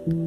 Into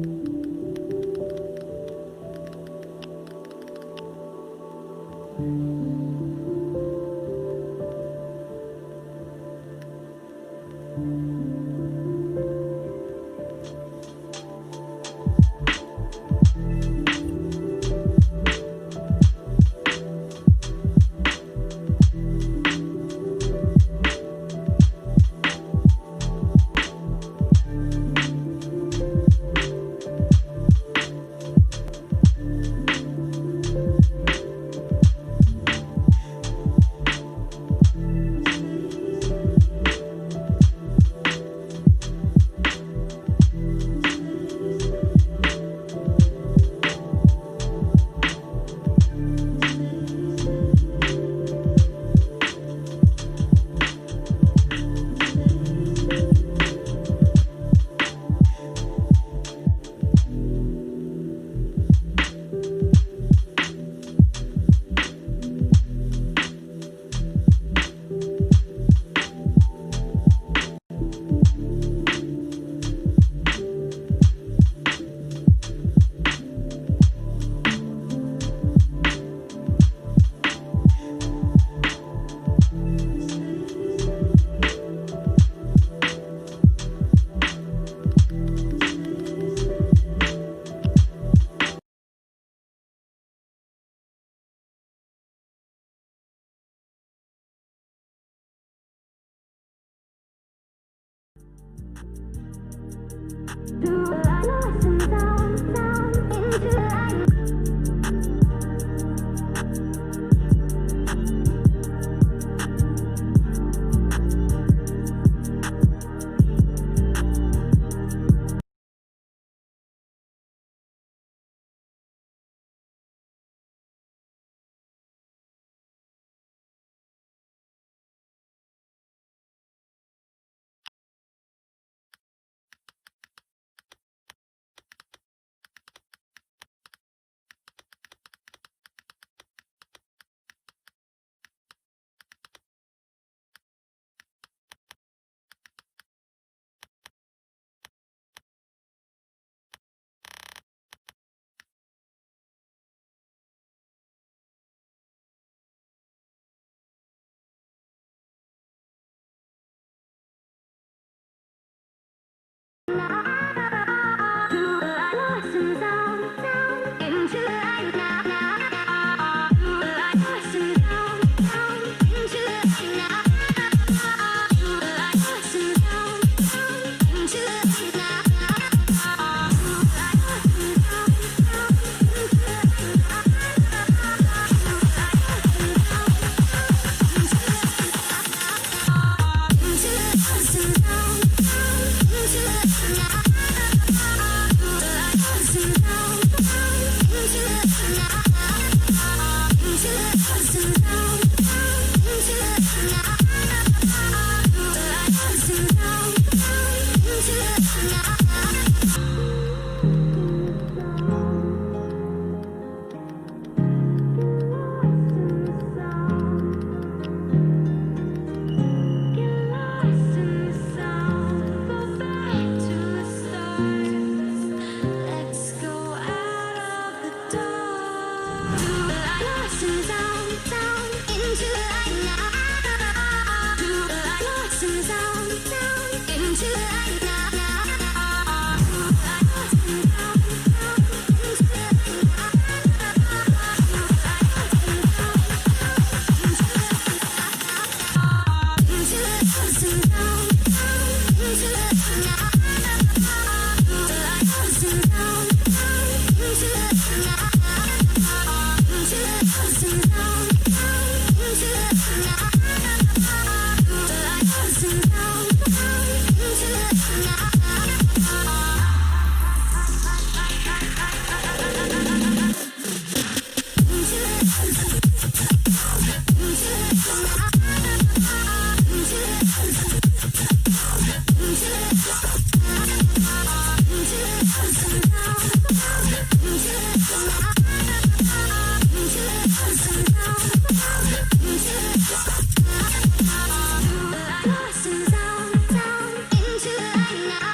the night now.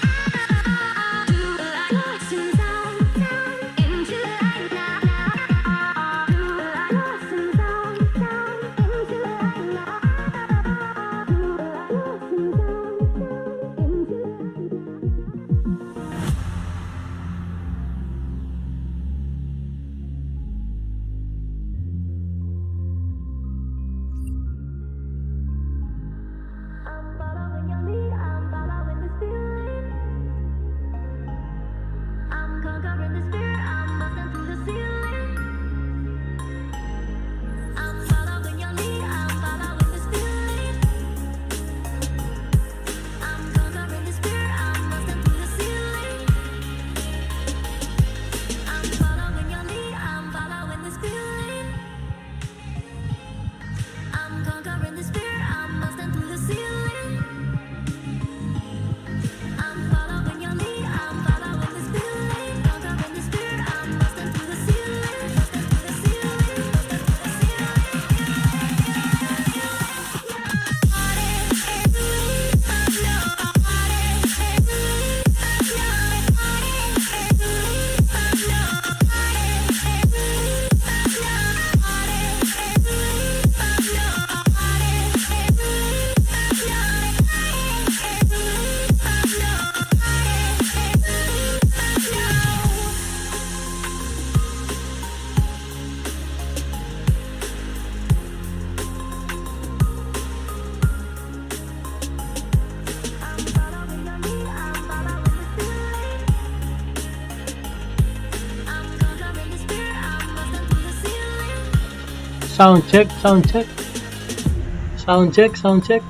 Sound check, sound check. Sound check, sound check.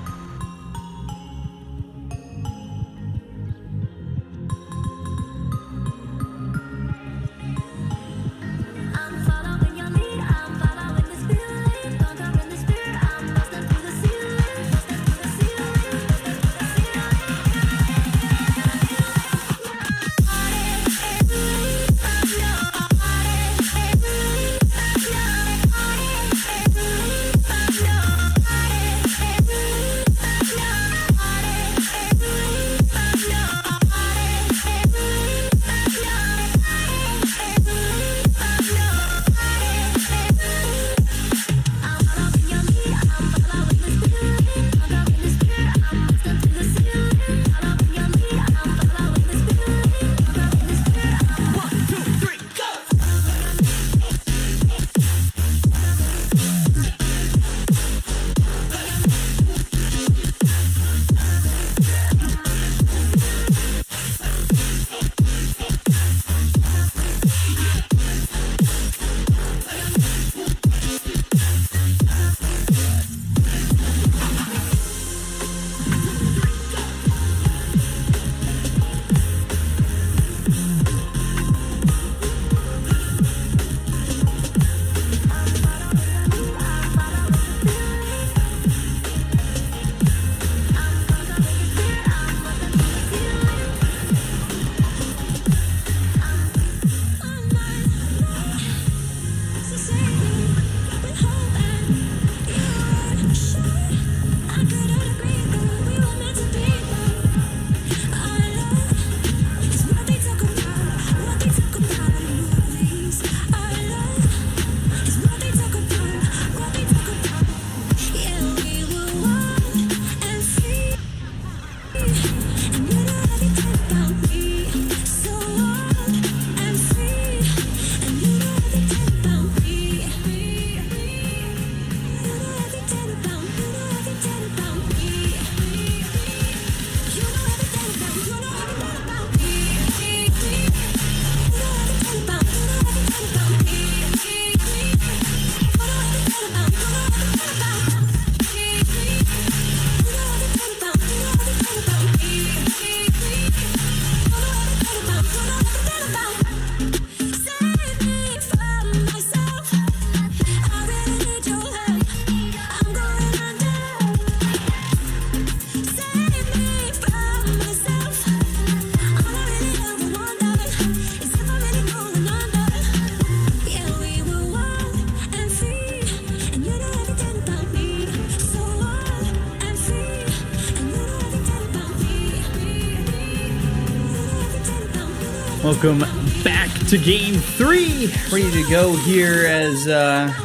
Welcome back to game 3. Ready to go here as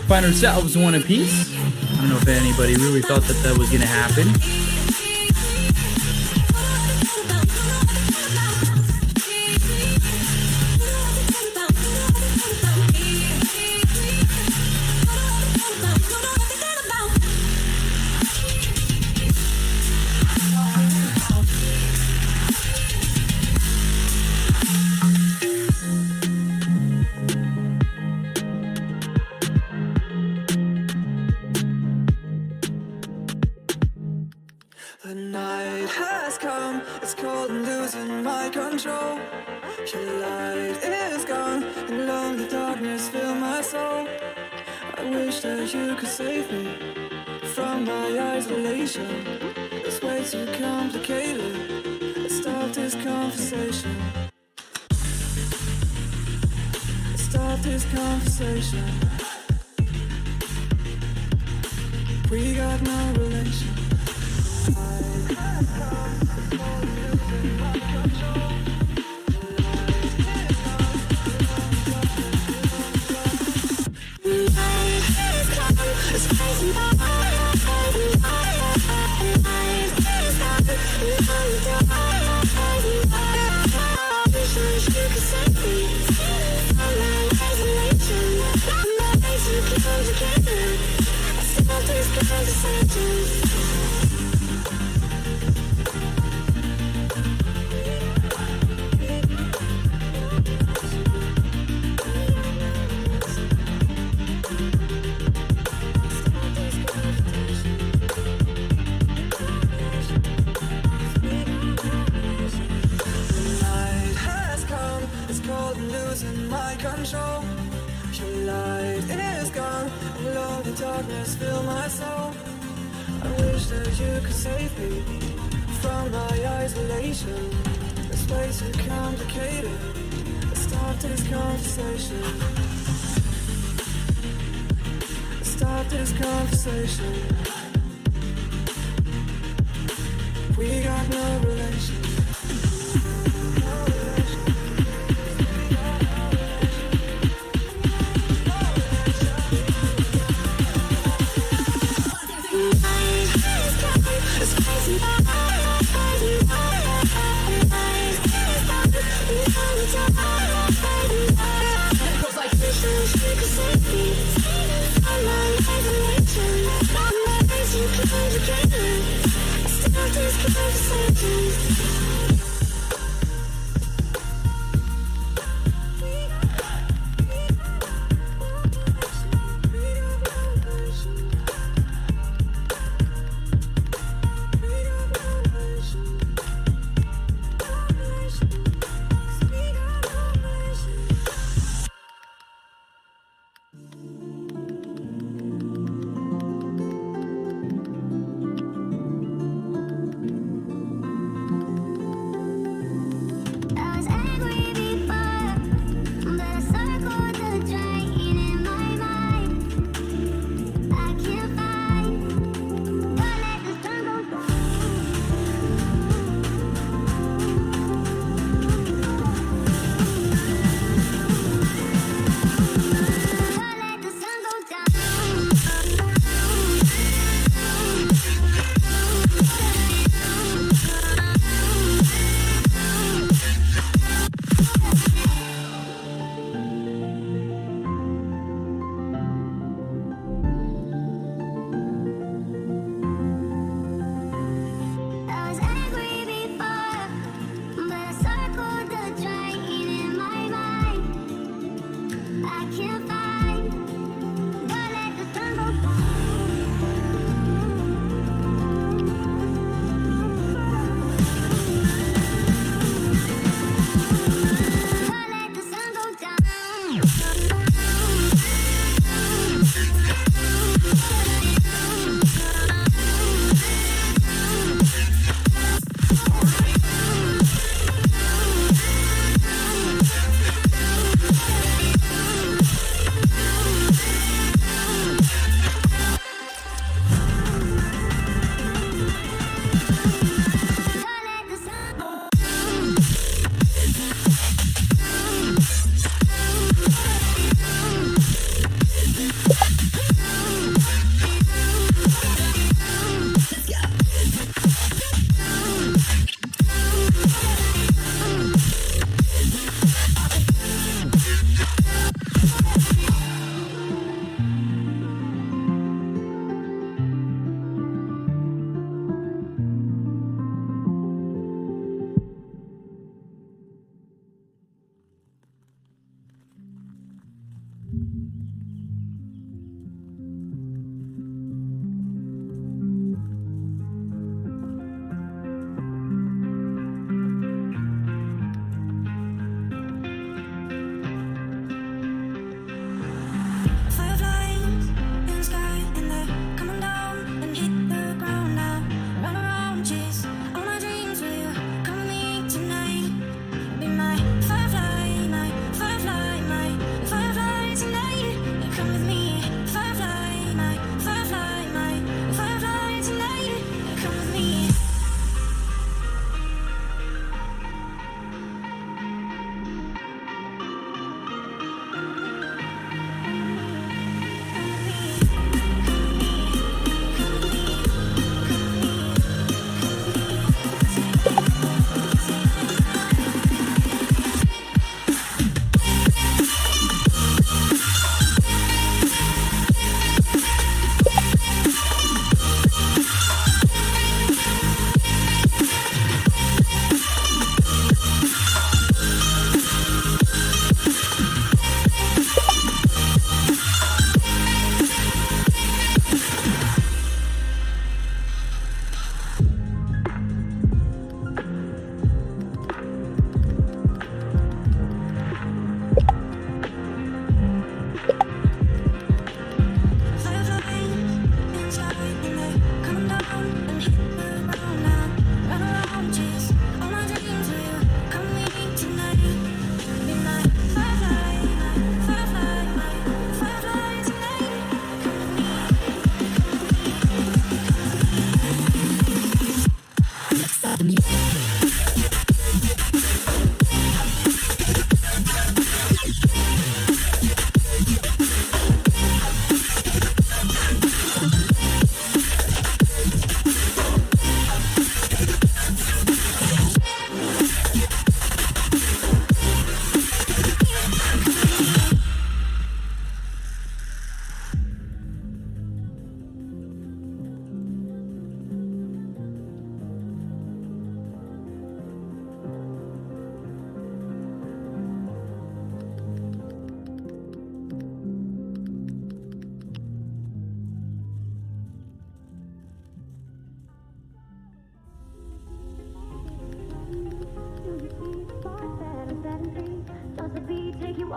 find ourselves one apiece. I don't know if anybody really thought that that was going to happen. The night has come, it's cold and losing my control. Your light is gone, and lonely darkness fill my soul. I wish that you could save me from my isolation. It's way too complicated, let's start this conversation. Let's start this conversation. We got no relation. is cold and losing my control. Your light is gone, and lonely darkness fill my soul. I wish that you could save me from my isolation. This way too complicated. Let's start this conversation. Let's start this conversation. We got no relation. Start this conversation.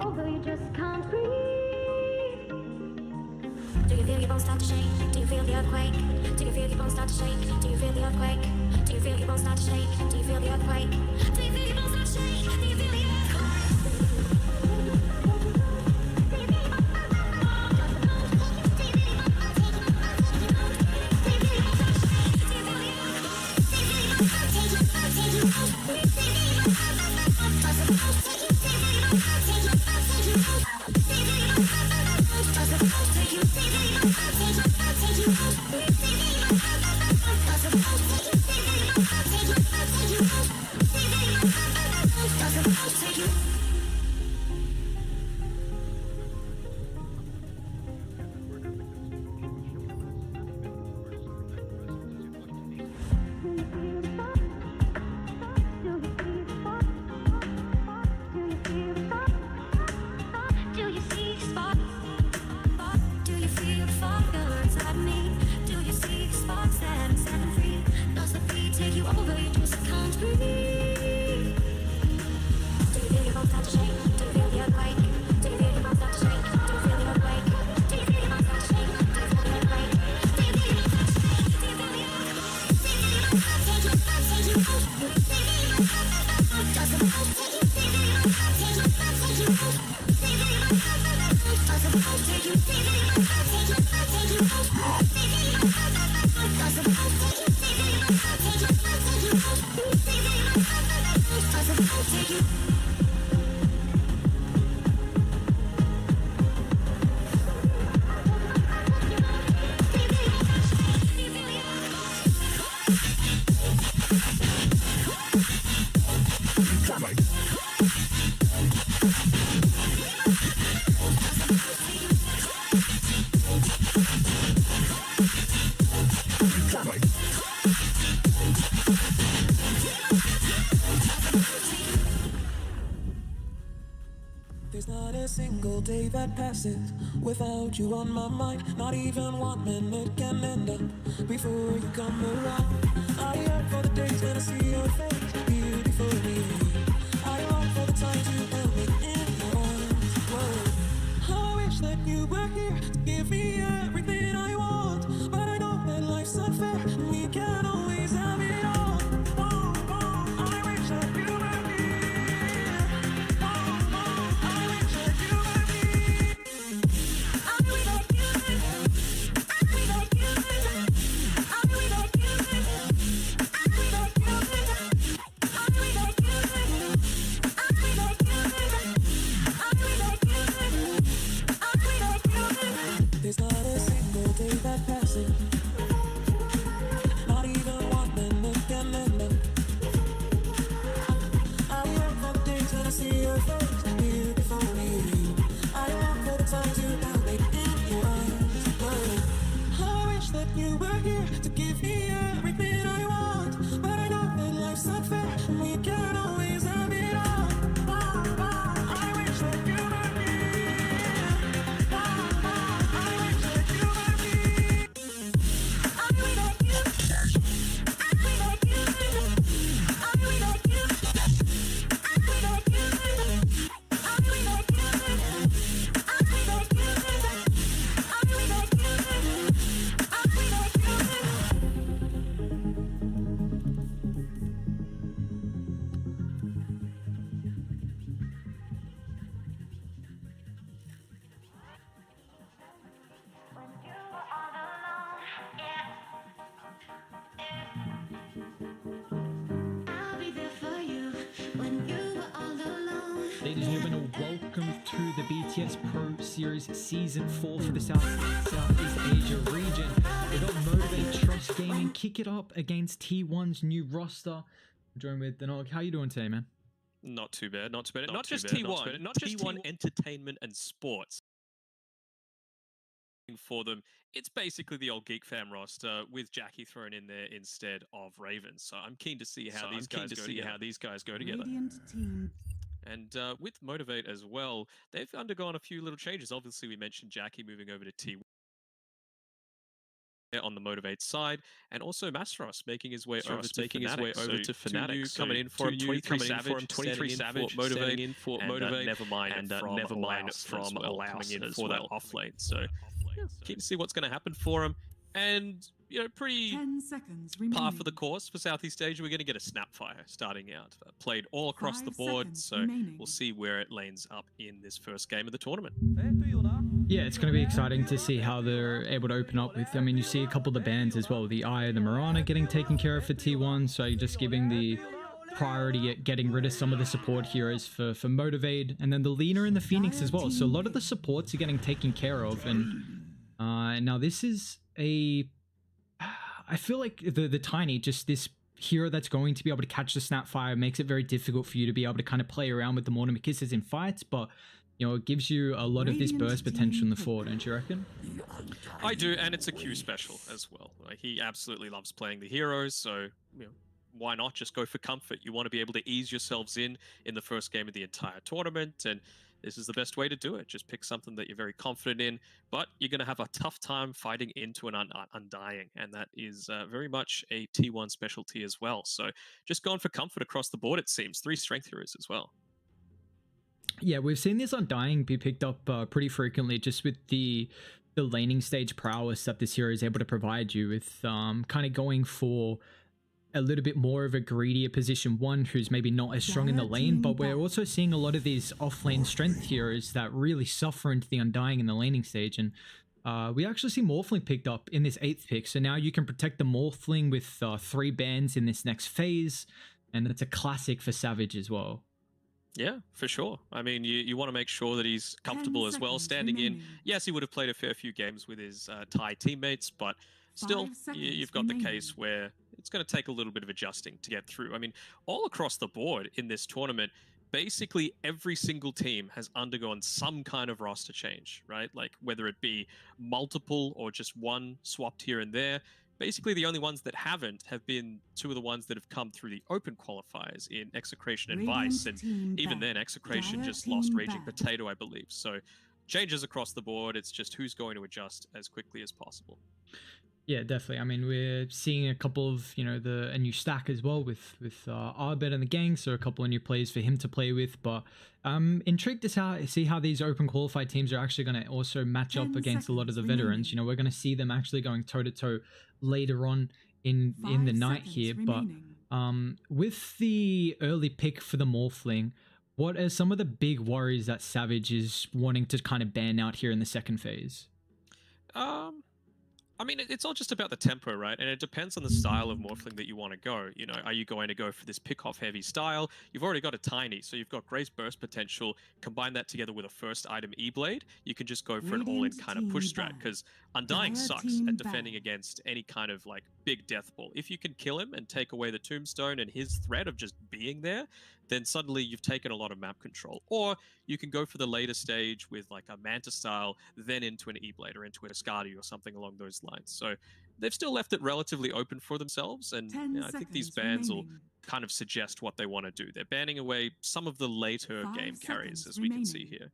over, you just can't breathe. Do you feel your bones start to shake? Do you feel the earthquake? Do you feel your bones start to shake? Do you feel the earthquake? Do you feel your bones start to shake? Do you feel the earthquake? Do you feel your bones start to shake? Do you feel the There's not a single day that passes without you on my mind. Not even 1 minute can end up before you come around. I yearn for the days when I see your face, beautiful me. I long for the times you held me in your arms. Whoa. I wish that you were here to give me everything I want, but I know that life's unfair and we can't always have it all. Whoa, whoa, I wish that you were here. Whoa, whoa, I wish that you were here. I wish that you were here. I wish that you were here. I wish that you were here. I wish that you were here. I wish that you were here. I wish that you were here. I wish that you were here. I wish that you were here. There's not a single day that passes, not even 1 minute can end up. I yearn for the days when I see your face, beautiful me. I yearn for the times you held me in your arms. Oh, I wish that you were here to give me everything I want, but I know that life's unfair and we can't always have it all. Oh, oh, I wish that you were here. Oh, oh, I wish that you were here. I wish that you were here. I wish that you were here. I wish that you were here. I wish that you were here. I wish that you were here. I wish that you were here. I wish that you were here. I wish that you were here. when you were all alone, yeah. I'll be there for you when you were all alone. Ladies and gentlemen, welcome to the BTS Pro Series Season 4 for the Southeast Asia region. We've got Motivate Trust Gaming kick it up against T1's new roster. Joined with Denog. How you doing today, man? Not too bad, not too bad. Not Not too just bad, T1, not too bad. not just T1 Entertainment and Sports. For them, it's basically the old Geek Fam roster with Jackie thrown in there instead of Ravens. So I'm keen to see how these guys go together. Radiant team. And with Motivate as well, they've undergone a few little changes. Obviously, we mentioned Jackie moving over to T1. on the Motivate side, and also Masteros making his way over to Fnatic. So coming in for him, 23 Savage, Motivate in for Motivate, never mind from Allows coming in for that offlane. So keen to see what's going to happen for him. And, you know, pretty 10 seconds par remaining. for the course for Southeast Asia. We're going to get a Snapfire starting out. Played all across 5 the board, seconds so remaining. we'll see where it lanes up in this first game of the tournament. Yeah, it's going to be exciting to see how they're able to open up with. I mean, you see a couple of the bans as well. The Eye, the Mirana getting taken care of for T1, so you're just giving the priority at getting rid of some of the support heroes for Motivate, and then the Lina and the Phoenix as well. So a lot of the supports are getting taken care of, and now this is a... I feel like the Tiny, just this hero that's going to be able to catch the Snapfire, makes it very difficult for you to be able to kind of play around with the Mortimer Kisses in fights, but you know, it gives you a lot of this burst potential in the forward, don't you reckon? I do, and it's a Q special as well. Like, he absolutely loves playing the heroes, so you know, why not just go for comfort? You want to be able to ease yourselves in the first game of the entire tournament, and this is the best way to do it. Just pick something that you're very confident in, but you're going to have a tough time fighting into an Undying, and that is very much a T1 specialty as well. So just going for comfort across the board, it seems. 3 strength heroes as well. Yeah, we've seen this Undying be picked up pretty frequently, just with the laning stage prowess that this hero is able to provide you with, kind of going for a little bit more of a greedier position 1 who's maybe not as strong in the lane, but we're also seeing a lot of these off-lane strength heroes that really suffer into the Undying in the laning stage, and we actually see Morphling picked up in this 8th pick, so now you can protect the Morphling with 3 bans in this next phase, and it's a classic for Savage as well. Yeah, for sure. I mean, you want to make sure that he's comfortable as well, standing in. Yes, he would have played a fair few games with his Thai teammates, but still, you've got the case where it's going to take a little bit of adjusting to get through. I mean, all across the board in this tournament, basically every single team has undergone some kind of roster change, right? Like whether it be multiple or just one swapped here and there. Basically, the only ones that haven't have been 2 of the ones that have come through the open qualifiers in Execration and Vice, and even then, Execration just lost Raging Potato, I believe. So changes across the board. It's just who's going to adjust as quickly as possible. Yeah, definitely. I mean, we're seeing a couple of, you know, a new stack as well with Arbet and the gang, so a couple of new players for him to play with. But I'm intrigued to see how these open qualified teams are actually going to also match up against a lot of the veterans. You know, we're going to see them actually going toe-to-toe later on in the night here. But with the early pick for the Morphling, what are some of the big worries that Savage is wanting to kind of ban out here in the second phase? I mean, it's all just about the tempo, right? And it depends on the style of Morphling that you want to go. You know, are you going to go for this pick-off heavy style? You've already got a Tiny, so you've got Grace Burst potential. Combine that together with a first item E-Blade, you can just go for an all-in kind of push strat, because Undying sucks at defending against any kind of, like, big death ball. If you can kill him and take away the Tombstone and his threat of just being there, then suddenly you've taken a lot of map control. Or you can go for the later stage with, like, a Manta style, then into an E-Blade or into a Skadi or something along those lines. So they've still left it relatively open for themselves, and you know, I think these bans will kind of suggest what they want to do. They're banning away some of the later game carries, as we can see here.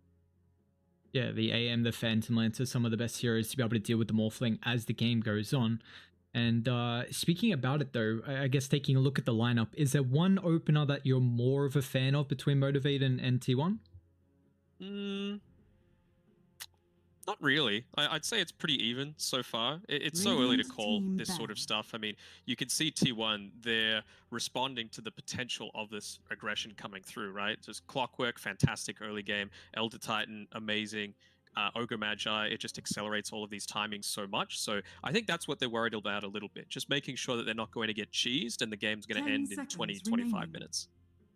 Yeah, the AM, the Phantom Lance are some of the best heroes to be able to deal with the Morphling as the game goes on. And speaking about it though, I guess taking a look at the lineup, is there one opener that you're more of a fan of between Motivate and T1? Not really. I'd say it's pretty even so far. It's so early to call this sort of stuff. I mean, you can see T1, they're responding to the potential of this aggression coming through, right? Just Clockwork, fantastic early game. Elder Titan, amazing. Ogre Magi, it just accelerates all of these timings so much. So I think that's what they're worried about a little bit. Just making sure that they're not going to get cheesed and the game's going to end in 20, 25 minutes.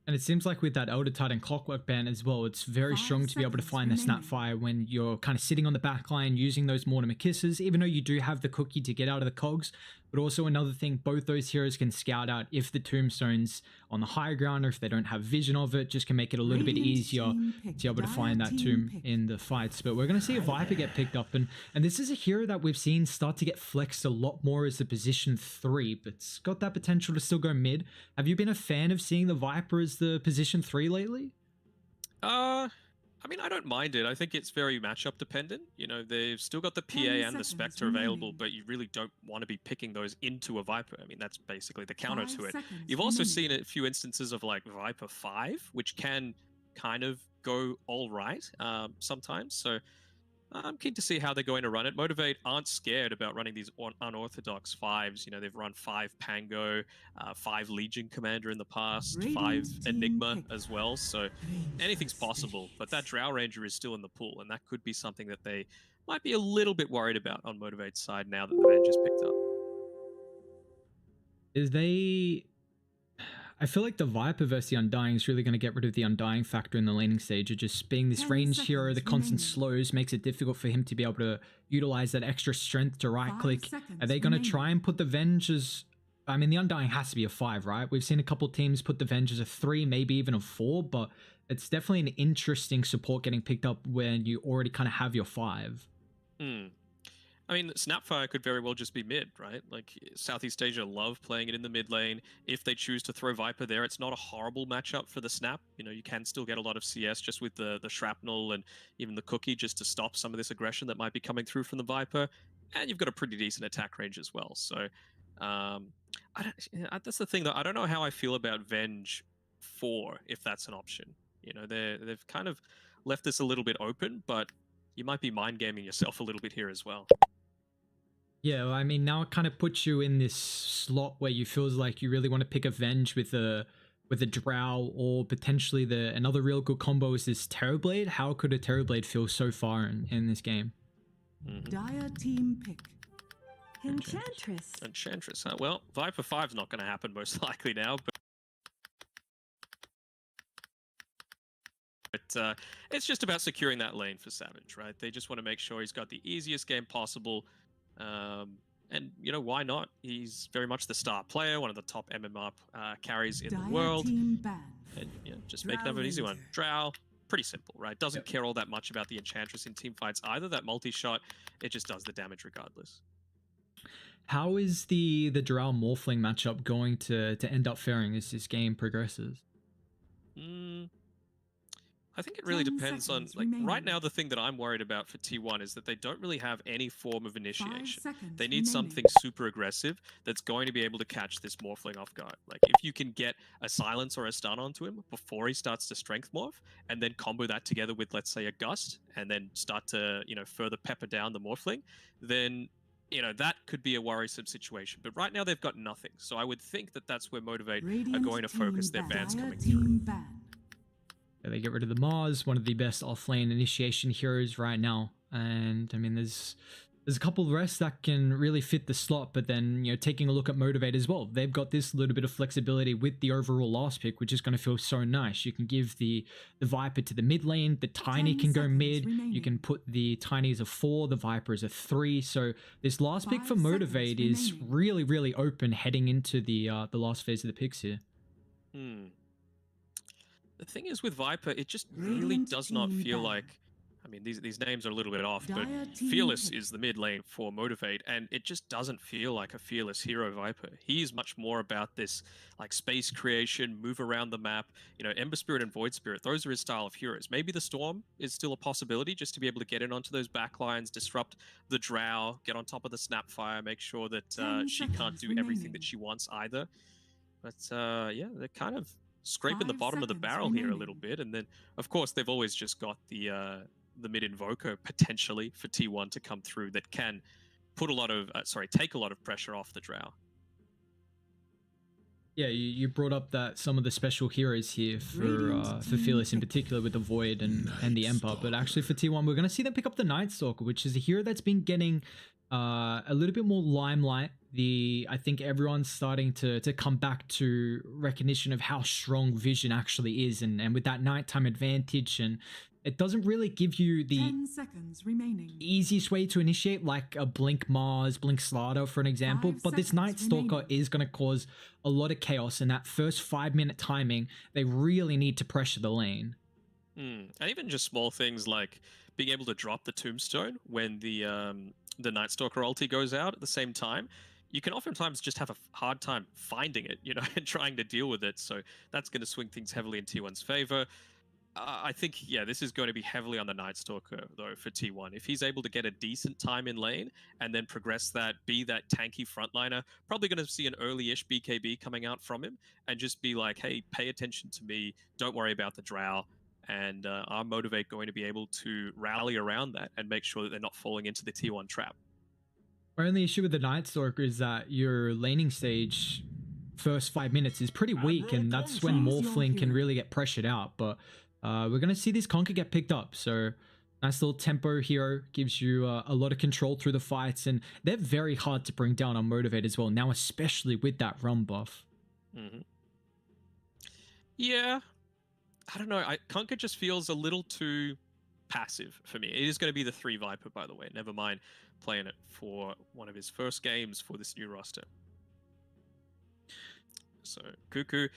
And it seems like with that Elder Titan Clockwork ban as well, it's very strong to be able to find the Snapfire when you're kind of sitting on the back line using those Mortimer Kisses, even though you do have the cookie to get out of the cogs. But also another thing, both those heroes can scout out if the Tombstone's on the high ground or if they don't have vision of it, just can make it a little bit easier to be able to find that tomb in the fights. But we're going to see a Viper get picked up, and this is a hero that we've seen start to get flexed a lot more as the position 3, but it's got that potential to still go mid. Have you been a fan of seeing the Viper as the position 3 lately? I I mean, I don't mind it. I think it's very matchup dependent. You know, they've still got the PA 10 and the seconds Spectre available, remaining. but you really don't want to be picking those into a Viper. I mean, that's basically the counter 5 to it. seconds You've also remaining. seen a few instances of like Viper 5, which can kind of go all right sometimes. So I'm keen to see how they're going to run it. Motivate aren't scared about running these unorthodox 5s. You know, they've run 5 Pango, 5 Legion Commander in the past, 5 Radiant's team Enigma pick. as well. So anything's possible, but that Drow Ranger is still in the pool, and that could be something that they might be a little bit worried about on Motivate's side now that the Venge is picked up. Is they... I feel like the Viper versus the Undying is really going to get rid of the Undying factor in the laning stage of just being this 10 ranged hero. The seconds constant remaining. slows makes it difficult for him to be able to utilize that extra strength to right 5 click. seconds Are they going to try remaining. and put the Venge as... I mean, the Undying has to be a 5, right? We've seen a couple teams put the Venge as a 3, maybe even a 4, but it's definitely an interesting support getting picked up when you already kind of have your 5. Hmm. I mean, Snapfire could very well just be mid, right? Like, Southeast Asia love playing it in the mid lane. If they choose to throw Viper there, it's not a horrible matchup for the Snap. You know, you can still get a lot of CS just with the shrapnel and even the cookie just to stop some of this aggression that might be coming through from the Viper. And you've got a pretty decent attack range as well. So, that's the thing, though. I don't know how I feel about Venge 4, if that's an option. You know, they've kind of left this a little bit open, but you might be mind gaming yourself a little bit here as well. Yeah, well, I mean, now it kind of puts you in this slot where you feels like you really want to pick a Venge with a Drow, or potentially another real good combo is this Terrorblade. How could a Terrorblade feel so far in this game? Dire team pick. Enchantress. Enchantress. Well, Viper 5's not going to happen most likely now, but it's just about securing that lane for Savage, right? They just want to make sure he's got the easiest game possible. And, you know, why not? He's very much the star player, one of the top MMR carries in Dire the world. team ban. And, you know, just make that an easy one. Drow, pretty simple, right? Doesn't care all that much about the Enchantress in team fights either. That multi-shot, it just does the damage regardless. How is the Drow Morphling matchup going to end up faring as this game progresses? I think it really 10 depends on, seconds like, right remaining. now the thing that I'm worried about for T1 is that they don't really have any form of initiation. seconds They need remaining. something super aggressive that's going to be able to catch this Morphling off guard. Like, if you can get a silence or a stun onto him before he starts to strength morph, and then combo that together with, let's say, a gust, and then start to, you know, further pepper down the Morphling, then, you know, that could be a worrisome situation. But right now they've got nothing. So I would think that that's where Motivate are Radiant going to focus team their ban. bans Dire coming team through. ban. Yeah, they get rid of the Mars, one of the best offlane initiation heroes right now. And I mean, there's a couple of rest that can really fit the slot, but then, you know, taking a look at Motivate as well, they've got this little bit of flexibility with the overall last pick, which is going to feel so nice. You can give the Viper to the mid lane, the Tiny 10 can go seconds mid, you remaining. can put the Tiny as a 4, the Viper as a 3. So this last pick 5 for Motivate seconds is remaining. really, really open heading into the last phase of the picks here. The thing is with Viper, it just really Radiant does not team feel ban. like... I mean, these names are a little bit off, but Dire team Fearless pick. is the mid lane for Motivate, and it just doesn't feel like a Fearless hero Viper. He's much more about this, like, space creation, move around the map. You know, Ember Spirit and Void Spirit, those are his style of heroes. Maybe the Storm is still a possibility, just to be able to get in onto those backlines, disrupt the Drow, get on top of the Snapfire, make sure that 10 she can't seconds do everything remaining. that she wants either. But yeah, they're kind of scraping the 5 bottom of the seconds barrel here a remaining. little bit, and then of course they've always just got the mid invoker potentially for T1 to come through that can put a lot of take a lot of pressure off the Drow. Yeah, you brought up that some of the special heroes here for Radiant Fearless in team particular with the Void and the Emperor, but actually for T1 we're going to see them pick up the Night Stalker, which is a hero that's been getting a little bit more limelight. I think everyone's starting to come back to recognition of how strong Vision actually is, and with that nighttime advantage, and it doesn't really give you the 10 seconds remaining. easiest way to initiate like a Blink Mars, Blink Slider for an example, 5 but this Night seconds Stalker remaining. is going to cause a lot of chaos, and that first 5-minute timing, they really need to pressure the lane. And even just small things like being able to drop the Tombstone when the Night Stalker ulti goes out at the same time. You can oftentimes just have a hard time finding it, you know, and trying to deal with it. So that's going to swing things heavily in T1's favor. I think, yeah, this is going to be heavily on the Night Stalker, though, for T1. If he's able to get a decent time in lane and then progress that, be that tanky frontliner, probably going to see an early-ish BKB coming out from him and just be like, hey, pay attention to me, don't worry about the drow, and our Motivate going to be able to rally around that and make sure that they're not falling into the T1 trap. My only issue with the Night Stalker is that your laning stage first 5 minutes is pretty weak, and that's when Morphling can really get pressured out, but we're going to see this Conquer get picked up, so nice little tempo hero, gives you a lot of control through the fights, and they're very hard to bring down on Motivate as well, now especially with that run buff. Yeah, I don't know, Conquer just feels a little too passive for me. It is going to be the 3 Viper, by the way, never mind playing it for one of his first games for this new roster. So, Cuckoo,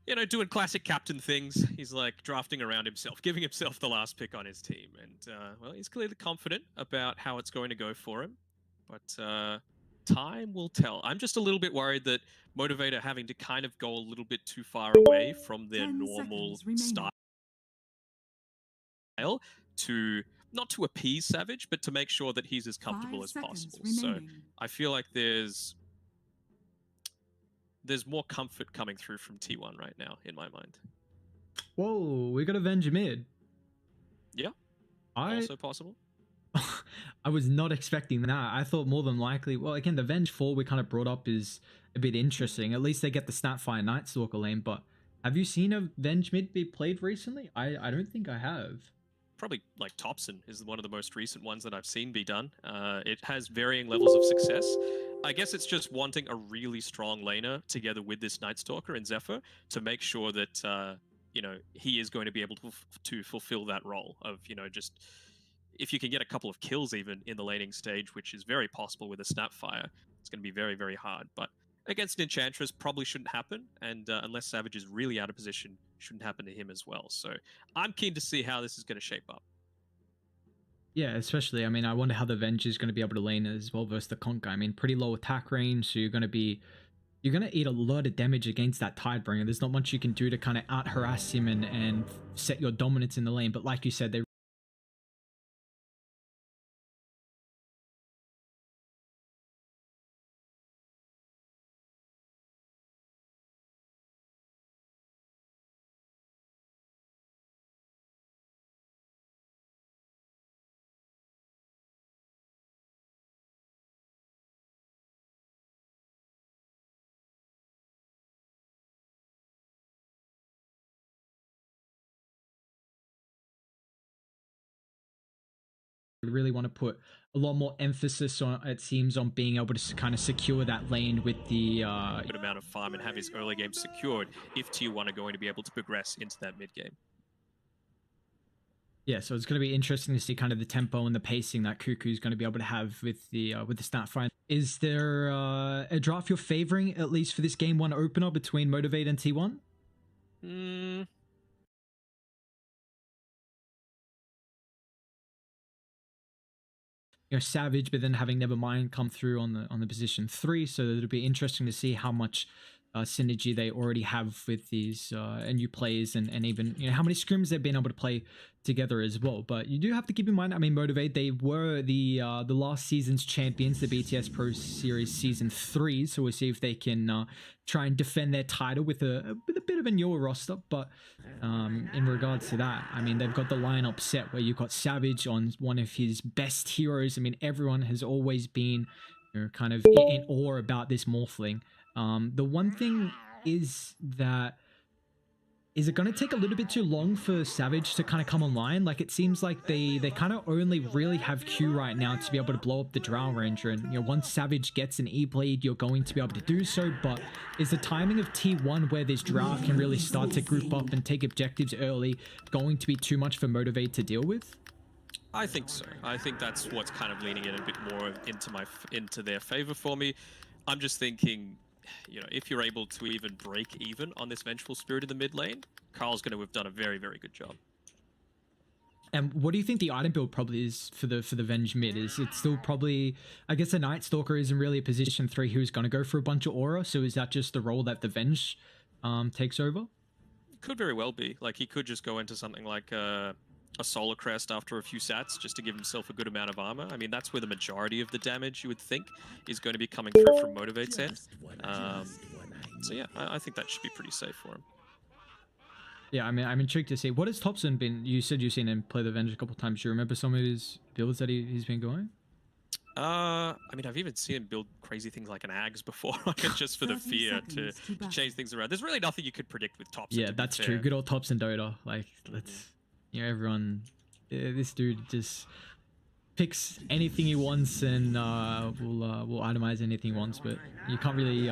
you know, doing classic captain things. He's like drafting around himself, giving himself the last pick on his team. And, well, he's clearly confident about how it's going to go for him. But time will tell. I'm just a little bit worried that Motivate are having to kind of go a little bit too far away from their 10 normal seconds remaining. style to, not to appease Savage, but to make sure that he's as comfortable 5 as seconds possible. So remaining. I feel like there's more comfort coming through from T1 right now, in my mind. Whoa, we got Avenger mid. Yeah, also possible. I was not expecting that. I thought more than likely, well, again, the Venge 4 we kind of brought up is a bit interesting. At least they get the Snapfire Night Stalker lane, but have you seen a Venge mid be played recently? I don't think I have. Probably like Thompson is one of the most recent ones that I've seen be done. It has varying levels of success. I guess it's just wanting a really strong laner together with this Night Stalker and Zephyr to make sure that you know, he is going to be able to fulfill that role of, you know, just if you can get a couple of kills even in the laning stage, which is very possible with a Snapfire, it's going to be very, very hard. But against an Enchantress, probably shouldn't happen, and unless Savage is really out of position, shouldn't happen to him as well. So I'm keen to see how this is going to shape up. Yeah, especially, I mean, I wonder how the Venge is going to be able to lane as well versus the Conquer. I mean, pretty low attack range, so you're going to eat a lot of damage against that Tidebringer. There's not much you can do to kind of out-harass him and set your dominance in the lane, but like you said, they really want to put a lot more emphasis on, it seems, on being able to kind of secure that lane with the Good amount of farm and have his early game secured if T1 are going to be able to progress into that mid game. yeah, so it's going to be interesting to see kind of the tempo and the pacing that Cuckoo's going to be able to have with the Snapfire. Is there a draft you're favoring, at least for this game 1 opener between Motivate and T1? You know, Savage, but then having Nevermind come through on the position 3, so it'll be interesting to see how much synergy they already have with these new players, and even, you know, how many scrims they've been able to play together as well. But you do have to keep in mind, I mean, Motivate, they were the last season's champions, the BTS Pro Series Season 3, so we'll see if they can try and defend their title with a bit of a newer roster. But in regards to that, I mean, they've got the lineup set where you've got Savage on one of his best heroes. I mean, everyone has always been, you know, kind of in awe about this Morphling. The one thing is that, is it going to take a little bit too long for Savage to kind of come online? Like, it seems like they kind of only really have Q right now to be able to blow up the Drow Ranger, and, you know, once Savage gets an E-Blade, you're going to be able to do so. But is the timing of T1 where this Drow can really start to group up and take objectives early going to be too much for Motivate to deal with? I think so. I think that's what's kind of leaning in a bit more into their favor for me. I'm just thinking, you know, if you're able to even break even on this Vengeful Spirit in the mid lane, Carl's going to have done a very, very good job. And what do you think the item build probably is for the Venge mid? Is it still probably, I guess the Night Stalker isn't really a position 3 who's going to go for a bunch of aura, so is that just the role that the Venge takes over? Could very well be. Like, he could just go into something like a Solar Crest after a few sats just to give himself a good amount of armor. I mean, that's where the majority of the damage, you would think, is going to be coming through from Motivate's end. So yeah, I think that should be pretty safe for him. Yeah, I mean, I'm intrigued to see. What has Thompson been... You said you've seen him play the Venge a couple of times. Do you remember some of his builds that he's been going? I mean, I've even seen him build crazy things like an Ags before, just for the 30 fear to seconds to change things around. There's really nothing you could predict with Thompson. Yeah, that's true. Good old Thompson Dota. Like, let's... You know, everyone... this dude just picks anything he wants and will itemize anything he wants, but you can't really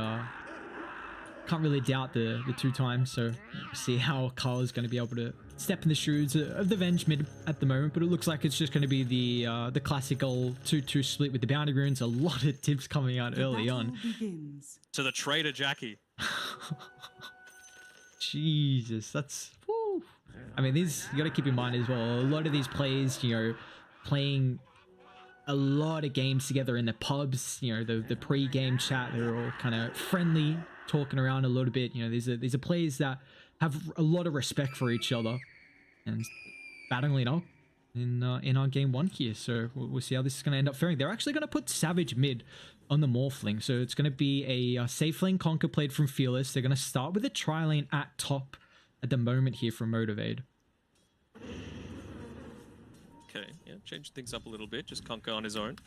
doubt the 2 times. So see how Carl is going to be able to step in the shoes of the Venge mid at the moment, but it looks like it's just going to be the classical 2-2 split with the bounty runes. A lot of tips coming out early on. Begins. To the traitor Jackie. Jesus, that's... Woo. I mean, these, you got to keep in mind as well, a lot of these players, you know, playing a lot of games together in the pubs, you know, the pre-game chat, they're all kind of friendly, talking around a little bit. You know, these are players that have a lot of respect for each other, and battling it up in our game 1 here. So we'll see how this is going to end up faring. They're actually going to put Savage mid on the Morphling, so it's going to be a safe lane conquer played from Fearless. They're going to start with a tri lane at top at the moment here from Motivate. Okay, yeah, change things up a little bit, just Conquer on his own.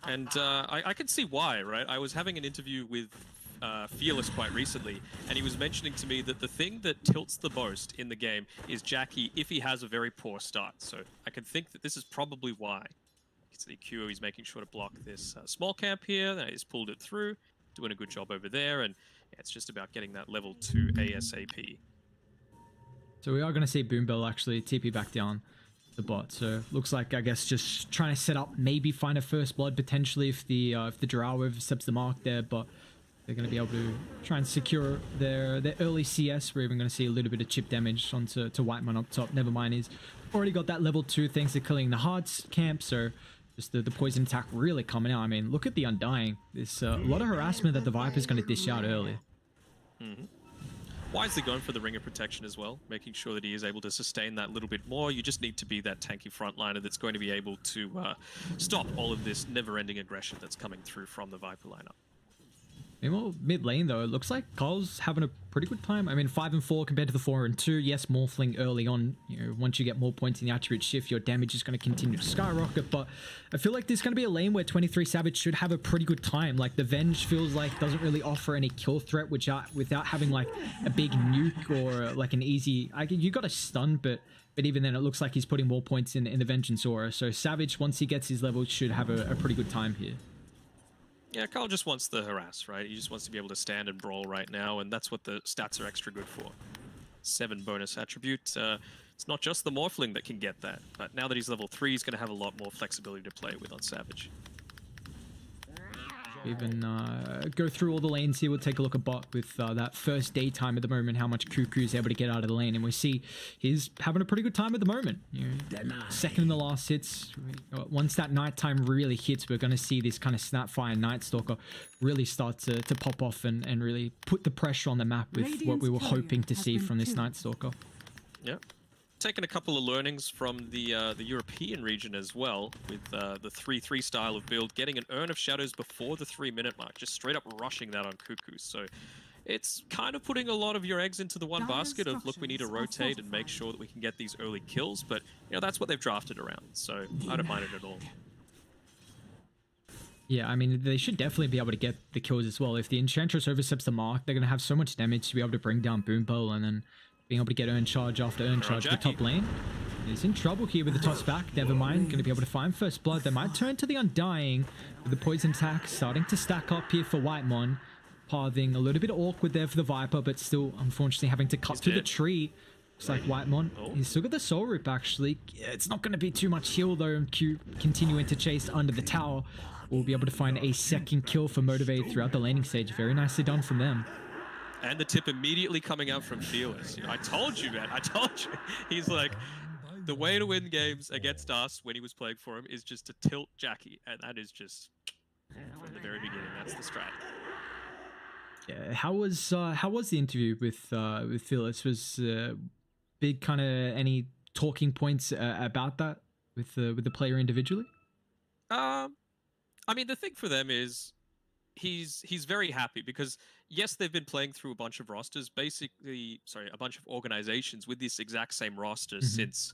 And I can see why, right? I was having an interview with Fearless quite recently, and he was mentioning to me that the thing that tilts the most in the game is Jackie if he has a very poor start. So I can think that this is probably why. You can see Q, he's making sure to block this small camp here, then he's pulled it through, doing a good job over there, and yeah, it's just about getting that level 2 ASAP. So we are going to see Boombell actually TP back down the bot. So looks like, I guess, just trying to set up, maybe find a first blood potentially if the Drow oversteps the mark there, but they're going to be able to try and secure their early CS. We're even going to see a little bit of chip damage onto Whitemon up top. Nevermind, he's already got that level 2 thanks to killing the hard camp, so just the poison attack really coming out. I mean, look at the Undying. There's a lot of harassment that the Viper's going to dish out early. Mm-hmm. Wisely going for the Ring of Protection as well, making sure that he is able to sustain that little bit more. You just need to be that tanky frontliner that's going to be able to stop all of this never-ending aggression that's coming through from the Viper lineup. Meanwhile, mid lane though, it looks like Carl's having a pretty good time. I mean, 5 and 4 compared to the 4 and 2. Yes, Morphling early on. You know, once you get more points in the attribute shift, your damage is going to continue to skyrocket. But I feel like there's going to be a lane where 23 Savage should have a pretty good time. Like the Venge feels like doesn't really offer any kill threat, which without having like a big nuke or like an easy. You got a stun, but even then, it looks like he's putting more points in the Vengeance Aura. So Savage, once he gets his level, should have a pretty good time here. Yeah, Carl just wants the harass, right? He just wants to be able to stand and brawl right now, and that's what the stats are extra good for. 7 bonus attribute. It's not just the Morphling that can get that, but now that he's level 3, he's going to have a lot more flexibility to play with on Savage. Even go through all the lanes here. We'll take a look at bot with that first daytime at the moment, how much Cuckoo is able to get out of the lane, and we see he's having a pretty good time at the moment. You know, second in the last hits. Once that nighttime really hits, we're going to see this kind of Snapfire Night Stalker really start to pop off and really put the pressure on the map with what we were hoping to see from this Night Stalker. Yep. Taken a couple of learnings from the European region as well, with the 3-3 style of build, getting an Urn of Shadows before the 3-minute mark, just straight up rushing that on Cuckoo. So it's kind of putting a lot of your eggs into the one basket of, look, we need to rotate and make sure that we can get these early kills, but you know, that's what they've drafted around, so I don't mind it at all. Yeah, I mean, they should definitely be able to get the kills as well. If the Enchantress oversteps the mark, they're going to have so much damage to be able to bring down Boombell, and then being able to get Urn Charge after Urn Charge to the top lane. He's in trouble here with the toss back. Nevermind, going to be able to find first blood. They might turn to the Undying with the poison attack starting to stack up here for Whitemon. Pathing a little bit awkward there for the Viper, but still, unfortunately, having to cut through the tree. Looks like Whitemon. He's still got the Soul Rip, actually. It's not going to be too much heal, though. Q continuing to chase under the tower. We'll be able to find a second kill for Motivate throughout the laning stage. Very nicely done from them. And the tip immediately coming out from Fearless. You know, I told you, man. I told you. He's like, the way to win games against us when he was playing for him is just to tilt Jackie. And that is just, from the very beginning, that's the strat. Yeah, how was the interview with Phyllis? Was big kind of any talking points about that with the player individually? I mean, the thing for them is he's very happy because yes, they've been playing through a bunch of rosters, basically, sorry, a bunch of organizations with this exact same roster since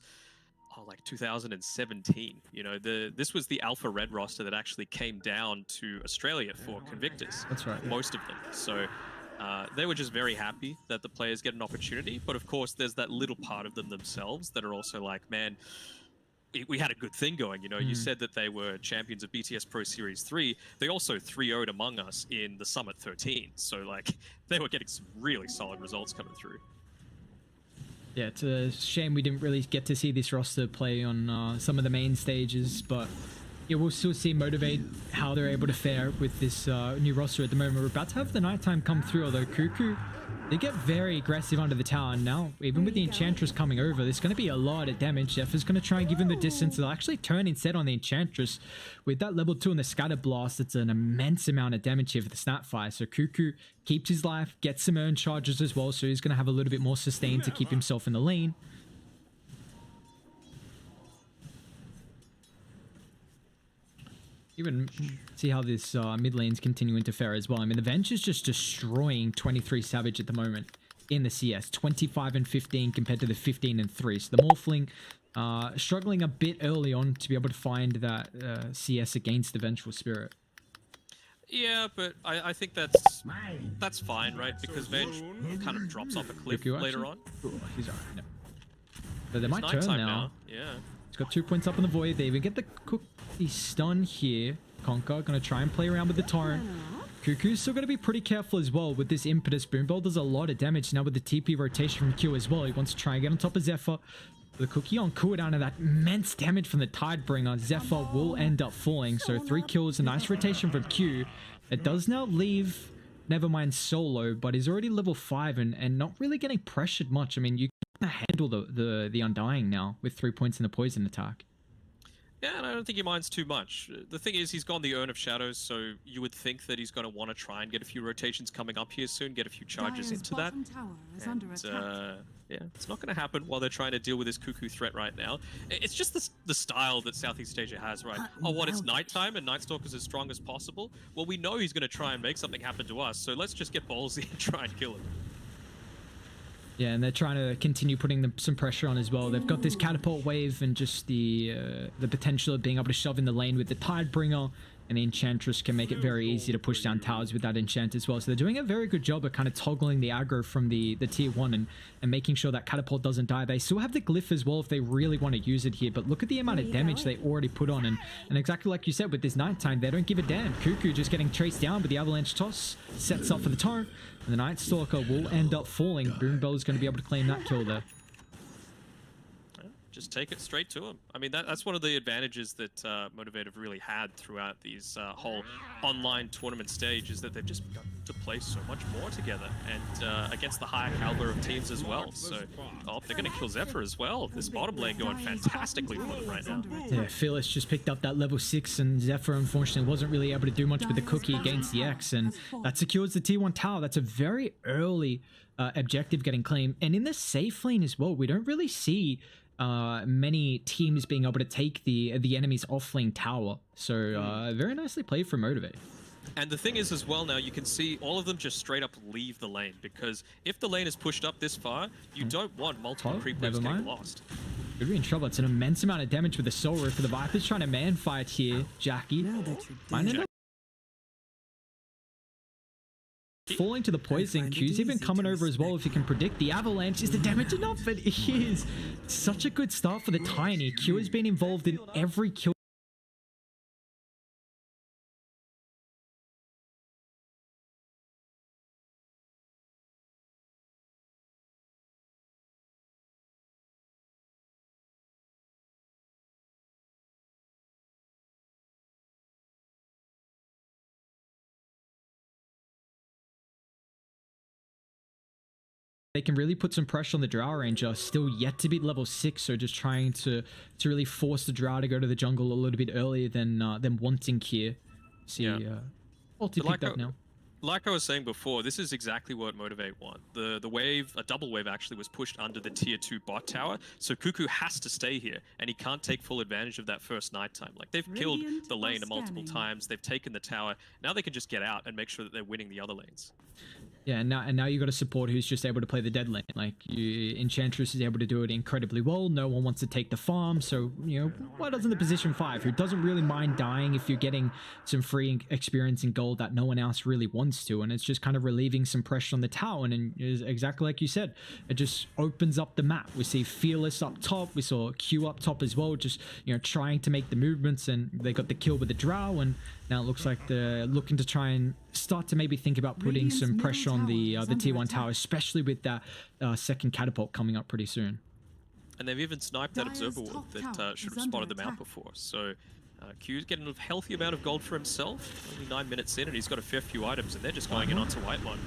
like 2017. You know, this was the Alpha Red roster that actually came down to Australia for Convictus. That's right. Most of them. So they were just very happy that the players get an opportunity. But of course, there's that little part of them themselves that are also like, man, we had a good thing going. You know, you said that they were champions of BTS Pro Series 3. They also 3-0'd Among Us in the Summit 13. So, like, they were getting some really solid results coming through. Yeah, it's a shame we didn't really get to see this roster play on some of the main stages, but yeah, we'll still see Motivate how they're able to fare with this new roster at the moment. We're about to have the nighttime come through, although Cuckoo, they get very aggressive under the tower. And now, even with the Enchantress coming over, there's going to be a lot of damage. Zeph is going to try and give him the distance. They'll actually turn instead on the Enchantress. With that level 2 and the Scatter Blast, it's an immense amount of damage here for the Snapfire. So Cuckoo keeps his life, gets some earn charges as well, so he's going to have a little bit more sustain to keep himself in the lane. Even see how this mid lane's continuing to fare as well. I mean, the Venture's just destroying 23 Savage at the moment in the CS. 25 and 15 compared to the 15 and 3. So the Morphling struggling a bit early on to be able to find that CS against the Vengeful Spirit. Yeah, but I think that's fine, right? Because Venge kind of drops off a cliff Cuckoo, later on. Ooh, he's alright. No. So they It's might turn nighttime now. Yeah. He's got 2 points up on the Void. They even get the stun here. Conker gonna try and play around with the Torrent. Cuckoo's still gonna be pretty careful as well with this Impetus. Boombell does a lot of damage now with the TP rotation from Q as well. He wants to try and get on top of Zephyr. The Cookie on cooldown and that immense damage from the Tidebringer. Zephyr will end up falling. So 3 kills, a nice rotation from Q. It does now leave Nevermind solo, but he's already level 5 and not really getting pressured much. I mean, you can handle the Undying now with 3 points in the poison attack. Yeah, and I don't think he minds too much. The thing is, he's gone the Urn of Shadows, so you would think that he's going to want to try and get a few rotations coming up here soon, get a few charges Dire's into that. bottom tower is under attack. Yeah, it's not going to happen while they're trying to deal with this Cuckoo threat right now. It's just the style that Southeast Asia has, right? Oh, what, it's nighttime and Night Stalker's as strong as possible? Well, we know he's going to try and make something happen to us, so let's just get ballsy and try and kill him. Yeah, and they're trying to continue putting some pressure on as well. They've got this catapult wave and just the potential of being able to shove in the lane with the Tidebringer, and the Enchantress can make it very easy to push down towers with that enchant as well. So they're doing a very good job of kind of toggling the aggro from the tier 1 and making sure that catapult doesn't die. They still have the glyph as well if they really want to use it here, but look at the amount of damage they already put on, and exactly like you said with this nighttime, they don't give a damn. Cuckoo just getting chased down, but the avalanche toss sets up for the torrent, and the Night Stalker will end up falling. Boombell is going to be able to claim that kill there. Just take it straight to him. I mean, that's one of the advantages that Motivate have really had throughout these whole online tournament stage, is that they've just got to play so much more together, and against the higher caliber of teams as well. So, they're going to kill Zephyr as well. This bottom lane going fantastically for them right now. Yeah, Phyllis just picked up that level 6, and Zephyr unfortunately wasn't really able to do much with the Cookie against the X, and that secures the T1 tower. That's a very early objective getting claimed, and in the safe lane as well, we don't really see many teams being able to take the enemy's offlane tower. So very nicely played from Motivate. And the thing is as well, now you can see all of them just straight up leave the lane, because if the lane is pushed up this far, you don't want multiple creep waves getting lost. Could be in trouble. It's an immense amount of damage with the Soul Roof for the Vipers trying to man fight here. Jackie falling to the poison. Q's even coming over as well if you can predict the avalanche. Is the damage enough? It is. Such a good start for the Tiny. Q has been involved in every kill. They can really put some pressure on the Drow Ranger, still yet to be level 6, so just trying to really force the Drow to go to the jungle a little bit earlier than wanting here. See, ulti picked up now. like I was saying before, this is exactly what Motivate want. The wave, a double wave actually, was pushed under the tier 2 bot tower, so Cuckoo has to stay here, and he can't take full advantage of that first nighttime. Like, they've killed the lane multiple times, they've taken the tower, now they can just get out and make sure that they're winning the other lanes. Yeah, and now you got a support who's just able to play the dead lane. Like, Enchantress is able to do it incredibly well. No one wants to take the farm, so, you know, why doesn't the position 5, who doesn't really mind dying if you're getting some free experience and gold that no one else really wants to, and it's just kind of relieving some pressure on the tower, and is exactly like you said, it just opens up the map. We see Fearless up top, we saw Q up top as well, just, you know, trying to make the movements, and they got the kill with the Drow, and now it looks like they're looking to try and start to maybe think about putting some pressure on the tier 1 tower, especially with that second catapult coming up pretty soon. And they've even sniped that observer ward that should have spotted them out before. So Q's getting a healthy amount of gold for himself. Only 9 minutes in, and he's got a fair few items, and they're just going in onto Whitemon.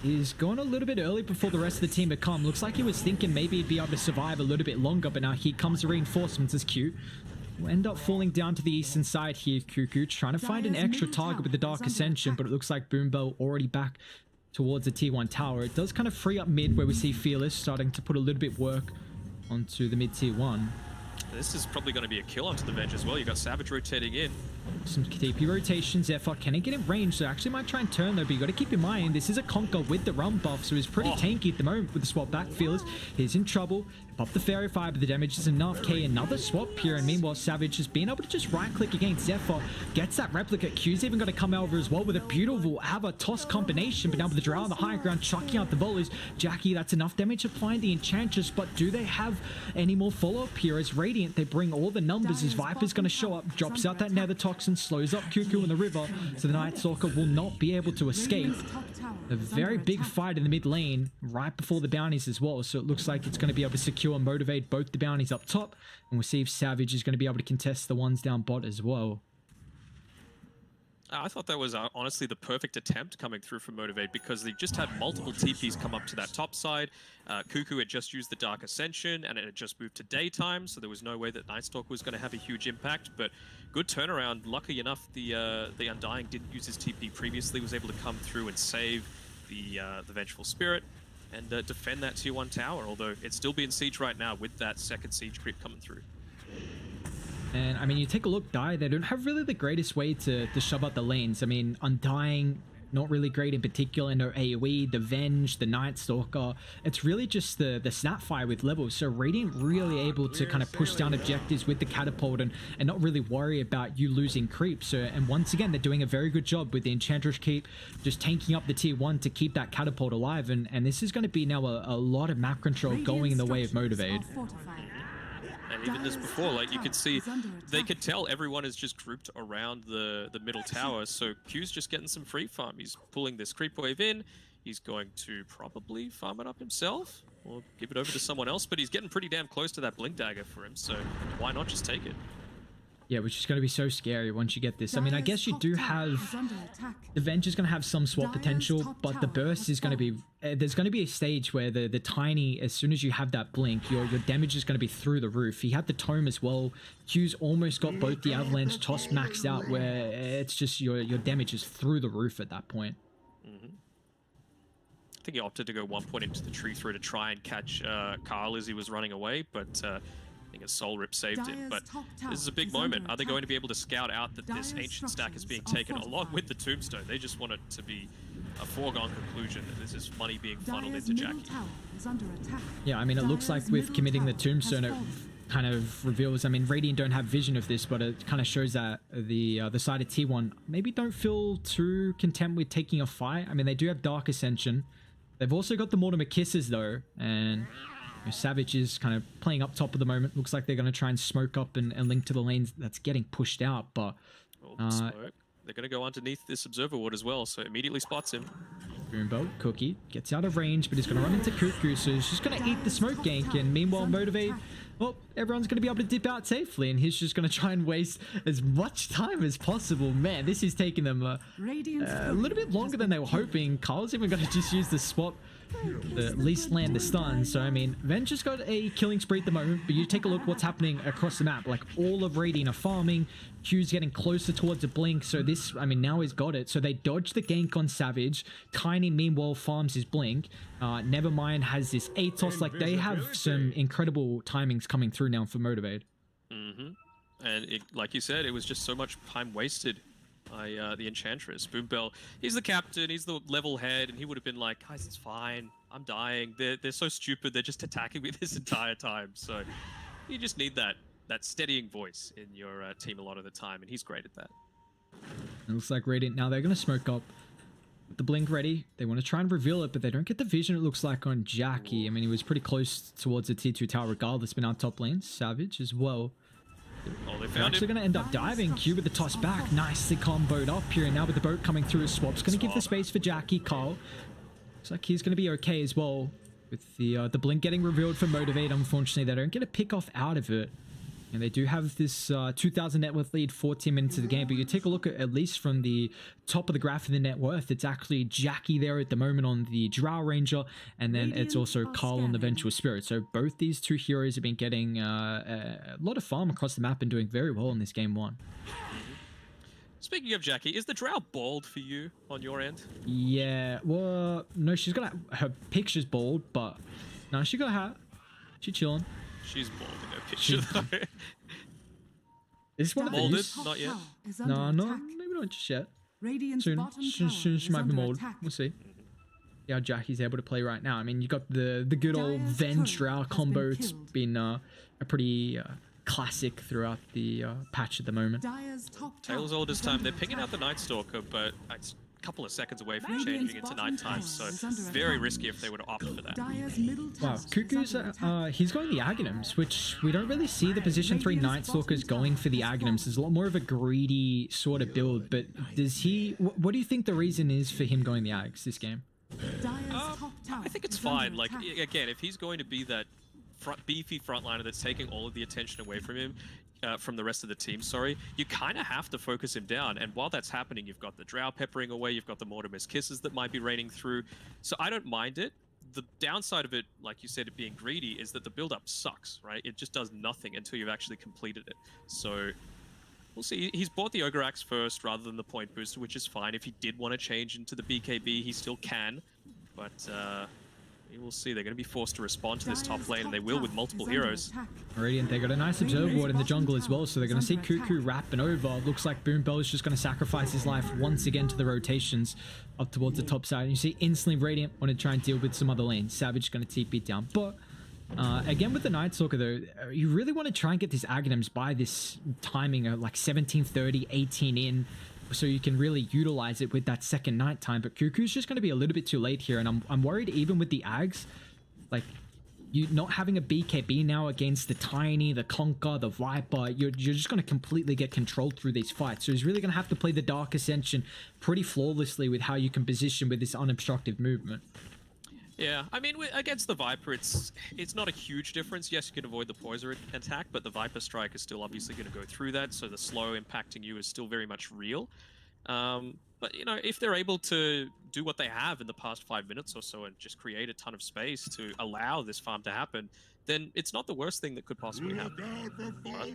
He's gone a little bit early before the rest of the team had come. Looks like he was thinking maybe he'd be able to survive a little bit longer, but now here comes the reinforcements as Q will end up falling down to the eastern side here. Cuckoo trying to find an extra target with the Dark Ascension, but it looks like Boombell already back towards the T1 tower. It does kind of free up mid, where we see Fearless starting to put a little bit work onto the mid tier 1. This is probably going to be a kill onto the Venge as well. You got Savage rotating in. Some TP rotations. Zephyr, can he get in range? So actually might try and turn though, but you got to keep in mind this is a Conquer with the run buff, so he's pretty tanky at the moment with the swap back. Fearless, he's in trouble. Pop the Fairy Fire, but the damage is enough. K, another swap here, and meanwhile Savage has been able to just right click against Zephyr, gets that replica. Q's even got to come over as well with a beautiful Ava toss combination, but now with the Drow on the high ground chucking out the volleys. Jackie, that's enough damage to find the Enchantress, but do they have any more follow-up here? As Radiant, they bring all the numbers as Viper's going to show up, drops out that Nether Toxin, slows up Cuckoo in the river, so the Night Stalker will not be able to escape. A very big fight in the mid lane right before the bounties as well, so it looks like it's going to be able to secure and motivate both the bounties up top, and we'll see if Savage is going to be able to contest the ones down bot as well. I thought that was honestly the perfect attempt coming through from Motivate, because they just had multiple TPs come up to that top side. Cuckoo had just used the Dark Ascension, and it had just moved to daytime, so there was no way that Nightstalker was going to have a huge impact, but good turnaround. Lucky enough, the Undying didn't use his TP previously, was able to come through and save the Vengeful Spirit and defend that tier 1 tower, although it's still being siege right now with that second siege creep coming through. And I mean, you take a look, they don't have really the greatest way to shove out the lanes. I mean, Undying, not really great in particular. No AoE, the Venge, the Night Stalker. It's really just the Snapfire with levels. So Radiant really able to kind of push down objectives with the catapult and not really worry about you losing creep. So, and once again, they're doing a very good job with the Enchantress keep, just tanking up the tier 1 to keep that catapult alive. And this is going to be now a lot of map control going in the way of Motivate. And even as before, like you could see, they could tell everyone is just grouped around the middle tower. So Q's just getting some free farm. He's pulling this creep wave in. He's going to probably farm it up himself or give it over to someone else. But he's getting pretty damn close to that blink dagger for him. So why not just take it? Yeah, which is going to be so scary once you get this. I mean, I guess you do have... The Venge is going to have some swap potential, but the burst is going to be... there's going to be a stage where the Tiny, as soon as you have that blink, your damage is going to be through the roof. He had the Tome as well. Q's almost got both the Avalanche Toss maxed out, where it's just your damage is through the roof at that point. I think he opted to go 1 point into the tree through to try and catch Carl as he was running away, but... I think a Soul Rip saved him, but this is a big moment. Are they going to be able to scout out that this ancient stack is being taken along with the tombstone? They just want it to be a foregone conclusion that this is money being funneled into Jackie. Yeah, I mean, it looks like with committing the tombstone, it kind of reveals, I mean, Radiant don't have vision of this, but it kind of shows that the side of T1 maybe don't feel too content with taking a fight. I mean, they do have Dark Ascension. They've also got the Mortimer Kisses, though, and... Savage is kind of playing up top at the moment. Looks like they're going to try and smoke up and link to the lanes that's getting pushed out, but... smoke. They're going to go underneath this Observer Ward as well, so immediately spots him. Boombo, Cookie, gets out of range, but he's going to run into Cuckoo, so he's just going to eat the smoke gank, and meanwhile Motivate... Well, everyone's going to be able to dip out safely, and he's just going to try and waste as much time as possible. Man, this is taking them a little bit longer than they were hoping. Carl's even going to just use the swap at least land the stun. So, I mean, Ven just got a killing spree at the moment, but you take a look what's happening across the map. Like, all of Radiant are farming. Q's getting closer towards a blink, so this, I mean, now he's got it. So they dodge the gank on Savage. Tiny, meanwhile, farms his blink. Nevermind has this ATOS. Like, they have some incredible timings coming through now for Motivate. And it, like you said, it was just so much time wasted by the Enchantress. Boombell, he's the captain, he's the level head, and he would have been like, guys, it's fine, I'm dying. They're so stupid, they're just attacking me this entire time. So you just need that steadying voice in your team a lot of the time, and he's great at that. It looks like Radiant now, they're going to smoke up. The blink ready. They want to try and reveal it, but they don't get the vision, it looks like, on Jackie. I mean, he was pretty close towards the tier 2 tower regardless, but now top lane, Savage as well. Oh, They're actually going to end up diving. Q with the toss back. Nicely comboed up here. And now with the boat coming through, Swap's going to give the space for Jackie. Carl looks like he's going to be okay as well. With the blink getting revealed for Motivate, unfortunately, they don't get a pick off out of it. And they do have this 2,000 net worth lead 14 minutes of the game. But you take a look at least from the top of the graph of the net worth, it's actually Jackie there at the moment on the Drow Ranger. And then it's also Carl on the Vengeful Spirit. So both these two heroes have been getting a lot of farm across the map and doing very well in this game 1. Speaking of Jackie, is the Drow bald for you on your end? Yeah, well, no, she's got her picture's bald, but no, she got a hat. She chilling. She's bald in her picture, though. Is this one of Molded? these? Not yet. No, maybe not just yet. Soon she might be molded. We'll see. Yeah, how Jackie's able to play right now. I mean, you got the good old Ven-Drow combo. It's been a pretty classic throughout the patch at the moment. Tails all this time. They're picking out the Night Stalker, but it's a couple of seconds away from changing into nighttime, so very risky if they were to opt for that. Wow, Cuckoo's, he's going the Aghanims, which we don't really see the position 3 Night Stalkers going for the Aghanims. There's a lot more of a greedy sort of build, but does he, what do you think the reason is for him going the Aghs this game? I think it's fine. Like, again, if he's going to be that beefy frontliner that's taking all of the attention away from him, from the rest of the team, you kind of have to focus him down. And while that's happening, you've got the Drow peppering away, you've got the Mortimer's Kisses that might be raining through. So I don't mind it. The downside of it, like you said, it being greedy, is that the build-up sucks, right? It just does nothing until you've actually completed it. So we'll see. He's bought the Ogre Axe first rather than the Point Booster, which is fine. If he did want to change into the BKB, he still can. But we will see. They're going to be forced to respond to this top lane, and they will with multiple heroes. Radiant, they got a nice observer ward in the jungle as well, so they're going to see Cuckoo wrapping over. Looks like Boombell is just going to sacrifice his life once again to the rotations up towards the top side. And you see instantly Radiant want to try and deal with some other lanes. Savage going to TP down. But again with the Night Stalker though, you really want to try and get these Aghanims by this timing of like 17:30, 18 in, so you can really utilize it with that second night time. But Cuckoo's just going to be a little bit too late here, and I'm worried even with the Aghs, like you not having a BKB now against the Tiny, the Conquer, the Viper, you're just going to completely get controlled through these fights. So he's really going to have to play the Dark Ascension pretty flawlessly with how you can position with this unobstructed movement. Yeah, I mean, against the Viper, it's not a huge difference. Yes, you can avoid the Poison attack, but the Viper Strike is still obviously going to go through that, so the slow impacting you is still very much real. But, you know, if they're able to do what they have in the past 5 minutes or so and just create a ton of space to allow this farm to happen, then it's not the worst thing that could possibly happen.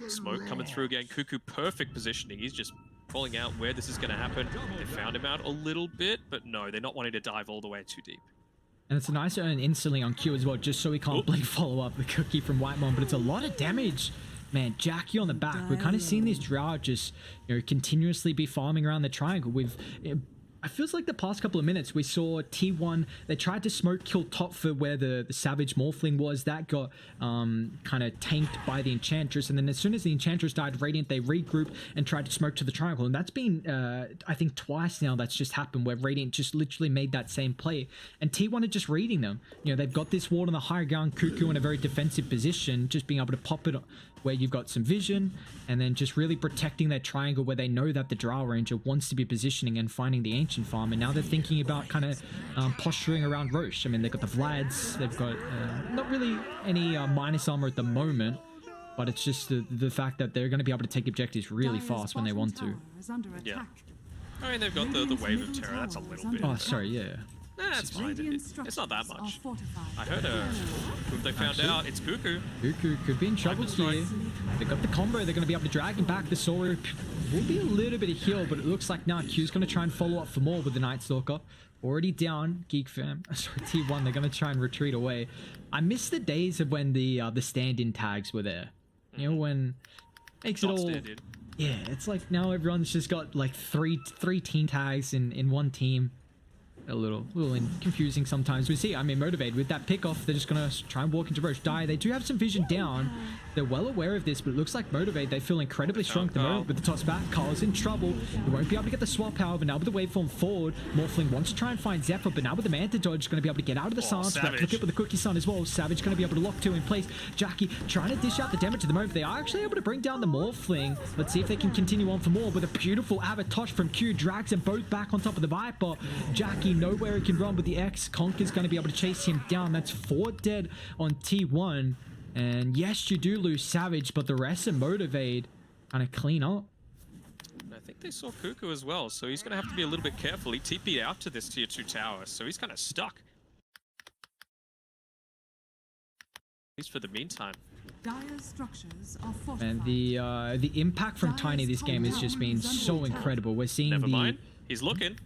Smoke coming through again. Cuckoo, perfect positioning. He's just calling out where this is going to happen. They found him out a little bit, but no, they're not wanting to dive all the way too deep. And it's a nice earn instantly on Q as well, just so he can't blink follow up the cookie from Whitemon, but it's a lot of damage. Man, Jackie on the back. We're kind of seeing this Drow just, you know, continuously be farming around the triangle. It feels like the past couple of minutes we saw T1, they tried to smoke kill top for where the Savage Morphling was. That got kind of tanked by the Enchantress, and then as soon as the Enchantress died, Radiant, they regrouped and tried to smoke to the triangle. And that's been, I think, twice now that's just happened, where Radiant just literally made that same play. And T1 are just reading them. You know, they've got this ward on the high ground, Cuckoo in a very defensive position, just being able to pop it where you've got some vision, and then just really protecting their triangle where they know that the Drow Ranger wants to be positioning and finding the Ancient Farm. And now they're thinking about kind of posturing around Roche. I mean, they've got the Vlads, they've got not really any minus armor at the moment, but it's just the fact that they're going to be able to take objectives really fast when they want to. Yeah. I mean, they've got the Wave of Terror, that's a little bit. Oh, sorry, yeah. Nah, that's fine. It's not that much. I heard who they found Actually, out. It's Cuckoo. Cuckoo could be in trouble here. They got the combo. They're going to be able to drag him back. The Sora will be a little bit of heal, but it looks like now Q's going to try and follow up for more with the Night Stalker. Already down. Geek Fam. Sorry, T1. They're going to try and retreat away. I miss the days of when the stand-in tags were there. You know, when makes it all... Yeah, it's like now everyone's just got like three team tags in one team. A little confusing sometimes. We see, I mean, Motivated with that pick off, they're just gonna try and walk into Roche. Die. They do have some vision down. They're well aware of this, but it looks like Motivated, they feel incredibly strong at the moment with the toss back. Carl's in trouble. He won't be able to get the swap, however. Now with the waveform forward, Morphling wants to try and find Zephyr, but now with the Manta Dodge, going to be able to get out of the silence. Replicate with the Cookie Sun as well. Savage going to be able to lock two in place. Jackie trying to dish out the damage at the moment. They are actually able to bring down the Morphling. Let's see if they can continue on for more with a beautiful Avatosh from Q. Drags them both back on top of the Viper. Jackie nowhere he can run with the X. Conker's going to be able to chase him down. That's 4 dead on T1. And yes, you do lose Savage, but the rest of Motivate kind of clean up. I think they saw Cuckoo as well, so he's going to have to be a little bit careful. He TP'd out to this tier 2 tower, so he's kind of stuck. At least for the meantime. And the impact from Tiny this game has just been so incredible. We're seeing Never mind. He's looking.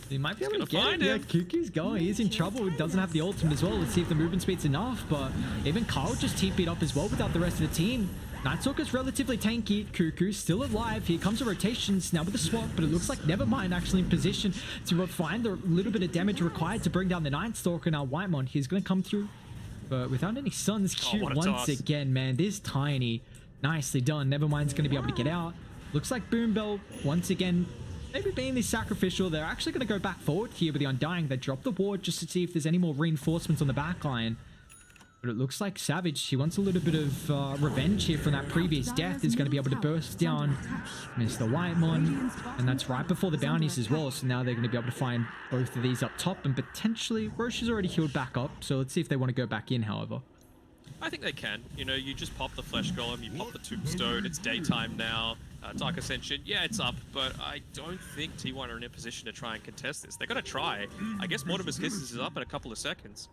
He might be able to get him. Yeah, Cuckoo's going. He's in trouble. He doesn't have the ultimate as well. Let's see if the movement speed's enough. But even Carl just TP'd up as well without the rest of the team. Nightstalker's relatively tanky. Cuckoo's still alive. Here comes a rotations now with the swap, but it looks like Nevermind actually in position to find the little bit of damage required to bring down the Nightstalker. Now Whitemon, he's going to come through, but without any Suns. Q once again, man. This Tiny, nicely done. Nevermind's going to be able to get out. Looks like Boombell once again, maybe being this sacrificial. They're actually going to go back forward here with the Undying. They drop the ward just to see if there's any more reinforcements on the back line. But it looks like Savage, he wants a little bit of revenge here from that previous death. Is going to be able to burst down Mr. Whitemon. And that's right before the bounties as well. So now they're going to be able to find both of these up top. And potentially, Roche is already healed back up. So let's see if they want to go back in, however. I think they can. You know, you just pop the Flesh Golem, you pop the Tombstone. It's daytime now. Dark Ascension, yeah, it's up, but I don't think T1 are in a position to try and contest this. They're going to try. I guess Mortimer's Kisses is up in a couple of seconds.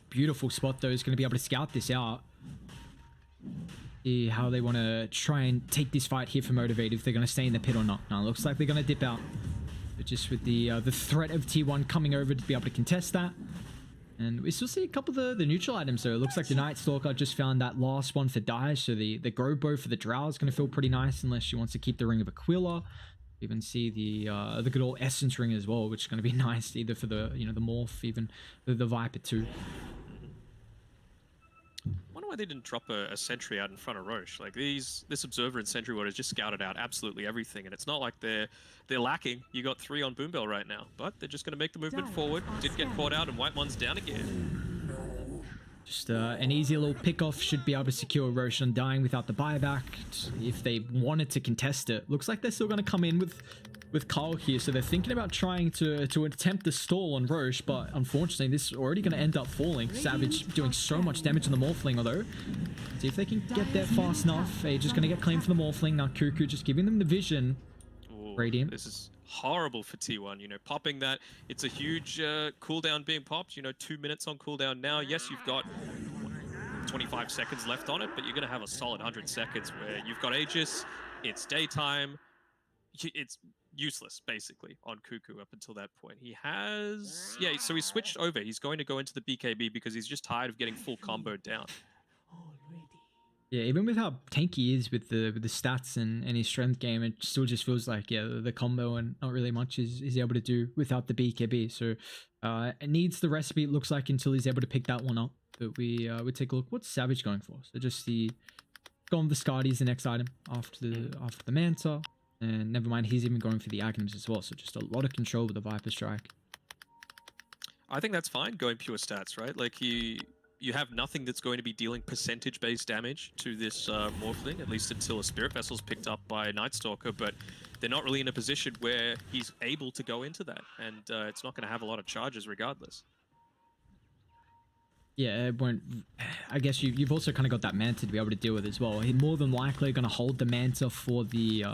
Beautiful spot, though, is going to be able to scout this out. See how they want to try and take this fight here for Motivate, if they're going to stay in the pit or not. Now, it looks like they're going to dip out. But just with the threat of T1 coming over to be able to contest that. And we still see a couple of the neutral items, though. It looks like the Night Stalker just found that last one for Daesh, so the Grow Bow for the Drow is going to feel pretty nice, unless she wants to keep the Ring of Aquila. Even see the good old Essence Ring as well, which is going to be nice, either for the, you know, the Morph, even the Viper too. I wonder why they didn't drop a sentry out in front of Roche. Like this Observer and Sentry Ward has just scouted out absolutely everything, and it's not like they're lacking. You got 3 on Boombell right now, but they're just going to make the movement forward. Did get caught out, and Whitemon's down again. Just an easy little pick-off should be able to secure Roche Undying without the buyback if they wanted to contest it. Looks like they're still going to come in with Carl here, so they're thinking about trying to attempt the stall on Roche, but unfortunately this is already going to end up falling. Savage doing so much damage on the Morphling, although see if they can get there fast enough. They're just going to get claimed for the Morphling. Now Cuckoo just giving them the vision. Ooh, Radiant. This is horrible for T1, you know, popping that. It's a huge cooldown being popped, you know, 2 minutes on cooldown now. Yes, you've got 25 seconds left on it, but you're going to have a solid 100 seconds where you've got Aegis, it's daytime, it's useless, basically, on Cuckoo up until that point. He has... Yeah, so he switched over. He's going to go into the BKB because he's just tired of getting full comboed down. Yeah, even with how tanky he is with the stats and his strength game, it still just feels like, yeah, the combo and not really much is able to do without the BKB. So it needs the recipe, it looks like, until he's able to pick that one up. But we would take a look. What's Savage going for? So just go on the Skadi is the next item after the Manta. And never mind, he's even going for the Aghanims as well. So just a lot of control with the Viper Strike. I think that's fine, going pure stats, right? Like, you have nothing that's going to be dealing percentage-based damage to this Morphling, at least until a Spirit Vessel's picked up by Night Stalker, but they're not really in a position where he's able to go into that, and it's not going to have a lot of charges regardless. Yeah, it won't. I guess you've also kind of got that Manta to be able to deal with as well. He's more than likely going to hold the Manta for the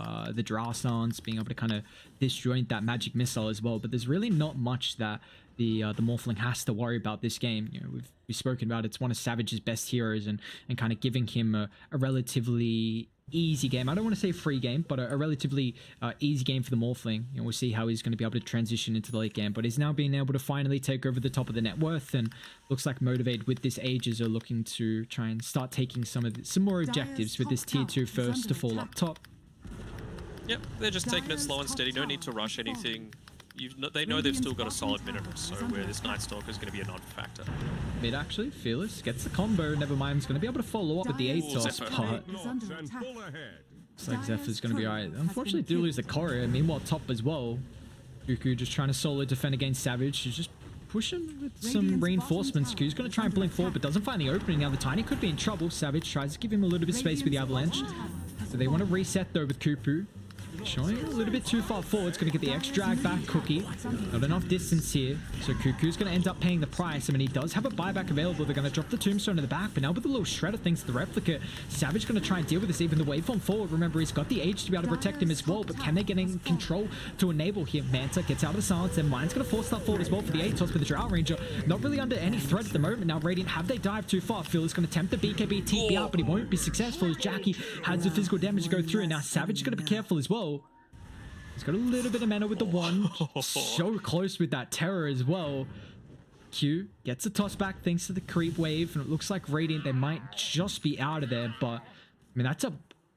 Drow Stance, being able to kind of disjoint that magic missile as well. But there's really not much that the Morphling has to worry about this game. You know, we've spoken about it's one of Savage's best heroes, and kind of giving him a relatively easy game. I don't want to say free game, but a relatively easy game for the Morphling. You know, we'll see how he's going to be able to transition into the late game, but he's now being able to finally take over the top of the net worth, and looks like Motivate with this Aegis are looking to try and start taking some more objectives with this tier 2 first to fall up top. Yep, they're just taking it slow and steady. No need to rush anything. They know they've still got a solid minute or so where this Night Stalker is going to be a non-factor. Mid actually, Fearless gets the combo. Never mind, he's going to be able to follow up with the Atos, but looks like Zephyr's going to be alright. Unfortunately, do lose the Courier. Meanwhile, top as well. Dooku just trying to solo defend against Savage. He's just pushing with some reinforcements. Q's going to try and blink forward, but doesn't find the opening. Now the Tiny could be in trouble. Savage tries to give him a little bit of space with the Avalanche. So they want to reset though with Kupu. Showing a little bit too far forward. It's going to get the X drag back. Cookie. Not enough distance here. So Cuckoo's going to end up paying the price. I mean, he does have a buyback available. They're going to drop the Tombstone in the back. But now with a little shredder thanks to the Replicate, Savage going to try and deal with this. Even the waveform forward. Remember, he's got the Age to be able to protect him as well. But can they get in control to enable him? Manta gets out of the silence. And Mine's going to force that forward as well for the Atos. But the Drow Ranger not really under any threat at the moment. Now Radiant, have they dived too far? Phil is going to attempt the BKB TP out, but he won't be successful as Jackie has the physical damage to go through. And now Savage is going to be careful as well. He's got a little bit of mana with the wand. So close with that terror as well. Q gets a toss back thanks to the creep wave. And it looks like Radiant, they might just be out of there. But, I mean, that's a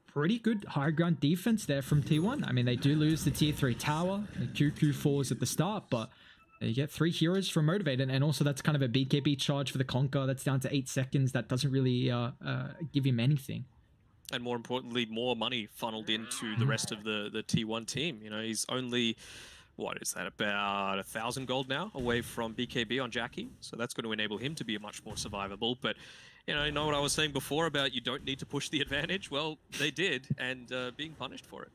pretty good high ground defense there from T1. I mean, they do lose the tier 3 tower. And QQ falls at the start. But you get 3 heroes from Motivate. And also that's kind of a BKB charge for the Conquer. That's down to 8 seconds. That doesn't really give him anything. And more importantly, more money funneled into the rest of the T1 team. You know, he's only, what is that, about 1,000 gold now away from BKB on Jackie. So that's going to enable him to be much more survivable. But, you know what I was saying before about you don't need to push the advantage? Well, they did, and being punished for it.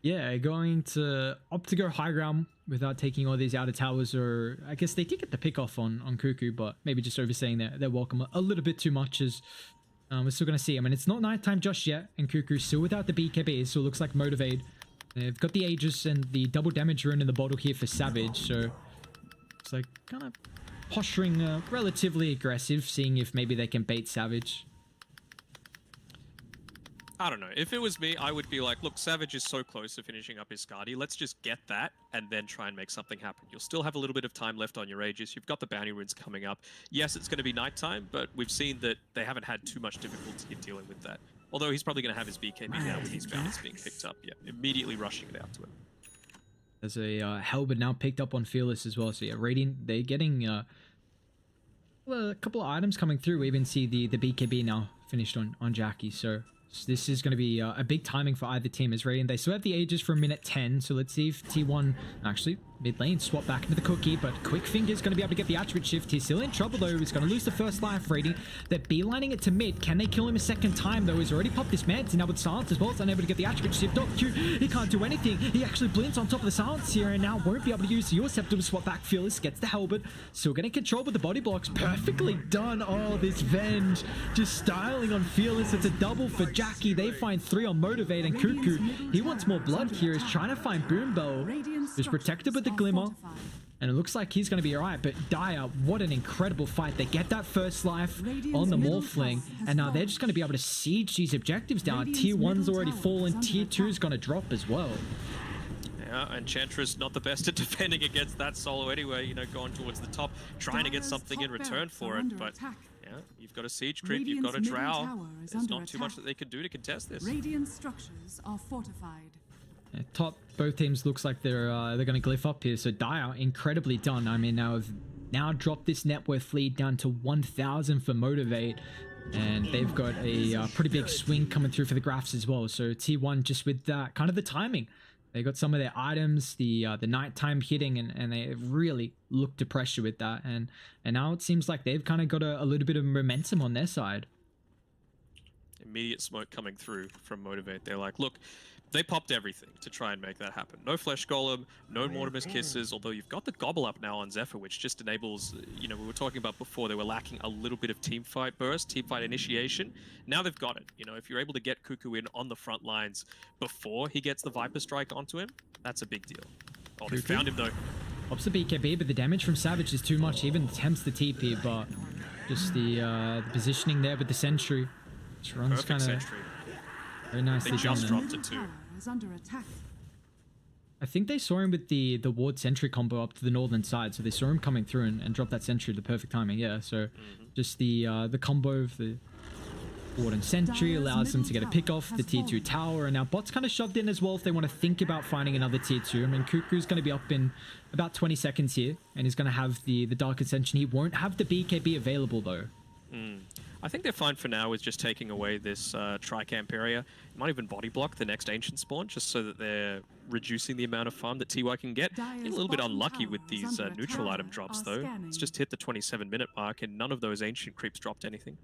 Yeah, going to opt to go high ground without taking all these outer towers, or I guess they did get the pick off on Cuckoo, but maybe just overstaying their welcome a little bit too much as we're still going to see. I mean, it's not nighttime just yet, and Cuckoo's still without the BKB, so it looks like Motivate. They've got the Aegis and the double damage rune in the bottle here for Savage, so it's like kind of posturing relatively aggressive, seeing if maybe they can bait Savage. I don't know. If it was me, I would be like, look, Savage is so close to finishing up his Skadi. Let's just get that and then try and make something happen. You'll still have a little bit of time left on your Aegis. You've got the bounty runes coming up. Yes, it's going to be nighttime, but we've seen that they haven't had too much difficulty in dealing with that. Although he's probably going to have his BKB now with these bounties being picked up. Yeah, immediately rushing it out to him. There's a Halberd now picked up on Fearless as well. So yeah, Radiant, they're getting a couple of items coming through. We even see the BKB now finished on Jackie. So this is going to be a big timing for either team as Radiant. They still have the Aegis for a minute 10. So let's see if T1 actually mid lane swap back into the Cookie, but Quick Finger's going to be able to get the attribute shift. He's still in trouble though. He's going to lose the first life. Radiant, they're beelining it to mid. Can they kill him a second time though? He's already popped this Manta now with silence as well. It's unable to get the attribute shift. Oh, Q, he can't do anything. He actually blinks on top of the silence here and now won't be able to use the Scepter to swap back. Fearless gets the Halberd. Still getting control with the body blocks. Perfectly done. Oh, this Venge just styling on Fearless. It's a double for Jackie. They find 3 on Motivate, and Cuckoo, he wants more blood here. He's trying to find Boombell, who's protected with the Glimmer. And it looks like he's going to be alright, but Dire, what an incredible fight. They get that first life on the Morphling, and now they're just going to be able to siege these objectives down. Tier 1's already fallen, Tier 2's going to drop as well. Yeah, and Chantra's not the best at defending against that solo anyway, you know, going towards the top, trying to get something in return for it, but yeah, you've got a siege creep, you've got a Drow. There's not too much that they can do to contest this. Radiant structures are fortified. Yeah, top, both teams looks like they're going to glyph up here. So Dire, incredibly done. I mean, now dropped this net worth lead down to 1,000 for Motivate, and they've got a pretty big swing coming through for the graphs as well. So T1 just with kind of the timing. They got some of their items, the nighttime hitting, and they really looked to pressure with that. And now it seems like they've kind of got a little bit of momentum on their side. Immediate smoke coming through from Motivate. They're like, look, They popped everything to try and make that happen. No Flesh Golem, no Mortimer's Kisses, although you've got the Gobble up now on Zephyr, which just enables, you know, we were talking about before, they were lacking a little bit of teamfight burst, teamfight initiation. Now they've got it. You know, if you're able to get Cuckoo in on the front lines before he gets the Viper Strike onto him, that's a big deal. Oh, they found him though. Pops the BKB, but the damage from Savage is too much. He even attempts the TP, but just the positioning there with the Sentry. Which runs kind of very nicely they just done. dropped it too. Is under attack. I think they saw him with the Ward Sentry combo up to the northern side, so they saw him coming through and drop that Sentry at the perfect timing. Yeah, so just the combo of the Ward and Sentry allows them to get a pick off the tier 2 tower, and now bot's kind of shoved in as well if they want to think about finding another tier 2. I mean, Cuckoo's going to be up in about 20 seconds here, and he's going to have the Dark Ascension. He won't have the BKB available though. I think they're fine for now with just taking away this Tricamp area. Might even body block the next Ancient Spawn just so that they're reducing the amount of farm that TY can get. Getting a little bit unlucky with these neutral item drops though. It's just hit the 27-minute mark and none of those Ancient creeps dropped anything.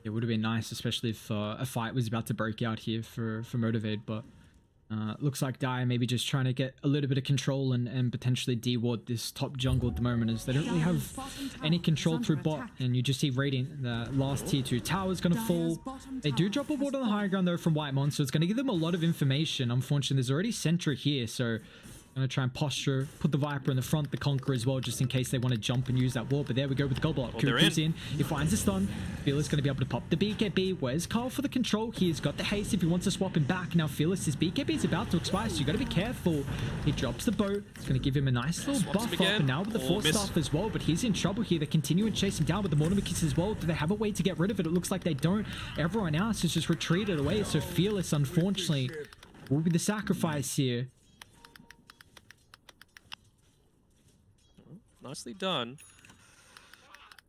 It would have been nice, especially if a fight was about to break out here for Motivate, but looks like Dire maybe just trying to get a little bit of control and potentially de-ward this top jungle at the moment, as they don't really have any control through bot, and you just see Radiant, the last tier 2 tower is going to fall. They do drop a ward on the high ground though from Whitemon, so it's going to give them a lot of information. Unfortunately, there's already Sentry here, so I'm going to try and posture, put the Viper in the front, the Conqueror as well, just in case they want to jump and use that wall. But there we go with the Gobble up. Cuckoo's in. He finds a stun. Fearless going to be able to pop the BKB. Where's Carl for the control? He's got the haste if he wants to swap him back. Now Fearless's BKB is about to expire, so you got to be careful. He drops the boat. It's going to give him a nice little buff up. And now with the Force Staff as well, but he's in trouble here. They continue and chase him down with the Mortimer Kiss as well. Do they have a way to get rid of it? It looks like they don't. Everyone else has just retreated away, so Fearless, unfortunately, will be the sacrifice here. Nicely done.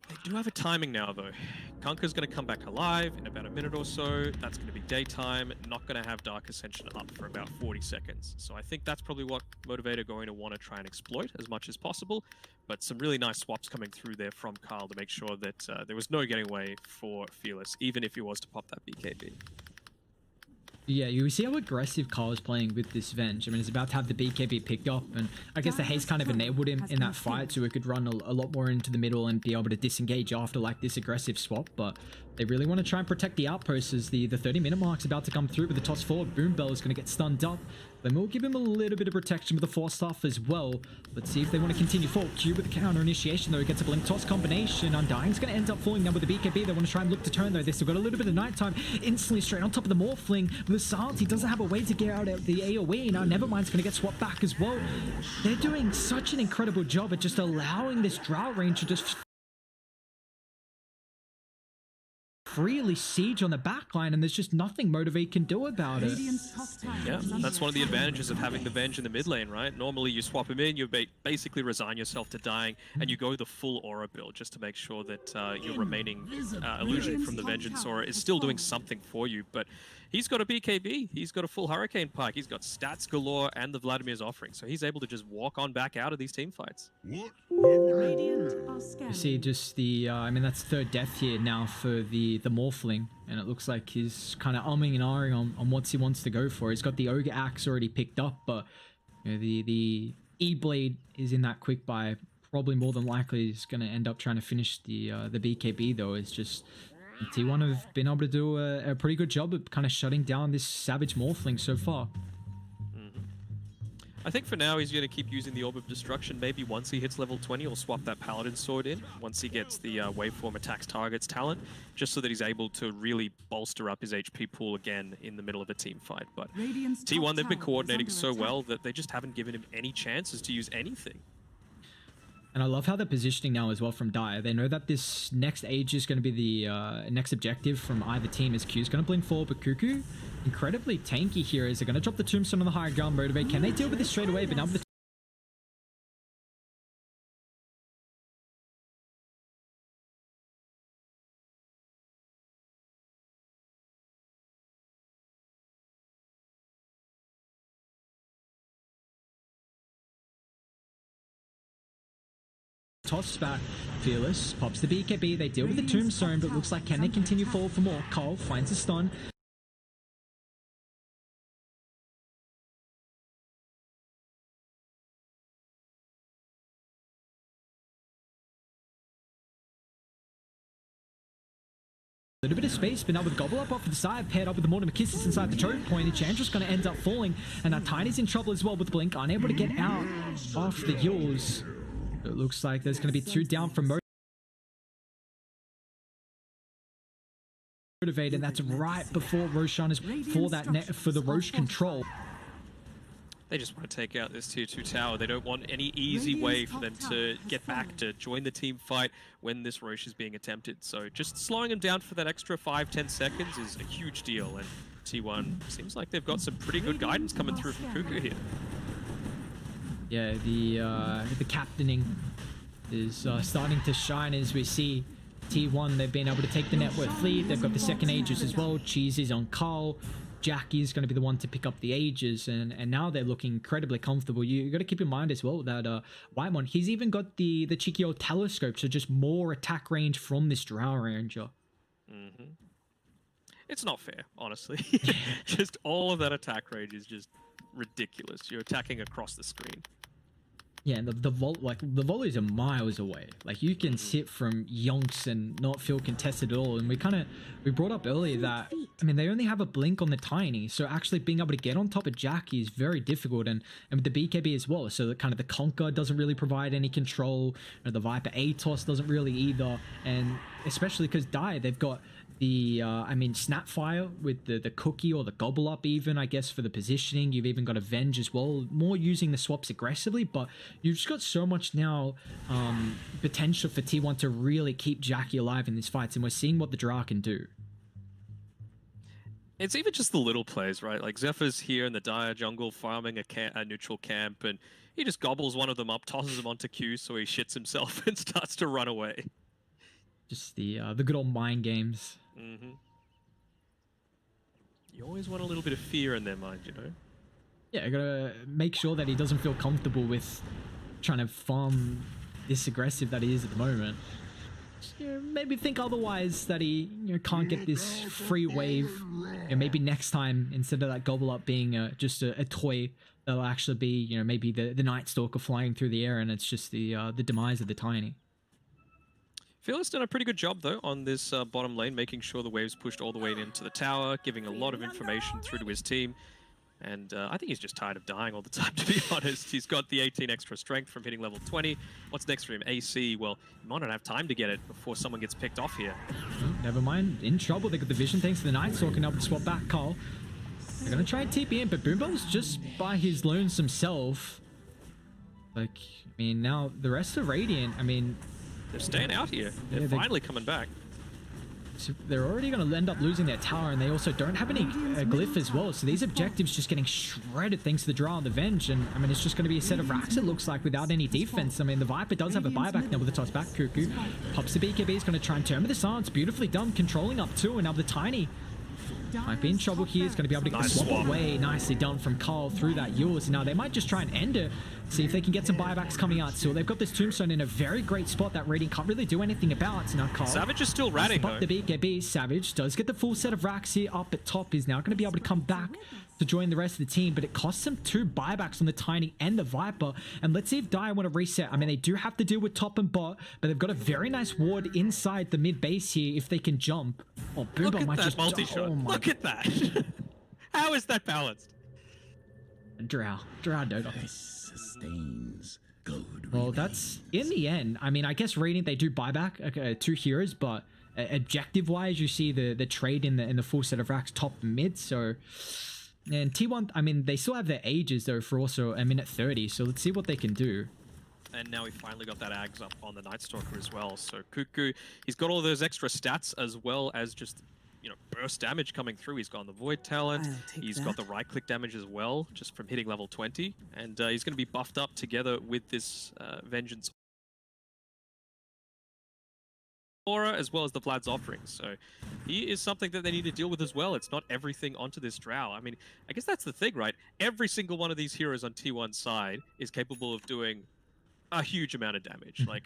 They do have a timing now, though. Kunkka's going to come back alive in about a minute or so. That's going to be daytime. Not going to have Dark Ascension up for about 40 seconds. So I think that's probably what Motivate are going to want to try and exploit as much as possible. But some really nice swaps coming through there from Carl to make sure that there was no getting away for Fearless, even if he was to pop that BKB. Yeah, you see how aggressive Carl is playing with this Venge. I mean, he's about to have the BKB picked up, and I guess the haste kind of enabled him in that fight, so he could run a lot more into the middle and be able to disengage after like this aggressive swap. But they really want to try and protect the outposts as the 30-minute mark's about to come through with the toss forward. Boom Bell is going to get stunned up. Then we'll give him a little bit of protection with the Force Staff as well. Let's see if they want to continue forward. Q with the counter initiation though. He gets a blink toss combination. Undying's going to end up falling now with the BKB. They want to try and look to turn though. They've still got a little bit of nighttime. Instantly straight on top of the Morphling. With the silence, he doesn't have a way to get out of the AoE. Now Nevermind's going to get swapped back as well. They're doing such an incredible job at just allowing this Drought range to just freely siege on the backline, and there's just nothing Motivate can do about it. Yeah, that's one of the advantages of having the Venge in the mid lane, right? Normally you swap him in, you basically resign yourself to dying, and you go the full aura build just to make sure that your remaining illusion from the Vengeance aura is still doing something for you. But he's got a BKB, he's got a full Hurricane Pike, he's got stats galore and the Vladimir's offering, so he's able to just walk on back out of these team fights. You see just the, I mean, that's third death here now for the Morphling, and it looks like he's kind of umming and ahhing on what he wants to go for. He's got the Ogre Axe already picked up, but you know, the E-Blade is in that quick buy. Probably more than likely he's going to end up trying to finish the BKB though. It's just T1 have been able to do a pretty good job of kind of shutting down this Savage Morphling so far. I think for now he's going to keep using the Orb of Destruction. Maybe once he hits level 20, he'll swap that Paladin Sword in. Once he gets the Waveform Attacks Targets talent, just so that he's able to really bolster up his HP pool again in the middle of a team fight. But T1, they've been coordinating so well that they just haven't given him any chances to use anything. And I love how they're positioning now as well from Dire. They know that this next age is going to be the next objective from either team, as Q's going to blink forward, but Cuckoo, incredibly tanky here, as they're going to drop the Tombstone on the higher ground. Motivate, can they deal with this straight away? But now with the toss back, Fearless pops the BKB. They deal with the Tombstone, but looks like can they continue forward for more? Cole finds a stun. little bit of space, but now with Gobble up off to the side, paired up with the Mortimer Kisses inside the choke point, and Chandra's going to end up falling, and now Tiny's in trouble as well with Blink, unable to get out after the heals. It looks like there's going to be 2 down from Motivate, and that's right before Roshan is for that net for the Roche control. They just want to take out this tier 2 tower. They don't want any easy way for them to get back to join the team fight when this Roche is being attempted. So just slowing them down for that extra 5-10 seconds is a huge deal. And T1 seems like they've got some pretty good guidance coming through from Cuckoo here. Yeah, the captaining is starting to shine as we see T1. They've been able to take the network lead. They've got the second Aegis as well. Cheese is on Carl. Jackie is going to be the one to pick up the Aegis, and now they're looking incredibly comfortable. You got to keep in mind as well that Whitemon, he's even got the cheeky old telescope, so just more attack range from this Drow Ranger. It's not fair, honestly. Just all of that attack range is just ridiculous. You're attacking across the screen. Yeah, and the volleys are miles away. Like, you can sit from yonks and not feel contested at all. And we brought up earlier that, I mean, they only have a blink on the Tiny, so actually being able to get on top of Jackie is very difficult, and with the BKB as well. So that kind of the Conquer doesn't really provide any control, the Viper Atos doesn't really either, and especially because they've got the Snapfire with the cookie or the gobble up, even I guess for the positioning. You've even got Avenge as well, more using the swaps aggressively, but you've just got so much now potential for T1 to really keep Jackie alive in these fights, and we're seeing what the Drow can do. It's even just the little plays, right? Like Zephyr's here in the Dire jungle farming a neutral camp, and he just gobbles one of them up, tosses him onto Q, so he shits himself and starts to run away. Just the good old mind games. You always want a little bit of fear in their mind, you know? Yeah, I gotta make sure that he doesn't feel comfortable with trying to farm this aggressive that he is at the moment. Maybe think otherwise, that he can't get this free wave. Maybe next time, instead of that gobble up being just a toy, that'll actually be maybe the Night Stalker flying through the air, and it's just the demise of the Tiny. Fearless done a pretty good job, though, on this bottom lane, making sure the wave's pushed all the way into the tower, giving a lot of information through to his team. And I think he's just tired of dying all the time, to be honest. He's got the 18 extra strength from hitting level 20. What's next for him? AC. Well, he might not have time to get it before someone gets picked off here. Never mind. In trouble. They got the vision thanks to the Night Stalker, able to swap back Carl. They're going to try and TP in, but Boombell's just by his lonesome self. Like, I mean, now the rest of Radiant, I mean... They're staying out here. They're finally coming back. So they're already going to end up losing their tower, and they also don't have any glyph as well. So these objectives just getting shredded thanks to the Drow and the Venge. And I mean, it's just going to be a set of racks, it looks like, without any defense. I mean, the Viper does have a buyback now with the toss back. Cuckoo pops the BKB, is going to try and turn with the silence. Beautifully done, controlling up too. And now the Tiny might be in trouble here. It's going to be able to get the swap away. Nicely done from Carl through that yours. Now they might just try and end it. See if they can get some buybacks coming out. So they've got this Tombstone in a very great spot that Radiant can't really do anything about. So now Carl, Savage is still ratting though. The BKB. Savage does get the full set of racks here up at top. He's now going to be able to come back to join the rest of the team, but it costs him 2 buybacks on the Tiny and the Viper. And let's see if Dire want to reset. I mean, they do have to deal with top and bot, but they've got a very nice ward inside the mid base here if they can jump. Oh, Boomba might just multi-shot. Oh my. Look at that. How is that balanced? Drow Dota. Sustains good. Well, that's in the end. I mean, I guess Radiant, they do buyback 2 heroes, but objective wise, you see the trade in the full set of racks top and mid. So, and T1, I mean, they still have their ages though for also a minute 30. So let's see what they can do. And now we finally got that Ags up on the Night Stalker as well. So Cuckoo, he's got all those extra stats as well as just, burst damage coming through. He's got the Void Talent. He's got the right-click damage as well, just from hitting level 20. And he's going to be buffed up together with this Vengeance Aura, as well as the Vlad's Offerings. So he is something that they need to deal with as well. It's not everything onto this Drow. I mean, I guess that's the thing, right? Every single one of these heroes on T1's side is capable of doing a huge amount of damage. Like,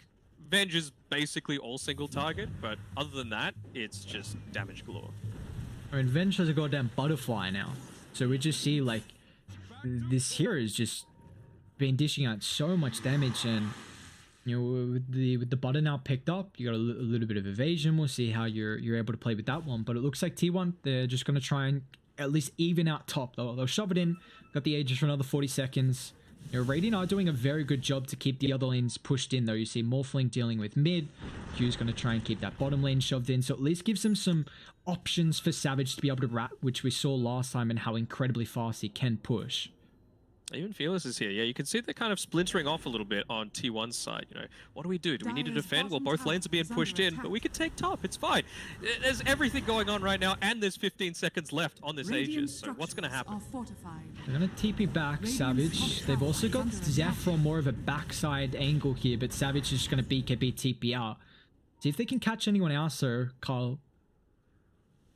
Venge is basically all single target, but other than that, it's just damage galore. I mean, Venge has a goddamn butterfly now. So we just see, like, this hero is just been dishing out so much damage, and You know, with the butter now picked up, you got a little bit of evasion. We'll see how you're able to play with that one. But it looks like T1, they're just going to try and at least even out top. They'll shove it in. Got the Aegis for another 40 seconds. You know, Radiant are doing a very good job to keep the other lanes pushed in, though. You see Morphling dealing with mid. Q's going to try and keep that bottom lane shoved in. So at least gives them some options for Savage to be able to rat, which we saw last time, and how incredibly fast he can push. Even Fearless is here. Yeah, you can see they're kind of splintering off a little bit on T1's side. You know, what do we do? Do we need to defend? Well, both lanes are being pushed in, but we can take top. It's fine. There's everything going on right now, and there's 15 seconds left on this Aegis. So what's going to happen? They're going to TP back Savage. They've also got Zeph from more of a backside angle here, but Savage is just going to BKB TP out. See if they can catch anyone else, though, Carl.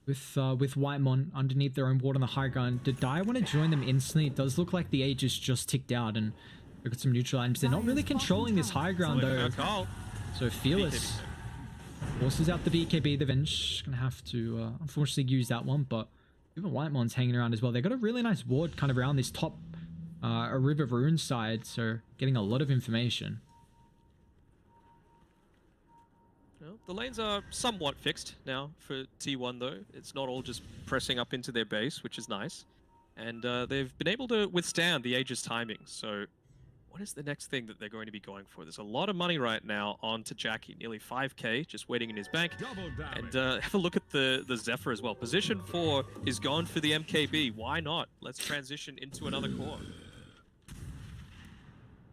With Whitemon underneath their own ward on the high ground. Did Dire want to join them instantly? It does look like the Aegis just ticked out, and they've got some neutral items. They're not really controlling this high ground, though. So Fearless forces out the BKB. The Venge gonna have to unfortunately use that one, but even Whitemon's hanging around as well. They've got a really nice ward kind of around this top a River Rune side, so getting a lot of information. Well, the lanes are somewhat fixed now for T1, though. It's not all just pressing up into their base, which is nice. And they've been able to withstand the Aegis timing. So what is the next thing that they're going to be going for? There's a lot of money right now onto Jackie. Nearly 5k just waiting in his bank. And have a look at the Zephyr as well. Position 4 is gone for the MKB. Why not? Let's transition into another core.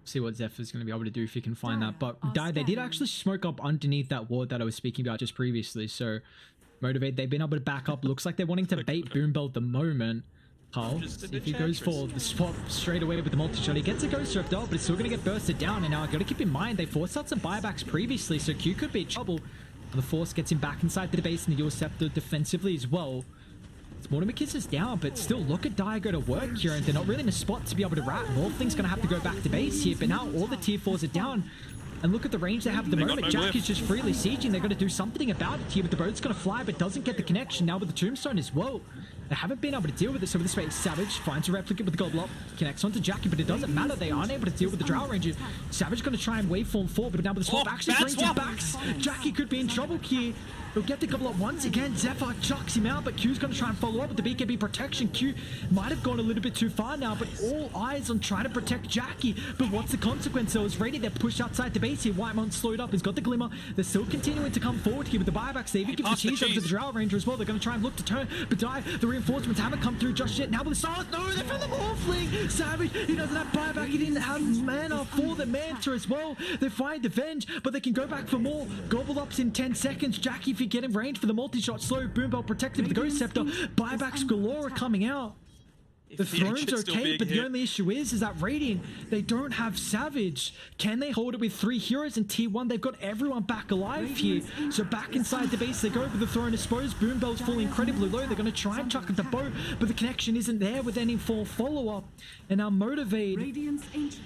See what Zephyr's going to be able to do if he can find that. But they did actually smoke up underneath that ward that I was speaking about just previously. So Motivate, they've been able to back up. Looks like they're wanting to bait Boombell at the moment. Carl, see if he goes for the swap straight away with the multi-shot. He gets a Ghost Rift off, but it's still going to get bursted down. And now I've got to keep in mind, they forced out some buybacks previously, so Q could be in trouble. The Force gets him back inside the base, and the Scepter defensively as well. Mortimer kisses down, but still look at Dire go to work here, and they're not really in a spot to be able to rat. Morphling's going to have to go back to base here, but now all the tier 4s are down. And look at the range they have at the moment. Jack is just freely sieging. They're going to do something about it here, but the boat's going to fly, but doesn't get the connection now with the Tombstone as well. They haven't been able to deal with it, so with this way, Savage finds a replicate with the Goblet, connects onto Jackie, but it doesn't matter. They aren't able to deal with the Drow Ranger. Savage going to try and waveform forward, but now with the swap actually brings him back. Jackie could be in trouble here. He'll get the Goblet once again. Zephyr chucks him out, but Q's going to try and follow up with the BKB protection. Q might have gone a little bit too far now, but all eyes on trying to protect Jackie. But what's the consequence? So it's ready. They're pushed outside the base here. Whitemon slowed up. He's got the Glimmer. They're still continuing to come forward here with the buybacks. They even give the cheese over to the Drow Ranger as well. They're going to try and look to turn, but the reinforcements haven't come through just yet. Now with the Silence, no, they're from the Morphling. Savage, he doesn't have buyback. He didn't have mana for the Manta as well. They find the Venge, but they can go back for more. Gobble ups in 10 seconds. Jackie, if you get in range for the multi-shot, slow, Boombell protected with the Ghost Scepter. Buybacks galore are coming out. The throne's okay, but the only issue is that Radiant, they don't have Savage. Can they hold it with 3 heroes in T1? They've got everyone back alive here. So back inside the base, they go for the throne, I suppose. Boombell's falling incredibly low. They're going to try and chuck at the bow, but the connection isn't there with any full follow-up. And now Motivate,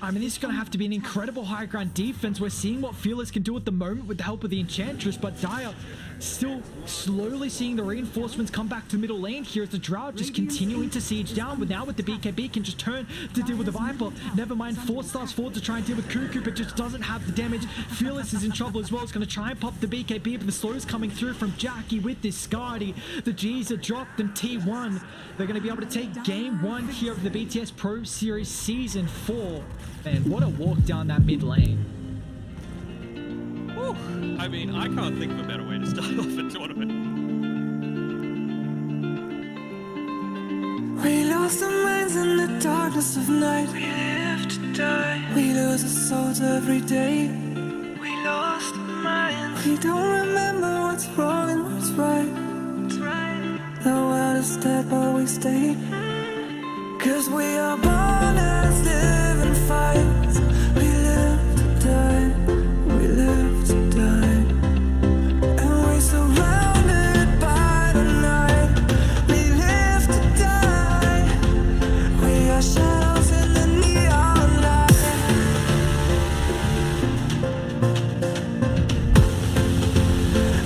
I mean, this is going to have to be an incredible high ground defense. We're seeing what Fearless can do at the moment with the help of the Enchantress, but Dire still slowly seeing the reinforcements come back to middle lane here as the Drow just continuing to siege down. But now with the BKB can just turn to deal with the Viper. Never mind, 4 stars forward to try and deal with Cuckoo, but just doesn't have the damage. Fearless is in trouble as well. It's going to try and pop the BKB, but the slow is coming through from Jackie with this Scardy. The G's are dropped in T1. They're going to be able to take game 1 here of the BTS Pro Series Season 4. Man, what a walk down that mid lane. Whew. I mean, I can't think of a better way to start off a tournament. We lost our minds in the darkness of night. We live to die. We lose our souls every day. We lost our minds. We don't remember what's wrong and what's right. The world is dead, but we stay. 'Cause we are born as live and fight. We live to die. We live to die. And we surrounded by the night. We live to die. We are shadows in the neon light.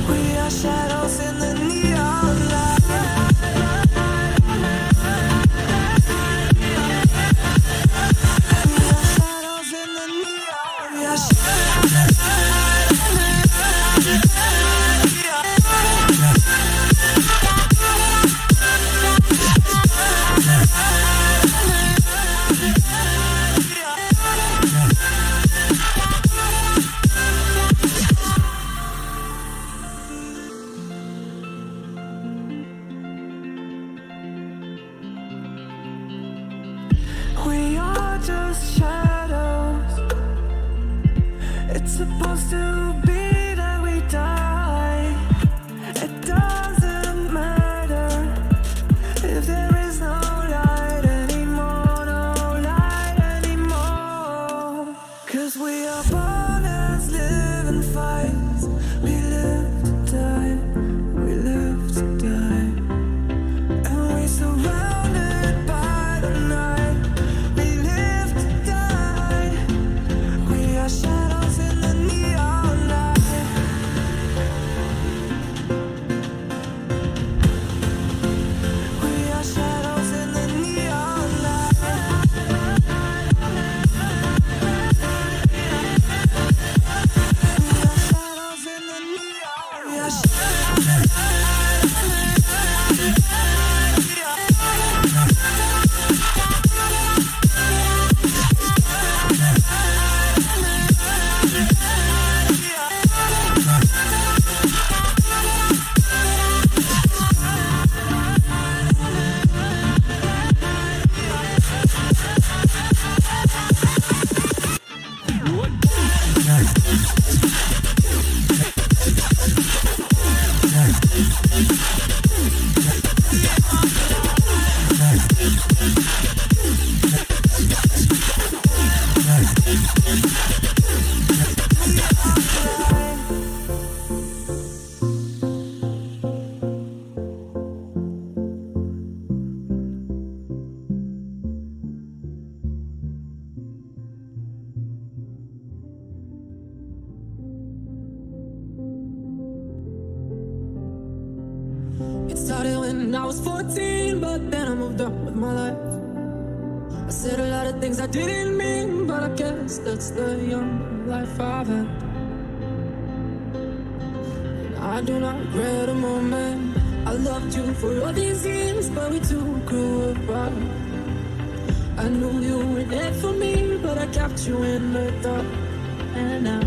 We are shadows in the neon light. We are shadows in the supposed to be that we die. It doesn't matter if there is no light anymore, no light anymore. 'Cause we are born as living fights. We live to die, we live to die. And we surrounded by the night. We live to die. We are shadows in the neon light. We are shadows in the neon light. We are shadows in the neon. We are It started when I was 14, but then I moved on with my life. I said a lot of things I didn't mean, but I guess that's the young life I've had. And I do not regret a moment. I loved you for all these years, but we two grew apart. I knew you were there for me, but I kept you in the dark. And now,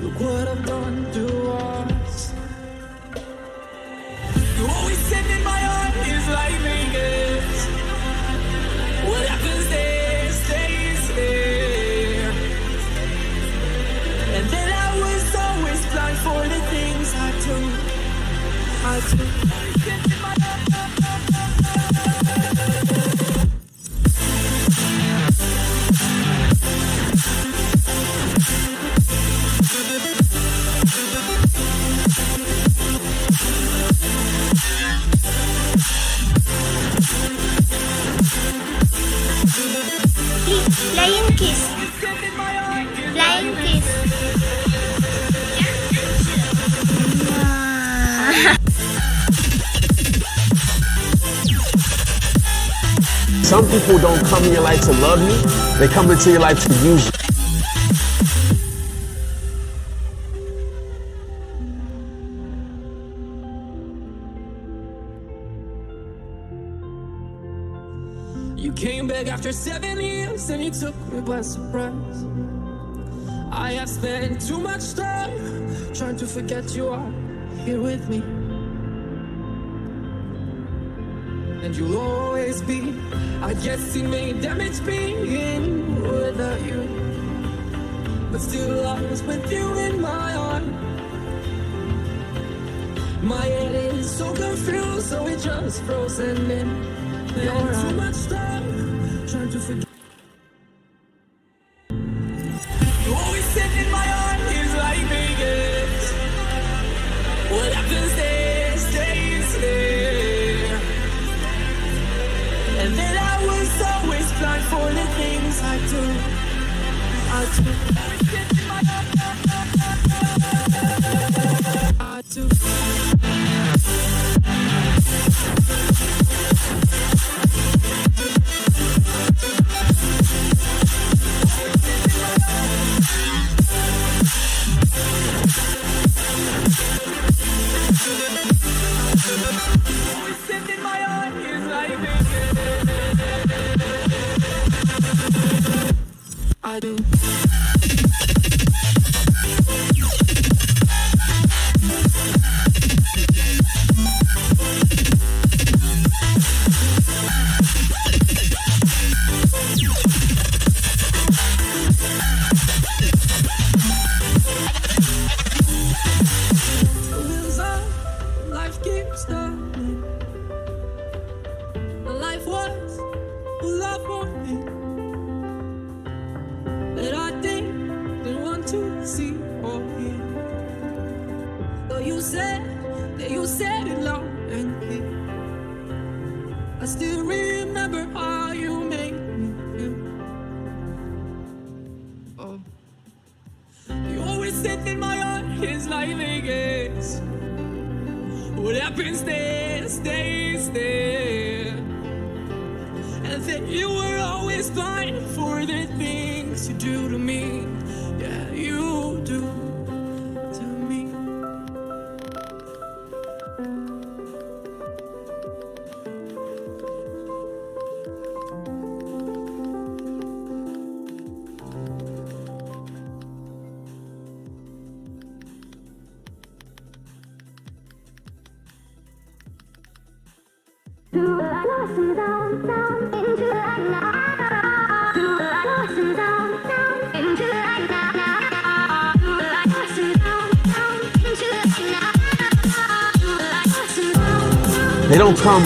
look what I've done to us. You always said that my heart is like Vegas. What happens there stays there. And then I was always blind for the things I do. Flying kiss. Flying kiss. Some people don't come in your life to love you, they come into your life to use you. You came back after 7 years and you took me by surprise. I have spent too much time trying to forget you are here with me. And you'll always be. I guess it may damage being without you, but still I was with you in my heart. My head is so confused, so it just frozen in. And too much time trying to forget. You always said that my heart is like Vegas. What happens there stays there. And then I was always blind for the things I do. I do. I do. Yeah, you said it loud and clear. I still remember how you made me feel. Oh, you always said that my heart is like Vegas. What happens there stays there. And that you were always fine for the things you do to me. Yeah, you do to me. They don't come.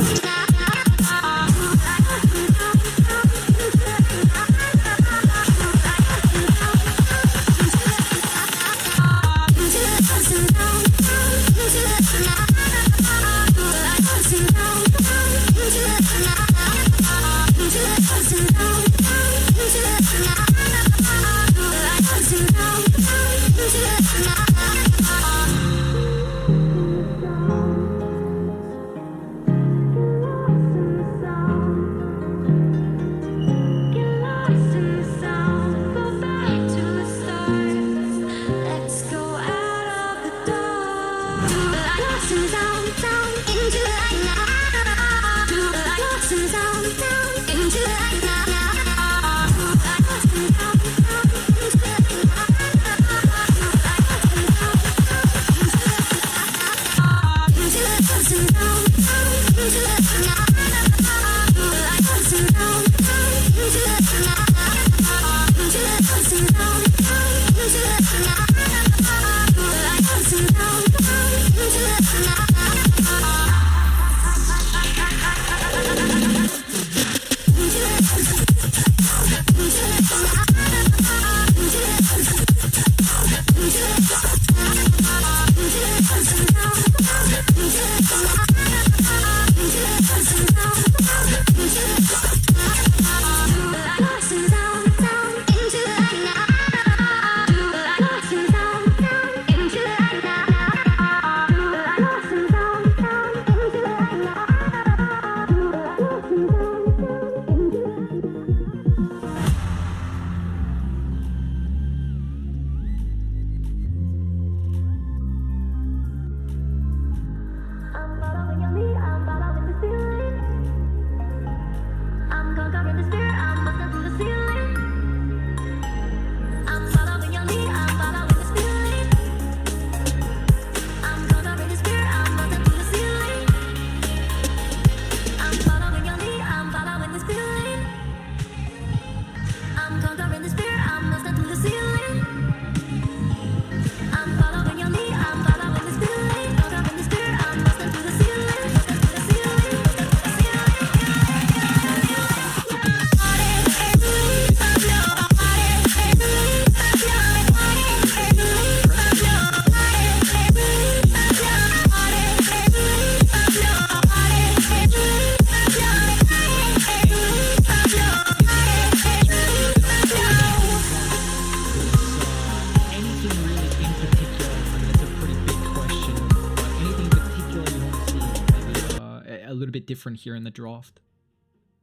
Different here in the draft?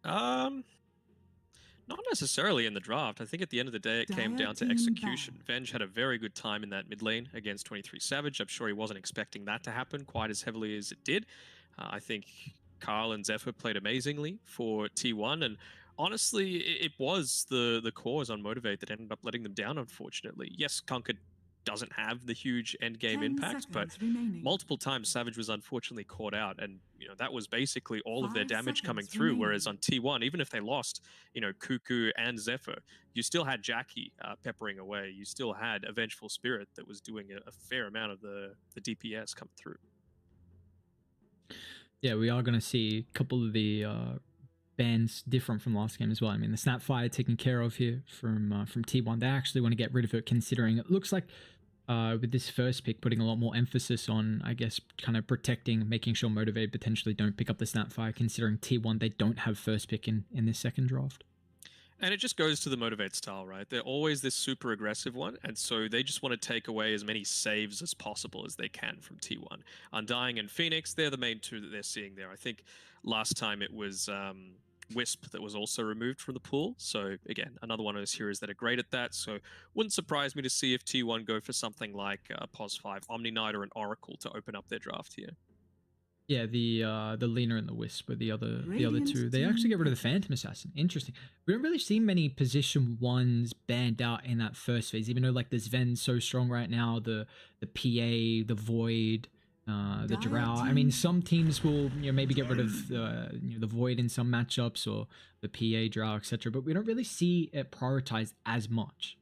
Not necessarily in the draft. I think at the end of the day, it came down to execution. Venge had a very good time in that mid lane against 23 Savage. I'm sure he wasn't expecting that to happen quite as heavily as it did. I think Carl and Zephyr played amazingly for T1, and honestly, it was the cause on Motivate that ended up letting them down, unfortunately. Yes, Conquered doesn't have the huge end game impact, but multiple times Savage was unfortunately caught out, and that was basically all of their damage coming through. Whereas on T1, even if they lost Cuckoo and Zephyr, you still had Jackie peppering away. You still had a Vengeful Spirit that was doing a fair amount of the DPS come through. Yeah, we are going to see a couple of the bans different from last game as well. I mean, the Snapfire taken care of here from T1. They actually want to get rid of it, considering it looks like with this first pick, putting a lot more emphasis on, I guess, kind of protecting, making sure Motivate potentially don't pick up the Snapfire, considering T1 they don't have first pick in this second draft. And it just goes to the Motivate style, right? They're always this super aggressive one, and so they just want to take away as many saves as possible as they can from T1. Undying and Phoenix, they're the main two that they're seeing there. I think last time it was Wisp that was also removed from the pool. So again, another one of those heroes that are great at that. So wouldn't surprise me to see if T1 go for something like POS5, Omni Knight, or an Oracle to open up their draft here. Yeah, the Lena and the Wisp were the other two. They actually get rid of the Phantom Assassin. Interesting. We don't really see many position ones banned out in that first phase, even though like the Sven's so strong right now, the PA, the Void, the Drow. I mean, some teams will maybe get rid of the Void in some matchups, or the PA, Drow, etc. But we don't really see it prioritized as much.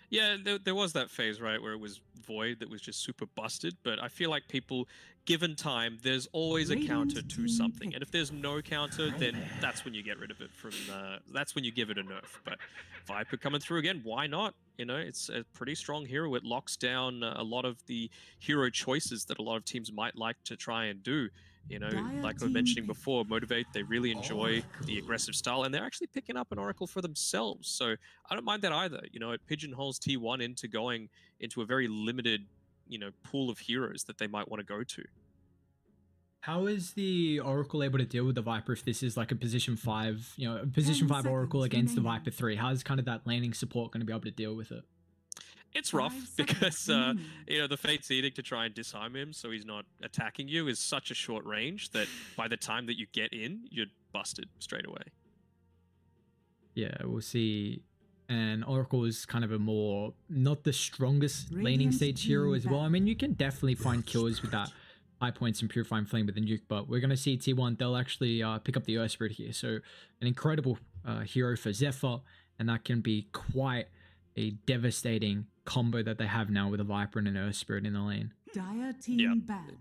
Yeah, there was that phase, right, where it was Void that was just super busted, but I feel like people, given time, there's always a counter to something, and if there's no counter, then that's when you get rid of it from, that's when you give it a nerf. But Viper coming through again, why not? It's a pretty strong hero. It locks down a lot of the hero choices that a lot of teams might like to try and do. Like I was mentioning before, Motivate, they really enjoy the aggressive style, and they're actually picking up an Oracle for themselves. So I don't mind that either. It pigeonholes T1 into going into a very limited, pool of heroes that they might want to go to. How is the Oracle able to deal with the Viper if this is like a position 5, a position 5 Oracle against the Viper 3? How is kind of that laning support going to be able to deal with it? It's rough because, the Fate's Edict to try and disarm him so he's not attacking you is such a short range that by the time that you get in, you're busted straight away. Yeah, we'll see. And Oracle is kind of a more, not the strongest laning stage hero as well. I mean, you can definitely find kills with that high points and Purifying Flame with the nuke, but we're going to see T1, they'll actually pick up the Earth Spirit here. So an incredible hero for Zephyr, and that can be quite a devastating combo that they have now with a Viper and an Earth Spirit in the lane.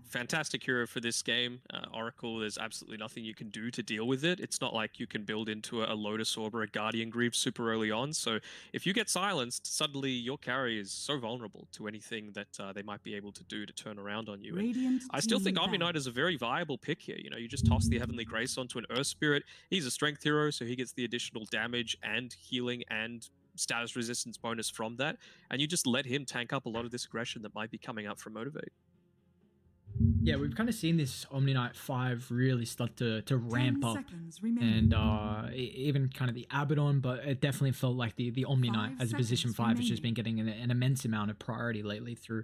Fantastic hero for this game. Oracle, there's absolutely nothing you can do to deal with it. It's not like you can build into a Lotus Orb or a Guardian Greaves super early on. So if you get silenced, suddenly your carry is so vulnerable to anything that they might be able to do to turn around on you. And I still think Omni Knight is a very viable pick here. You just toss the Heavenly Grace onto an Earth Spirit. He's a strength hero, so he gets the additional damage and healing and status resistance bonus from that, and you just let him tank up a lot of this aggression that might be coming up from Motivate. Yeah, we've kind of seen this Omni Knight 5 really start to ramp up, and even kind of the Abaddon, but it definitely felt like the Omni Knight as a position 5 has just been getting an immense amount of priority lately through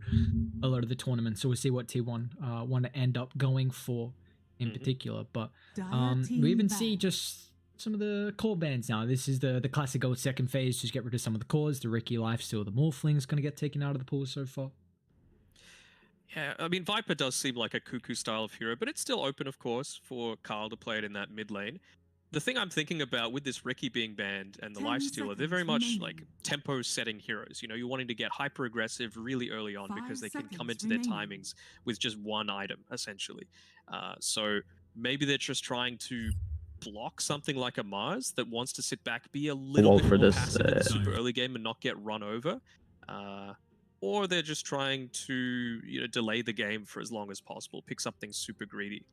a lot of the tournaments. So we'll see what T1 want to end up going for in particular. But we even see just some of the core bans now. This is the classic old second phase, just get rid of some of the cores. The Ricky Lifesteal, the Morphling's going to get taken out of the pool so far. Yeah, I mean, Viper does seem like a cuckoo style of hero, but it's still open, of course, for Carl to play it in that mid lane. The thing I'm thinking about with this Ricky being banned and the Lifestealer, they're very much like tempo setting heroes. You're wanting to get hyper aggressive really early on because they can come into their timings with just one item, essentially. So maybe they're just trying to block something like a Mars that wants to sit back, be a little bit more passive in the super early game and not get run over. Or they're just trying to delay the game for as long as possible, pick something super greedy.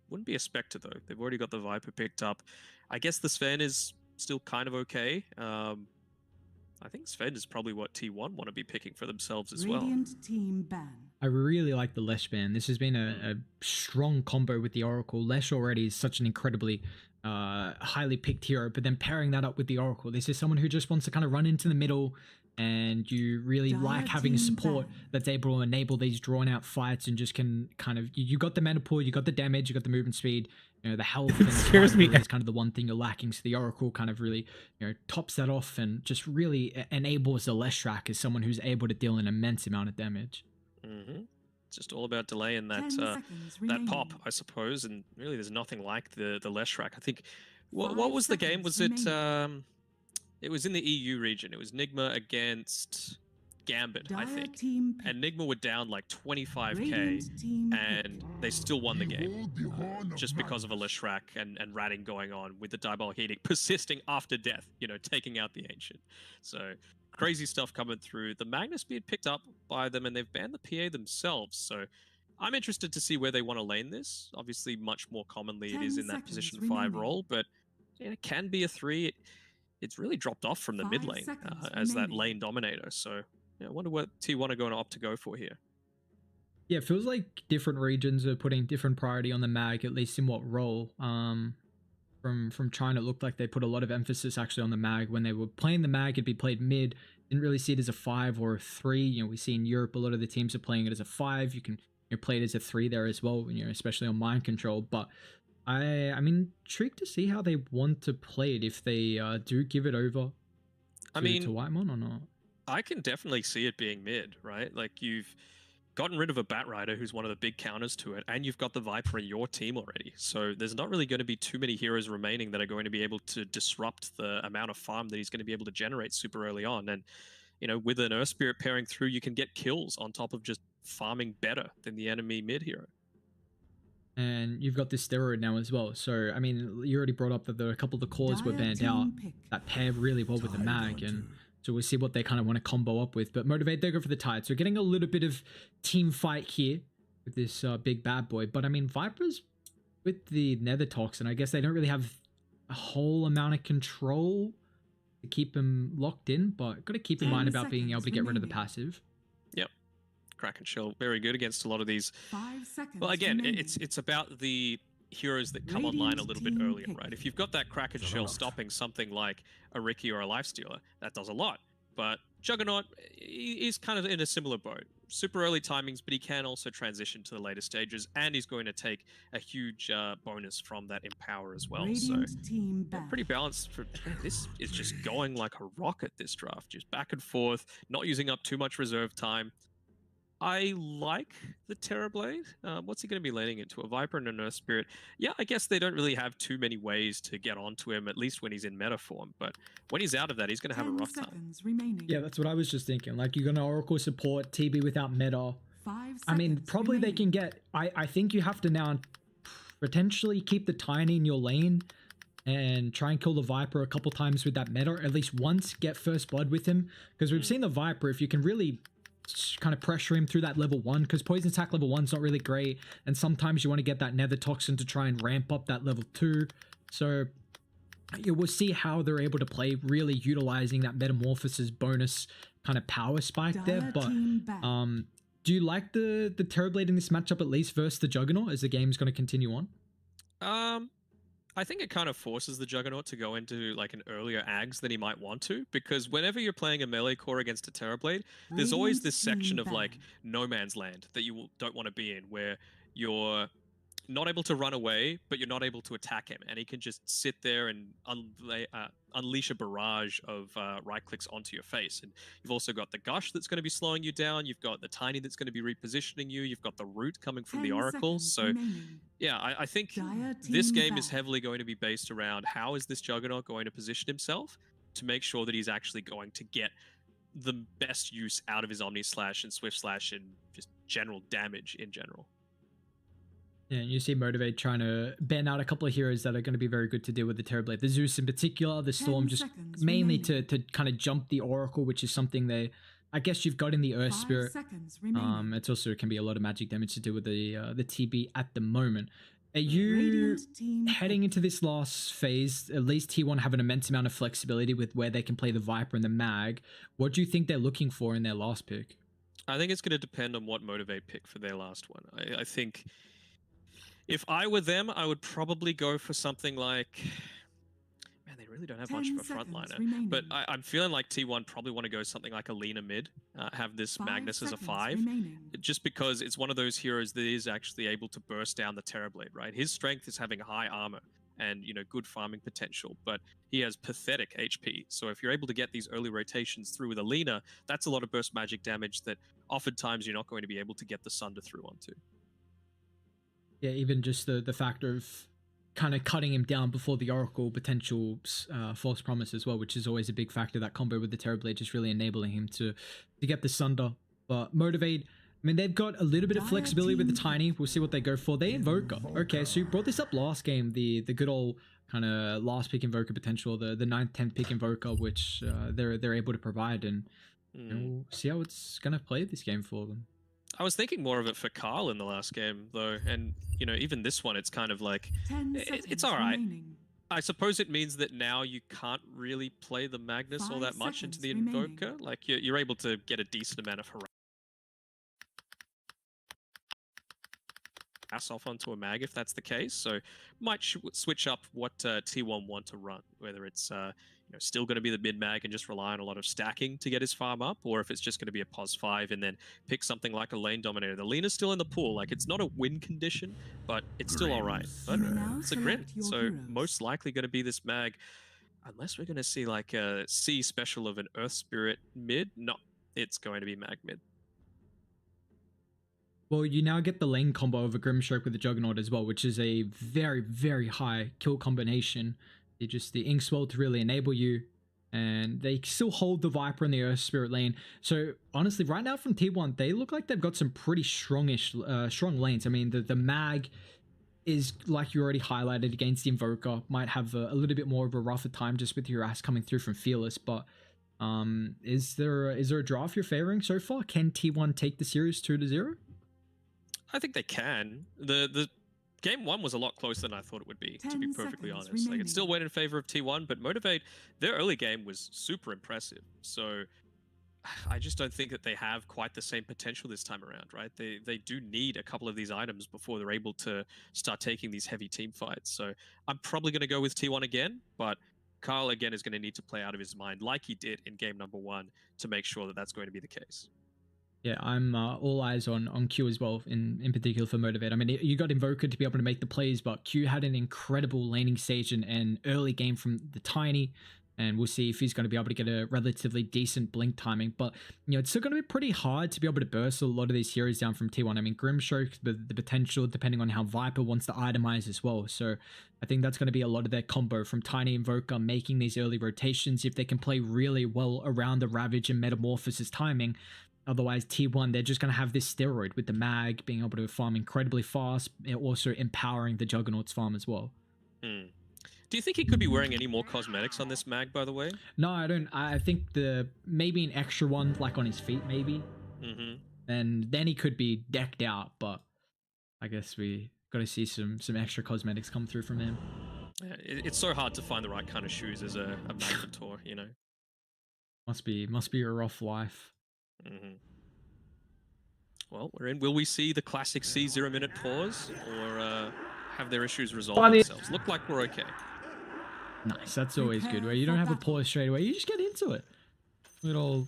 Wouldn't be a Spectre though. They've already got the Viper picked up. I guess the Sven is still kind of okay. I think Sven is probably what T1 want to be picking for themselves as well. Team ban. I really like the Lesh ban. This has been a strong combo with the Oracle. Lesh already is such an incredibly highly picked hero, but then pairing that up with the Oracle, this is someone who just wants to kind of run into the middle, and you really like having a support that's able to enable these drawn out fights and just can kind of, you got the mana pool, you got the damage, you got the movement speed, the health and scares me. is kind of the one thing you're lacking. So the Oracle kind of really tops that off and just really enables the Leshrac as someone who's able to deal an immense amount of damage. It's just all about delaying that that pop, I suppose, and really there's nothing like the Leshrac. I think what was the game? Was it it was in the EU region. It was Nigma against Gambit, I think. Team pick. Enigma were down like 25k, Radiant team and they still won the game just because of a Leshrac and ratting going on with the Diabolic Edict persisting after death, you know, taking out the Ancient. So crazy stuff coming through. The Magnus being picked up by them, and they've banned the PA themselves. So I'm interested to see where they want to lane this. Obviously, much more commonly it is in that position 5 role, but it can be a 3. It's really dropped off from the mid lane as that lane dominator. So yeah, I wonder what T1 are going to opt to go for here. Yeah, it feels like different regions are putting different priority on the mag, at least in what role. From China, it looked like they put a lot of emphasis actually on the mag. When they were playing the mag, it'd be played mid. Didn't really see it as a 5 or a 3. You know, we see in Europe a lot of the teams are playing it as a 5. You can play it as a 3 there as well, you know, especially on mind control. But I'm intrigued to see how they want to play it, if they do give it over to Whitemon or not. I can definitely see it being mid, right? Like, you've gotten rid of a Bat Rider, who's one of the big counters to it, and you've got the Viper in your team already. So there's not really going to be too many heroes remaining that are going to be able to disrupt the amount of farm that he's going to be able to generate super early on. And, you know, with an Earth Spirit pairing through, you can get kills on top of just farming better than the enemy mid hero. And you've got this steroid now as well. So, I mean, you already brought up that a couple of the cores were banned out that pair really well with the mag. And so we'll see what they kind of want to combo up with. But Motivate, they go for the Tide. So getting a little bit of team fight here with this big bad boy. But, I mean, Vipers with the Nether Toxin, I guess they don't really have a whole amount of control to keep them locked in. But got to keep in mind about being able to get rid of the passive. Yep. Kraken Shell, very good against a lot of these. 5 seconds. Well, again, it's about the heroes that come online a little bit earlier, right? If you've got that Kraken Shell stopping something like a Riki or a Lifestealer, that does a lot. But Juggernaut is kind of in a similar boat. Super early timings, but he can also transition to the later stages, and he's going to take a huge bonus from that Empower as well. Radiant So team back. pretty balanced. This is just going like a rocket, this draft. Just back and forth, not using up too much reserve time. I like the Terrorblade. What's he going to be laning into? A Viper and an Earth Spirit. Yeah, I guess they don't really have too many ways to get onto him, at least when he's in meta form. But when he's out of that, he's going to have a rough time. Remaining. Yeah, that's what I was just thinking. Like, you're going to Oracle support, TB without meta. 5 seconds. I mean, probably they can get... I think you have to now potentially keep the Tiny in your lane and try and kill the Viper a couple times with that meta. At least once, get first blood with him. Because we've seen the Viper, if you can really kind of pressure him through that level 1, because poison attack level 1's not really great, and sometimes you want to get that Nether Toxin to try and ramp up that level 2. So yeah, we'll see how they're able to play, really utilizing that Metamorphosis bonus kind of power spike there. But do you like the Terrorblade in this matchup, at least versus the Juggernaut, as the game's going to continue on? I think it kind of forces the Juggernaut to go into like an earlier Ags than he might want to, because whenever you're playing a melee core against a Terrorblade, there's always this section of like no man's land that you don't want to be in, where you're not able to run away, but you're not able to attack him, and he can just sit there and unleash a barrage of right clicks onto your face. And you've also got the Gush that's going to be slowing you down, you've got the Tiny that's going to be repositioning you, you've got the Root coming from the Oracle. So yeah, I think this game is heavily going to be based around how is this Juggernaut going to position himself to make sure that he's actually going to get the best use out of his Omni Slash and Swift Slash and just general damage in general. Yeah, and you see Motivate trying to ban out a couple of heroes that are going to be very good to deal with the Terrorblade. The Zeus in particular, the Storm, just mainly to kind of jump the Oracle, which is something they, I guess you've got in the Earth Spirit. It's also can be a lot of magic damage to do with the TB at the moment. Are you heading into this last phase, at least T1 have an immense amount of flexibility with where they can play the Viper and the Mag? What do you think they're looking for in their last pick? I think it's going to depend on what Motivate pick for their last one. I think if I were them, I would probably go for something like... Man, they really don't have much of a frontliner. But I'm feeling like T1 probably want to go something like a Lina mid, have this Magnus as a 5, just because it's one of those heroes that is actually able to burst down the Terrorblade, right? His strength is having high armor and, you know, good farming potential, but he has pathetic HP. So if you're able to get these early rotations through with a Lina, that's a lot of burst magic damage that oftentimes you're not going to be able to get the Sunder through onto. Yeah, even just the factor of kind of cutting him down before the Oracle potential false promise as well, which is always a big factor. That combo with the Terrorblade just really enabling him to get the Sunder. But Motivate, I mean, they've got a little bit of flexibility with the Tiny. We'll see what they go for. They Invoker. Okay, so you brought this up last game, the good old kind of last pick Invoker potential, the 9th, 10th pick Invoker, which they're able to provide, and we'll see how it's gonna play this game for them. I was thinking more of it for Carl in the last game, though, and you know, even this one, it's kind of like it's all right. I suppose it means that now you can't really play the Magnus all that much into the Invoker. Like you're able to get a decent amount of harass off onto a mag if that's the case. So might switch up what T1 want to run, whether it's you know, still going to be the mid mag and just rely on a lot of stacking to get his farm up, or if it's just going to be a pos 5 and then pick something like a lane dominator. The lean is still in the pool. Like, it's not a win condition, but it's still all right. But it's a grin. So most likely going to be this mag, unless we're going to see like a C special of an Earth Spirit mid. No, it's going to be mag mid. Well, you now get the lane combo of a Grimstroke with the Juggernaut as well, which is a very, very high kill combination. The Inkswell to really enable you, and they still hold the Viper in the Earth Spirit lane. So honestly, right now from T1, they look like they've got some pretty strong lanes. I mean, the mag is, like you already highlighted, against the Invoker, might have a little bit more of a rougher time just with your ass coming through from Fearless, but is there a draft you're favoring so far? Can T1 take the series 2-0? I think they can. The Game 1 was a lot closer than I thought it would be, to be perfectly honest. Like, it's still went in favor of T1, but Motivate, their early game was super impressive. So I just don't think that they have quite the same potential this time around, right? They do need a couple of these items before they're able to start taking these heavy team fights. So I'm probably going to go with T1 again, but Kyle, again, is going to need to play out of his mind like he did in game number 1 to make sure that that's going to be the case. Yeah, I'm all eyes on Q as well, in particular for Motivate. I mean, you got Invoker to be able to make the plays, but Q had an incredible laning stage and early game from the Tiny, and we'll see if he's going to be able to get a relatively decent blink timing. But, you know, it's still going to be pretty hard to be able to burst a lot of these heroes down from T1. I mean, Grimstroke, the potential, depending on how Viper wants to itemize as well. So I think that's going to be a lot of their combo from Tiny Invoker making these early rotations. If they can play really well around the Ravage and Metamorphosis timing, otherwise, T1, they're just going to have this steroid with the mag being able to farm incredibly fast, and also empowering the Juggernaut's farm as well. Do you think he could be wearing any more cosmetics on this mag, by the way? No, I don't. I think maybe an extra one, like on his feet, maybe. And then he could be decked out, but I guess we got to see some extra cosmetics come through from him. Yeah, it's so hard to find the right kind of shoes as a Magnetor, you know? Must be a rough life. Well, we're in. Will we see the classic C 0-minute pause, or have their issues resolved themselves? Look like we're okay. Nice, that's always good, where you don't have a pause straight away, you just get into it. Little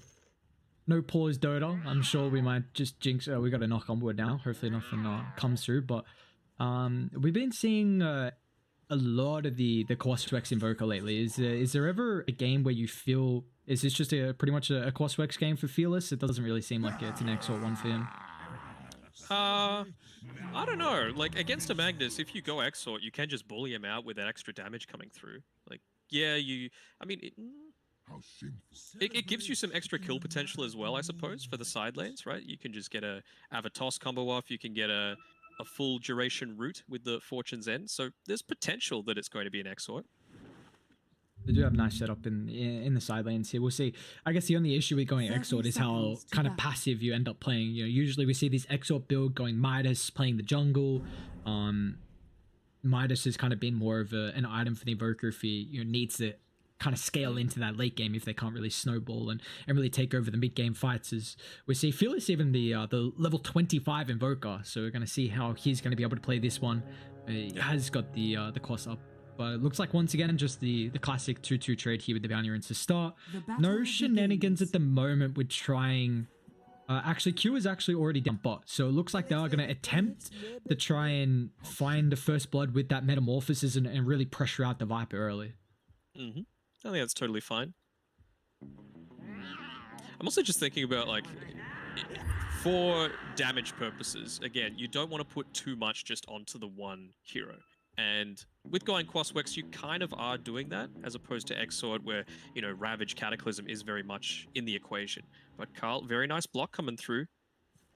no pause Dota. I'm sure we might just jinx. We got a knock on wood now. Hopefully nothing comes through, but we've been seeing a lot of the Quas2X Invoker lately. Is there ever a game where you feel, is this just pretty much a Quas2X game for Fearless? It doesn't really seem like it's an Exort one for him. I don't know. Like, against a Magnus, if you go Exort, you can just bully him out with that extra damage coming through. Like, yeah, I mean, it gives you some extra kill potential as well, I suppose, for the side lanes, right? You can just get a Avatos combo off. You can get a full duration route with the Fortune's End. So there's potential that it's going to be an Exort. They do have a nice setup in the side lanes here. We'll see. I guess the only issue with going Exort is how kind of passive you end up playing. You know, usually we see this Exort build going Midas, playing the jungle. Midas has kind of been more of an item for the Invoker if he needs to kind of scale into that late game if they can't really snowball and really take over the mid game fights. As we see Fearless even the level 25 Invoker. So we're going to see how he's going to be able to play this one. He has got the Quas up. But it looks like, once again, just the classic 2-2 trade here with the Bounty Runes to start. No shenanigans at the moment with trying... actually, Q is actually already down bot. So it looks like they are going to attempt to try and find the first blood with that Metamorphosis and really pressure out the Viper early. I think that's totally fine. I'm also just thinking about, like, for damage purposes, again, you don't want to put too much just onto the one hero. And with going Quaswex, you kind of are doing that, as opposed to Exort, where, you know, Ravage Cataclysm is very much in the equation. But Carl, very nice block coming through.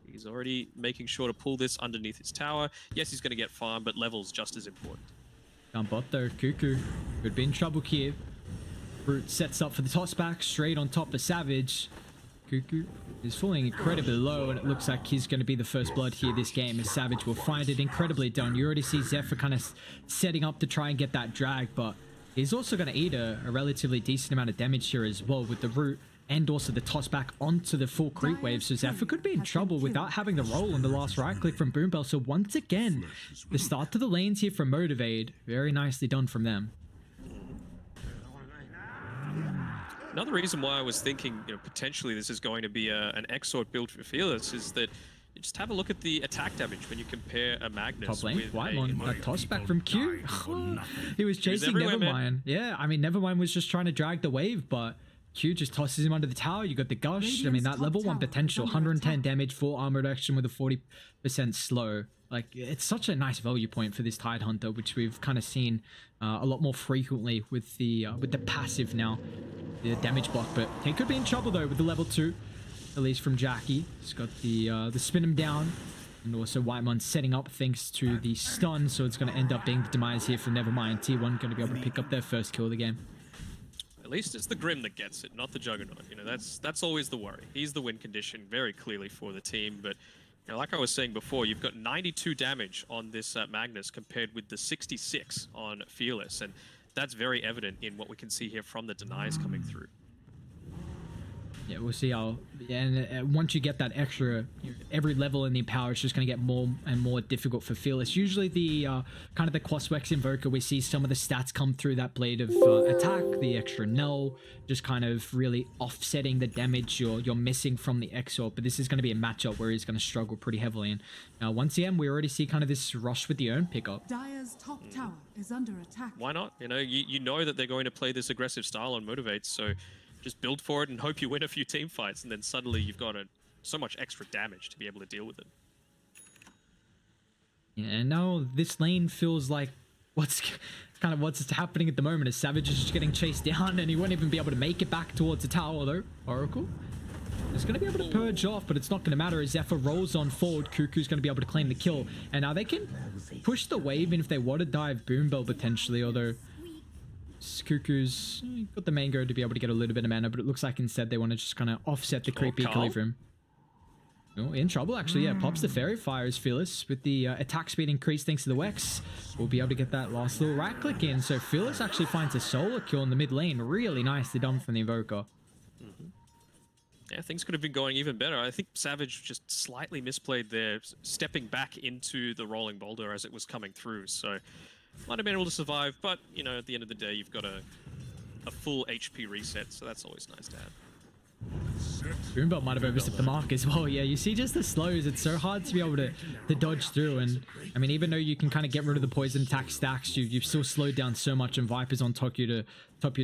He's already making sure to pull this underneath his tower. Yes, he's going to get farm, but level's just as important. Down bot though, Cuckoo could be in trouble here. Brute sets up for the toss back, straight on top of Savage. Cuckoo is falling incredibly low, and it looks like he's going to be the first blood here this game, as Savage will find it incredibly done. You already see Zephyr kind of setting up to try and get that drag, but he's also going to eat a relatively decent amount of damage here as well with the root and also the toss back onto the full creep wave. So Zephyr could be in trouble without having the roll on the last right click from Boombell. So once again, the start to the lanes here from Motivate, very nicely done from them. Another reason why I was thinking, you know, potentially this is going to be an Exort build for Fearless is that you just have a look at the attack damage when you compare a Magnus Top lane, with Whitemon, a toss back from Q. He was chasing Nevermind. Yeah, I mean, Nevermind was just trying to drag the wave, but Q just tosses him under the tower. You got the gush. I mean, that level 1 potential, 110 damage, full armor reduction with a 40% slow. Like, it's such a nice value point for this Tide Hunter, which we've kind of seen a lot more frequently with the passive now, the damage block. But he could be in trouble though with the level 2, at least from Jackie. He's got the spin him down, and also Whitemon setting up thanks to the stun. So it's going to end up being the demise here for Nevermind. T1 going to be able to pick up their first kill of the game. At least it's the Grim that gets it, not the Juggernaut. You know, that's always the worry. He's the win condition very clearly for the team, but you know, like I was saying before, you've got 92 damage on this Magnus compared with the 66 on Fearless, and that's very evident in what we can see here from the denies coming through. Yeah, we'll see how. And once you get that extra, every level in the power, it's just going to get more and more difficult for Fearless. Usually the kind of the Quaswex Invoker, we see some of the stats come through that blade of attack, the extra null, just kind of really offsetting the damage you're missing from the Exort. But this is going to be a matchup where he's going to struggle pretty heavily. And now once again, we already see kind of this rush with the Urn pickup. Dire's top tower is under attack. Why not? You know, you know that they're going to play this aggressive style on Motivate, so just build for it and hope you win a few team fights, and then suddenly you've got so much extra damage to be able to deal with it. Yeah, and now this lane feels like what's happening at the moment is Savage is just getting chased down, and he won't even be able to make it back towards the tower though. Oracle is going to be able to purge off, but it's not going to matter as Zephyr rolls on forward. Cuckoo's going to be able to claim the kill, and now they can push the wave in if they want to dive Boombell potentially, although Cuckoo's got the mango to be able to get a little bit of mana, but it looks like instead they want to just kind of offset the creep equilibrium. Oh, in trouble actually. Yeah, pops the Fairy Fire as Fearless with the attack speed increase thanks to the Wex. We'll be able to get that last little right click in. So Fearless actually finds a solo kill in the mid lane. Really nicely done from the Invoker. Yeah, things could have been going even better. I think Savage just slightly misplayed there, stepping back into the rolling boulder as it was coming through. So might have been able to survive, but you know, at the end of the day, you've got a full HP reset, so that's always nice to have. Boombell might have overstepped the mark as well. Yeah, you see just the slows. It's so hard to be able to dodge through. And I mean, even though you can kind of get rid of the poison attack stacks, you've still slowed down so much, and Viper's on top you to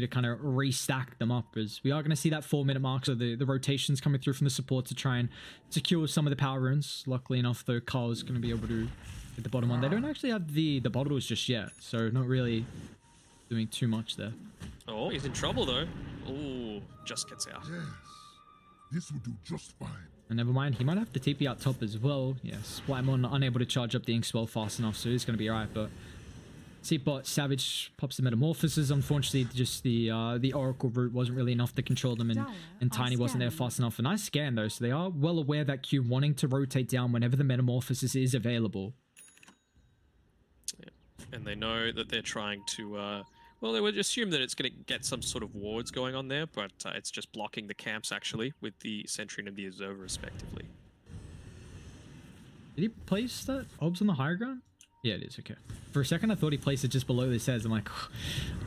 kind of restack them up. As we are going to see that 4-minute mark, so the rotations coming through from the support to try and secure some of the power runes. Luckily enough, though, Carl is going to be able to hit the bottom one. They don't actually have the bottles just yet, so not really doing too much there. Oh, he's in trouble though. Oh, just gets out. Yes, this will do just fine. And never mind, he might have to TP out top as well. Yes, Whitemon unable to charge up the Inkswell fast enough, so he's going to be alright. But Seatbot Savage pops the Metamorphosis. Unfortunately, just the Oracle route wasn't really enough to control them, and Tiny wasn't there fast enough. A nice scan though, so they are well aware that Q wanting to rotate down whenever the Metamorphosis is available. Yeah. And they know that they're trying to well, they would assume that it's going to get some sort of wards going on there, but it's just blocking the camps, actually, with the Sentry and the Observer, respectively. Did he place that Obs on the higher ground? Yeah, it is. Okay. For a second, I thought he placed it just below this heads. I'm like,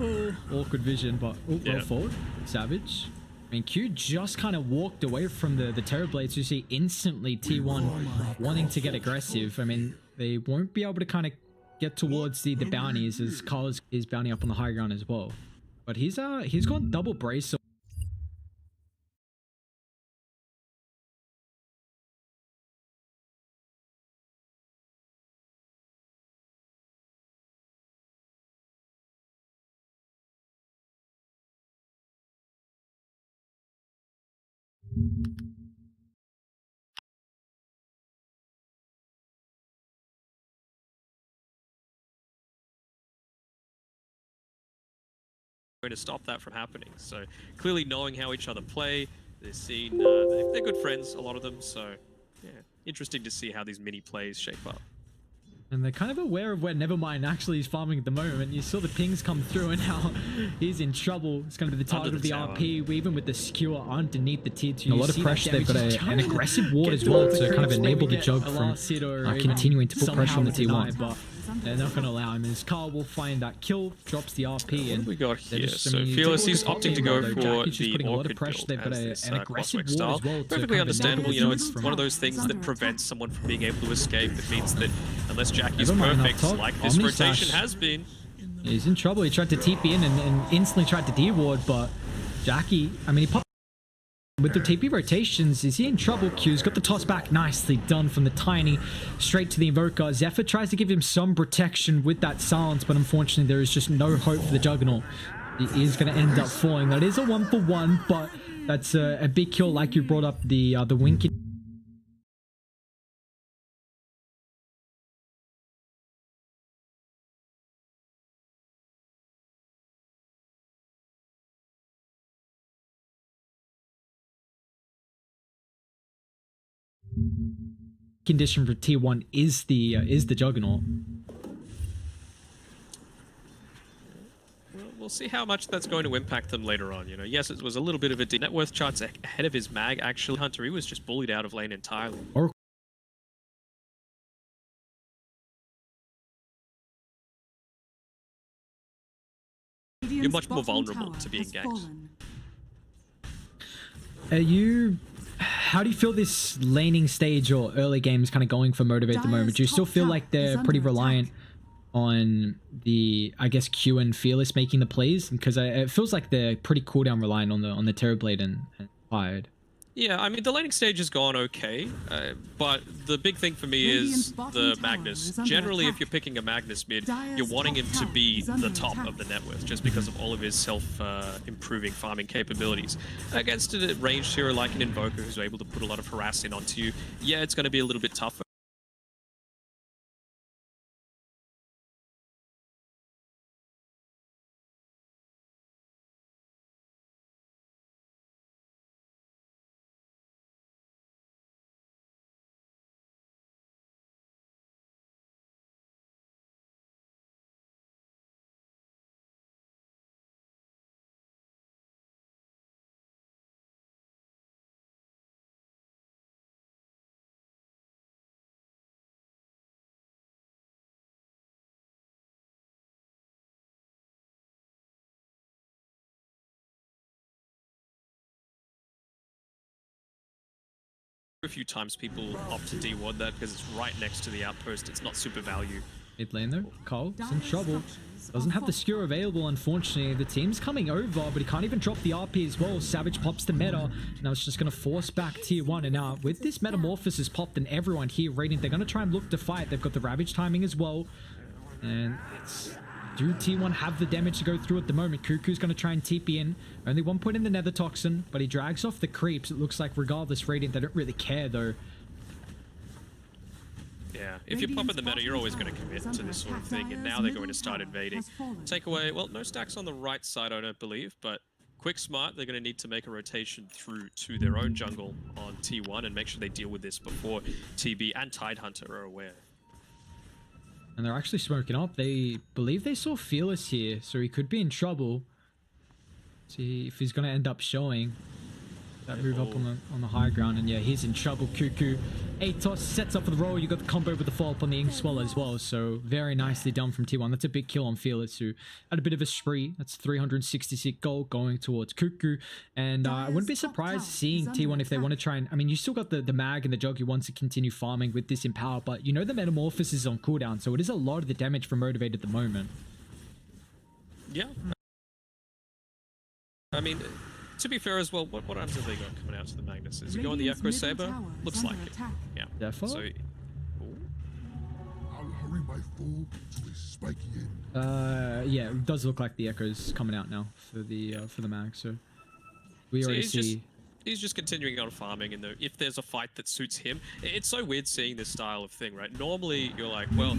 oh, awkward vision, but well forward. Savage. I mean, Q just kind of walked away from the Terror Blades. You see instantly T1 wanting to get aggressive. I mean, they won't be able to kind of get towards the bounties as Carl is bounty up on the high ground as well. But he's gone double brace. So To stop that from happening. So clearly knowing how each other play, they're seen, they're good friends, a lot of them. So yeah, interesting to see how these mini plays shape up. And they're kind of aware of where Nevermind actually is farming at the moment. You saw the pings come through and how he's in trouble. It's going to be the target of the RP, even with the skewer underneath the tier 2. A lot of pressure. They've got an aggressive ward as well to kind of enable the Jug from continuing to put pressure on the tier 1. But they're not going to allow him. As Carl will find that kill, drops the RP. And we got here? So Fearless, he's opting to go for the Orchid build They've got as an aggressive style. ward as well. Perfectly understandable. You know, it's one of those things that prevents someone from being able to escape. It means that unless Jackie's perfect, like this rotation has been. He's in trouble. He tried to TP in and instantly tried to D-ward, but Jackie, I mean, he popped with the TP rotations. Is he in trouble? Q's got the toss back. Nicely done from the Tiny straight to the Invoker. Zephyr tries to give him some protection with that silence, but unfortunately there is just no hope for the Juggernaut. He is going to end up falling. That is a 1-for-1, but that's a big kill, like you brought up the Winky. Condition for T1 is the Juggernaut. Well, we'll see how much that's going to impact them later on. You know, yes, it was a little bit of a net worth charts ahead of his mag. Actually, Hunter, he was just bullied out of lane entirely. You're much more vulnerable to being ganked. How do you feel this laning stage or early game is kind of going for Motivate at the moment? Do you still feel like they're pretty reliant on the, I guess, Q and Fearless making the plays? Because it feels like they're pretty cooldown reliant on the Terrorblade and Fired. Yeah, I mean, the laning stage has gone okay, but the big thing for me is the Magnus. Generally, if you're picking a Magnus mid, you're wanting him to be the top of the net worth, just because of all of his self-improving farming capabilities. Against a ranged hero like an Invoker who's able to put a lot of harassing onto you, yeah, it's going to be a little bit tougher. A few times people opt to de-ward that because it's right next to the outpost. It's not super value. Mid lane though, Cole is in trouble. Doesn't have the skewer available, unfortunately. The team's coming over, but he can't even drop the RP as well. Savage pops the meta. Now it's just going to force back tier 1. And now with this Metamorphosis popped and everyone here Radiant, they're going to try and look to fight. They've got the Ravage timing as well. And it's... Do T1 have the damage to go through at the moment? Cuckoo's going to try and TP in. Only 1 point in the Nether Toxin, but he drags off the creeps. It looks like regardless, Radiant, they don't really care though. Yeah, if you're popping the meta, you're always going to commit to this sort of thing, and now they're going to start invading. Take away, well, no stacks on the right side, I don't believe, but quick smart, they're going to need to make a rotation through to their own jungle on T1 and make sure they deal with this before TB and Tidehunter are aware. And they're actually smoking up. They believe they saw Fearless here, so he could be in trouble. See if he's going to end up showing that move up on the high ground. And yeah, he's in trouble. Cuckoo. Atos sets up for the roll. You got the combo with the follow-up on the Ink Swallow as well. So very nicely done from T1. That's a big kill on Fearless, who had a bit of a spree. That's 366 gold going towards Cuckoo. And I wouldn't be surprised seeing T1 if they want to try and... I mean, you still got the mag and the Jug. You want to continue farming with this Empower, but you know the Metamorphosis is on cooldown, so it is a lot of the damage for Motivate at the moment. Yeah. I mean... To be fair as well, what items have they got coming out to the Magnus? Is it going the Echo Saber? Looks like it. Yeah. Therefore? So, I'll hurry my foe to a spiky end. Yeah, it does look like the Echo's coming out now for the mag, so we already see he's just continuing on farming, and if there's a fight that suits him, it's so weird seeing this style of thing, right? Normally, you're like, well,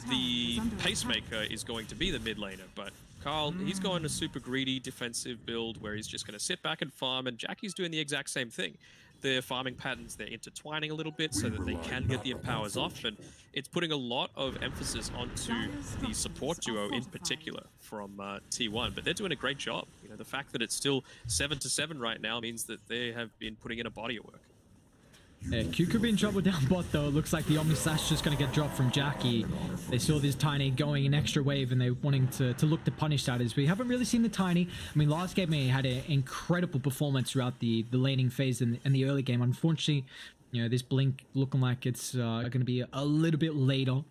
the pacemaker is going to be the mid laner, but Carl, he's going a super greedy defensive build where he's just going to sit back and farm, and Jackie's doing the exact same thing. Their farming patterns, they're intertwining a little bit so that they can get the empowers off, and it's putting a lot of emphasis onto the support duo in particular from T1, but they're doing a great job. You know, the fact that it's still 7-7 right now means that they have been putting in a body of work. Yeah, Q could be in trouble down bot though. It looks like the Omni Slash just going to get dropped from Jackie. They saw this Tiny going an extra wave and they're wanting to look to punish that, as we haven't really seen the Tiny. I mean, last game he had an incredible performance throughout the laning phase and the early game. Unfortunately, you know, this Blink looking like it's going to be a little bit later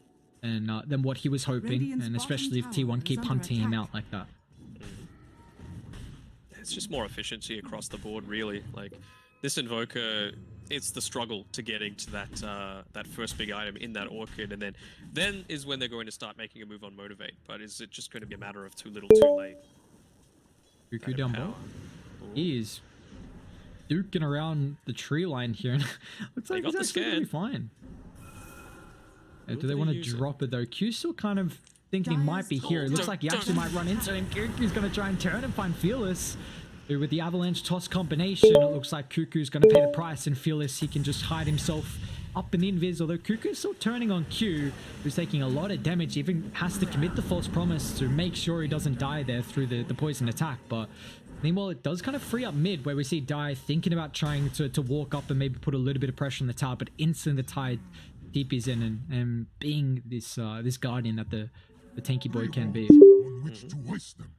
than what he was hoping, and especially if T1 keep hunting him out like that. It's just more efficiency across the board, really. Like, this Invoker, it's the struggle to getting to that first big item in that Orchid, and then is when they're going to start making a move on Motivate. But is it just going to be a matter of too little too late? Cuckoo down bot. He is duking around the tree line here, and looks like he's actually going to be fine. Do they want to drop it though? Q's still kind of thinking he might be here. It looks like he actually might run into him. Cuckoo's going to try and turn and find Fearless. With the Avalanche Toss combination, it looks like Cuckoo's going to pay the price, and Fearless, he can just hide himself up in the invis, although Cuckoo's still turning on Q, who's taking a lot of damage, even has to commit the false promise to make sure he doesn't die there through the poison attack. But meanwhile, it does kind of free up mid, where we see Dai thinking about trying to walk up and maybe put a little bit of pressure on the tower, but instantly the Tide DP's in and being this guardian that the tanky boy can be. On which to waste them.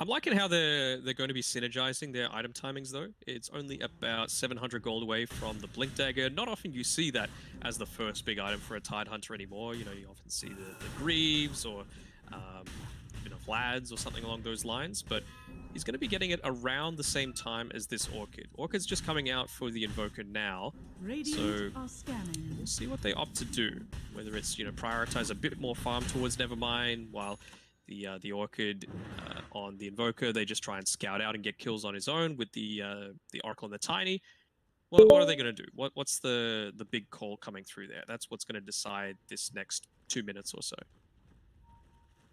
I'm liking how they're going to be synergizing their item timings, though. It's only about 700 gold away from the Blink Dagger. Not often you see that as the first big item for a Tide Hunter anymore. You know, you often see the Greaves or Vlads or something along those lines, but he's going to be getting it around the same time as this Orchid. Orchid's just coming out for the Invoker now, so we'll see what they opt to do. Whether it's, you know, prioritize a bit more farm towards Nevermind, while the Orchid on the Invoker, they just try and scout out and get kills on his own with the Oracle and the Tiny. What are they going to do? What's the big call coming through there? That's what's going to decide this next 2 minutes or so.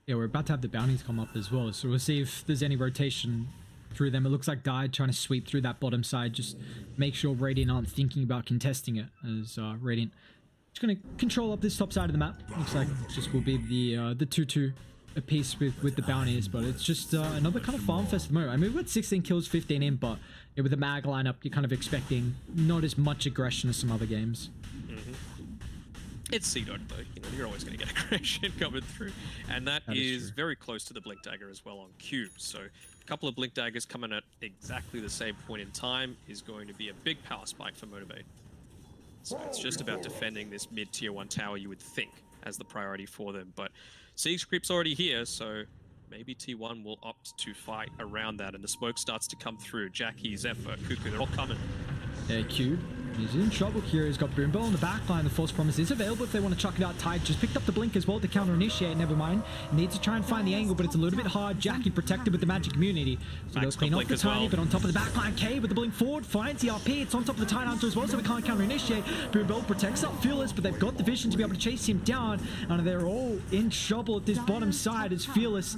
Yeah, we're about to have the bounties come up as well, so we'll see if there's any rotation through them. It looks like Dai trying to sweep through that bottom side, just make sure Radiant aren't thinking about contesting it, as Radiant just going to control up this top side of the map. Looks like it just will be the 2-2 a piece with the bounties, but it's just another kind of farm fest mode. I mean, we've got 16 kills, 15 in, but yeah, with the mag lineup, you're kind of expecting not as much aggression as some other games. It's C-Dot though, you know, you're always going to get aggression coming through, and that is very close to the Blink Dagger as well on Cube. So a couple of Blink Daggers coming at exactly the same point in time is going to be a big power spike for Motivate. So it's just about defending this mid tier 1 tower, you would think, as the priority for them, but Siege Creep's already here, so maybe T1 will opt to fight around that, and the smoke starts to come through. Jackie, Zephyr, Cuckoo, they're all coming. Yeah, Cube, he's in trouble here. He's got Boombell on the back line. The false promise is available if they want to chuck it out. Tide just picked up the blink as well to counter initiate. Never mind. Needs to try and find the angle, but it's a little bit hard. Jackie protected with the magic immunity. So they'll clean off the Tiny, but on top of the back line, K with the blink forward finds the RP. It's on top of the Tide Hunter as well, so we can't counter initiate. Boombell protects up Fearless, but they've got the vision to be able to chase him down. And they're all in trouble at this bottom side as Fearless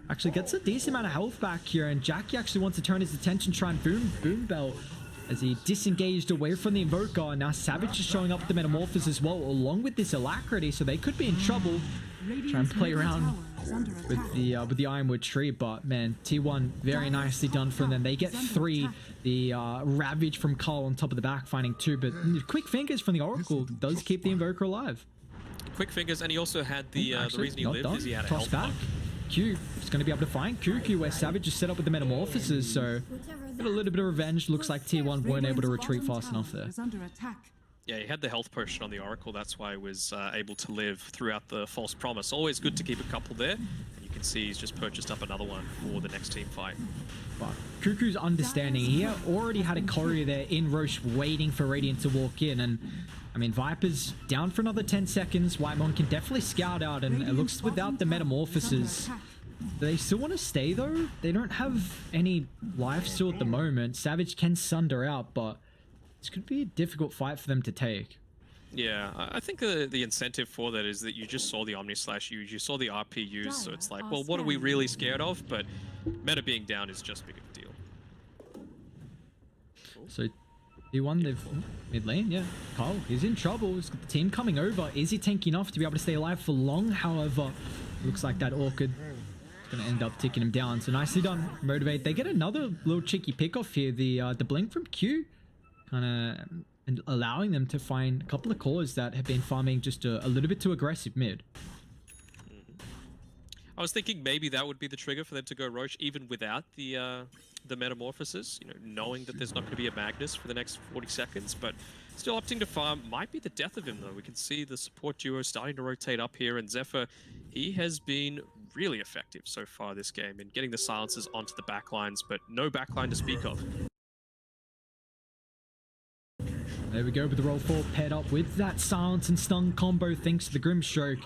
actually gets a decent amount of health back here, and Jackie actually wants to turn his attention, try and Boombell as he disengaged away from the Invoker. Now Savage is showing up with the Metamorphosis as well, along with this Alacrity, so they could be in trouble. Try and play around with the Ironwood tree, but man, T1 very nicely done from them. They get 3. The Ravage from Carl on top of the back, finding 2, but quick fingers from the Oracle does keep the Invoker alive. Quick fingers, and he also had the reason he lived is he had a health back. Q is going to be able to find Cuckoo, where Savage is set up with the Metamorphoses, so got a little bit of revenge. Looks like T1 weren't able to retreat fast enough there. Yeah, he had the health potion on the Oracle, that's why he was able to live throughout the false promise. Always good to keep a couple there. And you can see he's just purchased up another one for the next team fight. But Cuckoo's understanding, he already had a courier there in Roche waiting for Radiant to walk in, and I mean, Viper's down for another 10 seconds. Whitemon can definitely scout out, and it looks without the Metamorphoses, They still want to stay though. They don't have any life still at the moment. Savage can sunder out, but this could be a difficult fight for them to take. Yeah, I think the incentive for that is that you just saw the Omni Slash use, you saw the RP use, so it's like, well, what are we really scared of? But meta being down is just big of a deal. So T1, they've mid lane, yeah. Kyle, he's in trouble. He's got the team coming over. Is he tanky enough to be able to stay alive for long? However, looks like that Orchid is going to end up ticking him down. So nicely done, Motivate. They get another little cheeky pick off here. The blink from Q, kind of and allowing them to find a couple of cores that have been farming just a little bit too aggressive mid. I was thinking maybe that would be the trigger for them to go Roche even without the metamorphosis, you know, knowing that there's not going to be a Magnus for the next 40 seconds, but still opting to farm might be the death of him though. We can see the support duo starting to rotate up here, and Zephyr, he has been really effective so far this game in getting the silences onto the backlines, but no backline to speak of. There we go with the roll 4 paired up with that silence and stun combo thanks to the Grimstroke.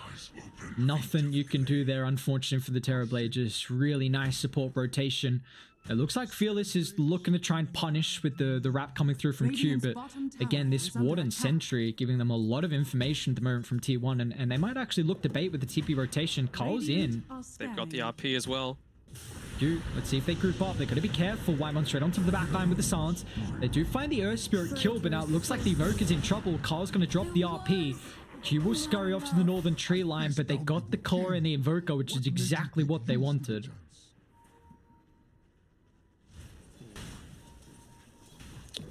Nothing you can do there, unfortunately, for the Terrorblade. Just really nice support rotation. It looks like Fearless is looking to try and punish with the wrap coming through from Q, but again, this Warden Sentry giving them a lot of information at the moment from T1, and they might actually look to bait with the TP rotation. Cole's in. They've got the RP as well. Let's see if they group up. They're going to be careful. Whitemon straight onto the back line with the silence. They do find the Earth Spirit kill, but now it looks like the Evoker's in trouble. Carl's going to drop the RP. Q will scurry off to the northern tree line, but they got the core and the Invoker, which is exactly what they wanted.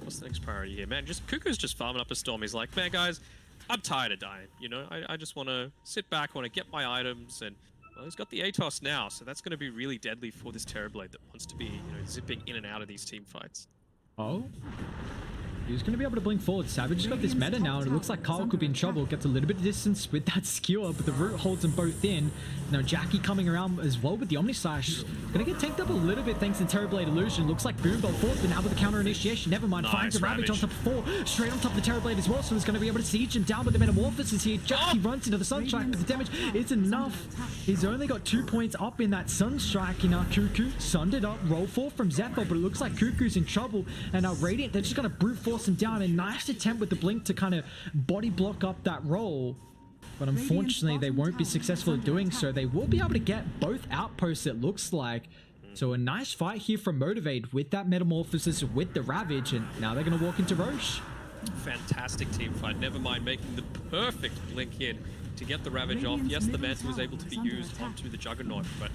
What's the next priority here? Man, Cuckoo's just farming up a storm. He's like, man, guys, I'm tired of dying. You know, I just want to sit back, want to get my items, and well, he's got the Atos now, so that's going to be really deadly for this Terrorblade that wants to be, you know, zipping in and out of these team fights. Oh. He's going to be able to blink forward. Savage has got this meta now, and it looks like Carl could be in trouble. Gets a little bit of distance with that skewer, but the root holds them both in. Now Jackie coming around as well with the Omni Slash. Going to get tanked up a little bit thanks to Terrorblade Illusion. Looks like Boombell forth, but now with the counter initiation. Never mind. Nice finds a Ravage on top of 4. Straight on top of the Terrorblade as well, so he's going to be able to siege him down with the Metamorphosis here. Jackie runs into the Sunstrike, but the damage is enough. He's only got 2 points up in that Sunstrike. And now Cuckoo sundered up. Roll 4 from Zephyr, but it looks like Cuckoo's in trouble. And now Radiant, they're just going to brute force him down. And nice attempt with the blink to kind of body block up that roll, but unfortunately they won't be successful at doing so. They will be able to get both outposts, it looks like. So a nice fight here from Motivate with that Metamorphosis, with the Ravage, and now they're going to walk into Roche. Fantastic team fight. Never mind making the perfect blink in to get the Ravage off. Yes, the Mantle was able to be used onto the Juggernaut, but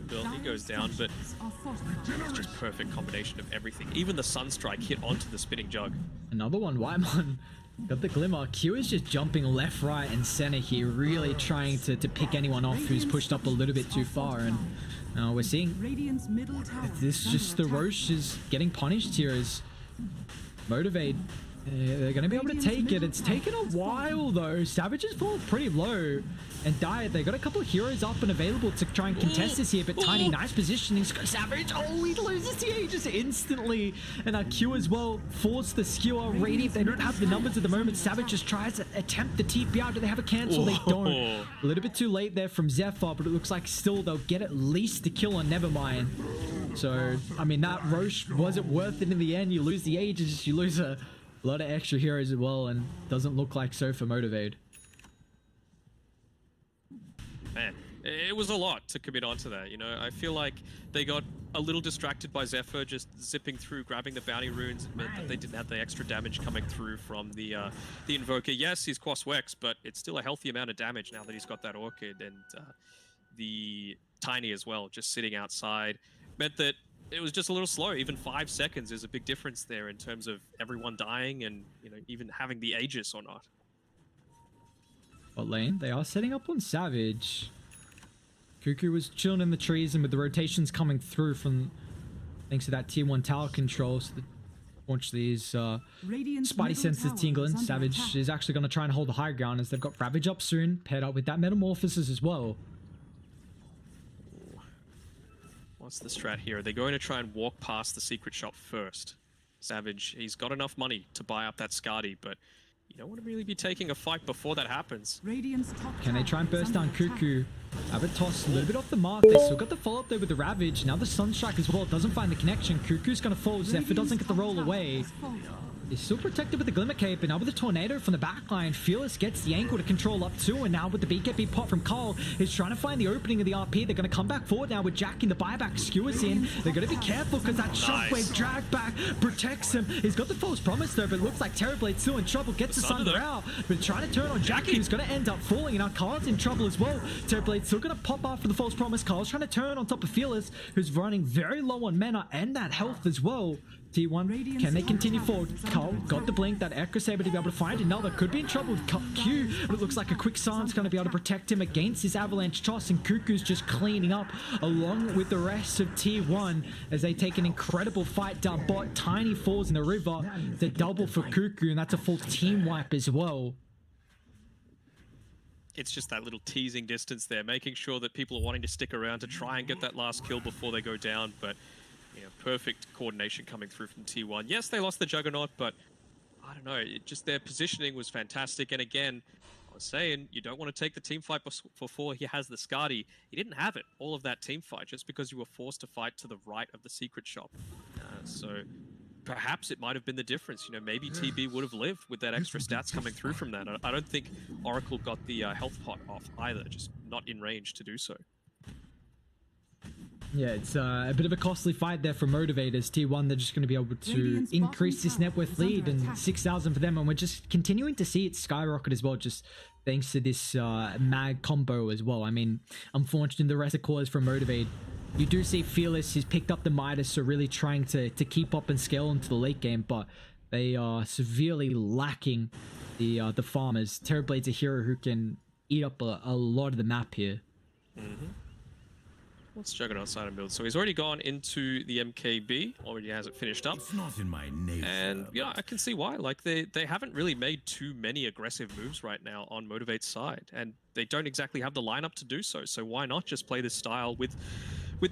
Bill, he goes down, but it's just perfect combination of everything. Even the Sunstrike hit onto the Spinning Jug. Another one, Whitemon got the Glimmer. Q is just jumping left, right, and center here, really trying to pick anyone off who's pushed up a little bit too far. And we're seeing this, just the Roche is getting punished here as Motivate. They're going to be able to take it. It's taken a while though. Savage has fallen pretty low. And Diet, they got a couple of heroes up and available to try and contest this here, but Tiny, nice positioning. Savage, oh, he loses the Aegis instantly. And Q as well, force the skewer. Radiant, they don't have the numbers at the moment. Savage just tries to attempt the TP out. Do they have a cancel? They don't. A little bit too late there from Zephyr, but it looks like still they'll get at least the kill on Nevermind. So, I mean, that Roche wasn't worth it in the end. You lose the Aegis, you lose a lot of extra heroes as well, and doesn't look like so for Motivate. Man, it was a lot to commit onto that, you know. I feel like they got a little distracted by Zephyr just zipping through, grabbing the bounty runes. It meant that they didn't have the extra damage coming through from the Invoker. Yes, he's Quas-Wex, but it's still a healthy amount of damage now that he's got that Orchid, and the Tiny as well, just sitting outside. Meant that it was just a little slow. Even 5 seconds is a big difference there in terms of everyone dying and, you know, even having the Aegis or not. Bot lane, they are setting up on Savage. Cuckoo was chilling in the trees, and with the rotations coming through from thanks to that tier 1 tower control, so unfortunately his spidey senses tingling. Savage is actually going to try and hold the high ground as they've got Ravage up soon, paired up with that Metamorphosis as well. What's the strat here? Are they going to try and walk past the secret shop first? Savage, he's got enough money to buy up that Skadi, but you don't want to really be taking a fight before that happens. Radiant's top Can they tower try and is burst under down attack. Cuckoo? Have it tossed a little bit off the mark. They still got the follow-up there with the Ravage. Now the Sunstrike as well. Doesn't find the connection. Cuckoo's going to fall. Zephyr doesn't get the roll away. He's still protected with the Glimmer Cape, and now with the Tornado from the backline, Fearless gets the ankle to control up too, and now with the BKB pot from Carl, he's trying to find the opening of the RP. They're going to come back forward now with Jack in the buyback, skewers in. They're going to be careful because that shockwave drag back protects him. He's got the false promise though, but it looks like Terrorblade's still in trouble, gets the Sunder out, but trying to turn on Jackie, who's going to end up falling, and now Carl's in trouble as well. Terrorblade's still going to pop after the false promise. Carl's trying to turn on top of Fearless, who's running very low on mana and that health as well. T1, can they continue forward? Carl got the blink, that Echo Saber to be able to find another. Could be in trouble with Q, but it looks like a quick silence going to be able to protect him against this avalanche toss, and Cuckoo's just cleaning up along with the rest of T1 as they take an incredible fight down bot. Tiny falls in the river. It's a double for Cuckoo, and that's a full team wipe as well. It's just that little teasing distance there, making sure that people are wanting to stick around to try and get that last kill before they go down, but perfect coordination coming through from T1. Yes, they lost the Juggernaut, but I don't know, just their positioning was fantastic. And again, I was saying, you don't want to take the team fight before he has the Skadi. He didn't have it, all of that team fight, just because you were forced to fight to the right of the secret shop. So perhaps it might have been the difference. Maybe TB would have lived with that extra stats coming through from that. I don't think Oracle got the health pot off either, just not in range to do so. Yeah, it's a bit of a costly fight there for Motivators. T1, they're just going to be able to increase this net worth lead, and 6,000 for them, and we're just continuing to see it skyrocket as well, just thanks to this mag combo as well. I mean, unfortunately, the rest of the cores for Motivate, you do see Fearless, he's picked up the Midas, so really trying to keep up and scale into the late game, but they are severely lacking the farmers. Terrorblade's a hero who can eat up a lot of the map here. Let's Juggernaut side and build. So he's already gone into the MKB, already has it finished up. It's not in my nature. And yeah, I can see why. Like they haven't really made too many aggressive moves right now on Motivate's side, and they don't exactly have the lineup to do so. So why not just play this style with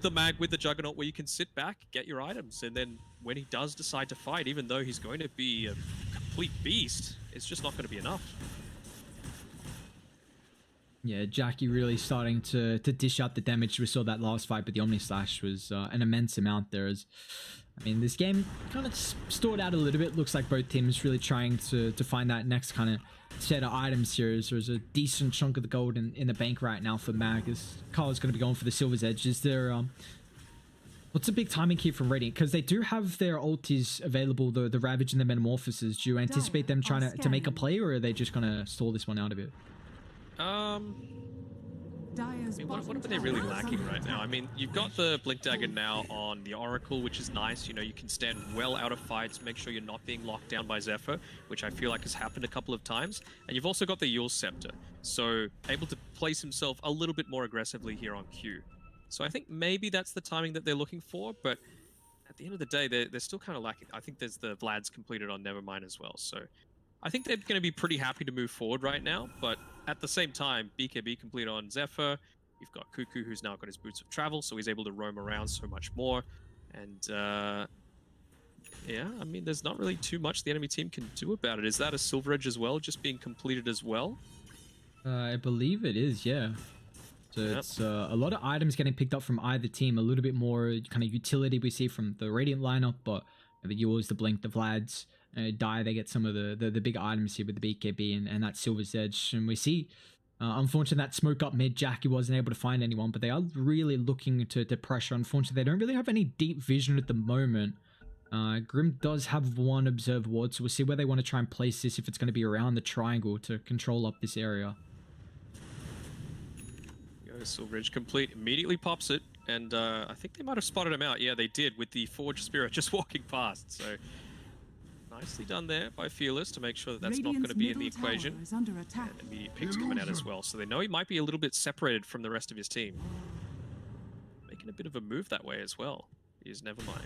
the mag, with the Juggernaut, where you can sit back, get your items, and then when he does decide to fight, even though he's going to be a complete beast, it's just not going to be enough. Yeah, Jackie really starting to dish out the damage. We saw that last fight, but the Omni Slash was an immense amount there. I mean, this game kind of stalled out a little bit. Looks like both teams really trying to find that next kind of set of items here. There's a decent chunk of the gold in the bank right now for Mag, as Carl's going to be going for the Silver's Edge. Is there... what's a big timing key from Radiant? Because they do have their ultis available, the Ravage and the Metamorphosis. Do you anticipate them trying to make a play, or are they just going to stall this one out of it? I mean, what are they really lacking right now? I mean, you've got the Blink Dagger now on the Oracle, which is nice. You can stand well out of fights, make sure you're not being locked down by Zephyr, which I feel like has happened a couple of times. And you've also got the Yule Scepter, so able to place himself a little bit more aggressively here on Q. So I think maybe that's the timing that they're looking for, but at the end of the day, they're still kind of lacking. I think there's the Vlad's completed on Nevermind as well, so I think they're going to be pretty happy to move forward right now, but at the same time, BKB complete on Zephyr. You've got Cuckoo, who's now got his Boots of Travel, so he's able to roam around so much more. And yeah, I mean, there's not really too much the enemy team can do about it. Is that a Silver Edge as well, just being completed as well? I believe it is, yeah. So it's a lot of items getting picked up from either team. A little bit more kind of utility we see from the Radiant lineup, but the Yours, the Blink, the Vlads, Die, they get some of the big items here with the BKB and that Silver's Edge. And we see, unfortunately, that smoke up mid, Jackie wasn't able to find anyone, but they are really looking to pressure. Unfortunately, they don't really have any deep vision at the moment. Grim does have one Observe Ward, so we'll see where they want to try and place this, if it's going to be around the triangle to control up this area. Silver Edge complete, immediately pops it, and I think they might have spotted him out. Yeah, they did, with the Forge Spirit just walking past. So nicely done there by Fearless to make sure that that's not going to be in the equation. And immediate picks coming out as well, so they know he might be a little bit separated from the rest of his team. Making a bit of a move that way as well. Is Nevermind.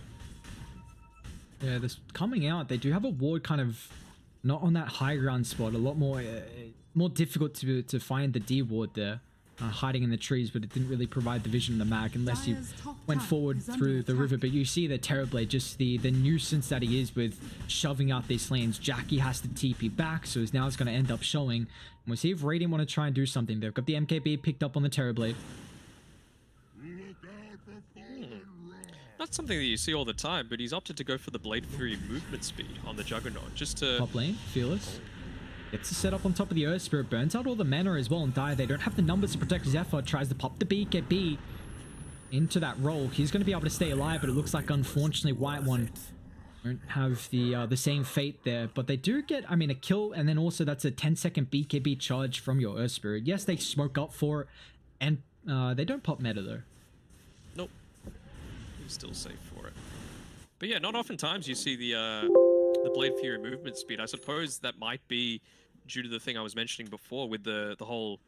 Yeah, this coming out, they do have a ward kind of not on that high ground spot. A lot more difficult to find the D ward there. hiding in the trees, but it didn't really provide the vision of the mag unless you went forward through the river. But you see the Terrorblade, just the nuisance that he is with shoving out these lanes. Jackie has to TP back, so now it's going to end up showing. And we'll see if Radiant want to try and do something. They've got the MKB picked up on the Terrorblade. Not something that you see all the time, but he's opted to go for the Blade Fury movement speed on the Juggernaut, just to... Top lane, Fearless. Gets to set up on top of the Earth Spirit, burns out all the mana as well, and Dire, they don't have the numbers to protect Zephyr, tries to pop the BKB into that roll. He's going to be able to stay alive, but it looks like, unfortunately, White One don't have the same fate there, but they do get, I mean, a kill, and then also that's a 10-second BKB charge from your Earth Spirit. Yes, they smoke up for it, and they don't pop meta, though. Nope. He's still safe for it. But yeah, not oftentimes you see the Blade Fury movement speed. I suppose that might be due to the thing I was mentioning before with the whole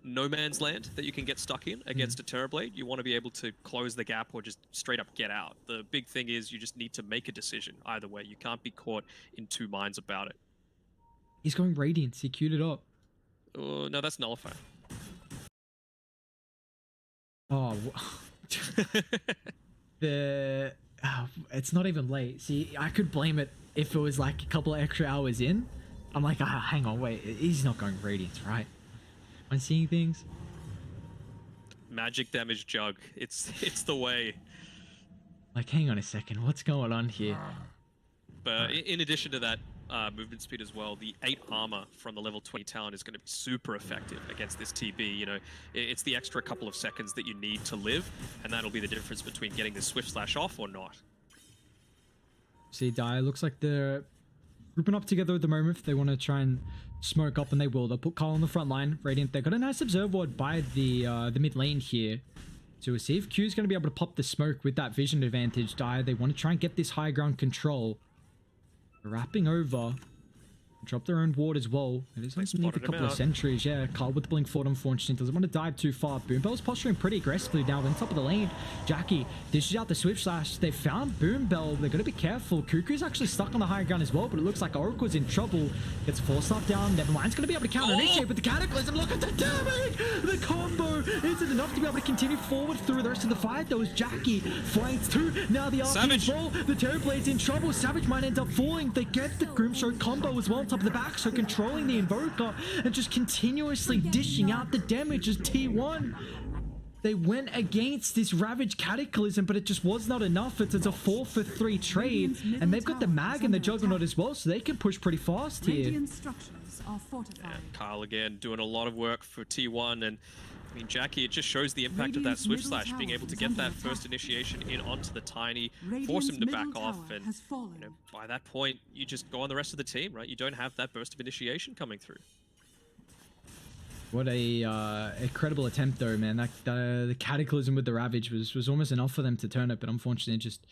no man's land that you can get stuck in against a Terrorblade. You want to be able to close the gap or just straight up get out. The big thing is you just need to make a decision either way. You can't be caught in two minds about it. He's going Radiance. He queued it up. No, that's Nullifier. Oh, it's not even late. See, I could blame it if it was like a couple of extra hours in. I'm like, hang on, wait, he's not going Radiance, right? I'm seeing things. Magic damage Jug. It's the way. Like, hang on a second, what's going on here? But in addition to that movement speed as well, the 8 armor from the level 20 talent is going to be super effective against this TB. You know, it's the extra couple of seconds that you need to live, and that'll be the difference between getting the Swift Slash off or not. See, Dire looks like they're grouping up together at the moment. If they want to try and smoke up, and they will. They'll put Carl on the front line. Radiant, they've got a nice observe ward by the mid lane here. So we'll see if Q's going to be able to pop the smoke with that vision advantage. Dire, they want to try and get this high ground control. They're wrapping over. Drop their own ward as well. It is going to need a couple of sentries. Yeah, Carl with the blink forward, unfortunately, doesn't want to dive too far. Boombell's posturing pretty aggressively down on top of the lane. Jackie dishes out the Swift Slash. They found Boombell. They're going to be careful. Cuckoo's actually stuck on the high ground as well, but it looks like Oracle's in trouble. Gets forced up down. Nevermind's going to be able to counter initiate with the Cataclysm. Look at the damage! The combo isn't enough to be able to continue forward through the rest of the fight. There was Jackie flanked too. Now the RP as well. The Terrorblade's in trouble. Savage might end up falling. They get the Grimstroke combo as well on top of the back, so controlling the Invoker and just continuously dishing out the damage as T1. They went against this Ravage Cataclysm, but it just was not enough. It's a 4-for-3 trade, and they've got the Mag and the Juggernaut as well, so they can push pretty fast here. And Kyle again doing a lot of work for T1, and I mean, Jackie, it just shows the impact of that Swift Slash, being able to get that first initiation in onto the Tiny, force him to back off, and you know, by that point, you just go on the rest of the team, right? You don't have that burst of initiation coming through. What a incredible attempt, though, man. That the Cataclysm with the Ravage was almost enough for them to turn it, but unfortunately, it just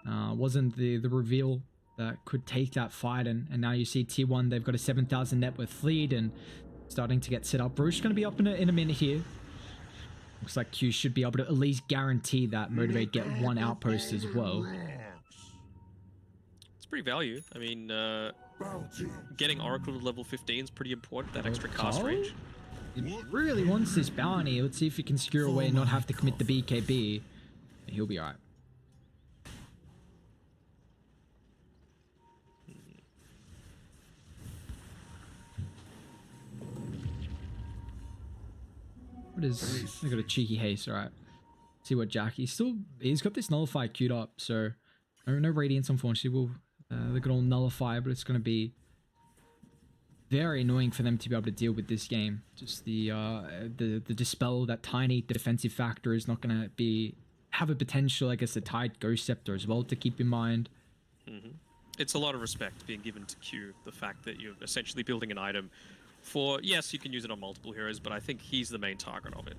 wasn't the reveal that could take that fight. And now you see T1, they've got a 7,000 net worth lead and starting to get set up. Bruce going to be up in a minute here. Looks like Q should be able to at least guarantee that Motivate get one outpost as well. It's pretty value. I mean, getting Oracle to level 15 is pretty important, that extra cast range. He really wants this bounty. Let's see if he can secure away and not have to commit the BKB. He'll be alright. What is... I got a cheeky haste, alright. See what Jackie... He's got this Nullify queued up, so... No Radiance, unfortunately. They're gonna Nullify, but it's gonna be very annoying for them to be able to deal with this game. Just the Dispel, that tiny defensive factor is not gonna have a potential, I guess, a tied Ghost Scepter as well to keep in mind. It's a lot of respect being given to Q, the fact that you're essentially building an item for, yes, you can use it on multiple heroes, but I think he's the main target of it.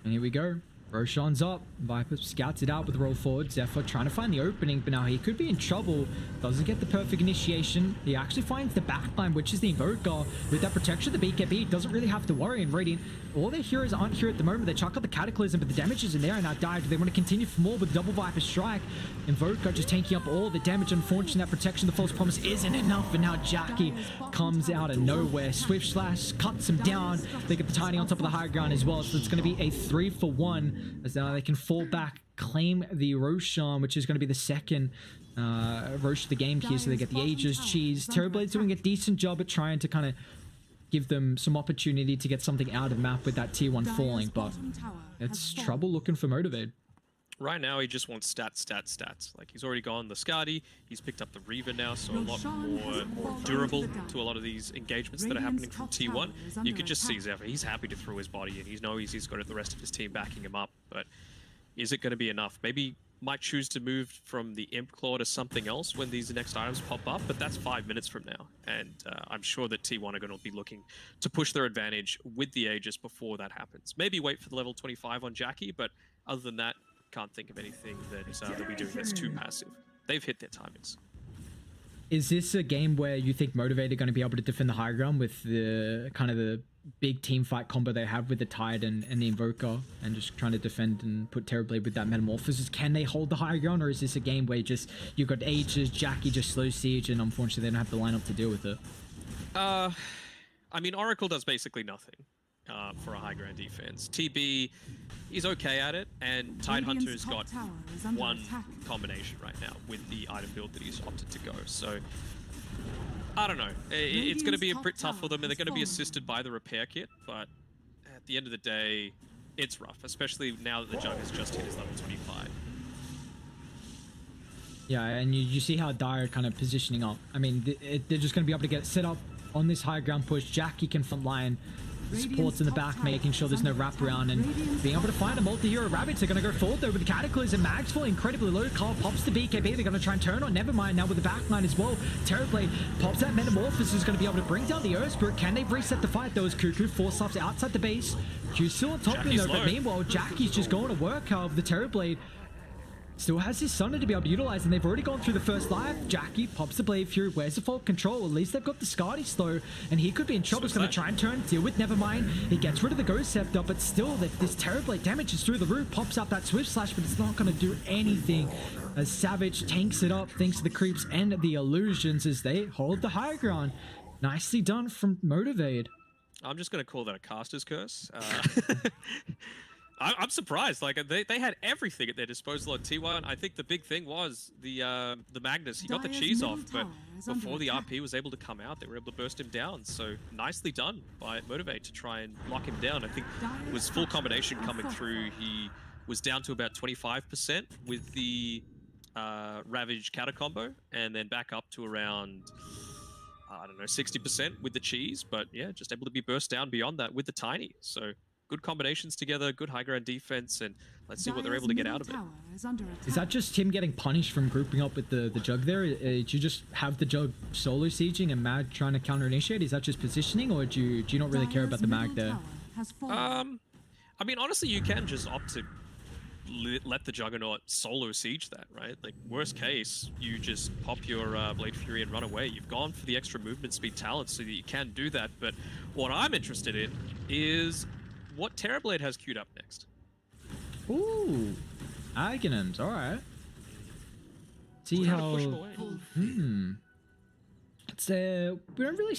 And here we go. Roshan's up. Viper scouts it out with roll forward. Zephyr trying to find the opening, but now he could be in trouble. Doesn't get the perfect initiation. He actually finds the backline, which is the Invoker. With that protection, the BKB doesn't really have to worry. And Radiant, all their heroes aren't here at the moment. They chuck out the Cataclysm, but the damage is in there and now died. They want to continue for more with the double Viper strike. Invoker just taking up all the damage. Unfortunately, that protection, the false promise isn't enough. And now Jackie comes out of nowhere. Swift Slash cuts him down. They get the Tiny on top of the high ground as well. So it's going to be a 3-for-1. As now they can fall back, claim the Roshan, which is going to be the second Rosh of the game here. So they get the Aegis, Cheese. Terrorblade's doing a decent job at trying to kind of give them some opportunity to get something out of map with that tier 1 falling, but it's trouble looking for Motivate. Right now, he just wants stats. Like, he's already gone the Skadi, he's picked up the Reaver now, so a lot more durable to a lot of these engagements that are happening from T1. You can just see Zephyr, he's happy to throw his body in. He knows he's got the rest of his team backing him up, but is it going to be enough? Maybe might choose to move from the Imp Claw to something else when these next items pop up, but that's 5 minutes from now. And I'm sure that T1 are going to be looking to push their advantage with the Aegis before that happens. Maybe wait for the level 25 on Jackie, but other than that, can't think of anything that they'll be doing that's too passive. They've hit their timings. Is this a game where you think Motivate are going to be able to defend the high ground with the kind of the big team fight combo they have with the Tide and the Invoker, and just trying to defend and put Terrorblade with that Metamorphosis? Can they hold the high ground, or is this a game where just you've got Aegis, Jackie just slow siege, and unfortunately they don't have the lineup to deal with it? I mean, Oracle does basically nothing for a high ground defense. TB is okay at it, and Tidehunter's got one combination right now with the item build that he's opted to go. So I don't know. It's going to be a bit tough for them, and they're going to be assisted by the repair kit, but at the end of the day, it's rough, especially now that the Jug has just hit his level 25. Yeah, and you see how Dire kind of positioning up. I mean, they're just going to be able to get set up on this high ground push. Jackie can front line, supports in the back, making sure there's no wraparound, and being able to find a multi-hero Rabbits. They're going to go forward though with the Cataclysm. Mags fall incredibly low. Carl pops the BKB. They're going to try and turn on Nevermind now with the backline as well. Terrorblade pops that Metamorphosis, is going to be able to bring down the Earth Spirit. Can they reset the fight though as Cuckoo force stops outside the base? Q's still on top of him though, but meanwhile Jackie's just going to work. However, the Terrorblade still has his Sunder to be able to utilize, and they've already gone through the first life. Jackie pops the Blade Fury. Where's the fault control? At least they've got the Skadi slow, and he could be in trouble. He's going to try and turn, deal with Nevermind. He gets rid of the Ghost Scepter, but still, this Terrorblade damage is through the roof. Pops out that Swift Slash, but it's not going to do anything as Savage tanks it up thanks to the creeps and the illusions as they hold the high ground. Nicely done from Motivate. I'm just going to call that a caster's curse. I'm surprised. Like they had everything at their disposal on T1. I think the big thing was the Magnus. He got the cheese off, but before the RP was able to come out, they were able to burst him down. So nicely done by Motivate to try and lock him down. I think it was full combination coming through. He was down to about 25% with the Ravage counter combo, and then back up to around I don't know, 60% with the cheese. But yeah, just able to be burst down beyond that with the Tiny. So good combinations together, good high ground defense, and let's see what they're able to get out of it. Is that just him getting punished from grouping up with the Jug there? Did you just have the Jug solo sieging and Mag trying to counter initiate? Is that just positioning, or do you not really care about the Mag there? I mean, honestly, you can just opt to let the Juggernaut solo siege that, right? Like, worst case, you just pop your Blade Fury and run away. You've gone for the extra movement speed talent so that you can do that, but what I'm interested in is what Terrorblade has queued up next. Ooh, Agonant, alright. See how... It's we don't really...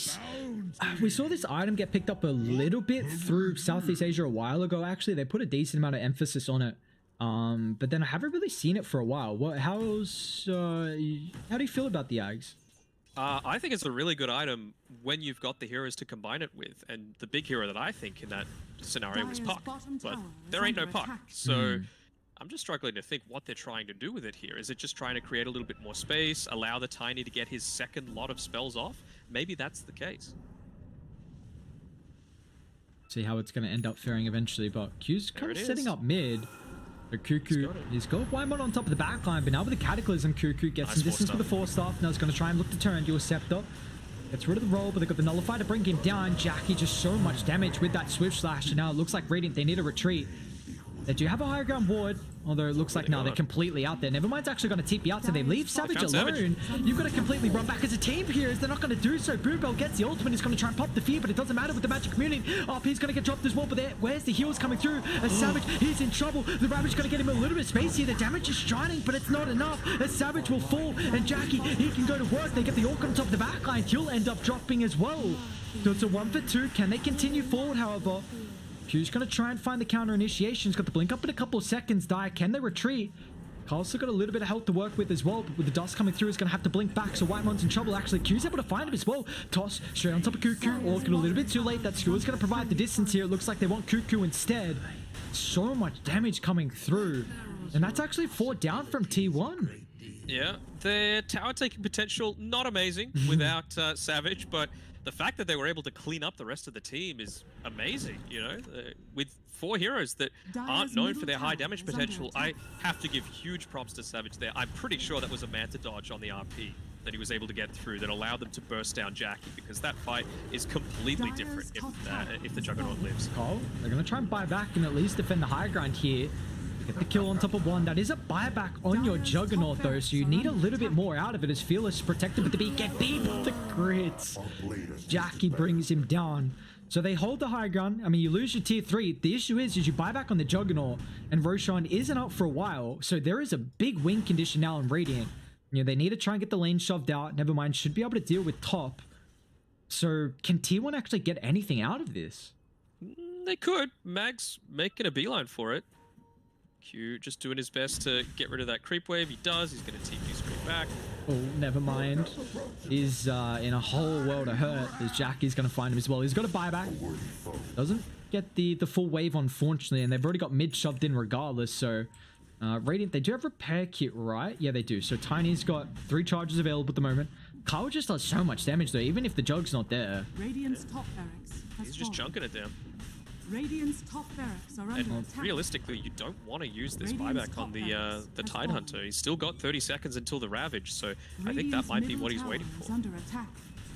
we saw this item get picked up a little bit through Southeast Asia a while ago, actually. They put a decent amount of emphasis on it. But then I haven't really seen it for a while. How do you feel about the Ags? I think it's a really good item when you've got the heroes to combine it with, and the big hero that I think in that scenario was Puck, but there ain't no Puck, so I'm just struggling to think what they're trying to do with it here. Is it just trying to create a little bit more space, allow the Tiny to get his second lot of spells off? Maybe that's the case. See how it's going to end up faring eventually, but Q's kind of setting up mid. The Cuckoo, he's got Wymon on top of the backline, but now with the Cataclysm, Cuckoo gets some distance with the Force Staff. Now he's going to try and look to turn, do a Scepter. Gets rid of the roll, but they've got the Nullifier to bring him down. Jackie just so much damage with that Swift Slash, and now it looks like Radiant, they need a retreat. They do have a higher ground ward, although it looks like now they're completely out there. Nevermind's actually going to TP out, so they leave Savage alone. You've got to completely run back as a team here, as they're not going to do so. Boombell gets the ultimate, he's going to try and pop the fear, but it doesn't matter with the magic community. Up, he's going to get dropped as well, but where's the heals coming through? As Savage, he's in trouble. The Ravage going to get him a little bit of space here. The damage is shining, but it's not enough. As Savage will fall, and Jackie, he can go to work. They get the Orc on top of the backline. He'll end up dropping as well. So it's a 1 for 2. Can they continue forward, however? Q's going to try and find the counter initiation. He's got the blink up in a couple of seconds. Die. Can they retreat? Carl's still got a little bit of health to work with as well, but with the dust coming through, he's going to have to blink back, so Whitemon's in trouble. Actually, Q's able to find him as well. Toss straight on top of Cuckoo. Orc a little bit too late. That Skewer's going to provide the distance here. It looks like they want Cuckoo instead. So much damage coming through. And that's actually 4 down from T1. Yeah, their tower taking potential, not amazing without Savage, but the fact that they were able to clean up the rest of the team is amazing, you know? With 4 heroes that aren't known for their high damage potential, I have to give huge props to Savage there. I'm pretty sure that was a Manta dodge on the RP that he was able to get through that allowed them to burst down Jackie, because that fight is completely different if the Juggernaut lives. Oh, they're going to try and buy back and at least defend the high ground here. Get the kill on top of one. That is a buyback on your Juggernaut though, so you need a little bit more out of it as Fearless protected with the BKB, but the crits. Jackie brings him down. So they hold the high ground. I mean, you lose your tier 3. The issue is you buy back on the Juggernaut, and Roshan isn't up for a while, so there is a big win condition now in Radiant. You know, they need to try and get the lane shoved out. Nevermind should be able to deal with top. So can T1 actually get anything out of this? They could. Mag's making a beeline for it. Q just doing his best to get rid of that creep wave. He does. He's going to TP straight back. Oh, never mind. He's in a whole world of hurt. As Jackie's going to find him as well. He's got a buyback. Doesn't get the full wave, unfortunately, and they've already got mid shoved in regardless. So Radiant, they do have repair kit, right? Yeah, they do. So Tiny's got 3 charges available at the moment. Kyle just does so much damage though, even if the Jug's not there. Radiant's top barracks has He's just chunking it down. Radiant's top barracks are under And attack. realistically, you don't want to use this buyback on the Tide Hunter. He's still got 30 seconds until the Ravage, so I think that might be what he's waiting for. Under attack.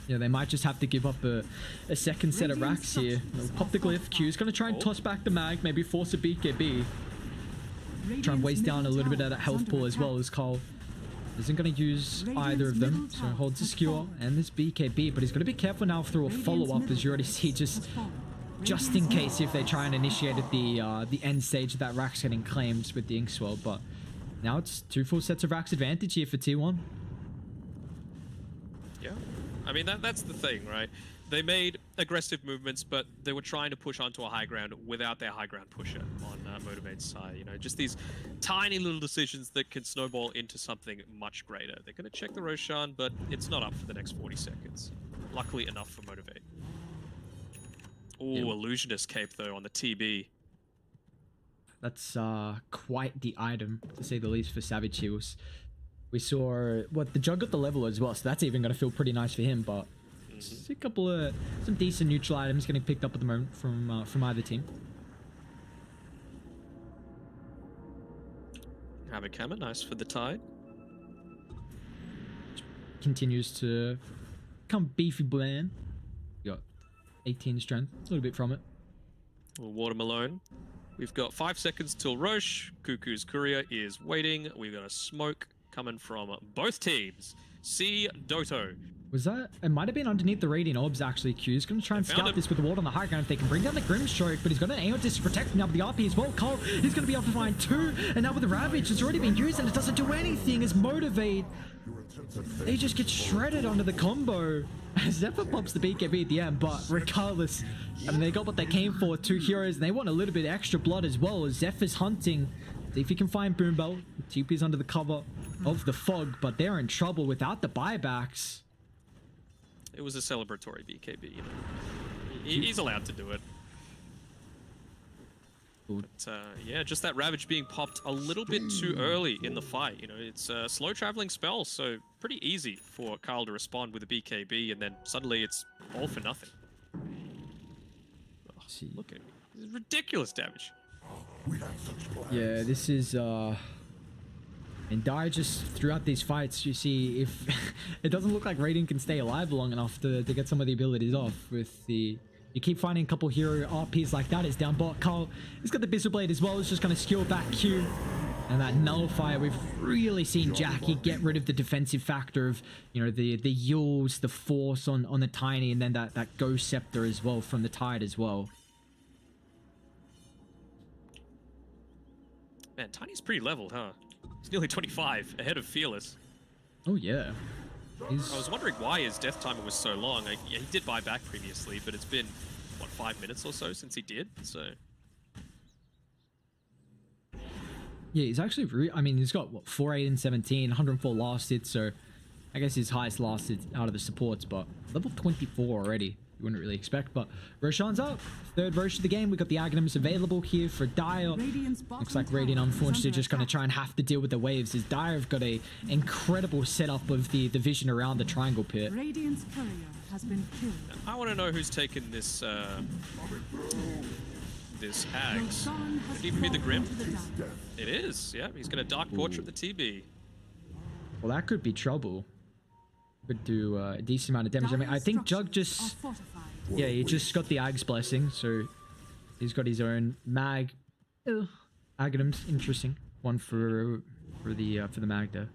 Yeah, they might just have to give up a second set of racks here. They'll pop the glyph. Q's going to try and toss back the mag, maybe force a BKB. Try and waste down a little bit of that health pool as well, as Cole isn't going to use either of them. So holds the skewer and this BKB, but he's got to be careful now through a follow-up, as you already see, just in case if they try and initiate at the end stage of that rack's getting claimed with the Inkswell. But now it's 2 full sets of racks advantage here for T1. Yeah, I mean that's the thing, right? They made aggressive movements, but they were trying to push onto a high ground without their high ground pusher on Motivate's side. You know, just these tiny little decisions that can snowball into something much greater. They're going to check the Roshan, but it's not up for the next 40 seconds. Luckily enough for Motivate. Oh, yeah. Illusionist cape though on the TB. That's quite the item, to say the least, for Savage Heals. We saw the Jug got the level as well, so that's even going to feel pretty nice for him. But a couple of some decent neutral items getting picked up at the moment from either team. Hammer, nice for the Tide. Continues to become beefy bland. Got 18 strength, a little bit from it. Well, Watermelon. We've got 5 seconds till Roche. Cuckoo's courier is waiting. We've got a smoke coming from both teams. See Doto. Was that? It might have been underneath the Radiant Orbs, actually. Q's going to try and scout this with the ward on the high ground. If they can bring down the Grimstroke, but he's got an Aeon to protect him now with the RP as well. Cole, he's going to be able to find 2, and now with the Ravage, it's already been used, and it doesn't do anything as Motivate. They just get shredded under the combo. Zephyr pops the BKB at the end, but regardless, I mean, they got what they came for, 2 heroes, and they want a little bit extra blood as well, as Zephyr's hunting. See if he can find Boombell. TP's under the cover of the fog, but they're in trouble without the buybacks. It was a celebratory BKB, you know. He's allowed to do it. But, yeah, just that Ravage being popped a little bit too early in the fight. You know, it's a slow traveling spell, so pretty easy for Kyle to respond with a BKB, and then suddenly it's all for nothing. Oh, look at it. This is ridiculous damage. Yeah, this is and Dire just throughout these fights, you see if it doesn't look like Radiant can stay alive long enough to get some of the abilities off with the You keep finding a couple hero RPs like that. Is down bot. Carl, he's got the Bizzle Blade as well. It's just going to skew back Q. And that nullifier, we've really seen Jackie get rid of the defensive factor of, you know, the Yules, the force on the Tiny, and then that Ghost Scepter as well from the Tide as well. Man, Tiny's pretty leveled, huh? He's nearly 25, ahead of Fearless. Oh, yeah. I was wondering why his death timer was so long. Yeah, he did buy back previously, but it's been, what, 5 minutes or so since he did? So... Yeah, he's actually... I mean, he's got, what, 4-8 and 17, 104 last hit, so... I guess his highest last hit out of the supports, but level 24 already. You wouldn't really expect, but Roshan's up. Third Rosh of the game. We got the Aghanims available here for Dire. Looks like Radiant, unfortunately, just going to try and have to deal with the waves, as Dire have got a incredible setup of the vision around the triangle pit. Radiant's courier has been killed. I want to know who's taken this, this Ags. Could it even be the Grim? It is, yeah. He's going to Dark Portrait the TB. Well, that could be trouble. Could do a decent amount of damage. I mean, I think Jug just... Yeah, he just got the Ag's Blessing, so he's got his own Mag. Aghanims, interesting. One for the Mag there.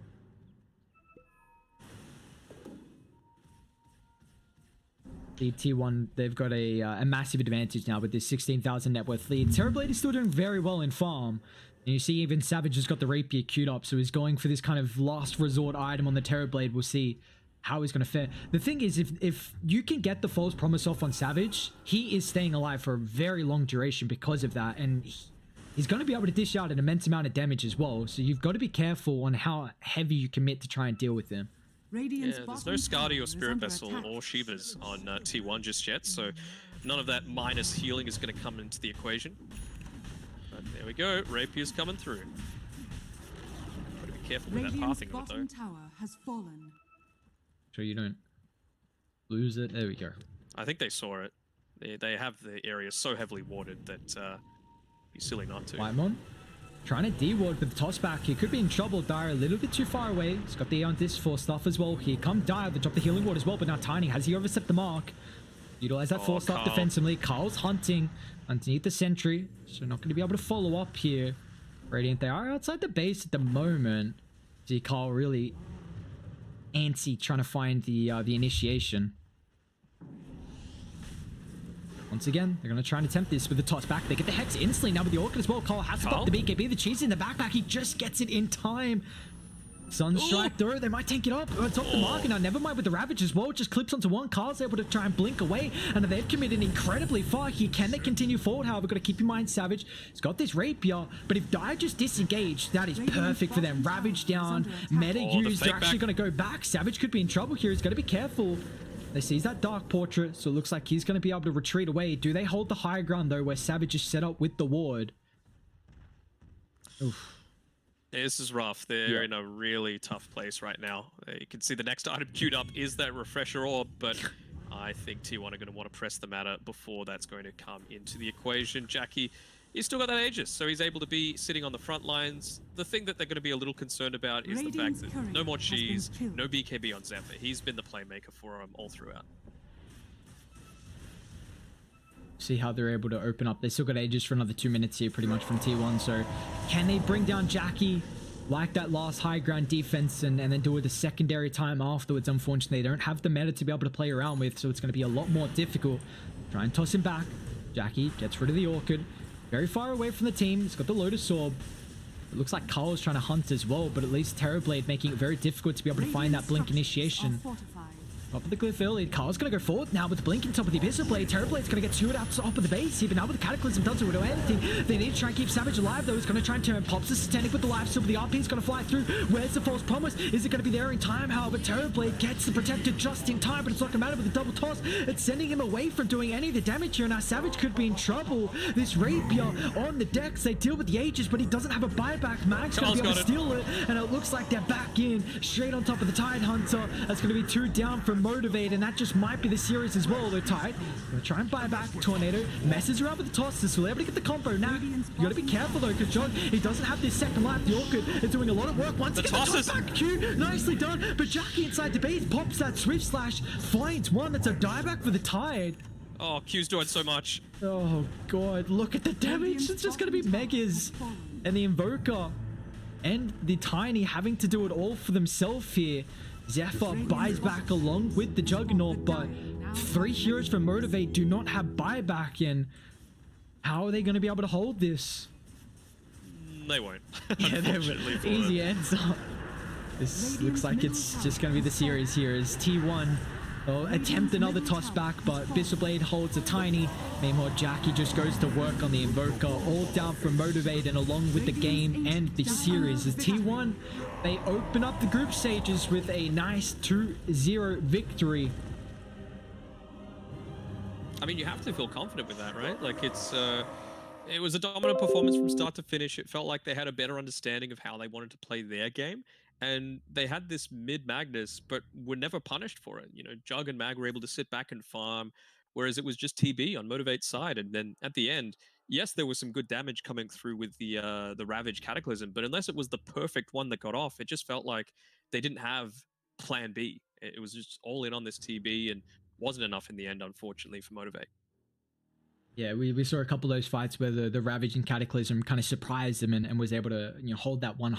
The T1, they've got a massive advantage now with this 16,000 net worth lead. Terrorblade is still doing very well in farm. And you see even Savage has got the Rapier queued up, so he's going for this kind of last resort item on the Terrorblade. We'll see how he's going to fare. The thing is, if you can get the False Promise off on Savage, he is staying alive for a very long duration because of that. And he's going to be able to dish out an immense amount of damage as well. So you've got to be careful on how heavy you commit to try and deal with him. Yeah, there's no Skadi or Spirit Vessel or Shivas on T1 just yet, so none of that minus healing is going to come into the equation. But there we go, Rapier's coming through. Got to be careful with that pathing of it though. Tower has fallen. So you don't lose it. There we go. I think they saw it. They have the area so heavily warded that be silly not to. Whitemon trying to D-ward with the toss back. He could be in trouble. Dire a little bit too far away. He's got the Aeon Disc for stuff as well. Here come Dire. They drop the healing ward as well, but now Tiny, has he overstepped the mark? Utilize that force stuff defensively. Carl's hunting underneath the sentry, so not going to be able to follow up here. Radiant, they are outside the base at the moment. See Carl really antsy trying to find the initiation. Once again, they're going to try and attempt this with the toss back. They get the Hex instantly now with the Orchid as well. Carl has to pop the BKB. The cheese in the backpack. He just gets it in time. Sunstrike through. They might tank it up. It's off the mark. Now, never mind with the Ravage as well. Just clips onto one. Carl's able to try and blink away. And they've committed incredibly far here. Can they continue forward? However, got to keep in mind Savage. He's got this Rapier. But if Dire just disengage, that is perfect for them. Ravage down. Meta used. They're actually going to go back. Savage could be in trouble here. He's got to be careful. They sees that Dark Portrait, so it looks like he's going to be able to retreat away. Do they hold the higher ground, though, where Savage is set up with the ward? Oof. This is rough. They're in a really tough place right now. You can see the next item queued up is that Refresher Orb, but I think T1 are going to want to press the matter before that's going to come into the equation. Jackie, he's still got that Aegis, so he's able to be sitting on the front lines. The thing that they're going to be a little concerned about is the fact that no more cheese, no BKB on Zephyr. He's been the playmaker for him all throughout. See how they're able to open up. They still got Aegis for another 2 minutes here pretty much from T1. So can they bring down Jackie like that last high ground defense and then do it a secondary time afterwards? Unfortunately, they don't have the meta to be able to play around with, so it's going to be a lot more difficult. Try and toss him back. Jackie gets rid of the Orchid. Very far away from the team. He's got the Lotus Orb. It looks like Carl is trying to hunt as well, but at least Terrorblade making it very difficult to be able to find that blink initiation. Top of the cliff early. Carl's going to go forward now with the blink on top of the Abyssal Blade. Terrorblade's going to get 2 at top of the base. Even now with the Cataclysm doesn't do anything. They need to try and keep Savage alive though. He's going to try and turn. Pops the Satanic with the life steal, but the RP is going to fly through. Where's the False Promise? Is it going to be there in time? However, Terrorblade gets the Protector just in time, but it's not going to matter with the double toss. It's sending him away from doing any of the damage here. Now Savage could be in trouble. This Rapier on the decks. They deal with the Aegis, but he doesn't have a buyback. Mag's going to be able to steal it, and it looks like they're back in straight on top of the Tide Hunter. That's going to be 2 down from Motivate, and that just might be the series as well. They're tight. Gonna try and buy back. Tornado messes around with the tosses, so they're able to get the combo. Now, you gotta be careful though, because John, he doesn't have this second life. The Orchid is doing a lot of work. Once again, the toss back Q, nicely done. But Jackie inside the base pops that Swift Slash, finds one. That's a dieback for the Tide. Oh, Q's doing so much. Oh god, look at the damage. It's just gonna be Megas and the Invoker and the Tiny having to do it all for themselves here. Zephyr buys back along with the Juggernaut, but 3 heroes from Motivate do not have buyback, and how are they going to be able to hold this? They won't. Yeah, they Unfortunately for easy them. ends up. This looks like it's just going to be the series here as T1 will attempt another toss back, but Bishopblade holds a Tiny. Meanwhile, Jackie just goes to work on the Invoker, all down from Motivate and along with the game and the series. As T1, they open up the group stages with a nice 2-0 victory. I mean, you have to feel confident with that, right? Like, it was a dominant performance from start to finish. It felt like they had a better understanding of how they wanted to play their game. And they had this mid-Magnus, but were never punished for it. You know, Jug and Mag were able to sit back and farm, whereas it was just TB on Motivate's side. And then at the end, yes, there was some good damage coming through with the Ravage Cataclysm, but unless it was the perfect one that got off, it just felt like they didn't have plan B. It was just all in on this TB and wasn't enough in the end, unfortunately, for Motivate. Yeah, we saw a couple of those fights where the Ravage and Cataclysm kind of surprised them and was able to, you know, hold that one.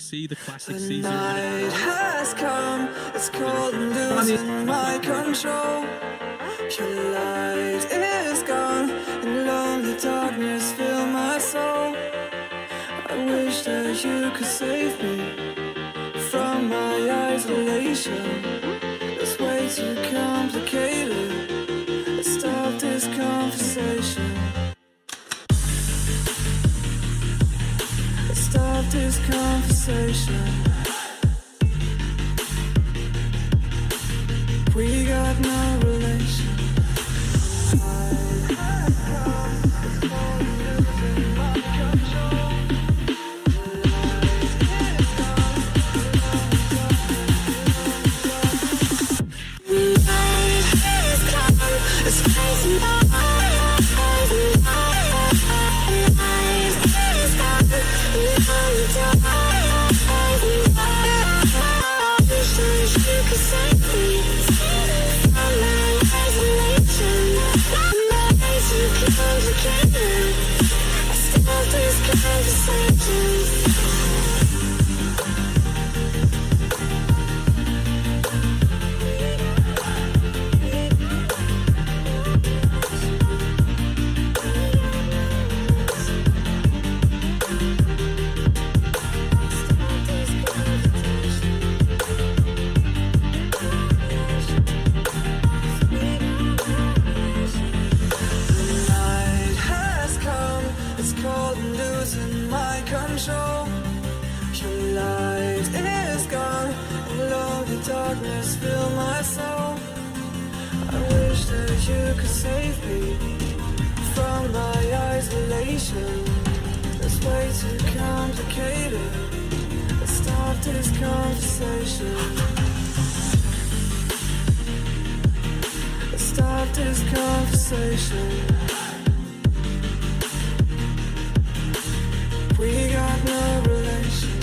see the classic The C0 night has come, it's cold and losing my control. Your light is gone, and lonely darkness fill my soul. I wish that you could save me from my isolation. It's way too complicated. Let's stop this conversation. Let's stop this conversation. We got no relation. Darkness fill my soul. I wish that you could save me from my isolation. It's way too complicated. Let's stop this conversation. Let's stop this conversation. We got no relation.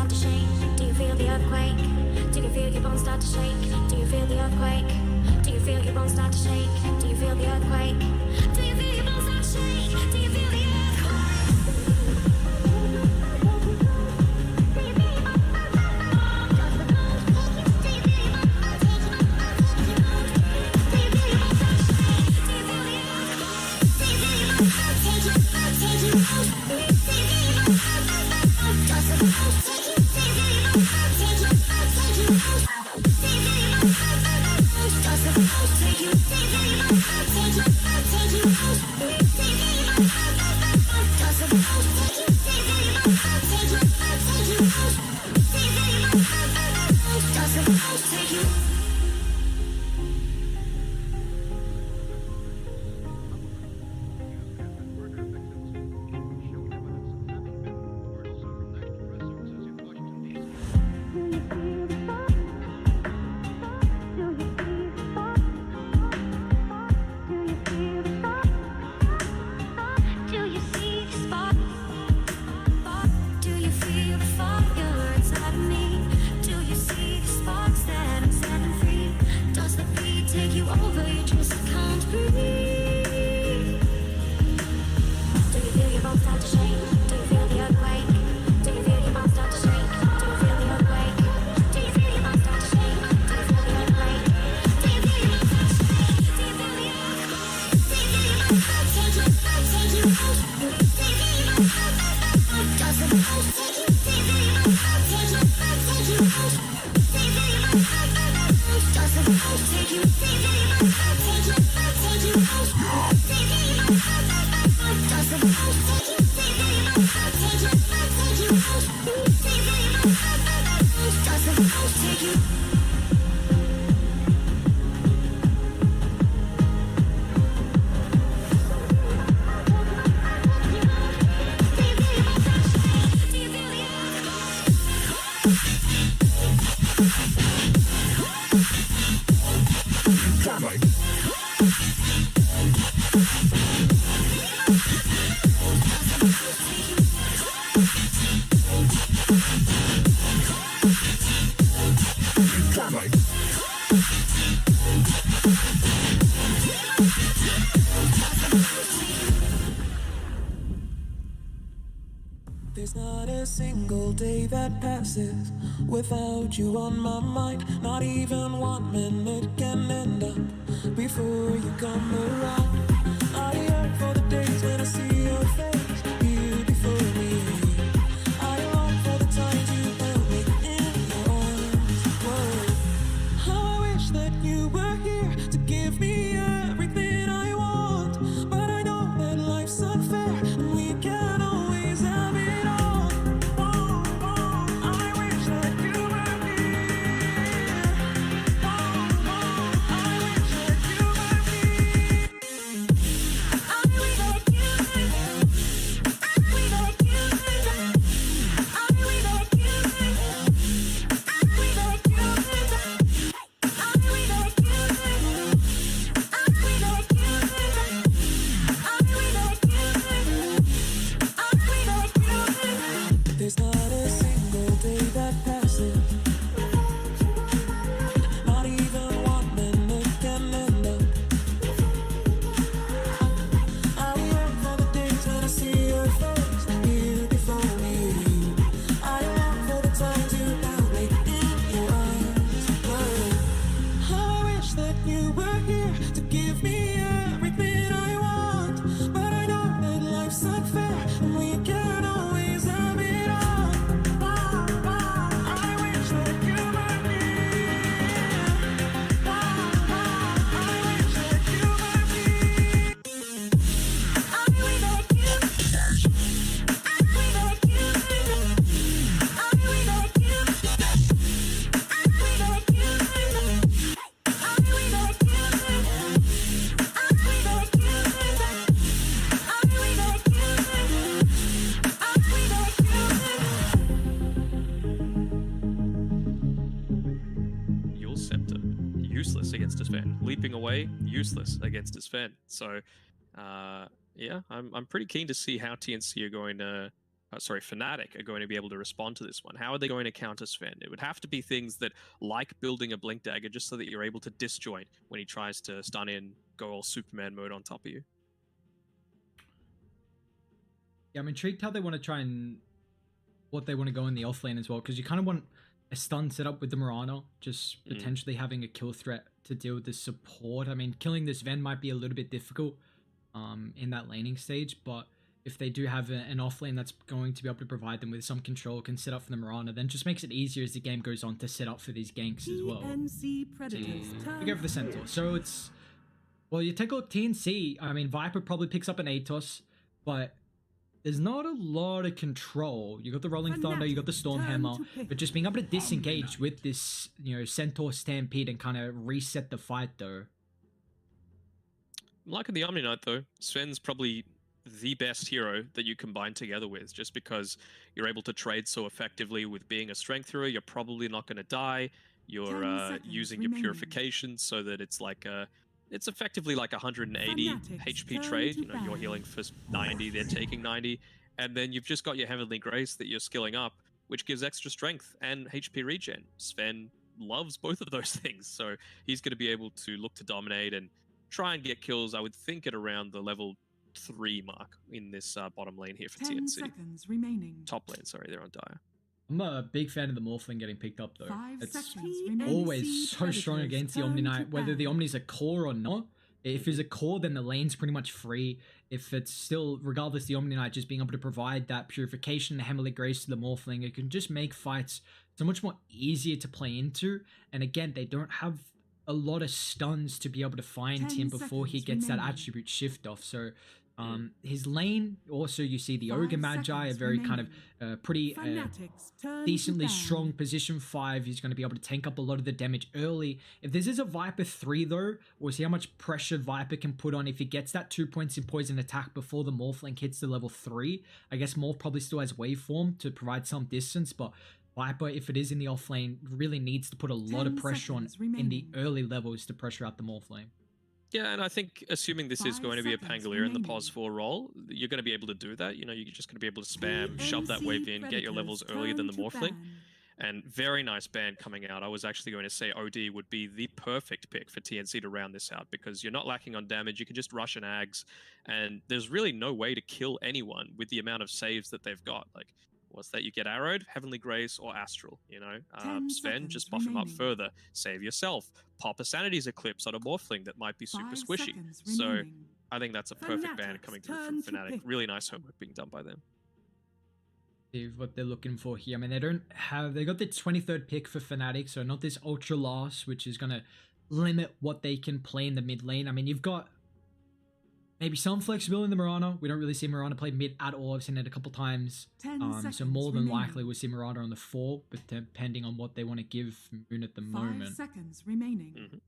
start to shake? Do you feel the earthquake? Do you feel your bones start to shake? Do you feel the earthquake? Do you feel your bones start to shake? Do you feel the earthquake? Do you feel your bones start to shake? Do you feel the There's not a single day that passes without you on my mind. Not even 1 minute can end up before you come around. I yearn for the days when I see your face here before me. I long for the times you held me in your arms. Whoa. How I wish that you were here to give me everything I want. But I know that life's unfair and we can't always have it. Leaping away, useless against his Sven. So, yeah, I'm pretty keen to see how TNC are going to Fnatic are going to be able to respond to this one? How are they going to counter Sven? It would have to be things that, like building a Blink Dagger, just so that you're able to disjoint when he tries to stun in, go all Superman mode on top of you. Yeah, I'm intrigued how they want to try and what they want to go in the offlane as well, because you kind of want a stun setup with the Mirana, just potentially having a kill threat to deal with the support. I mean, killing this Ven might be a little bit difficult in that laning stage, but if they do have an offlane that's going to be able to provide them with some control, can set up for the Mirana, then just makes it easier as the game goes on to set up for these ganks as well. We go for the Centaur. So it's, well, you take a look, TNC, I mean, Viper probably picks up an Atos, but there's not a lot of control. You got the Rolling Thunder, you got the Stormhammer, but just being able to disengage with this, you know, Centaur Stampede and kind of reset the fight, though. I'm liking the Omni Knight, though. Sven's probably the best hero that you combine together with, just because you're able to trade so effectively with being a strength hero. You're probably not going to die. You're using your purification so that it's like a... It's effectively like 180 HP trade. You know, you're healing for 90, they're taking 90, and then you've just got your Heavenly Grace that you're skilling up, which gives extra strength and HP regen. Sven loves both of those things, so he's going to be able to look to dominate and try and get kills, I would think, at around the level 3 mark in this bottom lane here for 10 TNC. seconds remaining. Top lane, sorry, they're on Dire. I'm a big fan of the Morphling getting picked up, though. 5 It's seconds remaining. always so strong against the Omni Knight, whether the Omni's a core or not. If it's a core, then the lane's pretty much free. If it's still, regardless, the Omni Knight just being able to provide that purification, the Heavenly Grace to the Morphling, it can just make fights so much more easier to play into. And again, they don't have a lot of stuns to be able to find him before he gets that attribute shift off. So his lane, also you see the Ogre Magi, a very kind of pretty decently strong position 5. He's going to be able to tank up a lot of the damage early. If this is a Viper 3 though, we'll see how much pressure Viper can put on if he gets that 2 points in poison attack before the Morphling hits the level 3. I guess Morph probably still has waveform to provide some distance, but Viper, if it is in the offlane, really needs to put a lot of pressure on in the early levels to pressure out the Morphling. Yeah, and I think assuming this is going to be a Pangolier in the pos 4 role, you're going to be able to do that. You know, you're just going to be able to spam, shove that wave in, get your levels earlier than the Morphling. And very nice ban coming out. I was actually going to say OD would be the perfect pick for TNC to round this out, because you're not lacking on damage. You can just rush an Ags, and there's really no way to kill anyone with the amount of saves that they've got. Like, what's that? You get arrowed, Heavenly Grace, or Astral, you know? Sven, just buff him up further. Save yourself. Pop a Sanity's Eclipse on a Morphling that might be super squishy. So I think that's a perfect ban coming through from Fnatic. Really nice homework being done by them. See what they're looking for here. I mean, they got the 23rd pick for Fnatic, so not this ultra loss, which is going to limit what they can play in the mid lane. I mean, you've got maybe some flexibility in the Mirana. We don't really see Mirana play mid at all. I've seen it a couple times. So more than likely we'll see Mirana on the 4, but depending on what they want to give Moon at the moment. 5 seconds remaining.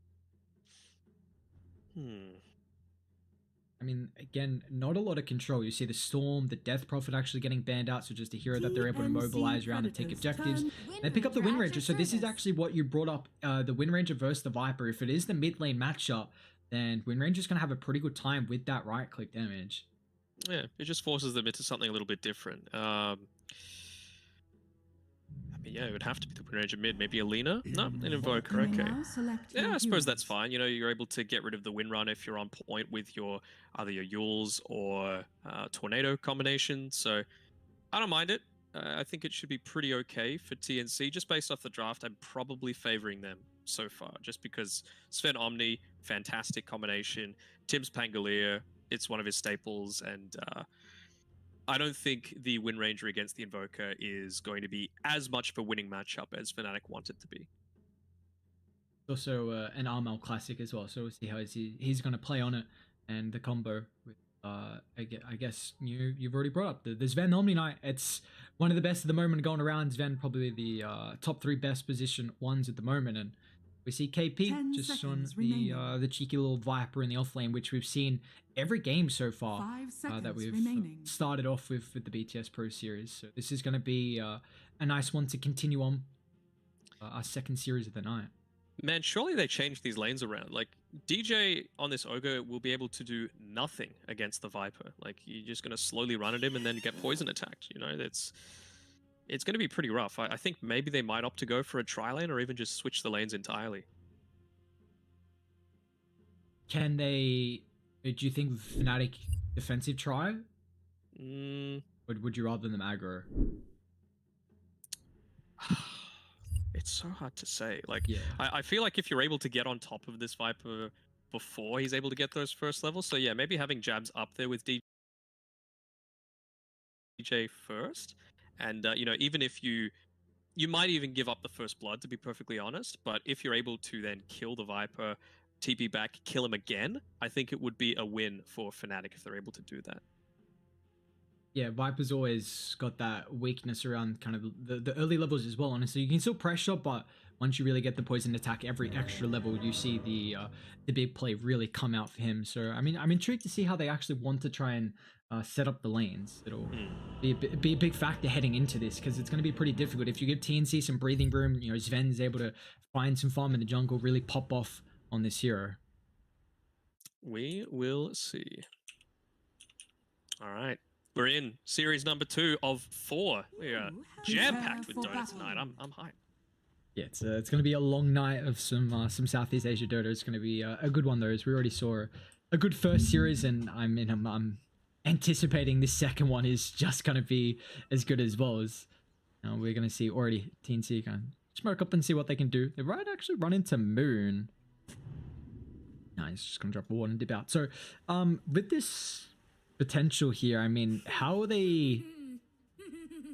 I mean, again, not a lot of control. You see the Storm, the Death Prophet actually getting banned out, so just a hero that they're able to mobilize around and take objectives. They pick up the Wind Ranger, so this is actually what you brought up, the Wind Ranger versus the Viper. If it is the mid lane matchup, then Wind Ranger's going to have a pretty good time with that right-click damage. Yeah, it just forces them into something a little bit different. I mean, yeah, it would have to be the Wind Ranger mid. Maybe a Lina? No, an Invoker, okay. Yeah, I suppose that's fine. You know, you're able to get rid of the Wind Run if you're on point with your either your Yules or Tornado combination. So I don't mind it. I think it should be pretty okay for TNC. Just based off the draft, I'm probably favoring them so far, just because Sven Omni, fantastic combination. Tim's Pangolier, it's one of his staples, and I don't think the Wind Ranger against the Invoker is going to be as much of a winning matchup as Fnatic want it to be. Also an RML classic as well, so we'll see how he's going to play on it, and the combo with I guess you've already brought up the Sven Omni Knight. It's one of the best at the moment going around. Sven probably the top 3 best position ones at the moment, and we see KP just on the cheeky little Viper in the offlane, which we've seen every game so far that we've started off with the BTS Pro Series. So this is going to be a nice one to continue on our second series of the night. Man, surely they changed these lanes around. Like, DJ on this Ogre will be able to do nothing against the Viper. Like, you're just going to slowly run at him and then get poison attacked. You know, it's going to be pretty rough. I think maybe they might opt to go for a tri-lane or even just switch the lanes entirely. Can they... Do you think Fnatic defensive try? Or would you rather them aggro? It's so hard to say. Like, Yeah. I feel like if you're able to get on top of this Viper before he's able to get those first levels, so yeah, maybe having Jabs up there with DJ first, and you know, even if you might even give up the first blood, to be perfectly honest, but if you're able to then kill the Viper, TP back, kill him again, I think it would be a win for Fnatic if they're able to do that. Yeah, Viper's always got that weakness around kind of the early levels as well, honestly. You can still pressure, but once you really get the poison attack every extra level, you see the big play really come out for him. So, I mean, I'm intrigued to see how they actually want to try and set up the lanes. It'll be a big factor heading into this, because it's going to be pretty difficult. If you give TNC some breathing room, you know, Sven's able to find some farm in the jungle, really pop off on this hero. We will see. All right. We're in series number 2 of 4. We are jam-packed with Dota tonight. I'm hyped. Yeah, it's going to be a long night of some Southeast Asia Dota. It's going to be a good one, though, as we already saw a good first series, and I'm anticipating this second one is just going to be as good as well. As we're going to see already TNC kind of smoke up and see what they can do. They might actually run into Moon. No, he's just going to drop a ward and dip out. So, with this potential here, I mean, how are they...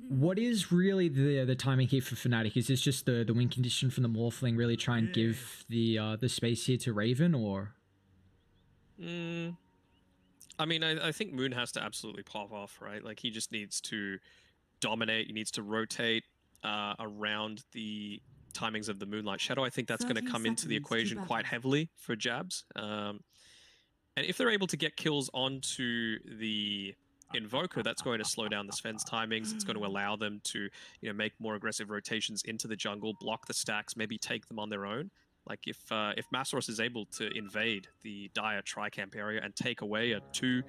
What is really the timing here for Fnatic? Is this just the win condition from the Morphling really try and give the space here to Raven, or? I mean, I think Moon has to absolutely pop off, right? Like, he just needs to dominate. He needs to rotate around the timings of the Moonlight Shadow. I think that's going to come into the equation quite heavily for Jabs. And if they're able to get kills onto the Invoker, that's going to slow down the Sven's timings. It's going to allow them to, you know, make more aggressive rotations into the jungle, block the stacks, maybe take them on their own. Like, if Mousesports is able to invade the Dire tri-camp area and take away a 2-3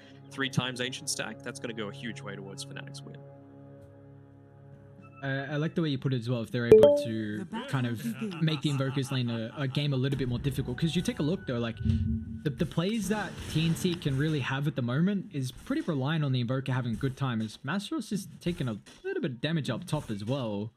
times Ancient stack, that's going to go a huge way towards Fnatic's win. I like the way you put it as well, if they're able to kind of make the Invoker's lane a game a little bit more difficult. Because you take a look, though, like, the plays that TNC can really have at the moment is pretty reliant on the Invoker having a good time, as Mousesports is taking a little bit of damage up top as well.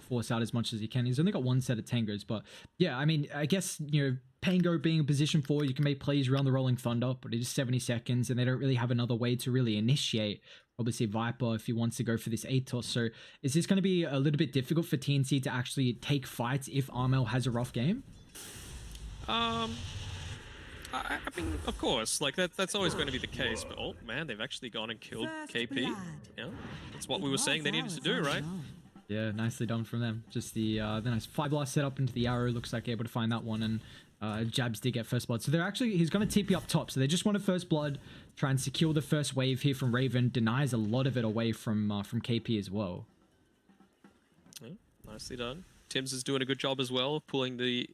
Force out as much as he can. He's only got one set of Tangos, but yeah, I mean, I guess, you know, Pango being in position 4, you can make plays around the Rolling Thunder, but it is 70 seconds, and they don't really have another way to really initiate. Obviously, Viper, if he wants to go for this Atos. So is this going to be a little bit difficult for TNC to actually take fights if Armel has a rough game? I mean, of course, like, that's always going to be the case, but oh man, they've actually gone and killed KP. Yeah, that's what we were saying they needed to do, right? Yeah, nicely done from them. Just the nice 5 blast set up into the arrow. Looks like able to find that one, and Jabs did get first blood. So they're actually, he's going to TP up top. So they just wanted first blood, try and secure the first wave here from Raven. Denies a lot of it away from KP as well. Yeah, nicely done. Tims is doing a good job as well, pulling the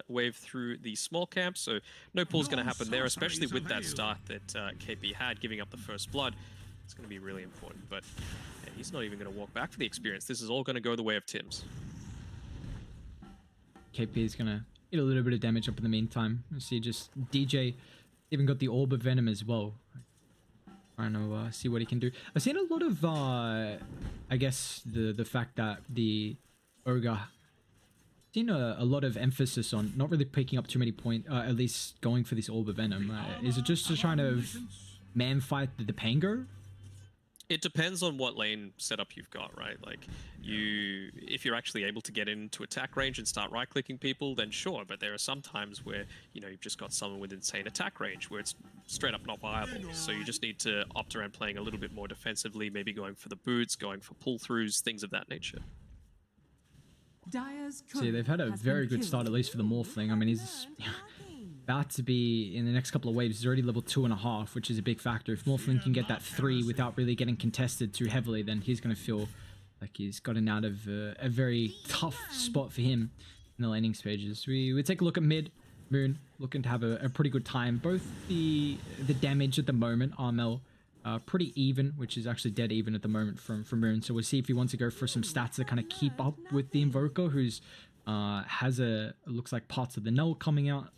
wave through the small camp. So no pull's going to happen there, especially with that start that KP had, giving up the first blood. It's going to be really important, but yeah, he's not even going to walk back for the experience. This is all going to go the way of Tims. KP is going to get a little bit of damage up in the meantime. You see just DJ even got the Orb of Venom as well. Trying to see what he can do. I've seen a lot of, I guess, the fact that the Ogre... seen a lot of emphasis on not really picking up too many points, at least going for this Orb of Venom. Is it just to try to man fight the Pango? It depends on what lane setup you've got, right? Like, if you're actually able to get into attack range and start right-clicking people, then sure. But there are some times where, you know, you've just got someone with insane attack range where it's straight up not viable. So you just need to opt around playing a little bit more defensively, maybe going for the boots, going for pull-throughs, things of that nature. See, they've had a very good start, at least for the Morphling. I mean, he's about to be, in the next couple of waves, he's already level 2.5, which is a big factor. If Morphling can get that 3 without really getting contested too heavily, then he's going to feel like he's gotten out of a very tough spot for him. in the laning stages. We take a look at mid. Moon looking to have a pretty good time. Both the damage at the moment, Armel, pretty even, which is actually dead even at the moment from Moon. So we'll see if he wants to go for some stats to kind of keep up with the Invoker, who's has looks like parts of the null coming out.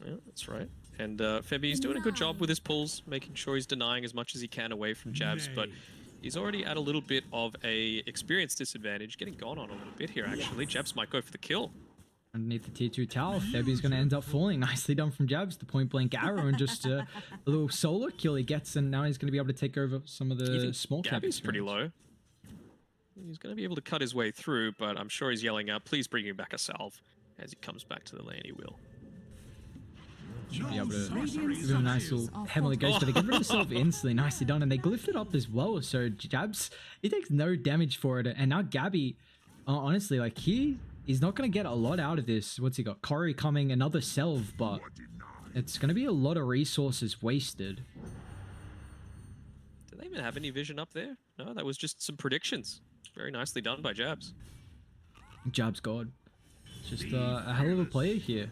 Yeah, that's right. And Febby's doing a good job with his pulls, making sure he's denying as much as he can away from jabs, but he's already at a little bit of a experience disadvantage, getting gone on a little bit here actually. Jabs might go for the kill. Underneath the tier 2 tower, Febby's going to end up falling. Nicely done from Jabs, the point blank arrow, and just a little solo kill he gets, and now he's going to be able to take over some of the Even small cap. Gabby's pretty low. He's going to be able to cut his way through, but I'm sure he's yelling out, please bring me back a salve, as he comes back to the lane. He will. Should be able to give him a nice little heavenly ghost, but they get rid of himself instantly. Nicely done, and they glyphed it up as well, so Jabs, he takes no damage for it, and now Gabby, honestly, like, he's not going to get a lot out of this. What's he got? Corey coming, another salve, but it's going to be a lot of resources wasted. Do they even have any vision up there? No, that was just some predictions. Very nicely done by Jabs. Jabs God. Just a hell of a player here.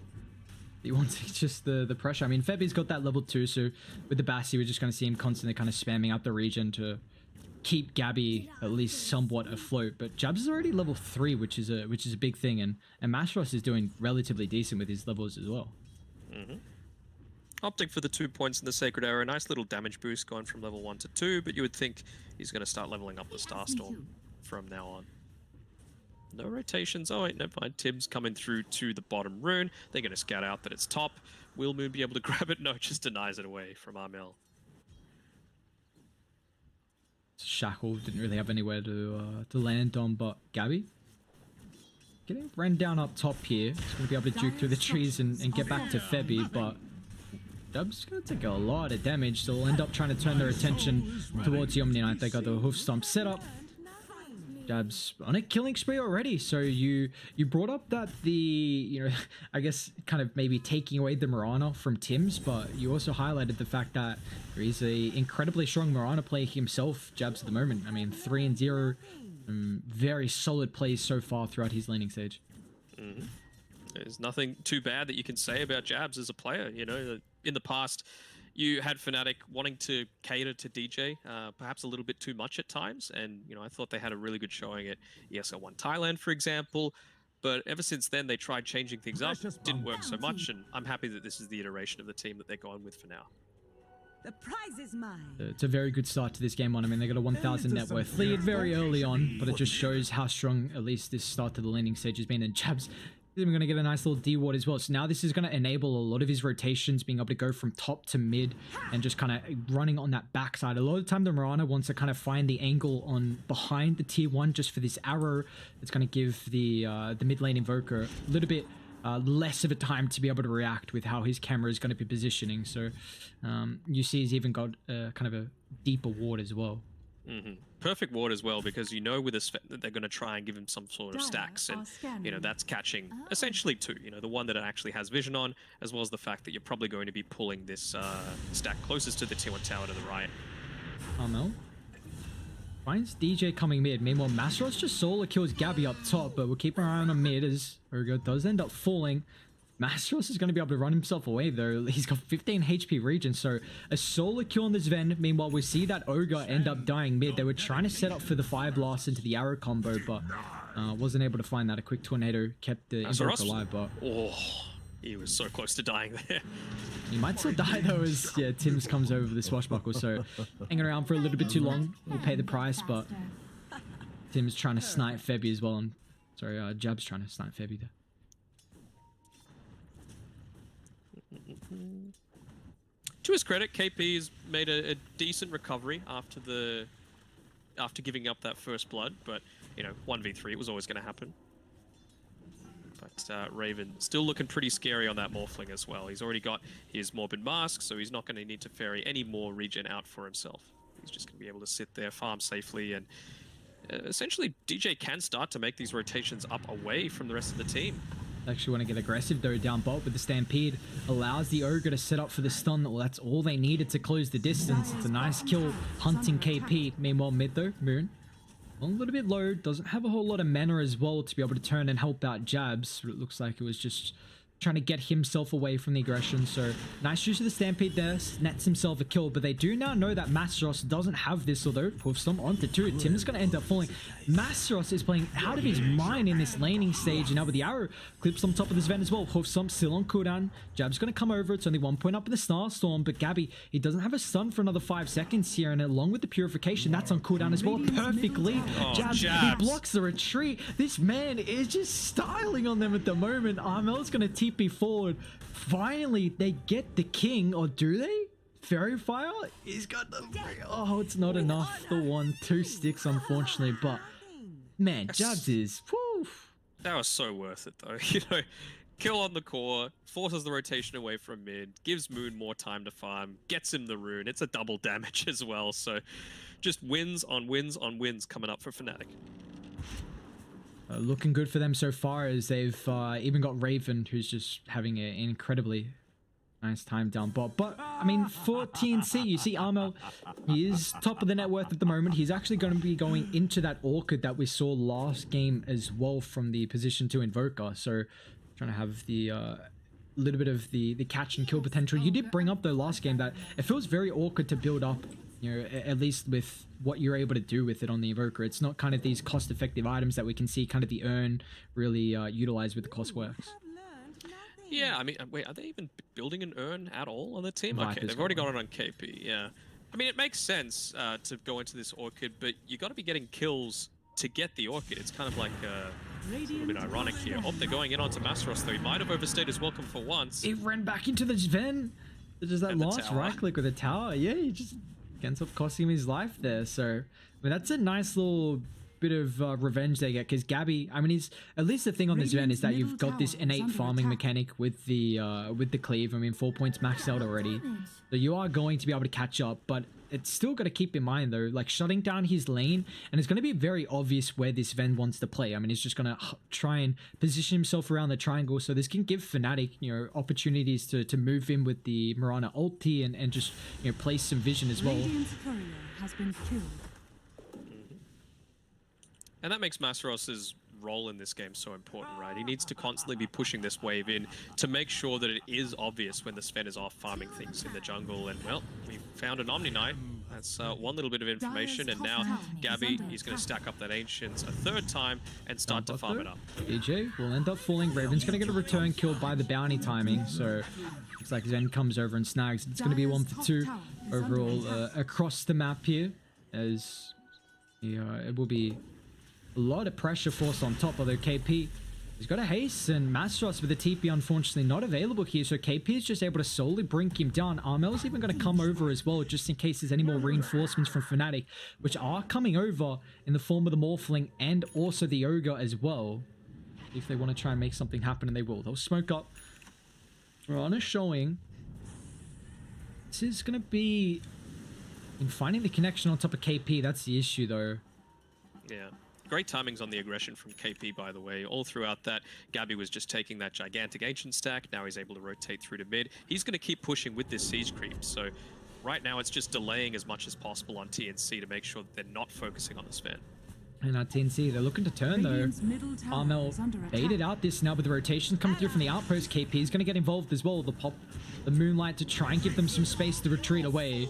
He wants just the pressure. I mean, Febby's got that level 2, so with the Bassi, we're just going to see him constantly kind of spamming out the region to keep Gabby at least somewhat afloat. But Jabs is already level 3, which is a big thing, and Mastros is doing relatively decent with his levels as well. Opting for the 2 points in the Sacred Arrow, a nice little damage boost going from level 1 to 2, but you would think he's going to start leveling up the Starstorm from now on. No rotations. Oh wait, never mind. Tim's coming through to the bottom rune. They're going to scout out that it's top. Will Moon be able to grab it? No, just denies it away from Armel. Shackle didn't really have anywhere to land on, but Gabby getting ran down up top here. He's going to be able to juke through the trees and get back to Febby, but Dub's going to take a lot of damage, so they'll end up trying to turn their attention towards the Omni Knight. They got the hoof stomp set up. Jabs on a killing spree already. So you brought up that I guess kind of maybe taking away the Mirana from Tim's, but you also highlighted the fact that he's a incredibly strong Mirana player himself, Jabs at the moment. I mean, 3-0, very solid plays so far throughout his laning stage. There's nothing too bad that you can say about Jabs as a player. You know, in the past, you had Fnatic wanting to cater to DJ, perhaps a little bit too much at times, and you know, I thought they had a really good showing at ESL1 Thailand, for example. But ever since then, they tried changing things up. Didn't work so much, and I'm happy that this is the iteration of the team that they're going with for now. The prize is mine. It's a very good start to this game one. I mean, they got a 1,000 net worth lead very early on, but it just shows how strong at least this start to the laning stage has been. And Jabs is even going to get a nice little D-ward as well. So now this is going to enable a lot of his rotations, being able to go from top to mid and just kind of running on that backside. A lot of the time, the Mirana wants to kind of find the angle on behind the tier 1 just for this arrow. It's going to give the mid lane Invoker a little bit less of a time to be able to react with how his camera is going to be positioning. So you see he's even got kind of a deeper ward as well. Perfect ward as well, because you know with a Sven that they're going to try and give him some sort of stacks, and you know that's catching essentially 2. You know, the one that it actually has vision on, as well as the fact that you're probably going to be pulling this stack closest to the tier 1 tower to the right. Armel finds DJ coming mid. Meanwhile, Mastros just solo kills Gabby up top, but we'll keep our eye on mid as Urgo does end up falling. Mastros is going to be able to run himself away though. He's got 15 HP regen, so a solo kill on this Ven. Meanwhile, we see that Ogre end up dying mid. They were trying to set up for the Fire Blast into the arrow combo, but wasn't able to find that. A quick tornado kept the Invoker alive, but he was so close to dying there. He might still die though as Tim's comes over the swashbuckle, so hanging around for a little bit too long. We'll pay the price, but Tim's trying to snipe Febby as well. And sorry, Jab's trying to snipe Febby there. To his credit, KP has made a decent recovery after giving up that first blood, but you know, 1v3, it was always going to happen. But Raven still looking pretty scary on that Morphling as well. He's already got his Morbid Mask, so he's not going to need to ferry any more regen out for himself. He's just going to be able to sit there, farm safely, and essentially DJ can start to make these rotations up away from the rest of the team. Actually want to get aggressive though down bot with the Stampede. Allows the Ogre to set up for the stun. Well, that's all they needed to close the distance. It's a nice kill hunting KP. Meanwhile mid though, Moon A little bit low, doesn't have a whole lot of mana as well to be able to turn and help out jabs. It looks like it was just trying to get himself away from the aggression. So nice use of the Stampede there, nets himself a kill, but they do now know that Mousesports doesn't have this, although with some onto two, Tim is going to end up falling. Mousesports is playing out of his mind in this laning stage, and now with the arrow clips on top of this event as well. Hoofstomp still on cooldown. Jab's going to come over. It's only 1 point up in the Starstorm, but Gabby, he doesn't have a stun for another 5 seconds here, and along with the purification, that's on cooldown as well. Perfectly. Jabs, he blocks the retreat. This man is just styling on them at the moment. Armel's going to TP forward. Finally, they get the king, or do they? Fairy Fire? He's got the... Oh, it's not enough. The 1-2 sticks, unfortunately, but man, Jabs is... Whew. That was so worth it, though. You know, kill on the core, forces the rotation away from mid, gives Moon more time to farm, gets him the rune. It's a double damage as well, so just wins on wins on wins coming up for Fnatic. Looking good for them so far, as they've even got Raven, who's just having an incredibly nice time down bot. But I mean, for TNC, you see Armel, he is top of the net worth at the moment. He's actually going to be going into that Orchid that we saw last game as well from the position 2 Invoker. So trying to have the little bit of the catch and kill potential. You did bring up though last game that it feels very awkward to build up, you know, at least with what you're able to do with it on the Evoker. It's not kind of these cost-effective items that we can see kind of the Urn really utilize with the cost works. Yeah, I mean, wait, are they even building an Urn at all on the team? Viper's Okay, they've already got it on KP, yeah. I mean, it makes sense to go into this Orchid, but you got to be getting kills to get the Orchid. It's kind of like it's a little bit ironic here. Oh, they're going in onto Mousesports, though. He might have overstayed his welcome for once. He ran back into the Sven. There's that last right click with the tower. Yeah, he just ends up costing him his life there. So, I mean, that's a nice little bit of revenge they get, because Gabby, I mean, he's at least the thing on this event is that you've got this innate farming mechanic with the cleave. I mean, 4 points maxed out already, so you are going to be able to catch up, but it's still got to keep in mind though, like shutting down his lane, and it's going to be very obvious where this Ven wants to play. I mean, he's just going to try and position himself around the triangle, so this can give Fnatic, you know, opportunities to move in with the Mirana ulti and just, you know, place some vision as well. Radiant's courier has been killed. And that makes Masros's role in this game so important, right? He needs to constantly be pushing this wave in to make sure that it is obvious when the Sven is off farming things in the jungle. And, well, we found an Omni Knight. That's one little bit of information. And now Gabby, he's going to stack up that Ancients a third time and start to farm it up. DJ will end up falling. Raven's going to get a return kill by the bounty timing. So looks like Zen comes over and snags. It's going to be 1 for 2 overall across the map here, as it will be a lot of pressure forced on top, although KP, he's got a haste, and Mastros with the TP unfortunately not available here, so KP is just able to solely bring him down. Armel's even going to come over as well, just in case there's any more reinforcements from Fnatic, which are coming over in the form of the Morphling and also the Ogre as well. If they want to try and make something happen, and they will. They'll smoke up. Mirana showing. This is going to be... in finding the connection on top of KP, that's the issue though. Yeah. Great timings on the aggression from KP, by the way. All throughout that, Gabby was just taking that gigantic Ancient stack. Now he's able to rotate through to mid. He's going to keep pushing with this siege creep. So right now it's just delaying as much as possible on TNC to make sure that they're not focusing on the Sven. And TNC, they're looking to turn though. Armel baited out this now with the rotations coming through from the outpost. KP is going to get involved as well. The Moonlight to try and give them some space to retreat away.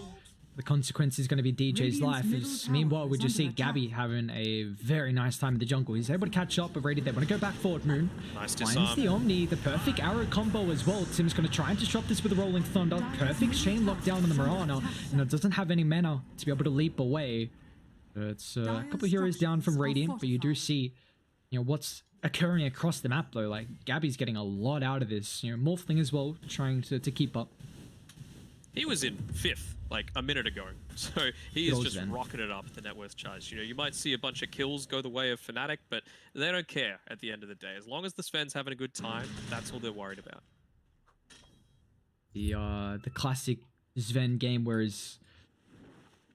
The consequence is going to be DJ's life. Meanwhile, we just see Gabby having a very nice time in the jungle. He's able to catch up, but ready. They want to go back forward. Moon finds the Omni, the perfect arrow combo as well. Tim's going to try and disrupt this with a Rolling Thunder. Perfect chain lockdown on the Mirana, and it doesn't have any mana to be able to leap away. It's a couple of heroes down from Radiant, but you do see, you know, what's occurring across the map though. Like Gabby's getting a lot out of this. You know, Morphling as well, trying to keep up. He was in 5th like a minute ago, so he is just rocketing it up the net worth charge. You know, you might see a bunch of kills go the way of Fnatic, but they don't care at the end of the day. As long as the Sven's having a good time, that's all they're worried about. The classic Sven game where he's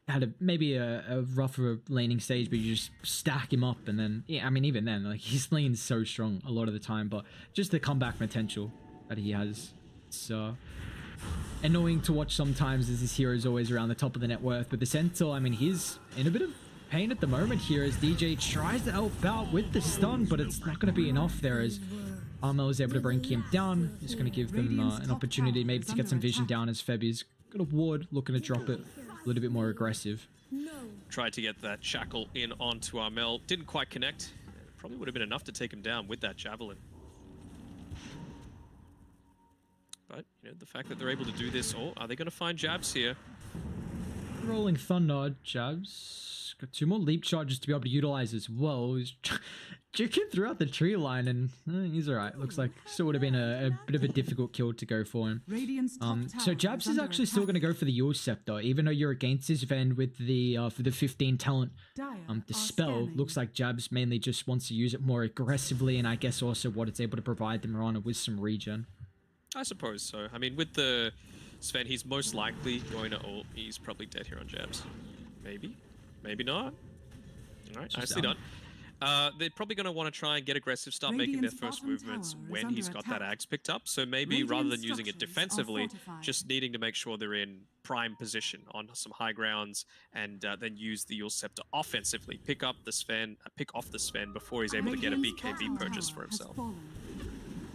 had maybe a rougher laning stage, but you just stack him up, and then, yeah, I mean, even then, like, his lane's so strong a lot of the time, but just the comeback potential that he has, it's annoying to watch sometimes, as his hero is always around the top of the net worth. But the Centaur, I mean, he's in a bit of pain at the moment here as DJ tries to help out with the stun, but it's not going to be enough there as Armel is able to bring him down. Just going to give them an opportunity maybe to get some vision down as Febi's got a ward, looking to drop it a little bit more aggressive. Tried to get that shackle in onto Armel. Didn't quite connect. Probably would have been enough to take him down with that javelin. But, you know, the fact that they're able to do this, or are they going to find jabs here? Rolling Thunder, jabs. Got 2 more leap charges to be able to utilize as well. He's juking throughout the tree line and he's alright. Looks like still would have been a bit of a difficult kill to go for him. So Jabs is actually still going to go for the Yule Scepter, even though you're against this Ven with the for the 15 talent Dispel. Looks like Jabs mainly just wants to use it more aggressively, and I guess also what it's able to provide the Mirana with some regen. I suppose so. I mean, with the Sven, he's most likely going to ult. He's probably dead here on Jabs. Maybe. Maybe not. Alright, nicely done. They're probably going to want to try and get aggressive, start making their first movements when he's got that Axe picked up. So maybe rather than using it defensively, just needing to make sure they're in prime position on some high grounds, and then use the Yule Scepter offensively. Pick off the Sven before he's able to get a BKB purchase for himself.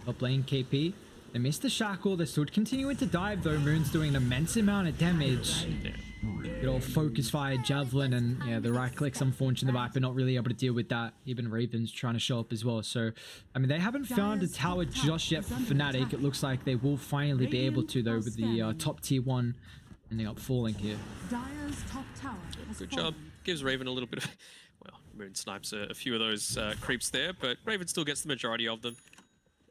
Top lane KP. They missed the shackle. They're still continuing to dive though. Moon's doing an immense amount of damage. Yeah. Good old focus fire javelin, and yeah, the right clicks unfortunately the Viper not really able to deal with that. Even Raven's trying to show up as well. So I mean, they haven't found a tower just yet for Fnatic. It looks like they will finally be able to though, with the top tier 1 ending up falling here. Good job. Gives Raven a little bit of, well, Moon snipes a few of those creeps there, but Raven still gets the majority of them.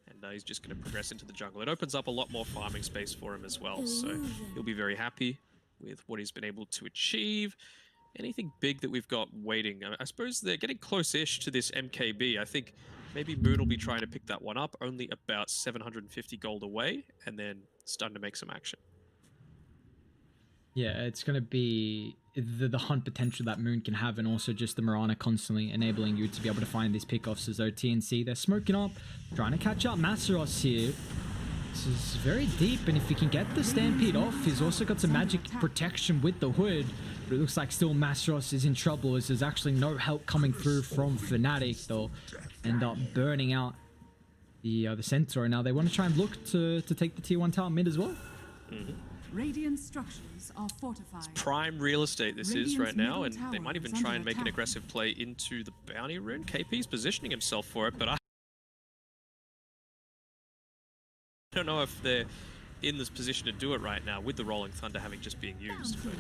And he's just going to progress into the jungle. It opens up a lot more farming space for him as well, so he'll be very happy with what he's been able to achieve. Anything big that we've got waiting? I suppose they're getting close-ish to this MKB. I think maybe Moon will be trying to pick that one up, only about 750 gold away, and then starting to make some action. Yeah, it's going to be the hunt potential that Moon can have, and also just the Mirana constantly enabling you to be able to find these pickoffs as though TNC, they're smoking up, trying to catch up Masaros here. This is very deep, and if he can get the Stampede off, he's also got some magic protection with the hood, but it looks like still Masaros is in trouble as there's actually no help coming through from Fnatic. They'll end up burning out the Centaur. Now they want to try and look to take the tier 1 tower mid as well. Radiant structures are fortified. It's prime real estate this is right now, and they might even try and make an aggressive play into the bounty rune. KP's positioning himself for it, but I don't know if they're in this position to do it right now with the Rolling Thunder having just been used. But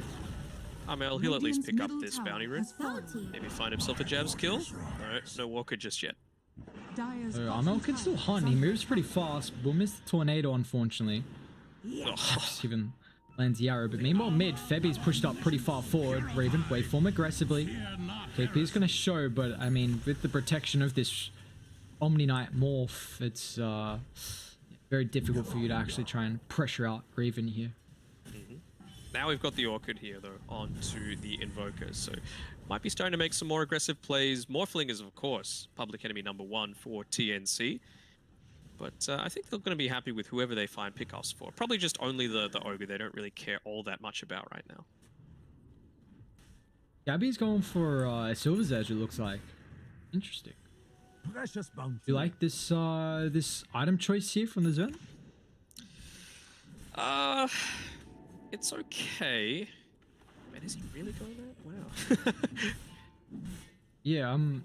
Armel, he'll at least pick up this bounty rune. Maybe find himself a Jabs kill. No Walker just yet. Armel can still hunt. He moves pretty fast. We'll miss the tornado, unfortunately. Even lands the arrow, but meanwhile mid, Febi's pushed up pretty far forward. Raven, waveform aggressively. KP is going to show, but I mean, with the protection of this Omni Knight morph, it's very difficult for you to actually try and pressure out Raven here. Now we've got the Orchid here though, onto the Invoker, so might be starting to make some more aggressive plays. Morphling is of course public enemy #1 for TNC. But I think they're going to be happy with whoever they find pickoffs for. Probably just only the Ogre they don't really care all that much about right now. Gabby's going for Silver's Edge, it looks like. Interesting. Precious bounty. Do you like this this item choice here from the zone? It's okay. Man, is he really going that? Wow. Yeah, I'm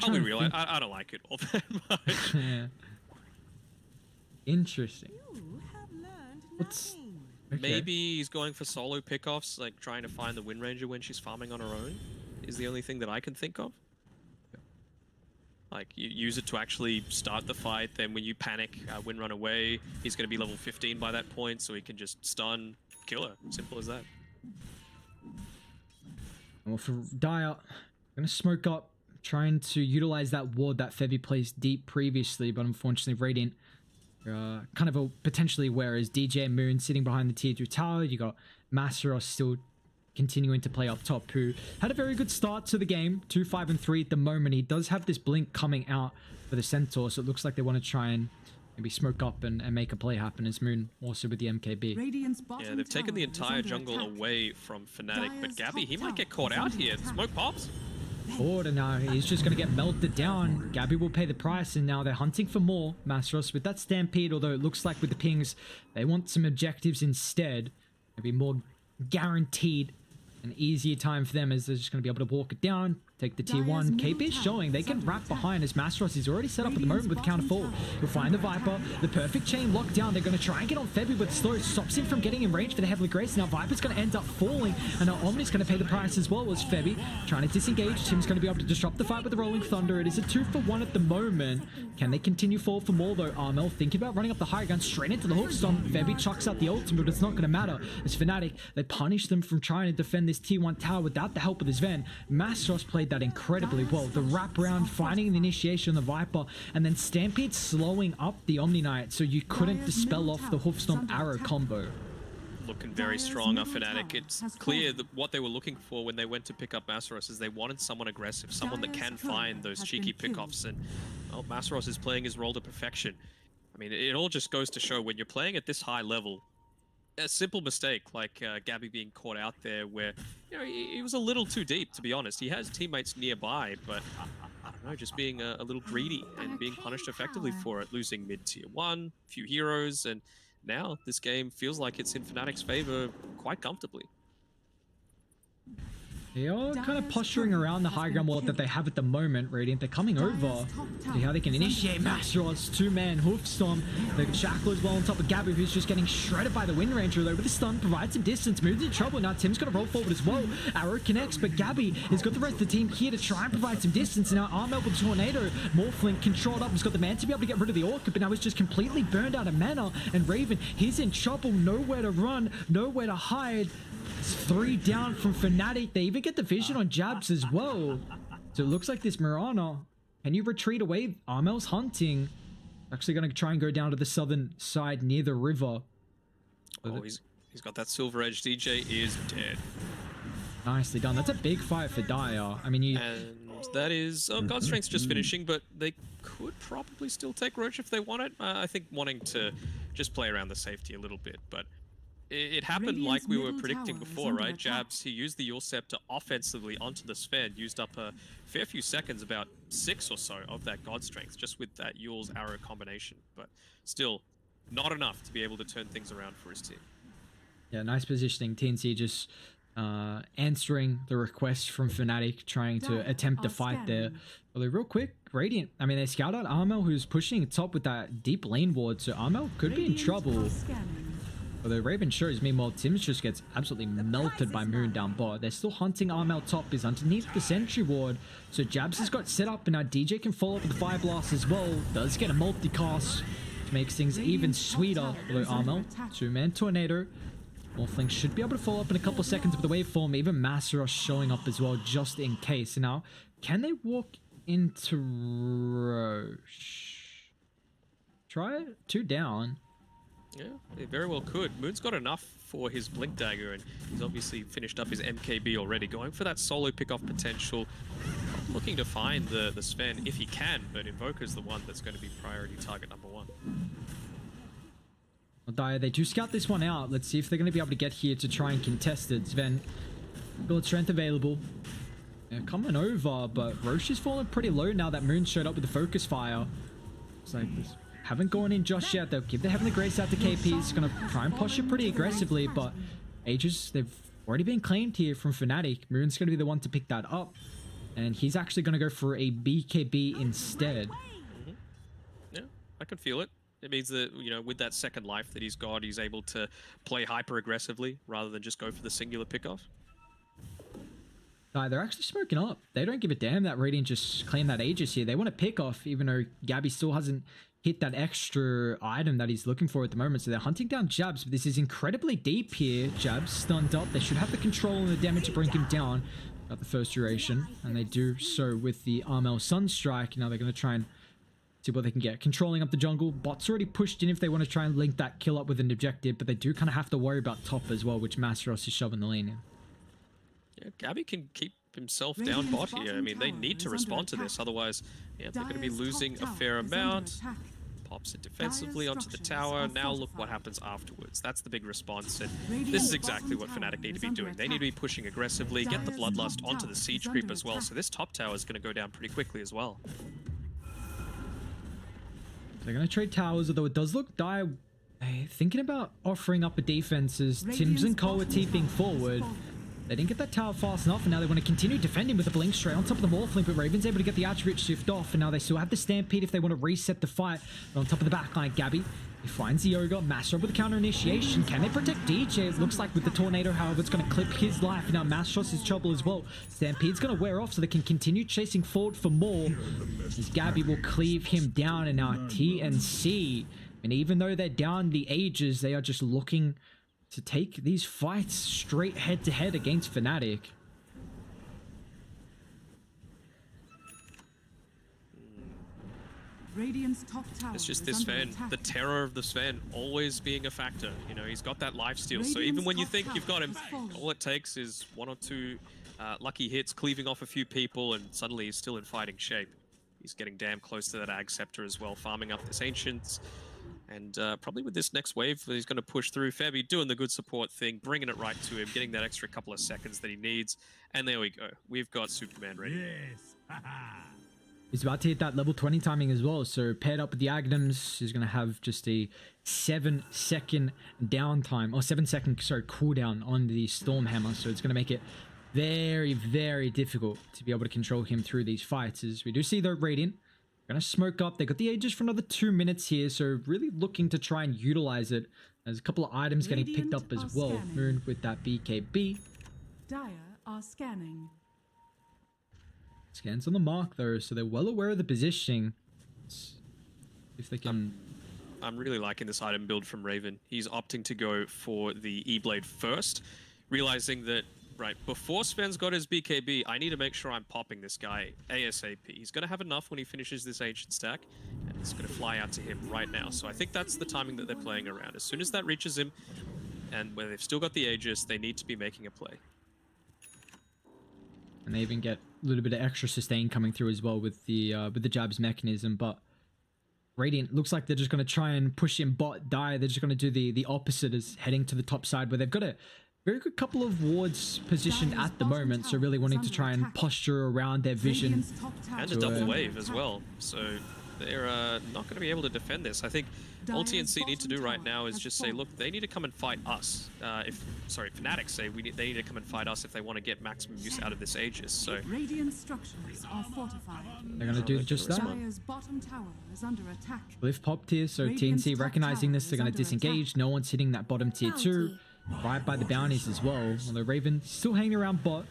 I'll be real, I don't like it all that much. Yeah. Interesting. What's... Okay. Maybe he's going for solo pickoffs, like trying to find the Wind Ranger when she's farming on her own, is the only thing that I can think of. Like, you use it to actually start the fight, then when you panic, Wind run away, he's going to be level 15 by that point, so he can just stun, kill her. Simple as that. Well, for Dire, I'm going to smoke up, trying to utilize that ward that Febi placed deep previously, but unfortunately Radiant kind of a potentially, whereas DJ and Moon sitting behind the tier 2 tower. You got Masaros still continuing to play up top, who had a very good start to the game, 2-5-3 at the moment. He does have this blink coming out for the Centaur, so it looks like they want to try and maybe smoke up and make a play happen as Moon also with the MKB. Radiant's bottom Yeah, they've taken the tower is entire under jungle attack. away from Fnatic, but Dire's Gabby, top he might get tower caught is out under here. attack. Smoke pops. Forward, and now he's just going to get melted down. Gabby will pay the price, and now they're hunting for more. Mousesports with that stampede, although it looks like with the pings, they want some objectives instead. Maybe more guaranteed, an easier time for them as they're just going to be able to walk it down. Take the tier 1. KP is showing they can wrap behind as Mousesports is already set up at the moment with counter fall. He'll find the Viper. The perfect chain locked down. They're going to try and get on Febby, but slow stops him from getting in range for the Heavenly Grace. Now Viper's going to end up falling, and now Omni's going to pay the price as well as Febby trying to disengage. Tim's going to be able to disrupt the fight with the Rolling Thunder. It is a 2-for-1 at the moment. Can they continue fall for more though? Armel thinking about running up the high gun straight into the hook stomp. Febby chucks out the ultimate, but it's not going to matter. As Fnatic, they punish them from trying to defend this tier 1 tower without the help of this Ven. Mastros played that incredibly well. The wrap round, finding the initiation of the Viper, and then Stampede slowing up the Omni Knight so you couldn't dispel off the hoof stomp arrow combo. Looking very strong off Fnatic. It's clear that what they were looking for when they went to pick up Masaros is they wanted someone aggressive, someone that can find those cheeky pickoffs, and well, Masaros is playing his role to perfection. I mean, it all just goes to show when you're playing at this high level, a simple mistake like Gabby being caught out there where, you know, he was a little too deep, to be honest. He has teammates nearby, but I don't know, just being a little greedy and being punished effectively for it, losing mid-tier 1, few heroes, and now this game feels like it's in Fnatic's favor quite comfortably. They are kind of posturing around the high ground wall that they have at the moment, Radiant. They're coming over. See how they can initiate Mastros, 2-man hoof stomp. The Shackle as well on top of Gabby, who's just getting shredded by the Wind Ranger, though with the stun, provides some distance, moves in trouble. Now Tim's going to roll forward as well. Arrow connects, but Gabby has got the rest of the team here to try and provide some distance. And now Armel with the Tornado, Morphling controlled up, has got the man to be able to get rid of the Orchid, but now he's just completely burned out of mana. And Raven, he's in trouble, nowhere to run, nowhere to hide. 3 down from Fnatic. They even get the vision on Jabs as well. So it looks like this Mirana, can you retreat away? Armel's hunting. Actually going to try and go down to the southern side near the river. Oh, he's got that Silver Edge. DJ is dead. Nicely done. That's a big fight for Dire. I mean, you... And that is... Oh, God Strength's just finishing, but they could probably still take Roach if they want it. I think wanting to just play around the safety a little bit, but it happened like we were predicting before, right? Jabs, he used the Yule Scepter offensively onto the Sven, used up a fair few seconds, about 6 or so of that God Strength, just with that Yule's arrow combination. But still, not enough to be able to turn things around for his team. Yeah, nice positioning. TNC just answering the request from Fnatic, trying to attempt to fight there. Although real quick, Radiant, I mean, they scout out Armel, who's pushing top with that deep lane ward, so Armel could be in trouble. Although Raven shows, meanwhile, Tim's just gets absolutely melted by Moon down bot. They're still hunting Armel top, is underneath the sentry ward. So Jabs has got set up, and now DJ can follow up with the Fire Blast as well. Does get a multicast, which makes things even sweeter. Although Armel, 2-man Tornado. Morphling should be able to follow up in a couple seconds with the waveform. Even Masaros showing up as well, just in case. So now, can they walk into Roche? Try it. 2 down. Yeah, they very well could. Moon's got enough for his Blink Dagger, and he's obviously finished up his MKB already, going for that solo pick-off potential, looking to find the Sven if he can, but Invoker's the one that's going to be priority target number 1. Well, Dire, they do scout this one out. Let's see if they're going to be able to get here to try and contest it. Sven, build strength available. Yeah, coming over, but Roche is falling pretty low now that Moon showed up with the Focus Fire. It's like this. Haven't gone in just yet. They'll give the Heavenly Grace out to KP. It's going to try and push it pretty aggressively, but Aegis, they've already been claimed here from Fnatic. Moon's going to be the one to pick that up, and he's actually going to go for a BKB instead. Yeah, I can feel it. It means that, you know, with that second life that he's got, he's able to play hyper aggressively rather than just go for the singular pickoff. They're actually smoking up. They don't give a damn that Radiant just claimed that Aegis here. They want to pick off, even though Gabby still hasn't hit that extra item that he's looking for at the moment. So they're hunting down Jabs, but this is incredibly deep here. Jabs stunned up. They should have the control and the damage to bring him down at the first duration, and they do so with the Armel Sunstrike. Now they're going to try and see what they can get. Controlling up the jungle. Bot's already pushed in if they want to try and link that kill up with an objective, but they do kind of have to worry about top as well, which Masteros is shoving the lane in. Yeah, Gabby can keep himself down bot here. I mean, they need to respond to this, otherwise, yeah, they're going to be losing a fair amount. pops it defensively onto the tower. Now look what happens afterwards. That's the big response, and this is exactly what Fnatic need to be doing. They need to be pushing aggressively, get the Bloodlust onto the siege creep as well, so this top tower is going to go down pretty quickly as well. They're going to trade towers, although it does look dire. Thinking about offering up a defense as Tims and Cole are TPing forward. They didn't get that tower fast enough, and now they want to continue defending with a blink straight on top of the Morphling, but Raven's able to get the attribute shift off, and now they still have the Stampede if they want to reset the fight. But on top of the backline, Gabby, he finds the Ogre, Mastro with the counter initiation. Can they protect DJ? It looks like with the Tornado, however, it's going to clip his life. Now Mastros is trouble as well. Stampede's going to wear off so they can continue chasing forward for more, as Gabby will cleave him down, and now TNC. And even though they're down the ages, they are just looking to take these fights straight head to head against Fnatic. Radiant's top tower It's just this Sven, the terror of the Sven, always being a factor. You know, he's got that lifesteal, so even when you think you've got him, all it takes is 1 or 2 lucky hits, cleaving off a few people, and suddenly he's still in fighting shape. He's getting damn close to that Ag Scepter as well, farming up this Ancients. And probably with this next wave, he's going to push through. Febby doing the good support thing, bringing it right to him, getting that extra couple of seconds that he needs. And there we go. We've got Superman ready. Yes. He's about to hit that level 20 timing as well. So paired up with the Agnums, he's going to have just a 7-second downtime, or 7-second, sorry, cooldown on the Stormhammer. So it's going to make it very, very difficult to be able to control him through these fights. As we do see the Radiant gonna smoke up. They got the Aegis for another 2 minutes here, so really looking to try and utilize it. There's a couple of items getting picked up as well. Moon with that BKB. Dire are scanning. Scans on the mark though, so they're well aware of the positioning. If they can... I'm really liking this item build from Raven. He's opting to go for the E-Blade first, realizing that, right, before Sven's got his BKB, I need to make sure I'm popping this guy ASAP. He's going to have enough when he finishes this Ancient stack, and it's going to fly out to him right now. So I think that's the timing that they're playing around. As soon as that reaches him, and where they've still got the Aegis, they need to be making a play. And they even get a little bit of extra sustain coming through as well with the jabs mechanism, but Radiant looks like they're just going to try and push in bot die. They're just going to do the opposite, as heading to the top side, where they've got a very good couple of wards positioned at the moment, so really wanting to try and posture around their vision. And a double wave as well, so they're not going to be able to defend this. I think all TNC need to do right now is just say, look, they need to come and fight us. Fnatic say they need to come and fight us if they want to get maximum use out of this Aegis. So Radiant structures are fortified. They're going to do just that. Dire's bottom tower is under attack. Cliff popped here, so TNC recognizing this, they're going to disengage. No one's hitting that bottom tier 2. Right by the bounties as well. Although Raven still hanging around bot.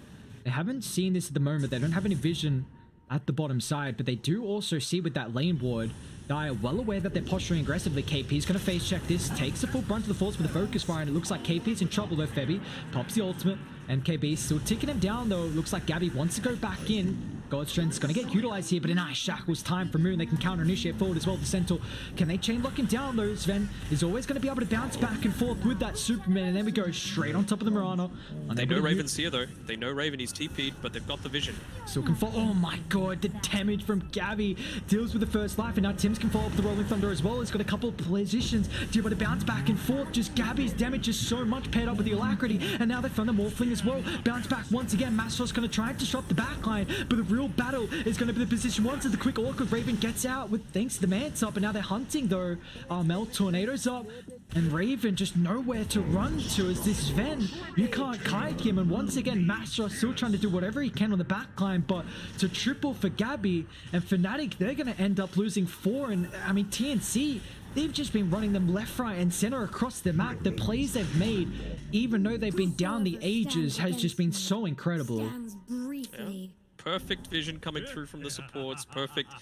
They haven't seen this at the moment. They don't have any vision at the bottom side, but they do also see with that lane ward. Dire well aware that they're posturing aggressively. KP's going to face check this, takes the full brunt of the force with the focus fire, and it looks like KP's in trouble though. Febby pops the ultimate, and KB still ticking him down though. Looks like Gabby wants to go back in. God's Strength's going to get utilized here, but a nice shackles time from Moon. They can counter initiate forward as well. The Centaur, can they chain lock him down though? Sven is always going to be able to bounce back and forth with that Superman, and then we go straight on top of the Mirana. They know Raven's here though. They know Raven, he's TP'd, but they've got the vision. Still can fall. Oh my god, the damage from Gabby deals with the first life, and now Tims can follow up the Rolling Thunder as well. He's got a couple of positions to be able to bounce back and forth. Just Gabby's damage is so much paired up with the Alacrity, and now they found the Morphling as well. Bounce back once again. Mastor's going to try and disrupt the backline, but the real battle is going to be the position once as the quick awkward Raven gets out with thanks to the Mance up, and now they're hunting though. Mel Tornado's up, and Raven just nowhere to run to as this Sven. You can't kite him, and once again Mastor still trying to do whatever he can on the backline, but to triple for Gabby and Fnatic, they're going to end up losing 4. And I mean TNC, they've just been running them left, right, and center across the map. The plays they've made, even though they've been down the ages, has just been so incredible. Yeah. Perfect vision coming through from the supports, perfect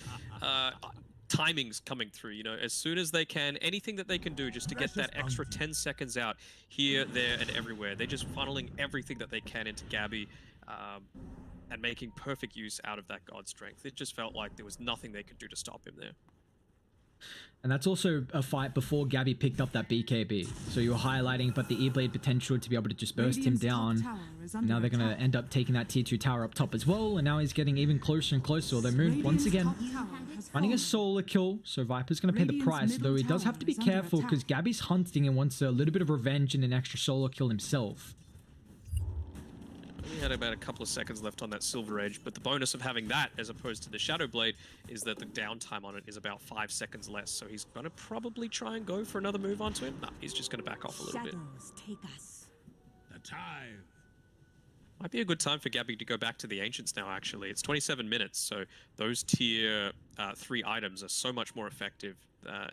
timings coming through, you know, as soon as they can, anything that they can do just to get that extra 10 seconds out here, there, and everywhere. They're just funneling everything that they can into Gabby and making perfect use out of that God Strength. It just felt like there was nothing they could do to stop him there. And that's also a fight before Gabby picked up that BKB. So you were highlighting, but the E-Blade potential to be able to just burst him down. And now they're going to end up taking that tier 2 tower up top as well. And now he's getting even closer and closer. Although Moon, once again, finding a solo kill. So Viper's going to pay the price. Though he does have to be careful because Gabby's hunting and wants a little bit of revenge and an extra solo kill himself. He had about a couple of seconds left on that Silver Edge, but the bonus of having that as opposed to the Shadow Blade is that the downtime on it is about 5 seconds less, so he's going to probably try and go for another move onto him. No, he's just going to back off a little bit. Take us. The time. Might be a good time for Gabby to go back to the Ancients now, actually. It's 27 minutes, so those tier 3 items are so much more effective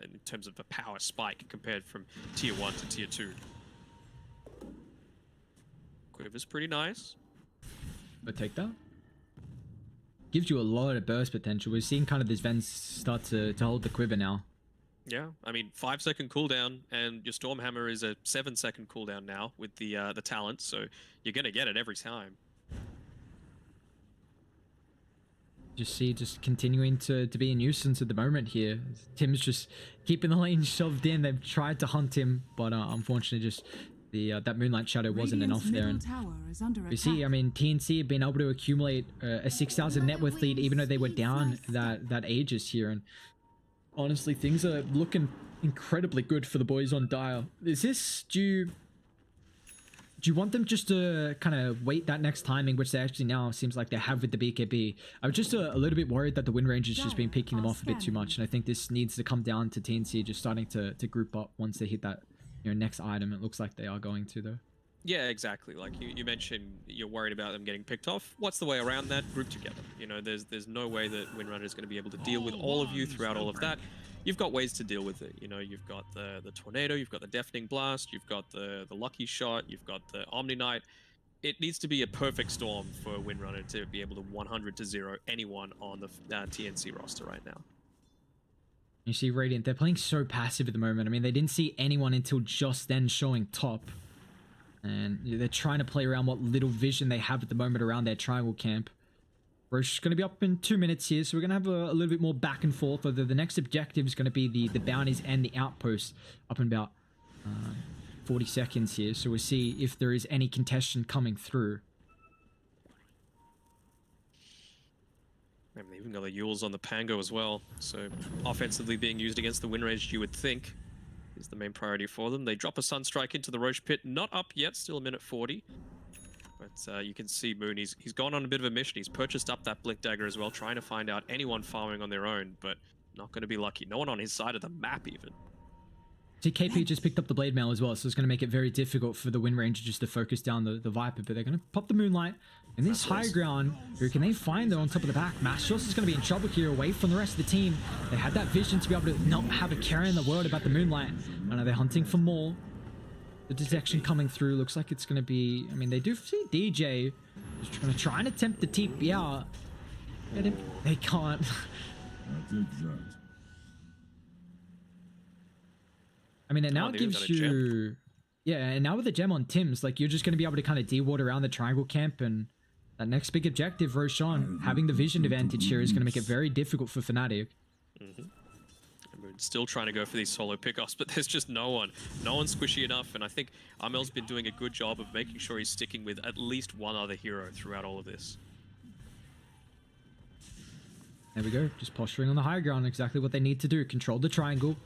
in terms of the power spike compared from tier 1 to tier 2. Quiver's pretty nice. But take that. Gives you a lot of burst potential. We're seeing kind of this Ven start to hold the quiver now. Yeah, I mean, 5-second cooldown, and your Stormhammer is a 7-second cooldown now with the talent, so you're gonna get it every time. Just continuing to be a nuisance at the moment here. Tim's just keeping the lane shoved in. They've tried to hunt him, but unfortunately just that Moonlight Shadow wasn't enough there. And you see, I mean, TNC have been able to accumulate a 6,000 net worth lead even though they were down that Aegis here. And honestly, things are looking incredibly good for the boys on Dire. Is this do you want them just to kind of wait that next timing, which they actually now seems like they have with the BKB? I was just a little bit worried that the win range has just been picking them off a bit too much, and I think this needs to come down to TNC just starting to group up once they hit that next item. It looks like they are going to, though. Yeah, exactly. Like you mentioned, you're worried about them getting picked off. What's the way around that? Group together. You know, there's no way that Windrunner is going to be able to deal with all of you throughout all of that. You've got ways to deal with it. You know, you've got the Tornado, you've got the Deafening Blast, you've got the Lucky Shot, you've got the Omni Knight. It needs to be a perfect storm for Windrunner to be able to 100-0 anyone on the TNC roster right now. You see Radiant, they're playing so passive at the moment. I mean, they didn't see anyone until just then showing top. And they're trying to play around what little vision they have at the moment around their triangle camp. Roche is going to be up in 2 minutes here, so we're going to have a little bit more back and forth. Although the next objective is going to be the bounties and the outposts up in about 40 seconds here. So we'll see if there is any contestation coming through. I mean, they even got the Yules on the Pango as well, so offensively being used against the win range, you would think, is the main priority for them. They drop a Sunstrike into the Roche pit, not up yet, still a minute 40. But you can see Moon, he's gone on a bit of a mission. He's purchased up that Blink Dagger as well, trying to find out anyone farming on their own, but not going to be lucky. No one on his side of the map even. See, KP just picked up the Blade Mail as well, so it's going to make it very difficult for the Wind Ranger just to focus down the Viper, but they're going to pop the Moonlight. In this high ground, who can they find though on top of the back? Mastros is going to be in trouble here, away from the rest of the team. They had that vision to be able to not have a care in the world about the Moonlight. I know they're hunting for more. The detection coming through looks like it's going to be... I mean, they do see DJ. Just going to try and attempt the TP out. Get him. They can't. I mean, it now gives you... Yeah, and now with the gem on Tim's, like, you're just going to be able to kind of de-ward around the triangle camp, and that next big objective, Roshan, having the vision advantage here is going to make it very difficult for Fnatic. Mm-hmm. We're still trying to go for these solo pickoffs, but there's just no one. No one's squishy enough, and I think Amel's been doing a good job of making sure he's sticking with at least one other hero throughout all of this. There we go, just posturing on the high ground, exactly what they need to do. Control the triangle.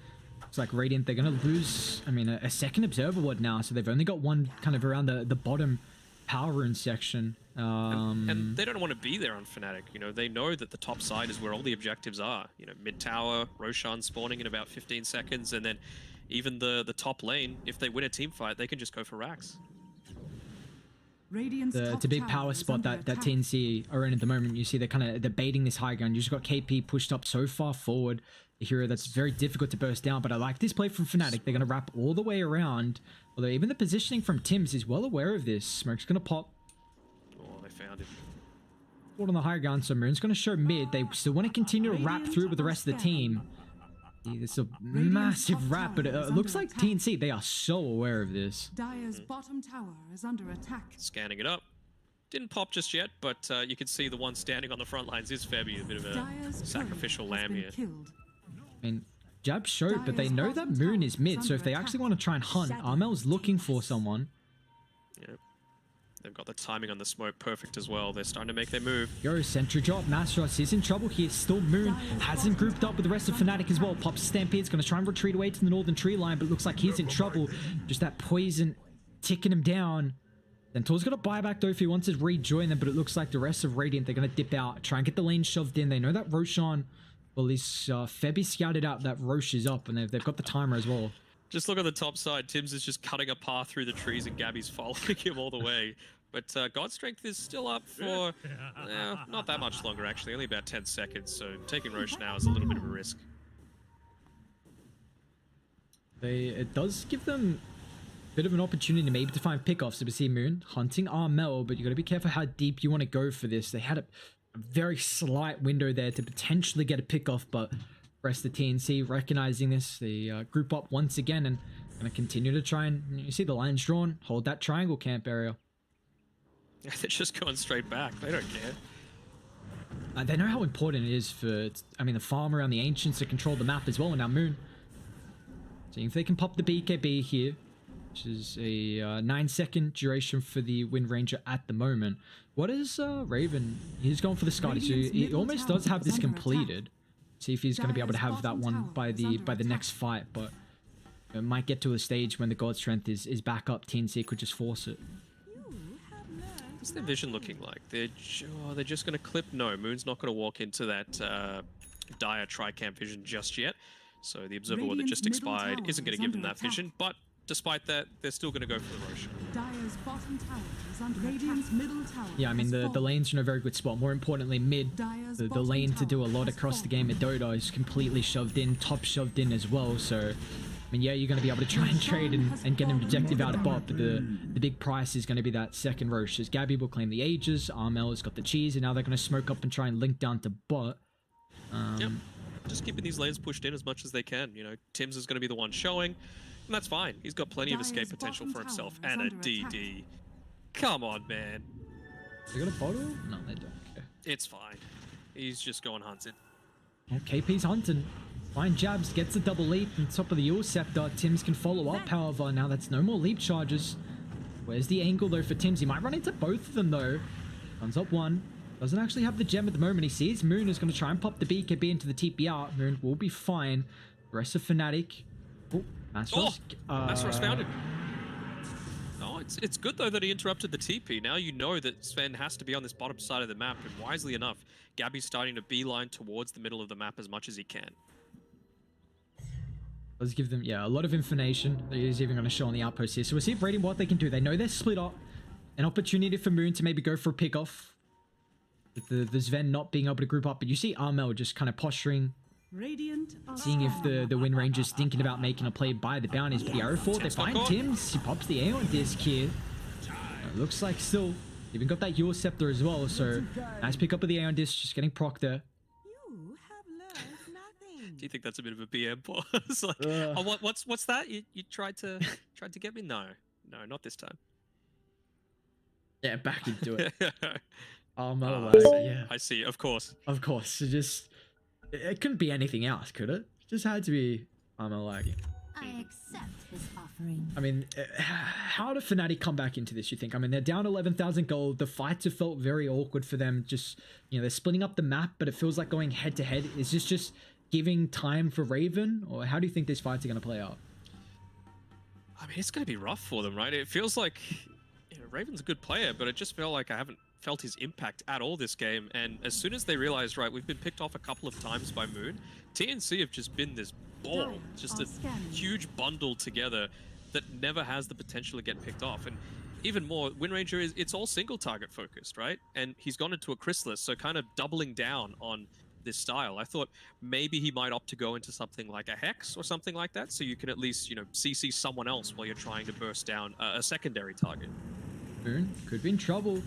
It's like Radiant, they're going to lose, I mean, a second Observer Ward now, so they've only got one kind of around the bottom power rune section. And they don't want to be there on Fnatic. You know, they know that the top side is where all the objectives are. You know, mid tower, Roshan spawning in about 15 seconds, and then even the top lane, if they win a team fight, they can just go for racks. The big power spot that TNC are in at the moment, you see they're baiting this high ground. You just got KP pushed up so far forward, a hero that's very difficult to burst down, but I like this play from Fnatic. They're going to wrap all the way around, although even the positioning from Tim's is well aware of this. Smoke's going to pop. Oh, they found him. On the high ground, so Moon's going to show mid. They still want to continue to wrap through with the rest of the team. It's a massive wrap, but it looks like TNC, they are so aware of this. Dire's bottom tower is under attack. Scanning it up. Didn't pop just yet, but you can see the one standing on the front lines is Febby, a bit of a sacrificial lamb here. Killed. I mean, Jab showed, but they know that Moon is mid, so if they actually want to try and hunt, Armel's looking for someone. Yeah. They've got the timing on the smoke perfect as well. They're starting to make their move. Yo, Sentry drop. Mastros is in trouble here. Still Moon hasn't grouped up with the rest of Fnatic as well. Pops Stampede's going to try and retreat away to the northern tree line, but looks like he's in trouble. Just that poison ticking him down. Centaur's got a buyback though if he wants to rejoin them, but it looks like the rest of Radiant, they're going to dip out, try and get the lane shoved in. They know that Roshan, well, at least Febby scouted out that Roche is up, and they've got the timer as well. Just look at the top side. Tim's is just cutting a path through the trees and Gabby's following him all the way. But God's Strength is still up for not that much longer, actually. Only about 10 seconds. So taking Roche now is a little bit of a risk. It does give them a bit of an opportunity maybe to find pickoffs. So we see Moon hunting Armel, but you got to be careful how deep you want to go for this. They had a very slight window there to potentially get a pickoff, but rest of TNC recognizing this, they group up once again and going to continue to try and, you see the lines drawn, hold that triangle camp area. They're just going straight back. They don't care. They know how important it is for, I mean, the farm around the Ancients to control the map as well. And now Moon, seeing if they can pop the BKB here, which is a 9-second duration for the Wind Ranger at the moment. What is Raven? He's going for the Scotty, so he almost does have this completed. See if he's going to be able to have that one by the next fight, but it might get to a stage when the God Strength is back up. TNC could just force it. What's their vision looking like? They're just going to clip? No, Moon's not going to walk into that dire tri-camp vision just yet. So the Observer Ward that just expired isn't going to give them that vision, but despite that, they're still going to go for the Roche. Dire's bottom tower is under Radiant's middle tower. Yeah, I mean, the lane's in a very good spot. More importantly, mid, the lane to do a lot across the game at Dota is completely shoved in, top shoved in as well. So, I mean, yeah, you're going to be able to try and trade and get an objective out of bot, but the big price is going to be that second Roche. As Gabby will claim the Aegis, Armel has got the cheese, and now they're going to smoke up and try and link down to bot. Yep. Just keeping these lanes pushed in as much as they can. You know, Tim's is going to be the one showing, and that's fine. He's got plenty of escape potential for himself and a DD. Come on, man. They got a bottle? No, they don't. Okay. It's fine. He's just going hunting. Well, KP's hunting. Fine jabs, gets a double leap on top of the Ul Scepter. Tims can follow up, however. Now that's no more leap charges. Where's the angle, though, for Tims? He might run into both of them, though. Runs up one. Doesn't actually have the gem at the moment. He sees Moon is going to try and pop the BKB into the TP out. Moon will be fine. The rest of Fnatic. Oh, Mastros. Mastros found him. Oh, it's good, though, that he interrupted the TP. Now you know that Sven has to be on this bottom side of the map, and wisely enough, Gabby's starting to beeline towards the middle of the map as much as he can. Let's give them, yeah, a lot of information. He's even going to show on the outpost here. So we'll see if Radiant what they can do. They know they're split up. An opportunity for Moon to maybe go for a pick-off. With the Sven not being able to group up. But you see Armel just kind of posturing. Seeing if the Wind Ranger's thinking about making a play by the bounties. But the arrow fort, they find Tims. He pops the Aeon Disc here. It looks like still. Even got that Ul Scepter as well. So nice pick up of the Aeon Disc. Just getting proc there. Do you think that's a bit of a BM pause? Like, oh, what's that? You tried to get me? No, not this time. Yeah, back into it. Yeah, I see. Of course. So just it couldn't be anything else, could it? Just had to be Armel lagging. I accept his offering. I mean, how did Fnatic come back into this, you think? I mean, they're down 11,000 gold. The fights have felt very awkward for them. Just, you know, they're splitting up the map, but it feels like going head to head. Is this just giving time for Raven, or how do you think these fights are going to play out? I mean, it's going to be rough for them, right? It feels like, you know, Raven's a good player, but it just felt like I haven't felt his impact at all this game. And as soon as they realized, right, we've been picked off a couple of times by Moon, TNC have just been this ball, just a huge bundle together that never has the potential to get picked off. And even more, Wind Ranger it's all single target focused, right? And he's gone into a Chrysalis, so kind of doubling down on this style. I thought maybe he might opt to go into something like a Hex or something like that, so you can at least, you know, CC someone else while you're trying to burst down a secondary target. Moon could be in trouble.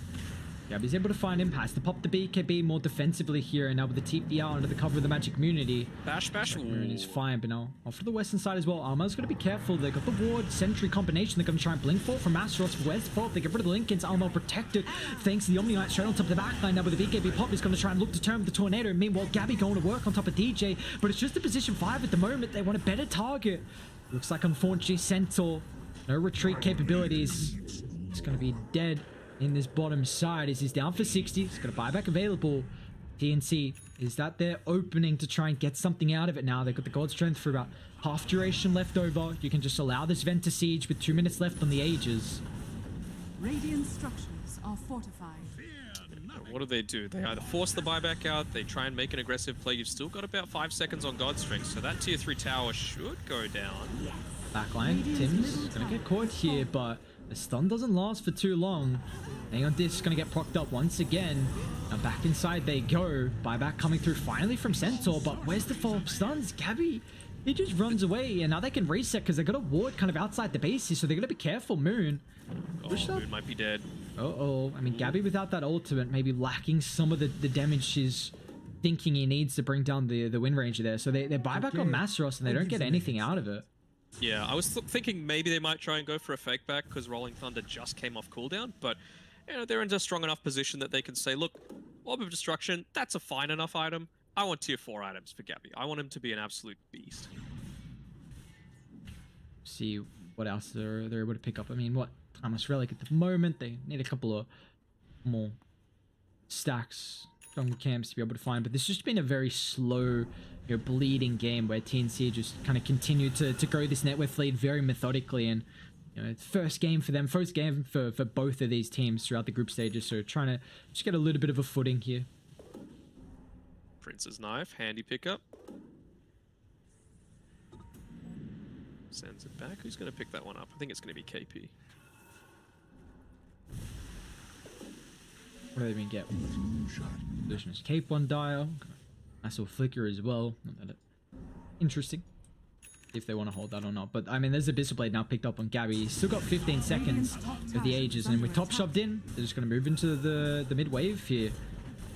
Gabby's able to find him, has to pop the BKB more defensively here, and now with the TP out under the cover of the Magic Community. Bash. Moon is fine, but now off to the western side as well. Arma's going to be careful. They got the ward sentry combination. They're going to try and blink for from Azeroth. Where's the fault? They get rid of the Lincolns. Arma protected thanks to the Omni Knight straight on top of the backline. Now with the BKB pop, he's going to try and look to turn with the Tornado. Meanwhile, Gabby going to work on top of DJ, but it's just a position 5 at the moment. They want a better target. Looks like unfortunately Centaur, no retreat capabilities. It's going to be dead in this bottom side as he's down for 60. He's got a buyback available. TNC, is that their opening to try and get something out of it now? They've got the God Strength for about half duration left over. You can just allow this vent to siege with 2 minutes left on the Aegis. Radiant structures are fortified. What do? They either force the buyback out, they try and make an aggressive play. You've still got about 5 seconds on God Strength, so that tier 3 tower should go down. Backline, Tim's gonna get caught here, but the stun doesn't last for too long. Aeon Disc is gonna get procced up once again. Now back inside they go. Buyback coming through finally from Centaur, but where's the follow-up stuns? Gabby, he just runs away, and now they can reset because they got a ward kind of outside the base here, so they're gonna be careful. Moon. Moon might be dead. Uh-oh. I mean, Gabby without that ultimate maybe lacking some of the damage she's thinking he needs to bring down the win ranger there. So they buyback on Masteros and they don't get anything out of it. Yeah, I was thinking maybe they might try and go for a fake back because Rolling Thunder just came off cooldown, but you know, they're in a strong enough position that they can say, look, Orb of Destruction, that's a fine enough item. I want tier 4 items for Gabby. I want him to be an absolute beast. See what else they're able to pick up. I mean, what? Timeless Relic at the moment. They need a couple of more stacks, stronger camps to be able to find, but this has just been a very slow, bleeding game where TNC just kind of continued to grow this network lead very methodically, and first game for them, first game for both of these teams throughout the group stages, so trying to just get a little bit of a footing here. Prince's Knife, handy pickup. Sends it back. Who's going to pick that one up? I think it's going to be KP. What do they even get? Illusionist Cape one dial. Massive Flicker as well. Not that interesting. If they want to hold that or not. But I mean, there's a Abyssal Blade now picked up on Gabby. He's still got 15 seconds of the Aegis, and with top shoved in, they're just going to move into the mid wave here.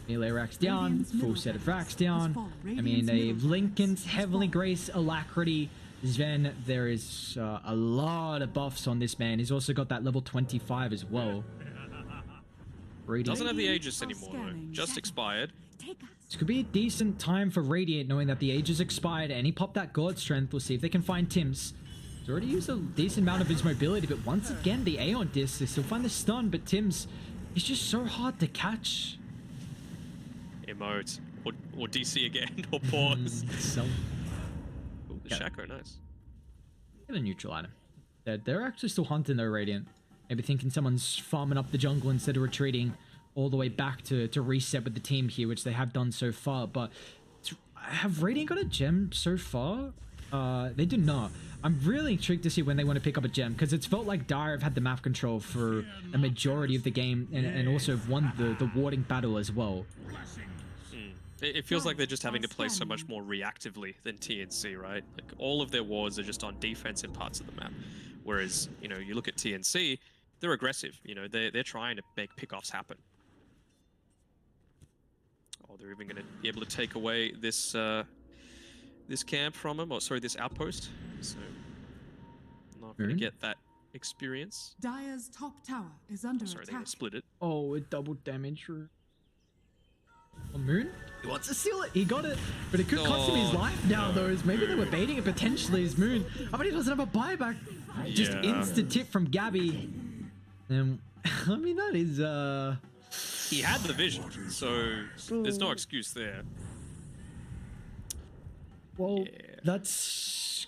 Melee racks down, full set of racks down. I mean, they've Lincoln's Heavenly Grace, Alacrity, Sven. There is a lot of buffs on this man. He's also got that level 25 as well. Radiant doesn't have the Aegis anymore though, just expired. This could be a decent time for Radiant, knowing that the Aegis expired and he popped that God Strength. We'll see if they can find Tim's. He's already used a decent amount of his mobility, but once again, the Aeon Disc, they still find the stun, but Tim's is just so hard to catch. Emote, or DC again, or pause. Ooh, the Shaco, nice. Get a neutral item. They're actually still hunting though, Radiant. Maybe thinking someone's farming up the jungle instead of retreating all the way back to reset with the team here, which they have done so far. But have Radiant got a gem so far? They do not. I'm really intrigued to see when they want to pick up a gem, because it's felt like Dire have had the map control for a majority of the game, and also have won the warding battle as well. It feels like they're just having to play so much more reactively than TNC, right? Like all of their wards are just on defense in parts of the map. Whereas, you look at TNC, they're aggressive. They're trying to make pickoffs happen. Oh, they're even going to be able to take away this this camp from them, or sorry, this outpost. So, not going to get that experience. Dire's top tower is under Sorry, they're attack. going to split it. Oh, it doubled damage. Moon? He wants to steal it. He got it. But it could cost him his life now, though. As maybe they were baiting it potentially as Moon. I mean, he doesn't have a buyback. Just instant tip from Gabby. And I mean, that is He had the vision, so there's no excuse there. Well, that's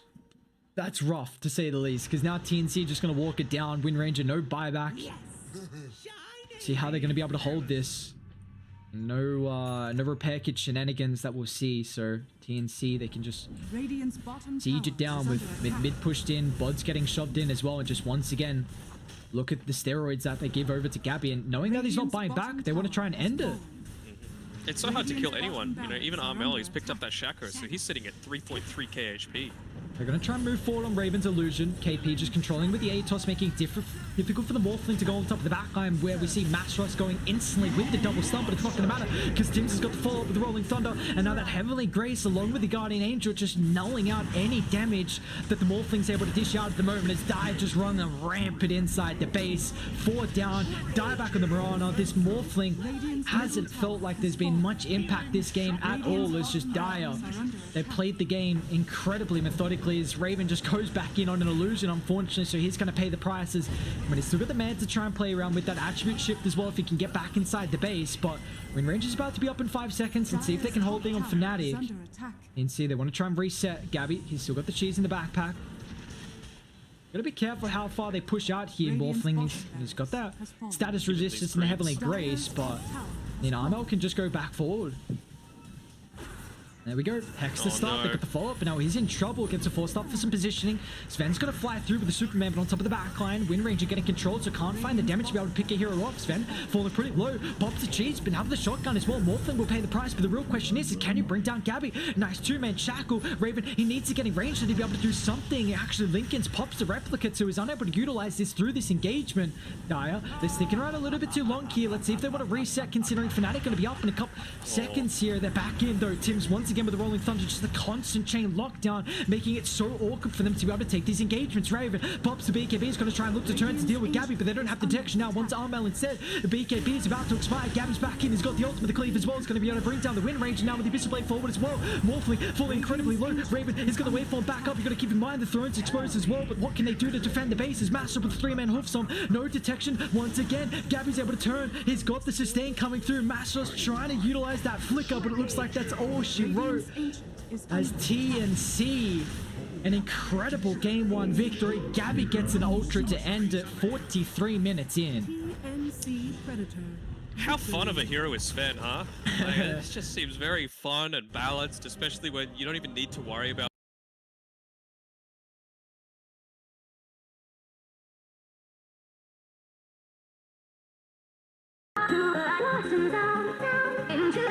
rough to say the least, because now TNC are just going to walk it down. Wind Ranger, no buyback. See how they're going to be able to hold this. No repair kit shenanigans that we'll see. So TNC, they can just siege it down with mid pushed in, Bod's getting shoved in as well, and just once again look at the steroids that they give over to Gabby, and knowing that he's not buying back, they want to try and end it. It's so hard to kill anyone. Even Armel, he's picked up that Shaco, so he's sitting at 3.3k HP. They're going to try and move forward on Raven's illusion. KP just controlling with the ATOS, making it difficult for the Morphling to go on top of the backline, where we see Mastros going instantly with the double stun, but it's not going to matter because Tim's has got the follow-up with the Rolling Thunder, and now that Heavenly Grace along with the Guardian Angel just nulling out any damage that the Morphling's able to dish out at the moment as Dive just running rampant inside the base. 4 down, Dive back on the Mirana. This Morphling hasn't felt like there's been much impact this game at all. It's just Dire. They played the game incredibly methodically as Raven just goes back in on an illusion, unfortunately, so he's going to pay the prices. But he's still got the man to try and play around with that attribute shift as well if he can get back inside the base. But Win Range is about to be up in 5 seconds and see if they can hold thing on Fnatic. And see, they want to try and reset Gabby. He's still got the cheese in the backpack. Gotta be careful how far they push out here. Morphling, he's got that status resistance and the Heavenly Grace, but you know, Amel can just go back forward. There we go. Hex to start. They got the follow-up, but now he's in trouble. Gets a forced up for some positioning. Sven's going to fly through with the Superman, but on top of the backline. Wind Ranger getting controlled, so can't find the damage to be able to pick a hero off. Sven falling pretty low. Pops the cheese, but now with the shotgun as well. Morphling will pay the price, but the real question is can you bring down Gabby? Nice 2-man shackle. Raven, he needs to get in range to be able to do something. Actually, Lincoln's pops the replicate, so he's unable to utilize this through this engagement. Dire, they're sticking around a little bit too long here. Let's see if they want to reset, considering Fnatic going to be up in a couple seconds here. They're back in, though. Tim's once again with the Rolling Thunder, just a constant chain lockdown, making it so awkward for them to be able to take these engagements. Raven pops the BKB, is going to try and look to turn to deal with Gabby, but they don't have the detection now. Once Armel instead, the BKB is about to expire. Gabby's back in, he's got the ultimate, the cleave as well. It's going to be able to bring down the Wind Range now with the Abyssal Blade forward as well. Morphling falling incredibly low. Raven is going to wait for him back up. You've got to keep in mind the throne's exposed as well, but what can they do to defend the base? Is Master with 3-man hoofs on, no detection. Once again, Gabby's able to turn. He's got the sustain coming through. Master's trying to utilize that flicker, but it looks like that's all she wrote. As TNC, an incredible game 1 victory. Gabby gets an ultra to end it 43 minutes in. How fun of a hero is Sven, huh? Like, it just seems very fun and balanced, especially when you don't even need to worry about Into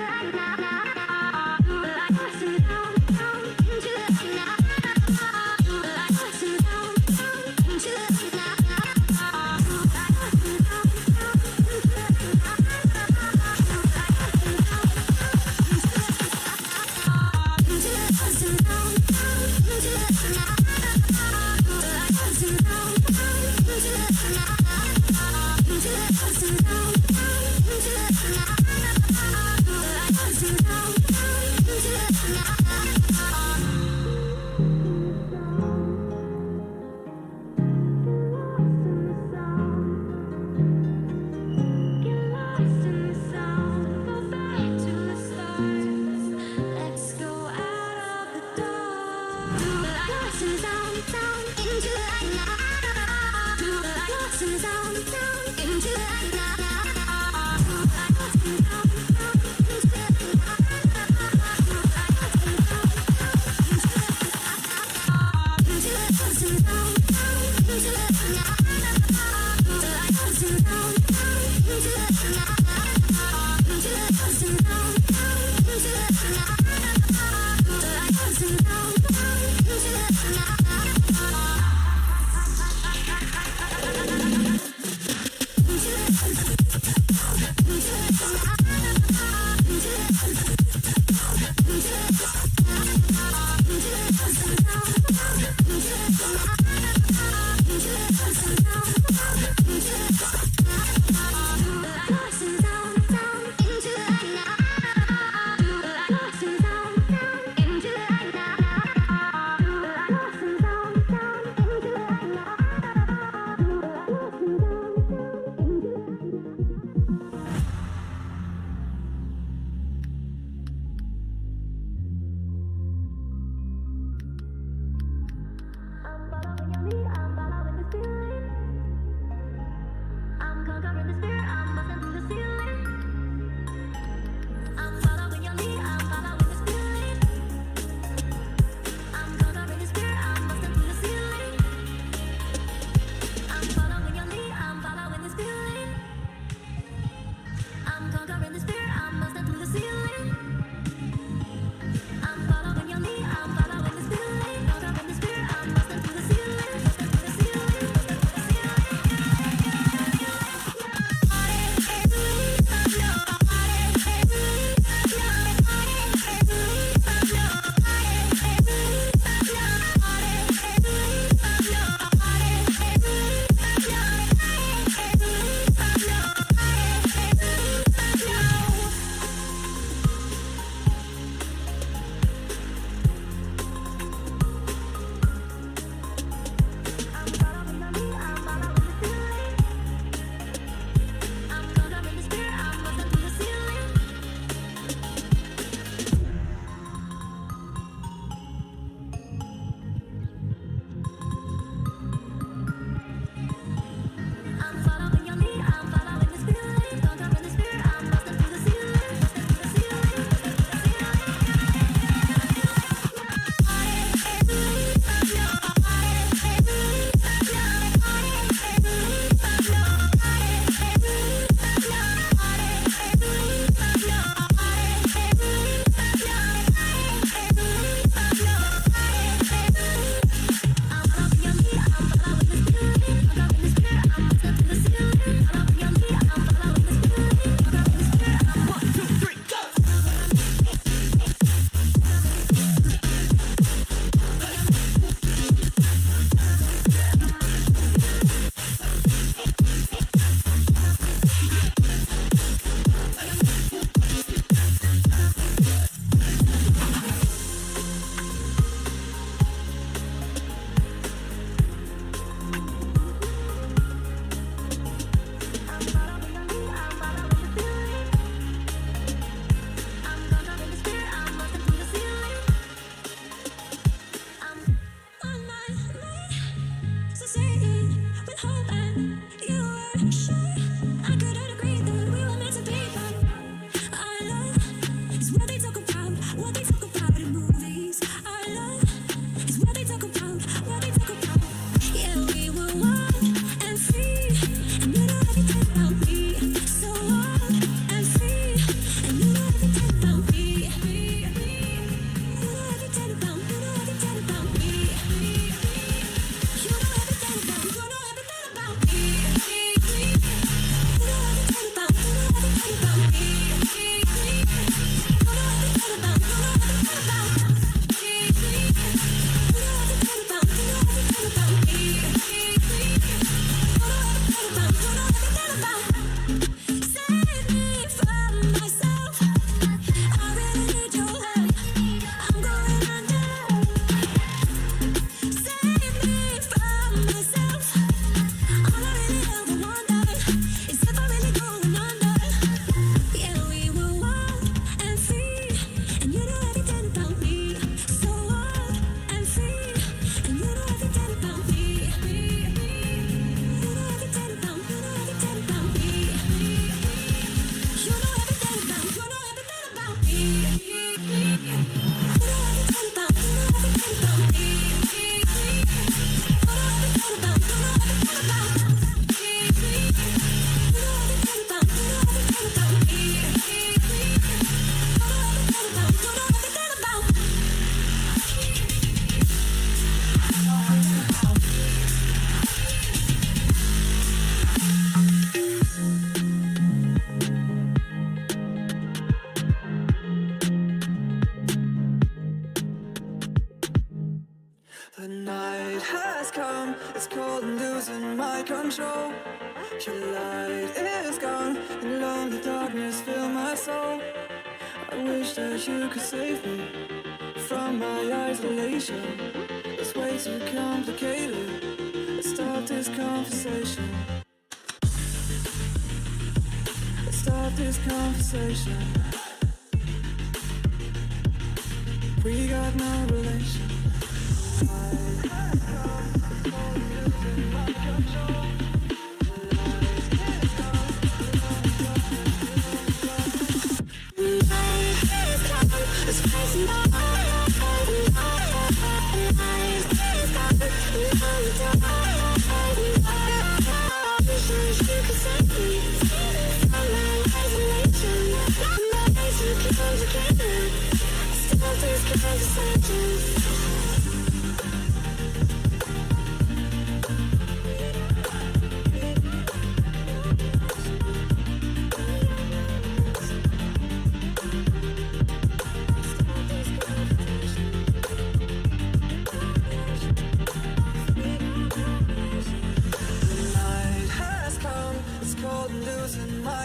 has come, it's cold and losing my control. Your light is gone, and lonely darkness fill my soul. I wish that you could save me from my isolation. It's way too complicated. Let's start this conversation. Let's start this conversation. We got no relation.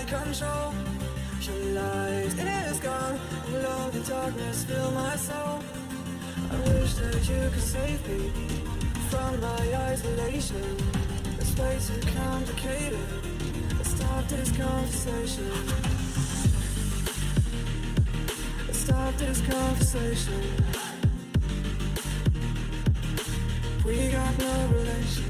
Control. Your light is gone, and lonely darkness fill my soul. I wish that you could save me from my isolation. It's way too complicated. Let's start this conversation. Let's start this conversation. We got no relation.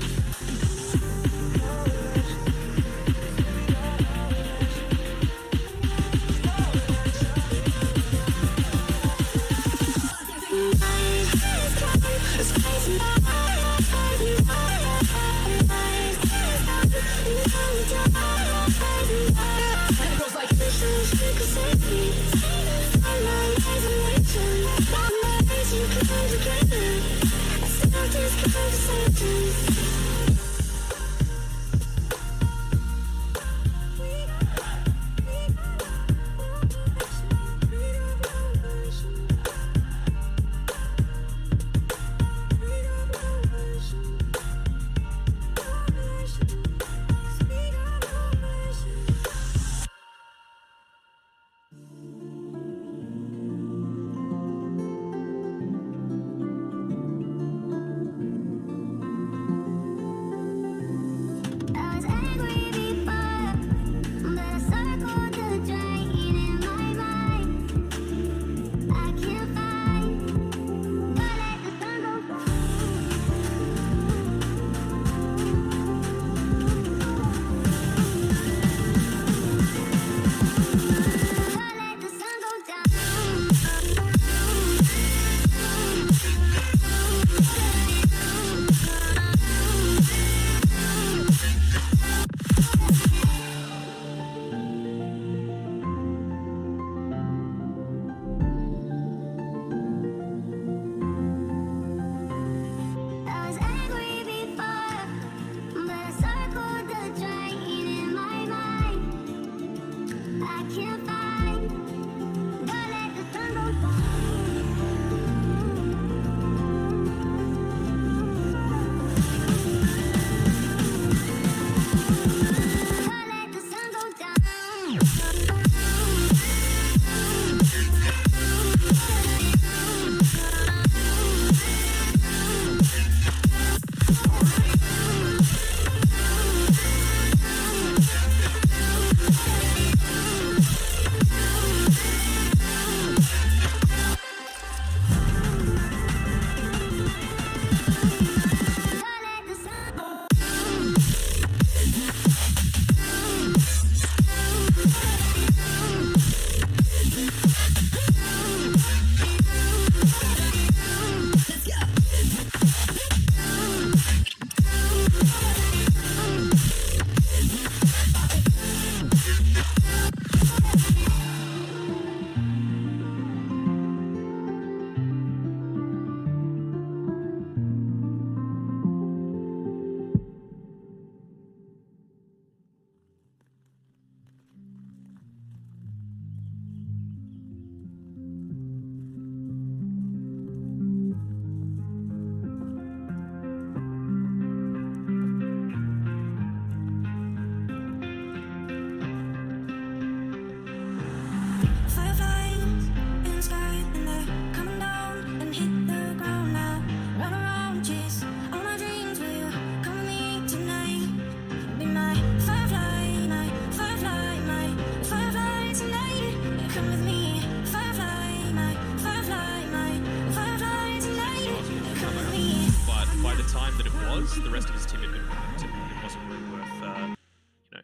was, the rest of his team had been wrecked, and it wasn't really worth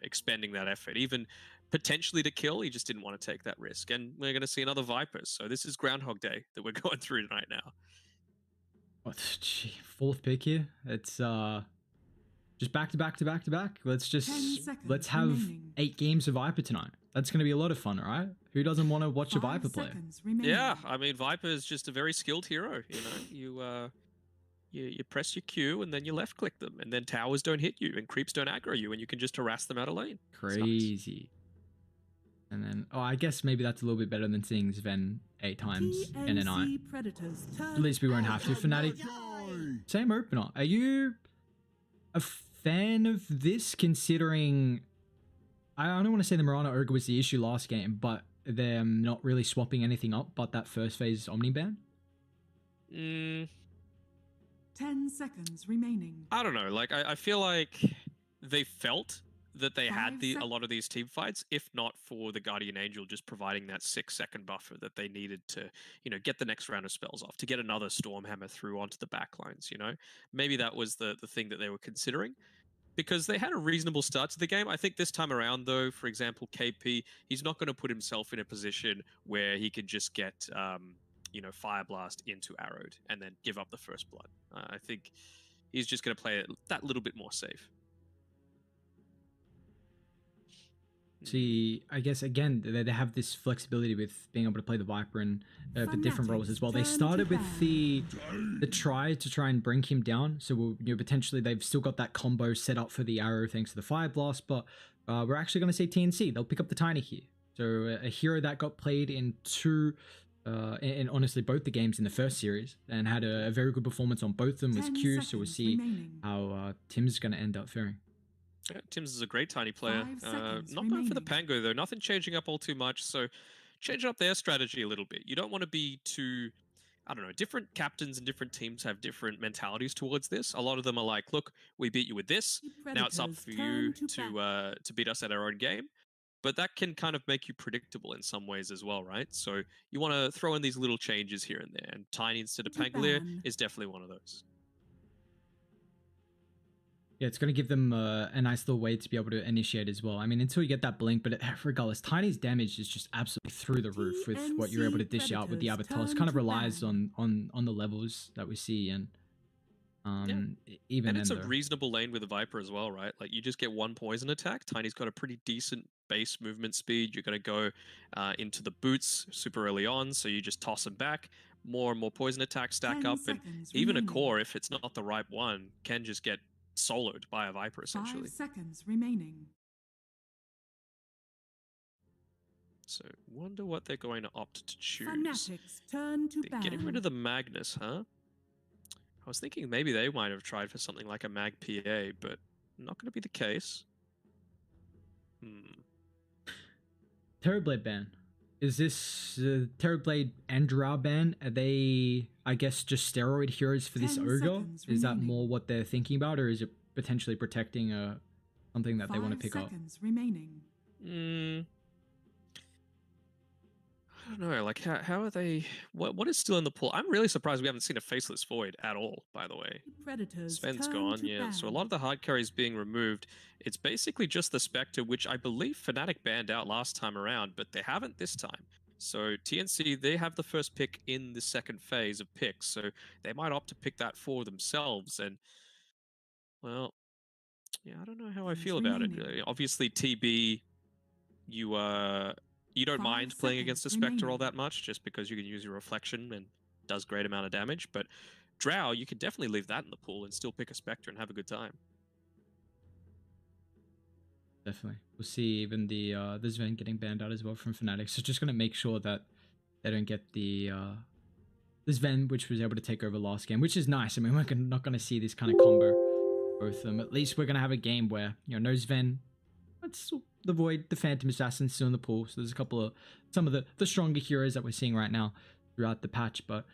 expending that effort. Even potentially to kill, he just didn't want to take that risk. And we're going to see another Vipers. So this is Groundhog Day that we're going through tonight now. What, gee, 4th pick here. It's just back to back to back to back. Let's have remaining. 8 games of Viper tonight. That's going to be a lot of fun, right? Who doesn't want to watch a Viper play? Yeah, I mean, Viper is just a very skilled hero. You press your Q and then you left click them, and then towers don't hit you and creeps don't aggro you, and you can just harass them out of lane. Crazy. And then, I guess maybe that's a little bit better than seeing Sven 8 times in a night. At least we won't have to. Fnatic, same opener. Are you a fan of this, considering I don't want to say the Mirana Ogre was the issue last game, but them not really swapping anything up but that first phase Omni ban? 10 seconds remaining. I don't know. Like, I feel like they felt that they had a lot of these team fights, if not for the Guardian Angel just providing that 6-second buffer that they needed to, get the next round of spells off, to get another Stormhammer through onto the backlines, Maybe that was the thing that they were considering, because they had a reasonable start to the game. I think this time around, though, for example, KP, he's not going to put himself in a position where he could just get, Fire Blast into Arrowed and then give up the first blood. I think he's just going to play it that little bit more safe. See, I guess, again, they have this flexibility with being able to play the Viper and the different roles as well. They started with the try and bring him down. So, potentially they've still got that combo set up for the arrow thanks to the Fire Blast. But we're actually going to say TNC. They'll pick up the Tiny here. So a hero that got played in in honestly both the games in the first series and had a very good performance on both of them was Q. So we'll see how Tim's going to end up faring. Yeah, Tim's is a great Tiny player. Not bad for the Pango, though. Nothing changing up all too much, so changing up their strategy a little bit. You don't want to be too... I don't know, different captains and different teams have different mentalities towards this. A lot of them are like, look, we beat you with this. Now it's up for you to beat us at our own game. But that can kind of make you predictable in some ways as well, right? So you want to throw in these little changes here and there. And Tiny instead of Pangolier is definitely one of those. Yeah, it's going to give them a nice little way to be able to initiate as well. I mean, until you get that blink, but regardless, Tiny's damage is just absolutely through the roof with what you're able to dish out with the Avatars. Kind of relies on the levels that we see, and even and it's a reasonable lane with a Viper as well, right? Like, you just get one poison attack. Tiny's got a pretty decent base movement speed. You're going to go into the boots super early on, so you just toss them back. More and more poison attacks stack up, and even a core, if it's not the right one, can just get soloed by a Viper, essentially. 5 seconds remaining. So, wonder what they're going to opt to choose. Fanatics turn to They're getting rid of the Magnus, huh? I was thinking maybe they might have tried for something like a Mag PA, but not going to be the case. Terrorblade ban. Is this Terrorblade and Drow ban? Are they, I guess, just steroid heroes for this Ogre? Is that more what they're thinking about, or is it potentially protecting something that they want to pick up? 5 seconds remaining. I don't know, like, how are they... What is still in the pool? I'm really surprised we haven't seen a Faceless Void at all, by the way. Sven's gone, yeah. So a lot of the hard carries being removed. It's basically just the Spectre, which I believe Fnatic banned out last time around, but they haven't this time. So TNC, they have the first pick in the second phase of picks, so they might opt to pick that for themselves. And, well, yeah, I don't know how I feel about it. Obviously, TB, you don't mind playing against a Spectre all that much, just because you can use your reflection and does great amount of damage. But Drow, you could definitely leave that in the pool and still pick a Spectre and have a good time. Definitely. We'll see even the Sven getting banned out as well from Fnatic. So just going to make sure that they don't get the Sven, which was able to take over last game, which is nice. I mean, we're not going to see this kind of combo, both of them. At least we're going to have a game where, no Sven. Let's the Void, the Phantom Assassin still in the pool. So there's a couple of some of the stronger heroes that we're seeing right now throughout the patch. But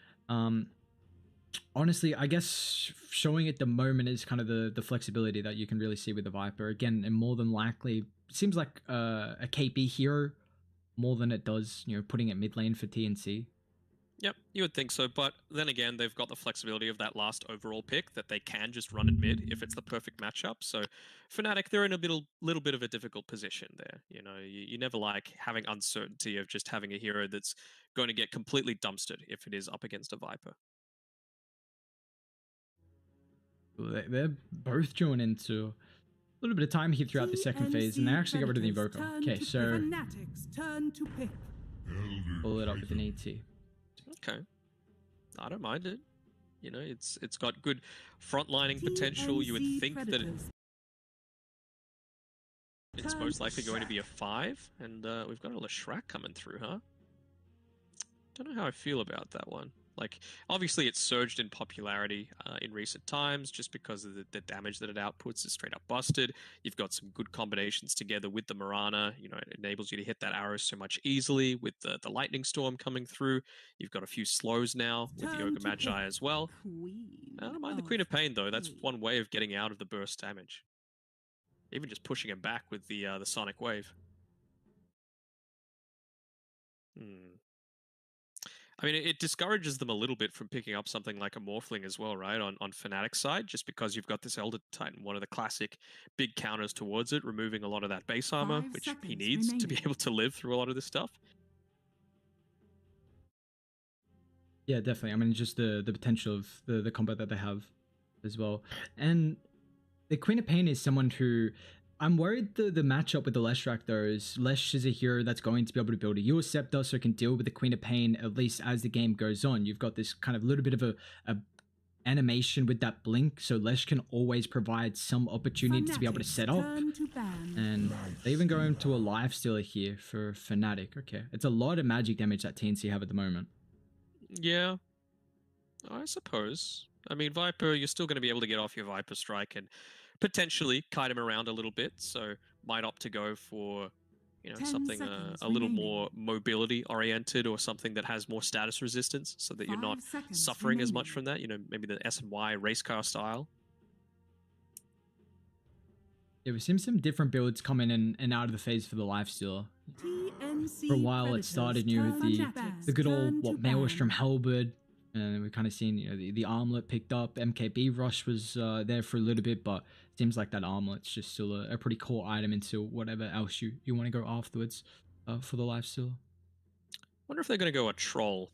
honestly, I guess showing at the moment is kind of the flexibility that you can really see with the Viper. Again, and more than likely, it seems like a KP hero more than it does, putting it mid lane for TNC. Yep, you would think so, but then again, they've got the flexibility of that last overall pick that they can just run it mid if it's the perfect matchup. So, Fnatic, they're in a little bit of a difficult position there. You know, you never like having uncertainty of just having a hero that's going to get completely dumpstered if it is up against a Viper. They're both joined into a little bit of time here throughout the second phase, and they actually got rid of the Invoker. Okay, so Fnatic's turn to pick. pull it up with an ET. Okay, I don't mind it. You know, it's got good frontlining potential. You would think that it's most likely going to be a 5, and we've got a Leshrac coming through, huh? Don't know how I feel about that one. Like, obviously it's surged in popularity in recent times just because of the damage that it outputs is straight up busted. You've got some good combinations together with the Mirana. You know, it enables you to hit that arrow so much easily with the Lightning Storm coming through. You've got a few slows now with the Ogre Magi as well. I don't mind the Queen of Pain, though. That's one way of getting out of the burst damage. Even just pushing him back with the Sonic Wave. I mean, it discourages them a little bit from picking up something like a Morphling as well, right? On Fnatic's side, just because you've got this Elder Titan, one of the classic big counters towards it, removing a lot of that base armor, which he needs to be able to live through a lot of this stuff. Yeah, definitely. I mean, just the potential of the combat that they have as well. And the Queen of Pain is someone who... I'm worried the matchup with the Leshrac, though, is Lesh is a hero that's going to be able to build a Eul Scepter, so can deal with the Queen of Pain, at least as the game goes on. You've got this kind of little bit of a animation with that blink, so Lesh can always provide some opportunity to be able to set up. And they even go into a lifestealer here for Fnatic. Okay, it's a lot of magic damage that TNC have at the moment. Yeah, I suppose. I mean, Viper, you're still going to be able to get off your Viper Strike and potentially kite him around a little bit, so might opt to go for, you know, something a little more mobility oriented or something that has more status resistance so that you're not suffering as much from that. You know, maybe the S&Y race car style. Yeah, we've seen some different builds come in and out of the phase for the lifestealer. For a while, it started new with the good old Maelstrom Halberd, and we've kind of seen, you know, the armlet picked up. MKB Rush was there for a little bit, but it seems like that armlet's just still a pretty core item into whatever else you want to go afterwards for the lifestealer. Wonder if they're going to go a Troll.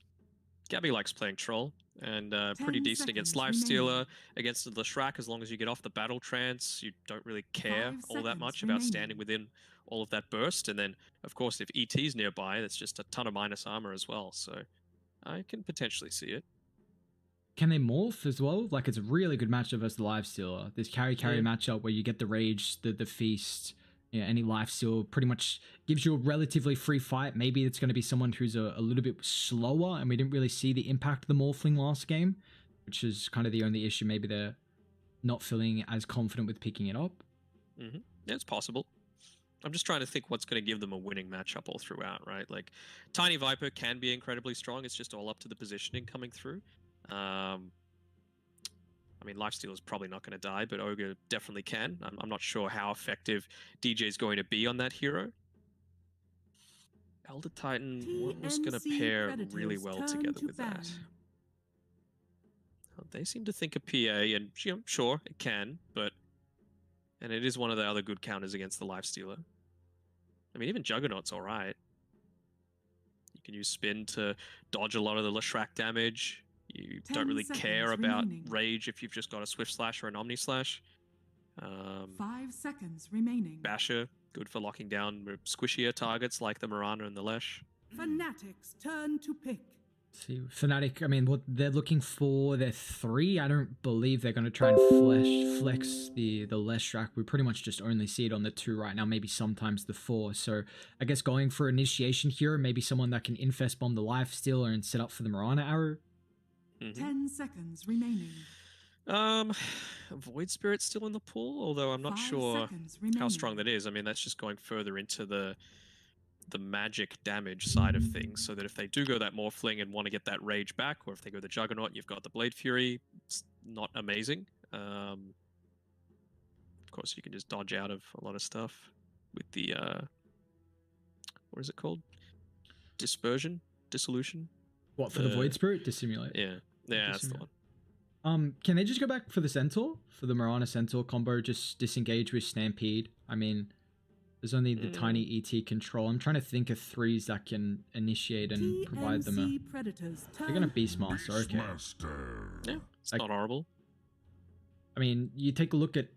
Gabby likes playing Troll, and pretty decent against Lifestealer, against the Leshrac. As long as you get off the Battle Trance, you don't really care all that much about standing within all of that burst. And then, of course, if ET's nearby, that's just a ton of minus armor as well. So I can potentially see it. Can they morph as well? Like, it's a really good matchup versus the Lifestealer. This carry matchup where you get the Rage, the Feast, yeah, any Lifesteal pretty much gives you a relatively free fight. Maybe it's going to be someone who's a little bit slower, and we didn't really see the impact of the Morphling last game, which is kind of the only issue. Maybe they're not feeling as confident with picking it up. Yeah, it's possible. I'm just trying to think what's going to give them a winning matchup all throughout, right? Like, Tiny Viper can be incredibly strong. It's just all up to the positioning coming through. I mean, Lifesteal is probably not going to die, but Ogre definitely can. I'm not sure how effective DJ is going to be on that hero. Elder Titan was going to pair really well together with that. They seem to think a PA, and you know, sure, it can, but... And it is one of the other good counters against the Lifestealer. I mean, even Juggernaut's alright. You can use Spin to dodge a lot of the Leshrac damage. You don't really care about Rage if you've just got a Swift Slash or an Omni Slash. 5 seconds remaining. Basher, good for locking down squishier targets like the Mirana and the Lesh. Fnatic's turn to pick. See, Fnatic, I mean, what they're looking for, they're 3. I don't believe they're going to try and flex the Leshrac. We pretty much just only see it on the 2 right now, maybe sometimes the 4. So I guess going for initiation hero, maybe someone that can Infest Bomb the Lifestealer and set up for the Mirana arrow. 10 seconds remaining. Void Spirit's still in the pool, although I'm not sure how strong that is. I mean, that's just going further into the magic damage side of things, so that if they do go that Morphling and want to get that Rage back, or if they go the Juggernaut, you've got the Blade Fury, it's not amazing. Of course, you can just dodge out of a lot of stuff with the, what is it called? Dissolution? What, for the Void Spirit? Dissimulate. Yeah, that's the one. Can they just go back for the Centaur? For the Mirana Centaur combo, just disengage with Stampede? I mean, there's only the tiny ET control. I'm trying to think of 3s that can initiate and provide them a... They're gonna Beastmaster, okay. Yeah, it's not horrible. I mean, you take a look at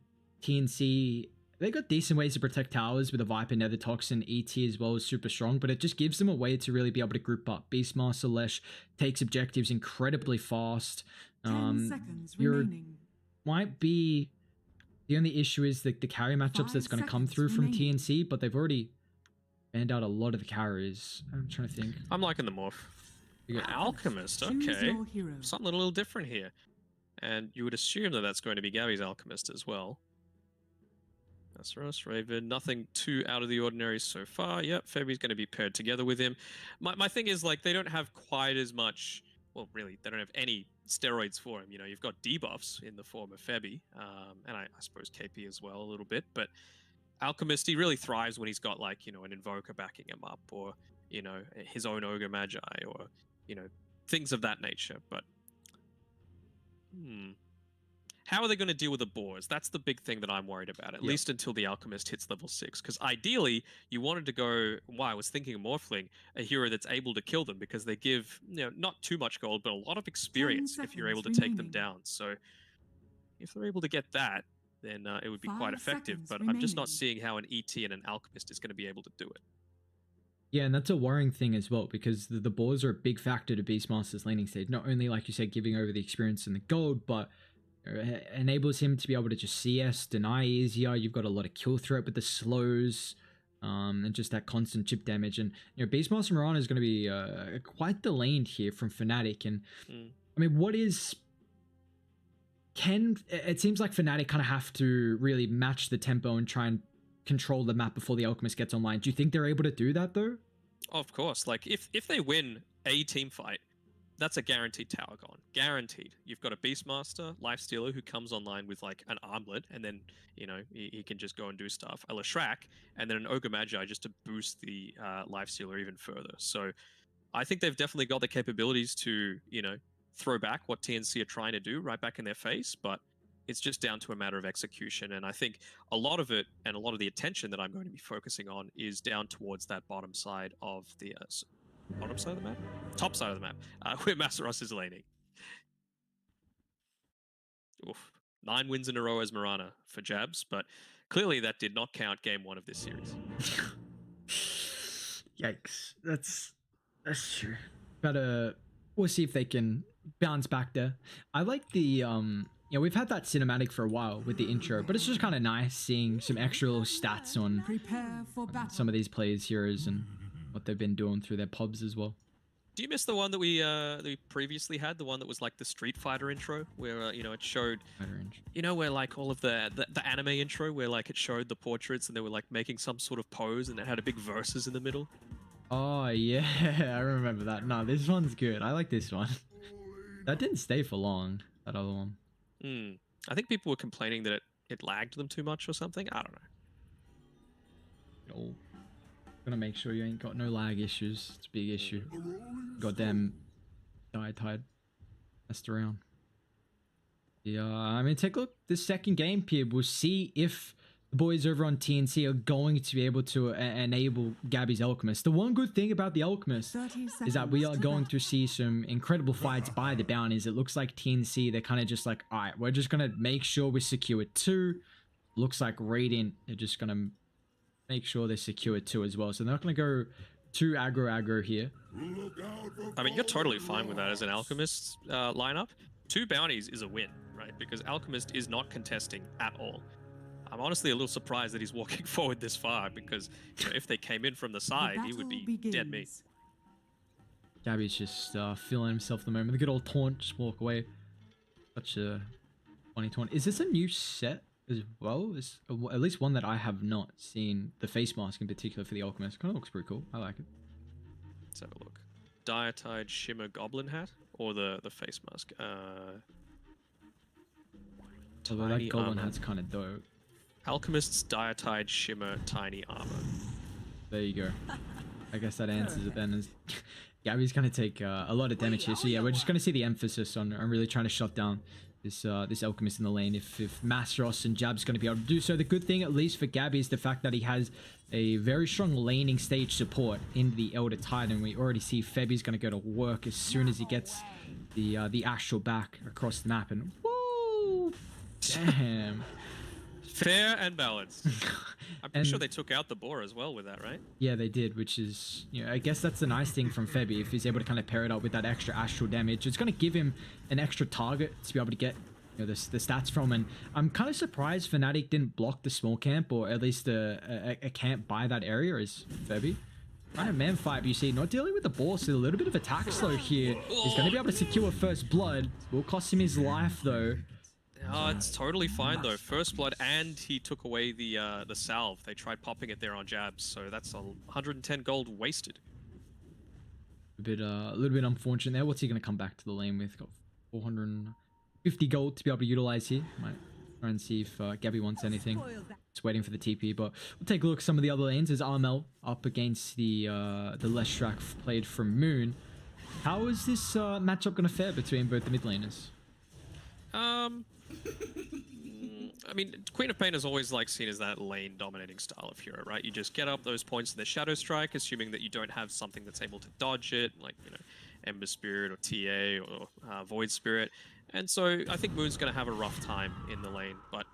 TNC, they got decent ways to protect towers with a Viper, Nether Toxin, ET as well is super strong, but it just gives them a way to really be able to group up. Beastmaster Lesh takes objectives incredibly fast. 10 seconds remaining. Might be the only issue is the carry matchups that's going to come through from TNC, but they've already banned out a lot of the carries. I'm trying to think. I'm liking the morph. Alchemist, okay. Something a little different here. And you would assume that that's going to be Gabby's Alchemist as well. Asaros, Raven, nothing too out of the ordinary so far. Yep, Febi's going to be paired together with him. My thing is, like, they don't have quite as much... Well, really, they don't have any steroids for him. You know, you've got debuffs in the form of Febi, and I suppose KP as well a little bit. But Alchemist, he really thrives when he's got, like, you know, an Invoker backing him up, or, you know, his own Ogre Magi, or, you know, things of that nature. But... How are they going to deal with the boars? That's the big thing that I'm worried about, at least until the Alchemist hits level 6. Because ideally, you wanted to go, I was thinking of Morphling, a hero that's able to kill them, because they give, you know, not too much gold, but a lot of experience if you're able to take them down. So if they're able to get that, then it would be quite effective. But I'm just not seeing how an ET and an Alchemist is going to be able to do it. Yeah, and that's a worrying thing as well, because the boars are a big factor to Beastmaster's laning stage. Not only, like you said, giving over the experience and the gold, but enables him to be able to just CS, deny easier. You've got a lot of kill threat with the slows, and just that constant chip damage. And, you know, Beastmaster Mirana is going to be quite delayed here from Fnatic. And I mean, what is... It seems like Fnatic kind of have to really match the tempo and try and control the map before the Alchemist gets online. Do you think they're able to do that, though? Of course. Like, if they win a team fight, that's a guaranteed tower gone. Guaranteed. You've got a Beastmaster, Lifestealer, who comes online with, like, an armlet, and then, you know, he can just go and do stuff. A Leshrac, and then an Ogre Magi just to boost the Lifestealer even further. So I think they've definitely got the capabilities to, you know, throw back what TNC are trying to do right back in their face, but it's just down to a matter of execution. And I think a lot of it, and a lot of the attention that I'm going to be focusing on, is down towards that bottom side of the... bottom side of the map? Top side of the map, where Masaros is laning. Oof. 9 wins in a row as Mirana for Jabs, but clearly that did not count game 1 of this series. Yikes. That's true. But we'll see if they can bounce back there. I like the you know, we've had that cinematic for a while with the intro, but it's just kind of nice seeing some extra little stats on some of these players' heroes and what they've been doing through their pubs as well. Do you miss the one that we previously had, the one that was like the Street Fighter intro, where you know, it showed, you know, where like all of the anime intro, where like it showed the portraits and they were like making some sort of pose and it had a big versus in the middle? Oh yeah, I remember that. No, this one's good. I like this one. That didn't stay for long, that other one. I think people were complaining that it lagged them too much or something. I don't know. Oh. Gonna make sure you ain't got no lag issues. It's a big issue. Goddamn Tide messed around. Yeah, I mean, take a look. This second game here, we'll see if the boys over on TNC are going to be able to enable Gabby's Alchemist. The one good thing about the Alchemist is that we are going to see some incredible fights by the bounties. It looks like TNC, they're kind of just like, all right, we're just going to make sure we secure 2. Looks like Radiant, they're just going to make sure they're secure 2 as well. So they're not going to go too aggro here. I mean, you're totally fine with that as an Alchemist lineup. 2 bounties is a win, right? Because Alchemist is not contesting at all. I'm honestly a little surprised that he's walking forward this far, because, you know, if they came in from the side, he would be dead meat. Gabby's just feeling himself at the moment. The good old taunt, just walk away. Such a funny taunt. Is this a new set as well? Is at least one that I have not seen. The face mask in particular for the Alchemist kind of looks pretty cool. I like it. Let's have a look. Diatide Shimmer Goblin Hat or the face mask? Although that Goblin Hat's kind of dope. Alchemist's Diatide Shimmer Tiny Armor. There you go. I guess that answers it then. Gabby's going to take a lot of damage here. So yeah, we're just going to see the emphasis on really trying to shut down this this Alchemist in the lane. If Mastros and Jab's going to be able to do so, the good thing, at least for Gabby, is the fact that he has a very strong laning stage support in the Elder Titan. We already see Febby's going to go to work as soon as he gets the Astral back across the map. And woo! Damn. Fair and balanced. I'm pretty sure they took out the boar as well with that, right? Yeah, they did, which is, you know, I guess that's the nice thing from Febby. If he's able to kind of pair it up with that extra astral damage, it's going to give him an extra target to be able to get, you know, the stats from. And I'm kind of surprised Fnatic didn't block the small camp, or at least a camp by that area as Febby. Trying to man fight, but you see, not dealing with the boss, so a little bit of attack slow here. He's going to be able to secure first blood. Will cost him his life, though. Oh, it's totally fine though. First blood, and he took away the salve. They tried popping it there on Jabs, so that's 110 gold wasted. A little bit unfortunate there. What's he going to come back to the lane with? Got 450 gold to be able to utilize here. Might try and see if Gabby wants anything. Just waiting for the TP, but we'll take a look at some of the other lanes. As Armel up against the Leshrac played from Moon. How is this matchup going to fare between both the mid laners? I mean, Queen of Pain is always like seen as that lane dominating style of hero, right? You just get up those points in the Shadow Strike, assuming that you don't have something that's able to dodge it, like, you know, Ember Spirit or TA or Void Spirit. And so I think Moon's going to have a rough time in the lane, but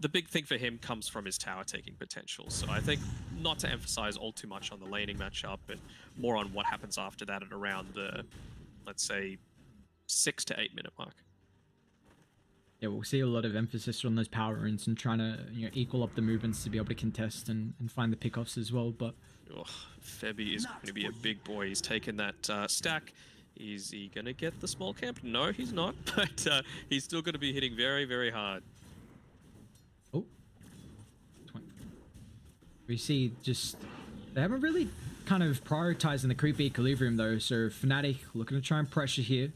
the big thing for him comes from his tower taking potential. So I think not to emphasize all too much on the laning matchup and more on what happens after that at around the, let's say, 6 to 8 minute mark. Yeah, we'll see a lot of emphasis on those power runes and trying to, you know, equal up the movements to be able to contest and find the pickoffs as well. But Febby is going to be a big boy. He's taken that stack. Is he going to get the small camp? No, he's not. But he's still going to be hitting very, very hard. Oh. We see just... They haven't really kind of prioritized in the creepy equilibrium though. So Fnatic looking to try and pressure here.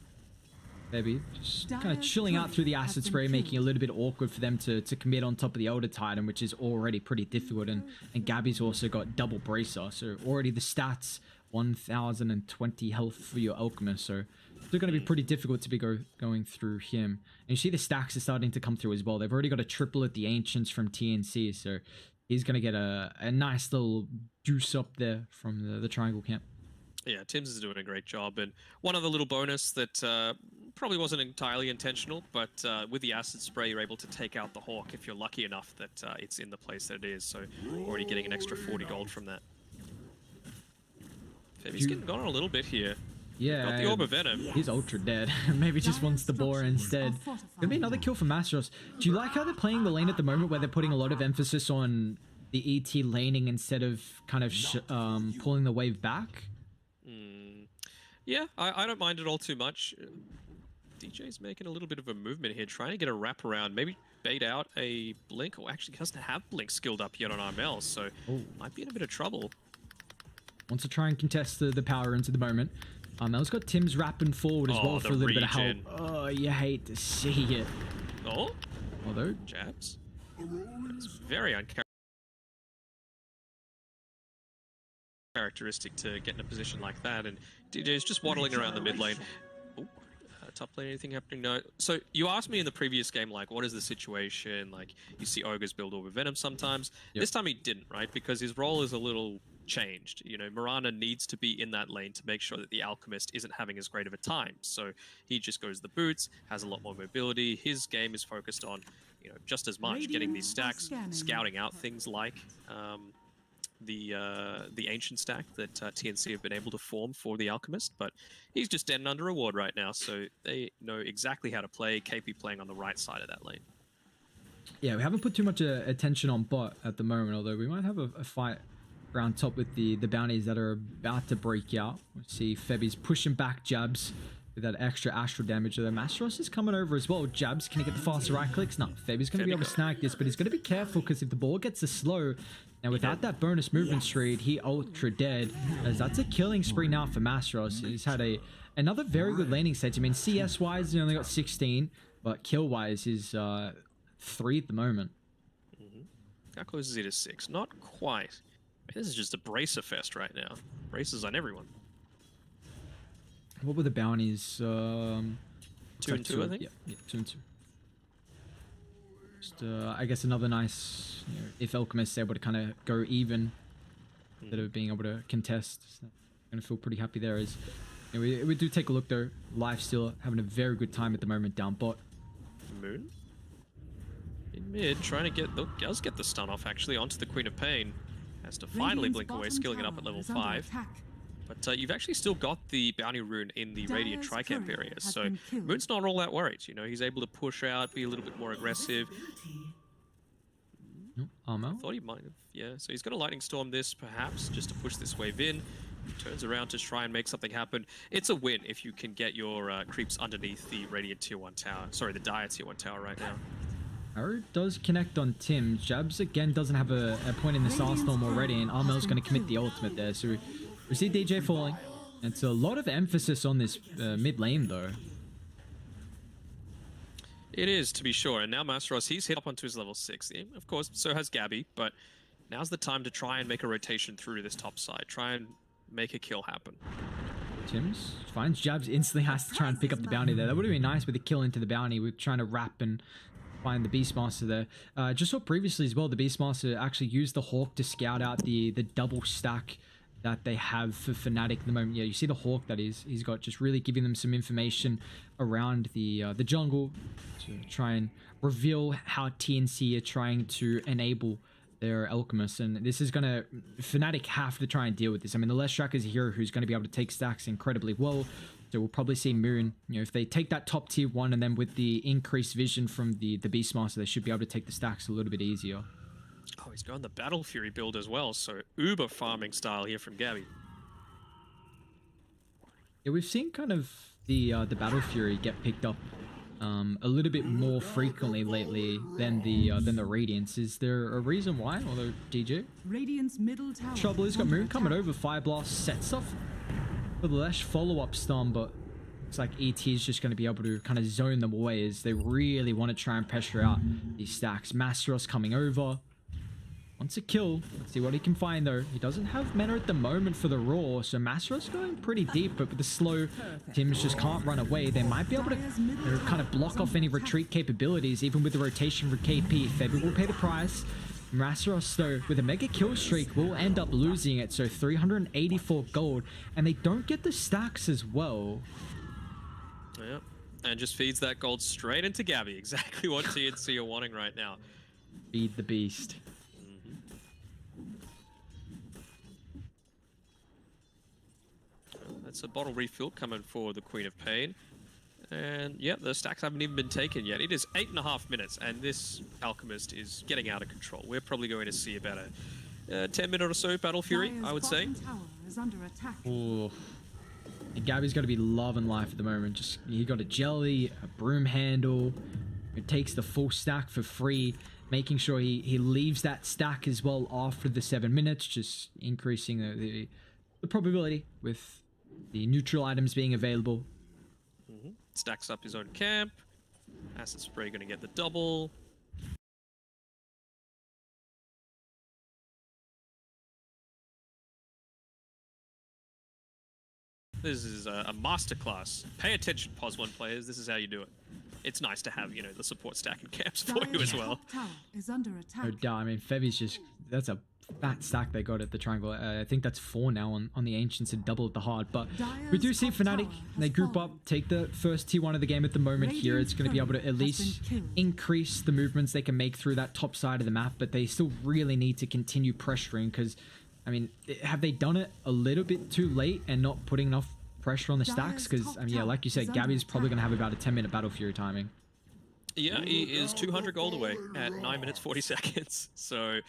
Maybe just kind of chilling out through the acid spray, making it a little bit awkward for them to commit on top of the Elder Titan, which is already pretty difficult. And Gabby's also got double bracer, so already the stats 1020 health for your Alchemist, so still going to be pretty difficult to be going through him. And you see the stacks are starting to come through as well. They've already got a triple at the Ancients from TNC, so he's going to get a nice little juice up there from the Triangle camp. Yeah, Tim's is doing a great job. And one other little bonus that probably wasn't entirely intentional, but with the acid spray, you're able to take out the Hawk if you're lucky enough that it's in the place that it is. So already getting an extra 40 gold from that. Febby's getting gone a little bit here. Yeah, got the Orb of Venom. He's ultra dead. Maybe just wants the boar instead. Gonna be another kill for Mastros. Do you like how they're playing the lane at the moment, where they're putting a lot of emphasis on the ET laning instead of kind of pulling the wave back? Yeah, I don't mind it all too much. DJ's making a little bit of a movement here, trying to get a wrap around, maybe bait out a blink, or actually doesn't have blink skilled up yet on Armel, so might be in a bit of trouble. Wants to try and contest the power runes at the moment. Armel's got Tim's wrapping forward as well for a little bit of help. Oh, you hate to see it. Oh? Although Jabs? It's very uncharacteristic to get in a position like that, and DJ's just waddling around the mid lane. Top lane, anything happening? No. So you asked me in the previous game, like, what is the situation? Like, you see Ogres build Orb of Venom sometimes. This time he didn't, right? Because his role is a little changed. You know, Mirana needs to be in that lane to make sure that the Alchemist isn't having as great of a time. So he just goes the boots, has a lot more mobility. His game is focused on, you know, just as much getting these stacks, scouting out things like the ancient stack that TNC have been able to form for the Alchemist, but he's just dead and under reward right now, so they know exactly how to play. KP playing on the right side of that lane. Yeah, we haven't put too much attention on bot at the moment, although we might have a fight around top with the bounties that are about to break out. We'll see Febby's pushing back Jabs with that extra astral damage. Although Mastros is coming over as well. Jabs, can he get the faster right clicks? No, Febby's going to be able to snag this, but he's going to be careful, because if the ball gets a slow, now without that bonus movement streak, he ultra dead, as that's a killing spree now for Mastros. He's had another very good laning stage. I mean, CS wise he only got 16, but kill wise he's 3 at the moment. How close is he to 6? Not quite. This is just a bracer fest right now. Braces on everyone. What were the bounties? 2 and 2, I think. Yeah, 2 and 2. Just, I guess another nice, if Alchemist's able to kind of go even instead of being able to contest. So I'm gonna feel pretty happy there. As we do take a look though. Life still having a very good time at the moment down bot. Moon in mid, trying to get does get the stun off actually onto the Queen of Pain. Has to finally blink away, skilling it up at level 5. But you've actually still got the bounty rune in the Radiant Tricamp area, so Moon's not all that worried. You know, he's able to push out, be a little bit more aggressive. Armor. I thought he might have, yeah. So he's got a Lightning Storm this, perhaps, just to push this wave in. Turns around to try and make something happen. It's a win if you can get your creeps underneath the Radiant Tier 1 tower. Sorry, the Dire Tier 1 tower right now. Arrow does connect on Tim. Jabs again doesn't have a point in the Starstorm already, and Armel's going to commit the ultimate there. So we see DJ falling. It's a lot of emphasis on this mid lane though. It is, to be sure. And now Masteros, he's hit up onto his level 6. Of course, so has Gabby, but now's the time to try and make a rotation through to this top side. Try and make a kill happen. Tim's finds Jabs, instantly has to try and pick up the bounty there. That would have been nice with a kill into the bounty. We're trying to wrap and find the Beastmaster there. Just saw previously as well, the Beastmaster actually used the Hawk to scout out the double stack that they have for Fnatic at the moment. Yeah, you see the Hawk that he's got, just really giving them some information around the jungle to try and reveal how TNC are trying to enable their Alchemists. And this is gonna, Fnatic have to try and deal with this. I mean, the Leshrac is a hero who's going to be able to take stacks incredibly well. So we'll probably see Moon, if they take that top tier 1 and then with the increased vision from the Beastmaster, they should be able to take the stacks a little bit easier. Oh, he's going the Battle Fury build as well, so uber farming style here from Gabby. Yeah, we've seen kind of the Battle Fury get picked up a little bit more frequently lately than the Radiance. Is there a reason why? Although DJ, Radiant's middle tower. Trouble is got Moon coming over, Fire Blast sets off for the Lesh follow-up stun, but looks like ET is just going to be able to kind of zone them away as they really want to try and pressure out these stacks. Masteros coming over. Wants a kill. Let's see what he can find though. He doesn't have mana at the moment for the Roar, so Masteros going pretty deep, but with the slow, Tims just can't run away. They might be able to kind of block off any retreat capabilities, even with the rotation for KP. Febby will pay the price. Masteros though, with a mega kill streak, will end up losing it, so 384 gold, and they don't get the stacks as well. Yep, and just feeds that gold straight into Gabby. Exactly what TNC are wanting right now. Feed the beast. That's a bottle refill coming for the Queen of Pain. And yeah, the stacks haven't even been taken yet. It is 8.5 minutes, and this Alchemist is getting out of control. We're probably going to see about a 10-minute or so Battle Fury, I would say. Ooh. Gabby's got to be loving life at the moment. Just he got a jelly, a broom handle. It takes the full stack for free, making sure he leaves that stack as well after the 7 minutes, just increasing the probability with the neutral items being available. Stacks up his own camp. Acid Spray going to get the double. This is a masterclass. Pay attention, POS 1 players. This is how you do it. It's nice to have, the support stack and camps for you as well. Is under attack. No doubt. I mean, Febby's just, that's a fat stack they got at the Triangle. I think that's 4 now on the Ancients and double at the hard. But we do see Fnatic, they group up, take the first T1 of the game at the moment here. It's going to be able to at least increase the movements they can make through that top side of the map, but they still really need to continue pressuring because, I mean, have they done it a little bit too late and not putting enough pressure on the stacks? Because, I mean, yeah, like you said, Gabby's probably going to have about a 10-minute Battle Fury timing. Yeah, he is 200 gold away at 9 minutes 40 seconds. So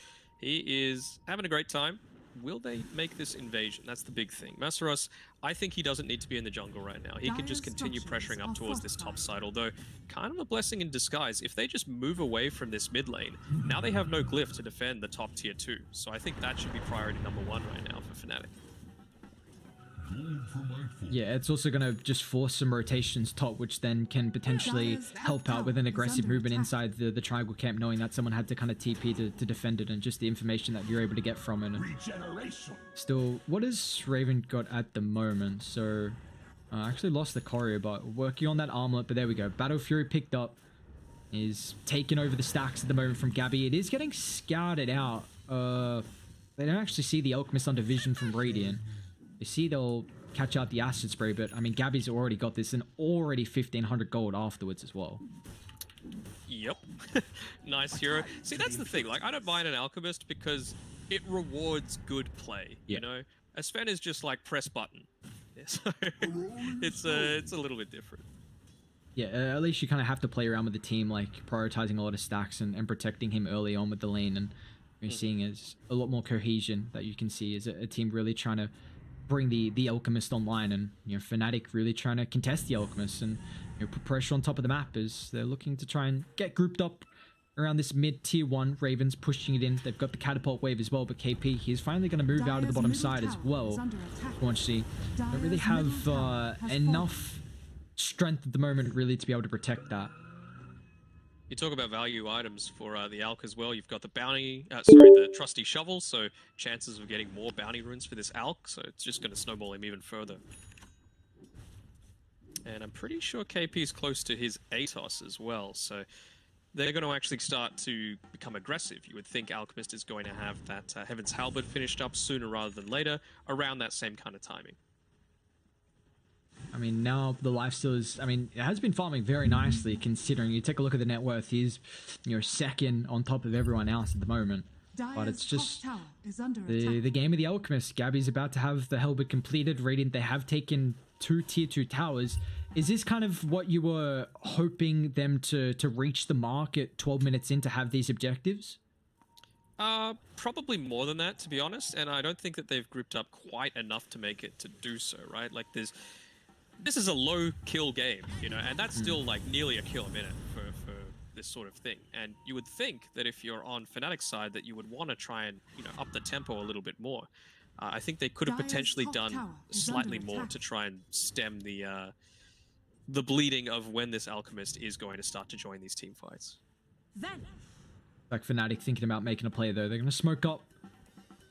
he is having a great time. Will they make this invasion? That's the big thing. Masteros, I think he doesn't need to be in the jungle right now. He can just continue pressuring up towards this top side, although kind of a blessing in disguise. If they just move away from this mid lane, now they have no glyph to defend the top tier 2. So I think that should be priority number 1 right now for Fnatic. Yeah, it's also going to just force some rotations top, which then can potentially help out with an aggressive movement inside the triangle camp, knowing that someone had to kind of TP to defend it, and just the information that you're able to get from it. And still, what has Raven got at the moment? So I actually lost the choreo, but working on that armlet. But there we go. Battle Fury picked up. Is taking over the stacks at the moment from Gabby. It is getting scouted out. They don't actually see the Alchemist under vision from Radiant. You see they'll catch out the Acid Spray, but I mean, Gabby's already got this and already 1,500 gold afterwards as well. Yep. Nice hero. See, that's the thing. Like, I don't mind an Alchemist because it rewards good play, you know? A Sven is just like press button. Yeah, so it's a little bit different. Yeah, at least you kind of have to play around with the team, like prioritizing a lot of stacks and protecting him early on with the lane. And you're seeing as a lot more cohesion that you can see as a team really trying to bring the Alchemist online. And, you know, Fnatic really trying to contest the Alchemist and, you know, put pressure on top of the map as they're looking to try and get grouped up around this mid tier 1. Ravens pushing it in. They've got the catapult wave as well, but KP, he's finally going to move out of the bottom side as well. Quantity don't really have enough strength at the moment really to be able to protect that. You talk about value items for the Alk as well. You've got the bounty, the trusty shovel, so chances of getting more bounty runes for this Alk, so it's just going to snowball him even further. And I'm pretty sure KP is close to his Atos as well, so they're going to actually start to become aggressive. You would think Alchemist is going to have that Heaven's Halberd finished up sooner rather than later, around that same kind of timing. I mean, now the lifesteal is, I mean, it has been farming very nicely considering you take a look at the net worth. He's, you know, second on top of everyone else at the moment. But it's just the game of the Alchemist. Gabby's about to have the Halberd completed. Radiant, they have taken 2 tier 2 towers. Is this kind of what you were hoping them to reach the mark at 12 minutes in to have these objectives? Probably more than that, to be honest. And I don't think that they've grouped up quite enough to make it to do so, right? Like, this is a low kill game, you know, and that's still like nearly a kill a minute for this sort of thing. And you would think that if you're on Fnatic's side that you would want to try and, you know, up the tempo a little bit more. I think they could have potentially done slightly more to try and stem the bleeding of when this Alchemist is going to start to join these team fights. Like Fnatic thinking about making a play though. They're going to smoke up.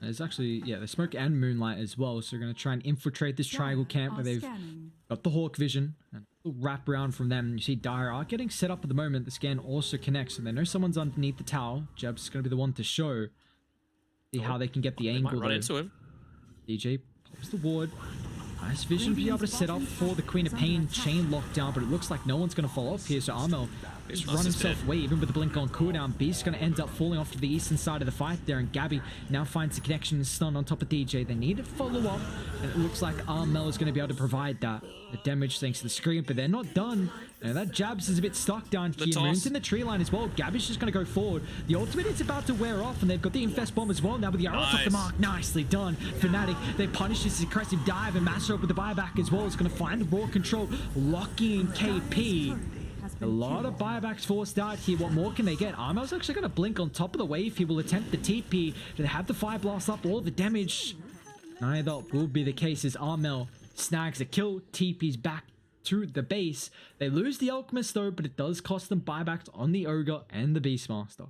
There's actually, yeah, the smoke and moonlight as well. So they're going to try and infiltrate this triangle camp where they've got the Hawk vision. And wrap around from them. You see Dire are getting set up at the moment. The scan also connects. And they know someone's underneath the tower. Jeb's going to be the one to show. See how they can get the angle. Might run into him. DJ pops the ward. Nice vision to be able to set up for the Queen of Pain chain lockdown, but it looks like no one's going to fall off here. So Armel just run himself away, even with the blink on cooldown. Beast's going to end up falling off to the eastern side of the fight there, and Gabby now finds the connection and stun on top of DJ. They need to follow up, and it looks like Armel is going to be able to provide that. The damage thanks to the screen, but they're not done. And that Jabs is a bit stuck down here. Moon's in the tree line as well. Gabby's just going to go forward. The ultimate is about to wear off, and they've got the Infest Bomb as well. Now with the arrows off the mark. Nicely done. Fnatic, they punish this aggressive dive, and Master up with the buyback as well. It's going to find the raw control, locking in KP. A lot of buybacks forced out here. What more can they get? Armel's actually going to blink on top of the wave. He will attempt the TP. Do they have the fire blast up? All the damage. Neither will be the case as Armel snags a kill. TP's back to the base. They lose the Alchemist though, but it does cost them buybacks on the Ogre and the Beastmaster.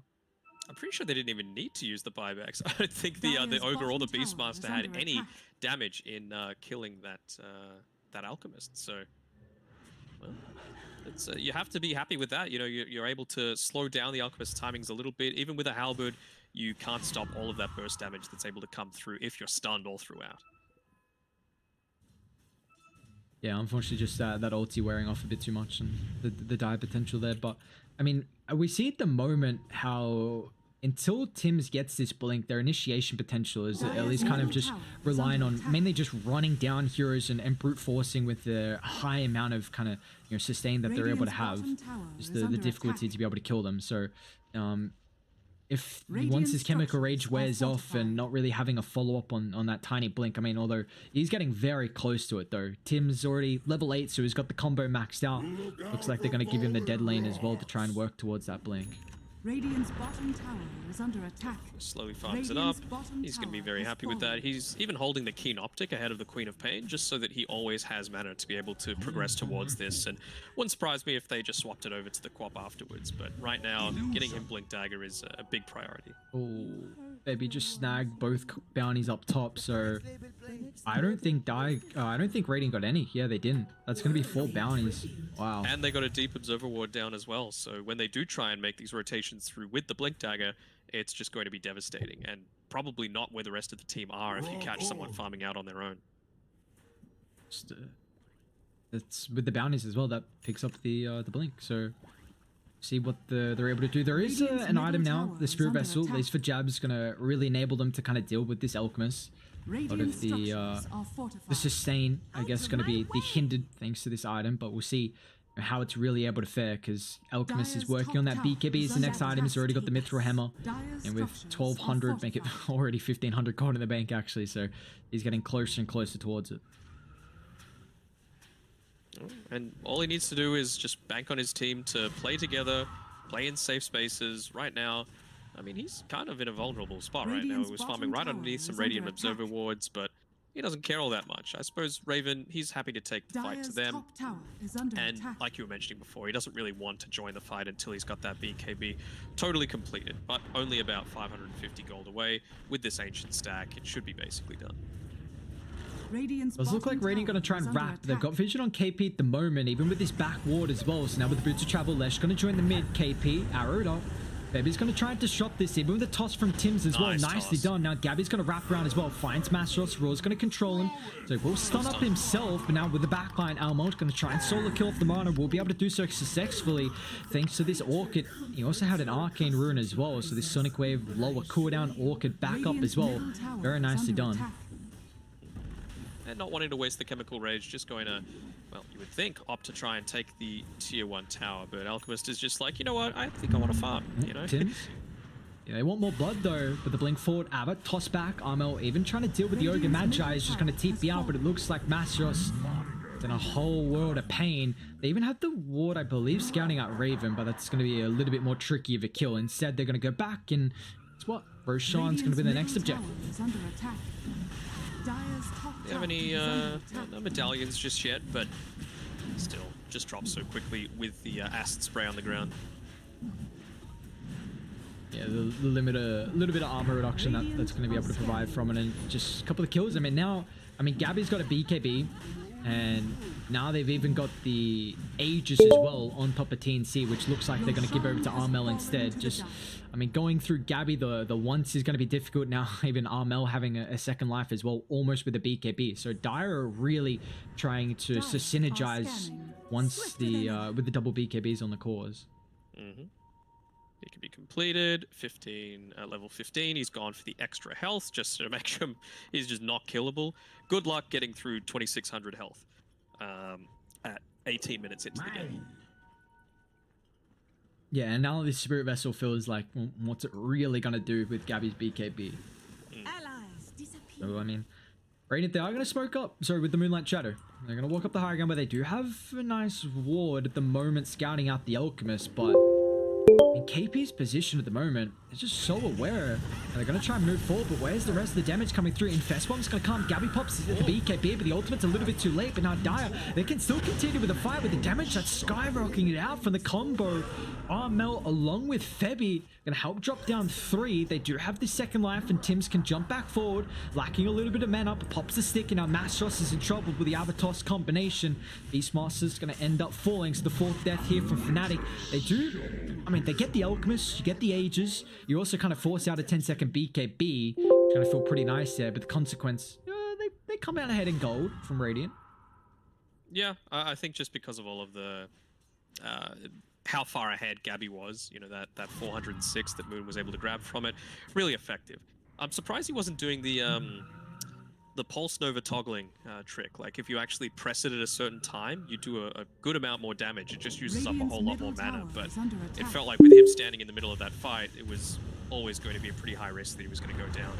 I'm pretty sure they didn't even need to use the buybacks. I don't think the Ogre or the Beastmaster had any damage in killing that Alchemist. So, well, it's you have to be happy with that. You know, you're able to slow down the Alchemist timings a little bit. Even with a Halberd, you can't stop all of that burst damage that's able to come through if you're stunned all throughout. Yeah, unfortunately, just that ulti wearing off a bit too much and the die potential there. But, I mean, we see at the moment how until Tim's gets this blink, their initiation potential is at least kind of just relying on mainly just running down heroes and brute forcing with the high amount of kind of, you know, sustain that they're able to have. Just the difficulty to be able to kill them. So, if once his chemical rage wears off and not really having a follow-up on that tiny blink, I mean, although he's getting very close to it though. Tim's already level 8, so he's got the combo maxed out. Looks like they're going to give him the dead lane as well to try and work towards that blink. Radiant's bottom tower is under attack. Slowly farms it up. Radiant's bottom He's going to be tower very has happy with that. fallen. He's even holding the Keen Optic ahead of the Queen of Pain, just so that he always has mana to be able to progress towards this. And wouldn't surprise me if they just swapped it over to the Quap afterwards. But right now, getting him Blink Dagger is a big priority. Oh, maybe just snag both bounties up top. So I don't think Radiant got any. Yeah, they didn't. That's gonna be 4 bounties. Wow. And they got a Deep Observer Ward down as well. So when they do try and make these rotations through with the Blink Dagger, it's just going to be devastating. And probably not where the rest of the team are if you catch someone farming out on their own. Just, it's with the bounties as well that picks up the blink. So see what they're able to do. There is an item now, the Spirit Vessel, at least for Jab's gonna really enable them to kind of deal with this Alchemist. A lot of the sustain, I guess, is going to be hindered thanks to this item, but we'll see how it's really able to fare, because Alchemist is working on that BKB as the next item. He's already got the Mithril Hammer, and with 1200 make it already 1500 gold in the bank actually, so he's getting closer and closer towards it. And all he needs to do is just bank on his team to play together, play in safe spaces. Right now, I mean, he's kind of in a vulnerable spot right now. He was farming right underneath some Radiant Observer wards, but he doesn't care all that much. I suppose Raven, he's happy to take the fight to them. And like you were mentioning before, he doesn't really want to join the fight until he's got that BKB totally completed, but only about 550 gold away. With this Ancient stack, it should be basically done. Does look like Radiant going to try and wrap. They've got vision on KP at the moment, even with this back ward as well. So now with the Boots of Travel, Lesh going to join the mid. KP, arrowed up. Baby's going to try and disrupt this, even with a toss from Tim's as well. Nicely done. Now Gabby's going to wrap around as well. Finds Mastros. Raw's going to control him. So will stun up himself, but now with the backline, Almon's going to try and solo kill off the Marauder. Will be able to do so successfully thanks to this Orchid. He also had an Arcane Rune as well, so this Sonic Wave, lower cooldown, Orchid back up as well. Very nicely done. And not wanting to waste the Chemical Rage, just going to, well, you would think, opt to try and take the tier 1 tower, but Alchemist is just like, you know what, I think I want to farm, you know? Tim's? Yeah, they want more blood though, but the blink forward, Abbott, toss back, Armel, even trying to deal with the Ogre Magi is just going to TP out, but it looks like Mastros in a whole world of pain. They even have the ward, I believe, scouting out Raven, but that's going to be a little bit more tricky of a kill. Instead, they're going to go back, and it's what? Roshan's going to be the next objective. Don't have any no medallions just yet, but still just drops so quickly with the acid spray on the ground. Yeah, the limiter, a little bit of armor reduction that's going to be able to provide from it, and just a couple of kills. I mean, now, Gabby's got a BKB, and now they've even got the Aegis as well on top of TNC, which looks like they're going to give over to Armel instead. Just, I mean, going through Gabby, the once is going to be difficult. Now even Armel having a second life as well, almost with a BKB. So Dire are really trying to synergize once with the double BKBs on the cores. It can be completed. 15 level 15. He's gone for the extra health just to make sure he's just not killable. Good luck getting through 2600 health at 18 minutes into the game. Yeah, and now this Spirit Vessel feels like, what's it really going to do with Gabby's BKB? So, I mean, Radiant, they are going to smoke up. Sorry, with the Moonlight Shadow. They're going to walk up the high ground, but they do have a nice ward at the moment scouting out the Alchemist, but in KP's position at the moment is just so aware. And they're going to try and move forward, but where's the rest of the damage coming through? Infest Bomb's going to come. Gabby pops at the BKB, but the ultimate's a little bit too late. But now Dire, they can still continue with the fight with the damage that's skyrocketing it out from the combo. Armel along with Febby going to help drop down 3. They do have the second life, and Tims can jump back forward, lacking a little bit of mana, but pops the stick, and now Mastros is in trouble with the Avatos combination. Beastmaster's going to end up falling, so the 4th death here from Fnatic. They do, I mean, they get the Alchemist, you get the Aegis, you also kind of force out a 10-second BKB, which is going to feel pretty nice there, but the consequence, they come out ahead in gold from Radiant. Yeah, I think just because of all of the how far ahead Gabby was, you know, that 406 that Moon was able to grab from it, really effective. I'm surprised he wasn't doing the Pulse Nova toggling trick. Like, if you actually press it at a certain time, you do a good amount more damage. It just uses up a whole lot more mana, but it felt like with him standing in the middle of that fight, it was always going to be a pretty high risk that he was going to go down.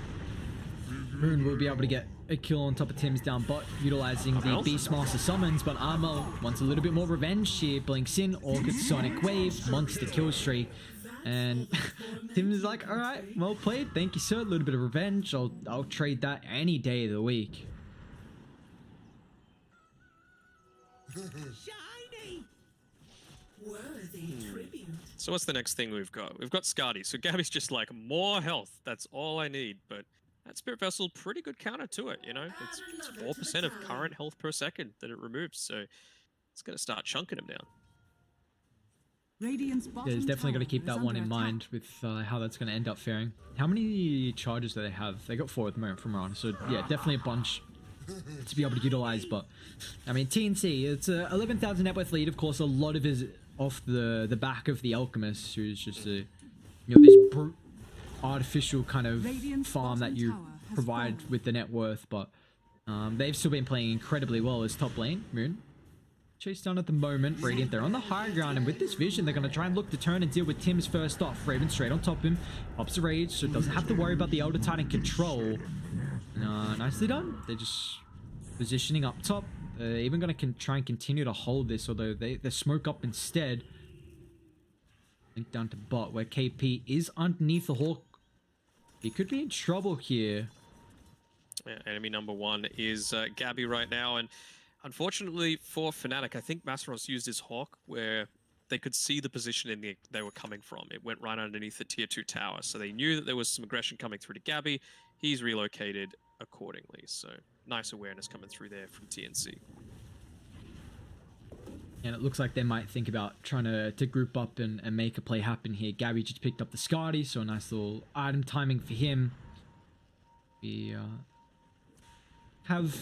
Moon will be able to get a kill on top of Tim's down bot, utilizing the Beastmaster summons, but Armel wants a little bit more revenge here. Blinks in, Orchid Sonic Wave, monster kill streak. And Tim is like, all right, well played. Thank you, sir. A little bit of revenge. I'll trade that any day of the week. Shiny! Worthy tribute. So what's the next thing we've got? We've got Skadi. So Gabby's just like, more health. That's all I need. But that Spirit Vessel, pretty good counter to it, you know? It's 4% of current health per second that it removes. So it's going to start chunking him down. Radiant's bottom There's definitely got to tower keep is that under one in attack. mind with how that's going to end up faring. How many charges do they have? They got 4 at the moment from Ron. So yeah, definitely a bunch to be able to utilize. But I mean, TNC, it's a 11,000 net worth lead. Of course, a lot of it is off the back of the Alchemist, who's just a, you know, this brute artificial kind of Radiant's farm that bottom you tower has provide fallen. with the net worth. But they've still been playing incredibly well as top lane. Moon chase down at the moment. Radiant, they're on the high ground, and with this vision, they're going to try and look to turn and deal with Tim's first off. Raven straight on top of him, pops the rage, so doesn't have to worry about the Elder Titan control. Nicely done. They're just positioning up top. They're even going to try and continue to hold this, although they smoke up instead. Link down to bot, where KP is underneath the Hawk. He could be in trouble here. Yeah, enemy number 1 is Gabby right now, and unfortunately for Fnatic, I think Masros used his Hawk where they could see the position they were coming from. It went right underneath the tier 2 tower, so they knew that there was some aggression coming through to Gabby. He's relocated accordingly, so nice awareness coming through there from TNC. And it looks like they might think about trying to group up and make a play happen here. Gabby just picked up the Skadi, so a nice little item timing for him. We have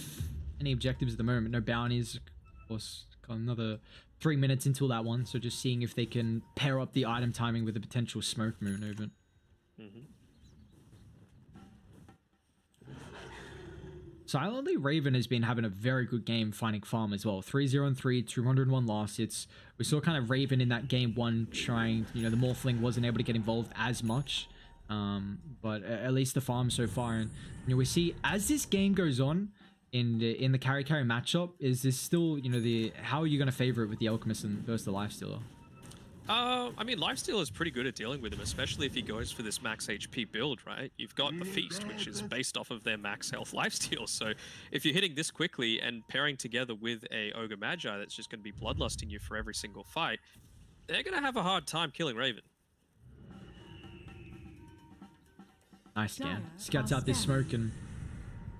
any objectives at the moment, no bounties. Of course, got another 3 minutes until that one, so just seeing if they can pair up the item timing with a potential smoke movement. Silently, Raven has been having a very good game finding farm as well. 3-0-3, 201 loss. We saw kind of Raven in that game 1 trying, you know, the Morphling wasn't able to get involved as much. But at least the farm so far. And you know, we see as this game goes on in the carry matchup, is this still, you know, how are you going to favor it with the Alchemist versus the Lifestealer? I mean, Lifesteal is pretty good at dealing with him, especially if he goes for this max HP build, right? You've got the Feast, which is based off of their max health Lifesteal. So if you're hitting this quickly and pairing together with a Ogre Magi that's just going to be bloodlusting you for every single fight, they're going to have a hard time killing Raven. Nice scan. Scouts out this smoke and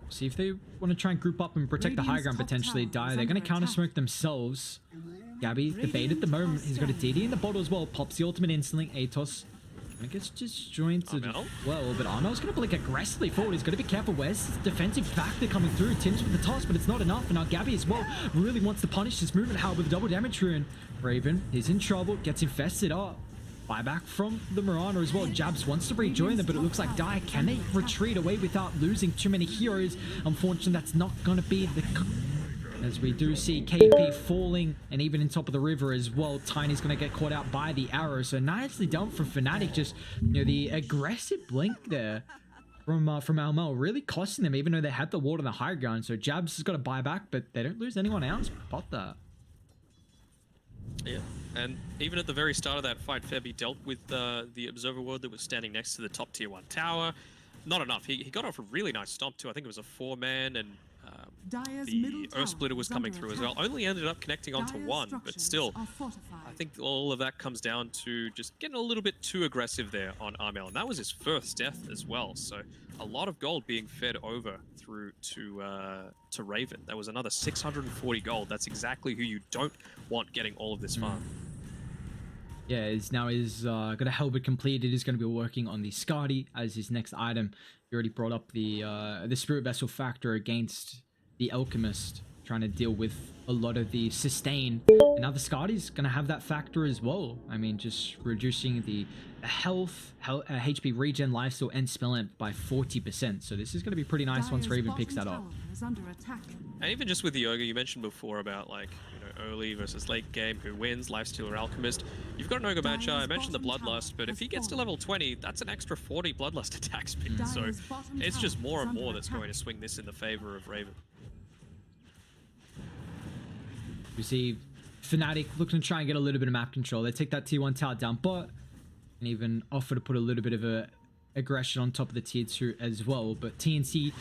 see if they want to try and group up and protect the high ground, potentially die. They're going to counter smoke themselves. Gabby, the bait at the moment. He's got a DD in the bottle as well. Pops the ultimate instantly. Atos. I guess disjointed. Well, but Armel's going to blink aggressively forward. He's got to be careful. Where's the defensive factor coming through? Tim's with the toss, but it's not enough. And now Gabby as well really wants to punish this movement. How with the double damage rune. Raven is in trouble. Gets infested up. Buyback from the Mirana as well. Jabs wants to rejoin them, but it looks like Dire, can they retreat away without losing too many heroes? Unfortunately, that's not going to be the... As we do see KP falling, and even in top of the river as well. Tiny's going to get caught out by the arrow. So nicely done from Fnatic. Just, you know, the aggressive blink there from Almel really costing them, even though they had the ward on the high ground. So Jabs has got to buy back, but they don't lose anyone else. But that. Yeah, and even at the very start of that fight, Febby dealt with the Observer Ward that was standing next to the top tier 1 tower. Not enough. He got off a really nice stomp too. I think it was a 4-man, and the Earth Splitter was coming through as well. Only ended up connecting onto 1, but still, I think all of that comes down to just getting a little bit too aggressive there on Armel, and that was his first death as well. So a lot of gold being fed over through to Raven. That was another 640 gold. That's exactly who you don't want getting all of this farm. Yeah, he's got a Helbert completed. He's going to be working on the Skadi as his next item. He already brought up the Spirit Vessel factor against the Alchemist, trying to deal with a lot of the sustain. And now the Skadi's going to have that factor as well. I mean, just reducing the health, HP regen, lifesteal, and spell amp by 40%. So this is going to be pretty nice once Raven picks that up. And even just with the Ogre, you mentioned before about, like, you know, early versus late game, who wins, Lifesteal or Alchemist. You've got an Ogre Magi, I mentioned the Bloodlust, but if he gets to level 20, that's an extra 40 Bloodlust attack speed. So it's just more and more that's going to swing this in the favor of Raven. We see Fnatic looking to try and get a little bit of map control. They take that T1 tower down, but and even offer to put a little bit of a aggression on top of the tier 2 as well. But TNC,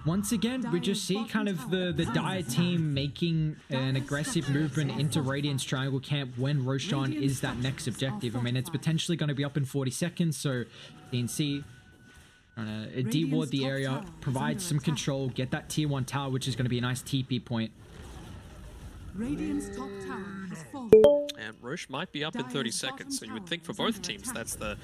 once again, we just see kind of the Dire team making an aggressive movement into Radiant's triangle camp when Roshan is that next objective. I mean, it's potentially going to be up in 40 seconds, so TNC trying to deward the area, provide some control, get that tier 1 tower, which is going to be a nice TP point. Radiant's top tower has fallen. And Roche might be up in 30 seconds, so you would think for both teams that's the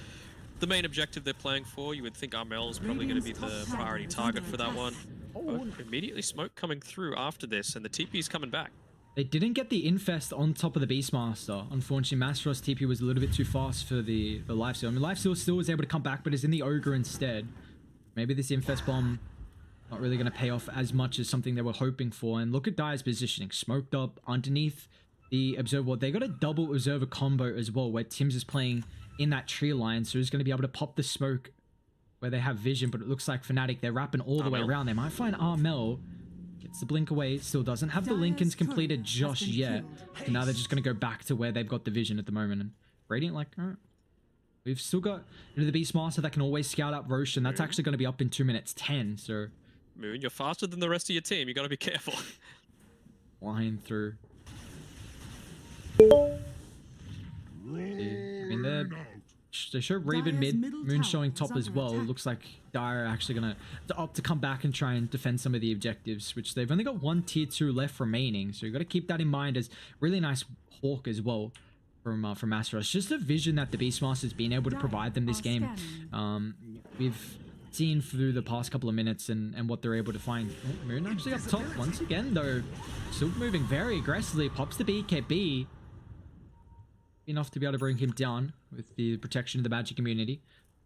main objective they're playing for. You would think Armel is probably going to be the priority target for that one. But immediately smoke coming through after this, and the TP is coming back. They didn't get the infest on top of the Beastmaster. Unfortunately, Masteros TP was a little bit too fast for the Lifesteal. I mean, Lifesteal still was able to come back, but is in the Ogre instead. Maybe this infest bomb not really going to pay off as much as something they were hoping for. And look at Dire's positioning. Smoked up underneath the Observer Ward. They got a double Observer combo as well, where Tims is playing in that tree line, so he's going to be able to pop the smoke where they have vision. But it looks like Fnatic, they're wrapping all the way around. They might find Armel. Gets the blink away. Still doesn't have the Lincolns completed just yet. So now they're just going to go back to where they've got the vision at the moment. And Radiant like, all right. We've still got the Beastmaster that can always scout out Roche, and that's actually going to be up in 2 minutes 10. So Moon, you're faster than the rest of your team. You got to be careful. flying through. I mean, they show Raven mid, Moon showing top as well. It looks like Dire are actually going to opt to come back and try and defend some of the objectives, which they've only got one tier 2 left remaining. So you've got to keep that in mind. As really nice Hawk as well from Asteros. Just the vision that the Beastmaster's been able to provide them this game. We've seen through the past couple of minutes and what they're able to find. Oh, Moon actually up top once again, though. Still moving very aggressively. Pops the BKB. Enough to be able to bring him down with the protection of the magic immunity.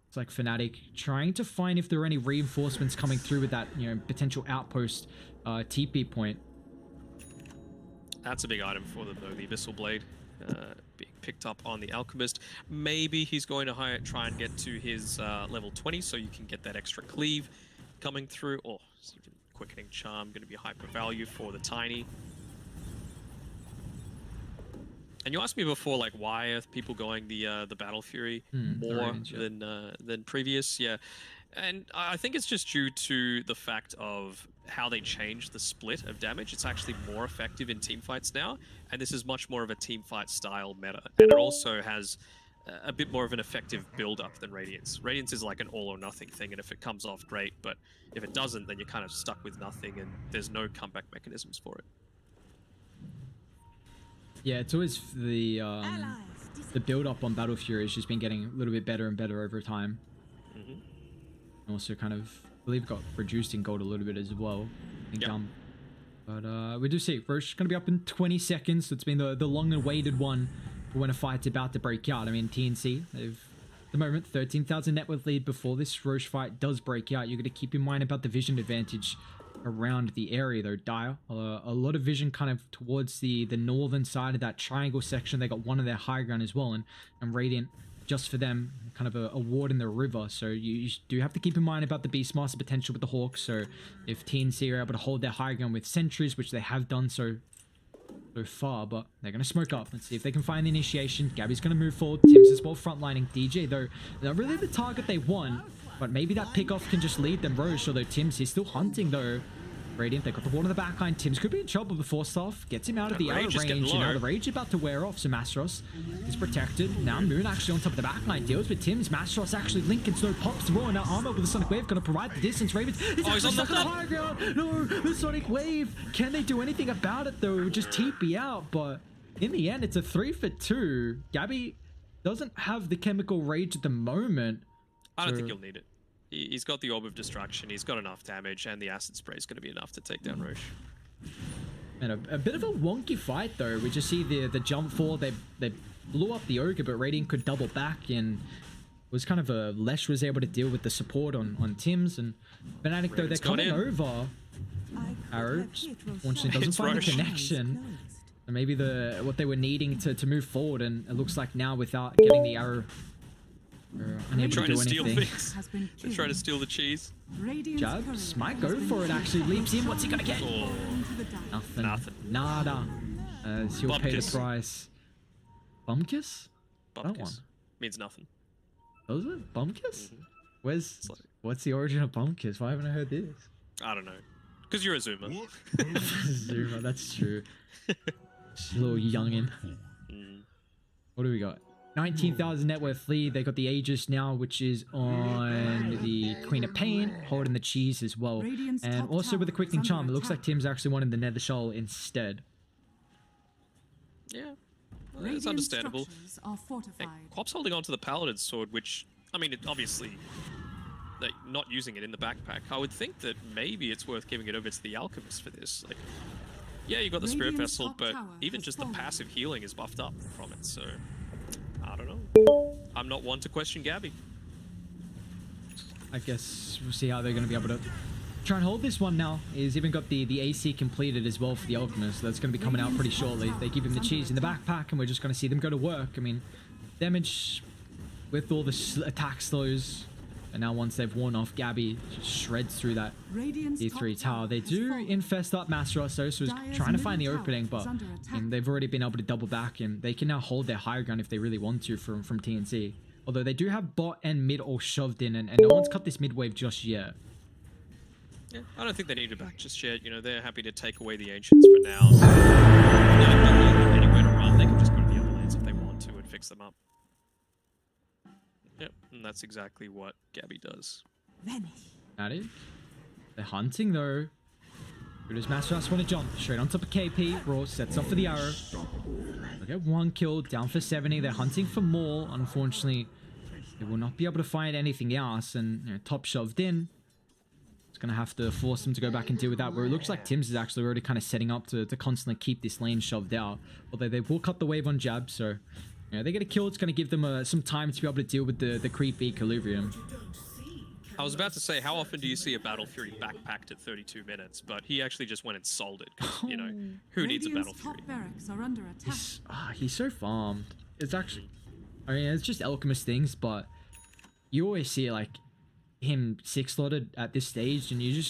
It's like Fnatic trying to find if there are any reinforcements coming through with that, you know, potential outpost TP point. That's a big item for them, though. The Abyssal Blade being picked up on the Alchemist. Maybe he's going to try and get to his level 20, so you can get that extra cleave coming through. Or even Quickening Charm, going to be hyper value for the Tiny. And you asked me before, like, why are people going the Battle Fury more than previous? Yeah, and I think it's just due to the fact of how they changed the split of damage. It's actually more effective in teamfights now, and this is much more of a teamfight style meta. And it also has a bit more of an effective build-up than Radiance. Radiance is like an all-or-nothing thing, and if it comes off, great, but if it doesn't, then you're kind of stuck with nothing, and there's no comeback mechanisms for it. Yeah, it's always the build-up on Battle Fury has just been getting a little bit better and better over time. And also kind of, I believe, got reduced in gold a little bit as well. I think, but we do see Roche going to be up in 20 seconds. So it's been the long-awaited one for when a fight's about to break out. I mean, TNC, they've, at the moment, 13,000 net worth lead before this Roche fight does break out. You're going to keep in mind about the vision advantage around the area, though. Dire, a lot of vision kind of towards the northern side of that triangle section. They got one of their high ground as well, and Radiant, just for them, kind of a ward in the river. So you do have to keep in mind about the Beastmaster potential with the Hawks. So if TNC are able to hold their high ground with sentries, which they have done so far, but they're going to smoke up. Let's see if they can find the initiation. Gabby's going to move forward. Tim's as well frontlining. DJ, though, not really the target they want, but maybe that pickoff can just lead them Roche, although Tim's, he's still hunting, though. Radiant, they got the wall in the backline. Tims could be in trouble before stuff. Gets him out of the arrow range, and now the rage is about to wear off, so Masteros is protected. Now Moon actually on top of the backline deals with Tims. Masteros actually Lincoln Snow pops the raw. Now Armor with the Sonic Wave going to provide the distance. Raven is actually stuck on the high ground. No, the Sonic Wave. Can they do anything about it, though? Just TP out, but in the end, it's a 3 for 2. Gabby doesn't have the chemical rage at the moment. I don't think you'll need it. He's got the Orb of Destruction, he's got enough damage, and the Acid Spray is going to be enough to take down Roche. And a bit of a wonky fight, though. We just see the jump forward. They blew up the Ogre, but Radiant could double back, and it was kind of a Lesh was able to deal with the support on Tims. And Fnatic, though, they're coming over. Arrow, unfortunately, doesn't find the connection. And maybe what they were needing to move forward, and it looks like now without getting the arrow, unable to do anything. They're trying to steal the cheese. Jabs might go for it, actually. Leaps in. What's he going to get? Oh. Nothing. Nada. He'll pay the price. Bumkiss? Bumkiss. Means nothing. Those are Bumkiss? It's like, What's the origin of Bumkiss? Why haven't I heard this? I don't know. Because you're a Zoomer. Zuma, that's true. Little youngin. What do we got? 19,000 net worth lead. They got the Aegis now, which is on the Queen of Pain, holding the cheese as well. And also with the Quickening Charm, it looks like Tim's actually wanted the Nether Shoal instead. Yeah. Well, it's understandable. Hey, Quap's holding on to the Paladin's sword, which, I mean, it obviously, like, not using it in the backpack. I would think that maybe it's worth giving it over to the Alchemist for this. Like, yeah, you got the Spirit Vessel, but even just the passive healing is buffed up from it, so I don't know. I'm not one to question Gabby. I guess we'll see how they're going to be able to try and hold this one now. He's even got the AC completed as well for the Alchemist. That's going to be coming out pretty shortly. They give him the cheese in the backpack, and we're just going to see them go to work. I mean, damage with all the attack slows. And now once they've worn off, Gabby just shreds through that E3 tower. They do infest up Masteros, so it's trying to find the opening, but they've already been able to double back, and they can now hold their high ground if they really want to from TNC. Although they do have bot and mid all shoved in, and no one's cut this mid wave just yet. Yeah, I don't think they need it back just yet. You know, they're happy to take away the Ancients for now. So, yeah, not really anywhere to run. They can just go to the other lanes if they want to and fix them up. Yep, and that's exactly what Gabby does. Matic. They're hunting though. Who does Masteros want to jump? Straight on top of KP. Raw sets up for the arrow. They get one kill, down for 70. They're hunting for more. Unfortunately, they will not be able to find anything else. And top shoved in. It's going to have to force them to go back and deal with that. Where it looks like Tim's is actually already kind of setting up to constantly keep this lane shoved out. Although they will cut the wave on jab, so they get a kill. It's going to give them some time to be able to deal with the creep equilibrium. I was about to say, how often do you see a Battle Fury backpacked at 32 minutes? But he actually just went and sold it. You know, who needs a Battle Fury? He's so farmed. It's actually, I mean, it's just Alchemist things, but you always see like him 6-slotted at this stage, and you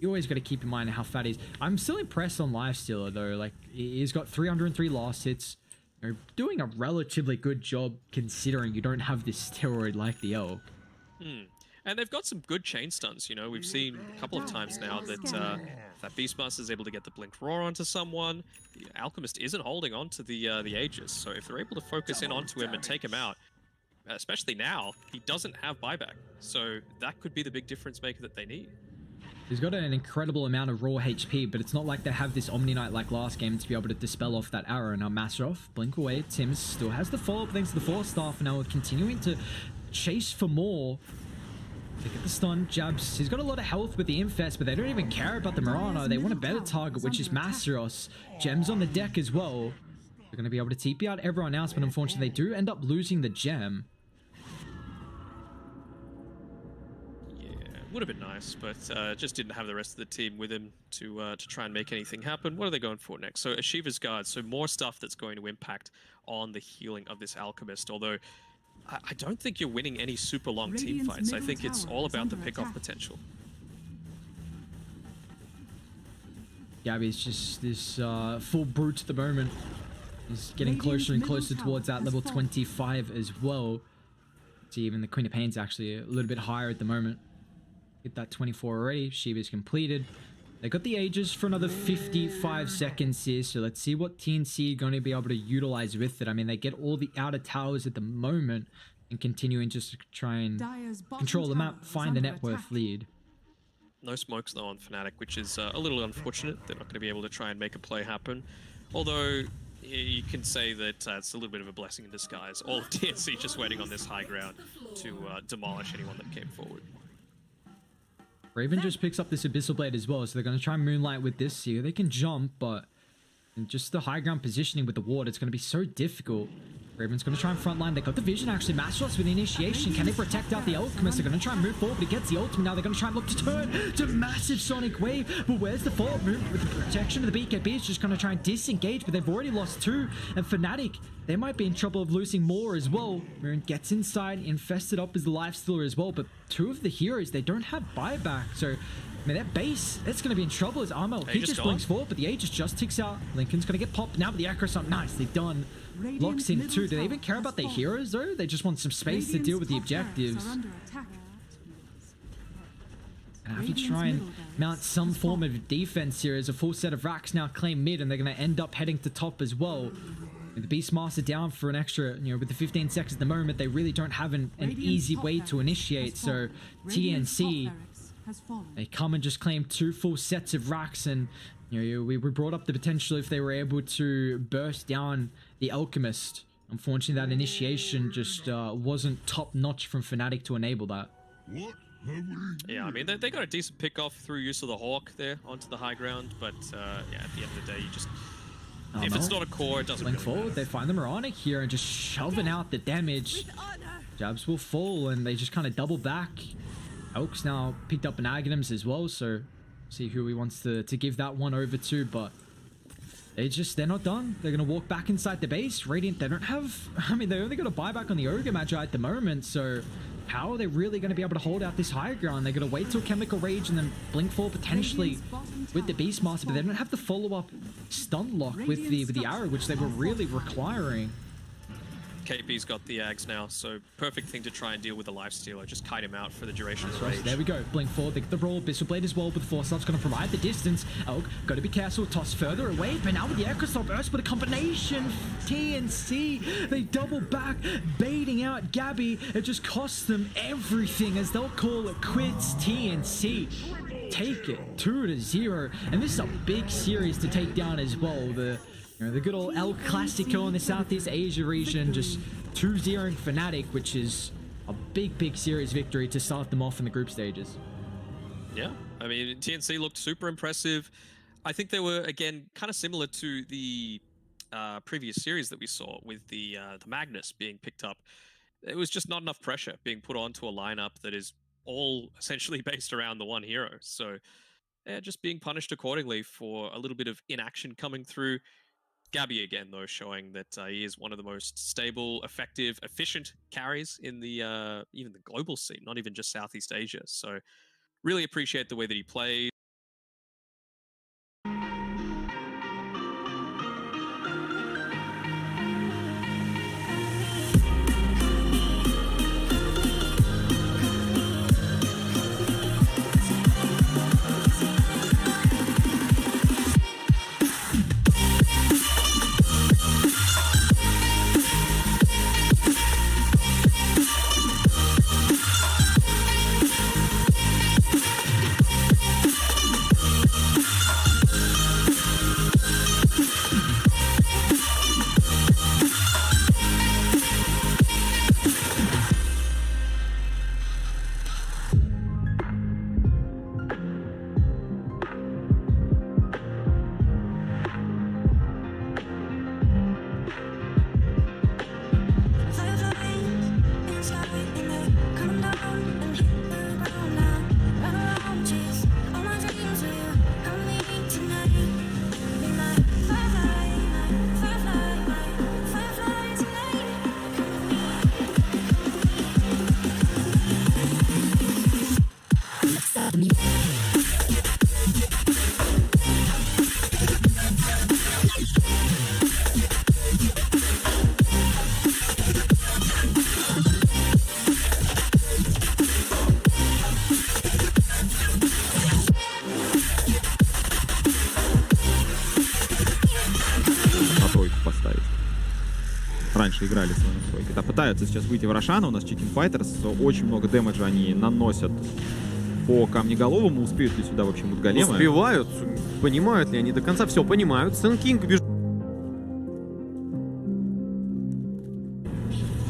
always got to keep in mind how fat he is. I'm still impressed on Lifestealer though. Like, he's got 303 last hits. You're doing a relatively good job considering you don't have this steroid like the Elk. And they've got some good chain stuns, you know. We've seen a couple of times now that that Beastmaster is able to get the Blinked Roar onto someone. The Alchemist isn't holding on to the Aegis, so if they're able to focus in onto him and take him out, especially now, he doesn't have buyback. So that could be the big difference maker that they need. He's got an incredible amount of raw HP, but it's not like they have this Omni Knight like last game to be able to dispel off that arrow. Now Masteroff, blink away. Tim still has the follow-up thanks to the Force Staff, and now we're continuing to chase for more. They get the stun, jabs. He's got a lot of health with the Infest, but they don't even care about the Murano. They want a better target, which is Masteros. Gems on the deck as well. They're going to be able to TP out everyone else, but unfortunately they do end up losing the gem. Would have been nice, but just didn't have the rest of the team with him to try and make anything happen. What are they going for next? So Ashiva's Guard, so more stuff that's going to impact on the healing of this Alchemist, although I don't think you're winning any super long team fights. I think it's all about the pick-off potential. Gabby's just this full brute at the moment. He's getting closer and closer towards that level 25 as well. See, even the Queen of Pain's actually a little bit higher at the moment. Hit that 24 already. Shiva's completed. They got the Aegis for another 55 seconds here. So let's see what TNC are going to be able to utilize with it. I mean, they get all the outer towers at the moment and continuing just to try and control the map, find the net worth lead. No smokes though on Fnatic, which is a little unfortunate. They're not going to be able to try and make a play happen. Although you can say that it's a little bit of a blessing in disguise. All of TNC just waiting on this high ground to demolish anyone that came forward. Raven just picks up this Abyssal Blade as well, so they're going to try and Moonlight with this here. They can jump, but just the high ground positioning with the ward, it's going to be so difficult. Raven's going to try and frontline. They got the vision, actually. Masteros with the initiation. Can they protect out the Alchemist? They're going to try and move forward, but he gets the ultimate now. They're going to try and look to turn to massive Sonic Wave. But where's the follow-up move with the protection of the BKB? It's just going to try and disengage, but they've already lost two. And Fnatic they might be in trouble of losing more as well. Mirren gets inside, infested up as the lifestealer as well, but two of the heroes, they don't have buyback, so I mean, that base, it's going to be in trouble as Armo. He just blinks forward, but the Aegis just ticks out. Lincoln's going to get popped now, but the Echo's up. Nice, they've done. Locks in too. Do they even care about their heroes, though? They just want some space to deal with the objectives. And have to try and mount some form of defense here as a full set of racks now claim mid, and they're going to end up heading to top as well. With the Beastmaster down for an extra, you know, with the 15 seconds at the moment, they really don't have an easy way to initiate. So TNC, they come and just claim 2 full sets of racks, and you know, we brought up the potential if they were able to burst down the Alchemist. Unfortunately, that initiation just wasn't top notch from Fnatic to enable that. Yeah, I mean, they got a decent pick off through use of the Hawk there onto the high ground, but yeah, at the end of the day, you just if it's not a core, it doesn't Blink really forward, matter. they find the Moronic here and just shoving out the damage. Jabs will fall, and they just kind of double back. Elk's now picked up an Aghanims as well, so see who he wants to give that one over to, but they're not done. They're going to walk back inside the base. Radiant, they don't have, I mean, they only got a buyback on the Ogre Magi at the moment, so how are they really going to be able to hold out this high ground? They're going to wait till Chemical Rage and then blink forward potentially with the Beastmaster, but they don't have the follow-up stun lock with the arrow, which they were really requiring. KP's got the Ags now, so perfect thing to try and deal with the lifestealer. Just kite him out for the duration of the rage. There we go. Blink forward, they get the roll. Bissell Blade as well with Force Up's going to provide the distance. Elk, got to be careful. Toss further away, but now with the Echo Stop Burst, but a combination. TNC, they double back, baiting out Gabby. It just costs them everything as they'll call it quits. TNC take it 2-0, and this is a big series to take down as well. The good old El Clasico in the Southeast Asia region, just 2-0ing Fnatic, which is a big series victory to start them off in the group stages. Yeah, I mean, TNC looked super impressive. I think they were, again, kind of similar to the previous series that we saw with the Magnus being picked up. It was just not enough pressure being put onto a lineup that is all essentially based around the one hero. So, yeah, just being punished accordingly for a little bit of inaction coming through. Gabby again, though, showing that he is one of the most stable, effective, efficient carries in the even the global scene, not even just Southeast Asia. So really appreciate the way that he plays. Раньше играли с настройкой. Да, пытаются сейчас выйти в Рошана. У нас Chicken Fighters. Очень много дэмэджа они наносят по камнеголовому. Успеют ли сюда вообще мудголемы? Успевают. Понимают ли они до конца? Все понимают. Сэн Кинг бежит.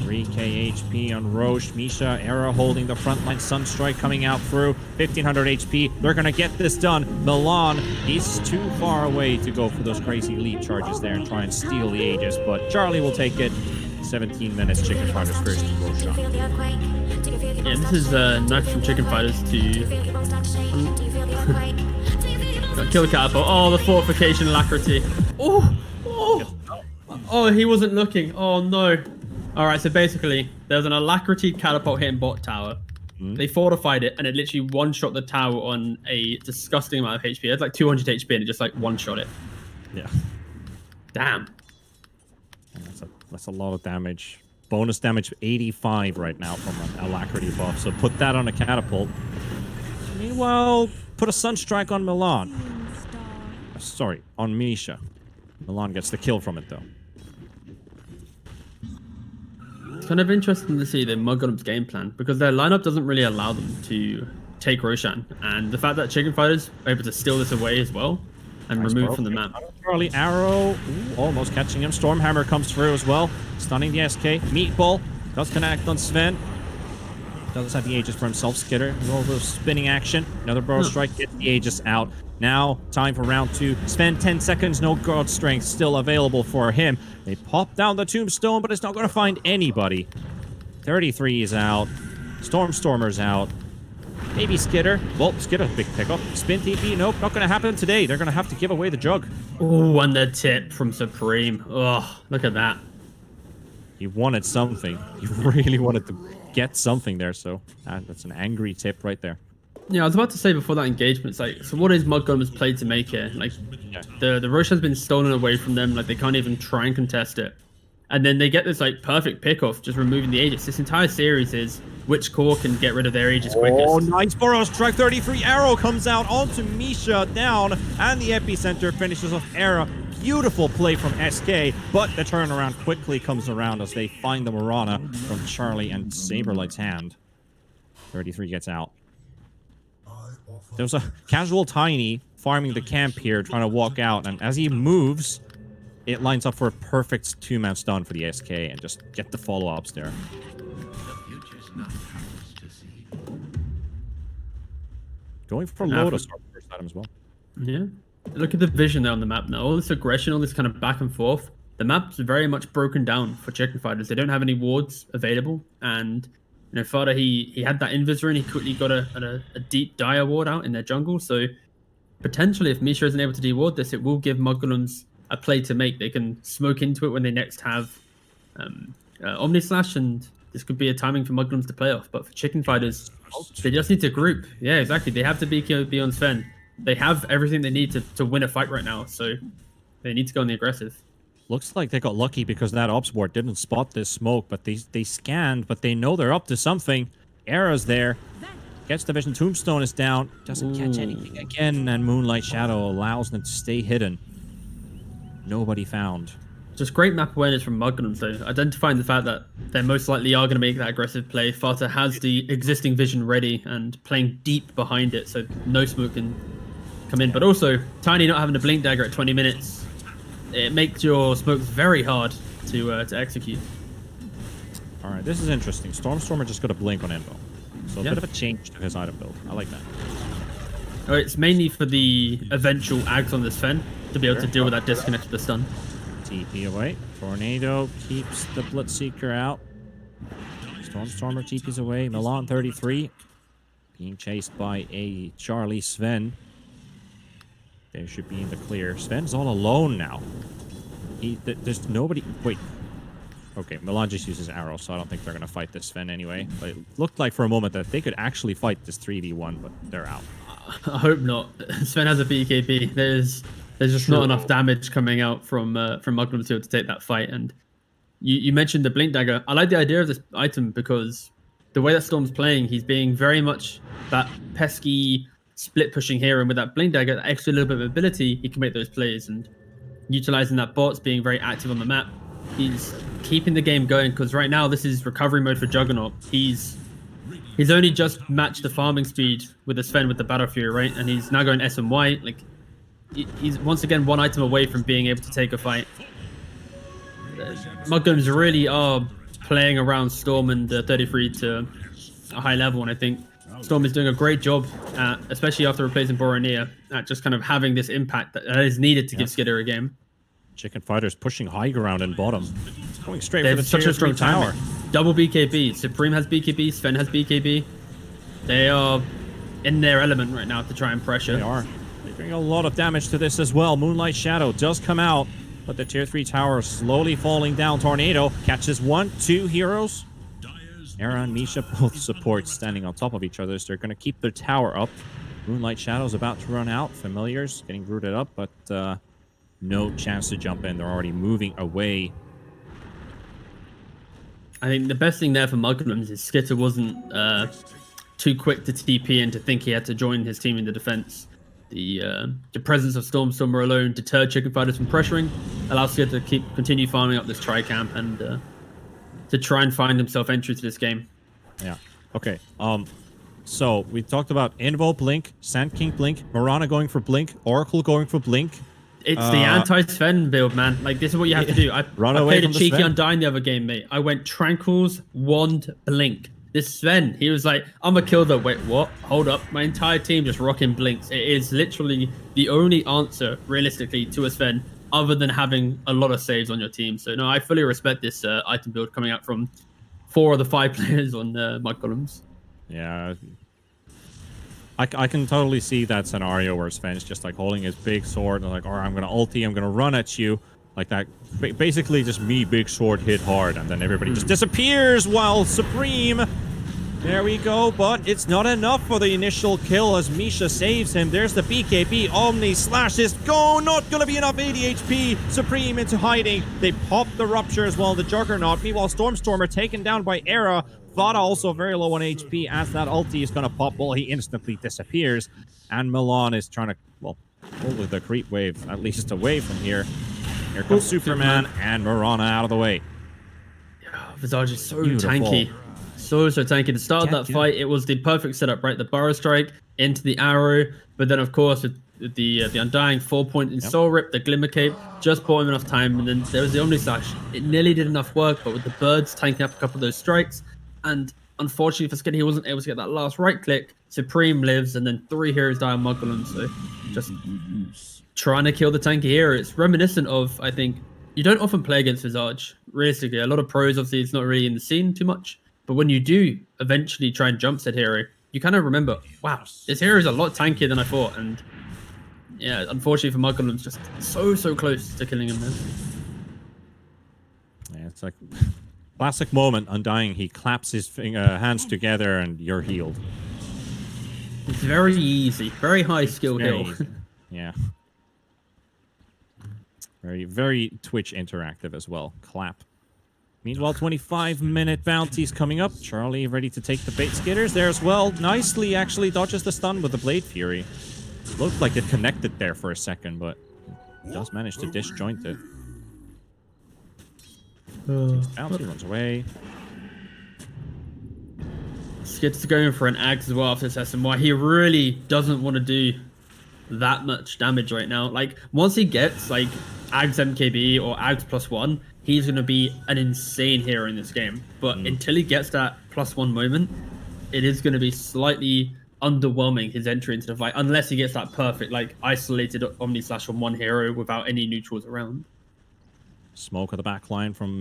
3k HP on Roche. Misha, Era holding the front line. Sunstrike coming out through. 1500 HP. They're going to get this done. Milan, he's too far away to go for those crazy lead charges there and try and steal the Aegis, but Charlie will take it. 17 minutes, Chicken Fighters first to go shot. Yeah, this is a knife from Chicken Fighters to kill Capo. Oh, the fortification alacrity. Oh, Oh, he wasn't looking. Oh, no. All right, so basically, there's an alacrity catapult hitting bot tower. They fortified it, and it literally one-shot the tower on a disgusting amount of HP. It had like 200 HP, and it just like one-shot it. Yeah. Damn. That's a lot of damage. Bonus damage 85 right now from an alacrity buff. So put that on a catapult. Meanwhile, put a Sunstrike on Milan. Sorry, on Misha. Milan gets the kill from it, though. It's kind of interesting to see the Mudgolem's game plan, because their lineup doesn't really allow them to take Roshan. And the fact that Chicken Fighters are able to steal this away as well and remove it from the map. Charlie Arrow, almost catching him. Stormhammer comes through as well, stunning the SK. Meatball does connect on Sven. Does have the Aegis for himself. Skitter, a little bit of spinning action. Another Burrow Strike gets the Aegis out. Now, time for round 2. Sven, 10 seconds, no God Strength still available for him. They pop down the Tombstone, but it's not going to find anybody. 33 is out. Stormstormer's out. Maybe Skitter. Well, Skitter's a big pickup. Spin TP, nope, not going to happen today. They're going to have to give away the jug. Oh, and the tip from Supreme. Oh, look at that. He wanted something. He really wanted to get something there, so that's an angry tip right there. Yeah, I was about to say before that engagement, it's like, so what is Mudgolem's play to make here? Like, the rush has been stolen away from them, like they can't even try and contest it. And then they get this like perfect pick-off, just removing the Aegis. This entire series is which core can get rid of their Aegis quickest. Oh, nice Burrow Strike. 33 Arrow comes out onto Misha, down, and the epicenter finishes off Era. Beautiful play from SK, but the turnaround quickly comes around as they find the Marana from Charlie and Saberlight's hand. 33 gets out. There's a casual Tiny farming the camp here, trying to walk out, and as he moves, it lines up for a perfect 2-man stun for the SK, and just get the follow-ups there. Going for Lotus first item as well. Yeah. Look at the vision there on the map now. All this aggression, all this kind of back and forth. The map's very much broken down for Chicken Fighters. They don't have any wards available, and you know, Fada, he had that Invisor and he quickly got a deep Dire ward out in their jungle. So potentially, if Misha isn't able to deward this, it will give Mudgolems a play to make. They can smoke into it when they next have Omni Slash, and this could be a timing for Mudgolems to play off. But for Chicken Fighters, they just need to group. Yeah, exactly. They have to be on Sven. They have everything they need to win a fight right now, so they need to go on the aggressive. Looks like they got lucky because that ops board didn't spot this smoke, but they scanned, but they know they're up to something. Era's there. Gets the vision. Tombstone is down. Doesn't catch anything again, and Moonlight Shadow allows them to stay hidden. Nobody found. Just great map awareness from Mudgolems, though. Identifying the fact that they most likely are going to make that aggressive play. Fata has the existing vision ready and playing deep behind it, so no smoke can come in. But also, Tiny not having a blink dagger at 20 minutes, it makes your smokes very hard to execute. All right, this is interesting. Stormstormer just got a blink on Invo. So a bit of a change to his item build. I like that. Oh, it's mainly for the eventual Ags on the Sven to be able to deal with that disconnect with the stun. TP away. Tornado keeps the Bloodseeker out. Stormstormer TP's away. Milan 33. Being chased by a Charlie Sven. They should be in the clear. Sven's all alone now. There's nobody... Wait. Okay, Milan just uses arrows, so I don't think they're going to fight this Sven anyway. But it looked like for a moment that they could actually fight this 3v1, but they're out. I hope not. Sven has a BKB. There's just not enough damage coming out from Mudgolems to take that fight. And you mentioned the Blink Dagger. I like the idea of this item because the way that Storm's playing, he's being very much that pesky split pushing hero, and with that Blink Dagger, that extra little bit of ability, he can make those plays. And utilizing that bot's being very active on the map, he's keeping the game going, because right now this is recovery mode for Juggernaut. He's only just matched the farming speed with the Sven with the Battle Fury, right? And he's now going SMY. Like, he's once again one item away from being able to take a fight. Mudgolems really are playing around Storm and 33 to a high level, and I think Storm is doing a great job, especially after replacing Boromir, at just kind of having this impact that is needed to give Skitter a game. Chicken Fighters pushing high ground in bottom. Going straight for the such a strong tower. Double BKB. Supreme has BKB. Sven has BKB. They are in their element right now to try and pressure. They are. They're doing a lot of damage to this as well. Moonlight Shadow does come out. But the tier 3 tower slowly falling down. Tornado catches 1, 2 heroes. Era and Misha both supports standing on top of each other, so they're going to keep their tower up. Moonlight Shadow's about to run out. Familiars getting rooted up, but no chance to jump in. They're already moving away. I think the best thing there for Mugglums is Skitter wasn't too quick to TP and to think he had to join his team in the defense. The presence of Stormstormer alone deterred Chicken Fighters from pressuring, allows Skitter to continue farming up this tri-camp and to try and find himself entry to this game. Yeah. Okay. So we talked about Invo Blink, Sand King Blink, Mirana going for Blink, Oracle going for Blink. It's the anti-Sven build, man. Like, this is what you have to do. I played a cheeky Undying the other game, mate. I went Tranquils, Wand, Blink. This Sven, he was like, I'm a kill though. Wait, what? Hold up. My entire team just rocking Blinks. It is literally the only answer, realistically, to a Sven, other than having a lot of saves on your team. So, no, I fully respect this item build coming out from 4 of the 5 players on Mud Columns. Yeah. I can totally see that scenario where Sven's just like holding his big sword and like, all right, I'm going to ulti, I'm going to run at you. Like that. Basically just me, big sword, hit hard, and then everybody just disappears while Supreme. There we go, but it's not enough for the initial kill as Misha saves him. There's the BKB. Omni slashes. Go! Not gonna be enough 80 HP. Supreme into hiding. They pop the Rupture as well, the Juggernaut. Meanwhile, Stormstormer taken down by Era. Vada also very low on HP as that ulti is gonna pop. Well, he instantly disappears. And Milan is trying to, well, pull with the creep wave, at least away from here. Here comes Superman and Mirana out of the way. Visage is so tanky. So tanky. The start of that fight, it was the perfect setup, right? The Burrow Strike into the arrow, but then of course with the Undying 4-point in Soul Rip, the Glimmer Cape, just bought him enough time, and then there was the Omni Slash. It nearly did enough work, but with the birds tanking up a couple of those strikes, and unfortunately for Skinny, he wasn't able to get that last right click. Supreme lives, and then 3 heroes die on Mugglum, so just trying to kill the tanky hero. It's reminiscent of, I think, you don't often play against Visage. Realistically, a lot of pros, obviously, it's not really in the scene too much. But when you do eventually try and jump said hero, you kind of remember, wow, this hero is a lot tankier than I thought. And yeah, unfortunately for Mugglum's just so close to killing him there. Yeah, it's like classic moment, Undying. He claps his hands together and you're healed. It's very easy, very high skill hill. Yeah. Very Twitch interactive as well. Clap. Meanwhile, 25-minute bounties coming up. Charlie ready to take the bait. Skitters there as well. Nicely actually dodges the stun with the Blade Fury. Looked like it connected there for a second, but does manage to disjoint it. Bounty runs away. Skit's going for an Ags as well after this SMY. He really doesn't want to do that much damage right now. Like, once he gets, like, Ags MKB or Ags +1, he's going to be an insane hero in this game. But until he gets that +1 moment, it is going to be slightly underwhelming, his entry into the fight, unless he gets that perfect, like, isolated Omni Slash on one hero without any neutrals around. Smoke at the back line from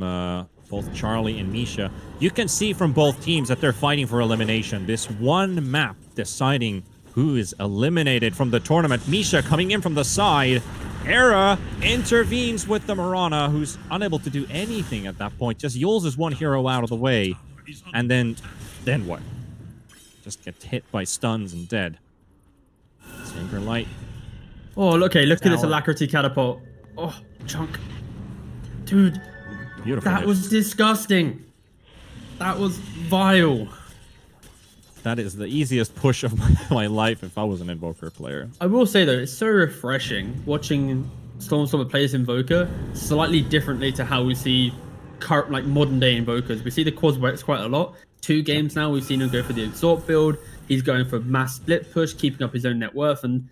both Charlie and Misha. You can see from both teams that they're fighting for elimination. This one map deciding who is eliminated from the tournament. Misha coming in from the side. Era intervenes with the Mirana, who's unable to do anything at that point. Just Yules is one hero out of the way. And then what? Just gets hit by stuns and dead. Saber Light. Oh, okay, look at this Alacrity Catapult. Oh, chunk. Dude, beautiful. That was disgusting. That was vile. That is the easiest push of my life if I was an Invoker player. I will say, though, it's so refreshing watching Stormstormer play this Invoker slightly differently to how we see current, like, modern-day Invokers. We see the Quads Wex quite a lot. 2 games now, we've seen him go for the Exhort build. He's going for mass split push, keeping up his own net worth, and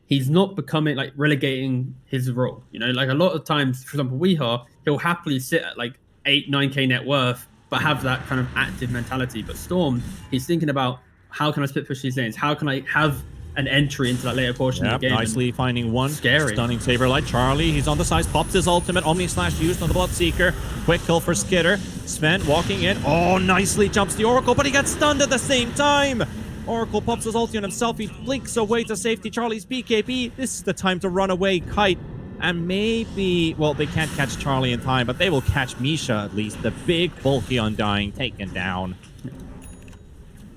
he's not becoming, like, relegating his role. You know, like, a lot of times, for example, Weehaw, he'll happily sit at, like, 8-9k net worth, but have that kind of active mentality. But Storm, he's thinking about, how can I split push these lanes? How can I have an entry into that later portion of the game? Nicely finding one. Scary. Stunning Saber Light. Charlie, he's on the sides, pops his ultimate. Omni Slash used on the Bloodseeker. Quick kill for Skitter. Sven walking in. Oh, nicely jumps the Oracle, but he gets stunned at the same time. Oracle pops his ulti on himself. He blinks away to safety. Charlie's BKB. This is the time to run away. Kite And maybe, well, they can't catch Charlie in time, but they will catch Misha at least. The big, bulky Undying taken down.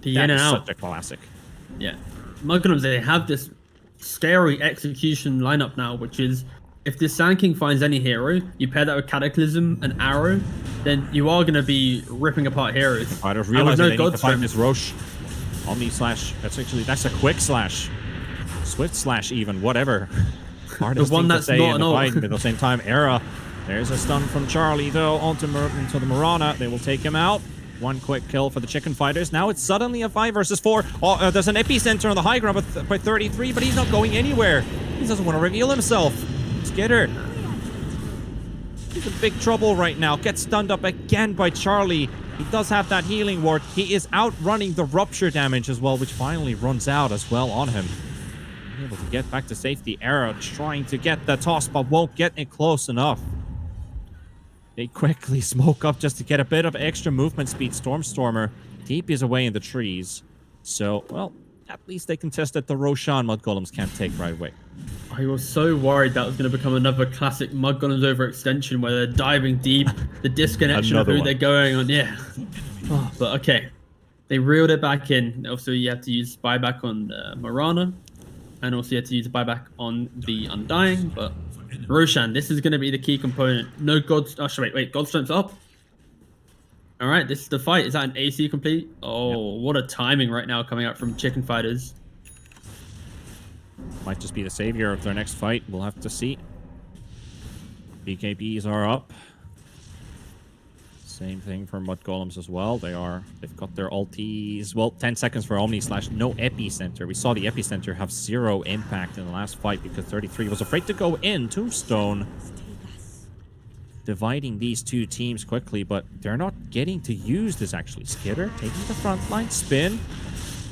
The That in and is out. such a classic. Yeah. Mugglums, they have this scary execution lineup now, which is if the Sand King finds any hero, you pair that with Cataclysm and Arrow, then you are going to be ripping apart heroes. Fighters And with realize no they need to fight Godstone- this Roche. Omni slash. That's a quick slash. Swift slash even, whatever. Hardest one thing to that's say not in an the ult. fight, but at the same time, Era. There's a stun from Charlie, though, onto the Mirana. They will take him out. One quick kill for the Chicken Fighters. Now it's suddenly a 5 versus 4. Oh, there's an epicenter on the high ground by 33, but he's not going anywhere. He doesn't want to reveal himself. Skitter. He's in big trouble right now. Gets stunned up again by Charlie. He does have that healing ward. He is outrunning the rupture damage as well, which finally runs out as well on him. Able to get back to safety. Era trying to get the toss, but won't get it close enough. They quickly smoke up just to get a bit of extra movement speed. Stormstormer deep is away in the trees. So, well, at least they can test that the Roshan Mud Golems can't take right away. I was so worried that was going to become another classic Mud Golems overextension where they're diving deep, the disconnection Another of who one. they're going on. Yeah. Oh, but okay. They reeled it back in. Also, you have to use buyback on Mirana. And also you have to use buyback on the Undying. But Roshan, this is going to be the key component. No God's... Oh, wait. Godstone's up. All right, this is the fight. Is that an AC complete? Oh, what a timing right now coming out from Chicken Fighters. Might just be the savior of their next fight. We'll have to see. BKBs are up. Same thing for Mud Golems as well. They've got their ultis. Well, 10 seconds for Omni slash no epicenter. We saw the epicenter have 0 impact in the last fight because 33 was afraid to go in. Tombstone dividing these two teams quickly, but they're not getting to use this actually. Skitter taking the front line, spin.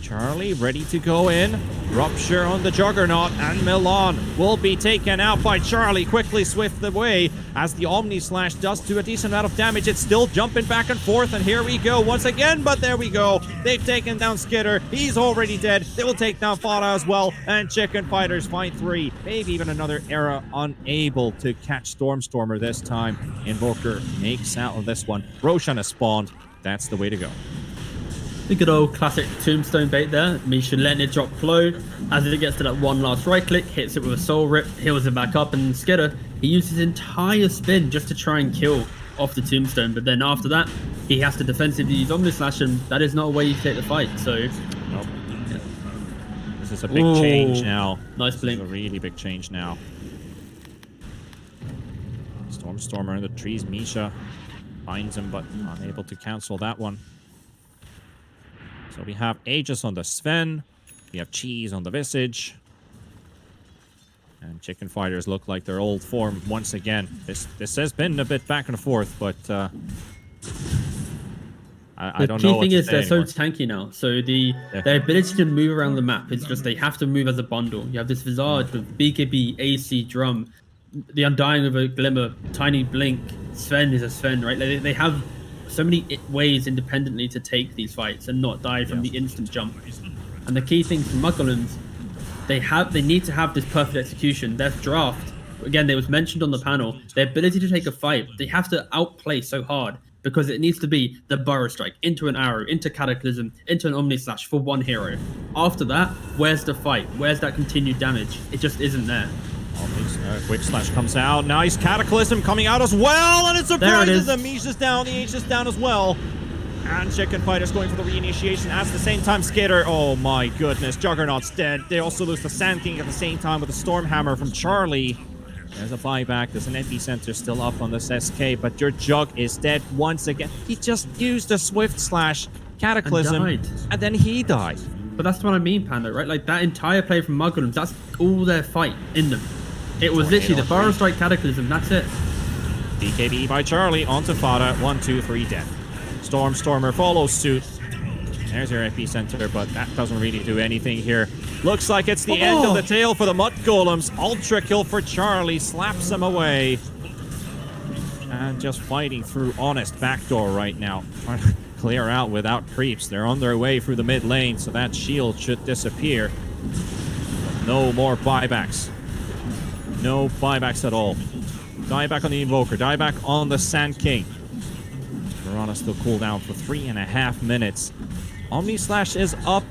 Charlie ready to go in. Rupture on the Juggernaut, and Milan will be taken out by Charlie. Quickly swift away as the Omni Slash does do a decent amount of damage. It's still jumping back and forth, and here we go once again, but there we go. They've taken down Skitter. He's already dead. They will take down Fada as well, and Chicken Fighters find 3. Maybe even another Era unable to catch Stormstormer this time. Invoker makes out of this one. Roshan has spawned. That's the way to go. The good old classic tombstone bait there. Misha letting it drop flow. As it gets to that one last right click, hits it with a soul rip, heals it back up, and Skitter, he used his entire spin just to try and kill off the tombstone. But then after that, he has to defensively use Omni Slash, and that is not a way you take the fight. So, nope. Yeah. This is a big change now. Nice blink. This is a really big change now. Stormstormer in the trees. Misha finds him, but unable to cancel that one. So we have Aegis on the Sven. We have Cheese on the Visage. And Chicken Fighters look like their old form once again. This has been a bit back and forth, but I don't know what to say. The key thing is they're anymore. so tanky now. So their ability to move around the map is just they have to move as a bundle. You have this Visage with BKB, AC, Drum, the Undying with a Glimmer, Tiny Blink, Sven is a Sven, right? They have so many ways independently to take these fights and not die from the instant jump. And the key thing for Mugglins, they need to have this perfect execution. Their draft, again, it was mentioned on the panel, their ability to take a fight, they have to outplay so hard because it needs to be the Burrow Strike into an Arrow, into Cataclysm, into an Omni Slash for one hero. After that, where's the fight? Where's that continued damage? It just isn't there. Quick Slash comes out. Nice Cataclysm coming out as well, and it surprises them. Misha's down, the Aegis down as well. And Chicken Fighters going for the reinitiation at the same time. Skitter, oh my goodness, Juggernaut's dead. They also lose the Sand King at the same time with a Stormhammer from Charlie. There's a buyback. There's an epicenter still up on this SK, but your Jug is dead once again. He just used a Swift Slash Cataclysm, and then he died. But that's what I mean, Panda, right? Like that entire play from Mugglins, that's all their fight in them. It was literally the Burrow Strike Cataclysm, that's it. BKB by Charlie onto Fada. 1, 2, 3 dead. Stormstormer follows suit. There's your epicenter, but that doesn't really do anything here. Looks like it's the end of the tail for the Mud Golems. Ultra kill for Charlie, slaps him away. And just fighting through honest backdoor right now. Trying to clear out without creeps. They're on their way through the mid lane, so that shield should disappear. No more buybacks. No buybacks at all. Dieback on the Invoker. Dieback on the Sand King. Mirana still cooled down for 3.5 minutes. Omni Slash is up,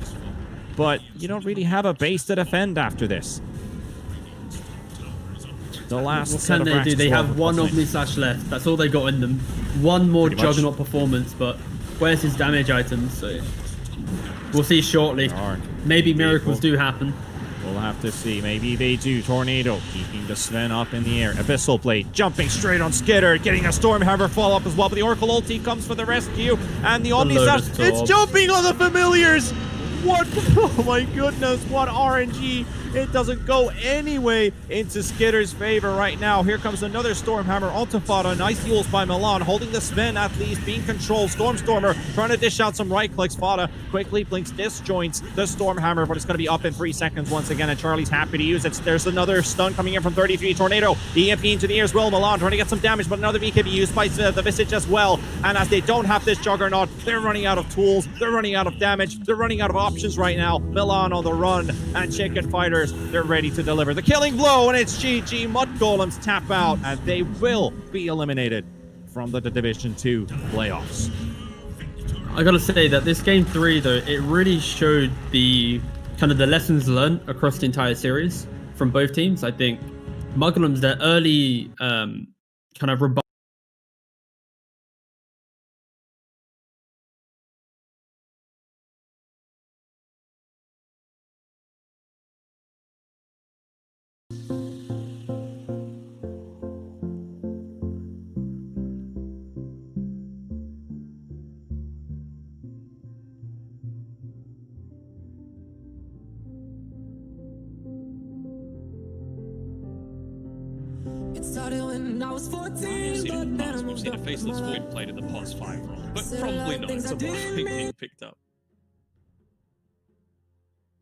but you don't really have a base to defend after this. The last What set can of they racks do? They as well have for one Cosmic. Omni Slash left. That's all they got in them. One more Pretty much. Juggernaut performance, but where's his damage items? So we'll see shortly. Maybe miracles do happen. We'll have to see. Maybe they do. Tornado keeping the Sven up in the air. Abyssal Blade jumping straight on Skitter, getting a Stormhammer follow-up as well. But the Oracle ulti comes for the rescue, and the Omni Slash, it's jumping on the Familiars! What? Oh my goodness, what RNG. It doesn't go anyway into Skitter's favor right now. Here comes another Stormhammer onto Fada. Nice heals by Milan, holding the Sven at least, being controlled. Stormstormer trying to dish out some right clicks. Fada quickly blinks, disjoints the Stormhammer, but it's going to be up in 3 seconds once again, and Charlie's happy to use it. There's another stun coming in from 33. Tornado, the EMP into the air as well. Milan trying to get some damage, but another BKB used by the Visage as well. And as they don't have this Juggernaut, they're running out of tools, they're running out of damage, they're running out of options right now. Milan on the run, and Chicken Fighters, they're ready to deliver the killing blow, and it's GG. Mud Golems tap out, and they will be eliminated from the Division 2 playoffs. I gotta say that this game 3, though, it really showed the kind of the lessons learned across the entire series from both teams. I think Muggolem's their early kind of It started when I was 14, but then I We've seen a faceless void played in the past 5 role, but probably not. It's a Morphling being picked up.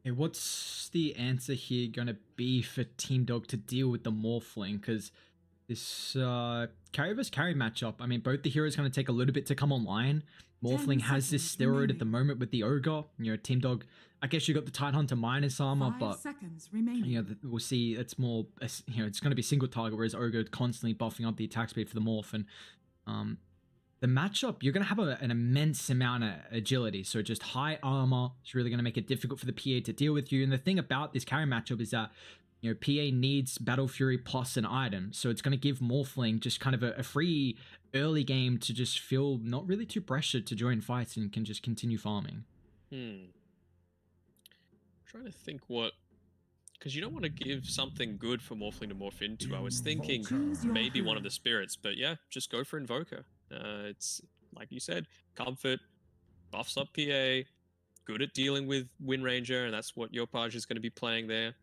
Hey, what's the answer here gonna be for Team Dog to deal with the Morphling? Because this carry vs carry matchup, I mean, both the heroes gonna take a little bit to come online. Morphling has this steroid at the moment with the Ogre. You know, Team Dog, I guess you got the Tidehunter minus armor, but you know, we'll see. It's more, you know, it's going to be single target, whereas Ogre constantly buffing up the attack speed for the Morph. And the matchup, you're going to have an immense amount of agility. So just high armor is really going to make it difficult for the PA to deal with you. And the thing about this carry matchup is that, you know, PA needs Battle Fury plus an item. So it's going to give Morphling just kind of a free early game to just feel not really too pressured to join fights and can just continue farming. Trying to think what, because you don't want to give something good for Morphling to morph into. I was thinking maybe one of the spirits, but yeah, just go for Invoker. It's like you said, comfort, buffs up PA, good at dealing with Wind Ranger, and that's what Yopaj is going to be playing there.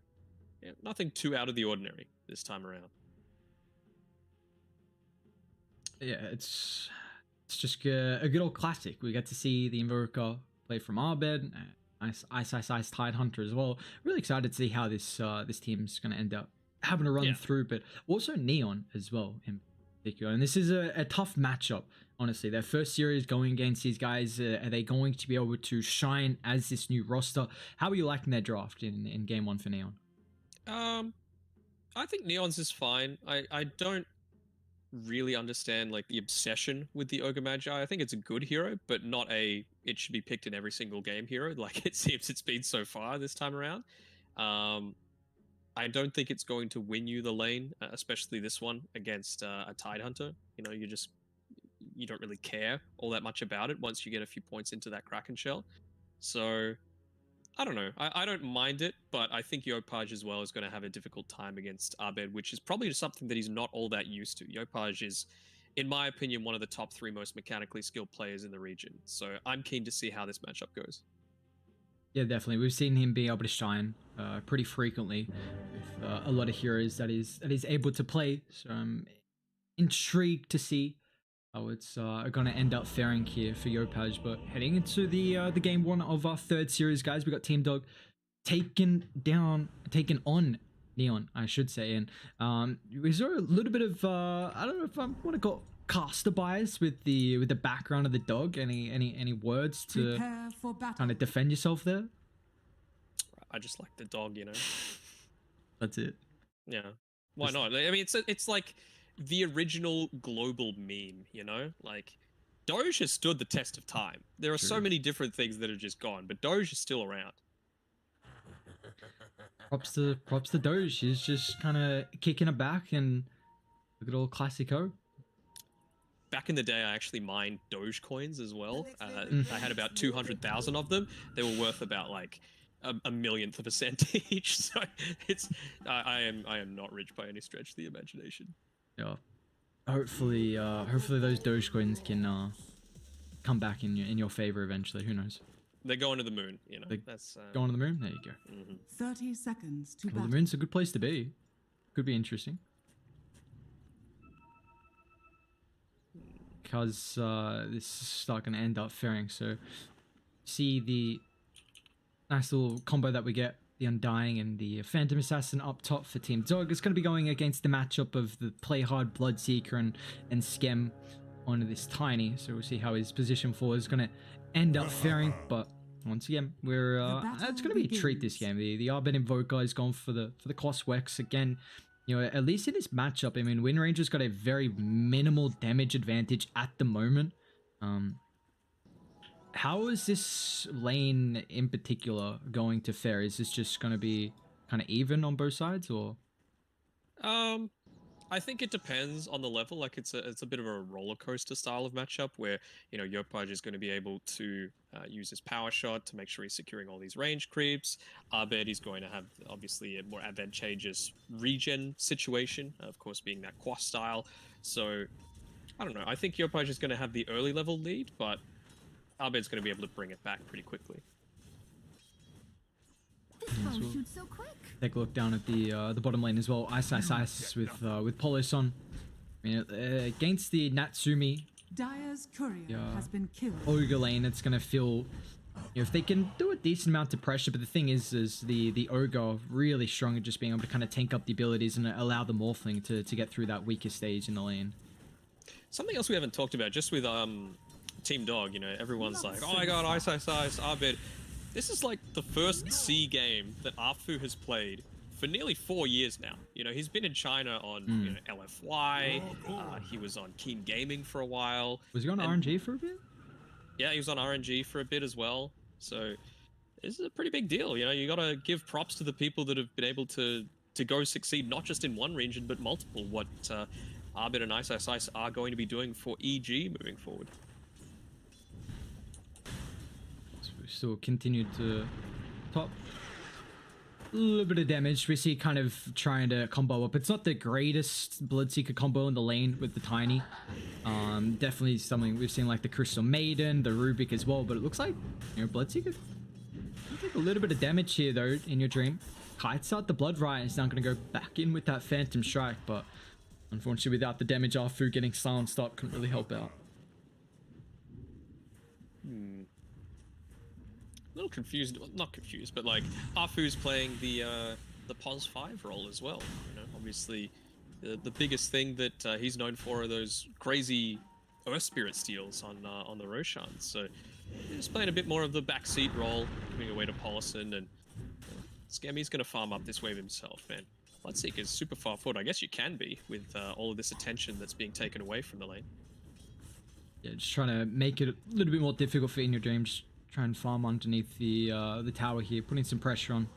Yeah, nothing too out of the ordinary this time around. Yeah, it's just a good old classic. We get to see the Invoker play from Arbed, Ice Tidehunter as well. Really excited to see how this this team's going to end up having a run through, but also Neon as well in particular. And this is a tough matchup, honestly. Their first series going against these guys, are they going to be able to shine as this new roster? How are you liking their draft in game 1 for Neon? I think Neon's is fine. I don't really understand like the obsession with the Ogre Magi. I think it's a good hero, but not a it should be picked in every single game hero like it seems it's been so far this time around. I don't think it's going to win you the lane, especially this one against a Tidehunter. You know, you don't really care all that much about it once you get a few points into that Kraken shell. So I don't know. I don't mind it, but I think Yopaj as well is going to have a difficult time against Abed, which is probably just something that he's not all that used to. Yopaj is, in my opinion, one of the top 3 most mechanically skilled players in the region. So I'm keen to see how this matchup goes. Yeah, definitely. We've seen him be able to shine pretty frequently with a lot of heroes that is able to play. So I'm intrigued to see how it's going to end up faring here for Yopaj. But heading into the game 1 of our 3rd series, guys, we got Team Dog taken on Neon, I should say. And is there a little bit of I don't know if I want to call caster bias with the background of the dog? Any words to kind of defend yourself there? I just like the dog, you know. That's it. Yeah. Why not? I mean, it's like the original global meme, you know? Like, Doge has stood the test of time. There are so many different things that are just gone, but Doge is still around. Props to Doge. He's just kind of kicking it back, and look at all Classico. Back in the day, I actually mined Doge coins as well. I had about 200,000 of them. They were worth about like a millionth of a cent each. So it's I am not rich by any stretch of the imagination. Yeah. Hopefully those Doge coins can come back in your favor eventually. Who knows? They're going to the moon, you know. That's going to the moon. There you go. 30 seconds to Well, the moon's a good place to be. Could be interesting. Because this is not going to end up fairing. So, see the nice little combo that we get. The Undying and the Phantom Assassin up top for Team Dog. It's going to be going against the matchup of the Play Hard Bloodseeker and Skem onto this Tiny. So we'll see how his position 4 is going to end up faring. But once again, we're it's going to be a treat this game. The Arbed Invoker is going for the Coswex again. You know, at least in this matchup, I mean, Wind Ranger's got a very minimal damage advantage at the moment. How is this lane in particular going to fare? Is this just going to be kind of even on both sides, or? I think it depends on the level. Like it's a bit of a roller coaster style of matchup where, you know, Yopaj is going to be able to use his power shot to make sure he's securing all these range creeps. Arbed is going to have obviously a more advantageous regen situation, of course being that quas style. So I don't know. I think Yopaj is going to have the early level lead, but Arbed's going to be able to bring it back pretty quickly. So quick. Take a look down at the bottom lane as well. Ice with Polos on. I mean, against the Natsumi Dire's courier has been killed. Ogre lane, it's gonna feel, you know, if they can do a decent amount of pressure. But the thing is the Ogre really strong at just being able to kind of tank up the abilities and allow the Morphling to get through that weaker stage in the lane. Something else we haven't talked about, just with Team Dog, you know, everyone's like, oh my god, Ice, Arbed. This is like the first C game that Arfu has played for nearly 4 years now. You know, he's been in China on you know, LFY. He was on Keen Gaming for a while. Was he on RNG for a bit? Yeah, he was on RNG for a bit as well. So this is a pretty big deal. You know, you got to give props to the people that have been able to go succeed, not just in one region, but multiple. What Arbed and Ice are going to be doing for EG moving forward. Still continued to top. A little bit of damage. We see kind of trying to combo up. It's not the greatest Bloodseeker combo in the lane with the Tiny. Definitely something we've seen, like the Crystal Maiden, the Rubik as well. But it looks like, you know, Bloodseeker take a little bit of damage here though in your dream. Kites out the Blood Riot is now going to go back in with that Phantom Strike, but unfortunately without the damage, Arfu getting silenced up couldn't really help out. A little confused, well, not confused, but like Arfu's playing the Pos 5 role as well. You know, obviously the biggest thing that he's known for are those crazy Earth Spirit steals on the Roshan. So he's playing a bit more of the backseat role, giving away to Polison, and Skemmy's going to farm up this wave himself, man. Bloodseeker's super far forward. I guess you can be with all of this attention that's being taken away from the lane. Yeah, just trying to make it a little bit more difficult for In Your Dream. Just try and farm underneath the tower here, putting some pressure on.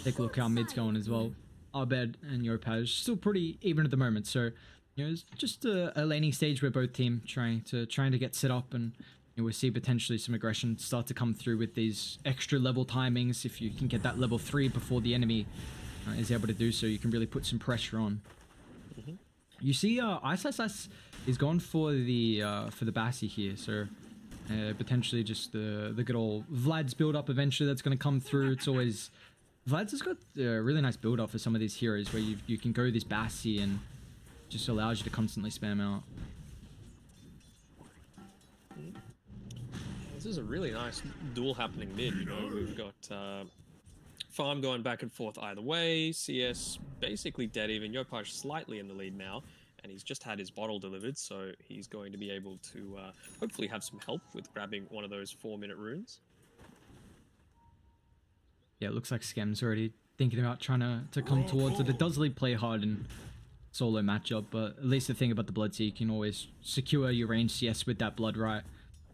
Take a look how mid's going as well. Arbed and Yopaj still pretty even at the moment, so you know, it's just a laning stage where both team trying to get set up, and you know, we'll see potentially some aggression start to come through with these extra level timings. If you can get that level 3 before the enemy is able to do so, you can really put some pressure on. You see, Ice is gone for the Bassi here, so potentially just the good old Vlad's build up eventually that's going to come through. It's always Vlad's has got a really nice build up for some of these heroes where you can go this Bassi and just allows you to constantly spam out. This is a really nice duel happening mid. You know, we've got Farm going back and forth either way. CS basically dead even. Yopaj slightly in the lead now, and he's just had his bottle delivered, so he's going to be able to hopefully have some help with grabbing one of those 4-minute runes. Yeah, it looks like Skem's already thinking about trying to come towards it. It does leave play hard in solo matchup, but at least the thing about the Blood Sea, you can always secure your range CS with that Blood Right.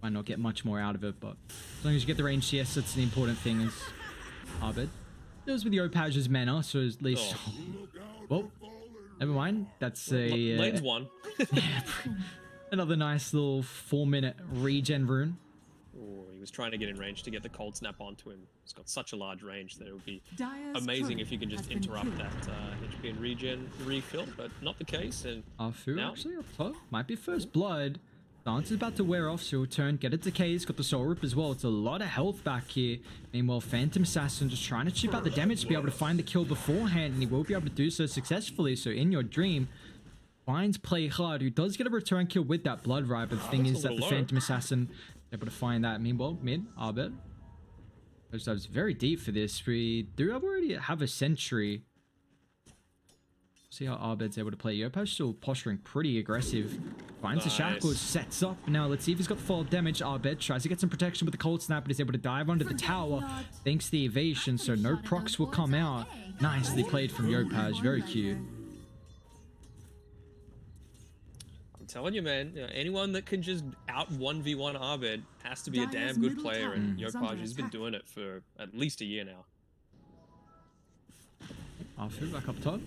Might not get much more out of it, but as long as you get the range CS, that's the important thing. Is Arbed does with the Opaj's mana, so at least. Well, never mind. That's a Lane's one. yeah, another nice little 4-minute regen rune. Oh, he was trying to get in range to get the cold snap onto him. He's got such a large range that it would be Dire's amazing turret if you can just has been interrupt killed. that HP and regen refill, but not the case. And Arfu now, actually up top. Might be first blood. Dance is about to wear off, so he'll turn, get it decay. He's got the soul rip as well. It's a lot of health back here. Meanwhile, Phantom Assassin just trying to chip out the damage to be able to find the kill beforehand, and he will be able to do so successfully. So in your dream, finds Play Hard, who does get a return kill with that Blood Right, but the thing is that the Phantom Assassin is able to find that. Meanwhile, mid, Arbet. It's very deep for this. We do already have a sentry. See how Arbed's able to play. Yopaj still posturing pretty aggressive. Finds the shackles, sets up. Now let's see if he's got the fall damage. Arbed tries to get some protection with the cold snap, but is able to dive under the tower thanks to the evasion, so no procs will come out. Nicely played from Yopaj, very cute. I'm telling you, man, anyone that can just out 1v1 Arbed has to be a damn good player, and Yopaj has been doing it for at least a year now. Arfu back up top.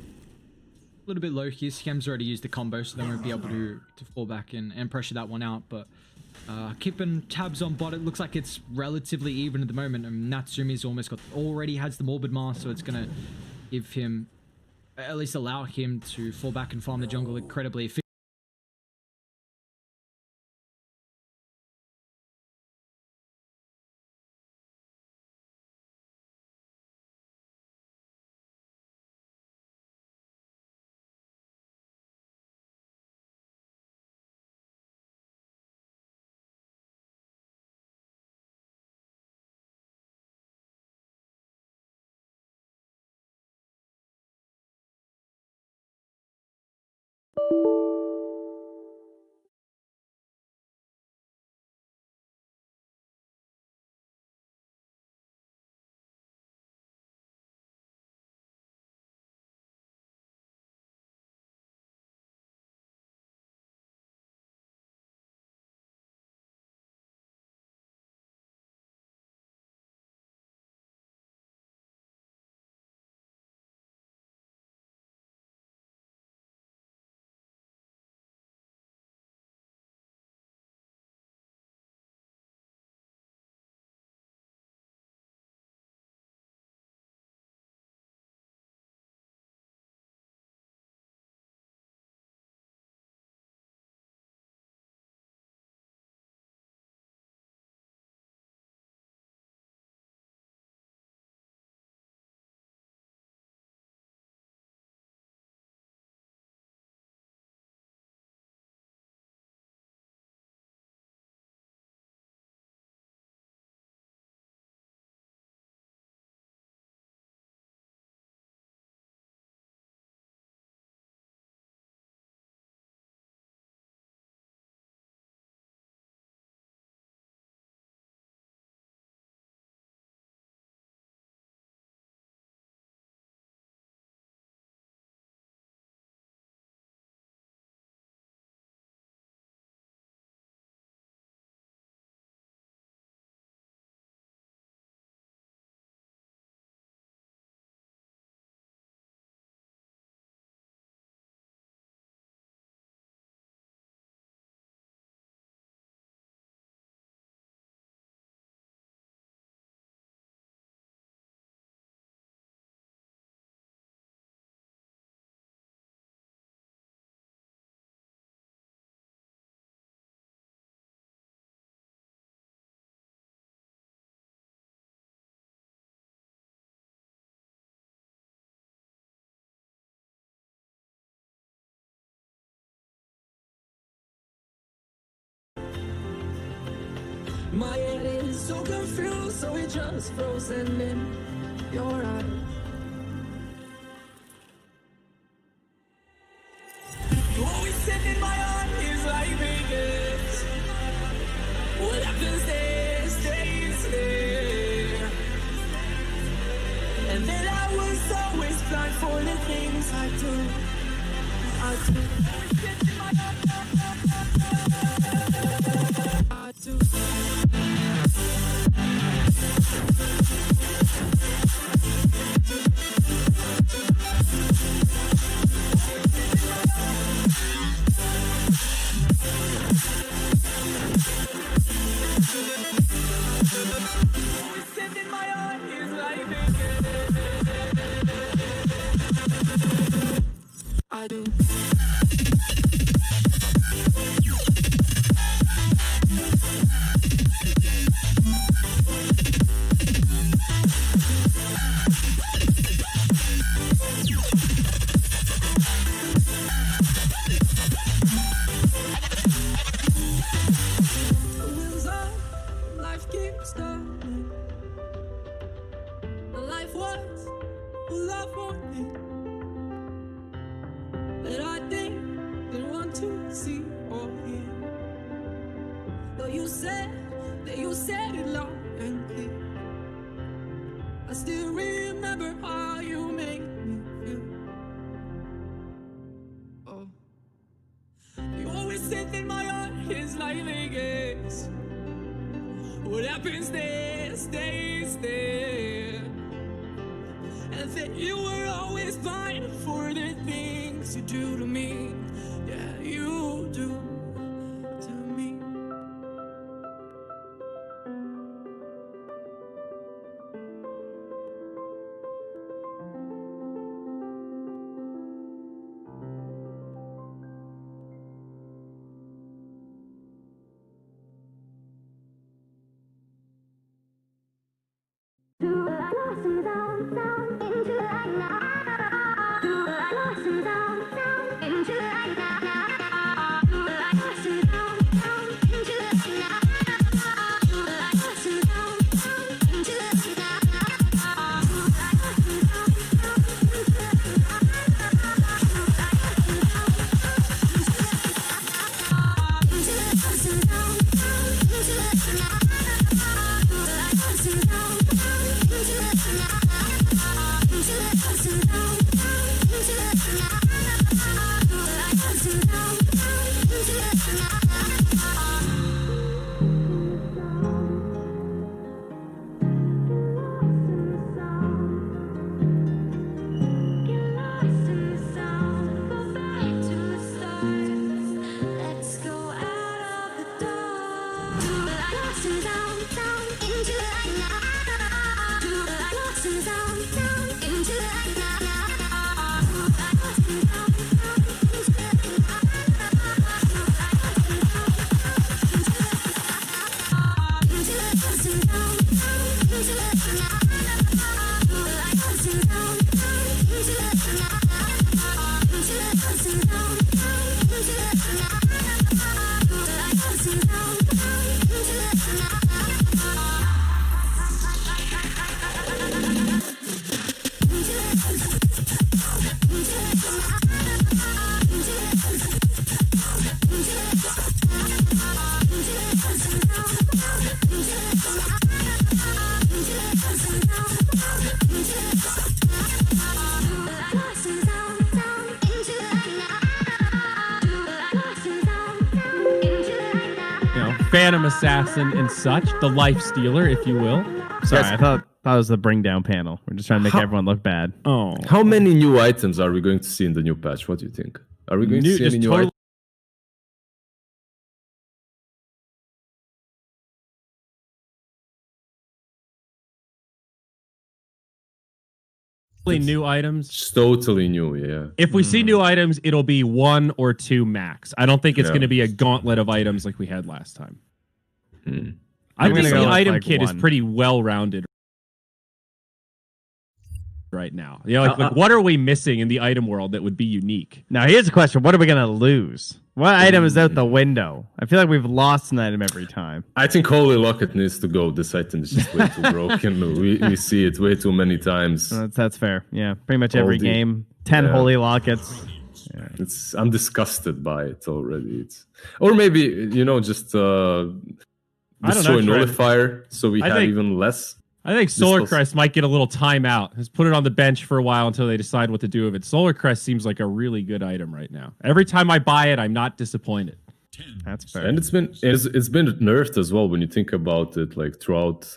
A little bit low here. Scam's already used the combo, so they won't be able to fall back and pressure that one out. But keeping tabs on bot, it looks like it's relatively even at the moment. And Natsumi's already has the Morbid Mask, so it's going to give him, at least allow him to fall back and farm the jungle incredibly efficiently. My head is so confused, so it just frozen in your eyes. You always sit in my arms like Vegas. What happens there stays there. and that I was always blind for the things I do. I do. I do. I do. Life keeps turning. Life was love for me. That I didn't want to see or hear. Though you said it loud and clear. I still remember how you made me feel. Oh, you always said that my heart is like Vegas. What happens there stays there. And that you were always fine for the things you do to me. Yeah, you do to me. Phantom Assassin and such, the Life Stealer, if you will. Sorry, I thought that was the bring down panel. We're just trying to make everyone look bad. Oh, how many new items are we going to see in the new patch? What do you think? Are we going to see any new items? New items? It's totally new, yeah. If we see new items, it'll be 1 or 2 max. I don't think it's going to be a gauntlet of items like we had last time. I think the item kit is pretty well-rounded right now. Yeah, like what are we missing in the item world that would be unique? Now, here's the question. What are we going to lose? What item is out the window? I feel like we've lost an item every time. I think Holy Locket needs to go. This item is just way too broken. We see it way too many times. That's fair. Yeah, pretty much every game. 10 Holy Lockets. Yeah. I'm disgusted by it already. Or maybe, just destroy Nullifier so we have even less. I think Solar Crest might get a little timeout. Just put it on the bench for a while until they decide what to do with it. Solar Crest seems like a really good item right now. Every time I buy it, I'm not disappointed. That's fair. And it's been nerfed as well when you think about it, like throughout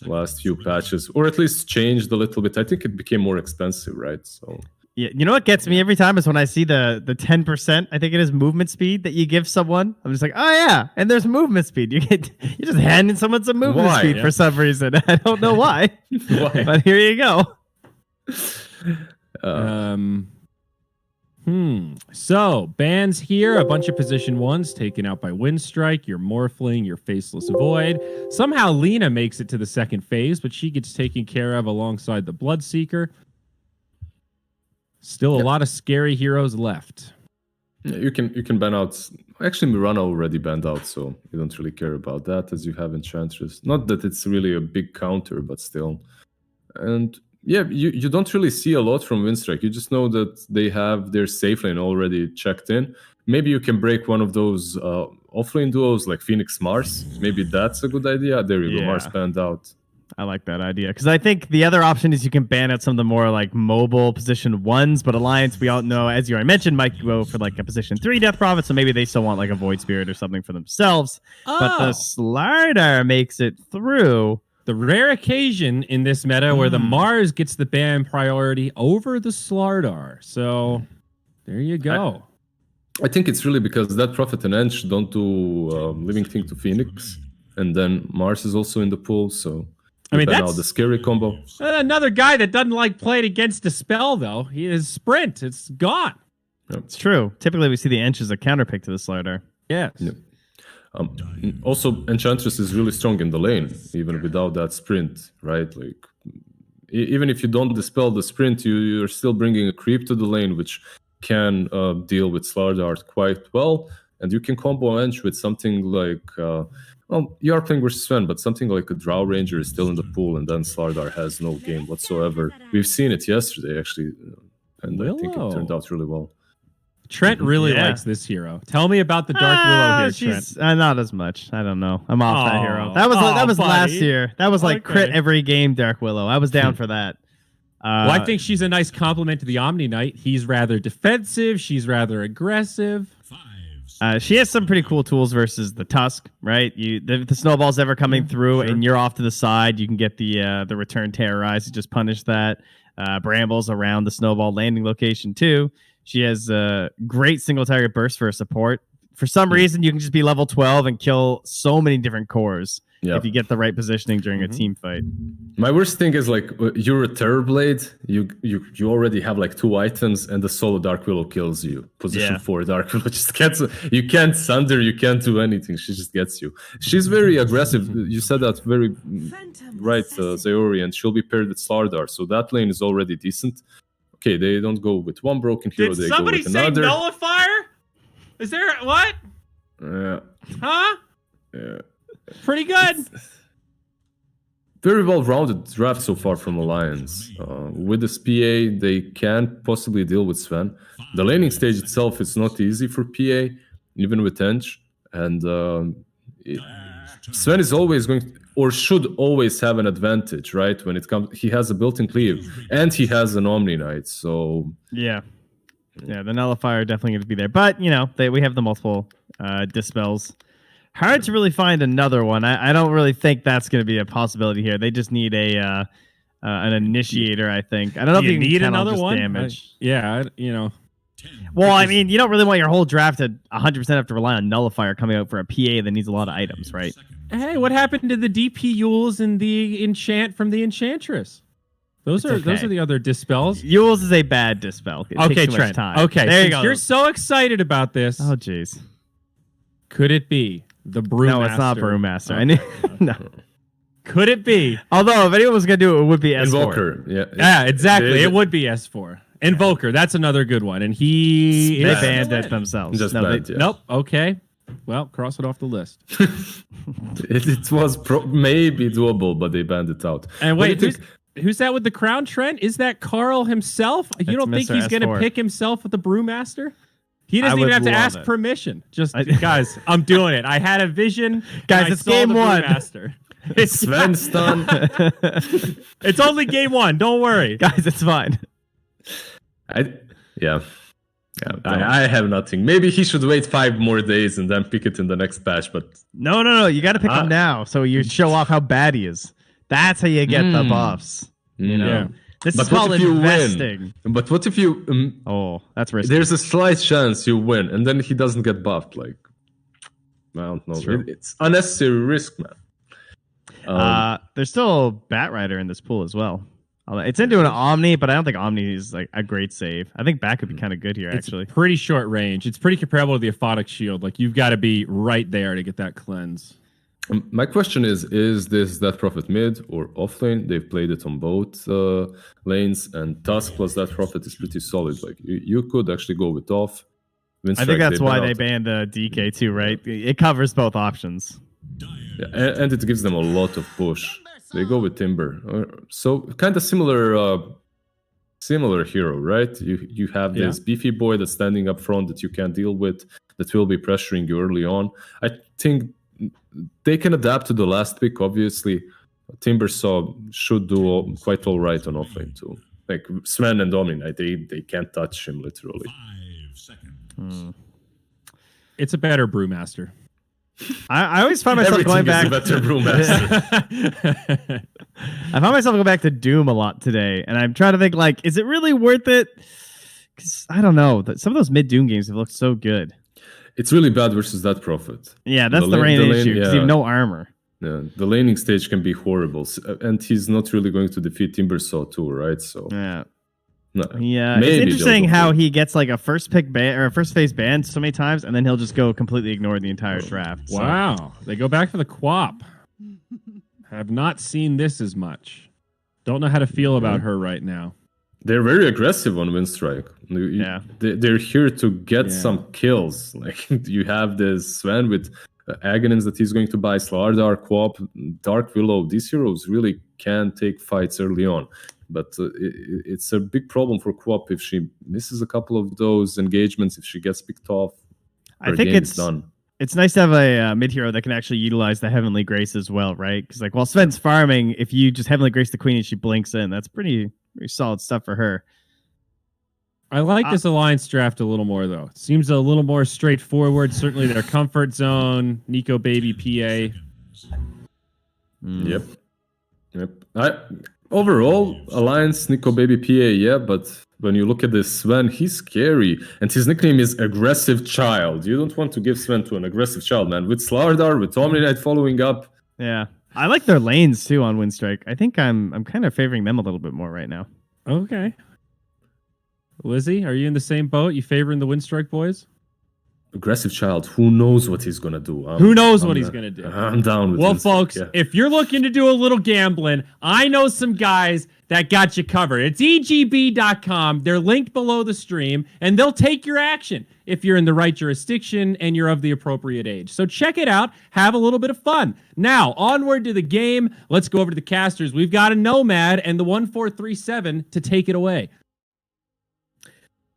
last few patches, or at least changed a little bit. I think it became more expensive, right? So yeah, you know what gets me every time is when I see the 10%. I think it is movement speed that you give someone. I'm just like, oh yeah, and there's movement speed. You just handing someone some movement speed for some reason. I don't know why. Why? But here you go. So, bans here, a bunch of position 1s taken out by Windstrike, your Morphling, your Faceless Void. Somehow Lena makes it to the second phase, but she gets taken care of alongside the Bloodseeker. Still a lot of scary heroes left. Yeah, you can ban out. Actually, Mirana already banned out, so you don't really care about that as you have Enchantress. Not that it's really a big counter, but still. And yeah, you don't really see a lot from Windstrike. You just know that they have their safe lane already checked in. Maybe you can break one of those offlane duos like Phoenix Mars. Maybe that's a good idea. There you go, Mars banned out. I like that idea because I think the other option is you can ban out some of the more like mobile position 1s, but Alliance, we all know, as you already mentioned, might go for like a position 3 Death Prophet, so maybe they still want like a Void Spirit or something for themselves. But the Slardar makes it through. The rare occasion in this meta where the Mars gets the ban priority over the Slardar. So there you go. I think it's really because that Prophet and Ench don't do Living Thing to Phoenix, and then Mars is also in the pool, so I mean, that's the scary combo. Another guy that doesn't like playing against Dispel, though. He is Sprint. It's gone. Yep. It's true. Typically, we see the Ench as a counterpick to the Slardar. Yes. Yep. Also, Enchantress is really strong in the lane, even without that sprint, right? Like, even if you don't dispel the sprint, you're still bringing a creep to the lane, which can deal with Slardar quite well. And you can combo Ench with something like, well, you are playing versus Sven, but something like a Drow Ranger is still in the pool, and then Slardar has no game whatsoever. We've seen it yesterday, actually, and I think it turned out really well. Trent really likes this hero. Tell me about the Dark Willow here, Trent. Not as much. I don't know. I'm off that hero. That was last year. That was like crit every game, Dark Willow. I was down for that. Well, I think she's a nice compliment to the Omni Knight. He's rather defensive. She's rather aggressive. She has some pretty cool tools versus the Tusk, right? The snowball's ever coming through, and you're off to the side. You can get the return terrorize to just punish that. Brambles around the snowball landing location too. She has a great single target burst for a support. For some reason, you can just be level 12 and kill so many different cores if you get the right positioning during a team fight. My worst thing is like you're a Terrorblade, you already have like 2 items, and the solo Dark Willow kills you. Position 4 Dark Willow just gets you can't sunder, you can't do anything. She just gets you. She's very aggressive. You said that very right, Zaori, and she'll be paired with Slardar, so that lane is already decent. Okay, they don't go with one broken hero. Did they somebody go with say another. Nullifier? Is there what? Yeah. Huh? Yeah. Pretty good. Very well-rounded draft so far from Alliance. With this PA, they can possibly deal with Sven. The laning stage itself is not easy for PA, even with Ench. And Sven is always going, or should always have an advantage, right? When it comes, he has a built-in cleave, and he has an Omni Knight, so... Yeah, the Nullifier definitely going to be there. But, you know, we have the multiple Dispels. Hard to really find another one. I don't really think that's going to be a possibility here. They just need an Initiator, I think. I don't know if you need can another one. Damage. You know. Well, I mean, you don't really want your whole draft to 100% have to rely on Nullifier coming out for a PA that needs a lot of items, right? Hey, what happened to the DP Yules and the Enchant from the Enchantress? Those are the other Dispels. Yules is a bad Dispel. It takes too much time. Okay, there you go. You're so excited about this. Oh, jeez. Could it be the Brewmaster? No, it's not Brewmaster. I knew. No. Could it be? Although, if anyone was going to do it, it would be S4. Invoker. Yeah, exactly. It would be S4. Invoker, that's another good one. And they banned it themselves. Nope. Okay. Well, cross it off the list. it was maybe doable, but they banned it out. And wait, who's that with the crown, Trent? Is that Carl himself? You don't think he's going to pick himself with the Brewmaster? He doesn't even have to ask permission. Just, guys, I'm doing it. I had a vision. Guys, it's game 1. Sven's done. It's only game 1. Don't worry, guys. It's fine. Yeah, I have nothing. Maybe he should wait 5 more days and then pick it in the next patch. But no. You got to pick him now, so you show off how bad he is. That's how you get the buffs. You know, Yeah. this But is called what if you investing. win? But what if you? Oh, that's risky. There's a slight chance you win, and then he doesn't get buffed. Like, I don't know. It's unnecessary risk, man. There's still Batrider in this pool as well. It's into an Omni, but I don't think Omni is like a great save. I think Bat could be kind of good here, actually. It's pretty short range. It's pretty comparable to the Aphotic Shield. Like, you've got to be right there to get that cleanse. My question is this Death Prophet mid or off lane? They've played it on both lanes, and Tusk plus Death Prophet is pretty solid. Like, you could actually go with off. I think that's why they banned DK too, right? It covers both options. Yeah, and it gives them a lot of push. They go with Timber. So kind of similar hero, right? You have this beefy boy that's standing up front that you can deal with, that will be pressuring you early on. I think they can adapt to the last pick, obviously. Timbersaw should do quite all right on offlane too. Like Sven and Dominate, they can't touch him literally. 5 seconds. It's a better Brewmaster. I always find myself going back. Is a better Brewmaster. I found myself going back to Doom a lot today, and I'm trying to think, like, is it really worth it? Because I don't know. Some of those mid Doom games have looked so good. It's really bad versus that Prophet. Yeah, that's the main issue, because you have no armor. Yeah, the laning stage can be horrible, and he's not really going to defeat Timbersaw too, right? So yeah. No, yeah, it's interesting how he gets like a first pick ban or a first phase ban so many times, and then he'll just go completely ignore the entire draft. Wow, they go back for the Quap. Have not seen this as much. Don't know how to feel about her right now. They're very aggressive on Windstrike. Yeah, they're here to get some kills. Like you have this Sven with Aghanim's that he's going to buy, Slardar, Quap, Dark Willow. These heroes really can take fights early on. But it's a big problem for Quap if she misses a couple of those engagements, if she gets picked off. I think it's done. It's nice to have a mid hero that can actually utilize the Heavenly Grace as well, right? Because like while Sven's farming, if you just Heavenly Grace the Queen and she blinks in, that's pretty solid stuff for her. I like this alliance draft a little more, though. It seems a little more straightforward. Certainly their comfort zone, Nico Baby PA. Yep. Overall, Alliance, Nico Baby PA, yeah, but when you look at this Sven, he's scary. And his nickname is Aggressive Child. You don't want to give Sven to an aggressive child, man. With Slardar, with Omni-Knight following up. Yeah. I like their lanes, too, on Windstrike. I think I'm kind of favoring them a little bit more right now. Okay. Lizzie, are you in the same boat? You favoring the Windstrike boys? Aggressive Child, who knows what he's going to do? Who knows what he's going to do? I'm down with Well, Windstrike, folks, yeah. if you're looking to do a little gambling, I know some guys that got you covered. It's egb.com. They're linked below the stream, and they'll take your action if you're in the right jurisdiction and you're of the appropriate age. So check it out. Have a little bit of fun. Now, onward to the game. Let's go over to the casters. We've got a Nomad and the 1437 to take it away.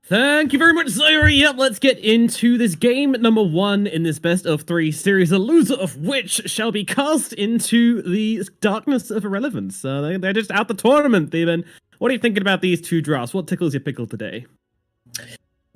Thank you very much, Zyri. Yep, let's get into this game number 1 in this best of 3 series, the loser of which shall be cast into the darkness of irrelevance. They're just out the tournament, Theban. What are you thinking about these two drafts? What tickles your pickle today?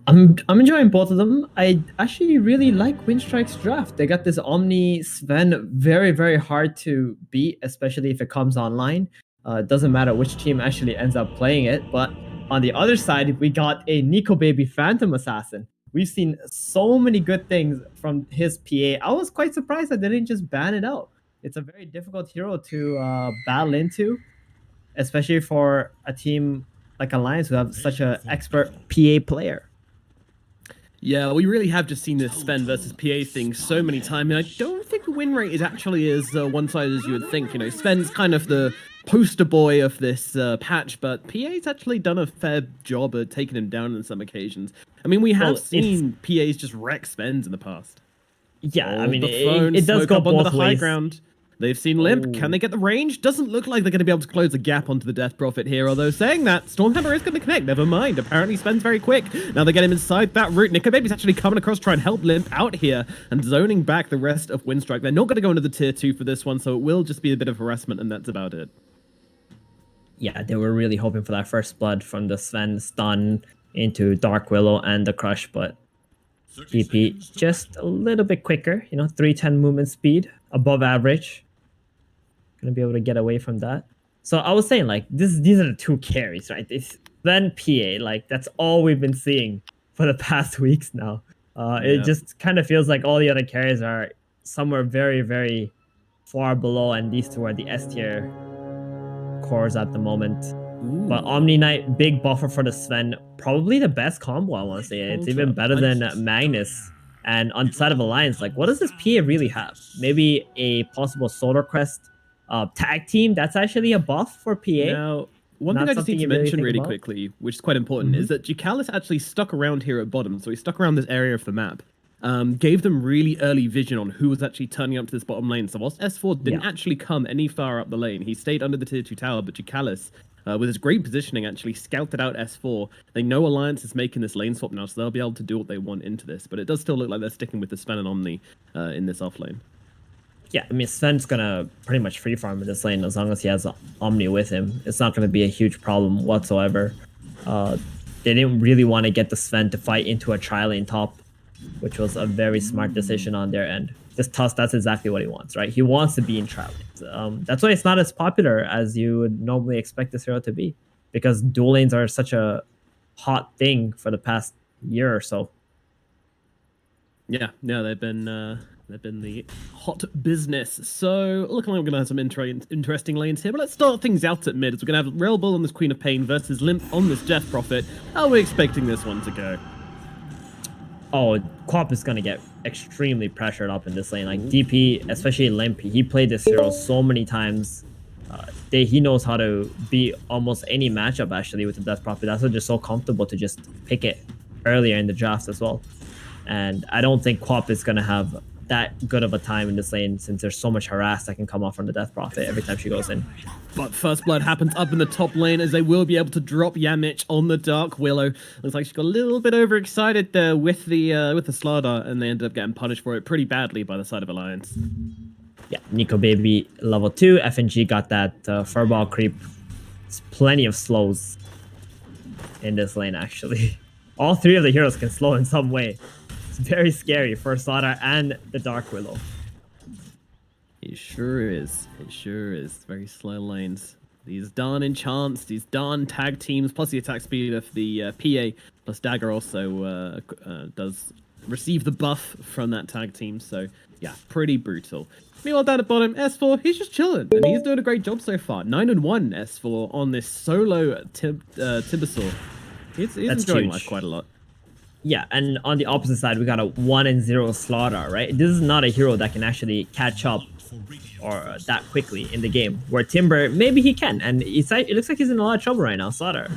I'm enjoying both of them. I actually really like Windstrike's draft. They got this Omni Sven very, very hard to beat, especially if it comes online. It doesn't matter which team actually ends up playing it, but on the other side, we got a Nico Baby Phantom Assassin. We've seen so many good things from his PA. I was quite surprised that they didn't just ban it out. It's a very difficult hero to battle into, especially for a team like Alliance who have such an expert PA player. Yeah, we really have just seen this Sven versus PA thing so many times, and I don't think the win rate is actually as one-sided as you would think. You know, Sven's kind of the poster boy of this patch, but PA's actually done a fair job at taking him down on some occasions. I mean, we have seen PAs just wreck Svens in the past. Yeah, I mean, the phone, it does go smoke up onto both the high ways. ground. They've seen Limp. Can they get the range? Doesn't look like they're going to be able to close the gap onto the Death Prophet here, although saying that, Stormhammer is going to connect. Never mind. Apparently Sven's very quick. Now they get him inside that route. Nico Baby's actually coming across, trying to help Limp out here and zoning back the rest of Windstrike. They're not going to go into the tier 2 for this one, so it will just be a bit of harassment, and that's about it. Yeah, they were really hoping for that first blood from the Sven stun into Dark Willow and the Crush, but DP just a little bit quicker, 310 movement speed, above average. Gonna be able to get away from that. So I was saying, like, these are the two carries, right? It's Sven PA, like, that's all we've been seeing for the past weeks now. It just kind of feels like all the other carries are somewhere very, very far below, and these two are the S tier cores at the moment. Ooh. But Omni Knight, big buffer for the Sven. Probably the best combo, I want to say. It's even better than Magnus. And on the side of Alliance, like, what does this PA really have? Maybe a possible Solar Crest tag team. That's actually a buff for PA. Now, one thing I just need to mention really quickly, which is quite important, is that Jikalis actually stuck around here at bottom. So he stuck around this area of the map. Gave them really early vision on who was actually turning up to this bottom lane. So whilst S4 didn't actually come any far up the lane, he stayed under the tier 2 tower, but Jikalis, with his great positioning, actually scouted out S4. They know Alliance is making this lane swap now, so they'll be able to do what they want into this. But it does still look like they're sticking with the Sven and Omni in this off lane. Yeah, I mean, Sven's going to pretty much free farm in this lane as long as he has Omni with him. It's not going to be a huge problem whatsoever. They didn't really want to get the Sven to fight into a tri-lane top, which was a very smart decision on their end. This Tusk, that's exactly what he wants, right? He wants to be in tri-lanes. That's why it's not as popular as you would normally expect this hero to be, because dual lanes are such a hot thing for the past year or so. Yeah, they've been the hot business. So looking like we're gonna have some interesting lanes here. But let's start things out at mid. As we're gonna have Rail Bull on this Queen of Pain versus Limp on this Death Prophet. How are we expecting this one to go? Oh, Quap is going to get extremely pressured up in this lane. Like, DP, especially Limp, he played this hero so many times. He knows how to beat almost any matchup, actually, with the Death Prophet. That's why they're so comfortable to just pick it earlier in the draft as well. And I don't think Quap is going to have that good of a time in this lane, since there's so much harass that can come off from the Death Prophet every time she goes in. But first blood happens up in the top lane, as they will be able to drop Yamich on the Dark Willow. Looks like she got a little bit overexcited there with the Slardar, and they ended up getting punished for it pretty badly by the side of Alliance. Yeah, Nico Baby level 2. FNG got that Furball creep. It's plenty of slows in this lane, actually. All three of the heroes can slow in some way. It's very scary for Slardar and the Dark Willow. It sure is. It sure is. Very slow lanes. These darn enchants, these darn tag teams, plus the attack speed of the PA, plus Dagger also does receive the buff from that tag team. So, yeah, pretty brutal. Meanwhile, down at bottom, S4, he's just chilling, and he's doing a great job so far. 9-1 S4 on this solo Tibasaur. He's enjoying life quite a lot. Yeah, and on the opposite side, we got a 1-0 Slardar, right? This is not a hero that can actually catch up or that quickly in the game. Where Timber, maybe he can, and it looks like he's in a lot of trouble right now, Slardar.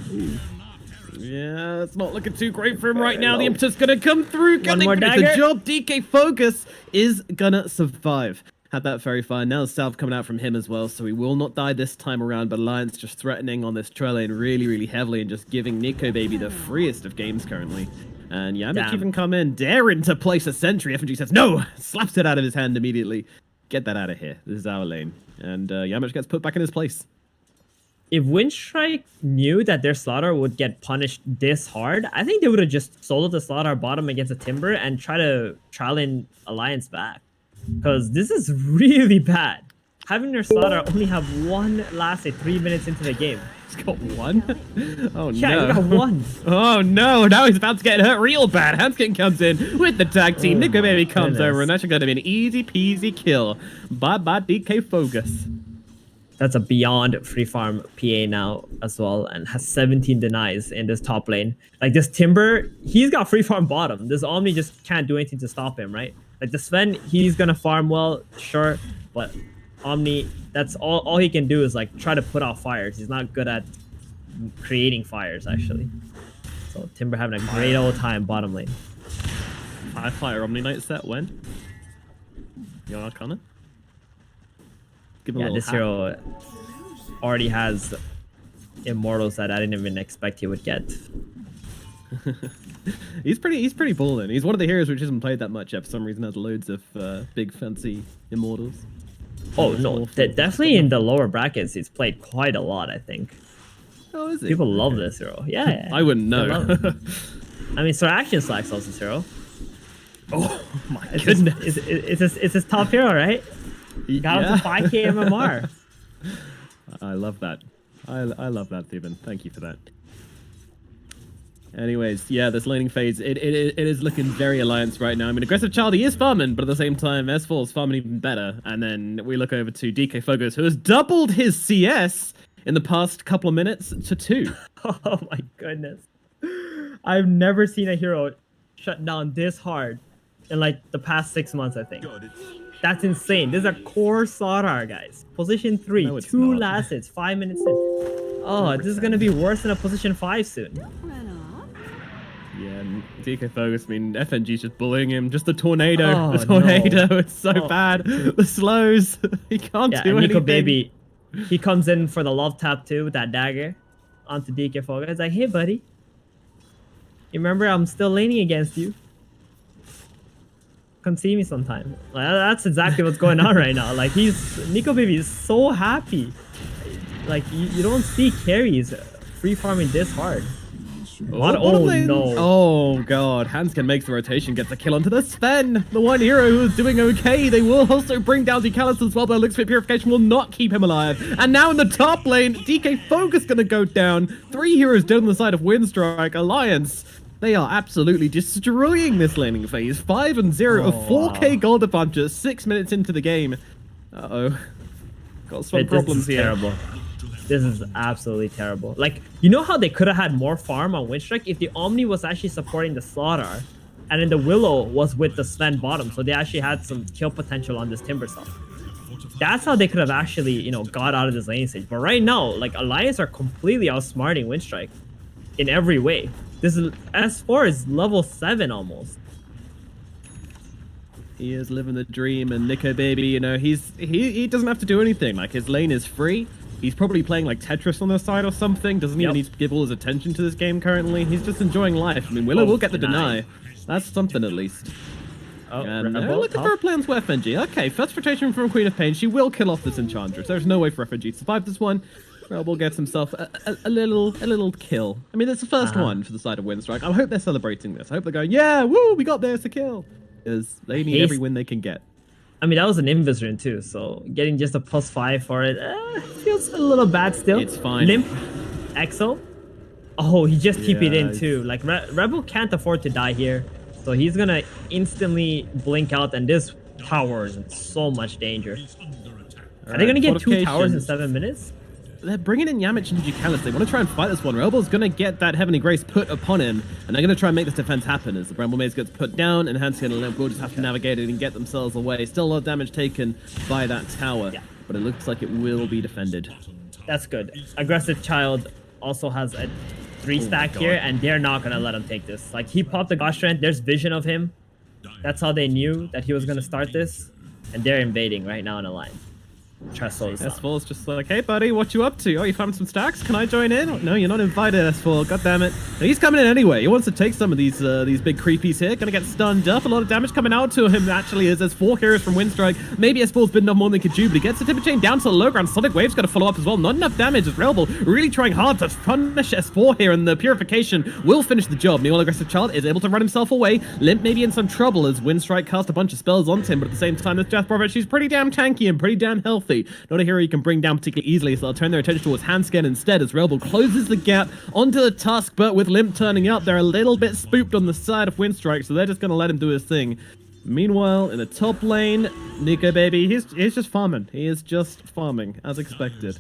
Yeah, it's not looking too great for him right now. The impetus gonna come through. One more dagger. The job. DK Focus is gonna survive. Had that very far. Now the salve coming out from him as well, so he will not die this time around. But Alliance just threatening on this trail lane really, really heavily, and just giving Nico Baby the freest of games currently. And Yamich even come in, daring to place a sentry. FNG says no, slaps it out of his hand immediately. Get that out of here. This is our lane. And Yamich gets put back in his place. If Windstrike knew that their Slardar would get punished this hard, I think they would have just soloed the Slardar bottom against a Timber and try to trial in Alliance back. Because this is really bad. Having their Slardar only have one last 3 minutes into the game. He's got one? Oh, yeah, no. he got one. Oh, no. Now he's about to get hurt real bad. Hanskin comes in with the tag team. Nico Baby comes over, and that's going to be an easy-peasy kill. Bye-bye, DK Focus. That's a beyond free farm PA now as well, and has 17 denies in this top lane. Like, this Timber, he's got free farm bottom. This Omni just can't do anything to stop him, right? Like, the Sven, he's going to farm well, sure, but Omni, that's all he can do is like try to put out fires. He's not good at creating fires, actually. So Timber having a great old time bottom lane. High fire Omni Knight set when? You Arcana? Give him a Yeah, little this hat. hero already has immortals that I didn't even expect he would get. He's pretty balling. He's one of the heroes which hasn't played that much yet. For some reason, has loads of big fancy immortals. Oh no, definitely in the lower brackets, he's played quite a lot. I think. Oh, is it? People love this hero. Yeah, I wouldn't they know. love it. I mean, Sir Action Slacks loves this hero. Oh my It's goodness! it's his top hero, right? Got him to 5k MMR. I love that. I love that, Theban. Thank you for that. Anyways, yeah, this laning phase, it is looking very Alliance right now. I mean, Aggressive Child, he is farming, but at the same time, S4 is farming even better. And then we look over to DK Fogos, who has doubled his CS in the past couple of minutes to 2. Oh my goodness. I've never seen a hero shut down this hard in like the past 6 months, I think. That's insane. This is a core Sodar, guys. Position 3, No, it's 2 not. last hits, 5 minutes in. Oh, this is gonna be worse than a position 5 soon. Yeah, and DK Fogos, I mean, FNG's just bullying him. Just the tornado. Oh, the tornado. no. It's so bad. The slows. He can't Yeah, do and Nico anything. Baby, he comes in for the love tap too with that dagger onto DK Fogos. It's like, hey buddy, you remember I'm still laning against you. Come see me sometime. Like, that's exactly what's going on right now. Like Nico Baby is so happy. Like you don't see carries free farming this hard. Bottom lane. No. Oh god, Hanskin makes the rotation, gets a kill onto the Sven, the one hero who's doing okay. They will also bring down Decalis as well, but it looks like Purification will not keep him alive. And now in the top lane, DK Focus gonna go down. 3 heroes down on the side of Windstrike. Alliance, they are absolutely destroying this laning phase. 5 and 0, a 4k gold advantage 6 minutes into the game. Uh-oh. Got some problems here. Terrible. This is absolutely terrible. Like, you know how they could have had more farm on Windstrike if the Omni was actually supporting the Slaughter, and then the Willow was with the Sven bottom, so they actually had some kill potential on this Timber stuff. That's how they could have actually, you know, got out of this lane stage. But right now, like, Alliance are completely outsmarting Windstrike in every way. This is S4 is level 7 almost. He is living the dream, and Nico Baby, you know, he doesn't have to do anything. Like, his lane is free. He's probably playing like Tetris on the side or something. Doesn't even need to give all his attention to this game currently. He's just enjoying life. I mean, Willow will get the deny. That's something at least. Oh, and looking for a plans for FNG. Okay, first rotation from Queen of Pain. She will kill off this Enchantress. There's no way for FNG to survive this one. Rebel gets himself a little kill. I mean, it's the first one for the side of Windstrike. I hope they're celebrating this. I hope they're going, yeah, woo, we got this, a kill. Because they need every win they can get. I mean, that was an Invis rune too, so getting just a +5 for it feels a little bad still. It's fine. Limp, Exo. Oh, he just keep it in too. Like, Rebel can't afford to die here, so he's gonna instantly blink out, and this tower is in so much danger. Are they gonna get 2 towers in 7 minutes? They're bringing in Yamich and Ducalis. They want to try and fight this one. Rebel's going to get that Heavenly Grace put upon him, and they're going to try and make this defense happen as the Bramble Maze gets put down, and Hanskin and Limp will just have to navigate it and get themselves away. Still a lot of damage taken by that tower, but it looks like it will be defended. That's good. Aggressive Child also has a 3-stack here, and they're not going to let him take this. Like, he popped the God Strength. There's vision of him. That's how they knew that he was going to start this, and they're invading right now in a line. S4's just like, hey buddy, what you up to? Oh, you found some stacks? Can I join in? Oh, no, you're not invited, S4. God damn it. And he's coming in anyway. He wants to take some of these big creepies here. Gonna get stunned up. A lot of damage coming out to him actually as there's 4 heroes from Windstrike. Maybe S4's been no more than could do, but he gets the Timber Chain down to the low ground. Sonic Wave's got to follow up as well. Not enough damage as Rebel really trying hard to punish S4 here, and the Purification will finish the job. Meanwhile, Aggressive Child is able to run himself away. Limp may be in some trouble as Windstrike cast a bunch of spells onto him, but at the same time, this Death Prophet, she's pretty damn tanky and pretty damn healthy. Not a hero you can bring down particularly easily, so they'll turn their attention towards Hanskin instead as Rebel closes the gap onto the Tusk, but with Limp turning up, they're a little bit spooked on the side of Windstrike, so they're just going to let him do his thing. Meanwhile, in the top lane, Nico Baby, he's just farming. He is just farming, as expected.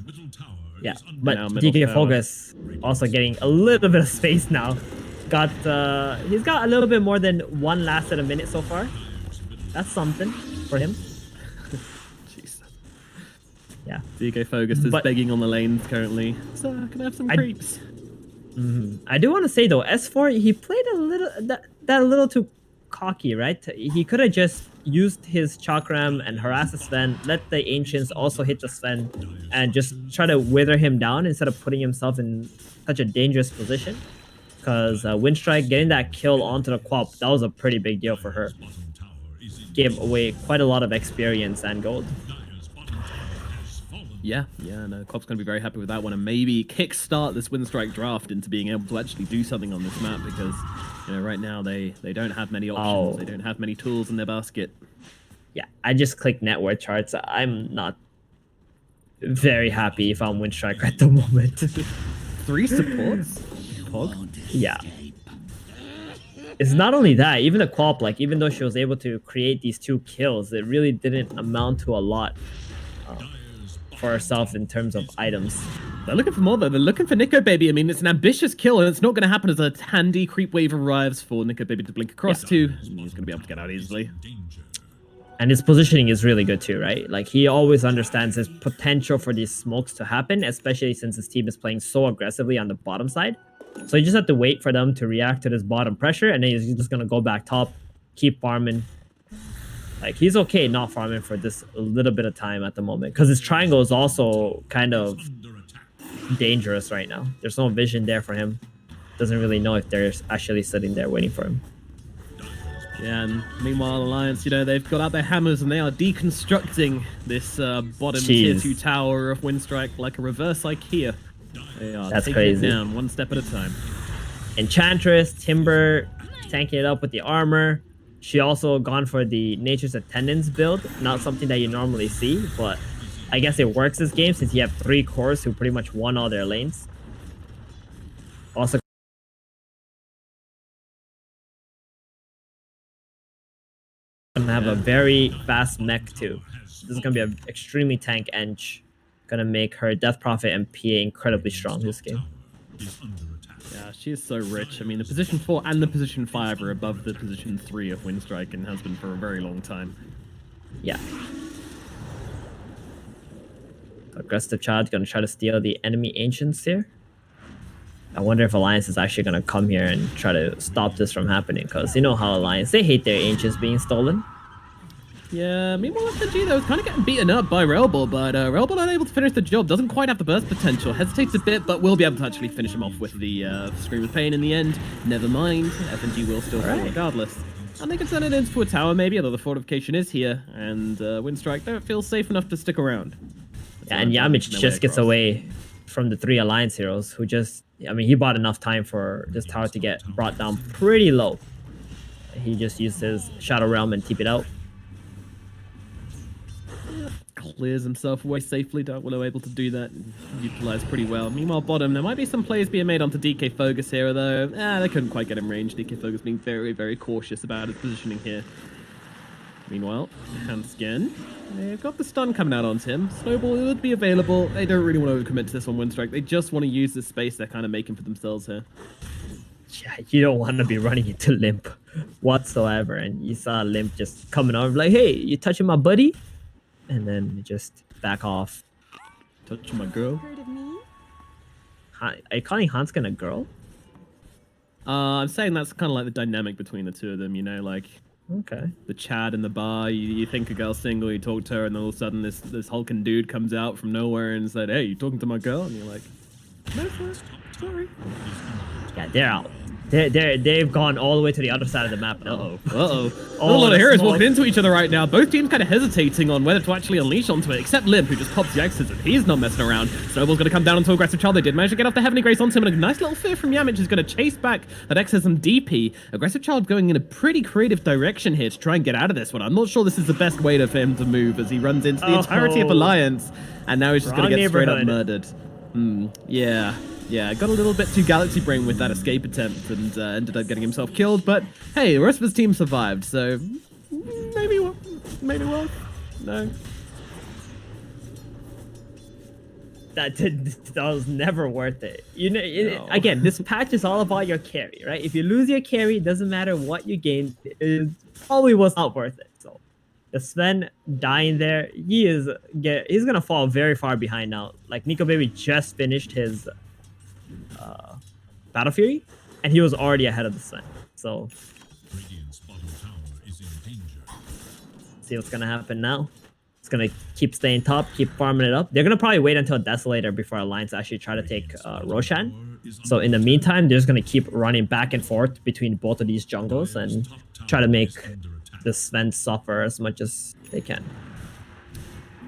Yeah, but DK Focus also getting a little bit of space now. He's got a little bit more than 1 last at a minute so far. That's something for him. Yeah. DK Focus is begging on the lanes currently. So can I have some creeps? I do want to say though, S4 he played a little a little too cocky, right? He could have just used his Chakram and harass the Sven, let the Ancients also hit the Sven, and just try to wither him down instead of putting himself in such a dangerous position. Because Windstrike getting that kill onto the Quap, that was a pretty big deal for her. Gave away quite a lot of experience and gold. Yeah, no, Quap's going to be very happy with that one, and maybe kickstart this Windstrike draft into being able to actually do something on this map, because right now they don't have many options. They don't have many tools in their basket. Yeah, I just clicked network charts. I'm not very happy if I'm Windstrike at the moment. 3 supports? Pog? Yeah. It's not only that, even the Quap, like, even though she was able to create these 2 kills, it really didn't amount to a lot for herself in terms of items. They're looking for more, though. They're looking for Nico Baby. I mean, it's an ambitious kill, and it's not going to happen as a handy creep wave arrives for Nico Baby to blink across to. He's going to be able to get out easily. And his positioning is really good too, right? Like, he always understands his potential for these smokes to happen, especially since his team is playing so aggressively on the bottom side. So you just have to wait for them to react to this bottom pressure, and then he's just going to go back top, keep farming. Like, he's okay not farming for this a little bit of time at the moment, because his triangle is also kind of dangerous right now. There's no vision there for him. Doesn't really know if they're actually sitting there waiting for him. Yeah, and meanwhile, Alliance, they've got out their hammers and they are deconstructing this bottom tier 2 tower of Windstrike like a reverse IKEA. They are That's taking crazy. it down one step at a time. Enchantress, Timber, tanking it up with the armor. She also gone for the Nature's Attendance build. Not something that you normally see, but I guess it works this game since you have 3 cores who pretty much won all their lanes. Also, gonna have a very fast mech too. This is gonna be an extremely tank Ench. Gonna make her Death Prophet and PA incredibly strong this game. Yeah, she is so rich. I mean, the position 4 and the position 5 are above the position 3 of Windstrike and has been for a very long time. Yeah. Aggressive Child gonna try to steal the enemy Ancients here. I wonder if Alliance is actually gonna come here and try to stop this from happening, because you know how Alliance, they hate their Ancients being stolen. Yeah, meanwhile, FNG, though, is kind of getting beaten up by Relball, but Relball unable to finish the job. Doesn't quite have the burst potential. Hesitates a bit, but will be able to actually finish him off with the Scream of Pain in the end. Never mind, FNG will still fall regardless. And they can turn it into a tower, maybe, although the fortification is here, and Windstrike don't feel safe enough to stick around. Yeah, and Yamich just gets away from the 3 Alliance heroes, who just, I mean, he bought enough time for this tower to get brought down pretty low. He just used his Shadow Realm and TP'd out. Clears himself away safely. Dark Willow able to do that and utilize pretty well. Meanwhile, bottom, there might be some plays being made onto DK Fogus here, though. They couldn't quite get him range. DK Fogus being very, very cautious about his positioning here. Meanwhile, Hanskin, they've got the stun coming out onto him. Snowball would be available. They don't really want to overcommit to this on Windstrike. They just want to use this space they're kind of making for themselves here. Yeah, you don't want to be running into Limp whatsoever. And you saw Limp just coming over like, hey, you touching my buddy? And then you just back off. Touching my girl? Heard of me? Are you calling Hanskin a girl? I'm saying that's kind of like the dynamic between the two of them, like... Okay. The Chad in the bar, you think a girl's single, you talk to her, and then all of a sudden this hulking dude comes out from nowhere and said, hey, you talking to my girl? And you're like, no, sir, sorry. Yeah, they're out. They've gone all the way to the other side of the map. Uh-oh. A lot of heroes walking into each other right now. Both teams kind of hesitating on whether to actually unleash onto it, except Limp, who just pops the X's, and he's not messing around. Snowball's going to come down onto Aggressive Child. They did manage to get off the Heavenly Grace onto him, and a nice little fear from Yamich is going to chase back that Exorcism DP. Aggressive Child going in a pretty creative direction here to try and get out of this one. I'm not sure this is the best way for him to move as he runs into the entirety of Alliance, and now he's just going to get straight up murdered. Yeah, got a little bit too Galaxy Brain with that escape attempt and ended up getting himself killed, but hey, the rest of his team survived, so maybe worth. No. That was never worth it. No. Again, this patch is all about your carry, right? If you lose your carry, it doesn't matter what you gain, it probably was not worth it. So the Sven dying there, he's gonna fall very far behind now. Like, Nico Baby just finished his Battle Fury, and he was already ahead of the Sven. So see what's gonna happen now. It's gonna keep staying top, keep farming it up. They're gonna probably wait until Desolator before Alliance actually try to take Roshan. So in the meantime, they're just gonna keep running back and forth between both of these jungles and try to make the Sven suffer as much as they can.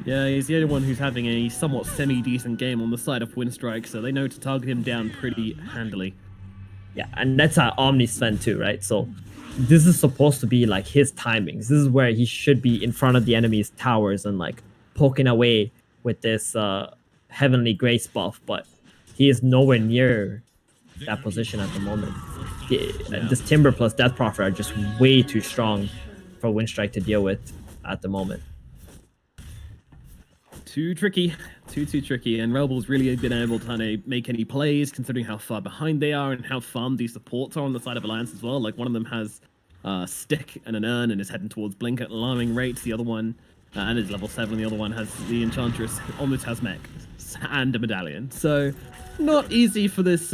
Yeah, he's the only one who's having a somewhat semi-decent game on the side of Winstrike, so they know to target him down pretty handily. Yeah, and that's Omni Sven too, right? So this is supposed to be like his timings. This is where he should be in front of the enemy's towers and like poking away with this Heavenly Grace buff, but he is nowhere near that position at the moment. This Timber plus Death Prophet are just way too strong for Winstrike to deal with at the moment. Too tricky, too tricky, and Rebel's really been able to kind of make any plays considering how far behind they are and how farmed these supports are on the side of Alliance as well. Like one of them has Stick and an Urn and is heading towards Blink at alarming rates. The other one, and is level 7, the other one has the Enchantress, almost has mech, and a Medallion. So not easy for this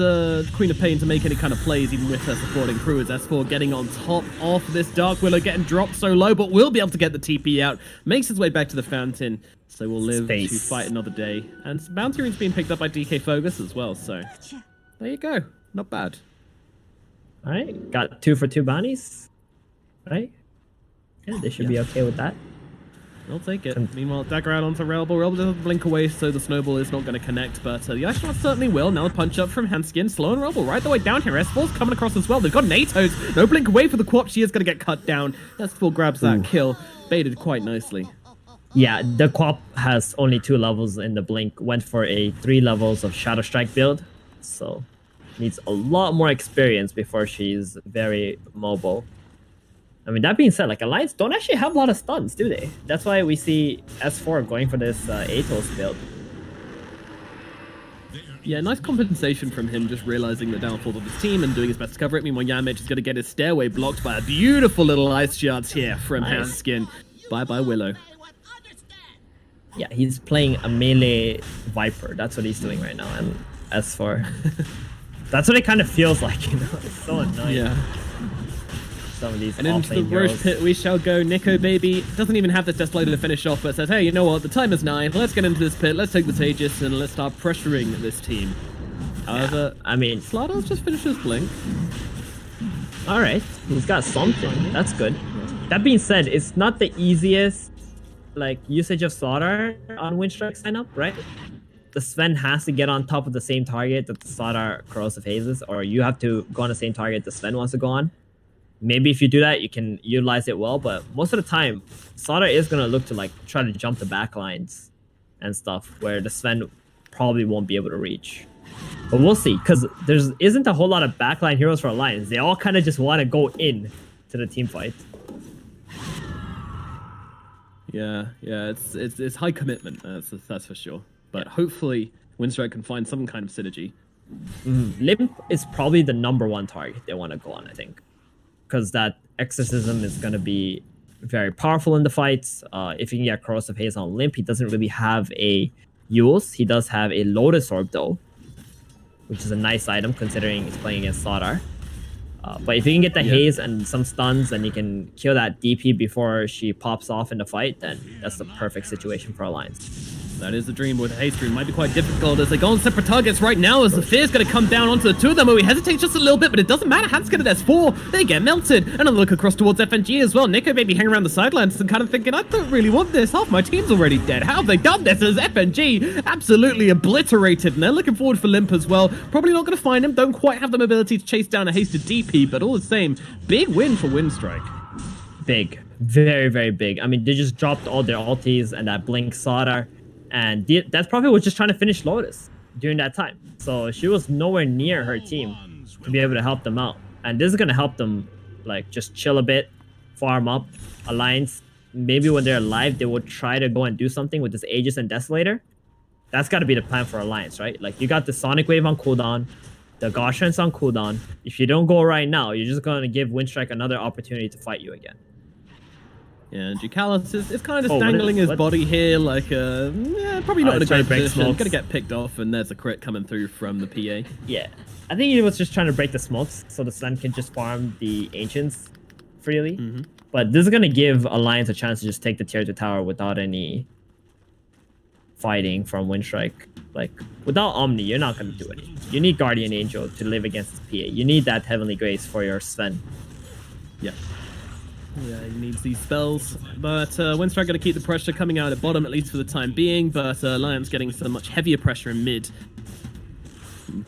Queen of Pain to make any kind of plays even with her supporting crew, as S4 getting on top of this Dark Willow, getting dropped so low, but will be able to get the TP out, makes his way back to the fountain. So we'll live to fight another day. And Bounty Rune's being picked up by DK Fogus as well, so there you go. Not bad. Alright, got 2 for 2 bounties. Right? Yeah, they should be okay with that. I'll take it. Meanwhile, dagger out onto Rebel. Rebel doesn't blink away, so the snowball is not going to connect, but the Ice certainly will. Now a punch up from Handskin. Slow and Rebel right the way down here. S4's coming across as well. They've got an Atos. No blink away for the Quap. She is going to get cut down. S4 grabs that kill. Baited quite nicely. Yeah, the Quap has only 2 levels in the blink. Went for a 3 levels of Shadow Strike build, so needs a lot more experience before she's very mobile. I mean, that being said, like Alliance don't actually have a lot of stuns, do they? That's why we see S4 going for this Atos build. Yeah, nice compensation from him, just realizing the downfall of his team and doing his best to cover it. Meanwhile, Yamage is going to get his stairway blocked by a beautiful little ice shards here from Handskin. Bye-bye, Willow. Yeah, he's playing a melee Viper. That's what he's doing right now. And S4, that's what it kind of feels like, you know? It's so annoying. Yeah. Some of these and into the Roche pit we shall go. Nico Baby doesn't even have this Desolator to finish off, but says, hey, you know what? The time is 9. Let's get into this pit. Let's take the Tejas and let's start pressuring this team. However, I mean, Slardar just finished his blink. All right, he's got something. That's good. That being said, it's not the easiest like usage of Slardar on Winstrike sign up, right? The Sven has to get on top of the same target that the Slardar Corrosive Haze is, or you have to go on the same target the Sven wants to go on. Maybe if you do that, you can utilize it well, but most of the time, Slardar is going to look to like try to jump the backlines and stuff where the Sven probably won't be able to reach. But we'll see, because there isn't a whole lot of backline heroes for Alliance. They all kind of just want to go in to the team fight. Yeah, it's high commitment, that's for sure. But hopefully, Winstrike can find some kind of synergy. Limp is probably the #1 target they want to go on, I think. Because that Exorcism is going to be very powerful in the fights. If you can get Corrosive Haze on Limp, he doesn't really have a Eul's. He does have a Lotus Orb, though, which is a nice item considering he's playing against Slardar. But if you can get the Haze and some stuns, and you can kill that DP before she pops off in the fight, then that's the perfect situation for Alliance. That is the dream with Haze Dream. Might be quite difficult as they go on separate targets right now as the Fear's going to come down onto the 2 of them. He hesitates just a little bit, but it doesn't matter. Handskin at S4. They get melted. And a look across towards FNG as well. Nico maybe hanging around the sidelines and kind of thinking, I don't really want this. Half my team's already dead. How have they done this? As FNG absolutely obliterated. And they're looking forward for Limp as well. Probably not going to find him. Don't quite have the ability to chase down a hasted DP, but all the same, big win for Winstrike. Big. Very, very big. I mean, they just dropped all their ultis and that Blink Slardar. And that Prophet was just trying to finish Lotus during that time. So she was nowhere near her team to be able to help them out. And this is going to help them, like, just chill a bit, farm up. Alliance, maybe when they're alive, they will try to go and do something with this Aegis and Desolator. That's got to be the plan for Alliance, right? Like, you got the Sonic Wave on cooldown, the Gaussian's on cooldown. If you don't go right now, you're just going to give Winstrike another opportunity to fight you again. Yeah, and Jucalis is kind of just dangling his body here, like, probably not in a great position. Gonna get picked off, and there's a crit coming through from the PA. Yeah, I think he was just trying to break the smokes so the Sven can just farm the Ancients freely. But this is going to give Alliance a chance to just take the tier 2 tower without any fighting from Windstrike. Like, without Omni, you're not going to do anything. You need Guardian Angel to live against this PA. You need that Heavenly Grace for your Sven. Yeah. Yeah, he needs these spells. But Windstrike going to keep the pressure coming out at bottom, at least for the time being. But Alliance getting some much heavier pressure in mid.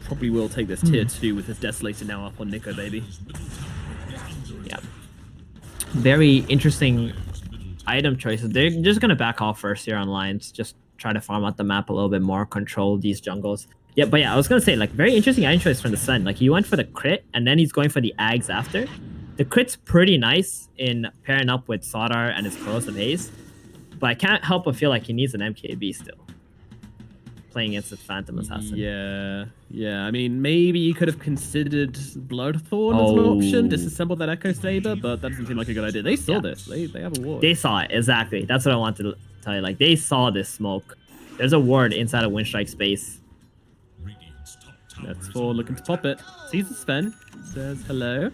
Probably will take this tier 2 with his Desolator now up on Nico, baby. Yeah. Very interesting item choices. They're just going to back off first here on Lions. Just try to farm out the map a little bit more, control these jungles. Yeah, but yeah, I was going to say, like, very interesting item choice from the Sun. Like, he went for the crit, and then he's going for the Ags after. The crit's pretty nice in pairing up with Sodar and his Corrosive Haze, but I can't help but feel like he needs an MKB still. Playing against the Phantom Assassin. Yeah. I mean, maybe you could have considered Bloodthorn as an option, disassemble that Echo Saber, but that doesn't seem like a good idea. They saw this. They have a ward. They saw it, exactly. That's what I wanted to tell you. Like, they saw this smoke. There's a ward inside of Windstrike space. That's for looking to pop it. Sees the Sven. Says hello.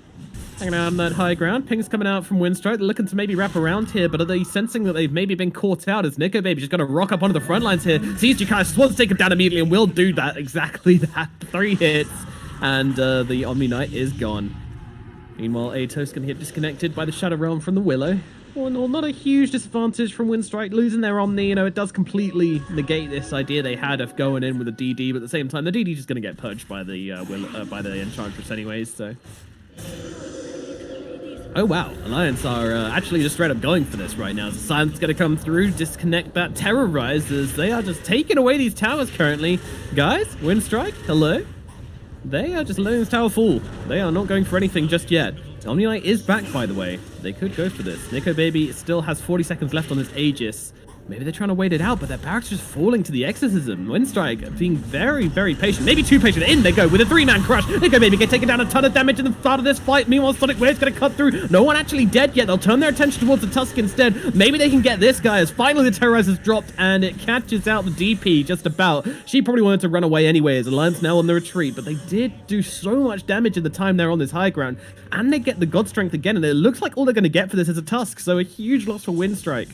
Hanging out on that high ground. Ping's coming out from Windstrike. They're looking to maybe wrap around here, but are they sensing that they've maybe been caught out? As Nico Baby just going to rock up onto the front lines here. Sees Jukai, just wants to take him down immediately and will do that. Exactly that. 3 hits. And the Omni Knight is gone. Meanwhile, Atos going to get disconnected by the Shadow Realm from the Willow. All in all, not a huge disadvantage from Windstrike. Losing their Omni, you know, it does completely negate this idea they had of going in with a DD, but at the same time, the DD is just going to get purged by the Enchantress anyways, so... Oh wow, Alliance are actually just straight up going for this right now. The Silence going to come through, disconnect that Terrorize, as they are just taking away these towers currently. Guys, Windstrike, hello? They are just letting this tower fall. They are not going for anything just yet. Omni Knight is back, by the way. They could go for this. Nico Baby still has 40 seconds left on his Aegis. Maybe they're trying to wait it out, but their barracks just falling to the Exorcism. Windstrike being very, very patient. Maybe too patient. In they go with a 3-man crush. Nico Baby get taken down a ton of damage in the start of this fight. Meanwhile, Sonic Wave's going to cut through. No one actually dead yet. They'll turn their attention towards the Tusk instead. Maybe they can get this guy as finally the Terrorize is dropped and it catches out the DP just about. She probably wanted to run away anyway as Alliance now on the retreat, but they did do so much damage in the time they're on this high ground. And they get the God Strength again, and it looks like all they're going to get for this is a Tusk, so a huge loss for Windstrike.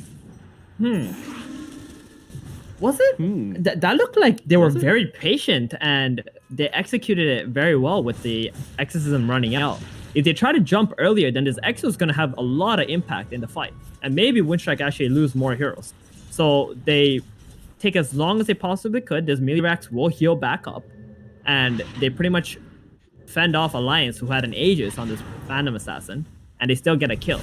Was it? That looked like they were very patient and they executed it very well with the Exorcism running out. If they try to jump earlier, then this Exo is going to have a lot of impact in the fight. And maybe Windstrike actually lose more heroes. So they take as long as they possibly could. This Milirex will heal back up. And they pretty much fend off Alliance, who had an Aegis on this Phantom Assassin. And they still get a kill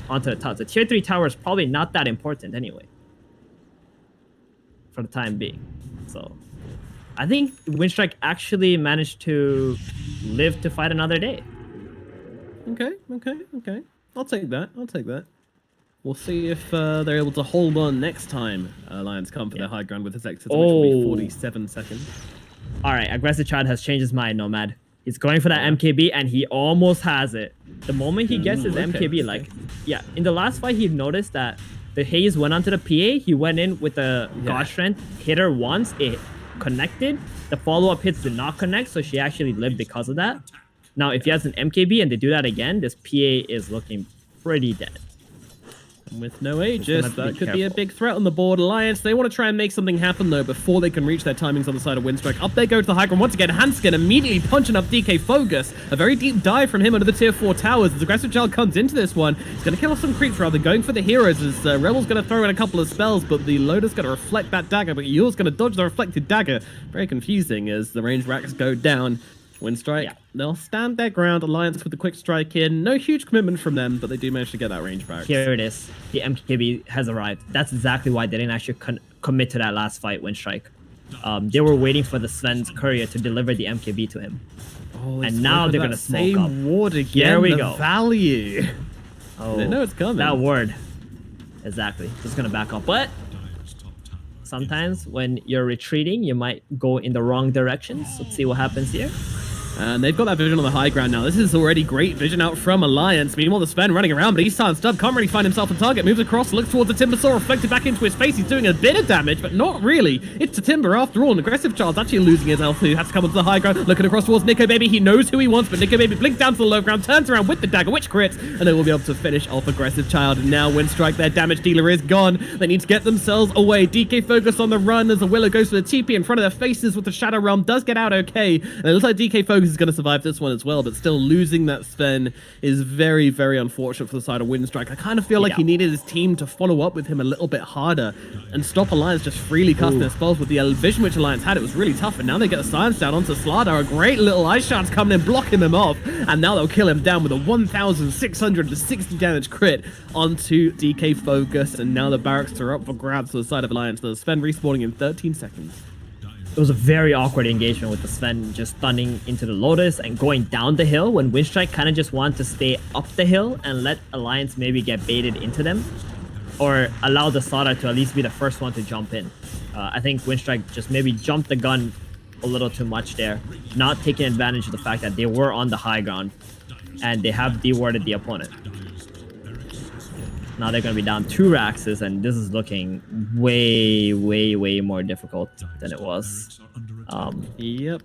onto the top. The tier 3 tower is probably not that important anyway, for the time being. So I think Windstrike actually managed to live to fight another day. Okay. I'll take that. We'll see if they're able to hold on next time Alliance come for their high ground with his Exorcism, which will be 47 seconds. All right, Aggressive Child has changed his mind, Nomad. He's going for that MKB, and he almost has it. The moment he gets his MKB, in the last fight, he noticed that the Haze went onto the PA. He went in with the God Strength, hit her once, it connected. The follow-up hits did not connect, so she actually lived because of that. Now, if he has an MKB and they do that again, this PA is looking pretty dead. And with no Aegis, that could be a big threat on the board. Alliance, they want to try and make something happen, though, before they can reach their timings on the side of Windstrike. Up they go to the high ground. Once again, Hanskin immediately punching up DK Fogus. A very deep dive from him under the tier 4 towers. As Aggressive Child comes into this one, he's going to kill off some creeps rather, going for the heroes, as Rebel's going to throw in a couple of spells, but the Loader's going to reflect that dagger, but Yule's going to dodge the reflected dagger. Very confusing as the range racks go down. Windstrike, they'll stand their ground. Alliance with the quick strike in. No huge commitment from them, but they do manage to get that range back. Here it is. The MKB has arrived. That's exactly why they didn't actually commit to that last fight, Windstrike. They were waiting for the Sven's courier to deliver the MKB to him. And now they're going to smoke up. Ward again. There we go. Value. They know it's coming. That ward. Exactly. Just going to back up. But sometimes when you're retreating, you might go in the wrong directions. Let's see what happens here. And they've got that vision on the high ground now. This is already great vision out from Alliance. Meanwhile, the Sven running around, but he's silenced up. Can't really find himself a target. Moves across, looks towards the Timber Saw, reflected back into his face. He's doing a bit of damage, but not really. It's the Timber after all. An aggressive child's actually losing his health. He has to come onto the high ground, looking across towards Nico Baby. He knows who he wants, but Nico Baby blinks down to the low ground, turns around with the dagger, which crits, and they will be able to finish off aggressive child. And now Windstrike, their damage dealer, is gone. They need to get themselves away. DK Focus on the run as the Willow goes for the TP in front of their faces with the Shadow Realm. Does get out okay. And it looks like DK Focus is going to survive this one as well, but still losing that Sven is very, very unfortunate for the side of Windstrike. I kind of feel like he needed his team to follow up with him a little bit harder and stop Alliance just freely casting their spells with the vision which Alliance had. It was really tough, and now they get a silence down onto Slardar. A great little ice shards coming in, blocking them off, and now they'll kill him down with a 1,660 damage crit onto DK Focus, and now the barracks are up for grabs to the side of Alliance. The Sven respawning in 13 seconds. It was a very awkward engagement with the Sven just stunning into the Lotus and going down the hill when Windstrike kind of just wanted to stay up the hill and let Alliance maybe get baited into them, or allow the Sada to at least be the first one to jump in. I think Windstrike just maybe jumped the gun a little too much there, not taking advantage of the fact that they were on the high ground and they have dewarded the opponent. Now they're going to be down 2 Raxes, and this is looking way, way, way more difficult than it was. Yep.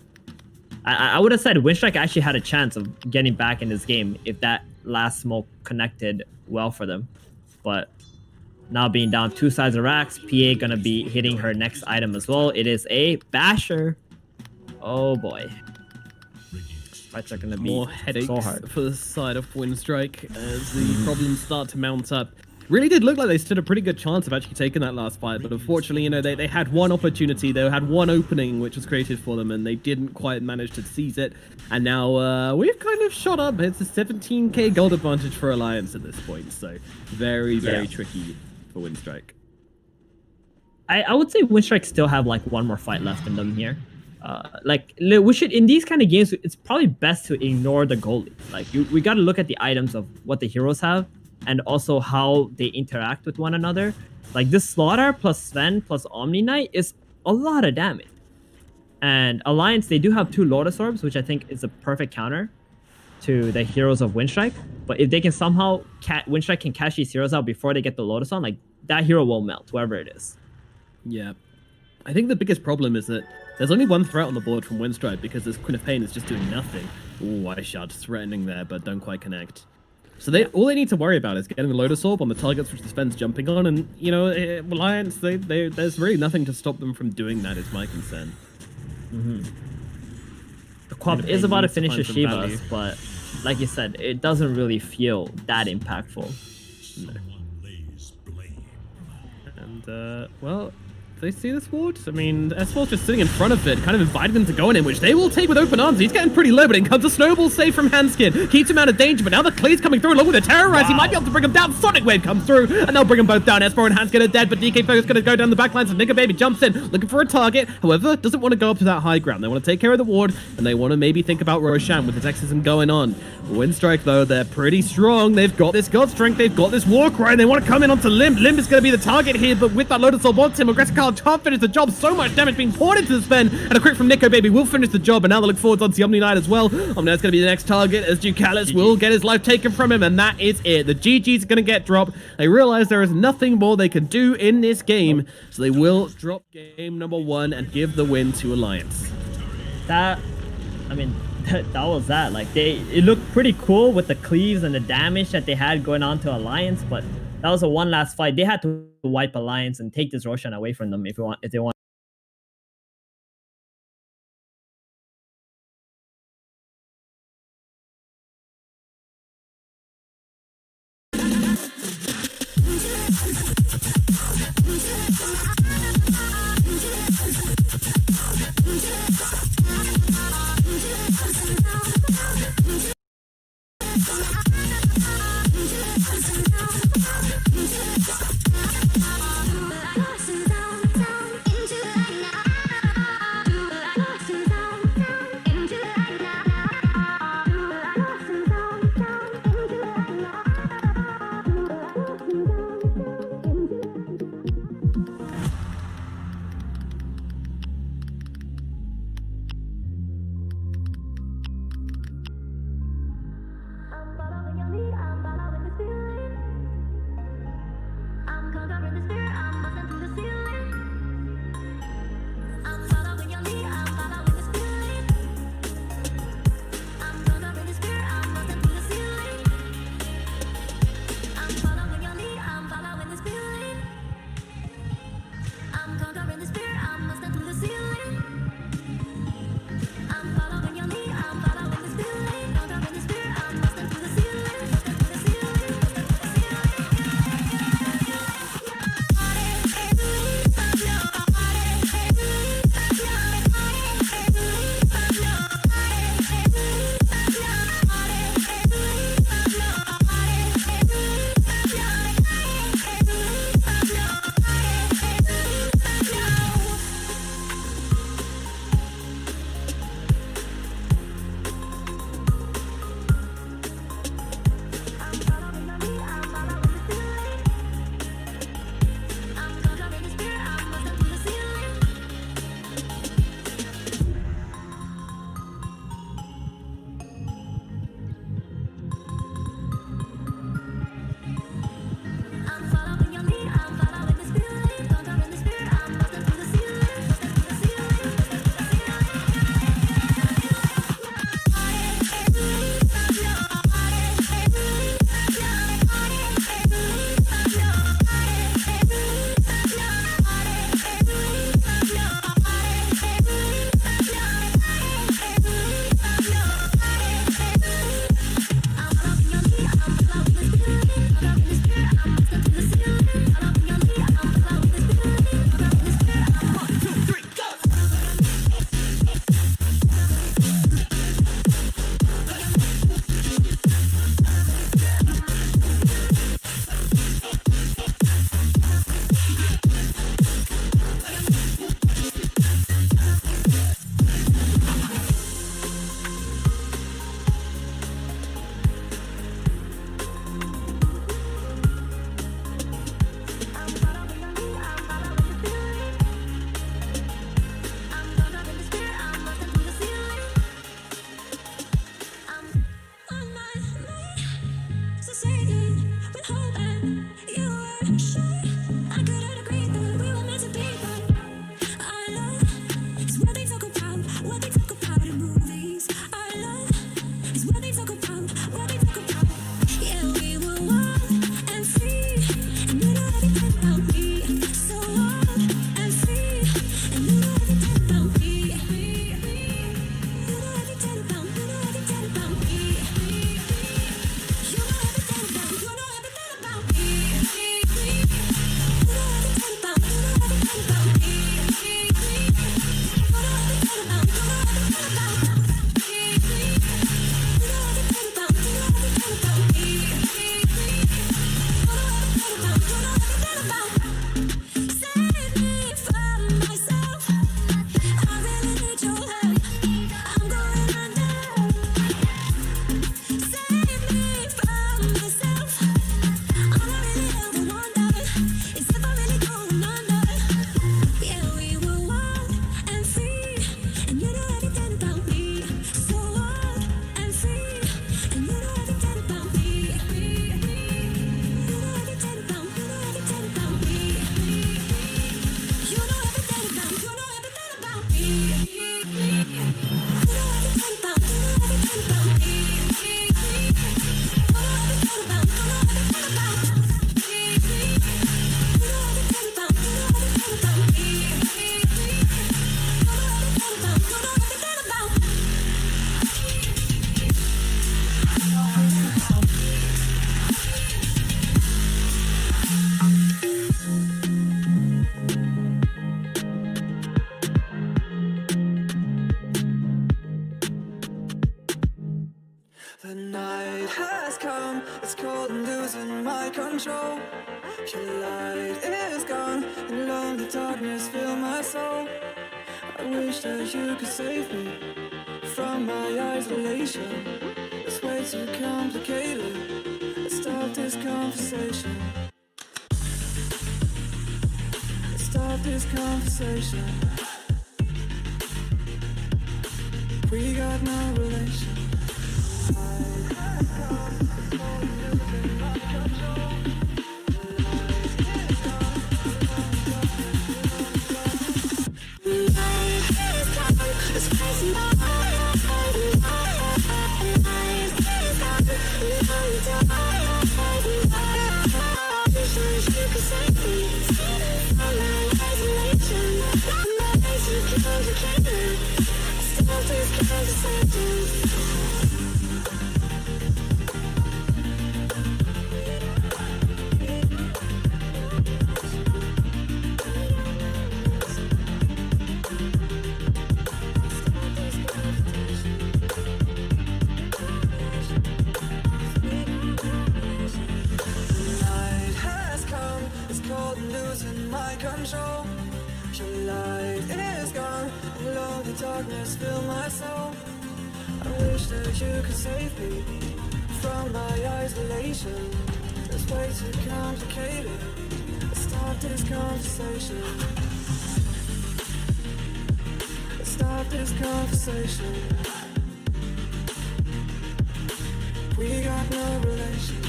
I would have said Windstrike actually had a chance of getting back in this game if that last smoke connected well for them. But now being down 2 sides of Rax, PA going to be hitting her next item as well. It is a Basher. Oh boy. Fights are going to be more headaches so hard for the side of Windstrike as the problems start to mount up. Really did look like they stood a pretty good chance of actually taking that last fight, but unfortunately, you know, they had one opportunity, they had one opening which was created for them, and they didn't quite manage to seize it. And now we've kind of shot up. It's a 17k gold advantage for Alliance at this point, so very, very tricky for Windstrike. I would say Windstrike still have like one more fight left in them here. Like we should, in these kind of games, it's probably best to ignore the goalie. Like we got to look at the items of what the heroes have and also how they interact with one another. Like this Slaughter plus Sven plus Omni Knight is a lot of damage. And Alliance, they do have 2 Lotus Orbs, which I think is a perfect counter to the heroes of Windstrike. But if they can somehow, Windstrike can catch these heroes out before they get the Lotus on, like that hero will melt, whoever it is. Yeah. I think the biggest problem is that there's only one threat on the board from Windstrike because this Queen of Pain is just doing nothing. Ooh, Ice Shard threatening there, but don't quite connect. So all they need to worry about is getting the Lotus Orb on the targets which the Sven's jumping on, and, you know, Alliance, there's really nothing to stop them from doing that, is my concern. The Quab is about to finish the Shivas, but like you said, it doesn't really feel that impactful. No. And, well, they see this ward? I mean, S4's just sitting in front of it, kind of inviting them to go in, which they will take with open arms. He's getting pretty low, but in comes a snowball save from Handskin. Keeps him out of danger, but now the Clay's coming through along with the Terrorize. He might be able to bring him down. Sonic Wave comes through, and they'll bring them both down. S4 and Handskin are dead, but DK Focus going to go down the back line, so Nigga Baby jumps in, looking for a target. However, doesn't want to go up to that high ground. They want to take care of the ward, and they want to maybe think about Roshan with the Texism going on. Windstrike, though, they're pretty strong. They've got this God Strength, they've got this Warcry, and they want to come in onto Limb. Limb is going to be the target here, but with that Lotus Orb on him, Aggressive Carl can't finish the job. So much damage being poured into the Sven, and a crit from Nico Baby will finish the job, and now they look forward onto the Omni Knight as well. Omni Knight's going to be the next target as Ducalis will get his life taken from him, and that is it. The GG's going to get dropped. They realize there is nothing more they can do in this game, so they will drop game number 1 and give the win to Alliance. That was that. Like it looked pretty cool with the cleaves and the damage that they had going on to Alliance, but that was a one last fight. They had to wipe Alliance and take this Roshan away from them if they want. night has come, it's cold and losing my control. Your light is gone, and lonely darkness fill my soul. I wish that you could save me from my isolation. It's way too complicated. Let's start this conversation. Let's start this conversation. We got no relation. Control. Your light is gone, and lonely darkness fill my soul. I wish that you could save me from my isolation. It's way too complicated. Let's start this conversation. Let's start this conversation. We got no relation.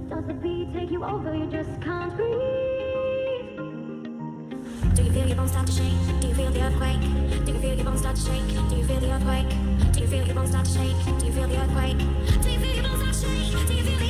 Does the beat take you over? You just can't breathe. Do you feel your bones start to shake? Do you feel the earthquake? Do you feel your bones start to shake? Do you feel the earthquake? Do you feel your bones start to shake? Do you feel the earthquake? Do you feel your bones start to shake? Do you feel the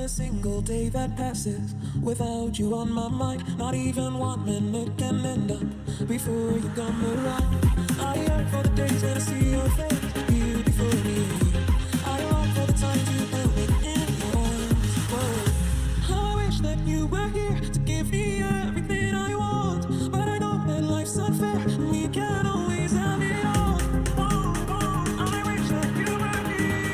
single day that passes without you on my mind. Not even 1 minute can end up before you come around. I yearn for the days when I see your face, you before me. I long for the times you held me in your arms. Whoa. I wish that you were here to give me everything I want, but I know that life's unfair and we can't always have it all. I wish that you were here.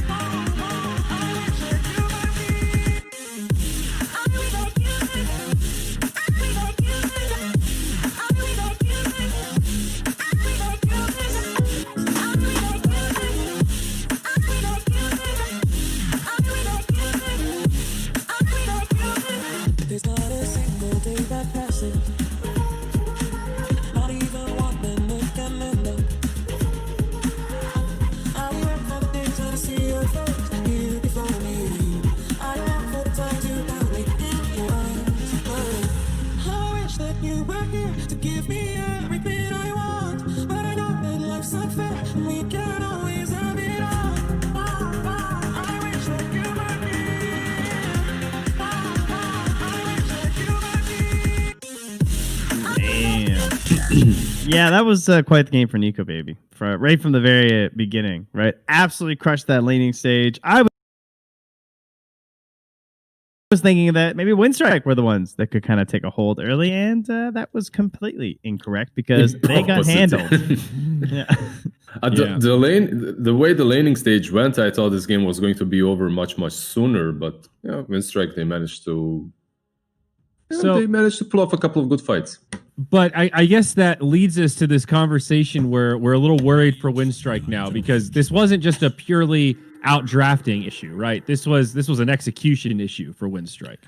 I wish that you were here. I wish that you were here. I wish that you were here. I wish that you were here. I wish that you were here. I wish that you were here. I wish that you were here. I wish that you were here. I wish that you were here. There's not a single day that passes, not even 1 minute can end up. I work for the days when I see your face, you before me. I work for the times you held me in your arms. I wish that you were here to give me everything I want, but I know that life's unfair and we can't always have it all. I wish that you were here. I wish that you were here. Damn. Yeah, that was quite the game for Nico, baby. Right from the very beginning, right? Absolutely crushed that laning stage. I was thinking that maybe Windstrike were the ones that could kind of take a hold early, and that was completely incorrect because they got Opposite. handled. Yeah. The way the laning stage went, I thought this game was going to be over much sooner, but Windstrike, they managed to Yeah, they managed to pull off a couple of good fights. But I guess that leads us to this conversation where we're a little worried for Winstrike now, because this wasn't just a purely out drafting issue, right? This was an execution issue for Winstrike.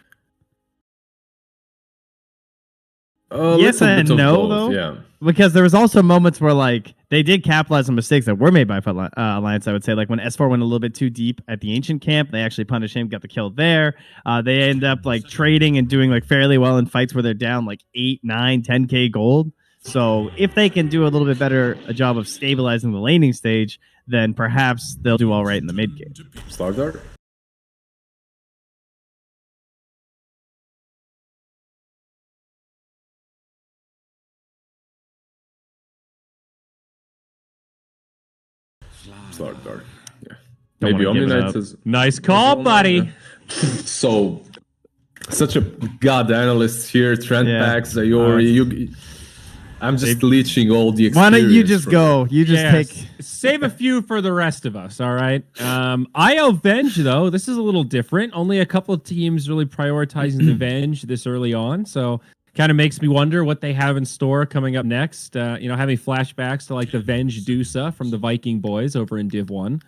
Yes and no, though. Yeah. Because there was also moments where like they did capitalize on mistakes that were made by Alliance. I would say, like when S4 went a little bit too deep at the Ancient camp, they actually punished him, got the kill there. They end up like trading and doing like fairly well in fights where they're down like 8, 9, 10k gold. So if they can do a little bit better a job of stabilizing the laning stage, then perhaps they'll do all right in the mid game. Slardar? Slardar. Yeah. Maybe Omni-Knights is... Nice call, buddy. So, such a god analyst here. Trent packs, Iori. I'm just leeching all the experience. Why don't you just go? You just take... Save a few for the rest of us, all right? IO Venge, though, this is a little different. Only a couple of teams really prioritizing the Venge this early on, so kind of makes me wonder what they have in store coming up next. Having flashbacks to like the Venge Dusa from the Viking boys over in Div 1.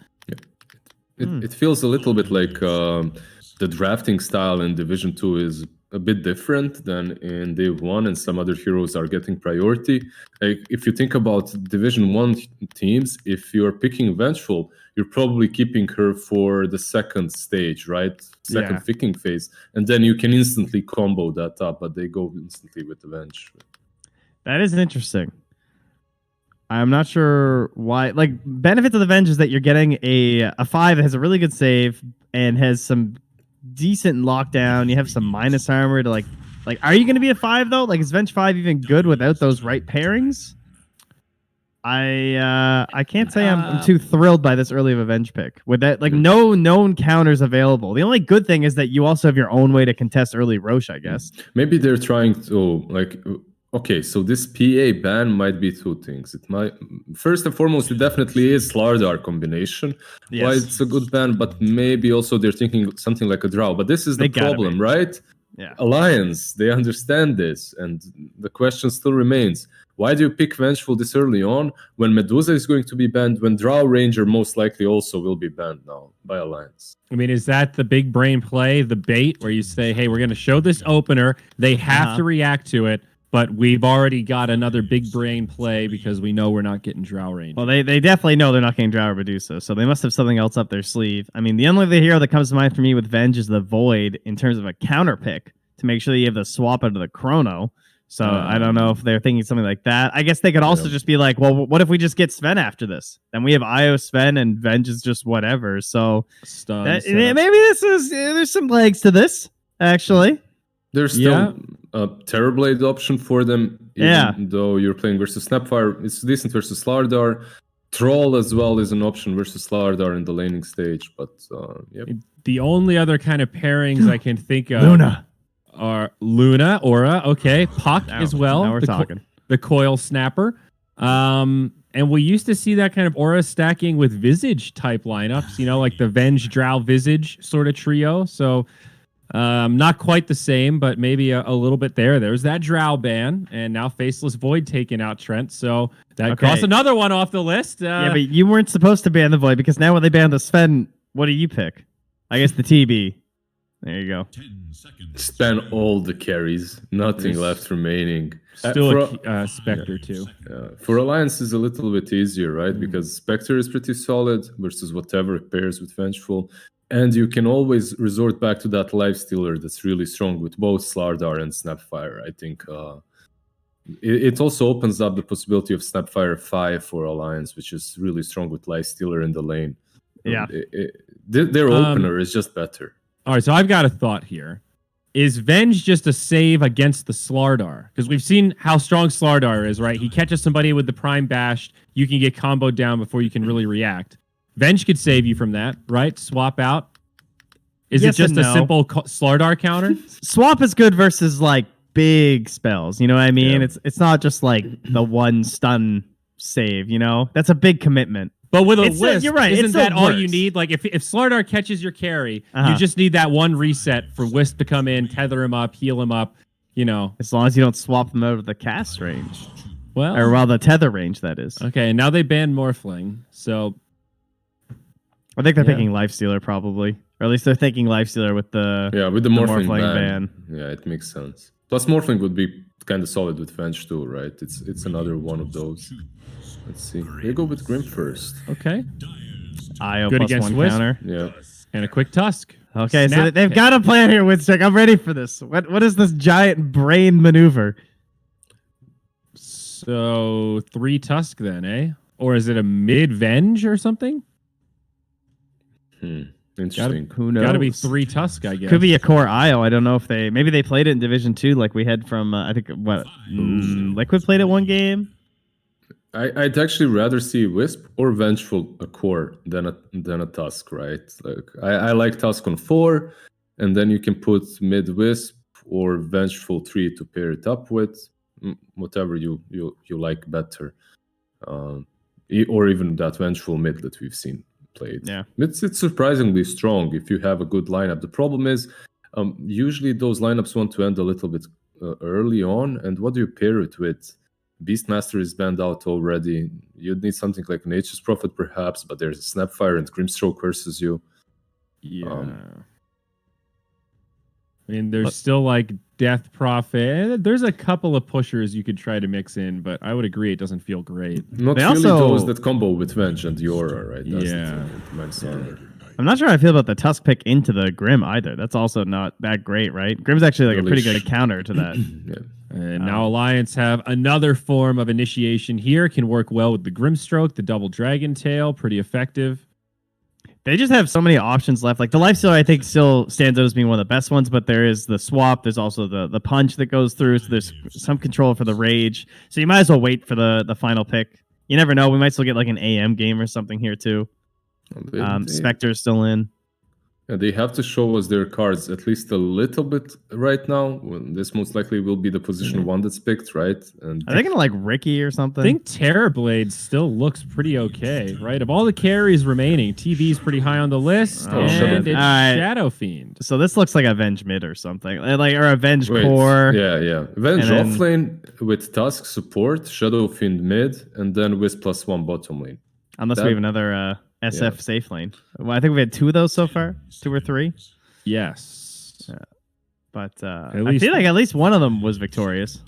It feels a little bit like the drafting style in Division 2 is a bit different than in Div 1, and some other heroes are getting priority. Like, if you think about Division 1 teams, if you're picking Vengeful, you're probably keeping her for the second stage, right? Second picking phase. And then you can instantly combo that up, but they go instantly with the Venge. That is interesting. I'm not sure why. Like, benefits of the Venge is that you're getting a 5 that has a really good save and has some decent lockdown. You have some minus armor to like are you going to be a 5 though? Like, is Venge 5 even good without those right pairings? I can't say I'm too thrilled by this early of a Venge pick with that, like no known counters available. The only good thing is that you also have your own way to contest early Roche, I guess. Maybe they're trying to okay, so this PA ban might be two things. It might, first and foremost, it definitely is Slardar combination. Yes. Why it's a good ban, but maybe also they're thinking something like a Drow. But this is the problem, right? Yeah. Alliance, they understand this, and the question still remains: why do you pick Vengeful this early on when Medusa is going to be banned, when Drow Ranger most likely also will be banned now by Alliance? I mean, is that the big brain play, the bait, where you say, hey, we're going to show this opener, they have to react to it, but we've already got another big brain play because we know we're not getting Drow Ranger? Well, they definitely know they're not getting Drow or Medusa, so they must have something else up their sleeve. I mean, the only hero that comes to mind for me with Venge is the Void in terms of a counter pick to make sure that you have the swap out of the Chrono. So I don't know if they're thinking something like that. I guess they could also just be like, well, what if we just get Sven after this? Then we have Io, Sven, and Venge is just whatever. So maybe there's some legs to this, actually. There's still a Terrorblade option for them, even though you're playing versus Snapfire. It's decent versus Slardar. Troll as well is an option versus Slardar in the laning stage. But the only other kind of pairings I can think of Luna. Are Luna, Aura, okay, Puck as well. Now we're talking. The Coil Snapper. And we used to see that kind of Aura stacking with Visage type lineups, like the Venge, Drow, Visage sort of trio. So not quite the same, but maybe a little bit there. There's that Drow ban, and now Faceless Void taking out Trent. So that crossed another one off the list. Yeah, but you weren't supposed to ban the Void, because now when they ban the Sven, what do you pick? I guess the TB. There you go. Spend all the carries. Nothing left remaining. Still a Spectre too. For Alliance is a little bit easier, right? Because Spectre is pretty solid versus whatever pairs with Vengeful. And you can always resort back to that Lifestealer that's really strong with both Slardar and Snapfire. I think it also opens up the possibility of Snapfire 5 for Alliance, which is really strong with Lifestealer in the lane. Yeah. Their opener is just better. All right, so I've got a thought here. Is Venge just a save against the Slardar? Because we've seen how strong Slardar is, right? He catches somebody with the Prime Bash, you can get comboed down before you can really react. Venge could save you from that, right? Swap out. Is it just a simple Slardar counter? Swap is good versus like big spells, you know what I mean? It's not just like the one stun save, That's a big commitment. But with a Wisp, you're right, isn't that all you need? Like, if Slardar catches your carry, you just need that one reset for Wisp to come in, tether him up, heal him up. you know. As long as you don't swap them out of the cast range. Well, or the tether range, that is. Okay, now they banned Morphling, so I think they're thinking Lifestealer probably, or at least they're thinking Lifestealer with the Morphling ban. Yeah, it makes sense. Plus, Morphling would be kind of solid with Venge too, right? It's another one of those. Let's see. We go with Grim first. Okay. IO Good plus against one Wisp. counter. Yeah. And a quick Tusk. Okay, so Snap they've pick. got a plan here, Winstrick. I'm ready for this. What is this giant brain maneuver? So 3 Tusk then, eh? Or is it a mid Venge or something? Interesting. Who knows? Got to be 3 Tusk, I guess. Could be a core IO. I don't know if maybe they played it in Division 2 like we had from I think Liquid played it one game. I'd actually rather see Wisp or Vengeful a core than a Tusk, right? Like I like Tusk on 4, and then you can put mid Wisp or Vengeful 3 to pair it up with, whatever you like better, or even that Vengeful mid that we've seen played. Yeah, it's surprisingly strong if you have a good lineup. The problem is usually those lineups want to end a little bit early on, and what do you pair it with? Beastmaster is banned out already. You'd need something like Nature's Prophet, perhaps, but there's a Snapfire and Grimstroke versus you. Yeah. I mean, there's still like Death Prophet. There's a couple of pushers you could try to mix in, but I would agree it doesn't feel great. Not really those that combo with Venge and Yora, right? That's I'm not sure how I feel about the Tusk pick into the Grim either. That's also not that great, right? Grim's actually like a pretty good counter to that. And now Alliance have another form of initiation here. Can work well with the Grimstroke, the double Dragon Tail. Pretty effective. They just have so many options left. Like the Lifestealer, I think, still stands out as being one of the best ones, but there is the swap. There's also the punch that goes through. So there's some control for the rage. So you might as well wait for the final pick. You never know. We might still get like an AM game or something here too. Spectre's still in. Yeah, they have to show us their cards at least a little bit right now. This most likely will be the position 1 that's picked, right? And are they gonna like Ricky or something? I think Terrorblade still looks pretty okay, right? Of all the carries remaining, TB's pretty high on the list, and it's Shadow Fiend. So this looks like a Venge mid or something, like or a Venge core. Yeah. Venge offlane with Tusk support, Shadow Fiend mid, and then Wisp +1 bottom lane. Unless we have another SF safe lane. Well, I think we've had 2 of those so far, 2 or 3. Yes. But I feel like at least one of them was victorious.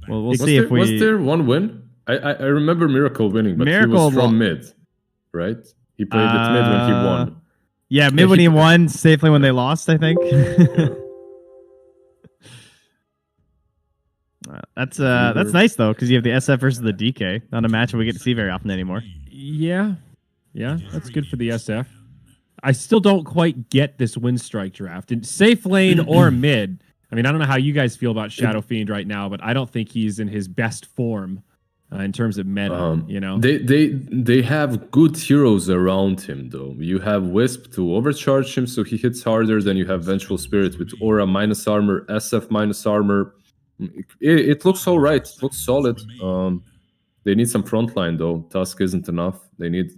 Well, we'll see if we... Was there one win? I remember Miracle winning, but he was from mid, right? He played it mid when he won. Yeah, mid when he won, safely when they lost, I think. That's nice, though, because you have the SF versus the DK. Not a match we get to see very often anymore. Yeah, that's good for the SF. I still don't quite get this win strike draft. In safe lane or mid, I mean, I don't know how you guys feel about Shadow Fiend right now, but I don't think he's in his best form in terms of meta, you know? They have good heroes around him, though. You have Wisp to overcharge him so he hits harder, then you have Vengeful Spirit with Aura minus armor, SF minus armor. It looks all right. It looks solid. They need some frontline, though. Tusk isn't enough. They need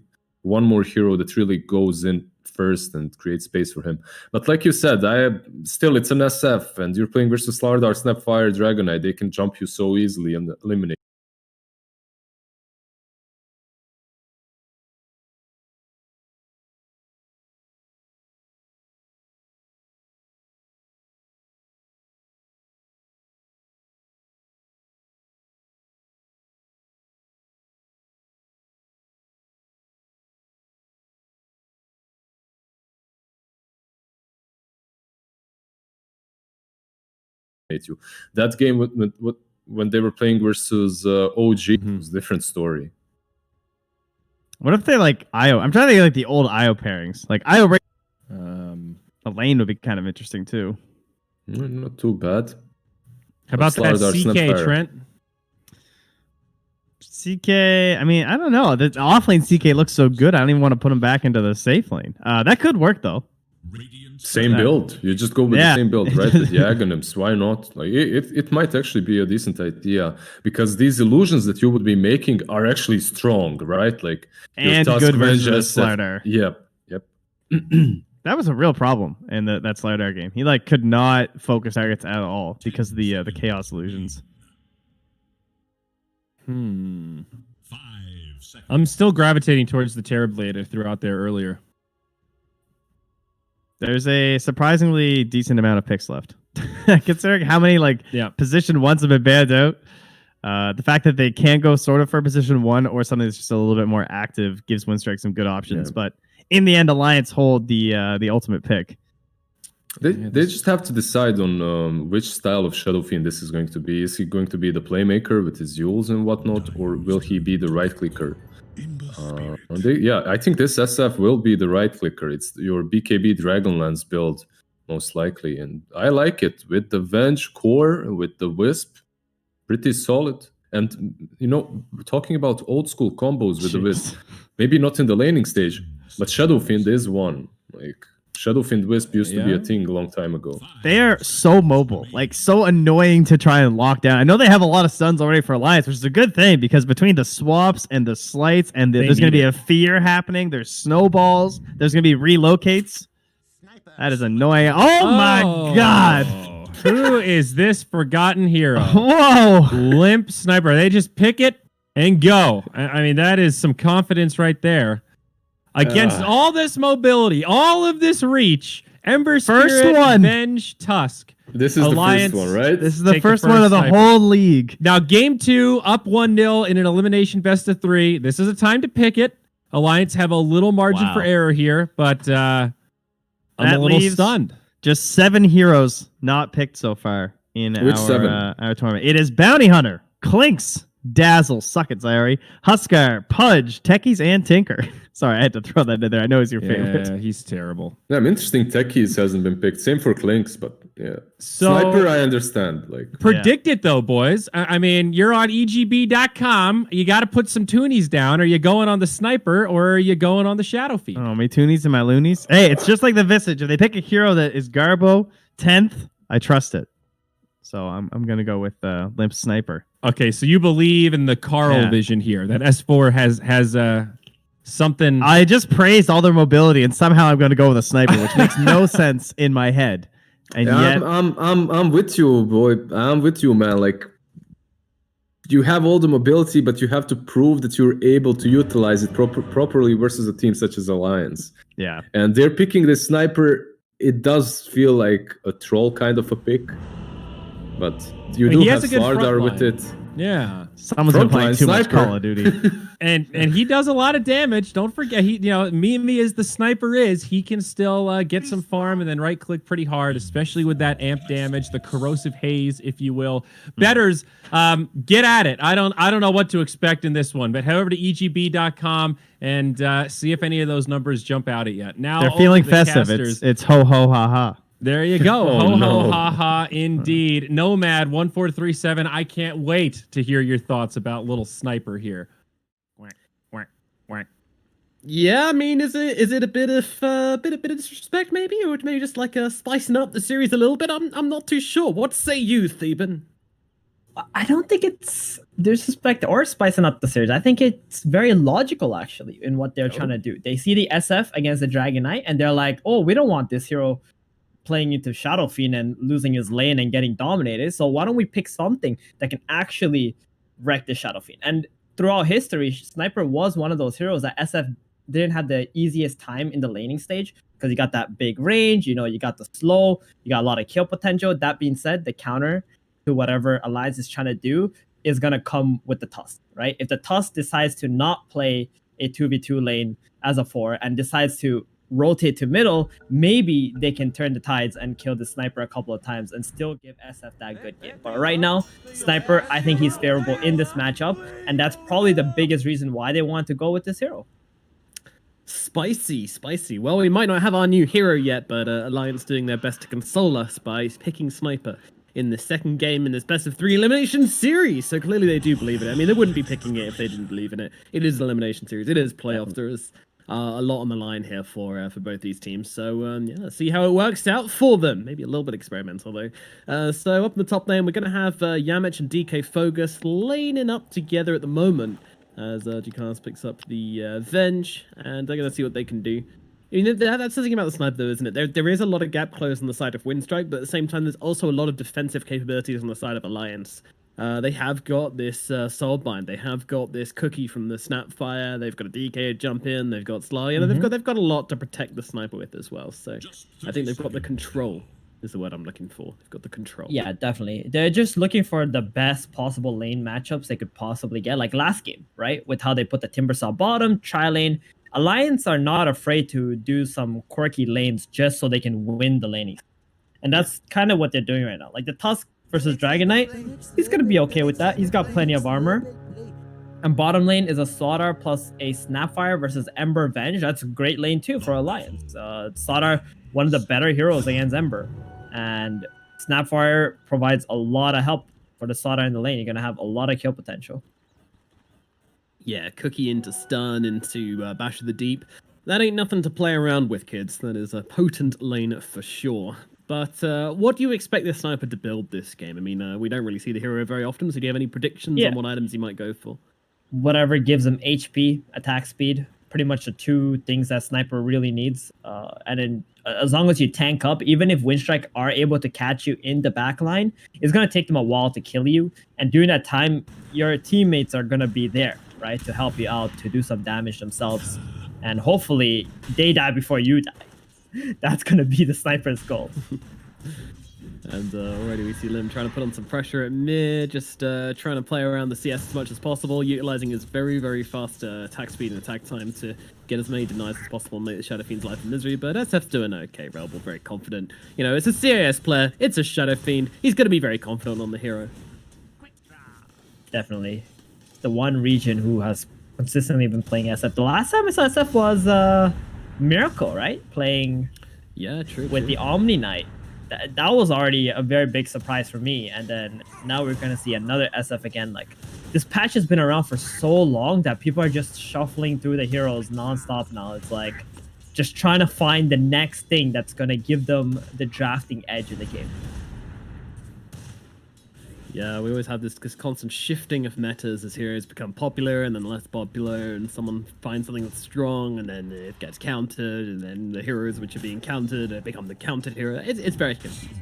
one more hero that really goes in first and creates space for him. But like you said, still it's an SF, and you're playing versus Slardar, Snapfire, Dragonite. They can jump you so easily and eliminate. You. That game when they were playing versus OG was a different story. What if they like IO? I'm trying to think like the old IO pairings. Like IO, a lane would be kind of interesting too. Not too bad. How about that CK, Trent? CK, I mean, I don't know. The offlane CK looks so good. I don't even want to put him back into the safe lane. That could work though. Same build. You just go with the same build, right? With the Aghanims. Why not? Like it might actually be a decent idea because these illusions that you would be making are actually strong, right? Like and good versus Slardar. Yep. That was a real problem in that Slardar game. He like could not focus targets at all because of the chaos illusions. I'm still gravitating towards the Terrorblade I threw out there earlier. There's a surprisingly decent amount of picks left. Considering how many position ones have been banned out. The fact that they can go sort of for position 1 or something that's just a little bit more active gives Winstrike some good options. Yeah. But in the end, Alliance hold the ultimate pick. They just have to decide on which style of Shadow Fiend this is going to be. Is he going to be the playmaker with his Yules and whatnot, or will he be the right clicker? I think this SF will be the right clicker. It's your BKB Dragonlance build, most likely. And I like it with the Venge core, with the Wisp. Pretty solid. And, talking about old school combos with the Wisp, maybe not in the laning stage, but Shadow Fiend is one. Like, Shadow Fiend Wisp used to be a thing a long time ago. They are so mobile, like so annoying to try and lock down. I know they have a lot of stuns already for Alliance, which is a good thing because between the swaps and the slights and there's going to be a fear happening. There's snowballs. There's going to be relocates. That is annoying. Oh my God. Who is this forgotten hero? Whoa. Limp Sniper. They just pick it and go. I mean, that is some confidence right there. Against all this mobility, all of this reach, Ember Spirit, Venge, Tusk. This is Alliance, the first one, right? This is the first one of the whole league. Now, game 2, up 1-0 in an elimination best of 3. This is a time to pick it. Alliance have a little margin for error here, but I'm a little stunned. Just 7 heroes not picked so far in our tournament. It is Bounty Hunter, Clinks, Dazzle, Suck It, Zayari, Huskar, Pudge, Techies, and Tinker. Sorry, I had to throw that in there. I know he's your favorite. Yeah, he's terrible. Yeah, I'm interesting. Techies hasn't been picked. Same for Clinks, but yeah. Sniper, I understand. Predict it though, boys. I mean, you're on EGB.com. You got to put some toonies down. Are you going on the Sniper or are you going on the Shadow Fiend? Oh, my toonies and my loonies. Hey, it's just like the Visage. If they pick a hero that is Garbo 10th, I trust it. So I'm gonna go with Limp Sniper. Okay, so you believe in the Carl vision here that S4 has something. I just praised all their mobility, and somehow I'm going to go with a Sniper, which makes no sense in my head. And yet, I'm with you, boy. I'm with you, man. Like, you have all the mobility, but you have to prove that you're able to utilize it properly versus a team such as Alliance. Yeah, and they're picking the Sniper. It does feel like a troll kind of a pick, but you do have Slardar with it. Yeah, someone's been playing too much Call of Duty, and he does a lot of damage. Don't forget, me as the Sniper he can still get some farm and then right click pretty hard, especially with that amp damage, the corrosive haze, if you will. Betters, get at it. I don't know what to expect in this one, but head over to EGB.com and see if any of those numbers jump out at you. Now they're feeling festive. It's ho ho ha ha. There you go. Ho ho ha ha indeed. Nomad 1437. I can't wait to hear your thoughts about little Sniper here. Whack, whack, whack. Yeah, I mean, is it a bit of disrespect maybe, or maybe just like spicing up the series a little bit? I'm not too sure. What say you, Theban? I don't think it's disrespect or spicing up the series. I think it's very logical actually in what they're trying to do. They see the SF against the Dragon Knight, and they're like, oh, we don't want this hero playing into Shadow Fiend and losing his lane and getting dominated. So why don't we pick something that can actually wreck the Shadow Fiend? And throughout history, Sniper was one of those heroes that SF didn't have the easiest time in the laning stage because you got that big range, you got the slow, you got a lot of kill potential. That being said, the counter to whatever Alliance is trying to do is going to come with the Tusk, right? If the Tusk decides to not play a 2v2 lane as a 4 and decides to rotate to middle, maybe they can turn the tides and kill the Sniper a couple of times and still give SF that good game. But right now, Sniper, I think he's favorable in this matchup, and that's probably the biggest reason why they want to go with this hero. Spicy. Well, we might not have our new hero yet, but Alliance doing their best to console us by picking Sniper in the second game in this best of 3 elimination series. So clearly they do believe in it. I mean, they wouldn't be picking it if they didn't believe in it. It is an elimination series. It is playoffs. There is a lot on the line here for both these teams. So let's see how it works out for them. Maybe a little bit experimental though. So up in the top lane, we're going to have Yamich and DK Fogus laning up together at the moment as Gcast picks up the Venge, and they're going to see what they can do That's the thing about the sniper, though, isn't it? There is a lot of gap close on the side of Windstrike, but at the same time, there's also a lot of defensive capabilities on the side of Alliance. They have got this Soulbind. They have got this Cookie from the Snapfire. They've got a DK to jump in. They've got Sly. They've got a lot to protect the sniper with as well. So I think they've got the control. Is the word I'm looking for. They've got the control. Yeah, definitely. They're just looking for the best possible lane matchups they could possibly get, like last game, right? With how they put the Timbersaw bottom, tri-lane. Alliance are not afraid to do some quirky lanes just so they can win the laning. And that's kind of what they're doing right now. Like the Tusk versus Dragon Knight, he's going to be okay with that. He's got plenty of armor. And bottom lane is a Sodar plus a Snapfire versus Ember Venge. That's a great lane too for Alliance. Sodar, one of the better heroes against Ember. And Snapfire provides a lot of help for the Sodar in the lane. You're going to have a lot of kill potential. Yeah, Cookie into stun, into Bash of the Deep. That ain't nothing to play around with, kids. That is a potent lane for sure. But what do you expect this sniper to build this game? I mean, we don't really see the hero very often, so do you have any predictions on what items he might go for? Whatever gives him HP, attack speed, pretty much the two things that sniper really needs. And then as long as you tank up, even if Windstrike are able to catch you in the back line, it's going to take them a while to kill you. And during that time, your teammates are going to be there, right, to help you out, to do some damage themselves. And hopefully they die before you die. That's going to be the sniper's goal. And already we see Lim trying to put on some pressure at mid, just trying to play around the CS as much as possible, utilizing his very, very fast attack speed and attack time to get as many denies as possible and make the Shadow Fiend's life a misery. But SF's doing okay. Relbal very confident. You know, it's a CIS player. It's a Shadow Fiend. He's going to be very confident on the hero. Definitely. The one region who has consistently been playing SF. The last time I saw SF was Miracle, right? Playing with the Omni Knight. That was already a very big surprise for me. And then now we're going to see another SF again. Like, this patch has been around for so long that people are just shuffling through the heroes nonstop now. It's like just trying to find the next thing that's going to give them the drafting edge in the game. Yeah, we always have this constant shifting of metas as heroes become popular and then less popular, and someone finds something that's strong and then it gets countered, and then the heroes which are being countered become the countered hero. It's very confusing.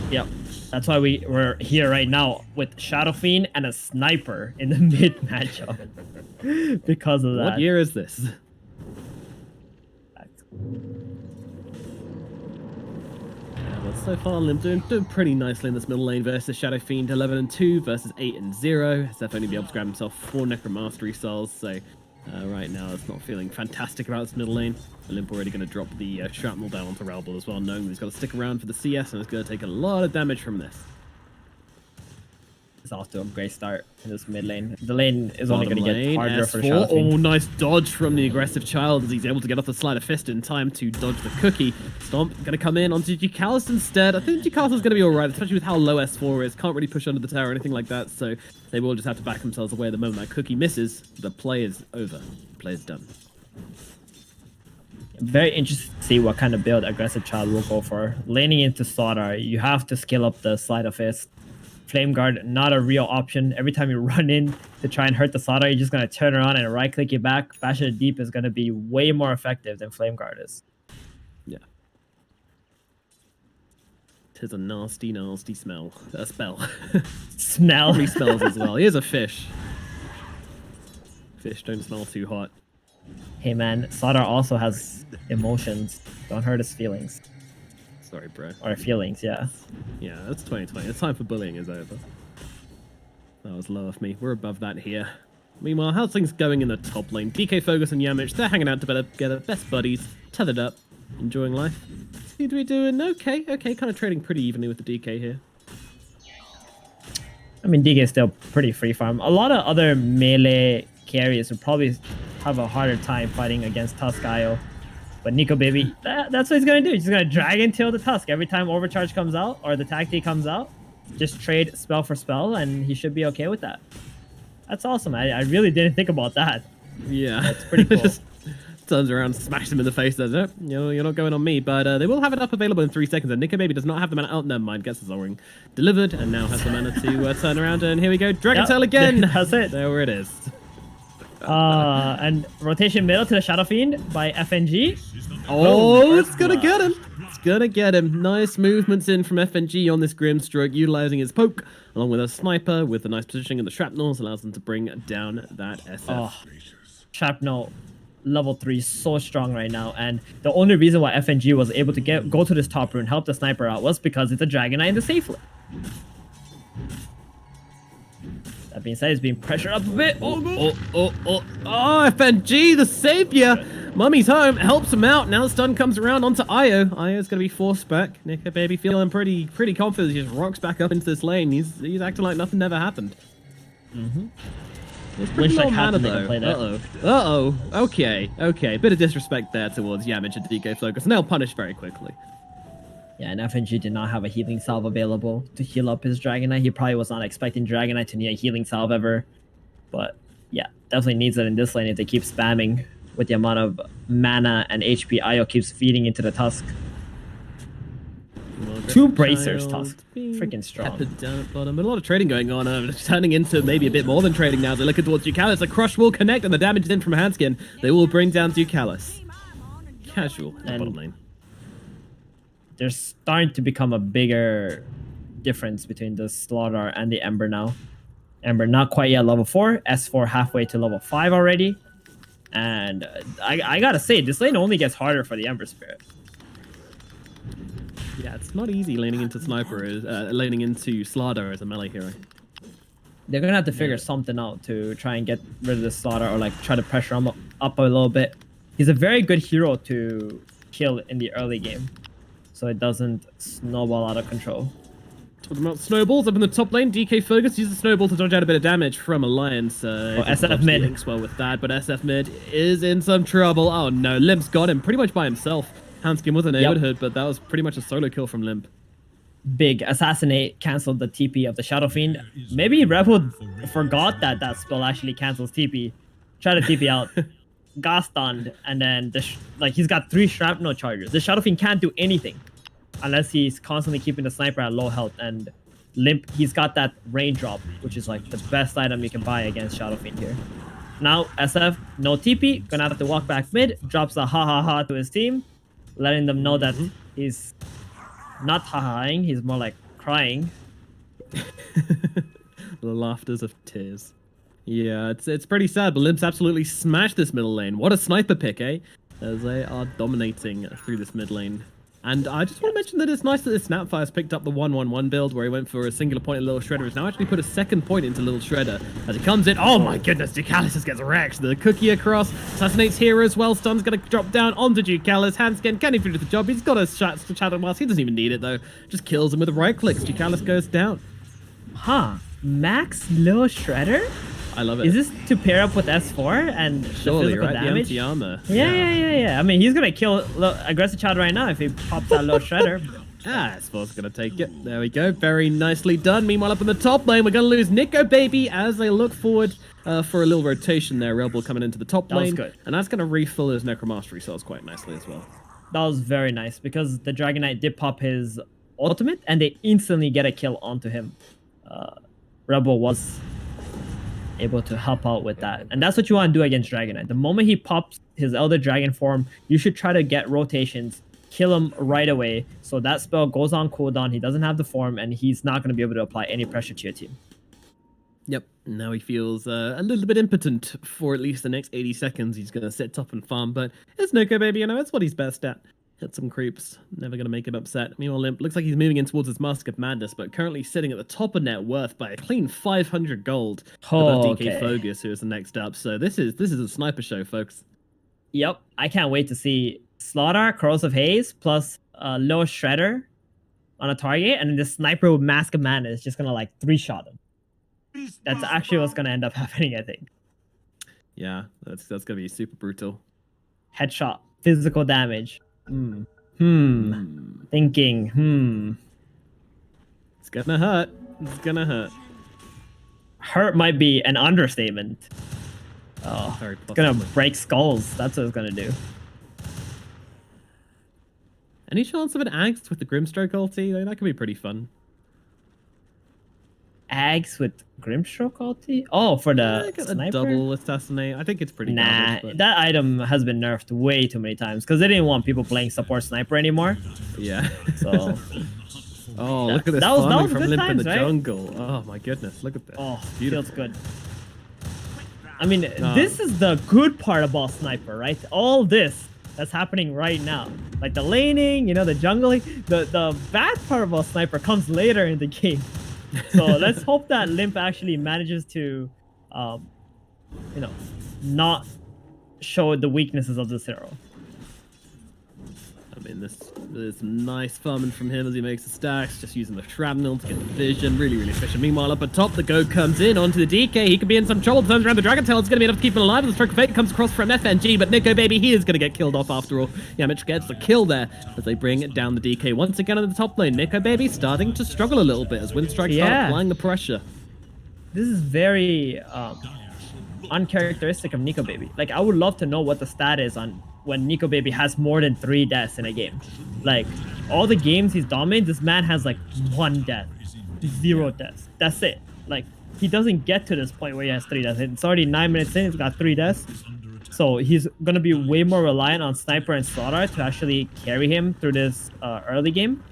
Yep. That's why we're here right now with Shadow Fiend and a sniper in the mid matchup. Because of that. What year is this? So far, Lim doing pretty nicely in this middle lane versus Shadow Fiend, 11-2 versus 8-0. Seth only be able to grab himself 4 Necromastery Souls, so right now it's not feeling fantastic about this middle lane. Limp already going to drop the Shrapnel down onto Relbal as well, knowing he's got to stick around for the CS and it's going to take a lot of damage from this. It's off to a great start in this mid lane. The lane is only going to get harder for S4. Shadow Fiend. Oh, nice dodge from the aggressive child as he's able to get off the Sleight of Fist in time to dodge the Cookie. Stomp going to come in onto Gcallis instead. I think Gcallis is going to be alright, especially with how low S4 is. Can't really push under the tower or anything like that, so they will just have to back themselves away the moment that Cookie misses. The play is over. The play is done. Very interested to see what kind of build aggressive child will go for. Laning into Sodar, you have to skill up the Sleight of Fist. Flame Guard, not a real option. Every time you run in to try and hurt the Sodar, you're just going to turn around and right-click it back. Bash of the Deep is going to be way more effective than Flame Guard is. Yeah. Tis a nasty, nasty smell. Spell. Smell? He smells as well. He is a fish. Fish don't smell too hot. Hey man, Sodar also has emotions. Don't hurt his feelings. Sorry, bro. Or feelings, yeah. Yeah, that's 2020. The time for bullying is over. That was low of me. We're above that here. Meanwhile, how's things going in the top lane? DK, Fogus, and Yamich, they're hanging out together. Best buddies. Tethered up. Enjoying life. Seem to be doing okay. Okay, kind of trading pretty evenly with the DK here. I mean, DK is still pretty free farm. A lot of other melee carriers would probably have a harder time fighting against Tusk IO. But Nico Baby, that's what he's going to do. He's going to drag until the Tusk. Every time Overcharge comes out or the Tag T comes out, just trade spell for spell, and he should be okay with that. That's awesome. I really didn't think about that. Yeah. That's pretty cool. Just turns around, smashes him in the face, does it? You're not going on me, but they will have it up available in 3 seconds, and Nico Baby does not have the mana. Oh, never mind. Gets the Zoring delivered, and now has the mana to turn around, and here we go. Dragon Tail again! That's it. There it is. And rotation middle to the Shadow Fiend by FNG. Oh, it's gonna get him. It's gonna get him. Nice movements in from FNG on this Grimstroke, utilizing his poke, along with a sniper, with the nice positioning of the shrapnels, allows them to bring down that SF. Oh, shrapnel level 3 so strong right now, and the only reason why FNG was able to go to this top rune, help the sniper out, was because it's a Dragonite in the safe lane. That being said, he's being pressured up a bit. Oh, FNG, the savior. Mummy's home, helps him out. Now the stun comes around onto Io. Io's gonna be forced back. Nico baby feeling pretty confident. He just rocks back up into this lane. He's acting like nothing never happened. It's pretty low mana though. Uh-oh. Okay. Bit of disrespect there towards Yamage and DK Focus, and they'll punish very quickly. Yeah, and FNG did not have a healing salve available to heal up his Dragonite. He probably was not expecting Dragonite to need a healing salve ever. But yeah, definitely needs it in this lane if they keep spamming with the amount of mana and HP Io keeps feeding into the Tusk. Two bracers, Tusk. Freaking strong. Down at bottom. But a lot of trading going on. Turning into maybe a bit more than trading now. As they're looking towards Ducalis. A crush will connect, and the damage is in from Hanskin. They will bring down Ducalis. Casual in the bottom lane. There's starting to become a bigger difference between the Slardar and the Ember now. Ember not quite yet level 4. S4 halfway to level 5 already. And I gotta say, this lane only gets harder for the Ember Spirit. Yeah, it's not easy laning into laning into Slardar as a melee hero. They're gonna have to figure something out to try and get rid of the Slardar, or like try to pressure him up a little bit. He's a very good hero to kill in the early game, so it doesn't snowball out of control. Talking about snowballs up in the top lane, DK Fergus uses the snowball to dodge out a bit of damage from Alliance. SF mid links well with that, but SF mid is in some trouble. Oh no, Limp's got him pretty much by himself. Hanskin was a neighborhood, but that was pretty much a solo kill from Limp. Big Assassinate canceled the TP of the Shadow Fiend. Maybe Rebel forgot that spell actually cancels TP. Try to TP out. Got stunned, and then he's got 3 shrapnel charges. The Shadow Fiend can't do anything unless he's constantly keeping the sniper at low health. And Limp, he's got that raindrop, which is like the best item you can buy against Shadow Fiend here. Now SF, no TP, gonna have to walk back mid, drops a ha to his team, letting them know that he's not ha-haing, he's more like crying. The laughters of tears. Yeah, it's pretty sad, but Limp's absolutely smashed this middle lane. What a sniper pick, eh? As they are dominating through this mid lane. And I just want to mention that it's nice that this Snapfire's picked up the 1-1-1 build, where he went for a singular point in Little Shredder. He's now actually put a second point into Little Shredder. As he comes in, oh my goodness, Ducalis just gets wrecked. The cookie across, assassinates here as well. Stun's going to drop down onto Ducalis. Hanskin, can he finish the job? He's got a Shadow Mask. He doesn't even need it, though. Just kills him with the right clicks. Ducalis goes down. Max Little Shredder? I love it. Is this to pair up with S4 and surely, the physical right? damage? The anti-armor. Yeah. I mean, he's gonna kill Aggressive Child right now if he pops that Little Shredder. S4's gonna take it. There we go. Very nicely done. Meanwhile, up in the top lane, we're gonna lose Nico Baby as they look forward for a little rotation there. Rebel coming into the top lane. That was good. And that's gonna refill his Necromastery cells quite nicely as well. That was very nice because the Dragonite did pop his ultimate and they instantly get a kill onto him. Rebel was able to help out with that, and that's what you want to do against Dragonite. The moment he pops his Elder Dragon form, you should try to get rotations, kill him right away, so that spell goes on cooldown. He doesn't have the form, and he's not going to be able to apply any pressure to your team. Yep, now he feels a little bit impotent for at least the next 80 seconds. He's going to sit top and farm, but it's Nico Baby, you know, it's what he's best at. Hit some creeps, never going to make him upset. Meanwhile, Limp looks like he's moving in towards his Mask of Madness, but currently sitting at the top of net worth by a clean 500 gold above DK Fogus, who is the next up. So this is a sniper show, folks. Yep, I can't wait to see Slardar, Corrosive Haze, plus Low Shredder on a target, and then the sniper with Mask of Madness is just going to like 3-shot him. That's actually what's going to end up happening, I think. Yeah, that's going to be super brutal. Headshot, physical damage. Thinking. It's gonna hurt. It's gonna hurt. Hurt might be an understatement. Oh, it's gonna break skulls. That's what it's gonna do. Any chance of an angst with the Grimstroke ulti? That could be pretty fun. Ags with Grimstroke ulti? Oh, for the sniper? Double assassinate. I think it's pretty Nah, garbage, that item has been nerfed way too many times because they didn't want people playing support sniper anymore. Yeah. So. Oh, look at this that was farming from good Limp times, in the right? jungle. Oh my goodness, look at this. Oh, beautiful. feels good. I mean, this is the good part about sniper, right? All this that's happening right now, like the laning, the jungling. The bad part about sniper comes later in the game. So let's hope that Limp actually manages to, not show the weaknesses of this hero. I mean, there's nice farming from him as he makes the stacks, just using the shrapnel to get the vision. Really, really efficient. Meanwhile, up atop, the Go comes in onto the DK. He could be in some trouble. Turns around the Dragon Tail. It's going to be enough to keep him alive. The Stroke of Fate comes across from FNG, but Nico Baby, he is going to get killed off after all. Yeah, Mitch gets the kill there as they bring it down the DK once again on the top lane. Nico Baby starting to struggle a little bit as Windstrike start applying the pressure. This is very uncharacteristic of Nico Baby. Like, I would love to know what the stat is on when Nico Baby has more than 3 deaths in a game. Like, all the games he's dominated, this man has like 1 death, 0 deaths. That's it. Like, he doesn't get to this point where he has 3 deaths. It's already 9 minutes in, he's got 3 deaths. So he's gonna be way more reliant on Sniper and Slaughter to actually carry him through this early game.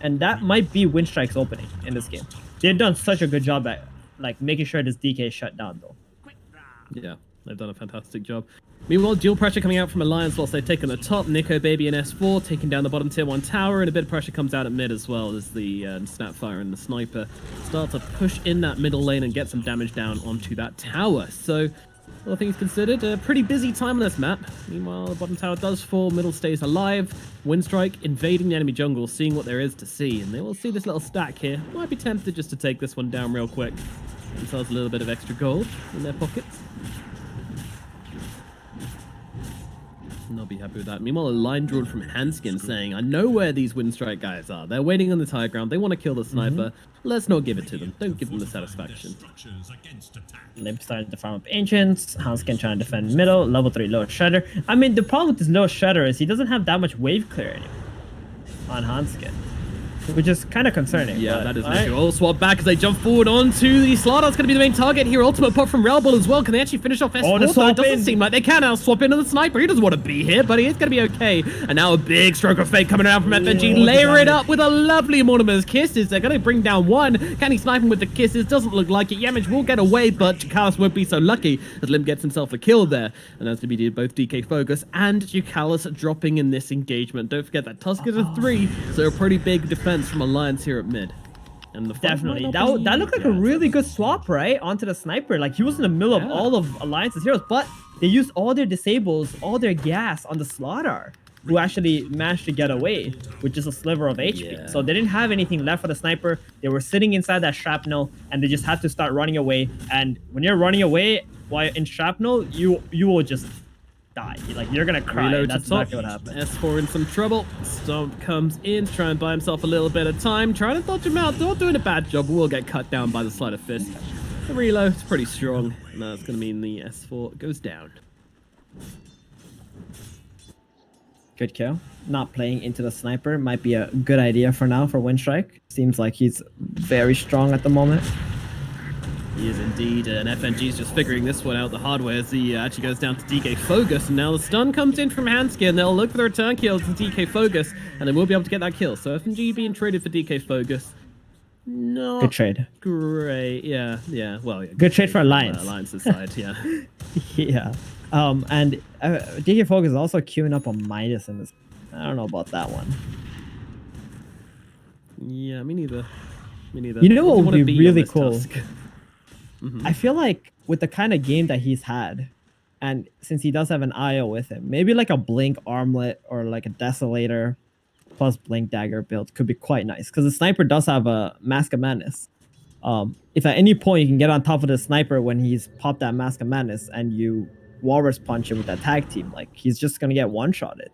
And that might be Windstrike's opening in this game. They've done such a good job at like making sure this DK is shut down though. Yeah, they've done a fantastic job. Meanwhile, dual pressure coming out from Alliance whilst they've taken the top. Nico Baby and S4 taking down the bottom tier 1 tower, and a bit of pressure comes out at mid as well as the Snapfire and the Sniper start to push in that middle lane and get some damage down onto that tower. So, all things considered, a pretty busy time on this map. Meanwhile, the bottom tower does fall, middle stays alive. Windstrike invading the enemy jungle, seeing what there is to see, and they will see this little stack here. Might be tempted just to take this one down real quick. Themselves a little bit of extra gold in their pockets. And I'll be happy with that. Meanwhile, a line drawn from Hanskin saying, I know where these Windstrike guys are. They're waiting on the high ground. They want to kill the sniper. Let's not give it to them. Don't give them the satisfaction. Limp starting to farm up Ancients. Hanskin trying to defend middle. Level 3 low Shredder. I mean, the problem with this low Shredder is he doesn't have that much wave clear anymore on Hanskin, which is kind of concerning. Yeah, that is an issue. Oh, swap back as they jump forward onto the Slaughter. That's going to be the main target here. Ultimate pot from Rail Ball as well. Can they actually finish off S4? It doesn't seem like they can now. Swap into the Sniper. He doesn't want to be here, but he is going to be okay. And now a big Stroke of Fate coming around from FNG. Layer it up with a lovely Mortimer's Kisses. They're going to bring down one. Can he snipe him with the Kisses? Doesn't look like it. Yamage will get away, but Jukalis won't be so lucky as Limp gets himself a kill there. And that's to be both DK Focus and Jukalis dropping in this engagement. Don't forget that Tusk is a 3, so a pretty big defense from Alliance here at mid. And the definitely that looked like a really good swap, right, onto the Sniper. Like, he was in the middle of all of Alliance's heroes, but they used all their disables, all their gas on the Slaughter, who actually managed to get away with just a sliver of HP. So they didn't have anything left for the Sniper. They were sitting inside that shrapnel, and they just had to start running away. And when you're running away while in shrapnel, you will just die. Like, you're gonna cry. Reload That's exactly what happened. S4 in some trouble. Stomp comes in to try and buy himself a little bit of time, trying to dodge him out. Not doing a bad job. Will get cut down by the Sleight of Fist. The reload's pretty strong, and that's going to mean the S4 goes down. Good kill. Not playing into the Sniper might be a good idea for now for Windstrike. Seems like he's very strong at the moment. He is indeed, and FNG's just figuring this one out the hard way as he actually goes down to DK Focus, and now the stun comes in from Hanskin. They'll look for the return kill to DK Focus, and they will be able to get that kill. So FNG being traded for DK Focus. No. Good trade. Great. Yeah. Well, yeah. Good trade for Alliance. Alliance's side, yeah. Yeah. And DK Focus is also queuing up on Midas in this. I don't know about that one. Yeah, me neither. You know what would be really cool? I feel like with the kind of game that he's had, and since he does have an IO with him, maybe like a Blink Armlet or like a Desolator plus Blink Dagger build could be quite nice. Because the Sniper does have a Mask of Madness. If at any point you can get on top of the Sniper when he's popped that Mask of Madness and you Walrus punch him with that tag team, like, he's just going to get one-shotted.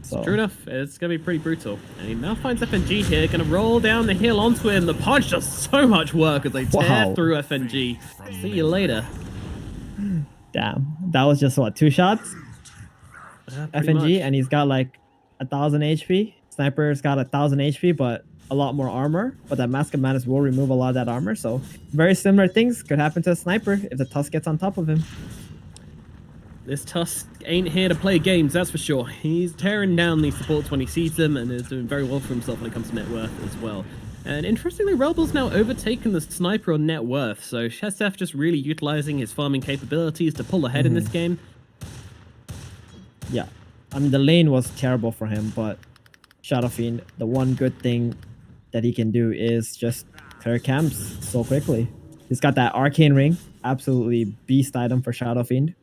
So. True enough, it's going to be pretty brutal. And he now finds FNG here, going to roll down the hill onto him. The punch does so much work as they tear through FNG. See you later. Damn. That was just, what, 2 shots? FNG, and he's got like 1,000 HP. Sniper's got 1,000 HP, but a lot more armor, but that Mask of Madness will remove a lot of that armor. So very similar things could happen to a sniper if the Tusk gets on top of him. This Tusk ain't here to play games, that's for sure. He's tearing down these supports when he sees them and is doing very well for himself when it comes to net worth as well. And interestingly, Relble's now overtaken the sniper on net worth, so Chesef just really utilizing his farming capabilities to pull ahead in this game. Yeah, I mean, the lane was terrible for him, but Shadow Fiend, the one good thing that he can do is just clear camps so quickly. He's got that Arcane Ring, absolutely beast item for Shadow Fiend.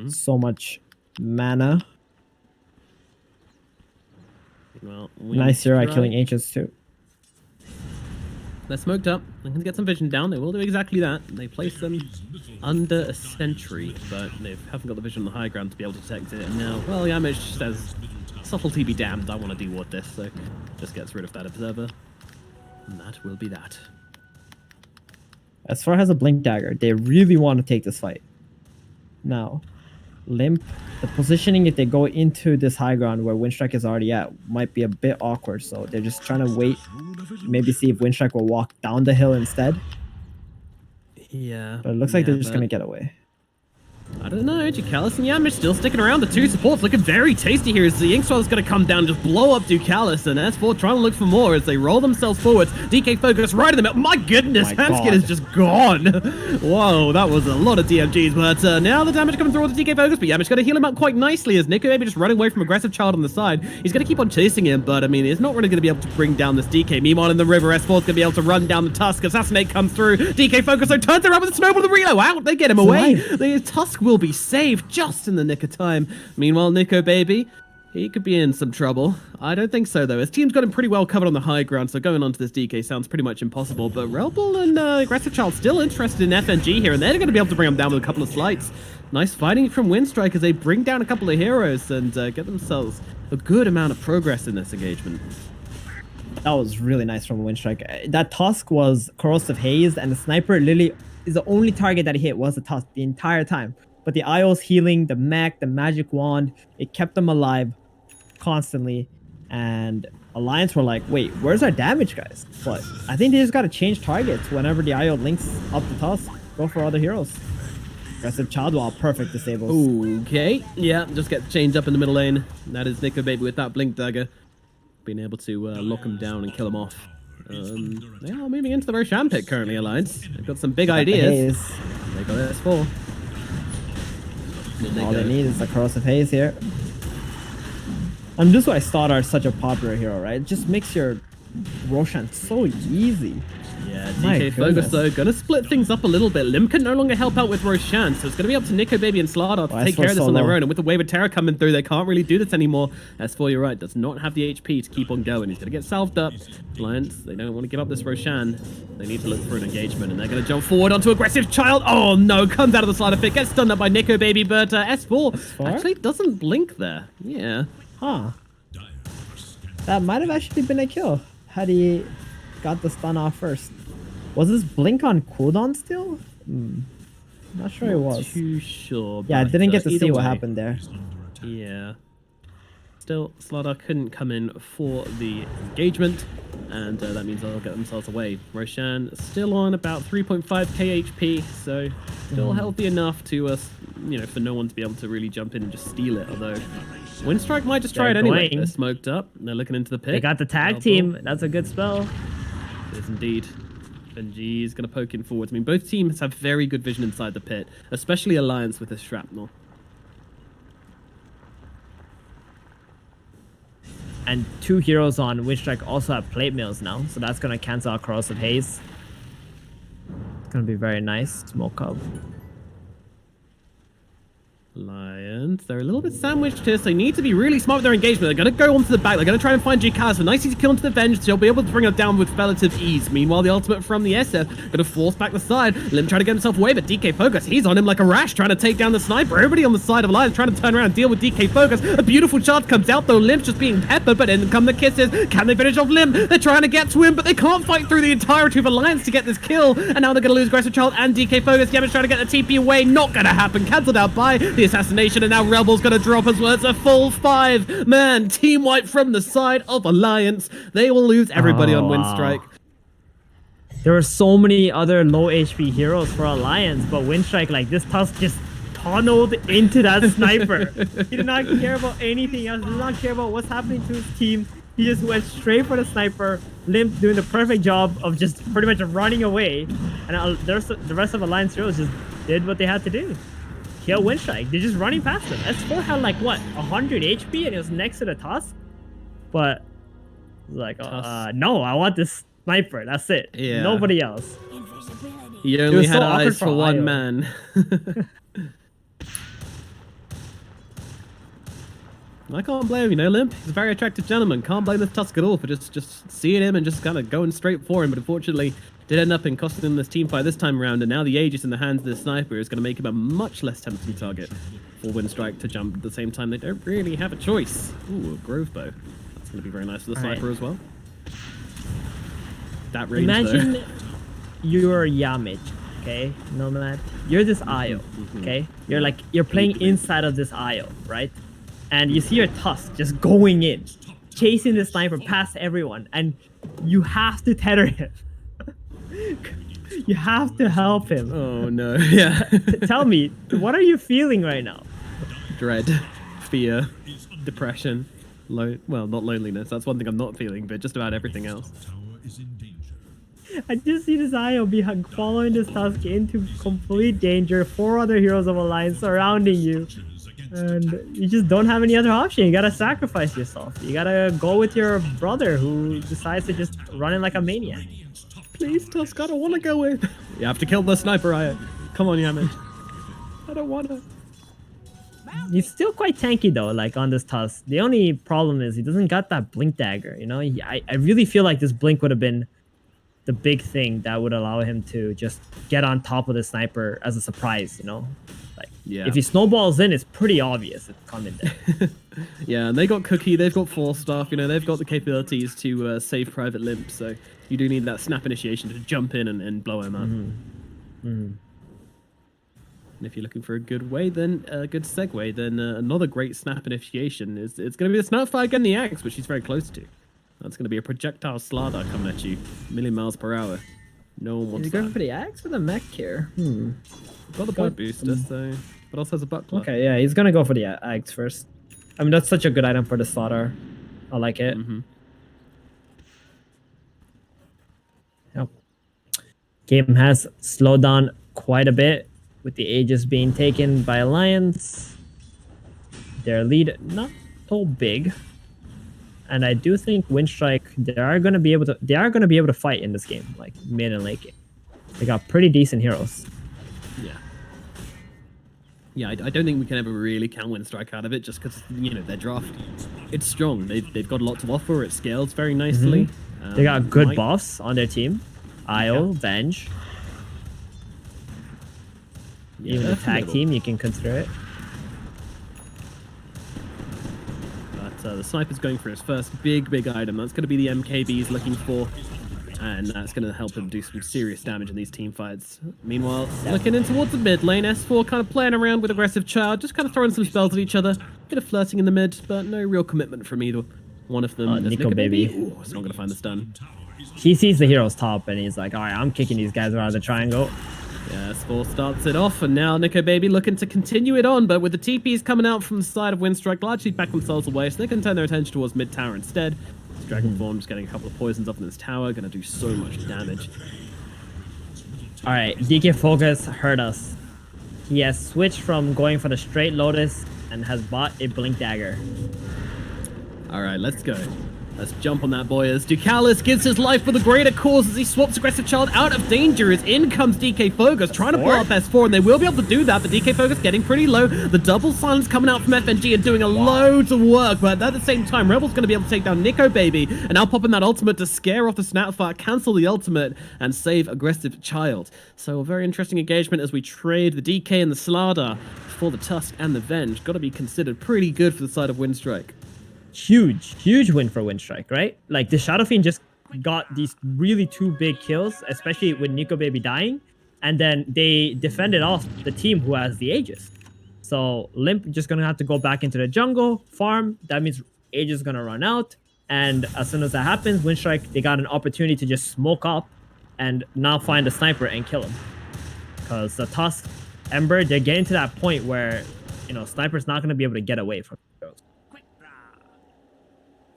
So much mana. Well, nice Zero killing Ancients too. They're smoked up. They can get some vision down. They will do exactly that. They place them under a sentry, but they haven't got the vision on the high ground to be able to detect it. And now, well, Yamish says, subtlety be damned, I want to deal with this, so just gets rid of that observer. And that will be that. As far as a Blink Dagger, they really want to take this fight. Now, Limp, the positioning if they go into this high ground where Windstrike is already at might be a bit awkward, so they're just trying to wait, maybe see if Windstrike will walk down the hill instead. Yeah. But it looks like they're just going to get away. I don't know, Ducalis and Yamish still sticking around. The two supports looking very tasty here as the Inkswell's going to come down and just blow up Ducalis, and S4 trying to look for more as they roll themselves forward. DK Focus right in the middle. My goodness, Hanskin is just gone. Whoa, that was a lot of DMGs, but now the damage coming through with the DK Focus, but Yamish going to heal him out quite nicely as Nico maybe just running away from Aggressive Child on the side. He's going to keep on chasing him, but I mean, he's not really going to be able to bring down this DK. Meanwhile, in the river, S4's going to be able to run down the Tusk. Assassinate comes through. DK Focus, so turns around with a snowball, the reload out. They get him away. The Tusk will be saved just in the nick of time. Meanwhile, Nico baby, he could be in some trouble. I don't think so though. His team's got him pretty well covered on the high ground, so going onto this DK sounds pretty much impossible. But Relbel and Aggressive Child still interested in FNG here, and they're going to be able to bring him down with a couple of slights. Nice fighting from Windstrike as they bring down a couple of heroes and get themselves a good amount of progress in this engagement. That was really nice from Windstrike. That Tusk was Corrosive Haze, and the sniper literally is the only target that he hit was the Tusk the entire time. But the IO's healing, the mech, the magic wand, it kept them alive constantly. And Alliance were like, wait, where's our damage, guys? But I think they just got to change targets whenever the IO links up the Tusk. Go for other heroes. Aggressive Childwall, perfect disables. Okay, yeah, just get changed up in the middle lane. That is Nico baby with that Blink Dagger. Being able to lock him down and kill him off. They are moving into the Roshan pit currently, Alliance. They've got some big ideas. They got S4. All they need is the Corrosive Haze here. And this is why Stoddard is such a popular hero, right? It just makes your Roshan so easy. Yeah, DK Focus though, gonna split things up a little bit. Lim can no longer help out with Roshan, so it's gonna be up to Nico Baby and Slardar to take care of this on their own. And with the Wave of Terror coming through, they can't really do this anymore. S4, you're right, does not have the HP to keep on going. He's gonna get salved up. Alliance, they don't want to give up this Roshan. They need to look for an engagement, and they're gonna jump forward onto Aggressive Child. Oh no, comes out of the slider pit, gets stunned up by Nico Baby, but S4 actually doesn't blink there. Yeah. Huh. That might have actually been a kill had he got the stun off first. Was this blink on cooldown still? Not sure it was. Too sure. Yeah, I didn't get to see what happened there. Yeah. Still, Slardar couldn't come in for the engagement, and that means they'll get themselves away. Roshan still on about 3.5k HP, so still healthy enough to, you know, for no one to be able to really jump in and just steal it. Although Windstrike might just try it anyway. They're smoked up. They're looking into the pit. They got the tag team. That's a good spell. It is indeed. FNG is going to poke in forwards. I mean, both teams have very good vision inside the pit, especially Alliance with his shrapnel. And two heroes on Windstrike also have plate mills now, so that's going to cancel out Corrosive Haze. It's going to be very nice. Smoke up. Lions, they're a little bit sandwiched here, so they need to be really smart with their engagement. They're going to go onto the back. They're going to try and find Ducalis. A nice easy kill into the Venge, so they'll be able to bring it down with relative ease. Meanwhile, the ultimate from the SF going to force back the side. Lim trying to get himself away, but DK Focus, he's on him like a rash, trying to take down the sniper. Everybody on the side of Lions trying to turn around and deal with DK Focus. A beautiful charge comes out, though. Lim's just being peppered, but in come the kisses. Can they finish off Lim? They're trying to get to him, but they can't fight through the entirety of Alliance to get this kill. And now they're going to lose Aggressive Child and DK Focus. Yami's trying to get the TP away. Not going to happen. Cancelled out by the assassination, and now Rebel's gonna drop as well. It's a full 5-man team wipe from the side of Alliance. They will lose everybody on Windstrike. There were so many other low HP heroes for Alliance, but Windstrike, like, this Tusk just tunneled into that sniper. He did not care about anything else. He did not care about what's happening to his team. He just went straight for the sniper. Limp doing the perfect job of just pretty much running away. And the rest of Alliance heroes just did what they had to do. Kill Windstrike. They're just running past him. S4 had like, what, 100 HP and it was next to the Tusk? But, like, no, I want this sniper. That's it. Yeah. Nobody else. He only had eyes for one man. I can't blame him, Limp. He's a very attractive gentleman. Can't blame this Tusk at all for just seeing him and just kind of going straight for him. But unfortunately, did end up in costing him this team fight this time around. And now the Aegis in the hands of the sniper is going to make him a much less tempting target for Windstrike to jump at the same time. They don't really have a choice. Ooh, a Grove Bow. That's going to be very nice for the sniper as well. That range, imagine you're Yamich, okay, Nomad. You're this IO, okay? You're playing inside of this IO, right? And you see your Tusk just going in, chasing the sniper past everyone, and you have to tether him. You have to help him. Oh no, yeah. Tell me, what are you feeling right now? Dread, fear, depression, well, not loneliness. That's one thing I'm not feeling, but just about everything else. I just see this IO behind following this Tusk into complete danger. 4 other heroes of Alliance surrounding you. And you just don't have any other option. You gotta sacrifice yourself. You gotta go with your brother who decides to just run in like a maniac. Please, Tusk, I don't want to go in. You have to kill the sniper, Aya. Come on, Yamich. I don't want to. He's still quite tanky though, like on this Tusk. The only problem is he doesn't got that blink dagger, you know? I really feel like this blink would have been the big thing that would allow him to just get on top of the sniper as a surprise, you know? Like, yeah. If he snowballs in, it's pretty obvious it's coming there. Yeah, and they got Cookie, they've got 4 staff, you know, they've got the capabilities to save Private Limp, so you do need that snap initiation to jump in and blow him up. And if you're looking for a good way, then a good segue, then another great snap initiation is it's going to be the Snapfire again, the Axe, which she's very close to. That's going to be a projectile Slada coming at you, a million miles per hour. No one wants Is he going for the Axe or the mech here? Got the point booster, so but also has a buckler. Okay, yeah, he's gonna go for the Axe first. I mean, that's such a good item for the Slaughter. I like it. Yep. Game has slowed down quite a bit with the Aegis being taken by Alliance. Their lead not so big, and I do think Windstrike they are gonna be able to fight in this game, like mid and late game. They got pretty decent heroes. Yeah, I don't think we can ever really count Windstrike out of it, just because, you know, their draft, it's strong. They've got a lot to offer. It scales very nicely. They got good buffs on their team. IO, Venge. Yeah, even the tag team, you can consider it. But the Sniper's going for his first big item. That's going to be the MKB he's looking for. And that's going to help him do some serious damage in these team fights. Meanwhile, looking in towards the mid lane, S4 kind of playing around with Aggressive Child, just kind of throwing some spells at each other. Bit of flirting in the mid, but no real commitment from either one of them. Nico Baby. Ooh, it's not going to find the stun. He sees the hero's top and he's like, all right, I'm kicking these guys out of the triangle. Yeah, S4 starts it off, and now Nico Baby looking to continue it on, but with the TPs coming out from the side of Windstrike, largely back themselves away, so they can turn their attention towards mid tower instead. Dragon Form just getting a couple of poisons up in this tower, gonna do so much damage. Alright, DK Focus heard us. He has switched from going for the straight Lotus and has bought a Blink Dagger. Alright, let's go. Let's jump on that, boys. Ducalis gives his life for the greater cause as he swaps Aggressive Child out of danger. As in comes DK Focus, trying to blow up S4, and they will be able to do that, but DK Focus getting pretty low. The double silence coming out from FNG and doing a load of work, but at the same time, Rebel's going to be able to take down Nico Baby, and now popping that ultimate to scare off the Snapfire, cancel the ultimate, and save Aggressive Child. So a very interesting engagement as we trade the DK and the Slada for the Tusk and the Venge. Got to be considered pretty good for the side of Windstrike. Huge win for Windstrike, right? Like the Shadow Fiend just got these really 2 big kills, especially with Nico Baby dying, and then they defended off the team who has the Aegis. So Limp just gonna have to go back into the jungle, farm. That means Age is gonna run out. And as soon as that happens, Windstrike, they got an opportunity to just smoke up and now find a sniper and kill him. Because the Tusk, Ember, they're getting to that point where, you know, Sniper's not gonna be able to get away from heroes.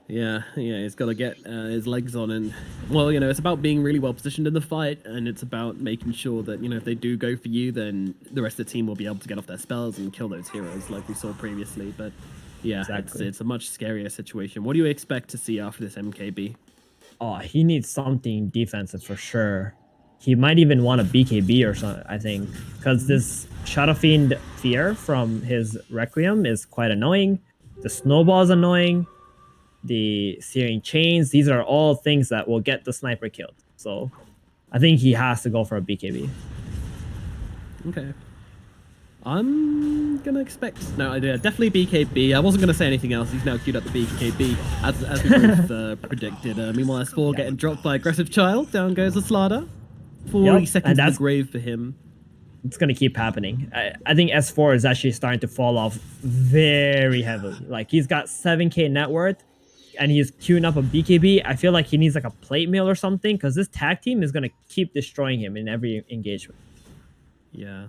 Yeah, he's got to get his legs on, and well, you know, it's about being really well positioned in the fight, and it's about making sure that, you know, if they do go for you, then the rest of the team will be able to get off their spells and kill those heroes like we saw previously. But yeah, Exactly. it's a much scarier situation. What do you expect to see after this MKB? Oh, he needs something defensive for sure. He might even want a BKB or something, I think, because this Shadow Fiend Fear from his Requiem is quite annoying. The Snowball is annoying. The Searing Chains, these are all things that will get the Sniper killed. So I think he has to go for a BKB. Okay. I'm gonna expect definitely BKB. I wasn't gonna say anything else. He's now queued up the BKB as we both predicted. Meanwhile, S4 getting dropped by Aggressive Child. Down goes the Slaughter. 40 seconds to the grave for him. It's gonna keep happening. I think S4 is actually starting to fall off very heavily. Like, he's got 7k net worth and he's queuing up a BKB. I feel like he needs like a plate mail or something, because this tag team is gonna keep destroying him in every engagement. Yeah.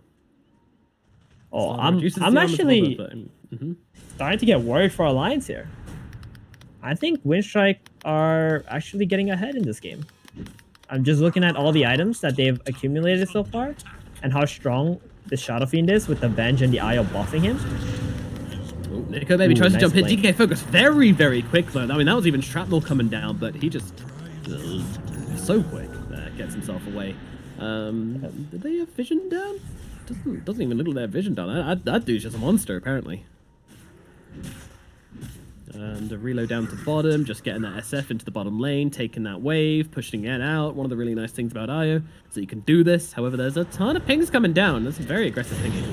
Oh, So I'm reduces the actually armor starting to get worried for Alliance here. I think Windstrike are actually getting ahead in this game. I'm just looking at all the items that they've accumulated so far and how strong the Shadow Fiend is with the Venge and the IO buffing him. Nico maybe tries to nice jump in. play. DK focus very, very quick though. I mean, that was even shrapnel coming down, but he just so quick gets himself away. Did they have vision down? Doesn't even look like they have vision down. That dude's just a monster apparently. And a reload down to bottom, just getting that SF into the bottom lane, taking that wave, pushing it out. One of the really nice things about IO is that you can do this. However, there's a ton of pings coming down. That's very aggressive pinging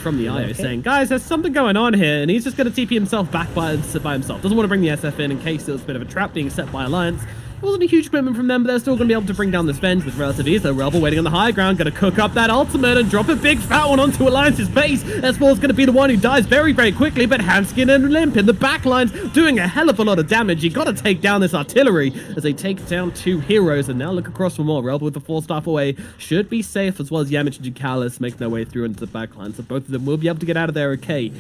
from the IO, saying, guys, there's something going on here, and he's just going to TP himself back by himself. Doesn't want to bring the SF in case it was a bit of a trap being set by Alliance. It wasn't a huge commitment from them, but they're still going to be able to bring down this Venge with relative ease. So Rebel waiting on the high ground, going to cook up that ultimate and drop a big fat one onto Alliance's base. S4's going to be the one who dies very, very quickly, but Hanskin and Limp in the backlines doing a hell of a lot of damage. You got to take down this artillery as they take down two heroes, and now look across for more. Rebel with the 4-staff away should be safe, as well as Yamich and Jakalis making their way through into the backline, so both of them will be able to get out of there okay.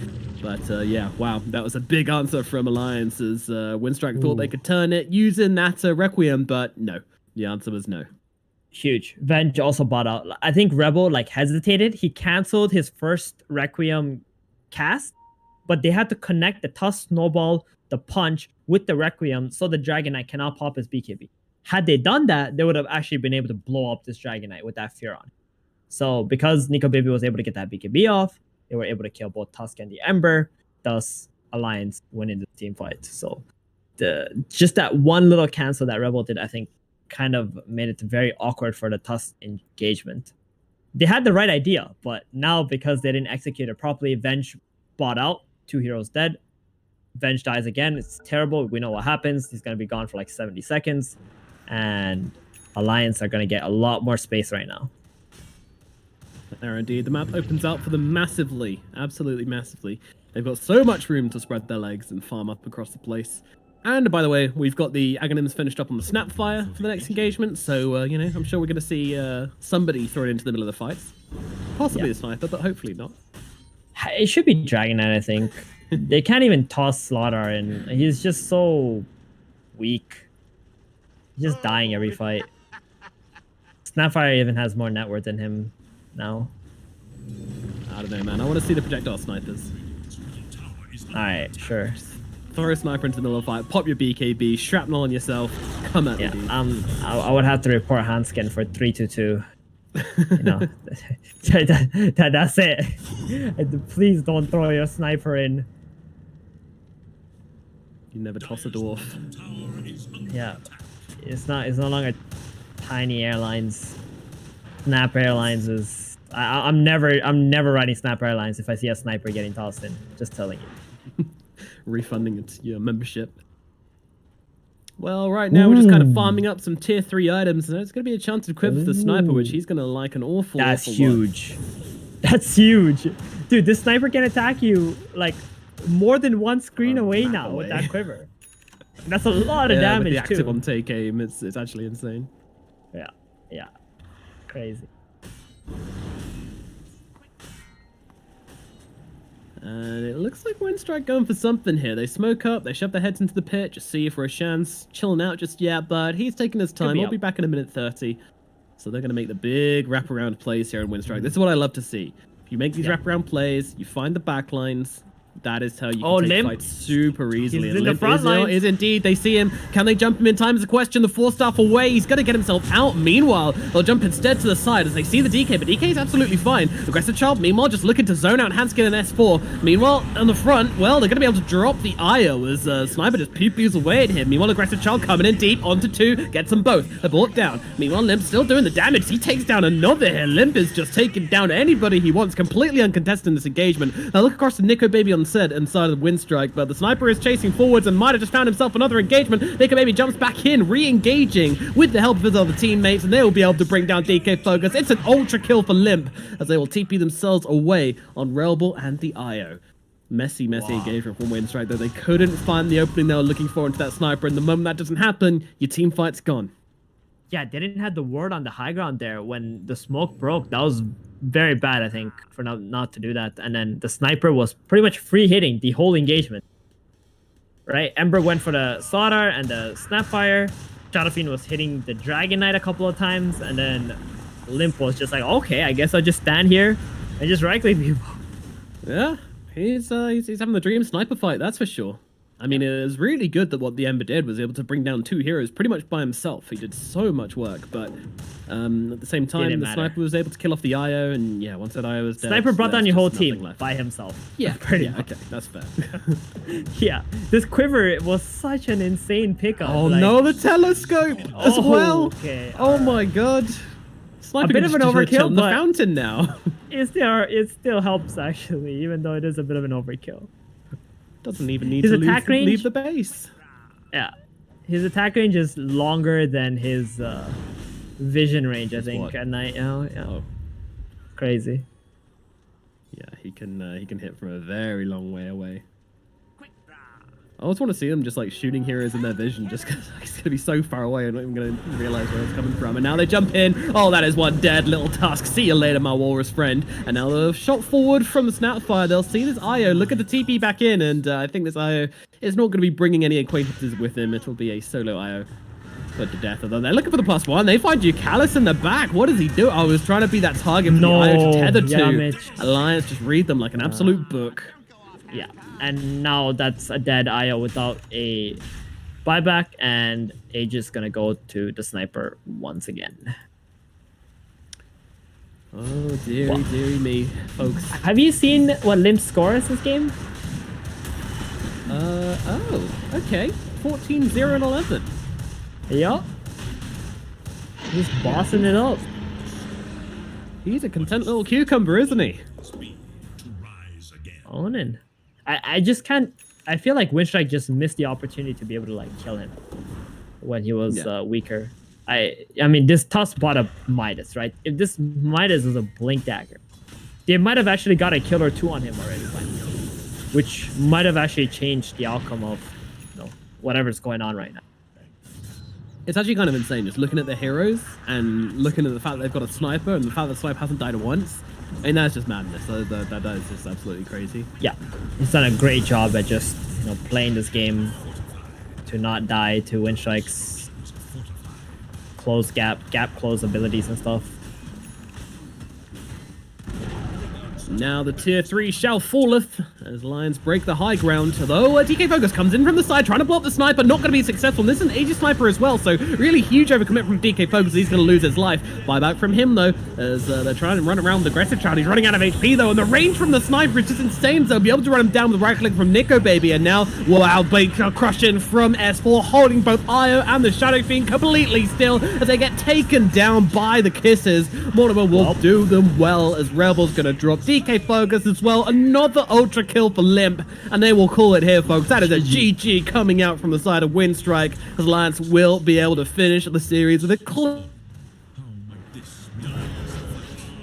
But yeah, wow, that was a big answer from Alliance as Windstrike thought they could turn it using that Requiem, but no. The answer was no. Huge. Venge also bought out. I think Rebel like hesitated. He canceled his first Requiem cast, but they had to connect the Tusk Snowball, the Punch with the Requiem, so the Dragon Knight cannot pop his BKB. Had they done that, they would have actually been able to blow up this Dragon Knight with that Fear on. So because Nico Baby was able to get that BKB off, they were able to kill both Tusk and the Ember, thus Alliance winning the team fight. So just that one little cancel that Rebel did, I think, kind of made it very awkward for the Tusk engagement. They had the right idea, but now because they didn't execute it properly, Venge bought out, 2 heroes dead. Venge dies again. It's terrible. We know what happens. He's going to be gone for like 70 seconds. And Alliance are going to get a lot more space right now. There indeed. The map opens out for them massively. Absolutely massively. They've got so much room to spread their legs and farm up across the place. And by the way, we've got the Aghanims finished up on the Snapfire for the next engagement. So, you know, I'm sure we're going to see somebody thrown into the middle of the fights. Possibly a sniper, but hopefully not. It should be Dragon Knight, I think. They can't even toss Slaughter in. He's just so weak. He's just dying every fight. Snapfire even has more net worth than him now. I don't know, man. I want to see the projectile snipers. Alright, sure. Throw a sniper into the middle of the fight, pop your BKB, shrapnel on yourself, come at me, dude. I would have to report Hanskin for 3-2-2. You know, that's it. Please don't throw your sniper in. You never toss a dwarf. Yeah, it's no longer Tiny Airlines. Snap Airlines is. I'm never riding Snap Airlines if I see a sniper getting tossed in. Just telling you. Refunding it to your membership. Well, right now we're just kind of farming up some tier 3 items, and it's going to be a chance to equip the sniper, which he's going to like an awful lot. That's huge. That's huge. Dude, this sniper can attack you like more than one screen away now with that quiver. That's a lot of damage with the active too. on take aim, it's actually insane. Yeah. Crazy. And it looks like Windstrike going for something here. They smoke up, they shove their heads into the pit, just see if Roshan's chilling out just yet, but he's taking his time. He'll be back in a minute 30. So they're going to make the big wraparound plays here in Windstrike. This is what I love to see. If you make these wraparound plays, you find the backlines. That is how you can take Limp. fights super easily. He's in the front line. Is indeed. They see him. Can they jump him in time is the question. The 4-star away. He's going to get himself out. Meanwhile, they'll jump instead to the side as they see the DK, but DK is absolutely fine. Aggressive Child, meanwhile, just looking to zone out Hanskin and S4. Meanwhile, on the front, well, they're going to be able to drop the IO as Sniper just pew-pews away at him. Meanwhile, Aggressive Child coming in deep onto 2, gets them both. They're brought down. Meanwhile, Limp still doing the damage. He takes down another here. Limp is just taking down anybody he wants, completely uncontested in this engagement. Now look across to Nico Baby on set inside of Windstrike, but the Sniper is chasing forwards and might have just found himself another engagement. Nico Baby jumps back in, re-engaging with the help of his other teammates, and they will be able to bring down DK Focus. It's an ultra kill for Limp as they will TP themselves away on Relbal and the IO. Messy engagement from Windstrike, though. They couldn't find the opening they were looking for into that Sniper, and the moment that doesn't happen, your team fight's gone. Yeah, they didn't have the word on the high ground there when the smoke broke. That was very bad, I think, for not to do that. And then the Sniper was pretty much free hitting the whole engagement. Right? Ember went for the Slaughter and the Snapfire. Shadowfiend was hitting the Dragon Knight a couple of times. And then Limp was just like, okay, I guess I'll just stand here and just right-click people. Yeah, he's having the dream Sniper fight, that's for sure. I mean, it was really good that what the Ember did was able to bring down 2 heroes pretty much by himself. He did so much work, but at the same time, the Sniper was able to kill off the IO, and yeah, once that IO was dead... Sniper brought down your whole team by himself. Yeah, pretty much. Okay, that's fair. Yeah, this quiver was such an insane pickup. Oh no, the telescope as well! Okay, oh my god. Sniper a bit of an overkill, but the fountain now. it still helps, actually, even though it is a bit of an overkill. Doesn't even need to leave the base. Yeah. His attack range is longer than his vision range, I think. At night. Oh. Crazy. Yeah, he can hit from a very long way away. I always want to see them just like shooting heroes in their vision, just because it's going to be so far away and not even going to realize where it's coming from. And now they jump in. Oh, that is one dead little Tusk. See you later, my walrus friend. And now they've shot forward from the Snapfire. They'll see this IO, look at the TP back in, and I think this IO is not going to be bringing any acquaintances with him. It'll be a solo IO. Put to death. Although they're looking for the +1. They find Eucalyptus in the back. What does he do? I was trying to be that target for the IO to tether to. Alliance just read them like an absolute book. Yeah, and now that's a dead IO without a buyback, and Aegis gonna go to the Sniper once again. Oh, dearie me, folks. Have you seen what Limp's score is this game? Oh, okay. 14-0 and 11. Yup. Just bossing it up. He's a content little cucumber, isn't he? Owning. I just can't. I feel like Windstrike just missed the opportunity to be able to like kill him when he was weaker. I mean, this Tusk bought a Midas, right? If this Midas was a Blink Dagger, they might have actually got a kill or 2 on him already, which might have actually changed the outcome of whatever's going on right now. It's actually kind of insane just looking at the heroes and looking at the fact that they've got a Sniper and the fact that the Sniper hasn't died once. I mean, that's just madness. That is just absolutely crazy. Yeah, he's done a great job at just playing this game to not die to Windstrike's close gap close abilities and stuff. Now the tier 3 shall falleth as Lions break the high ground. Though DK Focus comes in from the side, trying to blow up the Sniper, not going to be successful. This is an Aegis Sniper as well, so really huge overcommit from DK Focus. He's going to lose his life. Buyback from him though, as they're trying to run around with Aggressive Child. He's running out of HP though, and the range from the Sniper is just insane. So they'll be able to run him down with right click from Nico Baby, and now wow, Baker crushing from S4, holding both IO and the Shadowfiend completely still as they get taken down by the kisses. Mortimer will do them well as Rebel's going to drop DK Focus as well. Another ultra kill for Limp, and they will call it here, folks. That is a GG coming out from the side of Windstrike, as Lance will be able to finish the series with a clean.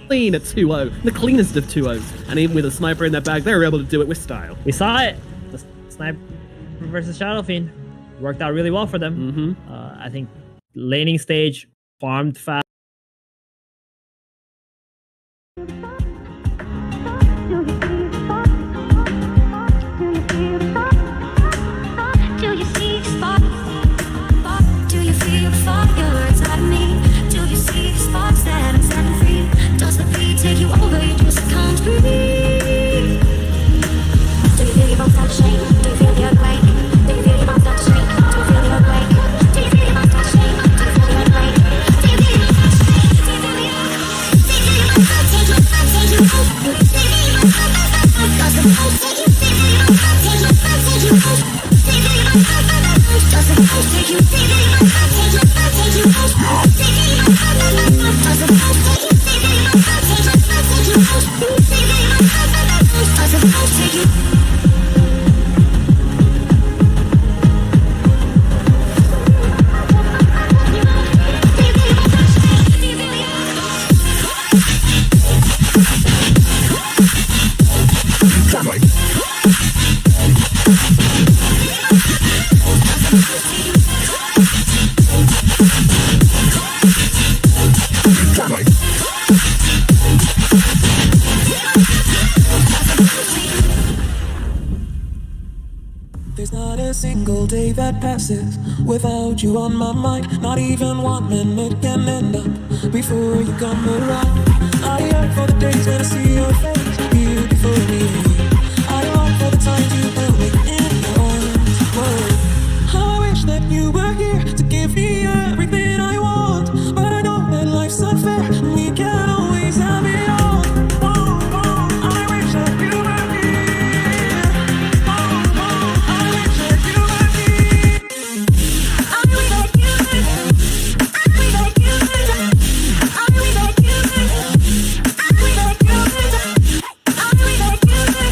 clean at 2-0, the cleanest of 2-0s. And even with a sniper in their bag, they were able to do it with style. We saw it. The sniper versus Shadow Fiend worked out really well for them. I think laning stage farmed fast. Do you see the spark? Do you feel the fire inside me? Do you see the sparks that I'm setting free? Does the beat take you over? You just can't breathe. Do you feel your bones start to shake? Do you feel the earthquake? Do you feel your bones start to shake? Do you feel the earthquake? Do you feel your bones start to shake? Do you feel the earthquake? Do you feel your bones start to shake? Do you feel the earthquake? Do you feel your bones start to shake? Do you feel your bones start to shake? Does the beat take you? Do you feel your bones start to shake? Do you feel your bones start to shake? Does the pulse take you? Does the pulse take you? Does the pulse take you? Does the pulse take you? Does the pulse take you? There's not a single day that passes without you on my mind. Not even 1 minute can end up before you come around. I yearn for the days when I see your face here before me. I long for the times you held me in your arms. Whoa. I wish that you were here to give me everything I want, but I know that life's unfair and we can't always have it all. I wish that you were here. I wish that you were here. I wish that you were here. I wish that you were here. I wish that you were here. I wish that you were here. I wish that you were here.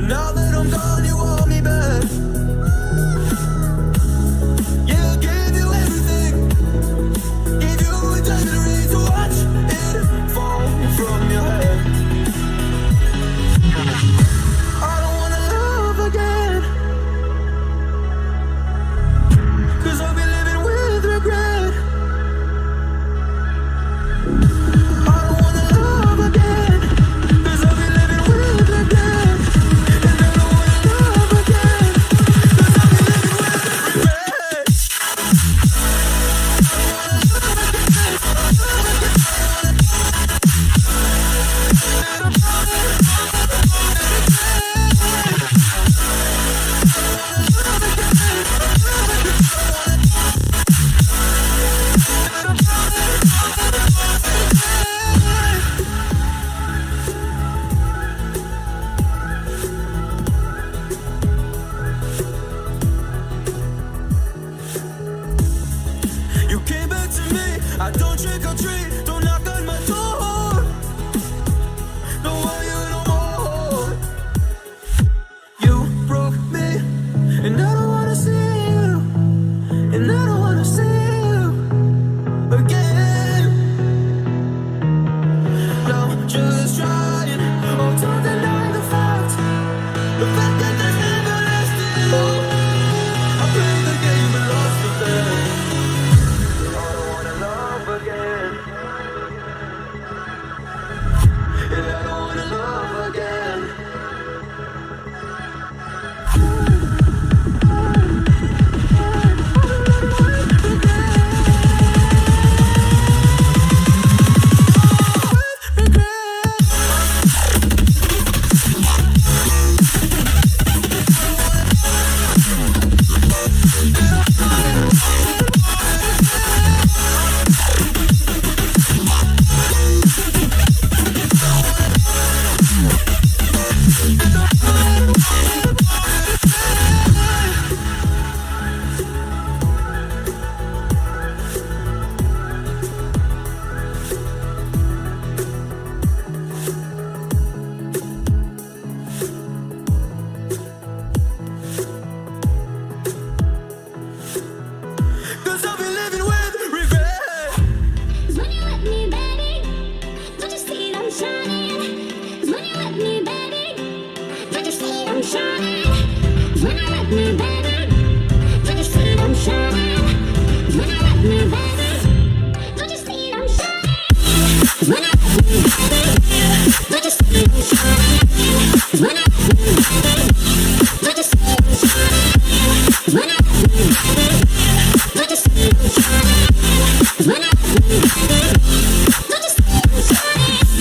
But now that I'm gone, you want me back. Yeah, I gave you everything. Gave you a diamond ring to watch it fall from your head. I don't wanna love again, 'cause I'll be living with regret. I don't wanna love again, 'cause I'll be living with regret. And I don't wanna love again, 'cause I'll be living with regret. You came back to me, I don't trick or treat, don't knock on my door, don't want you no more. You broke me, and I don't wanna see you, and I don't wanna see you again. No, just trying, oh, don't deny the fact that there's everlasting love. I play the game and lost the bet. I don't wanna love again. And I don't wanna love again. Cause I'll be living with regret. 'Cause when you're with me, baby, don't you see I'm shining? 'Cause when you're with me, baby, don't you see I'm shining? 'Cause when you're with me, baby, don't you see I'm shining? 'Cause when you're with me, baby, don't you see I'm shining? 'Cause when you're with me, baby, don't you see I'm shining? 'Cause when you're with me, baby, don't you see I'm shining? 'Cause when you're with me, baby, don't you see I'm shining? 'Cause when you're with me, baby, don't you see I'm shining?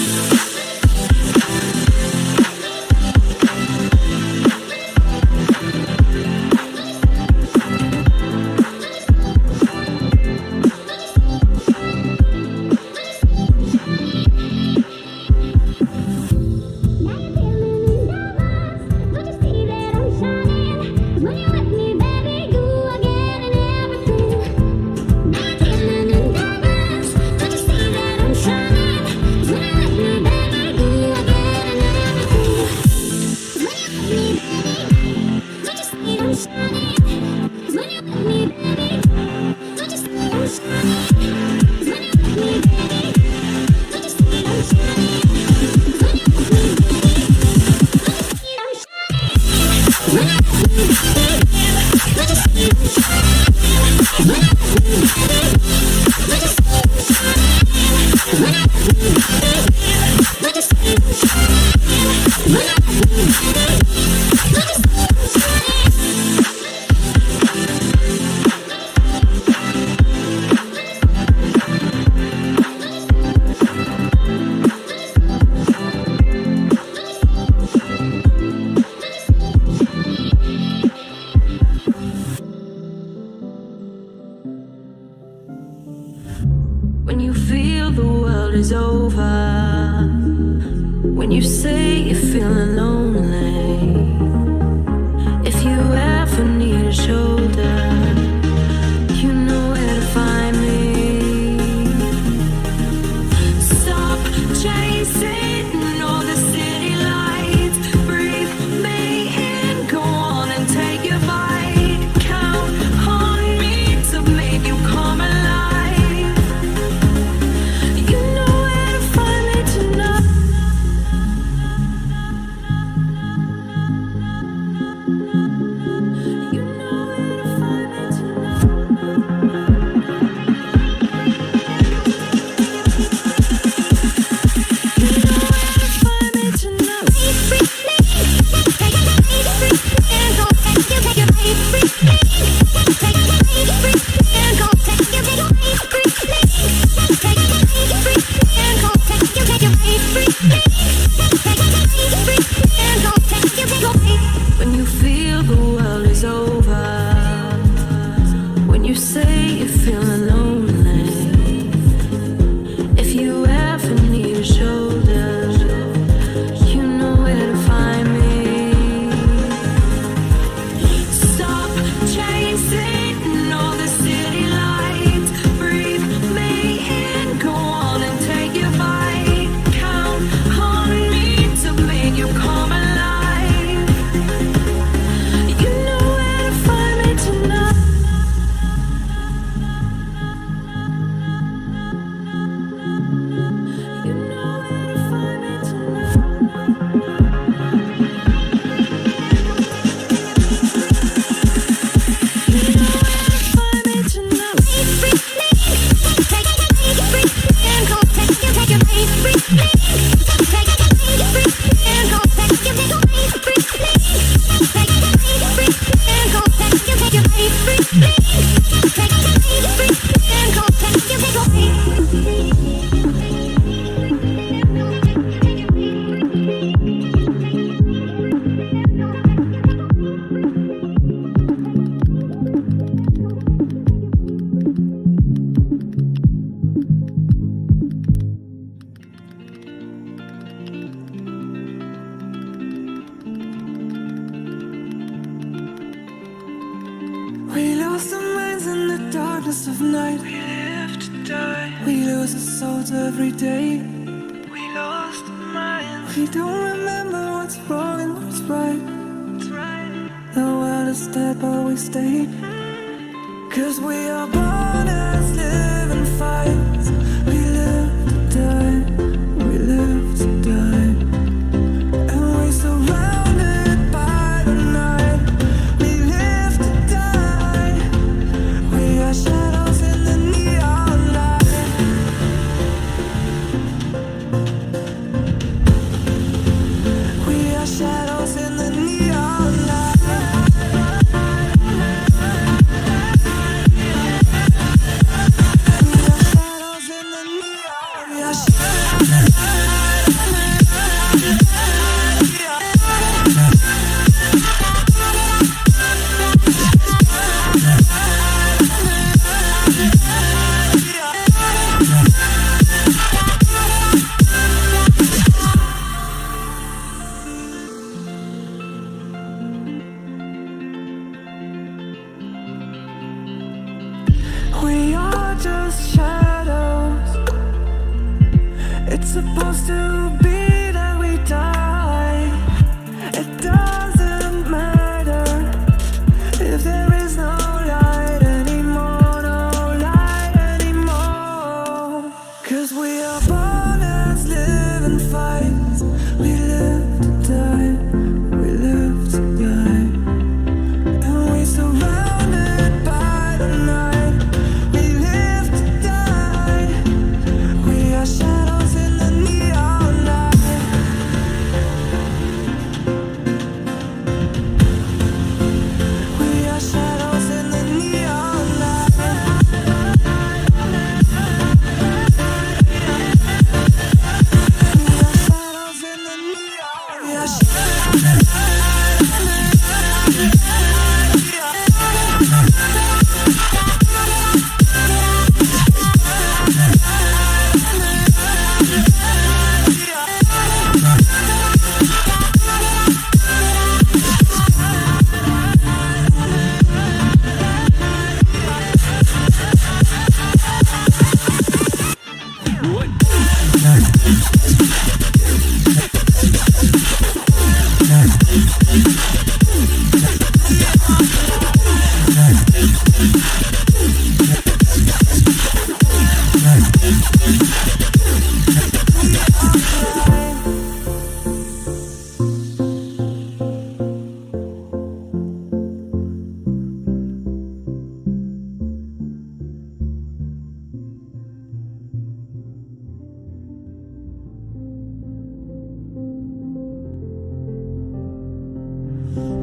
When you feel the world is over, when you say you're feeling lonely, if you ever need a shoulder, you know where to find me. Stop chasing all the city lights, breathe me darkness of night. We live to die. We lose our souls every day. We lost our minds. We don't remember what's wrong and what's right. The world is dead, but we stay. 'Cause we are born as living fights. We live to die. We live to die. And we're surrounded by the night. We live to die. We are shadows in the neon light. We are shadows in the neon light. We are just shadows. It's supposed to be that we die. It doesn't matter if there is no light anymore, no light anymore. 'Cause we are born as living fights. We live to die. We live to die. And we surrounded by the night. We live to die. We are shadows in the neon light. We are shadows in the neon light. We are shadows in the neon. We are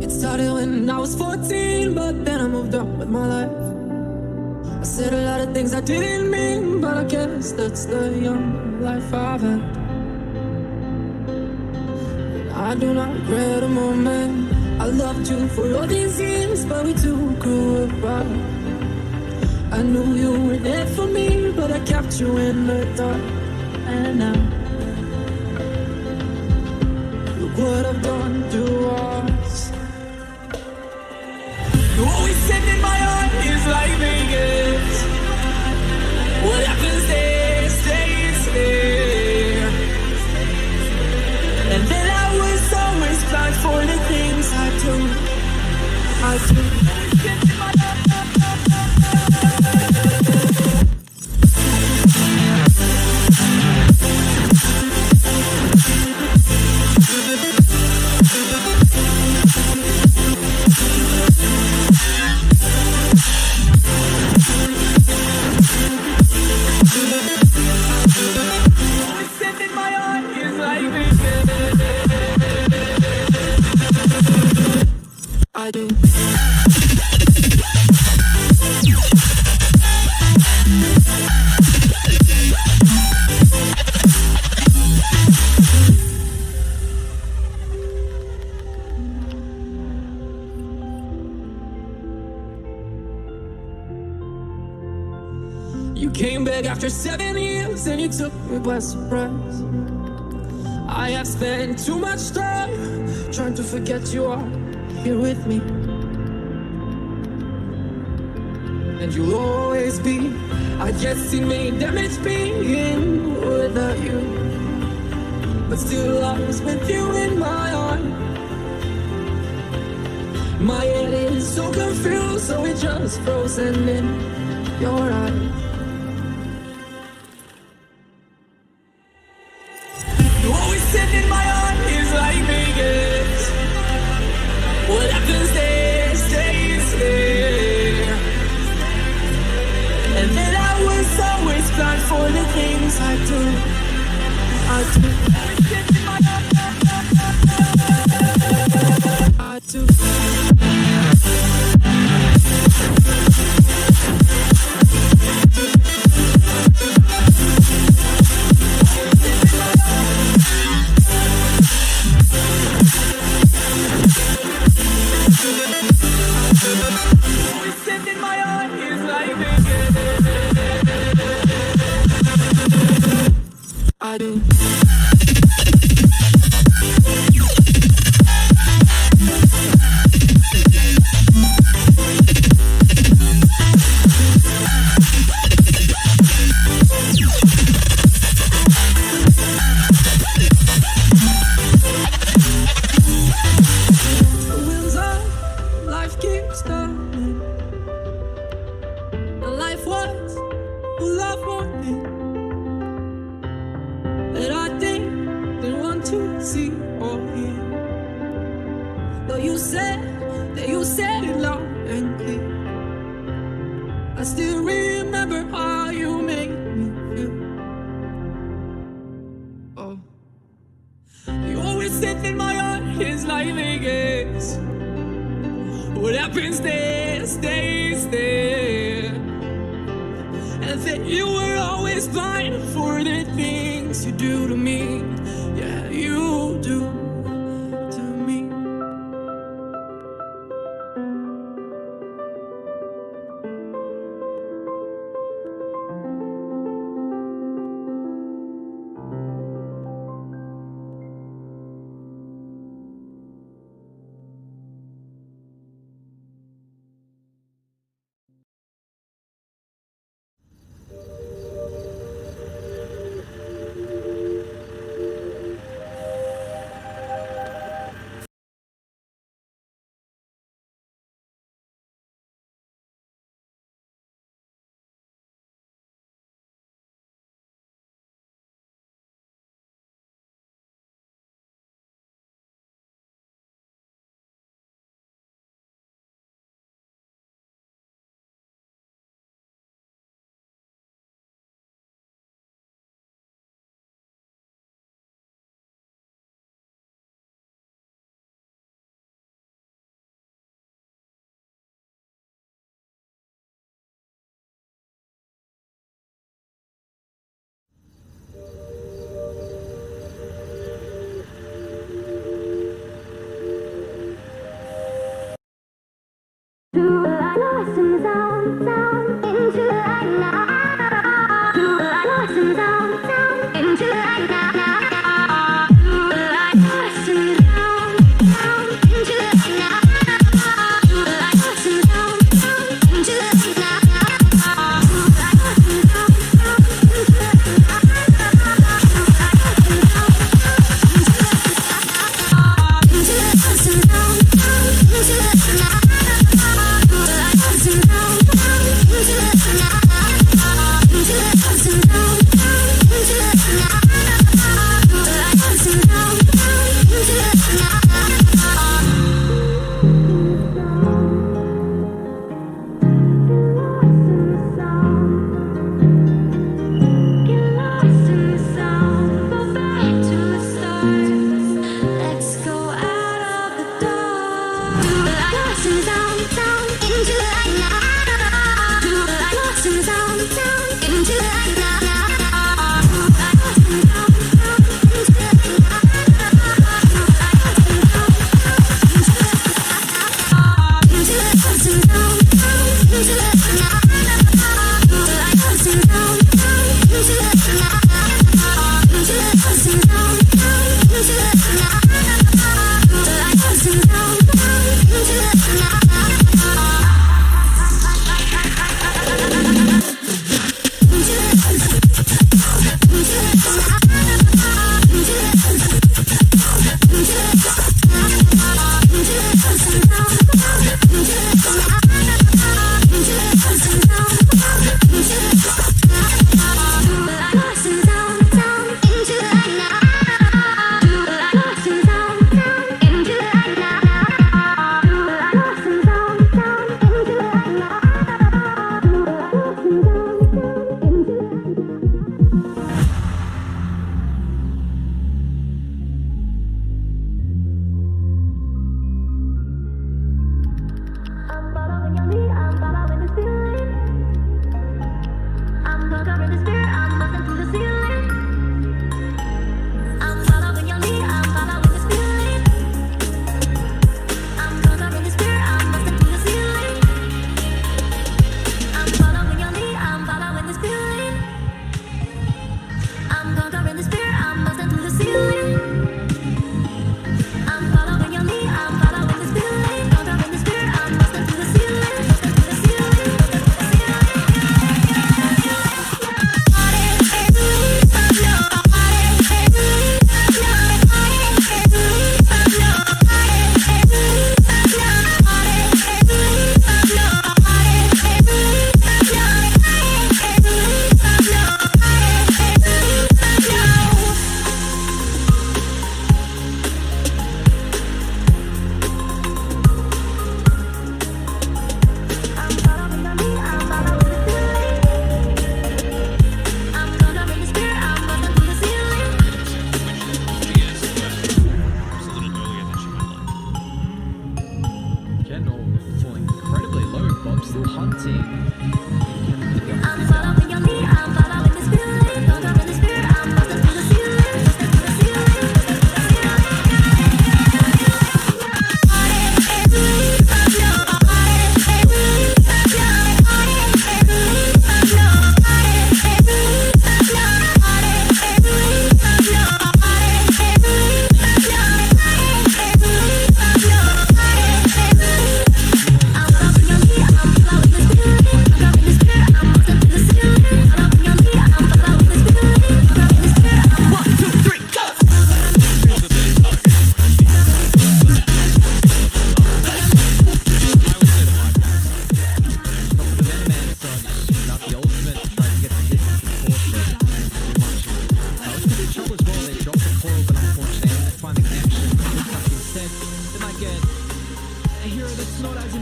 It started when I was 14, but then I moved on with my life. I said a lot of things I didn't mean, but I guess that's the young life I've had. I do not regret a moment. I loved you for all these years, but we two grew apart. I knew you were there for me, but I kept you in the dark. And now, look what I've done to us. What we send in my heart is like Vegas. What happens there stays there. And then I was always blind for the things I do. I do. You came back after 7 years and you took me by surprise. I have spent too much time trying to forget you are here with me. and you'll always be. I guess it made damage being without you, but still I was with you in my heart. My head is so confused, so it just frozen in your eyes. You always sit in my heart, it's like Vegas. What happens there stays there. And then I was always blind for the things I do. I do. I do. The wheels of life keeps turning, and life was full of warning that I didn't want to see or hear. Though you said it loud and clear, I still remember how you made me feel. Oh, you always said that my heart is like Vegas. What happens there stays there. And that you were always blind for the things you do to me. Yeah, you do to me.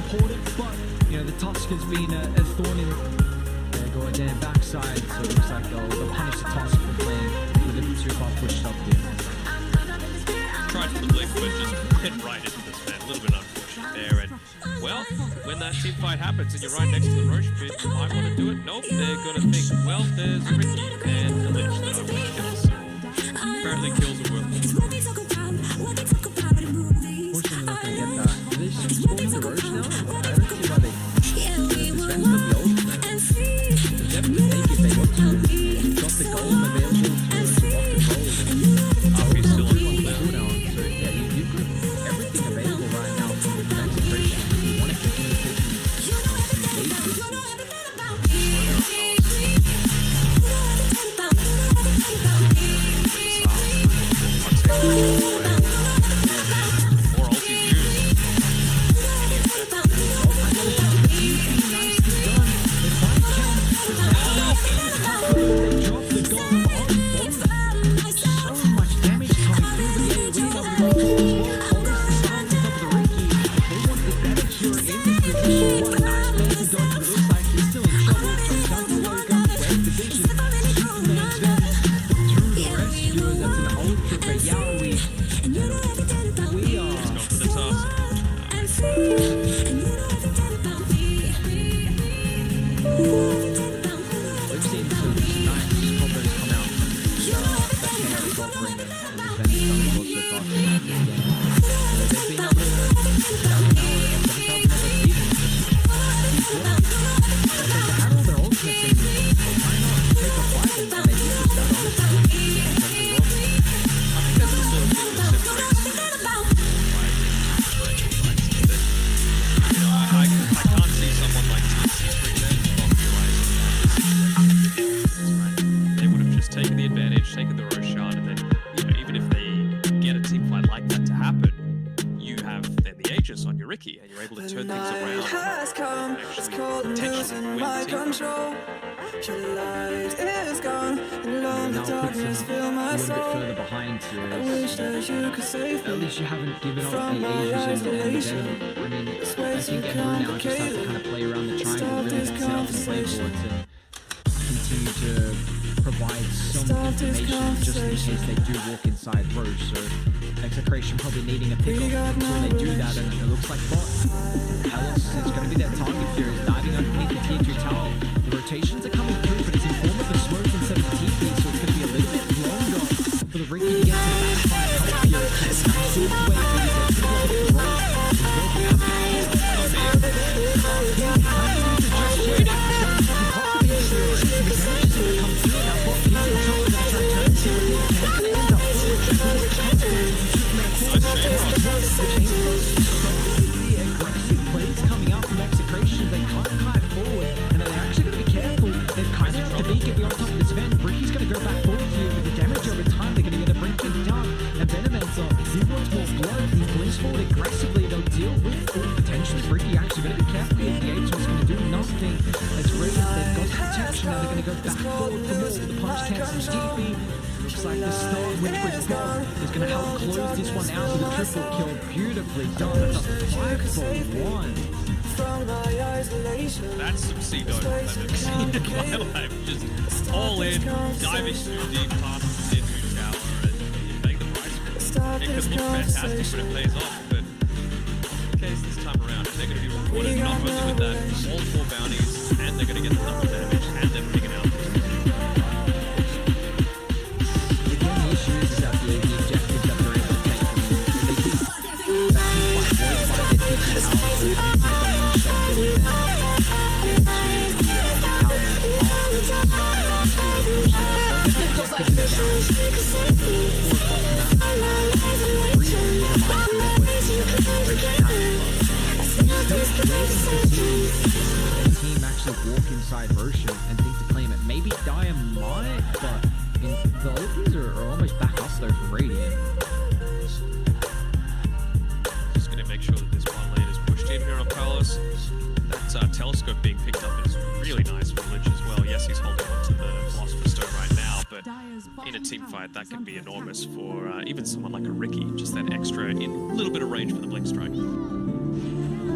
important, but you know the Tusk has been a thorn in their backside, so it looks like they'll punish the Tusk for playing a little too far pushed up here. Tried for the blink, but just hit right into this man. A little bit unfortunate there. And well, when that team fight happens and you're right next to the Roche pit, you might want to do it. Nope, they're gonna think, well, there's Ricky and the Lich that I want to kill. So apparently kills are worth more. Unfortunately, not gonna get that. Do they just spawn the Roche now? I don't see why they disband the ultimate. Definitely take if they want to. Drop the golem available to rock and roll. Okay, still on cooldown. So yeah, you've got everything available right now from the desecration. You want to continue taking more ultis used. At least you haven't given up any ages in the end. I mean, I think everyone now just has to kind of play around the triangle, really get set up the playboards and continue to provide some information just in case they do walk inside Roche. So Execration probably needing a pickup until they do that, and it looks like bot. Hellas is going to be their target here, is diving underneath the tier 2 tower. The rotations are coming through, but it's in form of a smoke instead of a TP, so it's going to be a little bit longer for the Ricky to get to the backside help here. Plays coming out from Execration, they can't kite forward, and they're actually going to be careful. They've kind of have to be getting on top of this vent. Ricky's going to go back forward here with the damage over time. They're going to get a brink thing down, and Venomenter, he wants more blood. He blinks forward aggressively. They'll deal with full potentials. Ricky actually going to be careful here. The H-One's going to do nothing. It's raised. They've got protection. Now they're going to go back forward for more. The punch cancels TP. Looks like the stone which was gone is going to help close this one out with a triple kill. Beautifully done. That's a 5-for-1. That's some Csgo I've ever seen in my life. Just all in, diving too deep past the tier 2 tower, and you make the price for it. It could look fantastic when it pays off, but in the case this time around, they're going to be rewarded not only with that, all 4 bounties, and they're going to get the double damage, and they're picking out this. Again, the issue is that the objectives that they're able to take from them, they keep that team fight by their taking out team actually walk inside Roshan and think to claim it. Maybe Dire might, but the ultis are almost back up there from Radiant. Just going to make sure that this one lane is pushed in here on Palace. That telescope being picked up is really nice for Lich as well. Yes, he's holding on to the Philosopher's Stone right now, but in a team fight, that can be enormous for even someone like a Ricky. Just that extra, in a little bit of range for the Blink Strike.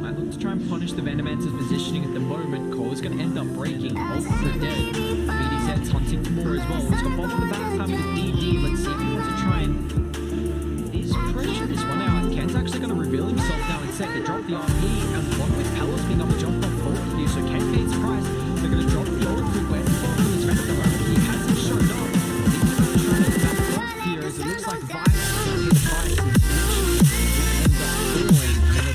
Might look to try and punish the Venomancer's positioning at the moment. Cole is going to end up breaking. Both are dead. BDZ's hunting for more as well. He's got both in the back, having a DD. Let's see if he wants to try and pressure this one out. Ken's actually going to reveal himself now in set to drop the RP, and one with Pelos being able to jump on forward here. So Ken pays the price. They're going to drop the ult for West. His friend at the moment, he hasn't shown up. He's going to try and back off here as it looks like Vice is going to hit the price and end up falling. One of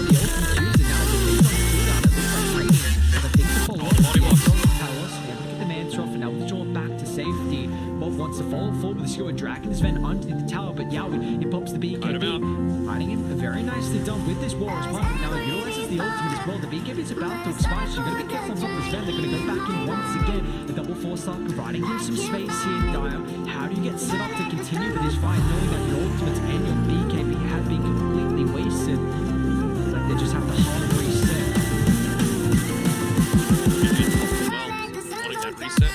the ultimate user now, the lead on cooldown. It looks like Radiant. But I think the follow up from Pelos. We have to get the Mancer off and now withdraw back to safety. Bob wants to follow forward with the skill and drag his Ven underneath the tower, but Yawi, he pops the BKB. Hiding him very nicely done with this Warriors Punch. Now he utilizes the ultimate as well. The BKB is about to expire, so you're going to be careful on top of this Ven. They're going to go back in once again. The double force up, providing him some space here, Dire. How do you get set up to continue with this fight, knowing that your ultimates and your BKB have been completely wasted? Like they just have to hard reset. Wanting that reset.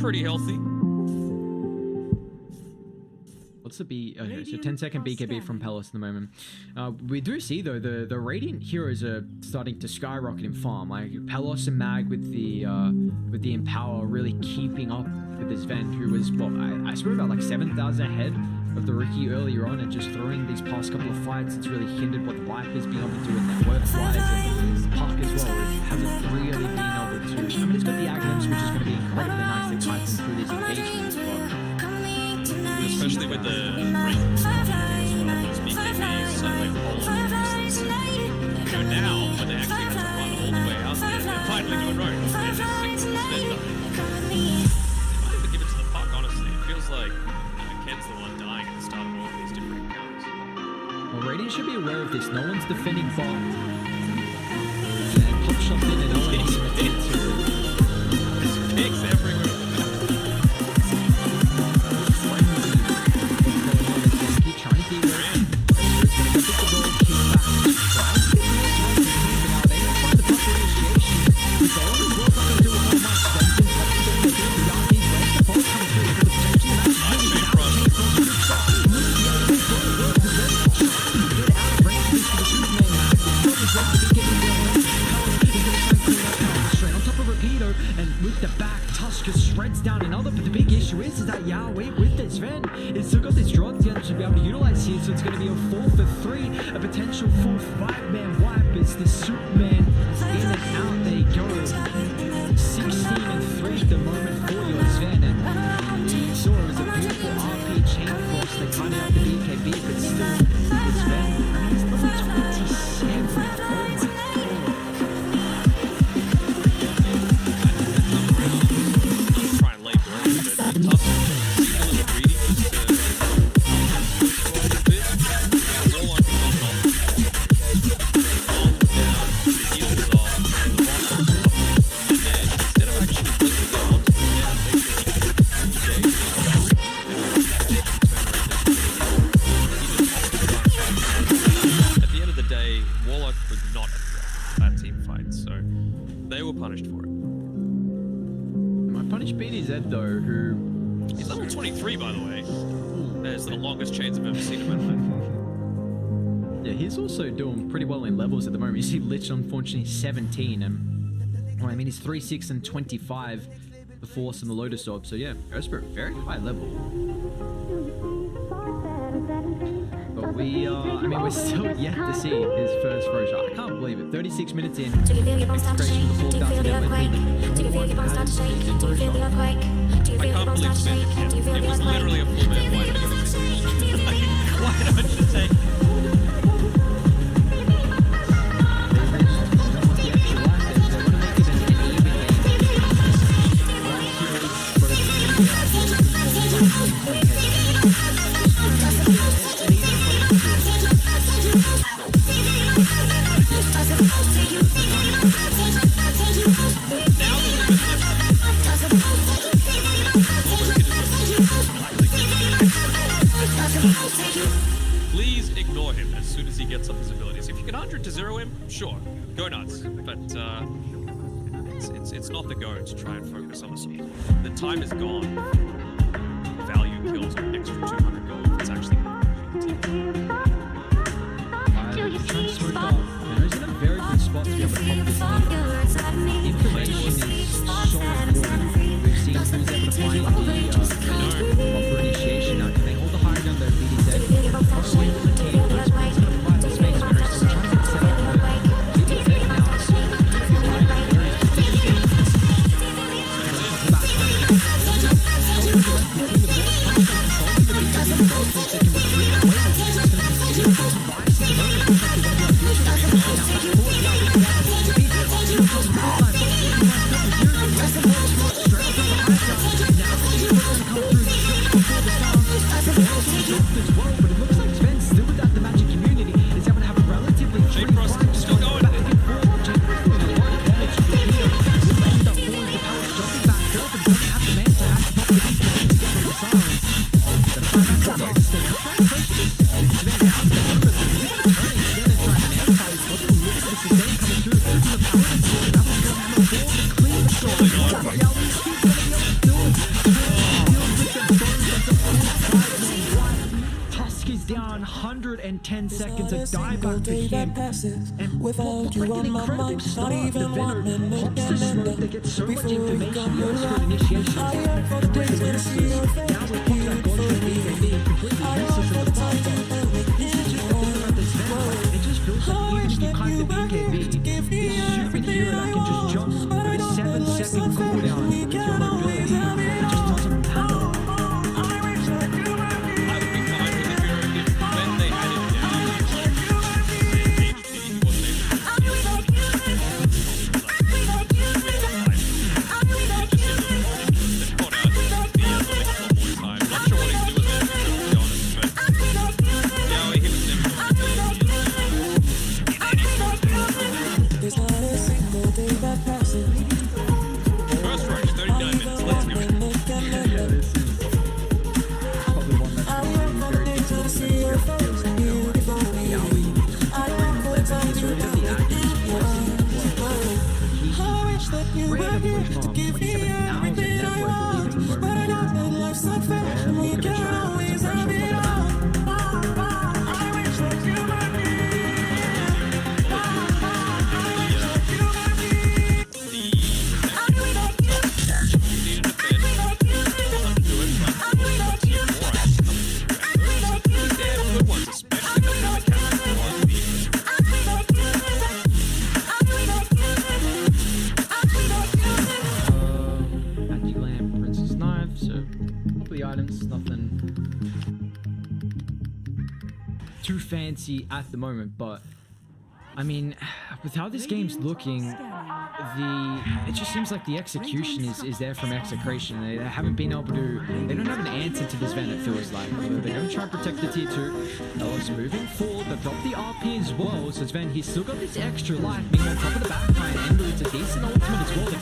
Pretty healthy. What's the B? Okay, so 10-second BKB from Pelos at the moment. We do see though the Radiant heroes are starting to skyrocket in farm. Like Pelos and Mag with the Empower really keeping up with this Ven, who was what I swear about like 7,000 ahead of the rookie earlier on, and just throwing these past couple of fights, it's really hindered what the Viper's been able to do in network-wise, and Puck as well. It hasn't really been able to. I mean, it's got the Aghanims, which is going to be incredibly nice to kite them through these engagements, but especially with the range as well, these BKBs suddenly all over the distance. You know, now when they actually have to run all the way out there, they're finally doing right. They're just 6 in the stand up. They might even give it to the Puck, honestly. It feels like Ken's the one dying at the start of all of these different encounters. Well, Radiant should be aware of this. No one's defending bot. And Puck shot in and no one's There's pigs everywhere. Is that Yahweh with this Ven? It's still got this draw at the end, should be able to utilize here, so it's going to be a 4 for 3, a potential full 5-man wipe. It's the Superman in and out, they go. 16 and 3 at the moment for your Ven, and you saw it was a beautiful RP chain cross that kind of up the BKB, but still, this Ven, I mean, it's level 27. Oh my god. Though, who he's level 23 by the way. There's the longest chains I've ever seen in my life. Yeah, he's also doing pretty well in levels at the moment. You see Lich unfortunately 17, and well, I mean he's 3-6 and 25 the Force and the Lotus Orb, so yeah, Ghost Spirit very high level. But I mean, we're still yet to see his first Roche. I can't believe it. 36 minutes in. Do you feel your bones start to shake? Do you feel the earthquake? Do you feel your bones start to shake? Do you feel the earthquake? Do you feel your bones start to shake? Do you feel the It was earthquake? literally a full man. Why don't you say? Please ignore him as soon as he gets up his abilities. If you can 100 to 0 him, sure, go nuts. But it's not the go to try and focus on the speed. The time is gone. Value kills an extra 200 gold if it's actually He's in a very good spot to be able to pop this lead. Information is so important. We've seen who's able to find the proper initiation. Now, can they hold the high ground their leading dead? Also, with the team, that's going to provide the space for us. They're trying to set up the leading deck now. So, if you're right, there is position. Tusk is down 110 seconds. A dive back to him. And without you on my mind, not even one minute. Pops the smoke. They get so much information. He goes for initiation. I yearn for the days when I see your face. Now we pop that gold from BKB. Completely misses in the top down. This is just the thing about this event. It just feels like even if you climb the BKB, this superhero that can just jump with a 7-second cooldown with your mobility. It just doesn't matter. Too fancy at the moment, but I mean, with how this game's looking, it just seems like the execution is there from Execration. They haven't been able to, they don't have an answer to this Ven, it feels like. They're going to try and protect the tier 2. Ellis moving forward, they've dropped the RP as well, so Sven, he's still got this extra life, being on top of the backline, and it's a decent ultimate as well. They're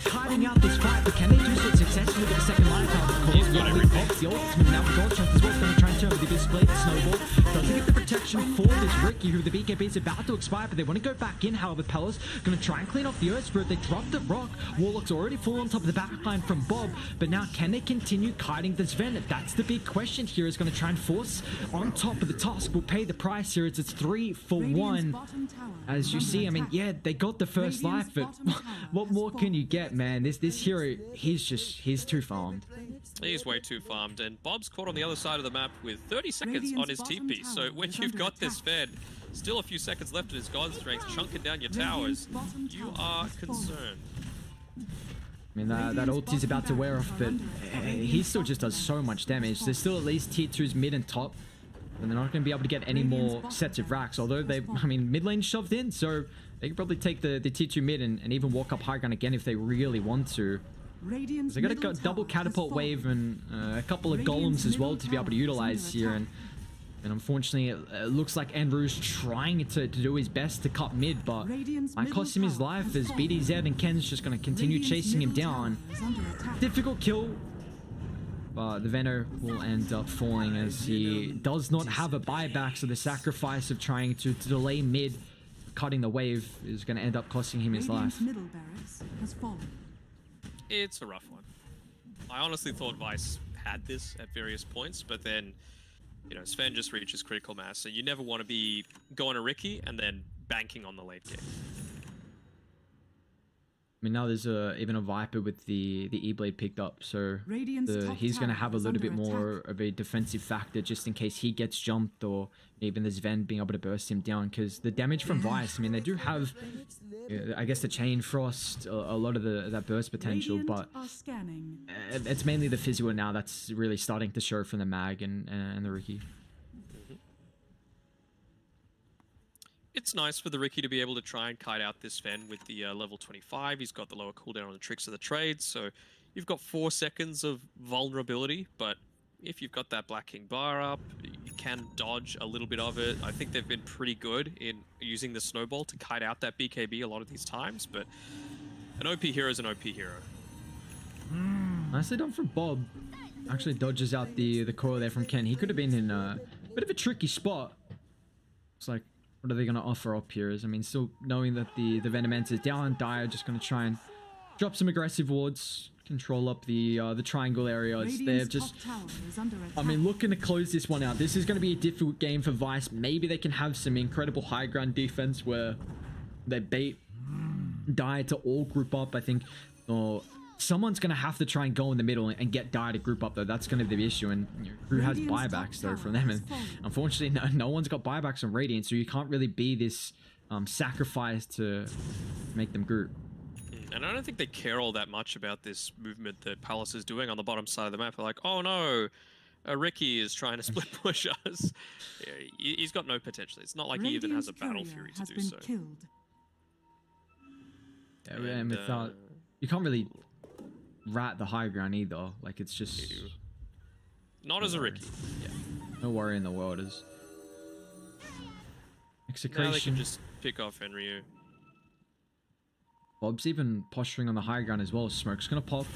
kiting out this fight, but can they do so successfully with the second line tower? He's got everything. The ultimate now with Gold Chunk as well, going to try and turn with the display, the snowball. Doesn't get the protection for this Ricky, who the BKB is about about to expire, but they want to go back in. However, Pella's going to try and clean off the Earth Spirit. They dropped the Rock. Warlock's already fallen on top of the backline from Bob, but now can they continue kiting this Sven? That's the big question here. Is going to try and force on top of the Tusk. Will pay the price here. It's 3 for 1. As you see, I mean, yeah, they got the first life, but what more can you get, man? This hero, he's too farmed. He's way too farmed, and Bob's caught on the other side of the map with 30 seconds on his TP. So when you've got this fed, still a few seconds left in his God Strength, chunking down your towers, you are concerned. I mean, that ult is about to wear off, but he still just does so much damage. There's still at least tier 2's mid and top, and they're not going to be able to get any more sets of racks, although mid lane shoved in, so they can probably take the tier 2 mid and even walk up high ground again if they really want to. They got a double catapult wave and a couple of golems as well to be able to utilize here, and unfortunately it looks like Andrew's trying to do his best to cut mid, but might cost him his life as BDZ and Ken's just going to continue chasing him down. Difficult kill, but the Venom will end up falling as he does not have a buyback, so the sacrifice of trying to delay mid, cutting the wave, is going to end up costing him his life. It's a rough one. I honestly thought Vice had this at various points, but then, you know, Sven just reaches critical mass, so you never want to be going to Ricky and then banking on the late game. I mean, now there's even a Viper with the E-Blade picked up, so he's going to have a little bit more of a defensive factor just in case he gets jumped, or even the Sven being able to burst him down, because the damage from Vice, I mean, they do have, I guess, the Chain Frost, a lot of that burst potential, but it's mainly the Physio now that's really starting to show from the Mag and the Ricky. It's nice for the Ricky to be able to try and kite out this Sven with the level 25. He's got the lower cooldown on the Tricks of the Trade, so you've got 4 seconds of vulnerability, but if you've got that Black King bar up, you can dodge a little bit of it. I think they've been pretty good in using the Snowball to kite out that BKB a lot of these times, but an OP hero is an OP hero. Nicely done from Bob. Actually dodges out the coil there from Ken. He could have been in a bit of a tricky spot. It's like, what are they going to offer up here? I mean, still knowing that the Venomance is down, Dire just going to try and drop some aggressive wards, control up the triangle areas. They're just, I mean, looking to close this one out. This is going to be a difficult game for Vice. Maybe they can have some incredible high ground defense where they bait Dire to all group up, I think, or someone's going to have to try and go in the middle and get Dire to group up, though. That's going to be the issue, and who has buybacks, though, from them? And unfortunately, no one's got buybacks from Radiant, so you can't really be this sacrifice to make them group. And I don't think they care all that much about this movement that Palace is doing on the bottom side of the map. They're like, oh no, Ricky is trying to split push us. Yeah, he's got no potential. It's not like he even has a Battle Fury to do so. Yeah, and without, you can't really rat the high ground either. Like, it's just not as a Ricky. Yeah, no worry in the world. Is execration. Now they can just pick off Henryu. Bob's even posturing on the high ground as well. Smoke's gonna pop.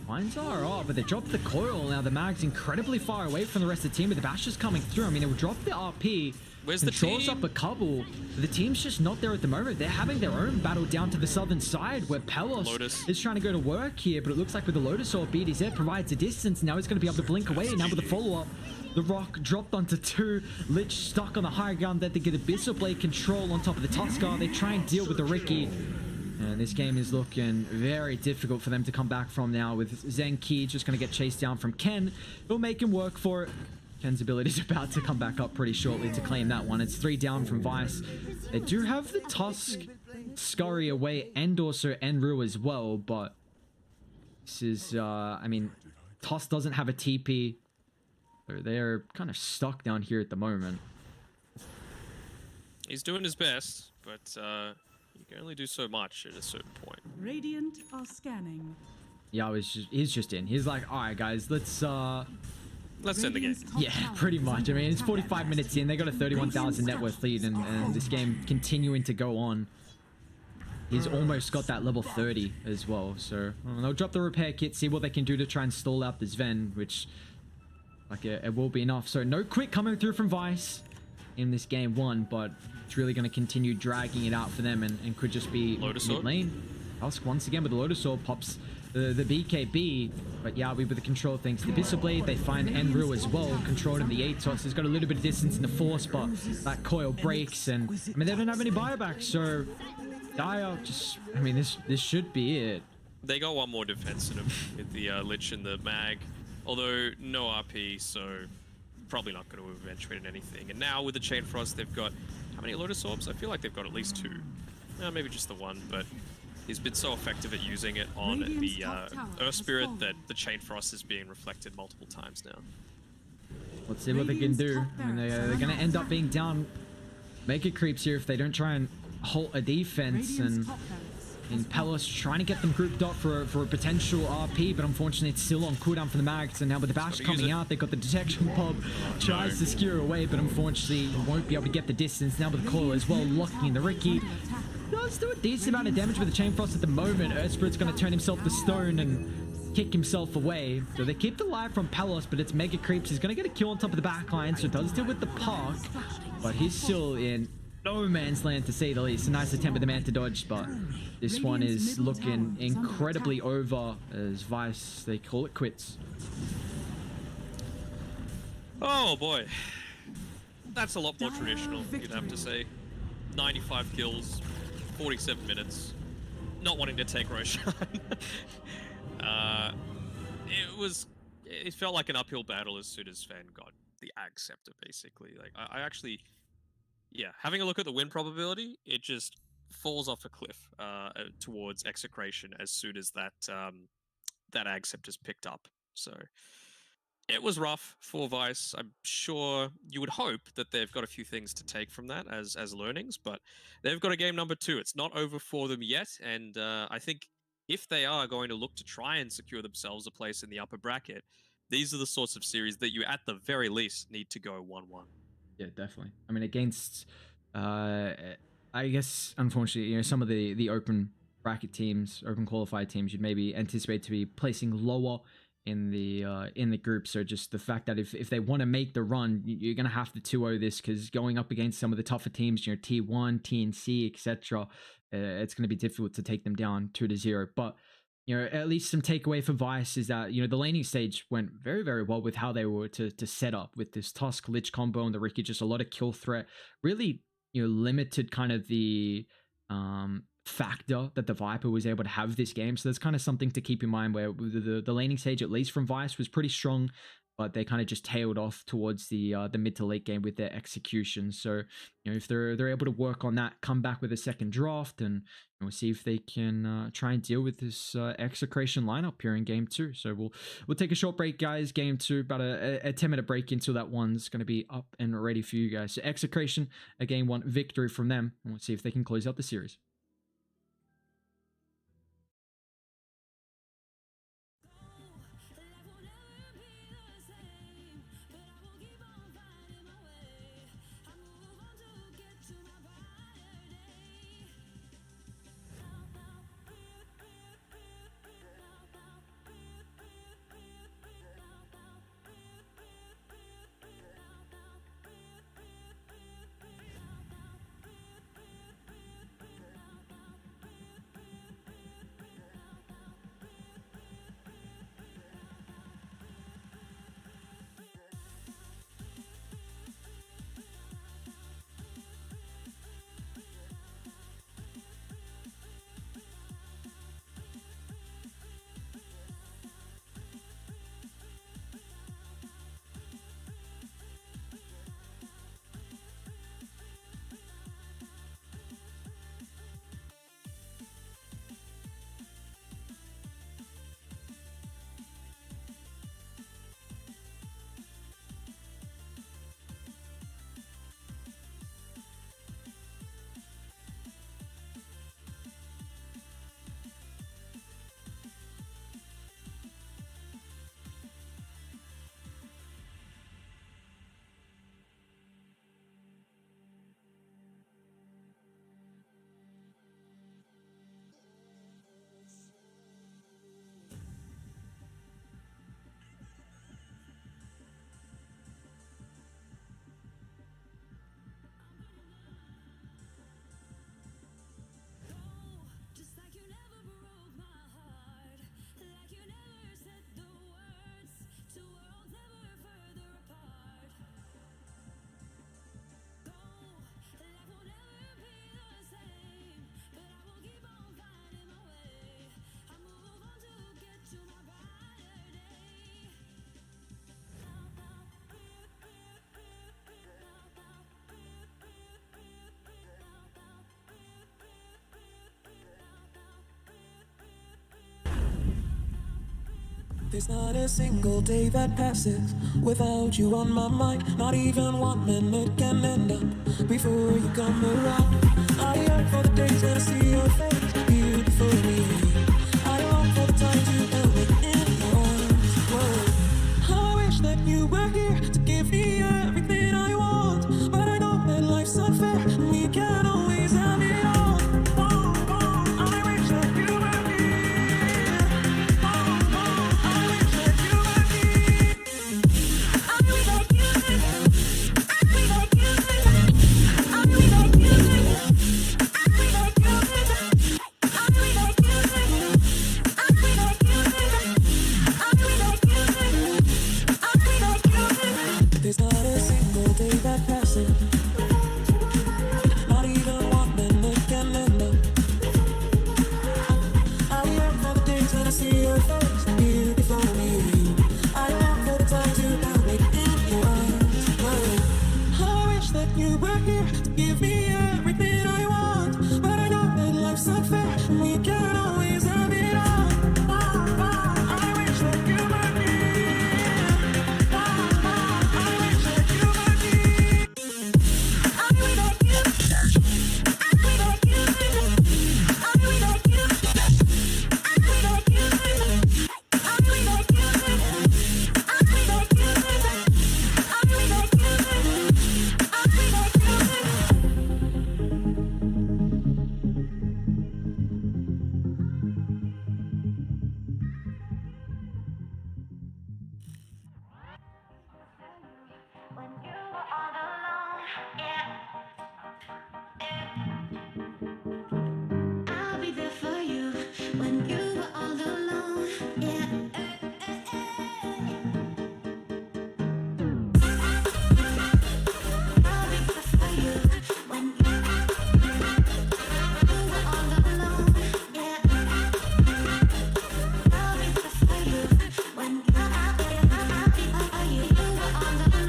Mines are up, but they dropped the coil. Now the Mag's incredibly far away from the rest of the team, but the Bash is coming through. I mean, it will drop the RP. Where's the team? Controls up a couple. The team's just not there at the moment. They're having their own battle down to the southern side where Pelos is trying to go to work here, but it looks like with the Lotus Orb, BDZ provides a distance. Now he's going to be able to blink away. Now with the follow-up, the Rock dropped onto 2. Lich stuck on the high ground. Then they get Abyssal Blade control on top of the Tuskar. They try and deal with the Ricky. And this game is looking very difficult for them to come back from now, with Zenki just going to get chased down from Ken. It'll make him work for it. Ken's ability is about to come back up pretty shortly to claim that one. It's 3 down from Vice. They do have the Tusk scurry away and also Enru as well, but this is, I mean, Tusk doesn't have a TP. They're kind of stuck down here at the moment. He's doing his best, but you can only do so much at a certain point. Radiant are scanning. Yeah, he's just in. He's like, all right, guys, let's end the game. Yeah, pretty much. I mean, it's 45 minutes in. They got a 31,000 net worth lead, and this game continuing to go on. He's almost got that level 30 as well. So they'll drop the repair kit, see what they can do to try and stall out the Sven, which, like, it will be enough. So no quick coming through from Vice in this game 1, but it's really going to continue dragging it out for them and could just be Lotus mid Orb. lane. Tusk once again with the Lotus Orb pops the BKB, but Yawi with the control thanks to Abyssal Blade. They find Enru as well, controlled in the Atos. He's got a little bit of distance in the Force, but that coil breaks, and I mean, they don't have any buybacks, so Dire just, I mean, this should be it. They got one more defense in them with the Lich and the Mag, although no RP, so probably not going to eventuate in anything. And now with the Chain Frost, they've got, how many Lotus Orbs? I feel like they've got at least 2. Maybe just the 1, but he's been so effective at using it on the Earth Spirit that the Chain Frost is being reflected multiple times now. Let's see what they can do. I mean, they're going to end up being down Mega Creeps here if they don't try and halt a defense, and Pelos trying to get them grouped up for a potential RP, but unfortunately it's still on cooldown for the Mags, and now with the Bash coming out, they've got the Detection Pub, tries to skewer away, but unfortunately won't be able to get the distance. Now with the coil as well, locking in the Riki. Does do a decent amount of damage with the Chain Frost at the moment. Earth Spirit's going to turn himself to stone and kick himself away. So they keep the life from Pelos, but it's Mega Creeps. He's going to get a kill on top of the backline, so it does deal with the park, but he's still in no man's land to say the least. A nice attempt with the man to dodge, but this one is looking incredibly over as Vice, they call it quits. Oh boy, that's a lot more traditional, you'd have to say. 95 kills, 47 minutes, not wanting to take Roshan. It felt like an uphill battle as soon as Fan got the Ag Scepter, basically. Like, I actually, yeah, having a look at the win probability, it just falls off a cliff towards Execration as soon as that that Ag Scepter's picked up. So it was rough for Vice. I'm sure you would hope that they've got a few things to take from that as learnings, but they've got a game number 2. It's not over for them yet, and I think if they are going to look to try and secure themselves a place in the upper bracket, these are the sorts of series that you, at the very least, need to go 1-1. Yeah, definitely. I mean, against, I guess, unfortunately, you know, some of the open bracket teams, open qualified teams, you'd maybe anticipate to be placing lower in the group. So just the fact that if they want to make the run, you're gonna have to 2-0 this, because going up against some of the tougher teams, you know, T1, TNC, etc., it's gonna be difficult to take them down 2-0. But you know, at least some takeaway for Vice is that, you know, the laning stage went very, very well with how they were to set up with this Tusk Lich combo and the Riki, just a lot of kill threat, really, you know, limited kind of the factor that the Viper was able to have this game. So that's kind of something to keep in mind, where the laning stage, at least from Vice, was pretty strong, but they kind of just tailed off towards the mid to late game with their execution. So, you know, if they're able to work on that, come back with a second draft, and we'll see if they can try and deal with this Execration lineup here in game 2. So we'll take a short break, guys. Game 2, about a 10-minute break until that one's going to be up and ready for you guys. So Execration, a game 1 victory from them, and we'll see if they can close out the series. There's not a single day that passes without you on my mind. Not even 1 minute can end up before you come around. I yearn for the days when I see your face here before me. I long for the times you held me in your arms. Whoa. I wish that you were here to give me everything I want, but I know that life's unfair and we can't always have it all. I wish that you were here. I wish that you were here. I wish that you were here. I wish that you were here. I wish that you were here. I wish that you were here. I wish that you were here. I wish that you were here. I wish that you were here. I wish that you were here. There's not a single day that passes. Not even 1 minute can end up. I yearn for the days when I see your face here before me. I long for the times you held me in your arms. I wish that you were here to give me everything I want, but I know that life's unfair and we can't always have it all. I wish that you were here. I wish that you were here. I wish that you were here. I wish that you were here. I wish that you were here. I wish that you were here. I wish that you were here. I wish that you were here. I wish that you were here. I wish that you were here. I'll be there for you when you were all alone. Yeah. I'll be there for you when you were all alone. Yeah. I'll be there for you when you were all alone.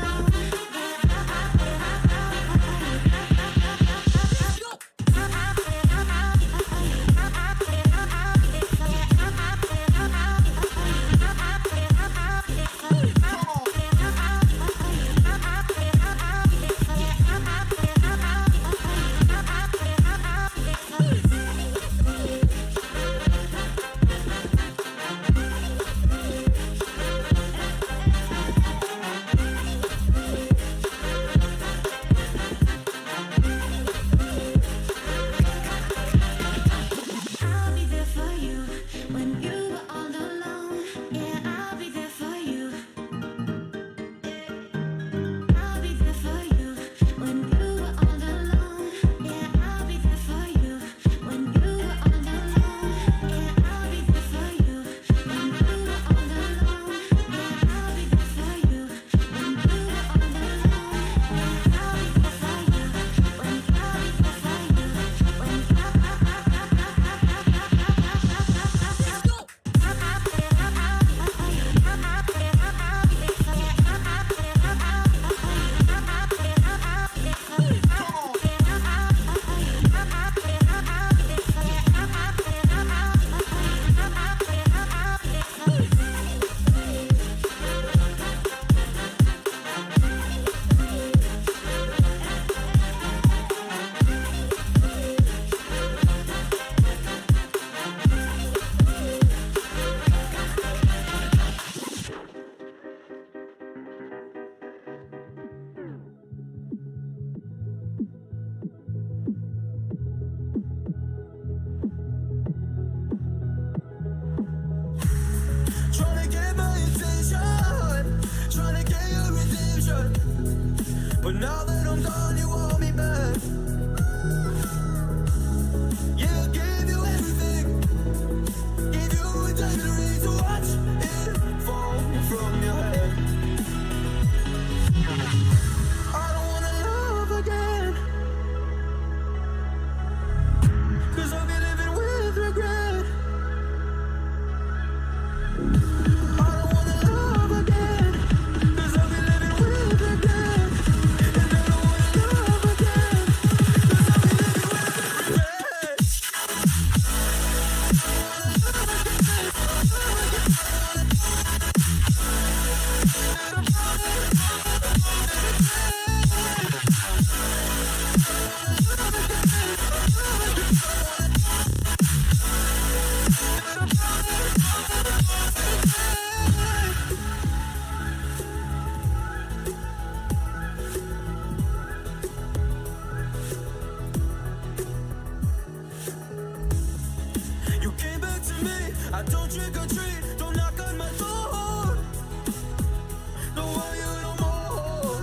I'll be there for you when you were all alone. Yeah, I'll be there for you. I'll be there for you when you were all alone. Yeah, I'll be there for you when you were all alone. Yeah, I'll be there for you when you were all alone. Yeah, I'll be there for you when you were all alone. Yeah, I'll be there for you when I'll be there for you when Tryna get my attention, tryna get your redemption. But now that I'm gone, you want me back. Yeah, I gave you everything. Gave you a diamond ring to watch it fall from your head. I don't wanna love again, 'cause I'll be living with regret. I don't wanna love again, 'cause I'll be living with regret. And I don't wanna love again. I don't trick or treat, don't knock on my door. Don't want you no more.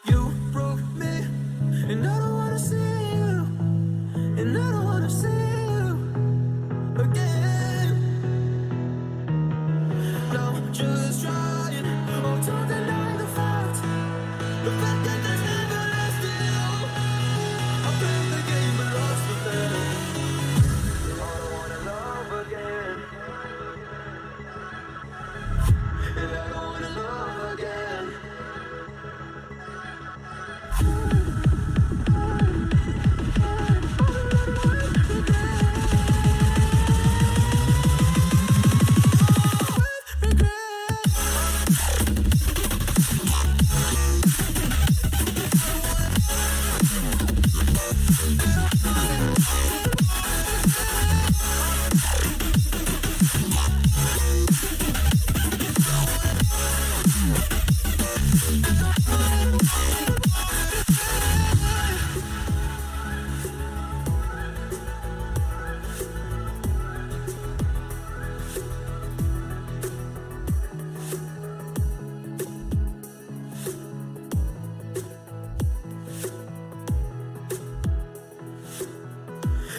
You broke me, and I don't wanna see you, and I don't wanna see you again. No, just trying, oh, don't deny the fact that there's never lasting love. I played the game but lost the bet. I don't wanna love again, and I don't wanna love again.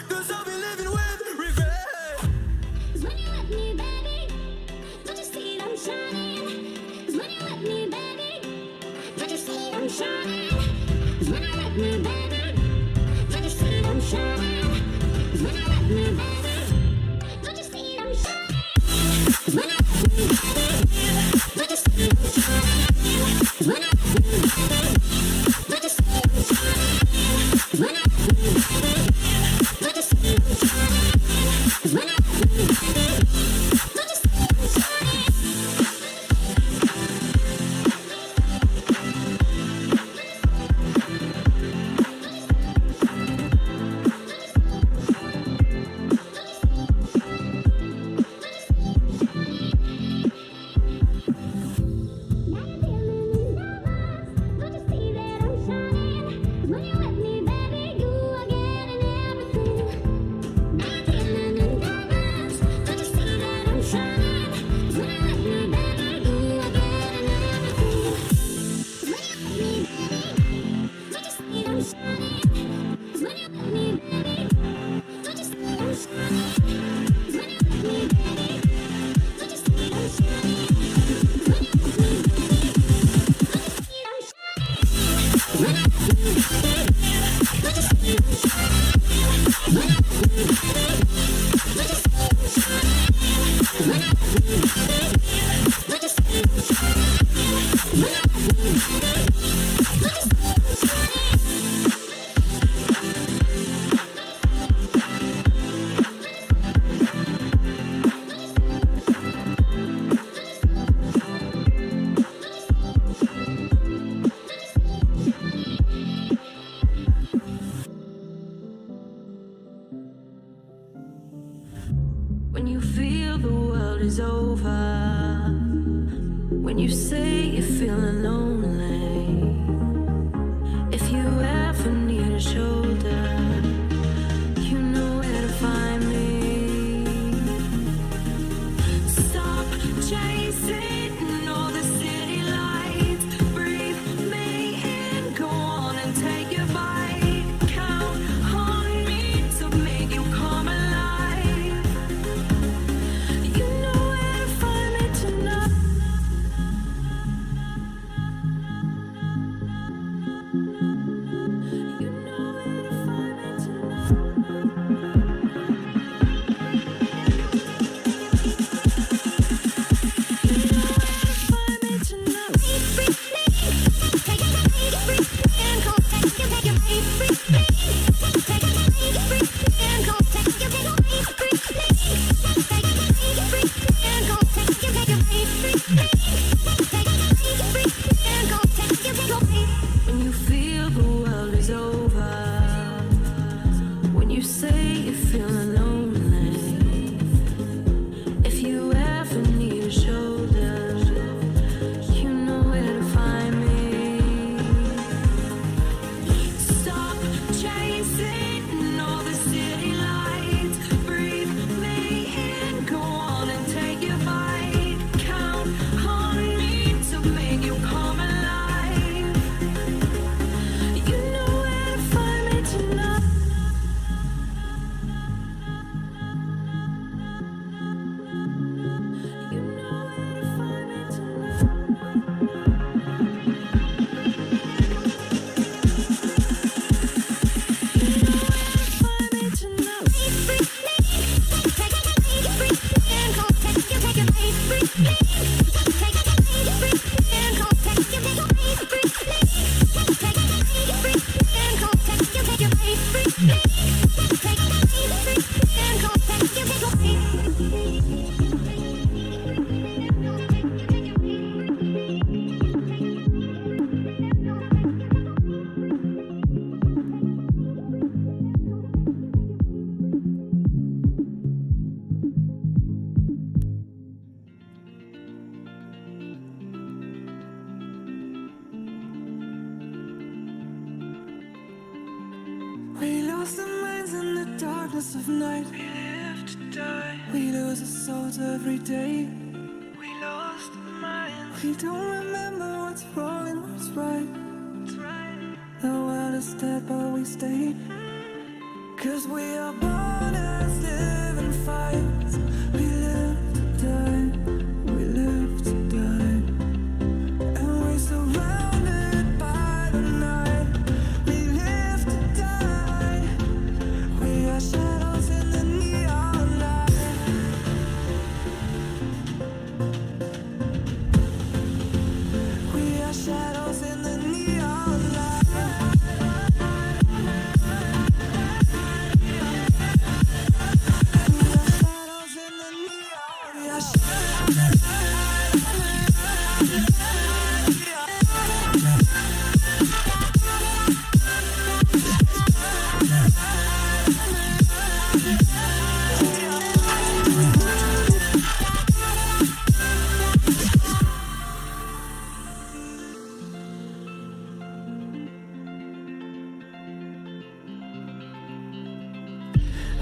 Cause I'll be living with regret. When you with me, baby, don't you see I'm shining? When you with me, baby, don't you see I'm shining? When you with me, baby, don't you see I'm shining? When you with me, baby, don't you see I'm shining? When you with me, baby, don't you see I'm shining? When you with me, baby, don't you see I'm shining? When you with me, baby, don't you see I'm shining? When you with me, baby, don't you see I'm shining? When you feel the world is over, when you say you're feeling lonely, if you ever need a shoulder, you know where to find me. Stop chasing all the city lights, breathe me in, go on and take your bite. Count on me to make you come alive. You know where to find me tonight. You know where to find me tonight. When you feel the world is over, when you say you're feeling lonely, if you ever need a shoulder, you know where to find me. Stop chasing all the city lights, breathe me We lost our minds in the darkness of night. We live to die. We lose our souls every day. We lost our minds. We don't remember what's wrong and what's right. The world is dead, but we stay. 'Cause we are born as living fights. We live to die. We live to die. And we're surrounded by the night. We live to die. We are shadows in the neon light. We are shadows in the neon light.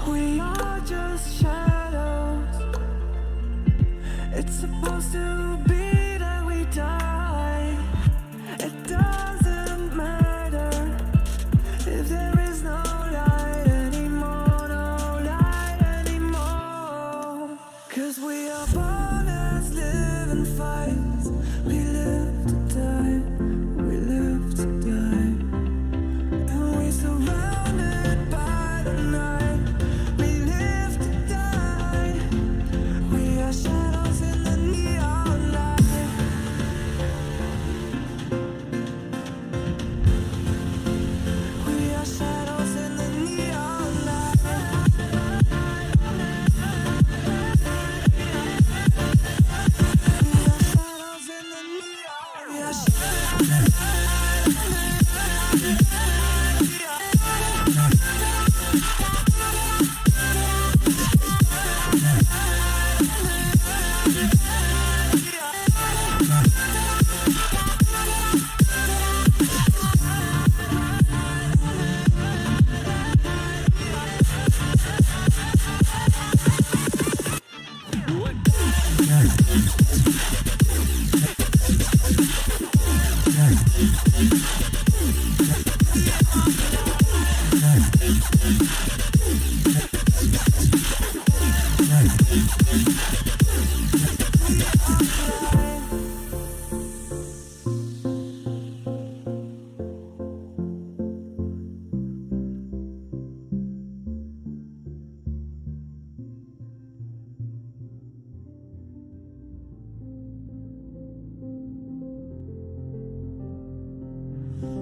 We are just shadows. It's supposed to be that we die. It doesn't matter if there is no light anymore, no light anymore. 'Cause we are born as living fights. We live to die. We live to die. And we're surrounded by the night. We live to die. We are shadows in the neon light. We are shadows in the neon light. We are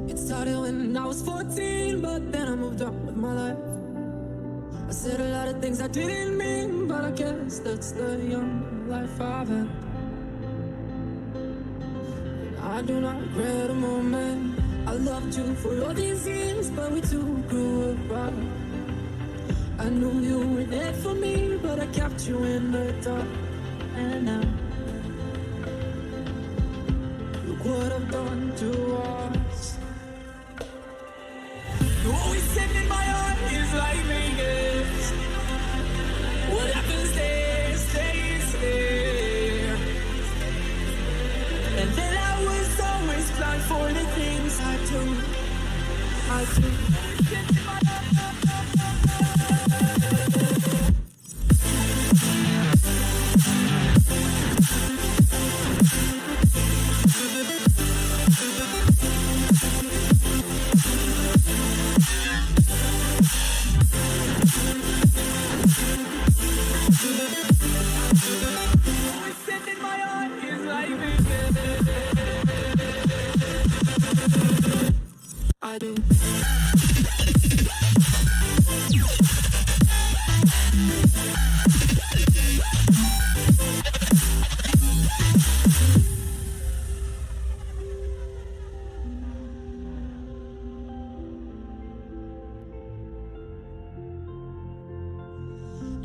It started when I was 14, but then I moved on with my life. I said a lot of things I didn't mean, but I guess that's the young life I've had. And I do not regret a moment. I loved you for all these years, but we two grew apart. I knew you were there for me, but I kept you in the dark. And now, look what I've done to us. What we said in my heart is like Vegas. What happens there stays there. And then I was always blind for the things I do.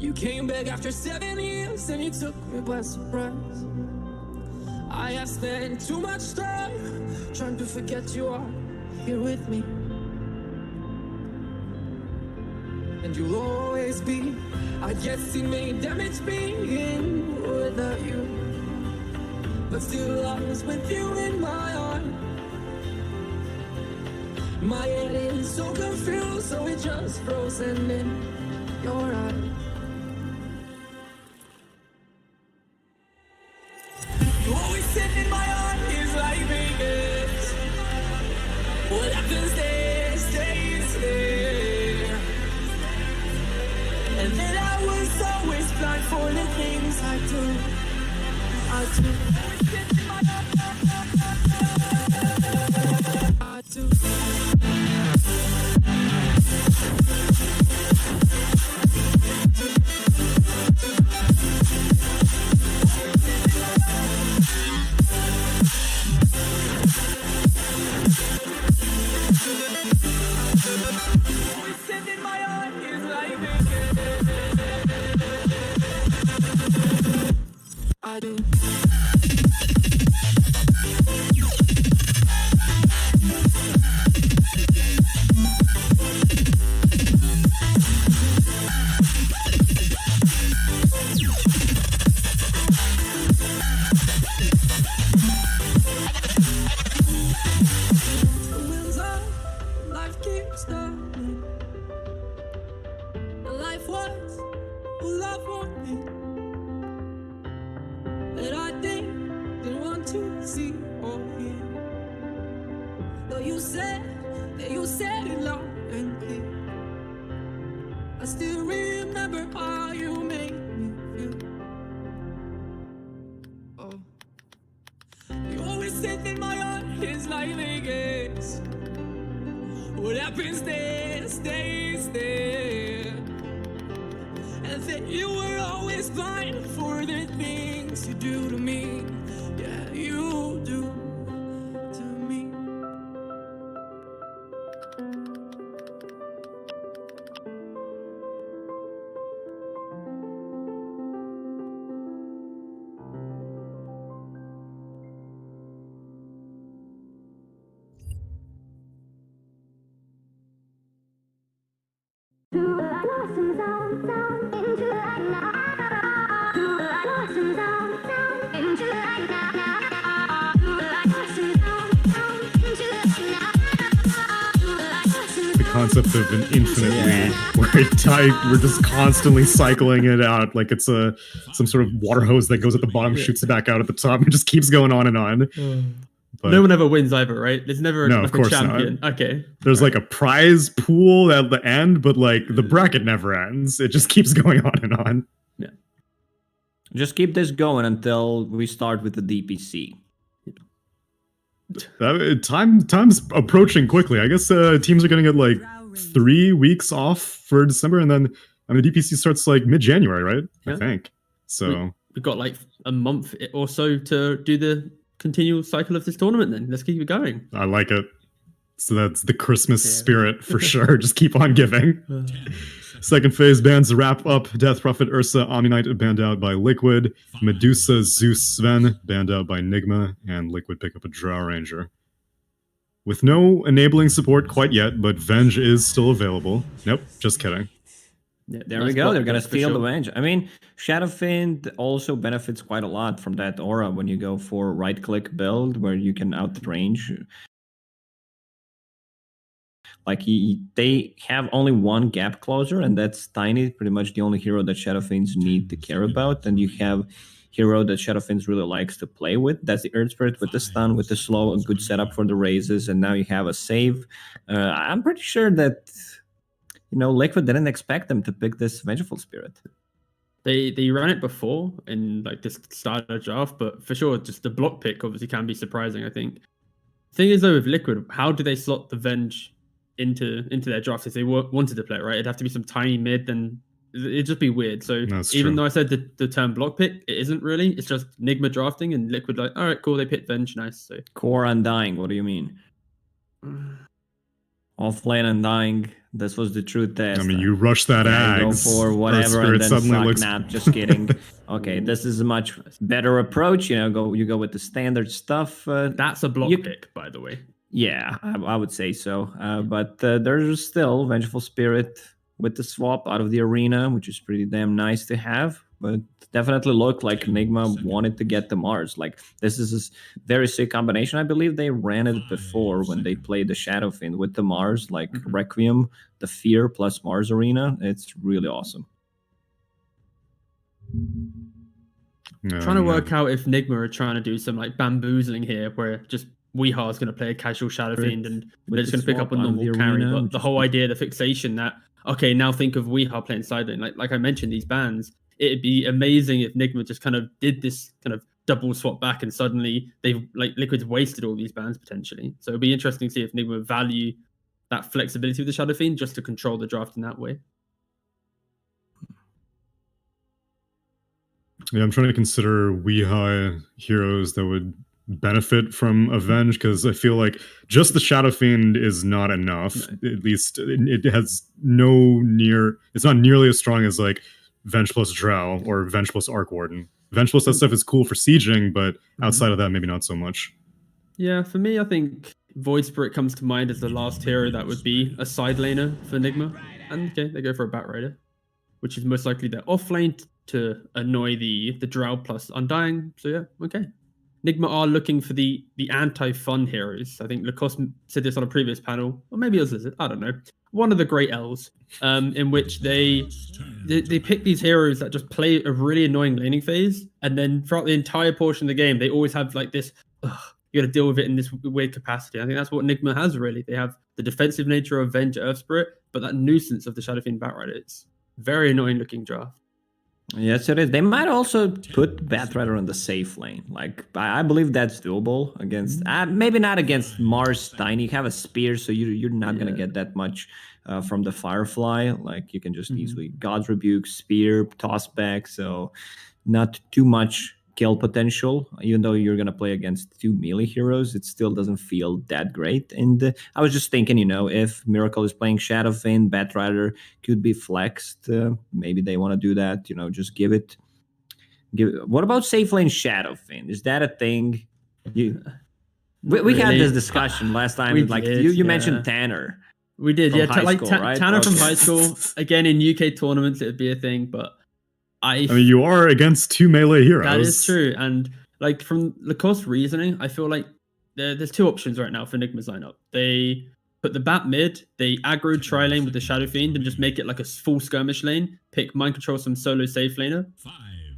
You came back after 7 years and you took me by surprise. I have spent too much time trying to forget you are here with me. And you'll always be. I guess it made damage being without you, but still I was with you in my heart. My head is so confused, so it just frozen in your eyes. You always sit in my heart, it's like Vegas. What happens there stays there. And then I was always blind for the things I do. I do. I do. I do. Wheels up, life keeps turning. Life was love for me. That I didn't want to see or hear. Though you said it loud and clear. I still remember how you made me feel. Oh, you always said that my heart is like Vegas. What happens there stays there. And that you were always blind for the things you do to me. Yeah, you do to me. The concept of an infinite lead, where we're just constantly cycling it out like it's some sort of water hose that goes at the bottom, shoots it back out at the top, and just keeps going on and on. But no one ever wins either, right? There's never no, like of course a champion. not. Okay. There's like a prize pool at the end, but like the bracket never ends. It just keeps going on and on. Yeah. Just keep this going until we start with the DPC. Time's approaching quickly. I guess teams are going to get like 3 weeks off for December, and then the DPC starts like mid-January, right? Yeah. I think. So we've got like a month or so to do the continual cycle of this tournament. Then let's keep it going. I like it. So that's the Christmas spirit for sure. Just keep on giving. Second phase bans wrap up. Death Prophet Ursa Omni-Knight banned out by Liquid. Medusa Zeus Sven banned out by Nigma. And Liquid pick up a Drow Ranger. With no enabling support quite yet, but Venge is still available. Nope, just kidding. Yeah, there we go. They're going to steal the Venge. I mean, Shadowfiend also benefits quite a lot from that aura when you go for right-click build where you can outrange. Like, they have only one gap closer, and that's Tiny, pretty much the only hero that Shadowfiends need to care about. And you have hero that Shadowfiends really likes to play with. That's the Earth Spirit with the stun, with the slow, a good setup for the raises, and now you have a save. I'm pretty sure that, Liquid didn't expect them to pick this Vengeful Spirit. They ran it before in like this starter draft, but for sure, just the block pick obviously can be surprising, I think. Thing is though, with Liquid, how do they slot the Venge into their draft if they wanted to play it, right? It'd have to be some tiny mid, and it'd just be weird. So even though I said the term block pick, it isn't really. It's just Nigma drafting and Liquid like, all right, cool, they picked Venge, nice. So Core Undying, what do you mean? Offlane Undying. This was the true test. I mean, you rush that Go axe. for whatever Spirit and then suddenly suck. looks... Nah, just kidding. Okay, this is a much better approach. You go with the standard stuff. That's a block pick, by the way. Yeah, I would say so. But there's still Vengeful Spirit with the swap out of the arena, which is pretty damn nice to have. But definitely looked like Enigma wanted to get the Mars. Like, this is a very sick combination. I believe they ran it before when they played the Shadow Fiend with the Mars, like Requiem, the Fear plus Mars Arena. It's really awesome. Trying to work out if Nigma are trying to do some like bamboozling here, where just Weehaw is going to play a casual Shadow Fiend and they're just going to pick up a normal carry. But the whole idea, the fixation that, okay, now think of Weehaw playing side lane. Like I mentioned, these bans, it'd be amazing if Nigma just kind of did this kind of double swap back and suddenly they've like Liquid's wasted all these bans potentially. So it'd be interesting to see if Nigma value that flexibility with the Shadow Fiend just to control the draft in that way. Yeah, I'm trying to consider Weehaw heroes that would benefit from Avenge, because I feel like just the Shadow Fiend is not enough. At least it has it's not nearly as strong as like Venge plus Drow or Venge plus Arc Warden. Venge plus that stuff is cool for sieging, but outside of that, maybe not so much. Yeah, for me, I think Void Spirit comes to mind as the last hero that would be a side laner for Nigma. And okay, they go for a Bat Rider, which is most likely their off lane to annoy the Drow plus Undying. So yeah, okay. Nigma are looking for the anti-fun heroes. I think Lacoste said this on a previous panel, or maybe it was Lizard, I don't know. One of the great L's, in which they pick these heroes that just play a really annoying laning phase, and then throughout the entire portion of the game, they always have like this, you got to deal with it in this weird capacity. I think that's what Nigma has really. They have the defensive nature of Venge Earth Spirit, but that nuisance of the Shadow Fiend Batrider. It's very annoying looking draft. Yes, it is. They might also put Batrider on the safe lane. Like, I believe that's doable against, maybe not against Mars Tiny. You have a spear, so you're not going to get that much from the Firefly. Like, you can just easily God's Rebuke, spear, toss back. So not too much kill potential. Even though you're going to play against two melee heroes, it still doesn't feel that great. And I was just thinking, if Miracle is playing Shadow Fiend, Batrider could be flexed. Maybe they want to do that, just give it. What about safe lane Shadow Fiend? Is that a thing? We had this discussion last time. You mentioned Tanner. We did, yeah. Tanner from high school. Again, in UK tournaments, it would be a thing, but I mean, you are against two melee heroes. That is true. And like from Lacoste reasoning, I feel like there's two options right now for Nigma's lineup. They put the Bat mid, they aggro tri-lane with the Shadow Fiend and just make it like a full skirmish lane, pick mind control some solo safe laner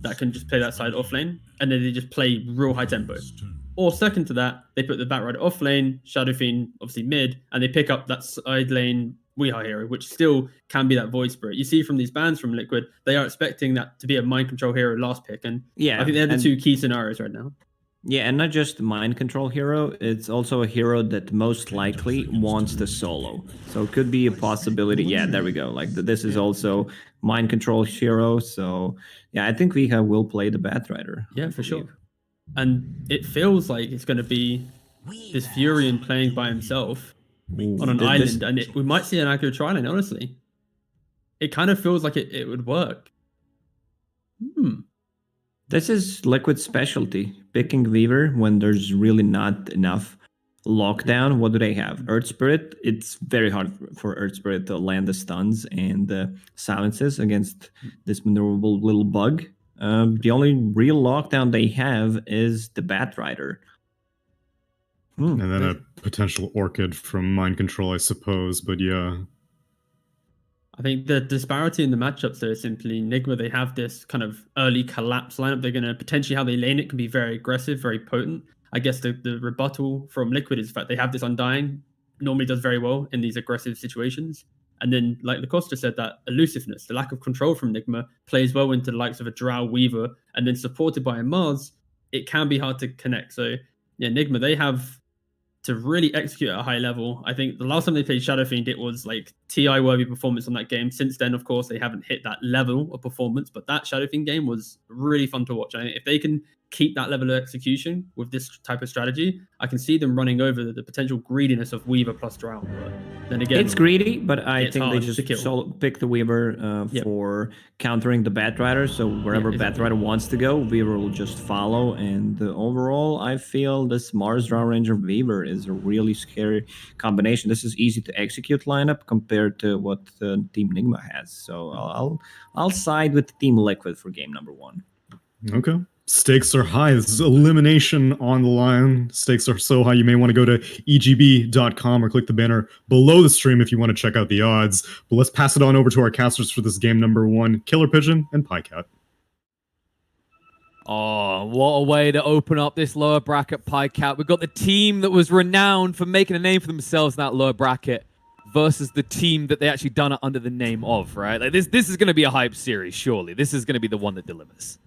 that can just play that side off lane, and then they just play real high tempo. Or second to that, they put the Bat Rider off lane, Shadow Fiend obviously mid, and they pick up that side lane Weehaw hero, which still can be that Void Spirit. You see from these bans from Liquid, they are expecting that to be a mind control hero last pick, and yeah, I think they're the two key scenarios right now. Yeah, and not just mind control hero, it's also a hero that most likely wants to solo. So it could be a possibility. Yeah, there we go. Like this is also mind control hero. So yeah, I think Weehaw will play the Batrider. Yeah, for sure. And it feels like it's going to be this Furion playing by himself on an island, and we might see an accurate tri-lane, honestly. It kind of feels like it would work. This is Liquid specialty, picking Weaver when there's really not enough lockdown. What do they have? Earth Spirit. It's very hard for Earth Spirit to land the stuns and silences against this maneuverable little bug. The only real lockdown they have is the Batrider. And then a potential Orchid from Mind Control, I suppose, but yeah. I think the disparity in the matchups there is simply Nigma, they have this kind of early collapse lineup. They're going to potentially, how they lane it can be very aggressive, very potent. I guess the rebuttal from Liquid is the fact they have this Undying, normally does very well in these aggressive situations. And then, like Lacoste said, that elusiveness, the lack of control from Nigma plays well into the likes of a Drow Weaver, and then supported by a Mars, it can be hard to connect. So yeah, Nigma, they have to really execute at a high level. I think the last time they played Shadow Fiend, it was like TI-worthy performance on that game. Since then, of course, they haven't hit that level of performance, but that Shadow Fiend game was really fun to watch. I think if they can keep that level of execution with this type of strategy, I can see them running over the potential greediness of Weaver plus Drown. But then again, it's greedy, but I think they hard to just kill. pick the Weaver for countering the Batrider. So wherever Batrider wants to go, Weaver will just follow. And overall, I feel this Mars Drow Ranger Weaver is a really scary combination. This is easy to execute lineup compared to what Team Nigma has. So I'll side with Team Liquid for game number 1. Okay. Stakes are high. This is elimination on the line. Stakes are so high, you may want to go to egb.com or click the banner below the stream if you want to check out the odds. But let's pass it on over to our casters for this game number 1, Killer Pigeon and Pycat. Oh, what a way to open up this lower bracket, Pycat. We've got the team that was renowned for making a name for themselves in that lower bracket versus the team that they actually done it under the name of, right? Like this is going to be a hype series, surely. This is going to be the one that delivers.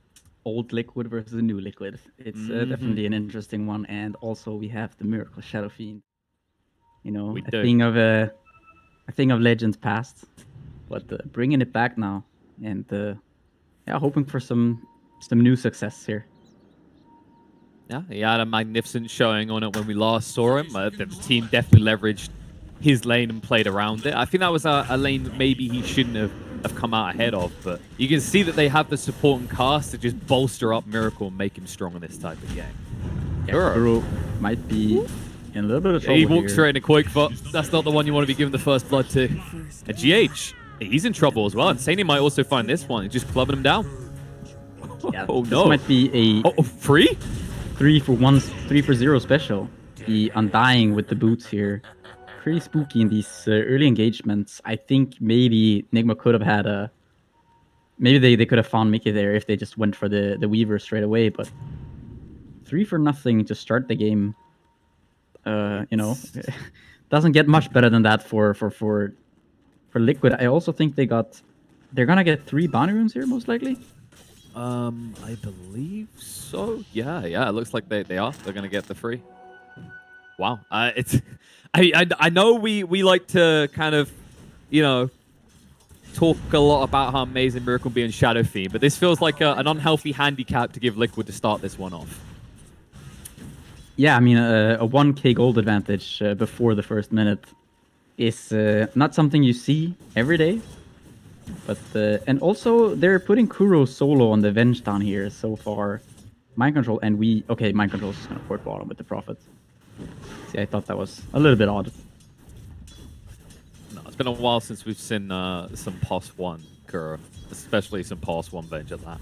Old Liquid versus the new Liquid. It's definitely an interesting one, and also we have the Miracle Shadow Fiend. You know, a thing of legends past, but bringing it back now, and hoping for some new success here. Yeah, he had a magnificent showing on it when we last saw him. The team definitely leveraged his lane and played around it. I think that was a lane that maybe he shouldn't have come out ahead of, but you can see that they have the support and cast to just bolster up Miracle and make him strong in this type of game. Kuro might be in a little bit of trouble. He walks straight into Quake Foot. That's not the one you want to be giving the first blood to. And GH, he's in trouble as well. And Sani might also find this one. He's just clubbing him down. Yeah, oh this no. might be a free? 3 for 0 special. The Undying with the boots here. Pretty spooky in these early engagements. I think maybe Nigma could have had maybe they could have found Mickey there if they just went for the Weaver straight away, but 3 for nothing to start the game. You know, doesn't get much better than that for Liquid. I also think they're gonna get 3 bounty runes here, most likely. I believe so. Yeah, it looks like they are. They're gonna get the 3. Wow. I know we like to kind of, you know, talk a lot about how amazing Miracle be in Shadow Fiend, but this feels like an unhealthy handicap to give Liquid to start this one off. Yeah, I mean, a 1k gold advantage before the first minute is not something you see every day. But and also, they're putting Kuro solo on the Venge down here so far. Mind Control, and Mind Control is going to port bottom with the Prophet. See, I thought that was a little bit odd. No, it's been a while since we've seen some POS 1 Kuro, especially some POS 1 Venge at that.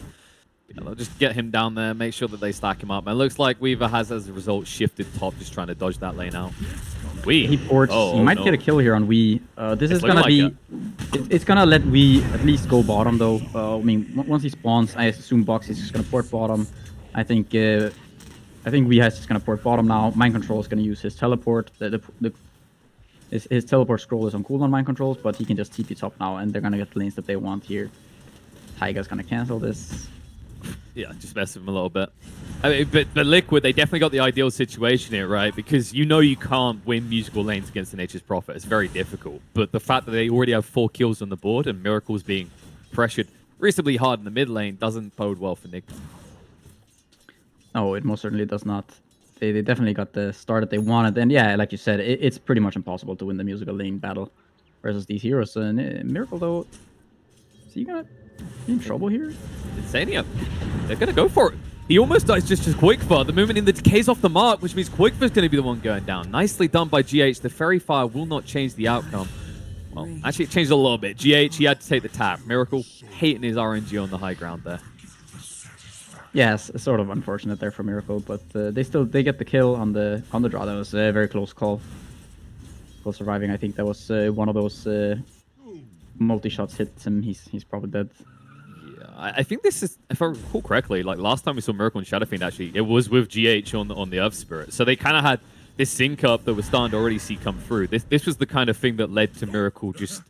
You know, they'll just get him down there, make sure that they stack him up. And it looks like Weaver has, as a result, shifted top, just trying to dodge that lane out. He ports. He might get a kill here on Wii. This is gonna be. It's gonna let Wii at least go bottom though. I mean, once he spawns, I assume Box is just gonna port bottom. I think Wii has just gonna port bottom now. Mind Control is gonna use his teleport. His teleport scroll is on cooldown Mind Controls, but he can just TP top now, and they're gonna get the lanes that they want here. Taiga's gonna cancel this. Yeah, just mess with him a little bit. I mean, but Liquid, they definitely got the ideal situation here, right? Because you know you can't win musical lanes against the Nature's Prophet. It's very difficult. But the fact that they already have 4 kills on the board and Miracle's being pressured reasonably hard in the mid lane doesn't bode well for Nick. No, it most certainly does not. They definitely got the start that they wanted. And yeah, like you said, it's pretty much impossible to win the musical lane battle versus these heroes. And Miracle, though, is he going to be in trouble here? Insania. They're going to go for it. He almost dies just as Quakefire. The movement in the decay's off the mark, which means Quakefire's going to be the one going down. Nicely done by GH. The Fairy Fire will not change the outcome. Well, actually, it changed a little bit. GH, he had to take the tap. Miracle hating his RNG on the high ground there. Yes, sort of unfortunate there for Miracle, but they get the kill on the draw. That was a very close call. Close surviving. I think that was one of those multi-shots hits him. He's probably dead. I think this is, if I recall correctly, like last time we saw Miracle and Shadow Fiend, actually, it was with GH on the Earth Spirit. So they kind of had this sync up that we're starting to already see come through. This was the kind of thing that led to Miracle just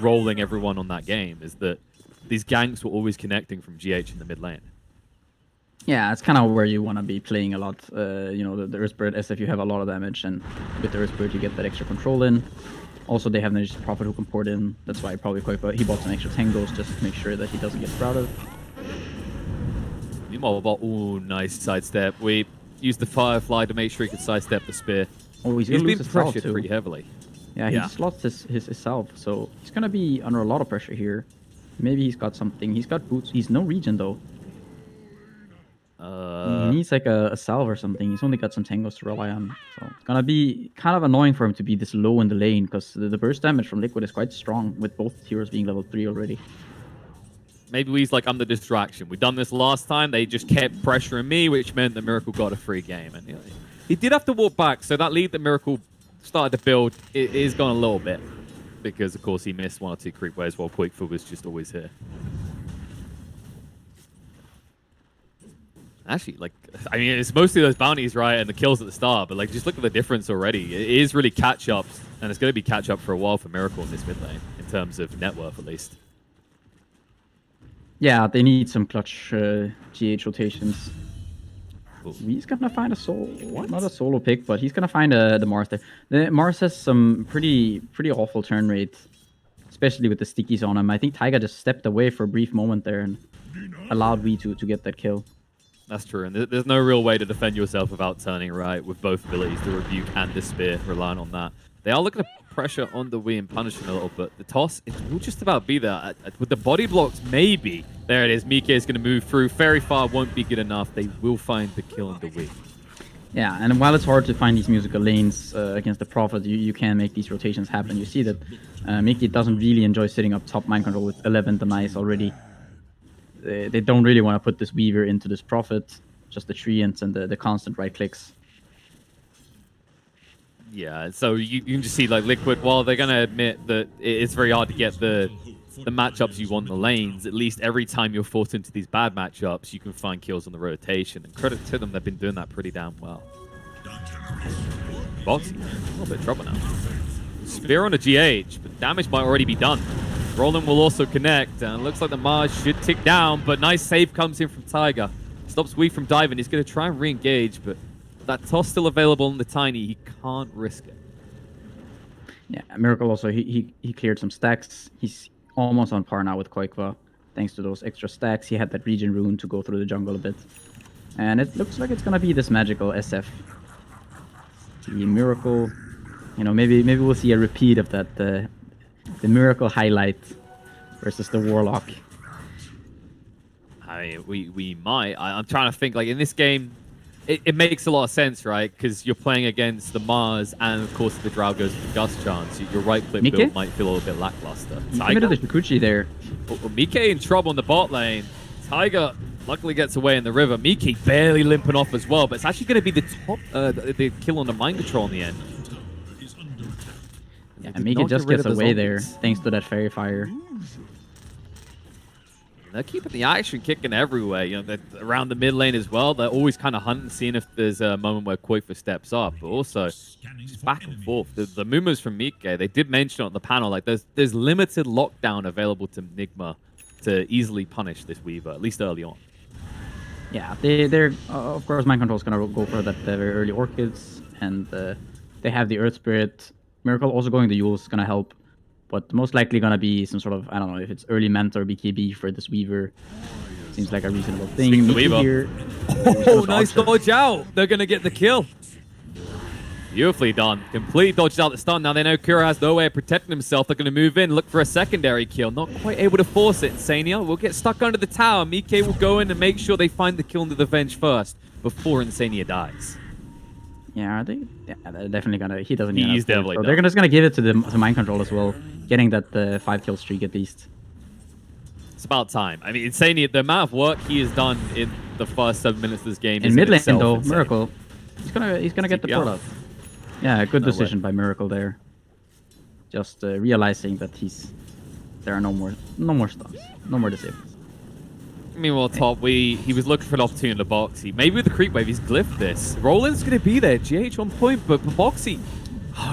rolling everyone on that game, is that these ganks were always connecting from GH in the mid lane. Yeah, it's kind of where you want to be playing a lot. You know, the Earth Spirit, as if you have a lot of damage, and with the Earth Spirit you get that extra control in. Also, they have an Nature's Prophet who can port in. That's why probably he bought some extra 10 goals just to make sure that he doesn't get sprouted. Meanwhile, Bot, ooh, nice sidestep. We used the Firefly to make sure he could sidestep the spear. Oh, he's been lose his salve pressured too. pretty heavily. Yeah, he just lost his salve, so he's gonna be under a lot of pressure here. Maybe he's got something. He's got boots. He's no regen though. He needs like a salve or something. He's only got some tangos to rely on. So it's gonna be kind of annoying for him to be this low in the lane because the burst damage from Liquid is quite strong with both heroes being level 3 already. Maybe he's like, I'm the distraction. We done this last time. They just kept pressuring me, which meant that Miracle got a free game. And he did have to walk back, so that lead that Miracle started to build is gone a little bit. Because, of course, he missed 1 or 2 creep waves while Quickfoot was just always here. Actually, like, I mean, it's mostly those bounties, right, and the kills at the start, but, like, just look at the difference already. It is really catch-ups, and it's going to be catch-up for a while for Miracle in this mid lane, in terms of net worth, at least. Yeah, they need some clutch GH rotations. He's gonna find a solo, not a solo pick, but he's gonna find the Mars there. The Mars has some pretty awful turn rate, especially with the stickies on him. I think Taiga just stepped away for a brief moment there and allowed V to get that kill. That's true, and there's no real way to defend yourself without turning right with both abilities, the Rebuke and the Spear, relying on that. They are looking to pressure on the Wii and punish him a little, but the toss, it will just about be there. With the body blocks, maybe. There it is. Mike is going to move through. Very far won't be good enough. They will find the kill on the Wii. Yeah, and while it's hard to find these musical lanes against the Prophet, you can make these rotations happen. You see that Mickey doesn't really enjoy sitting up top mind control with 11 denies already. They don't really want to put this Weaver into this Prophet, just the treants and the constant right clicks. Yeah, so you can just see, like, Liquid, while they're going to admit that it's very hard to get the matchups you want in the lanes, at least every time you're forced into these bad matchups, you can find kills on the rotation. And credit to them, they've been doing that pretty damn well. Boxy, a little bit of trouble now. Spear on a GH, but damage might already be done. Roland will also connect, and it looks like the Mars should tick down, but nice save comes in from Tiger. Stops Wii from diving. He's going to try and re-engage, but that toss still available on the Tiny. He can't risk it. Yeah, Miracle also, he cleared some stacks. He's almost on par now with Koikva. Thanks to those extra stacks, he had that regen rune to go through the jungle a bit. And it looks like it's going to be this magical SF. The Miracle, you know, maybe we'll see a repeat of that, the Miracle highlight versus the Warlock. I mean, we might. I'm trying to think, like, in this game, it makes a lot of sense, right? Because you're playing against the Mars and, of course, the Drow goes for the Gust chance. Your right-click build might feel a little bit lackluster. He committed the Shikuchi there. Mike in trouble in the bot lane. Tiger luckily gets away in the river. Mike barely limping off as well, but it's actually going to be the top, the kill on the Mind Control in the end. Yeah, Mike just gets away there, thanks to that Fairy Fire. They're keeping the action kicking everywhere. You know, around the mid lane as well. They're always kind of hunting, seeing if there's a moment where Koifa steps up. But also, just back and forth. The movements from Mike, they did mention on the panel, like there's limited lockdown available to Nigma to easily punish this Weaver, at least early on. Yeah, they're of course, Mind Control is gonna go for that very early Orchids, and they have the Earth Spirit. Miracle also going the Yule is gonna help. But most likely gonna be some sort of, I don't know if it's early Mentor BKB for this Weaver. Seems like a reasonable thing. The Weaver. Here. Oh, nice dodge out. They're gonna get the kill. Beautifully done. Completely dodged out the stun. Now they know Kura has no way of protecting himself. They're gonna move in, look for a secondary kill. Not quite able to force it. Insania will get stuck under the tower. Mike will go in and make sure they find the kill into the Venge first before Insania dies. Yeah, are they? Yeah, they're definitely gonna. He doesn't. He's definitely. So they're just gonna give it to Mind Control as well, getting that 5-kill streak at least. It's about time. I mean, Insania, the amount of work he has done in the first 7 minutes of this game. In mid lane though, insane. Miracle, he's gonna get the port out. Yeah, good decision by Miracle there. Just realizing that there are no more stuns, no more disables. Meanwhile, top, he was looking for an opportunity in the Boxy. Maybe with the creep wave, he's glyphed this. Roland's going to be there. GH on point, but for Boxy,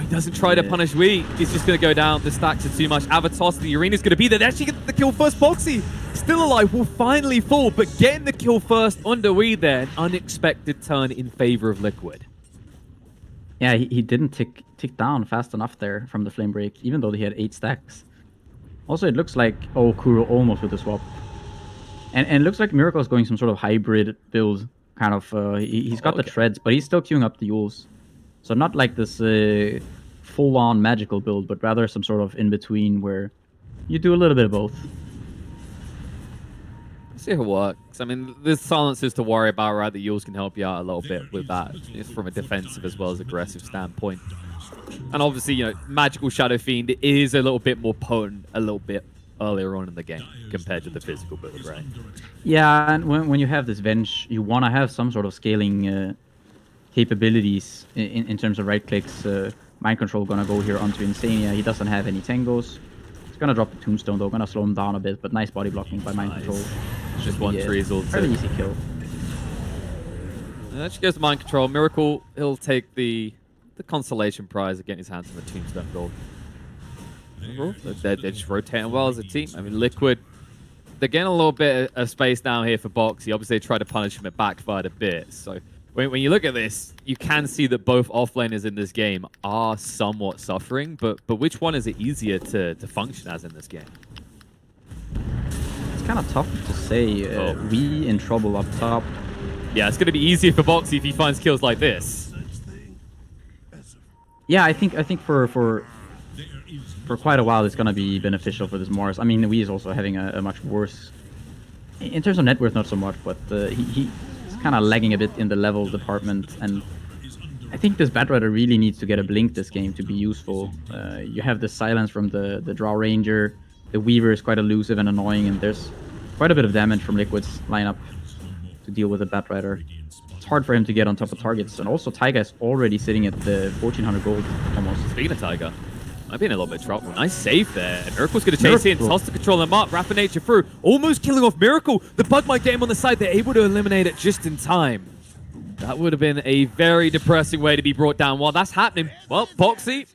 he doesn't try to punish Wii. He's just going to go down. The stacks are too much. Avatos, the arena's going to be there. They actually get the kill first. Boxy, still alive, will finally fall, but getting the kill first under Wii there. An unexpected turn in favor of Liquid. Yeah, he didn't tick down fast enough there from the flame break, even though he had 8 stacks. Also, it looks like Kuro almost with the swap. And it looks like Miracle is going some sort of hybrid build, kind of. He's got the treads, but he's still queuing up the Yules. So not like this full-on magical build, but rather some sort of in-between where you do a little bit of both. See if it works. I mean, there's silencers to worry about, right? The Yules can help you out a little bit with that, just from a defensive as well as aggressive standpoint. And obviously, you know, Magical Shadow Fiend is a little bit more potent a little bit earlier on in the game compared to the physical build, right? Yeah, and when you have this Venge, you want to have some sort of scaling capabilities in terms of right clicks. Mind Control gonna go here onto Insania. He doesn't have any Tangos. He's gonna drop the Tombstone though, gonna slow him down a bit, but nice body blocking by Mind Control. Just one Treasel. Very easy kill. That just goes to Mind Control. Miracle, he'll take the consolation prize of getting his hands on the Tombstone gold. They're just rotating well as a team. I mean, Liquid, they're getting a little bit of space down here for Boxy. Obviously, they tried to punish him. It backfired a bit. So when you look at this, you can see that both offlaners in this game are somewhat suffering. But which one is it easier to function as in this game? It's kind of tough to say. We in trouble up top. Yeah, it's going to be easier for Boxy if he finds kills like this. Yeah, I think for quite a while it's gonna be beneficial for this Mars. I mean, Wii is also having a much worse, in terms of net worth, not so much, but he's kind of lagging a bit in the level department, and I think this Batrider really needs to get a blink this game to be useful. You have the silence from the Drow Ranger, the Weaver is quite elusive and annoying, and there's quite a bit of damage from Liquid's lineup to deal with the Batrider. It's hard for him to get on top of targets, and also Taiga is already sitting at the 1400 gold almost. Speaking of Taiga, might be in a little bit of trouble. Nice save there. And Urkel's going to chase in, toss to control him up, Rapid Nature through, almost killing off Miracle. The bug might get him on the side. They're able to eliminate it just in time. That would have been a very depressing way to be brought down. While that's happening, well, Boxy,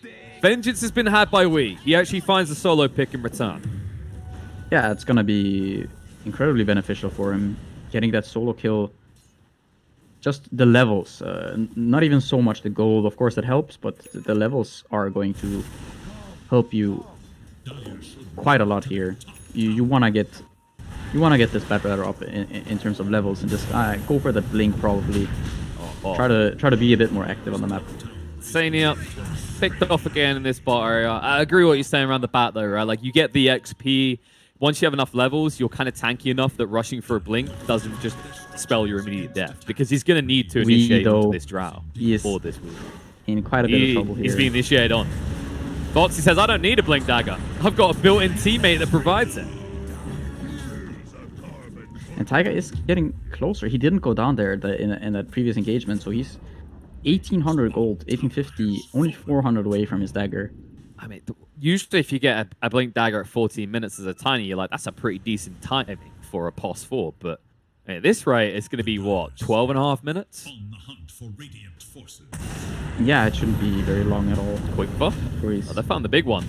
vengeance has been had by Wii. He actually finds a solo pick in return. Yeah, it's going to be incredibly beneficial for him, getting that solo kill. Just the levels, not even so much the gold, of course that helps, but the levels are going to help you quite a lot here. You wanna get this Batrider up in terms of levels, and just go for the blink probably. Try to be a bit more active on the map. Sania picked off again in this bot area. I agree with what you're saying around the bat though, right? Like you get the XP. Once you have enough levels, you're kind of tanky enough that rushing for a blink doesn't just spell your immediate death, because he's going to need to initiate onto this Drow for this move. In quite a bit of trouble here. He's being initiated on. Boxy says, I don't need a blink dagger. I've got a built-in teammate that provides it. And Taiga is getting closer. He didn't go down there in that previous engagement, so he's 1800 gold, 1850, only 400 away from his dagger. I mean, usually if you get a blink dagger at 14 minutes as a tiny, you're like, that's a pretty decent timing for a POS 4. But at this rate, it's going to be, what, 12 and a half minutes? Yeah, it shouldn't be very long at all. Quick buff. Oh, they found the big one.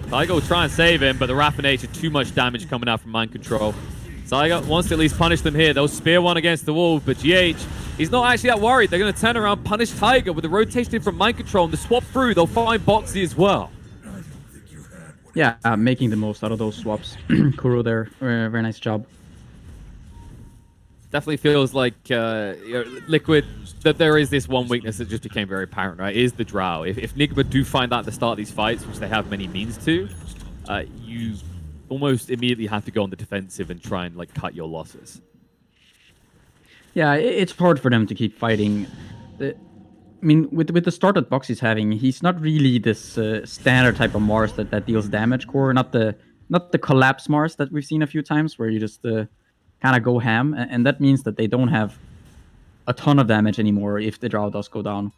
Taiga will try and save him, but the Raffinator, too much damage coming out from Mind Control. Taiga wants to at least punish them here. They'll spear one against the wall, but GH, he's not actually that worried. They're going to turn around, punish Taiga with the rotation from Mind Control, and the swap through, they'll find Boxy as well. Yeah, making the most out of those swaps. Kuro there, very nice job. Definitely feels like Liquid, that there is this one weakness that just became very apparent, right? Is the Drow. If Nigma do find that at the start of these fights, which they have many means to, you almost immediately have to go on the defensive and try and like cut your losses. Yeah, it's hard for them to keep fighting. I mean, with the start that Boxy's having, he's not really this standard type of Mars that deals damage core, not the collapse Mars that we've seen a few times, where you just kind of go ham, and that means that they don't have a ton of damage anymore if the Drow does go down.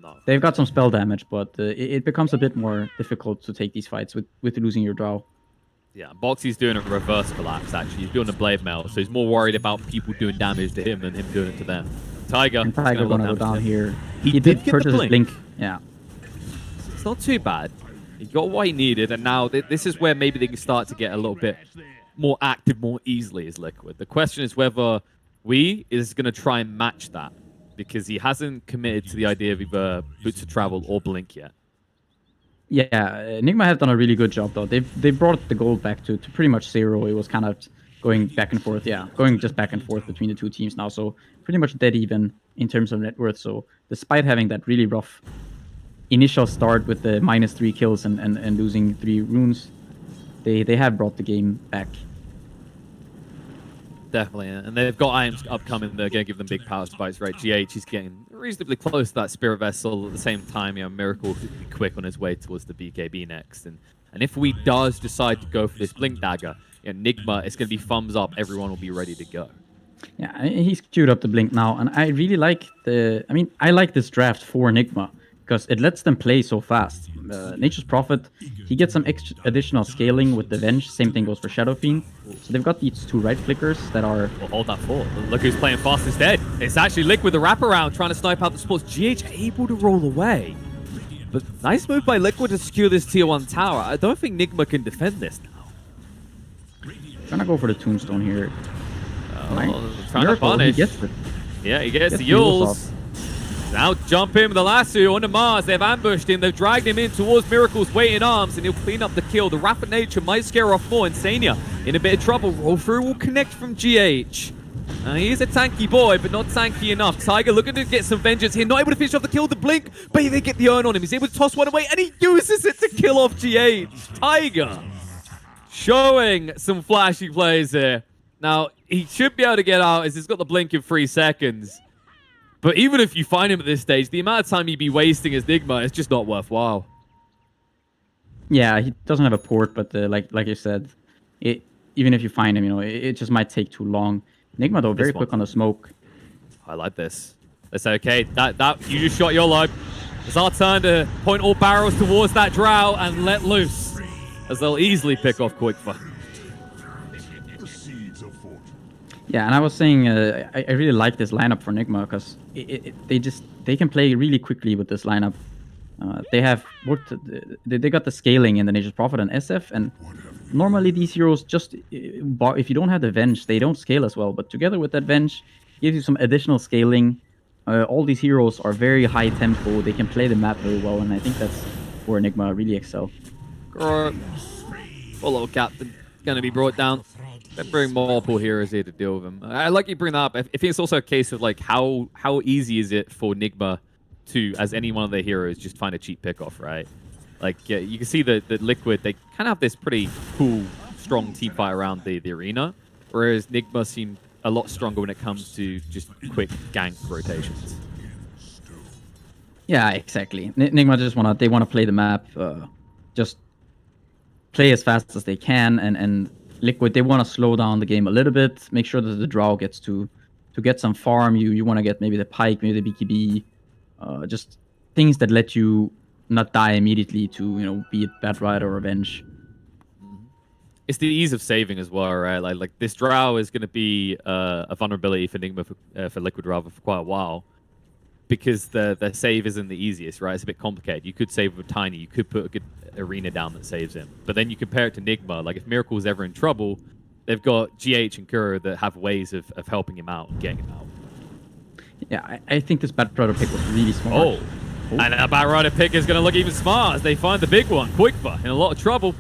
No. They've got some spell damage, but it becomes a bit more difficult to take these fights with losing your Drow. Yeah, Boxy's doing a reverse collapse, actually. He's doing a blade mail, so he's more worried about people doing damage to him than him doing it to them. Taiga gonna go down here. He did purchase his blink. Yeah. It's not too bad. He got what he needed, and now this is where maybe they can start to get a little bit more active more easily as Liquid. The question is whether Wii is going to try and match that, because he hasn't committed to the idea of either Boots of Travel or Blink yet. Yeah, Enigma have done a really good job though. They brought the gold back to pretty much zero. It was kind of going back and forth. Yeah, going just back and forth between the two teams now. So pretty much dead even in terms of net worth. So despite having that really rough initial start with the -3 kills and losing 3 runes, they have brought the game back. Definitely, and they've got items upcoming. They're going to give them big power spikes, right? GH is getting reasonably close to that Spirit Vessel. At the same time, Miracle will be quick on his way towards the BKB next. And if we does decide to go for this Blink Dagger, Nigma, it's going to be thumbs up. Everyone will be ready to go. Yeah, he's queued up the Blink now, and I really like I like this draft for Nigma because it lets them play so fast. Nature's Prophet, he gets some extra additional scaling with the Venge. Same thing goes for Shadow Fiend. So they've got these 2 right flickers that are... Well, hold that thought. Look who's playing fast instead. It's actually Liquid, the wraparound, trying to snipe out the sports. GH able to roll away. But nice move by Liquid to secure this tier 1 tower. I don't think Nigma can defend this now. Trying to go for the Tombstone here. Trying to punish. He gets it. Yeah, he gets the Yules. Now jump in with the lasso onto Mars. They've ambushed him. They've dragged him in towards Miracle's waiting arms, and he'll clean up the kill. The rapid nature might scare off more. Insania in a bit of trouble. Roll through will connect from GH. He's a tanky boy, but not tanky enough. Tiger looking to get some vengeance here. Not able to finish off the kill. The Blink, but they get the urn on him. He's able to toss one away, and he uses it to kill off GH. Tiger showing some flashy plays here. Now, he should be able to get out as he's got the Blink in 3 seconds. But even if you find him at this stage, the amount of time you'd be wasting as Nigma is just not worthwhile. Yeah, he doesn't have a port, but like you said, even if you find him, it just might take too long. Nigma, though, very quick on the smoke. I like this. Let's say, okay, that you just shot your load. It's our turn to point all barrels towards that Drow and let loose, as they'll easily pick off Quickfire. Yeah, and I was saying I really like this lineup for Nigma because they can play really quickly with this lineup. They have they got the scaling in the Nature's Prophet and SF, and normally these heroes just if you don't have the Venge, they don't scale as well. But together with that Venge, gives you some additional scaling. All these heroes are very high tempo. They can play the map very well, and I think that's where Nigma really excel. Follow Captain going to be brought down. They bring multiple heroes here to deal with him. I like you bring that up. I think it's also a case of like how easy is it for Nigma to, as any one of their heroes, just find a cheap pickoff, right? Like you can see that Liquid, they kind of have this pretty cool, strong team fight around the arena, whereas Nigma seem a lot stronger when it comes to just quick gank rotations. Yeah, exactly. Nigma just wanna play the map, just play as fast as they can, and Liquid, they want to slow down the game a little bit, make sure that the Drow gets to get some farm. You want to get maybe the Pike, maybe the BKB, just things that let you not die immediately to, be it Bad Ride or Revenge. It's the ease of saving as well, right? Like this Drow is going to be a vulnerability for Nigma for Liquid rather for quite a while, because the save isn't the easiest, right? It's a bit complicated. You could save with Tiny, you could put a good arena down that saves him. But then you compare it to Nigma, like if Miracle's ever in trouble, they've got GH and Kuro that have ways of helping him out and getting him out. Yeah, I think this Bad Rider pick was really smart. Oh, and that Bad Rider pick is going to look even smart as they find the big one. Quickfire in a lot of trouble.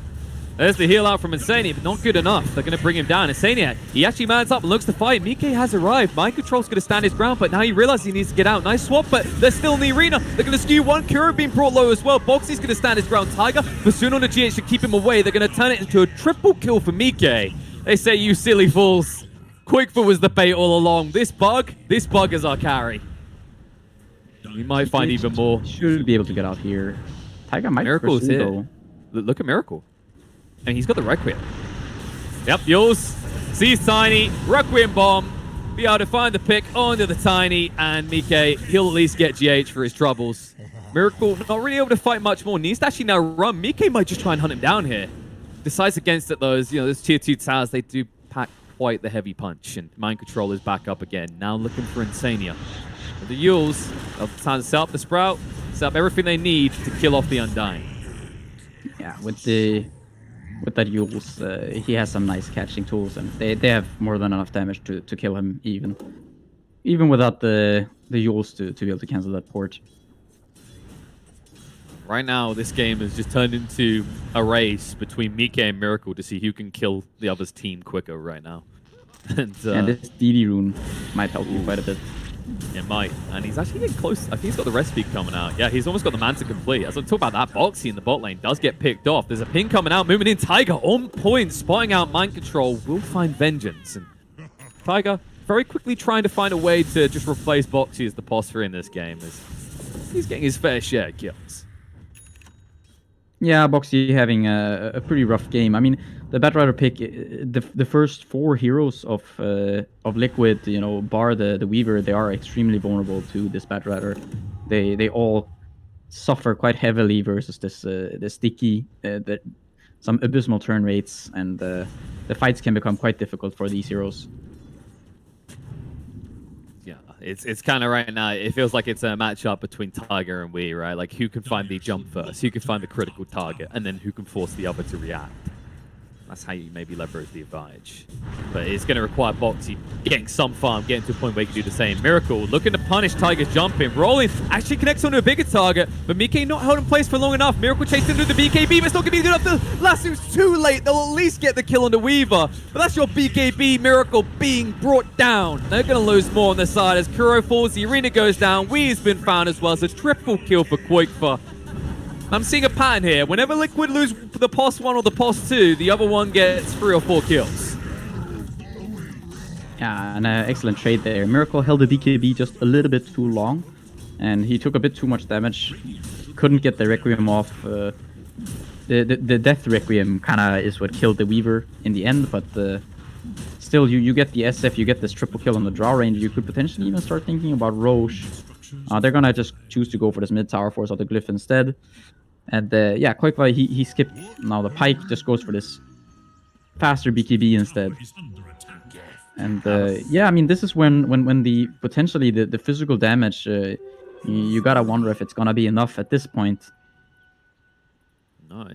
There's the heal out from Insania, but not good enough. They're going to bring him down. Insania, he actually mans up and looks to fight. Mike has arrived. Mind Control's going to stand his ground, but now he realizes he needs to get out. Nice swap, but they're still in the arena. They're going to skew one. Kuro being brought low as well. Boxy's going to stand his ground. Tiger, but soon on the GH to keep him away. They're going to turn it into a triple kill for Mike. They say, you silly fools. Quickfoot was the bait all along. This bug is our carry. We might find even more. Should be able to get out here. Tiger might Miracle's here. though. Look at Miracle. And he's got the Requiem. Yep, yours. Sees Tiny. Requiem bomb. Be able to find the pick onto the Tiny. And Mike, he'll at least get GH for his troubles. Miracle not really able to fight much more. Needs to actually now run. Mike might just try and hunt him down here. Decides against it, though. Those tier 2 towers, they do pack quite the heavy punch. And Mind Control is back up again. Now looking for Insania. With the Yules, they'll time to set up the Sprout. Set up everything they need to kill off the Undying. Yeah, with that Yules, he has some nice catching tools, and they have more than enough damage to kill him even without the Yules to be able to cancel that port. Right now, this game has just turned into a race between Mike and Miracle to see who can kill the other's team quicker right now. And this DD rune might help you quite a bit. It might. And he's actually getting close. I think he's got the recipe coming out. Yeah, he's almost got the Manta complete. As I talk about that, Boxy in the bot lane does get picked off. There's a ping coming out, moving in. Tiger on point, spotting out Mind Control. Will find Vengeance. And Tiger very quickly trying to find a way to just replace Boxy as the posture in this game. As he's getting his fair share of kills. Yeah, Boxy having a pretty rough game. I mean, the Batrider pick, the first 4 heroes of Liquid, you know, bar the Weaver, they are extremely vulnerable to this Batrider. They all suffer quite heavily versus this sticky, some abysmal turn rates, and the fights can become quite difficult for these heroes. Yeah, it's kind of right now, it feels like it's a matchup between Tiger and Wii, right? Like, who can find the jump first, who can find the critical target, and then who can force the other to react. That's how you maybe leverage the advantage. But it's going to require Boxy getting some farm, getting to a point where he can do the same. Miracle looking to punish Tiger's jumping. Rolling actually connects onto a bigger target, but Mike not held in place for long enough. Miracle chasing into the BKB, but it's not going to be good enough. The lasso's too late. They'll at least get the kill on the Weaver. But that's your BKB. Miracle being brought down. They're going to lose more on the side as Kuro falls. The arena goes down. Wee's been found as well. So triple kill for Quakefa. I'm seeing a pattern here. Whenever Liquid lose the POS 1 or the POS 2, the other one gets 3 or 4 kills. Yeah, an excellent trade there. Miracle held the BKB just a little bit too long, and he took a bit too much damage. Couldn't get the Requiem off. The Death Requiem kind of is what killed the Weaver in the end, but still, you get the SF, you get this triple kill on the draw range. You could potentially even start thinking about Roche. They're going to just choose to go for this mid tower, force out the Glyph instead. And yeah, Quakefa, he skipped. Now the Pike just goes for this faster BKB instead. And yeah, I mean, this is when the potentially the physical damage, you gotta wonder if it's gonna be enough at this point. No,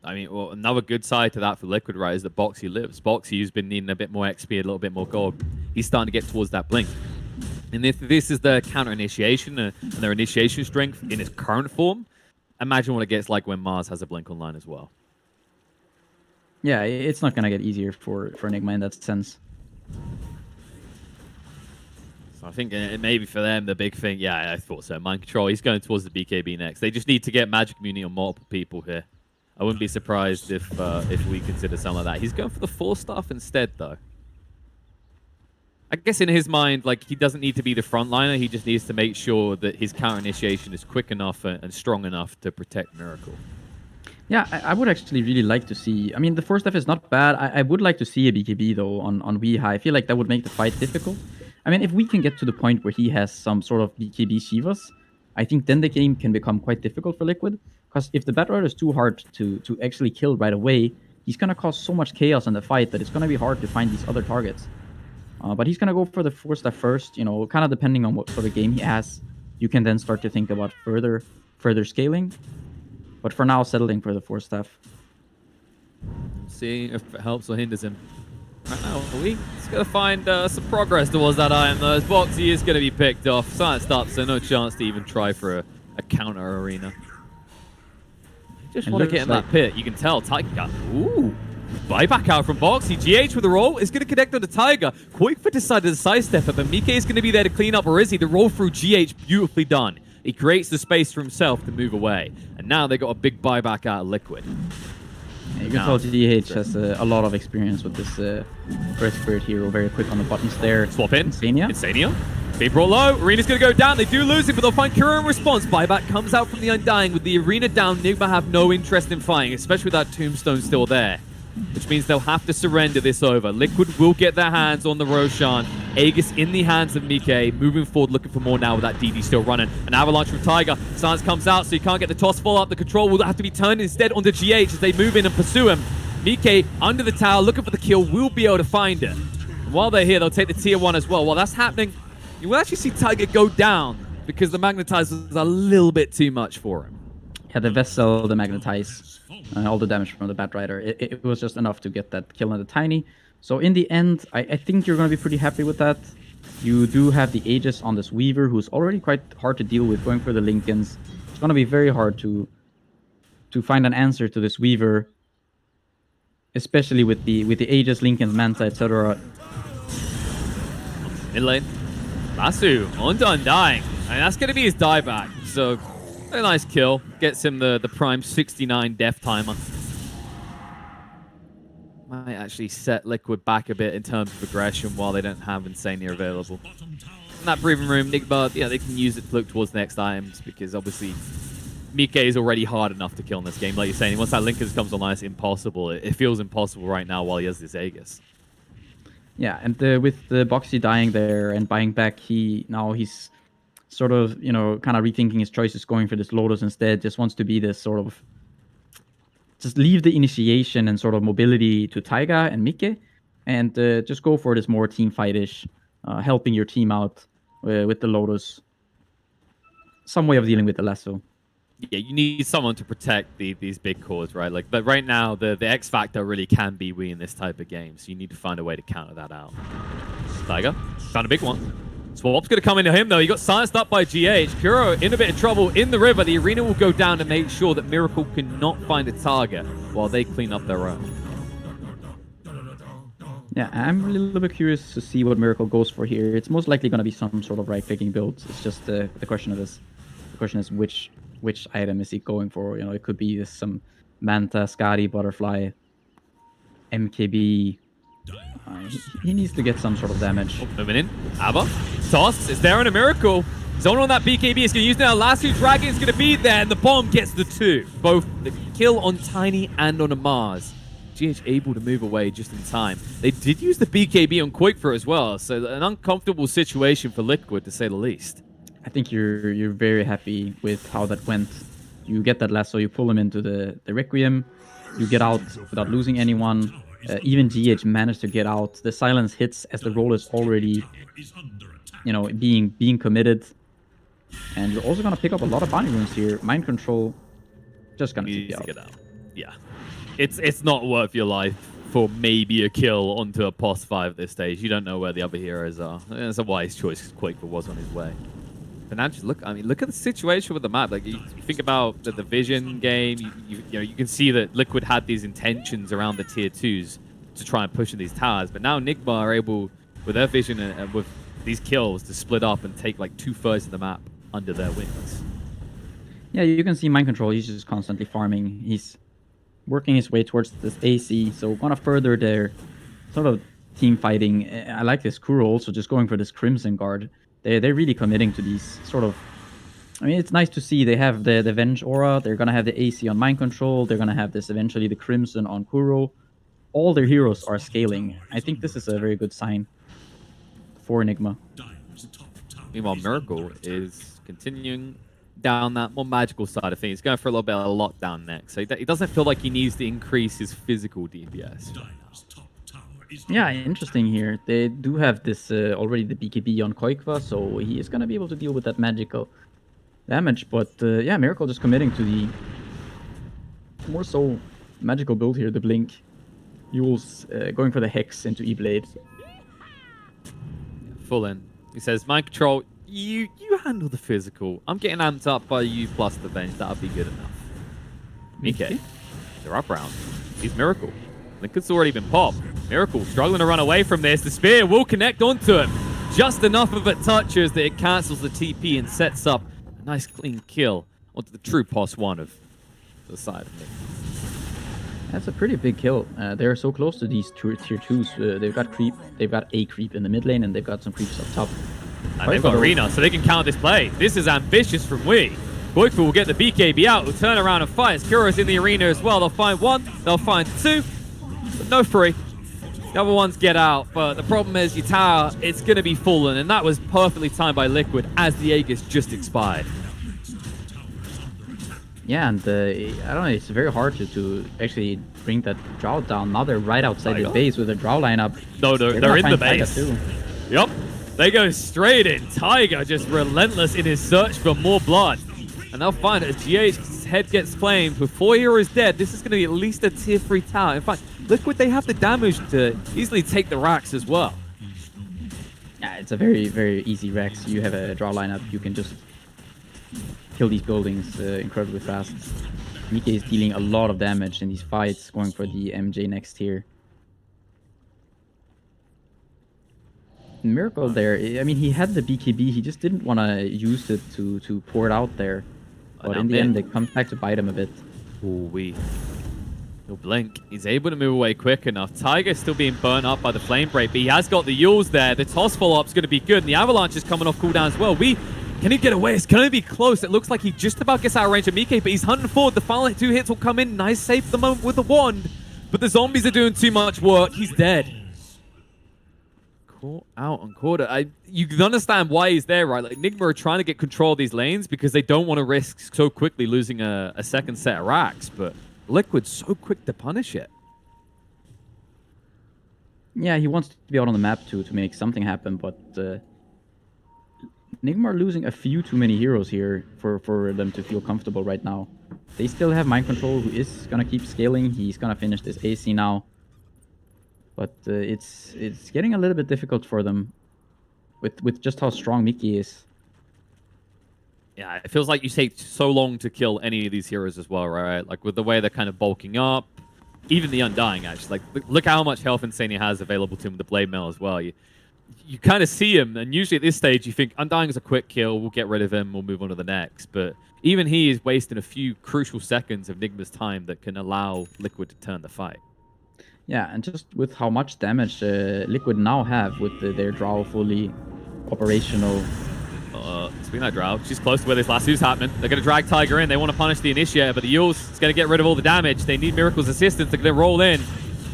I mean, well, another good side to that for Liquid, right, is that Boxy lives. Boxy, who's been needing a bit more XP, a little bit more gold, he's starting to get towards that blink. And if this is the counter initiation and their initiation strength in its current form, imagine what it gets like when Mars has a blink online as well. Yeah, it's not gonna get easier for Enigma in that sense. So I think maybe for them, the big thing, yeah, I thought so. Mind Control, he's going towards the BKB next. They just need to get Magic Immunity on multiple people here. I wouldn't be surprised if we consider something like that. He's going for the 4-staff instead, though. I guess in his mind, like, he doesn't need to be the frontliner. He just needs to make sure that his counter initiation is quick enough and strong enough to protect Miracle. Yeah, I would actually really like to see... I mean, the 4-staff is not bad. I would like to see a BKB, though, on Weeha. I feel like that would make the fight difficult. I mean, if we can get to the point where he has some sort of BKB Shivas, I think then the game can become quite difficult for Liquid. Because if the Batrider is too hard to actually kill right away, he's going to cause so much chaos in the fight that it's going to be hard to find these other targets. But he's going to go for the 4-staff first, you know, kind of depending on what sort of game he has. You can then start to think about further scaling. But for now, settling for the 4-staff. Seeing if it helps or hinders him. Right now, he's going to find some progress towards that item, though. As Boxy is going to be picked off. Silent stops, so no chance to even try for a counter arena. Just want to get in that pit. You can tell Tiger got... Ooh! Buyback out from Boxy. GH with the roll is going to connect on the Tiger. Quakefa decided to sidestep it, but Mike is going to be there to clean up Rizzy. The roll through GH, beautifully done. He creates the space for himself to move away. And now they got a big buyback out of Liquid. Yeah, you can tell GH has a lot of experience with this Earth Spirit hero. Very quick on the buttons there. Swap in. Insania. Being brought low. Arena's going to go down. They do lose it, but they'll find Kuro in response. Buyback comes out from the Undying. With the arena down, Nigma have no interest in fighting, especially with that tombstone still there. Which means they'll have to surrender this over. Liquid will get their hands on the Roshan. Aegis in the hands of Mike. Moving forward, looking for more now with that DD still running. An avalanche from Tiger. Silence comes out, so you can't get the toss follow-up. The control will have to be turned instead onto GH as they move in and pursue him. Mike under the tower, looking for the kill, will be able to find it. And while they're here, they'll take the tier 1 as well. While that's happening, you will actually see Tiger go down because the Magnetize was a little bit too much for him. Yeah, the Vessel, the Magnetize, all the damage from the Batrider. It was just enough to get that kill on the Tiny. So in the end, I think you're going to be pretty happy with that. You do have the Aegis on this Weaver, who's already quite hard to deal with, going for the Lincolns. It's going to be very hard to to find an answer to this Weaver, especially with the Aegis, Linken's Manta, etc. In lane, Lasso on Undying, and that's going to be his dieback. So a nice kill, gets him the prime 69 death timer. Might actually set Liquid back a bit in terms of aggression while they don't have Insania available. In that breathing room, Nigma, yeah, they can use it to look towards the next items because obviously Mike is already hard enough to kill in this game. Like you're saying, once that Linkers comes online, it's impossible. It feels impossible right now while he has this Aegis. Yeah, and with the Boxy dying there and buying back, he's sort of, you know, kind of rethinking his choices, going for this Lotus instead. Just wants to be this sort of, just leave the initiation and sort of mobility to Taiga and Mike, and just go for this more team fight-ish, helping your team out with the Lotus. Some way of dealing with the lasso. Yeah, you need someone to protect these big cores, right? Like, but right now, the X factor really can be we in this type of game, so you need to find a way to counter that out. Taiga found a big one. Swap's going to come into him, though. He got silenced up by GH. Kuro in a bit of trouble in the river. The arena will go down to make sure that Miracle cannot find a target while they clean up their own. Yeah, I'm a little bit curious to see what Miracle goes for here. It's most likely going to be some sort of right-clicking build. It's just the question of this. The question is which item is he going for? You know, it could be some Manta, Skadi, Butterfly, MKB. He needs to get some sort of damage. Oh, moving in. Abba. Toss. It's there in a Miracle. Zone on that BKB. It's going to use now. Last two Dragon is going to be there, and the bomb gets the two. Both the kill on Tiny and on a Mars. GH able to move away just in time. They did use the BKB on Quickfur as well, so an uncomfortable situation for Liquid, to say the least. I think you're very happy with how that went. You get that lasso, you pull him into the Requiem, you get out without losing anyone. Even GH managed to get out. The silence hits as the role is already, you know, being committed. And you're also gonna pick up a lot of bounty runes here. Mind control, just gonna take you out. Get out. Yeah, it's not worth your life for maybe a kill onto a POS 5 at this stage. You don't know where the other heroes are. It's a wise choice because Quaker was on his way. Financially, look at the situation with the map. Like you think about the Vision game, you know, you can see that Liquid had these intentions around the tier 2s to try and push in these towers, but now Nigma are able, with their Vision and with these kills, to split up and take like 2/3 of the map under their wings. Yeah, you can see Mind Control. He's just constantly farming. He's working his way towards this AC, so gonna further their sort of team fighting. I like this Kuro also just going for this Crimson Guard. They're really committing to these sort of... I mean, it's nice to see they have the Venge aura. They're going to have the AC on Mind Control. They're going to have this eventually the Crimson on Kuro. All their heroes are scaling. I think this is a very good sign for Enigma. Meanwhile, Miracle is continuing down that more magical side of things. He's going for a little bit of a lockdown next. So he doesn't feel like he needs to increase his physical DPS. Yeah, interesting here. They do have this already the BKB on Koikva, so he is going to be able to deal with that magical damage. But yeah, Miracle just committing to the more so magical build here, the Blink. Yule's going for the Hex into E-Blade. Full in. He says, Mind Control, you handle the physical. I'm getting amped up by you plus the bench. That'll be good enough. Mike, they're up round. He's Miracle. Lincoln's already been popped. Miracle struggling to run away from this. The spear will connect onto him. Just enough of it touches that it cancels the TP and sets up a nice clean kill onto the true POS 1 of the side of me. That's a pretty big kill. They're so close to these tier 2s. They've got creep. They've got a creep in the mid lane, and they've got some creeps up top. And they've got Arena, so they can counter this play. This is ambitious from Wii. Goikfu will get the BKB out. Will turn around and fight. Kuro's in the arena as well. They'll find one. They'll find two. But no free. The other ones get out, but the problem is your tower, it's going to be fallen, and that was perfectly timed by Liquid as the Aegis just expired. Yeah, and I don't know, it's very hard to actually bring that Drow down. Now they're right outside the base with a Drow lineup. No, they're in the base. Yep, they go straight in. Tiger just relentless in his search for more blood. And they'll find it as GH's head gets flamed. Before Hero is dead, this is going to be at least a tier 3 tower. In fact, Liquid, they have the damage to easily take the racks as well. Yeah, it's a very, very easy racks. You have a Drow lineup, you can just kill these buildings incredibly fast. Mike is dealing a lot of damage in these fights, going for the MJ next here. Miracle there, I mean, he had the BKB, he just didn't want to use it to pour it out there. But in the end, it comes back to bite him a bit. Ooh, he'll blink. He's able to move away quick enough. Tiger's still being burnt up by the Flame Break, but he has got the Yules there. The toss follow-up's going to be good, and the Avalanche is coming off cooldown as well. Can he get away? It's going to be close. It looks like he just about gets out of range of Mike, but he's hunting forward. The final 2 hits will come in. Nice save at the moment with the wand, but the zombies are doing too much work. He's dead. Caught out on quarter. You can understand why he's there, right? Like, Nigma are trying to get control of these lanes because they don't want to risk so quickly losing a second set of racks, but Liquid's so quick to punish it. Yeah, he wants to be out on the map to make something happen, but Nigma are losing a few too many heroes here for them to feel comfortable right now. They still have Mind Control, who is going to keep scaling. He's going to finish this AC now. But it's getting a little bit difficult for them with just how strong Mickey is. Yeah, it feels like you take so long to kill any of these heroes as well, right? Like, with the way they're kind of bulking up. Even the Undying, actually. Like, look how much health Insania has available to him with the Blade Mail as well. You kind of see him, and usually at this stage you think, Undying is a quick kill, we'll get rid of him, we'll move on to the next. But even he is wasting a few crucial seconds of Nigma's time that can allow Liquid to turn the fight. Yeah, and just with how much damage Liquid now have with their Drow fully operational. Speaking of Drow, she's close to where this last two's happening. They're going to drag Tiger in. They want to punish the Initiator, but the Yules is going to get rid of all the damage. They need Miracle's assistance. They're going to roll in.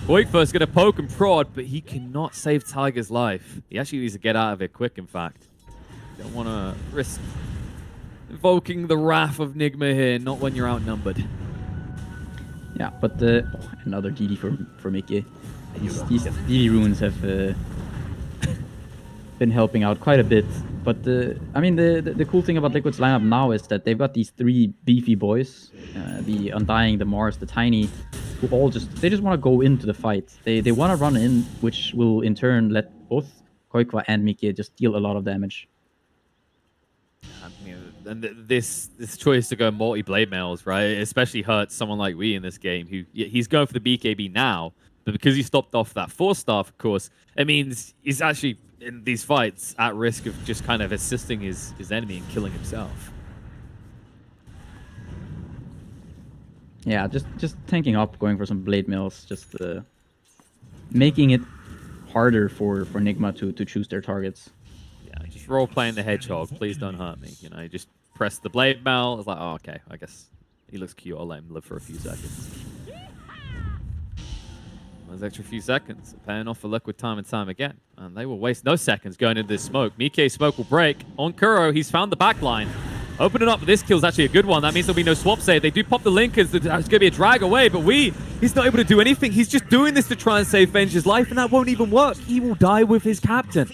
Boykfir's going to poke and prod, but he cannot save Tiger's life. He actually needs to get out of it quick, in fact. Don't want to risk invoking the wrath of Nigma here, not when you're outnumbered. Yeah, but another DD for Mickey. These DD runes have been helping out quite a bit. But I mean, the cool thing about Liquid's lineup now is that they've got these 3 beefy boys, the Undying, the Mars, the Tiny, who all just want to go into the fight. They want to run in, which will in turn let both Koikwa and Mickey just deal a lot of damage. And this choice to go multi-blade mails, right, especially hurts someone like we in this game, who he's going for the BKB now, but because he stopped off that 4-star, of course, it means he's actually in these fights at risk of just kind of assisting his enemy and killing himself. Yeah, just tanking up, going for some blade mills, just making it harder for Nigma to choose their targets. Just role playing the hedgehog. Please don't hurt me. You know, you just press the blade mail. It's like, oh, okay. I guess he looks cute. I'll let him live for a few seconds. Those extra few seconds paying off for Liquid time and time again, and they will waste no seconds going into this smoke. Mike's smoke will break on Kuro. He's found the back line. Opening up, this kill's actually a good one. That means there'll be no swap save. They do pop the Linkers. There's going to be a drag away, but he's not able to do anything. He's just doing this to try and save Venge's life, and that won't even work. He will die with his captain.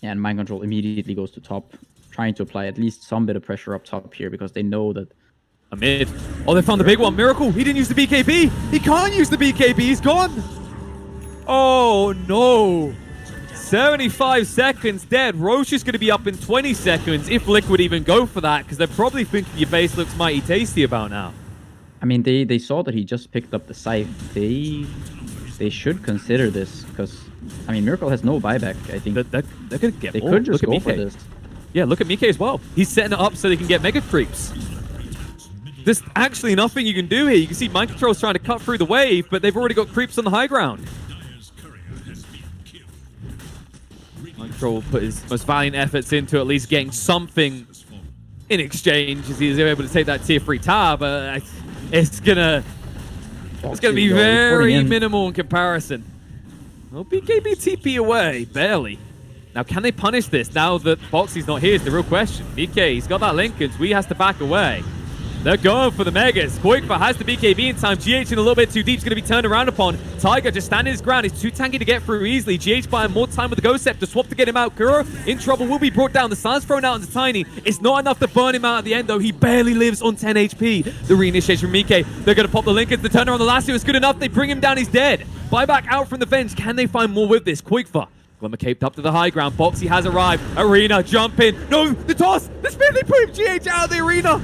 And Mind Control immediately goes to top, trying to apply at least some bit of pressure up top here, because they know that... A mid. Oh, they found the big one. Miracle. He didn't use the BKB. He can't use the BKB. He's gone. Oh, no. 75 seconds dead. Roche is going to be up in 20 seconds, if Liquid even go for that, because they're probably thinking your base looks mighty tasty about now. I mean, they saw that he just picked up the scythe. They should consider this, because... I mean, Miracle has no buyback, I think. They're going to get They more. could just Look go at for Mike. this. Yeah, look at Mike as well. He's setting it up so they can get mega creeps. There's actually nothing you can do here. You can see Mind Control's trying to cut through the wave, but they've already got creeps on the high ground. Mind Control will put his most valiant efforts into at least getting something in exchange as he's able to take that tier 3 tower, but it's gonna be very minimal in comparison. Well, BKB TP away, barely. Now, can they punish this now that Boxy's not here is the real question. BK, he's got that linkage. We has to back away. They're going for the Megas. Koikva has the BKB in time. GH in a little bit too deep is going to be turned around upon. Tiger just standing his ground. He's too tanky to get through easily. GH buying more time with the Ghost Scepter. Swap to get him out. Kuro in trouble, will be brought down. The Sun's thrown out into Tiny. It's not enough to burn him out at the end, though. He barely lives on 10 HP. The reinitiation from Mike. They're going to pop the Linkers. The turner on the last two is good enough. They bring him down. He's dead. Buyback out from the Venge. Can they find more with this? Koikva. Glimmer caped up to the high ground. Boxy has arrived. Arena, jump in. No, the toss. The spin. They put him GH out of the arena.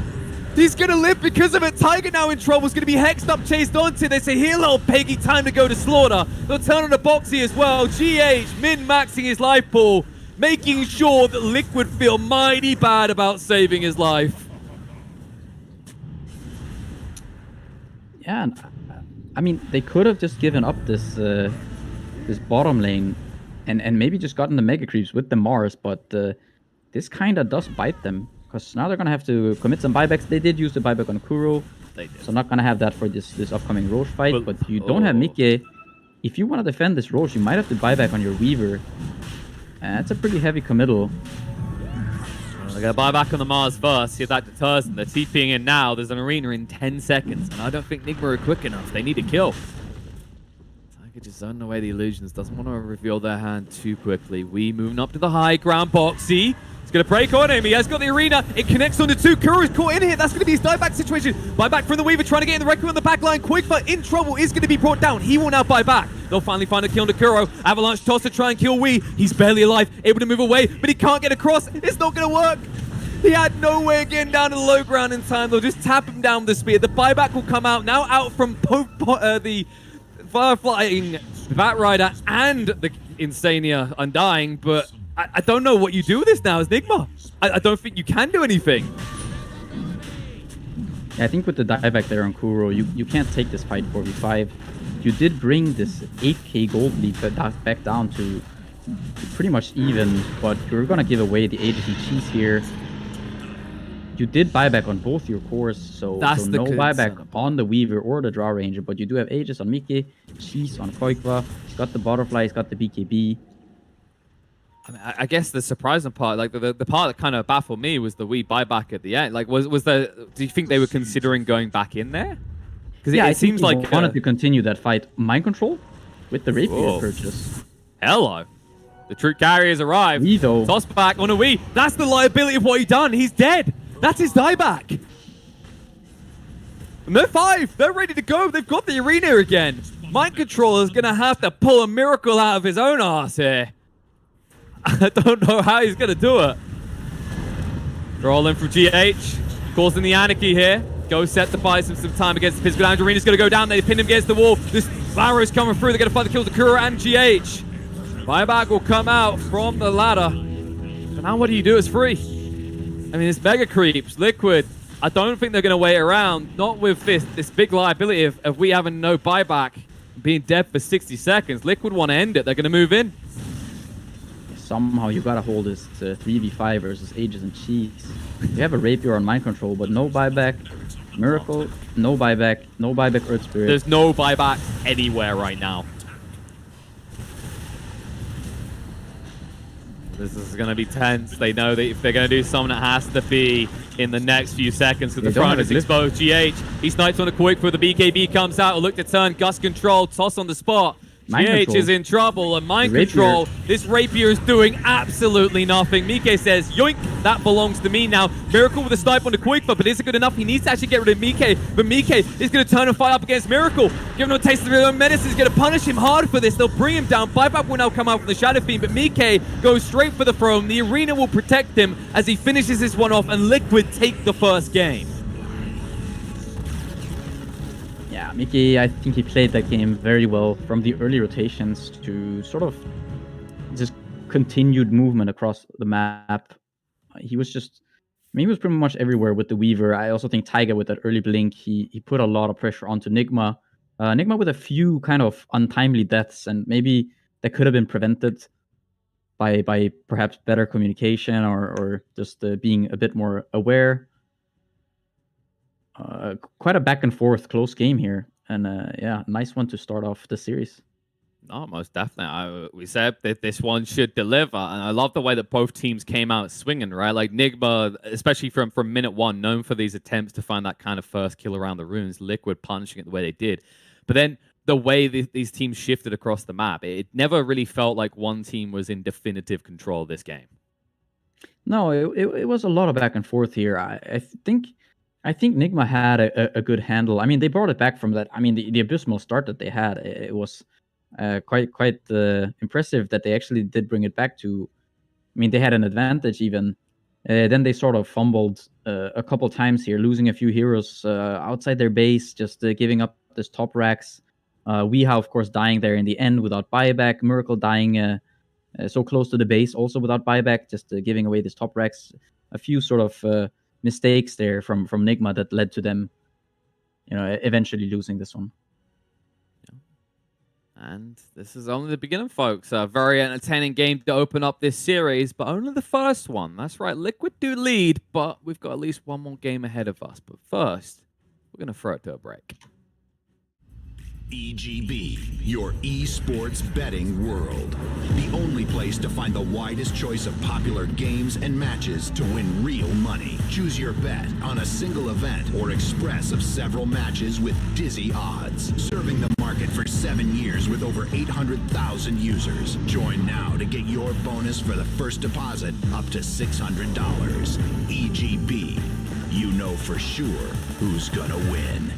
He's gonna live because of it. Tiger now in trouble. Is gonna be hexed up, chased onto. They say, here, little piggy, time to go to slaughter. They'll turn on the Boxy as well. GH min-maxing his life pool, making sure that Liquid feel mighty bad about saving his life. Yeah, I mean, they could have just given up this this bottom lane and maybe just gotten the mega creeps with the Mars, but this kind of does bite them, because now they're going to have to commit some buybacks. They did use the buyback on Kuro, so not going to have that for this upcoming Roche fight, but you don't have Mickey. If you want to defend this Roche, you might have to buy back on your Weaver. That's a pretty heavy committal. They're going to buy back on the Mars first, see if that deters them. They're TPing in now. There's an arena in 10 seconds, and I don't think Nigma are quick enough. They need a kill. Tiger just zoning away the illusions. Doesn't want to reveal their hand too quickly. We moving up to the high ground. Boxy. He's going to break on him. He has got the arena. It connects onto two. Kuro's caught in here. That's going to be his dieback situation. Buyback from the Weaver, trying to get in the record on the back line. Quickfire in trouble, is going to be brought down. He will now buy back. They'll finally find a kill on Kuro. Avalanche toss to try and kill Wee. He's barely alive, able to move away, but he can't get across. It's not going to work. He had no way of getting down to the low ground in time. They'll just tap him down with the spear. The buyback will come out. Now out from the Fireflying Bat Rider and the Insania Undying, but I don't know what you do with this now as Nigma. I don't think you can do anything. Yeah, I think with the dieback there on Kuro, you can't take this fight 4v5. You did bring this 8k gold lead back down to pretty much even, but you're going to give away the Aegis and Cheese here. You did buyback on both your cores, so no buyback on the Weaver or the Draw Ranger, but you do have Aegis on Mickey, Cheese on Koikwa, he's got the Butterfly, he's got the BKB. I guess the surprising part, like the part that kind of baffled me, was the Wii buyback at the end. Like, was there? Do you think they were considering going back in there? Because yeah, it seems like wanted to continue that fight. Mind control with the Rapier purchase. Hello, the troop carriers arrived. Though. Toss back on a Wii. That's the liability of what he done. He's dead. That's his dieback. And they're 5. They're ready to go. They've got the arena again. Mind control is gonna have to pull a miracle out of his own ass here. I don't know how he's going to do it. Rolling from GH. Causing the anarchy here. Go set to buy some time against the physical damage. Arena's going to go down. They pin him against the wall. This Varro's coming through. They're going to find the kills to Kuro and GH. Buyback will come out from the ladder. But now what do you do? It's free. I mean, it's mega creeps. Liquid. I don't think they're going to wait around. Not with this big liability of we having no buyback. Being dead for 60 seconds. Liquid want to end it. They're going to move in. Somehow you gotta hold this to 3v5 versus Aegis and Cheese. You have a Rapier on mind control, but no buyback. Miracle, no buyback. No buyback Earth Spirit. There's no buyback anywhere right now. This is going to be tense. They know that if they're going to do something, it has to be in the next few seconds. Because the front is exposed. GH, he snipes on a quick for the BKB comes out. Look to turn. Gust control. Toss on the spot. GH is in trouble, and mind control. This Rapier is doing absolutely nothing. Mike says, yoink, that belongs to me now. Miracle with a snipe on the Quickfoot, but is it good enough? He needs to actually get rid of Mike, but Mike is going to turn and fight up against Miracle. Giving him a taste of their own medicine is going to punish him hard for this. They'll bring him down. Buyback will now come out from the Shadow Fiend, but Mike goes straight for the throne. The arena will protect him as he finishes this one off, and Liquid take the first game. Yeah, Mickey, I think he played that game very well from the early rotations to sort of just continued movement across the map. He was just, I mean, he was pretty much everywhere with the Weaver. I also think Taiga with that early blink, he put a lot of pressure onto Nigma. Nigma with a few kind of untimely deaths, and maybe that could have been prevented by perhaps better communication or just being a bit more aware. Quite a back and forth close game here, and yeah, nice one to start off the series. No, most definitely. We said that this one should deliver, and I love the way that both teams came out swinging, right? Like Nigma, especially from minute one, known for these attempts to find that kind of first kill around the runes, Liquid punishing it the way they did. But then the way these teams shifted across the map, it never really felt like one team was in definitive control of this game. No, it was a lot of back and forth here. I think Nigma had a good handle. I mean, they brought it back from that. I mean, the abysmal start that they had, it was quite impressive that they actually did bring it back to. I mean, they had an advantage even Then they sort of fumbled a couple times here, losing a few heroes outside their base, just giving up this top racks. Weehaw, of course, dying there in the end without buyback. Miracle dying so close to the base, also without buyback, just giving away this top racks. A few sort of mistakes there from Nigma that led to them, eventually losing this one. And this is only the beginning, folks. A very entertaining game to open up this series, but only the first one. That's right, Liquid do lead, but we've got at least one more game ahead of us. But first, we're going to throw it to a break. EGB, your esports betting world. The only place to find the widest choice of popular games and matches to win real money. Choose your bet on a single event or express of several matches with dizzy odds. Serving the market for 7 years with over 800,000 users. Join now to get your bonus for the first deposit up to $600. EGB, you know for sure who's gonna win.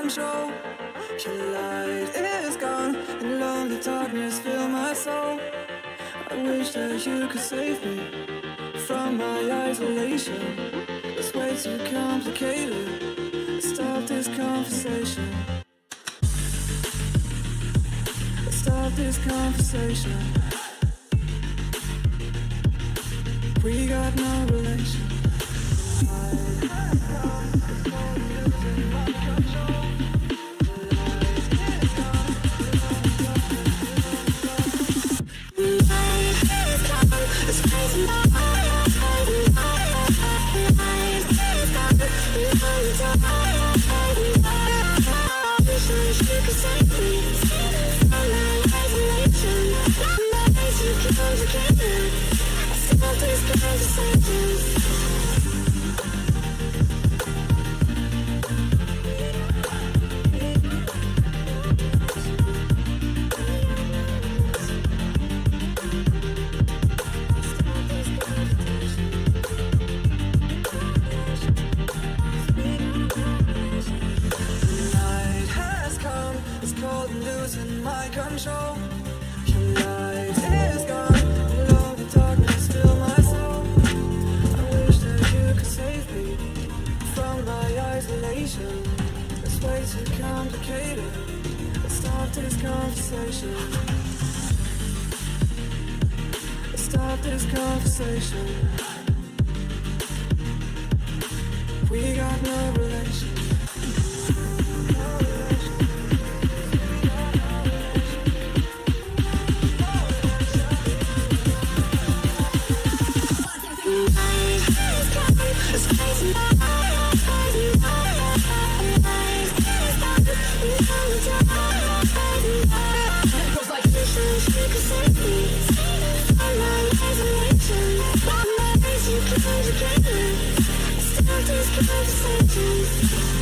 control. Your light is gone, and lonely darkness fill my soul. I wish that you could save me from my isolation. It's way too complicated. Stop this conversation. Stop this conversation. We got no relation. Losing my control. Your light is gone, alone the darkness fill my soul. I wish that you could save me from my isolation. It's way too complicated. Let's stop this conversation. Let's stop this conversation. We got no relation. Stop these conversations.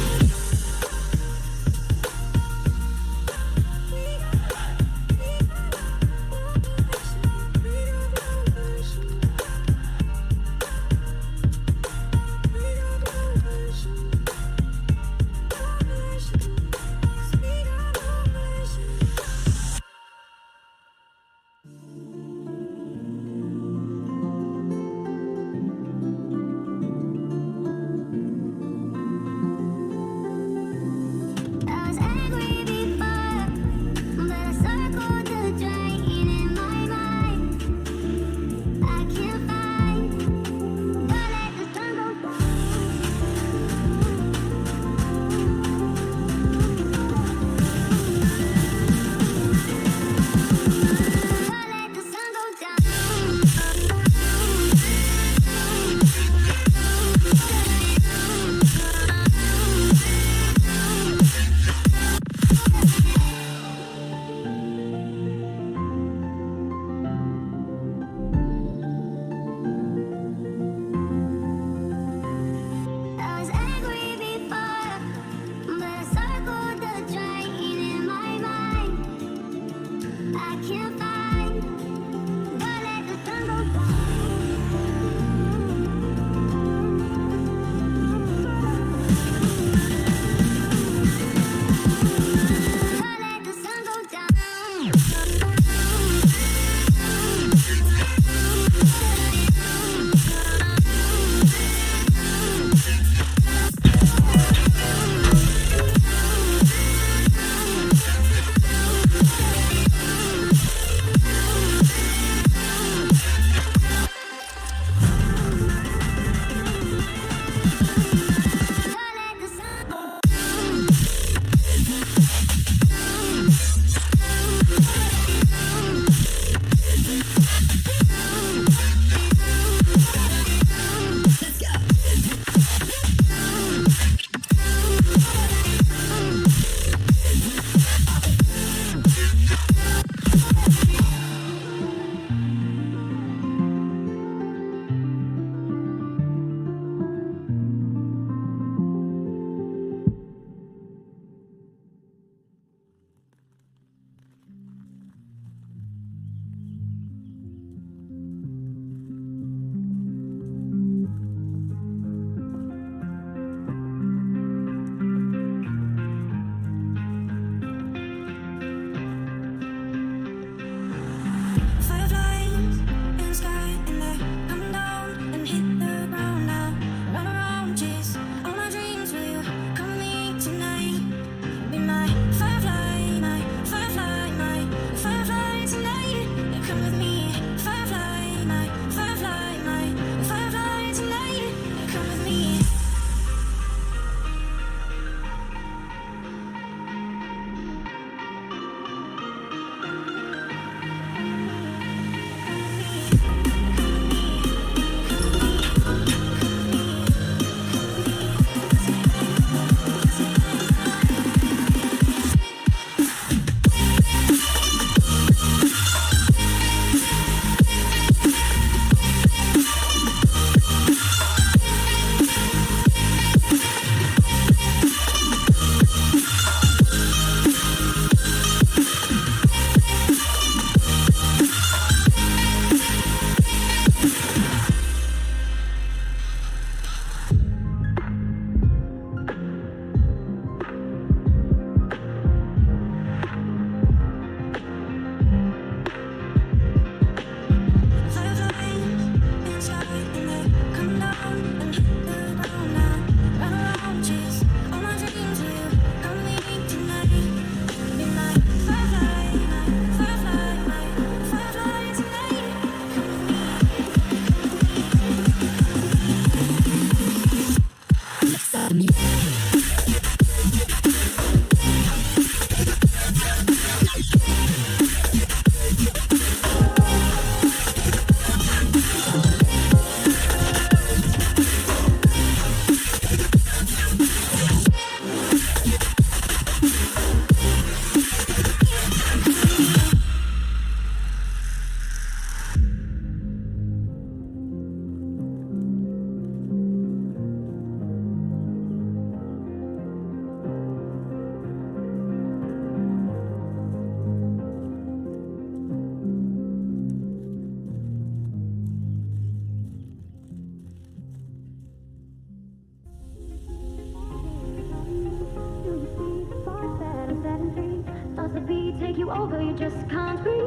take you over, you just can't breathe.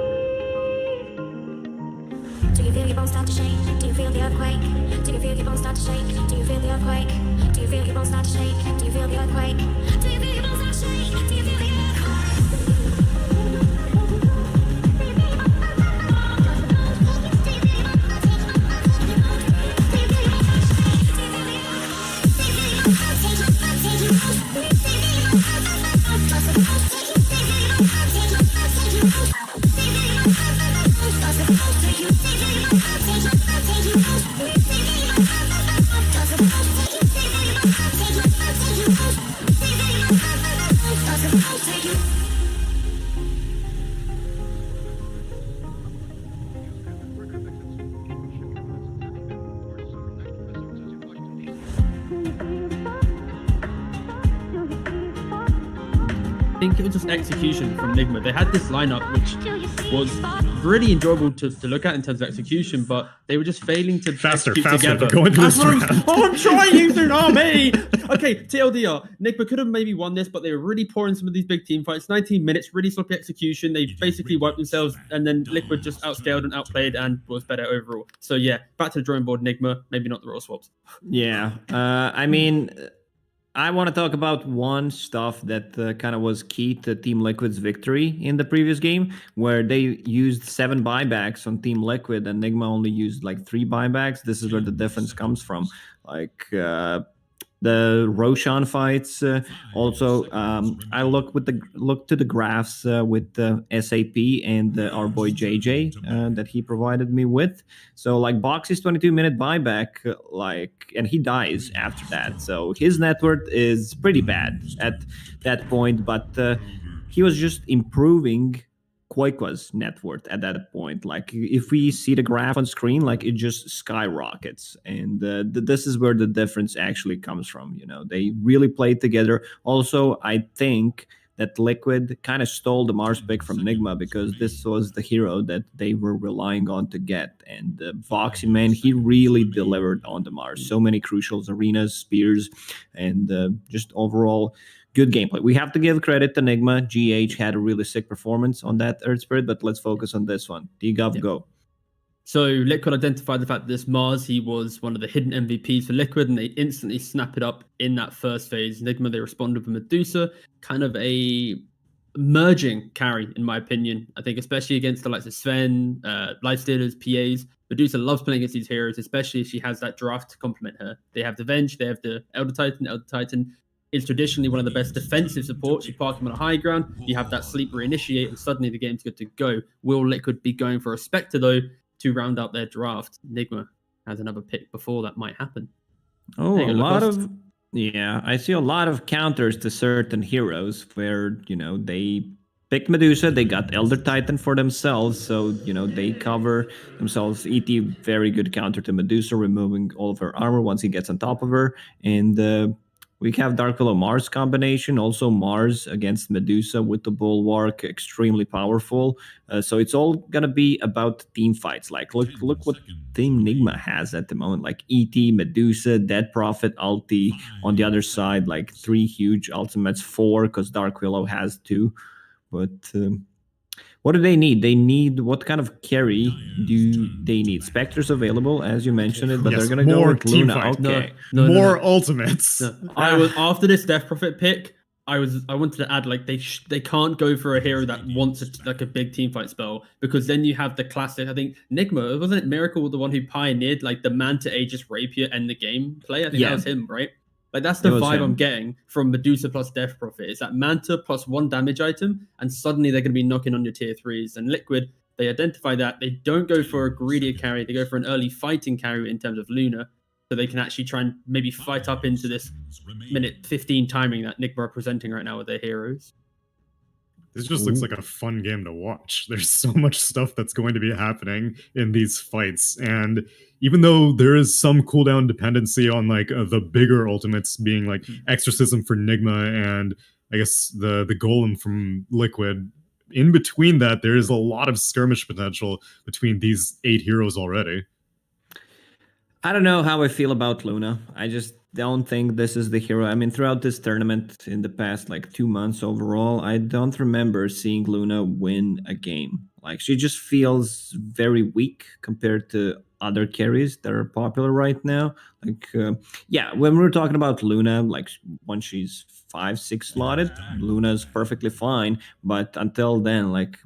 Do you feel your bones start to shake? Do you feel the earthquake? Do you feel your bones start to shake? Do you feel the earthquake? Do you feel your bones start to shake? Do you feel the earthquake? Do you feel your bones start to shake? Do you feel the I think it was just execution from Nigma. They had this lineup which was really enjoyable to look at in terms of execution, but they were just failing to execute together. They're going through That's this what draft. I'm trying to, not me. Okay, TLDR. Nigma could have maybe won this, but they were really poor in some of these big team fights. 19 minutes, really sloppy execution. They basically wiped themselves, and then Liquid just outscaled and outplayed and was better overall. So yeah, back to the drawing board, Nigma. Maybe not the role swaps. Yeah, I mean, I want to talk about one stuff that kind of was key to Team Liquid's victory in the previous game, where they used 7 buybacks on Team Liquid and Nigma only used like 3 buybacks. This is where the difference comes from. Like the Roshan fights. Also, I look to the graphs with the SAP and our boy JJ that he provided me with. So like Boxy's 22-minute buyback, and he dies after that. So his net worth is pretty bad at that point, but he was just improving Koikwa's net worth at that point. Like if we see the graph on screen, like it just skyrockets, and this is where the difference actually comes from. You know, they really played together. Also, I think that Liquid kind of stole the Mars pick from Nigma because this was the hero that they were relying on to get. And Voxy, man, he really delivered on the Mars. So many crucials, arenas, spears, and just overall good gameplay. We have to give credit to Nigma. GH had a really sick performance on that Earth Spirit, but let's focus on this one. DGov, go. So Liquid identified the fact that this Mars, he was one of the hidden MVPs for Liquid, and they instantly snap it up in that first phase. Nigma, they responded with Medusa, kind of a merging carry, in my opinion. I think especially against the likes of Sven, Lifestealers, PAs. Medusa loves playing against these heroes, especially if she has that draft to complement her. They have the Venge, they have the Elder Titan. Elder Titan is traditionally one of the best defensive supports. You park him on a high ground, you have that sleep reinitiate, and suddenly the game's good to go. Will Liquid be going for a Spectre, though, to round out their draft? Nigma has another pick before that might happen. Oh, a lot of... Yeah, I see a lot of counters to certain heroes where, you know, they picked Medusa, they got Elder Titan for themselves, so, you know, they cover themselves. ET, very good counter to Medusa, removing all of her armor once he gets on top of her, and... we have Dark Willow Mars combination, also Mars against Medusa with the Bulwark, extremely powerful. So it's all gonna be about team fights. Like look what Team Nigma has at the moment. Like ET, Medusa, Dead Prophet, Ulti. On the other side, like 3 huge ultimates, 4 because Dark Willow has 2. But what do they need? They need, what kind of carry do they need? Spectre's available, as you mentioned it, but Yes, they're going to go with team Luna. fight. Okay. More ultimates. No. I was, after this Death Prophet pick, I wanted to add, like, they can't go for a hero that wants a big team fight spell, because then you have the classic, I think, Nigma, wasn't it Miracle the one who pioneered, like, the Manta Aegis Rapier and the game play? I think that was him, right? Like, that's the vibe I'm getting from Medusa plus Death Prophet. It's that Manta plus 1 damage item, and suddenly they're going to be knocking on your tier 3s. And Liquid, they identify that. They don't go for a greedier carry. They go for an early fighting carry in terms of Luna, so they can actually try and maybe fight up into this minute 15 timing that Nigma are presenting right now with their heroes. This just looks like a fun game to watch. There's so much stuff that's going to be happening in these fights, and even though there is some cooldown dependency on like the bigger ultimates being like Exorcism for Nigma and I guess the Golem from Liquid, in between that there is a lot of skirmish potential between these 8 heroes already. I don't know how I feel about Luna. I just don't think this is the hero. I mean, throughout this tournament in the past like 2 months overall, I don't remember seeing Luna win a game. Like, she just feels very weak compared to other carries that are popular right now. Like, yeah, when we're talking about Luna, like when she's 5-6 slotted, Luna's perfectly fine. But until then, like,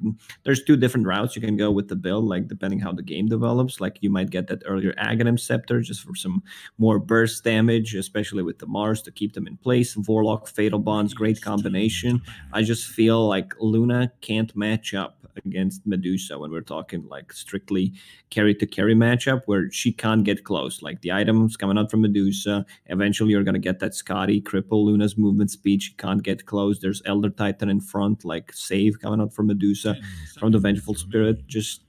there's two different routes you can go with the build, like depending how the game develops. Like, you might get that earlier Aghanim Scepter just for some more burst damage, especially with the Mars to keep them in place. Warlock, Fatal Bonds, great combination. I just feel like Luna can't match up against Medusa when we're talking like strictly carry to carry matchup, where she can't get close. Like, the items coming out from Medusa, eventually you're gonna get that Scotty cripple Luna's movement speed. She can't get close. There's Elder Titan in front, like save coming out from Medusa, from the Vengeful Spirit. Just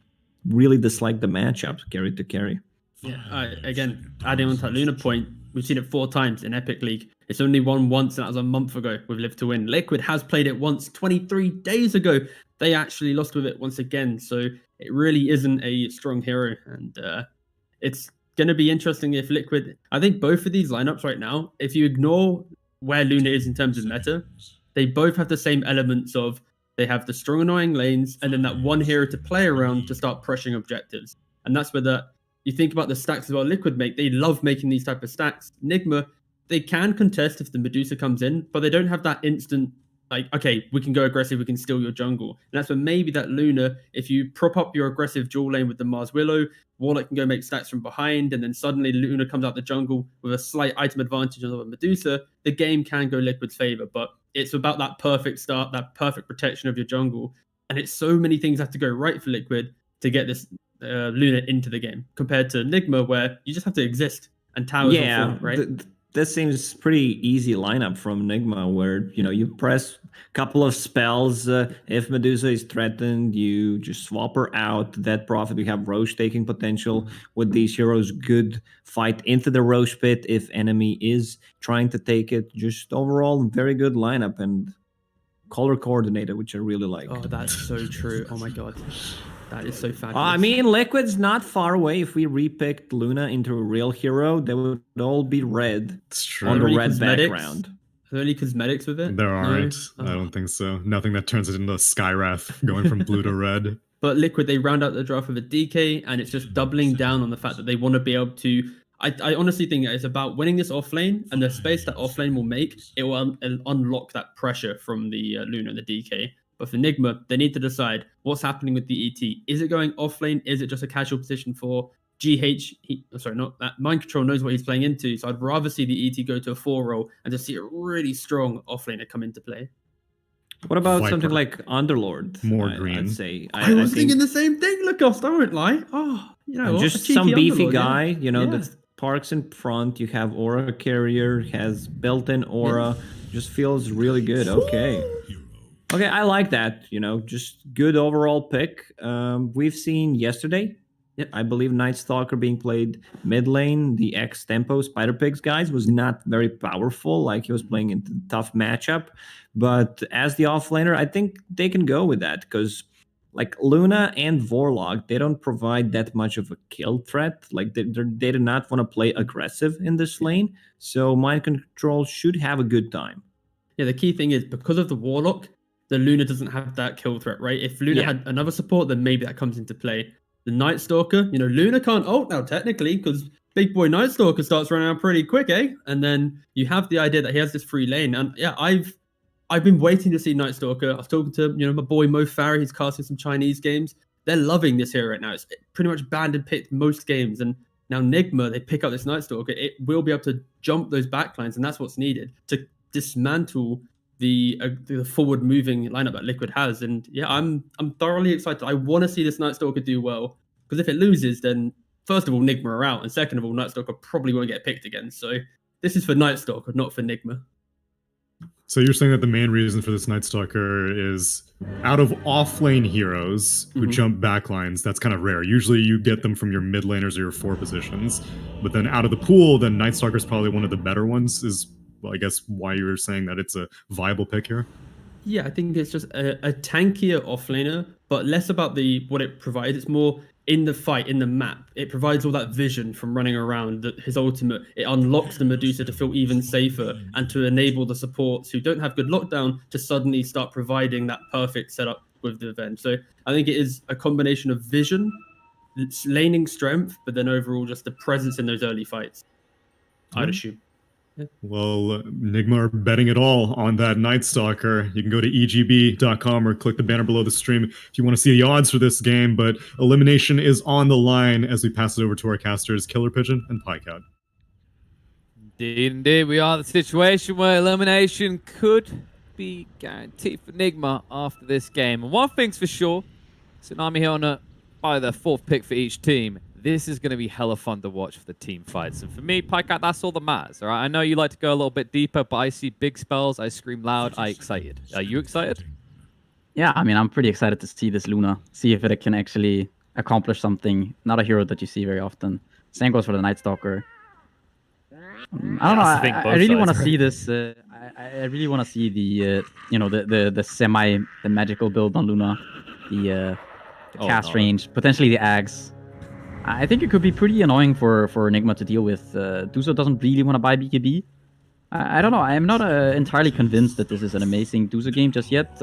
really dislike the matchup carry to carry. Yeah, again, adding on to that Luna point, we've seen it 4 times in Epic League. It's only won once, and that was a month ago with Live to Win. Liquid has played it once 23 days ago. They actually lost with it once again, so it really isn't a strong hero. And it's going to be interesting if Liquid... I think both of these lineups right now, if you ignore where Luna is in terms of meta, they both have the same elements of they have the strong annoying lanes and then that one hero to play around to start pressuring objectives. And that's where you think about the stacks as well Liquid make. They love making these type of stacks. Nigma, they can contest if the Medusa comes in, but they don't have that instant, like, okay, we can go aggressive, we can steal your jungle. And that's where maybe that Luna, if you prop up your aggressive dual lane with the Mars Willow, Warlock can go make stacks from behind, and then suddenly Luna comes out the jungle with a slight item advantage over Medusa, the game can go Liquid's favor. But it's about that perfect start, that perfect protection of your jungle. And it's so many things have to go right for Liquid to get this Luna into the game, compared to Nigma, where you just have to exist and towers will fall, right? This seems pretty easy lineup from Nigma, where you press a couple of spells. If Medusa is threatened, you just swap her out. That profit, we have Roche taking potential with these heroes. Good fight into the Roche pit if enemy is trying to take it. Just overall, very good lineup and color coordinated, which I really like. Oh, that's so true. Oh my god. That is so fabulous. I mean, Liquid's not far away. If we repicked Luna into a real hero, they would all be red on the red background. Are there any cosmetics with it? There aren't. I don't think so. Nothing that turns it into Skywrath going from blue to red. But Liquid, they round out the draft with a DK, and it's just doubling down on the fact that they want to be able to... I honestly think it's about winning this offlane, and the space that offlane will make, it will unlock that pressure from the Luna and the DK. But for Nigma, they need to decide what's happening with the ET. Is it going offlane? Is it just a casual position for GH? Mind Control knows what he's playing into. So I'd rather see the ET go to a 4 role and just see a really strong offlaner come into play. What about something like Underlord? More green. I'd say. I was thinking the same thing, Lacoste. I won't lie. Oh, just some beefy guy, that parks in front. You have Aura Carrier, has built-in Aura. Just feels really good. Okay, I like that. Just good overall pick. We've seen yesterday, I believe, Night Stalker being played mid lane. The X-Tempo Spider Pigs guys was not very powerful. Like, he was playing into a tough matchup. But as the offlaner, I think they can go with that, because like Luna and Vorlog, they don't provide that much of a kill threat. Like, they do not want to play aggressive in this lane. So Mind Control should have a good time. Yeah, the key thing is, because of the Warlock, the Luna doesn't have that kill threat, right? If Luna had another support, then maybe that comes into play. The Night Stalker, Luna can't ult now technically, because big boy Night Stalker starts running out pretty quick, eh? And then you have the idea that he has this free lane. And yeah, I've been waiting to see Night Stalker. I was talking to my boy Mo Farah. He's casting some Chinese games. They're loving this hero right now. It's pretty much banned and picked most games. And now Nigma, they pick up this Night Stalker. It will be able to jump those backlines, and that's what's needed to dismantle the forward moving lineup that Liquid has. And yeah, I'm thoroughly excited. I want to see this Night Stalker do well, because if it loses, then first of all Nigma are out, and second of all Night Stalker probably won't get picked again. So this is for Night Stalker, not for Nigma. So you're saying that the main reason for this Night Stalker is, out of offlane heroes who jump backlines, that's kind of rare. Usually you get them from your mid laners or your 4 positions, but then out of the pool, then Night Stalker is probably one of the better ones. Is, I guess, why you were saying that it's a viable pick here? Yeah, I think it's just a tankier offlaner, but less about what it provides. It's more, in the fight, in the map, it provides all that vision from running around. That his ultimate, it unlocks the Medusa to feel even safer and to enable the supports who don't have good lockdown to suddenly start providing that perfect setup with the event. So I think it is a combination of vision, it's laning strength, but then overall just the presence in those early fights, I'd assume. Well, Nigma are betting it all on that Night Stalker. You can go to egb.com or click the banner below the stream if you want to see the odds for this game, but elimination is on the line as we pass it over to our casters, Killer Pigeon and Pycat. Indeed, we are in the situation where elimination could be guaranteed for Nigma after this game. And one thing's for sure, Tsunami Helna by the 4th pick for each team. This is going to be hella fun to watch for the team fights. And for me, Pycat, that's all that matters, all right? I know you like to go a little bit deeper, but I see big spells, I scream loud, I excited. Are you excited? Yeah, I mean, I'm pretty excited to see this Luna. See if it can actually accomplish something. Not a hero that you see very often. Same goes for the Night Stalker. I don't know. I really want to see this. I really want to see the the magical build on Luna, the cast range, potentially the Ags. I think it could be pretty annoying for Enigma to deal with. Duzo doesn't really want to buy BKB. I don't know. I am not entirely convinced that this is an amazing Duzo game just yet.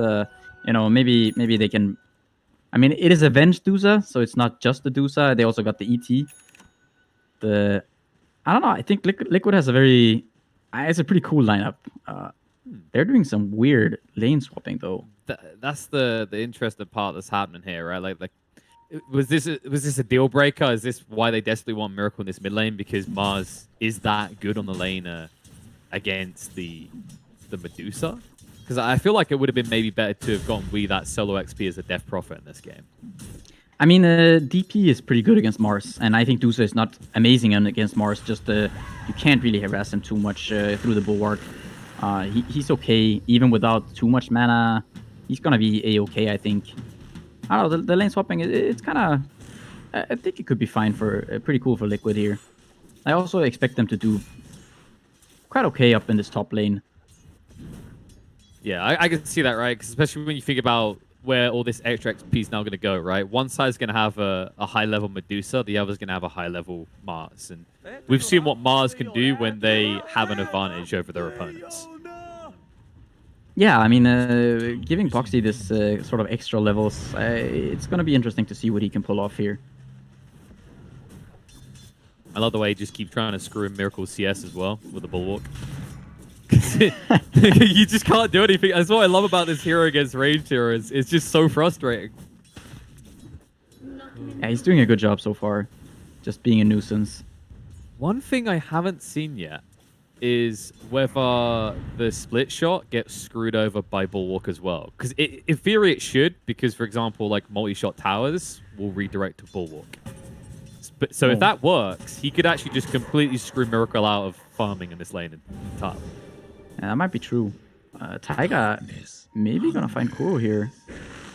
Maybe they can. I mean, it is Avenged Duza, so it's not just the Duza. They also got the ET. I don't know. I think Liquid has it's a pretty cool lineup. They're doing some weird lane swapping though. That's the interesting part that's happening here, right? Like, was this a deal breaker? Is this why they desperately want Miracle in this mid lane? Because Mars is that good on the lane against the Medusa? Because I feel like it would have been maybe better to have gotten that solo XP as a Death Prophet in this game. I mean, DP is pretty good against Mars, and I think Dusa is not amazing against Mars. Just you can't really harass him too much through the Bulwark. He's okay, even without too much mana. He's gonna be a-okay, I think. I don't know, the lane swapping, it's kind of... I think it could be fine pretty cool for Liquid here. I also expect them to do quite okay up in this top lane. Yeah, I can see that, right? 'Cause especially when you think about where all this extra XP is now going to go, right? One side's going to have a high-level Medusa, the other's going to have a high-level Mars. And we've seen what Mars can do when they have an advantage over their opponents. Yeah, I mean, giving Boxy this sort of extra levels, it's going to be interesting to see what he can pull off here. I love the way he just keeps trying to screw in Miracle CS as well with the Bulwark. You just can't do anything. That's what I love about this hero against ranged heroes. It's just so frustrating. Yeah, he's doing a good job so far. Just being a nuisance. One thing I haven't seen yet is whether the split shot gets screwed over by Bulwark as well. Because in theory it should, because for example, like multi-shot towers will redirect to Bulwark. So if that works, he could actually just completely screw Miracle out of farming in this lane in top. Yeah, that might be true. Taiga maybe gonna find Kuro here.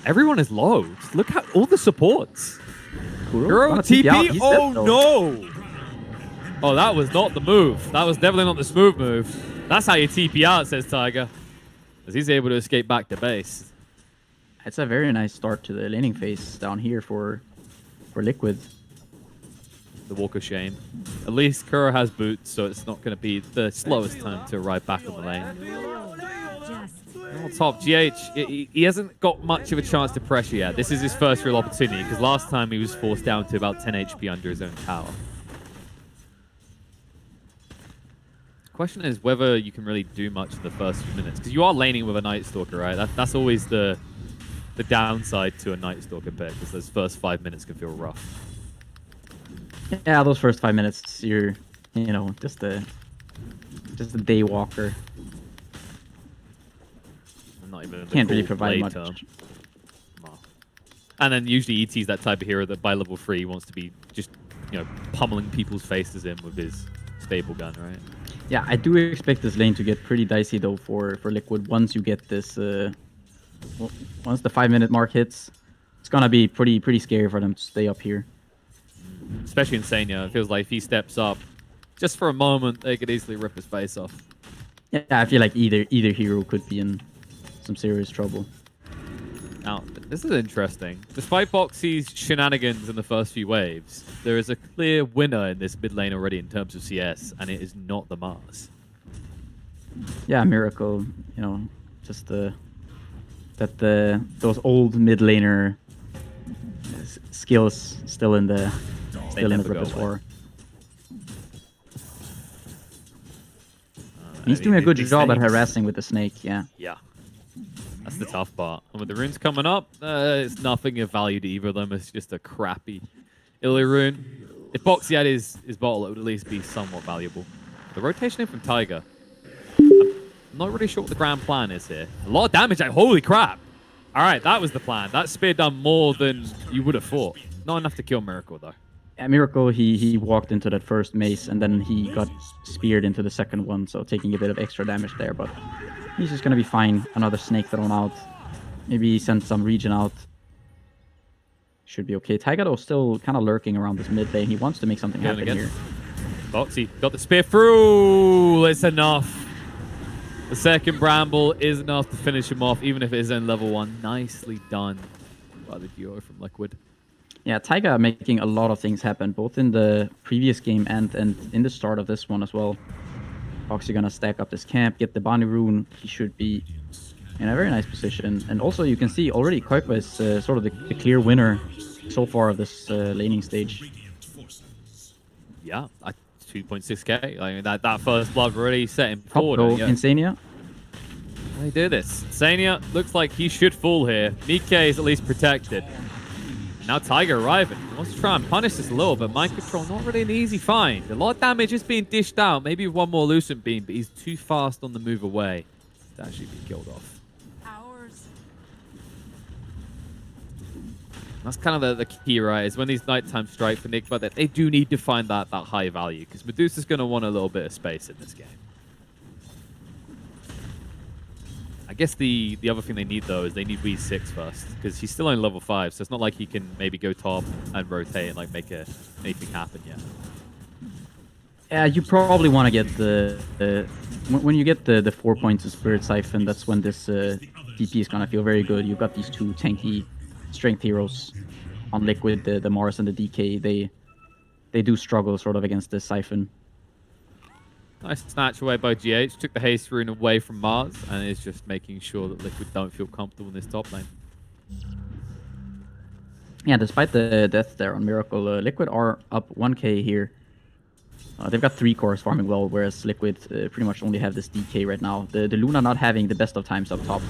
Everyone is low. Just look at all the supports. Kuro TP? Oh no! Oh, that was not the move. That was definitely not the smooth move. That's how you TP out, says Tiger. As he's able to escape back to base. It's a very nice start to the laning phase down here for Liquid. The Walk of Shame. At least Kuro has boots, so it's not going to be the slowest time to arrive back on the lane. On top, GH, he hasn't got much of a chance to pressure yet. This is his first real opportunity, because last time he was forced down to about 10 HP under his own tower. The question is whether you can really do much in the first few minutes, because you are laning with a Night Stalker, right? That's always the downside to a Night Stalker pick, because those first 5 minutes can feel rough. Yeah, those first 5 minutes, you're, just a day walker. Not even can't really provide much. No. And then usually ET's that type of hero that by level 3 wants to be just, pummeling people's faces in with his stable gun, right? Yeah, I do expect this lane to get pretty dicey though for Liquid once you get this. Once the 5 minute mark hits, it's gonna be pretty scary for them to stay up here. Especially in Senya, it feels like if he steps up, just for a moment, they could easily rip his face off. Yeah, I feel like either hero could be in some serious trouble. Now, this is interesting. Despite Boxy's shenanigans in the first few waves, there is a clear winner in this mid lane already in terms of CS, and it is not the Mars. Yeah, Miracle. You know, just those old mid laner skills still in the repertoire. He's doing a good job at harassing with the snake. Yeah. Yeah. That's the tough part. And with the runes coming up, it's nothing of value to either of them. It's just a crappy Illy rune. If Boxy had his bottle, it would at least be somewhat valuable. The rotation in from Tiger. I'm not really sure what the grand plan is here. A lot of damage. Like, holy crap. All right, that was the plan. That spear done more than you would have thought. Not enough to kill Miracle, though. Yeah, Miracle, he walked into that first mace, and then he got speared into the second one, so taking a bit of extra damage there, but he's just going to be fine. Another snake thrown out. Maybe send some regen out. Should be okay. Tiger, though, still kind of lurking around this mid lane. He wants to make something happen here. Boxy got the spear through. It's enough. The second Bramble is enough to finish him off, even if it is in level 1. Nicely done by the duo from Liquid. Yeah, Tiger making a lot of things happen, both in the previous game and in the start of this one as well. Boxy gonna stack up this camp, get the Bonnie rune. He should be in a very nice position. And also, you can see already Koikwa is sort of the clear winner so far of this laning stage. Yeah, 2.6k. I mean, that first blood really set him forward. Yeah. Insania. They do this. Insania looks like he should fall here. Nikke is at least protected. Now Tiger arriving. He wants to try and punish this a little, but mind control not really an easy find. A lot of damage is being dished out. Maybe one more Lucent Beam, but he's too fast on the move away to actually be killed off. That's kind of the key, right? Is when these nighttime strikes for Nick, but they do need to find that high value, because Medusa's going to want a little bit of space in this game. I guess the other thing they need, though, is they need V6 first, because he's still only level 5, so it's not like he can maybe go top and rotate and like make anything happen yet. Yeah, you probably want to get when you get the 4 points of Spirit Siphon, that's when this DP is going to feel very good. You've got these two tanky strength heroes on Liquid, the Mars and the DK. They do struggle sort of against this Siphon. Nice snatch away by GH. Took the haste rune away from Mars and is just making sure that Liquid don't feel comfortable in this top lane. Yeah, despite the death there on Miracle, Liquid are up 1k here. They've got 3 cores farming well, whereas Liquid pretty much only have this DK right now. The Luna not having the best of times up top.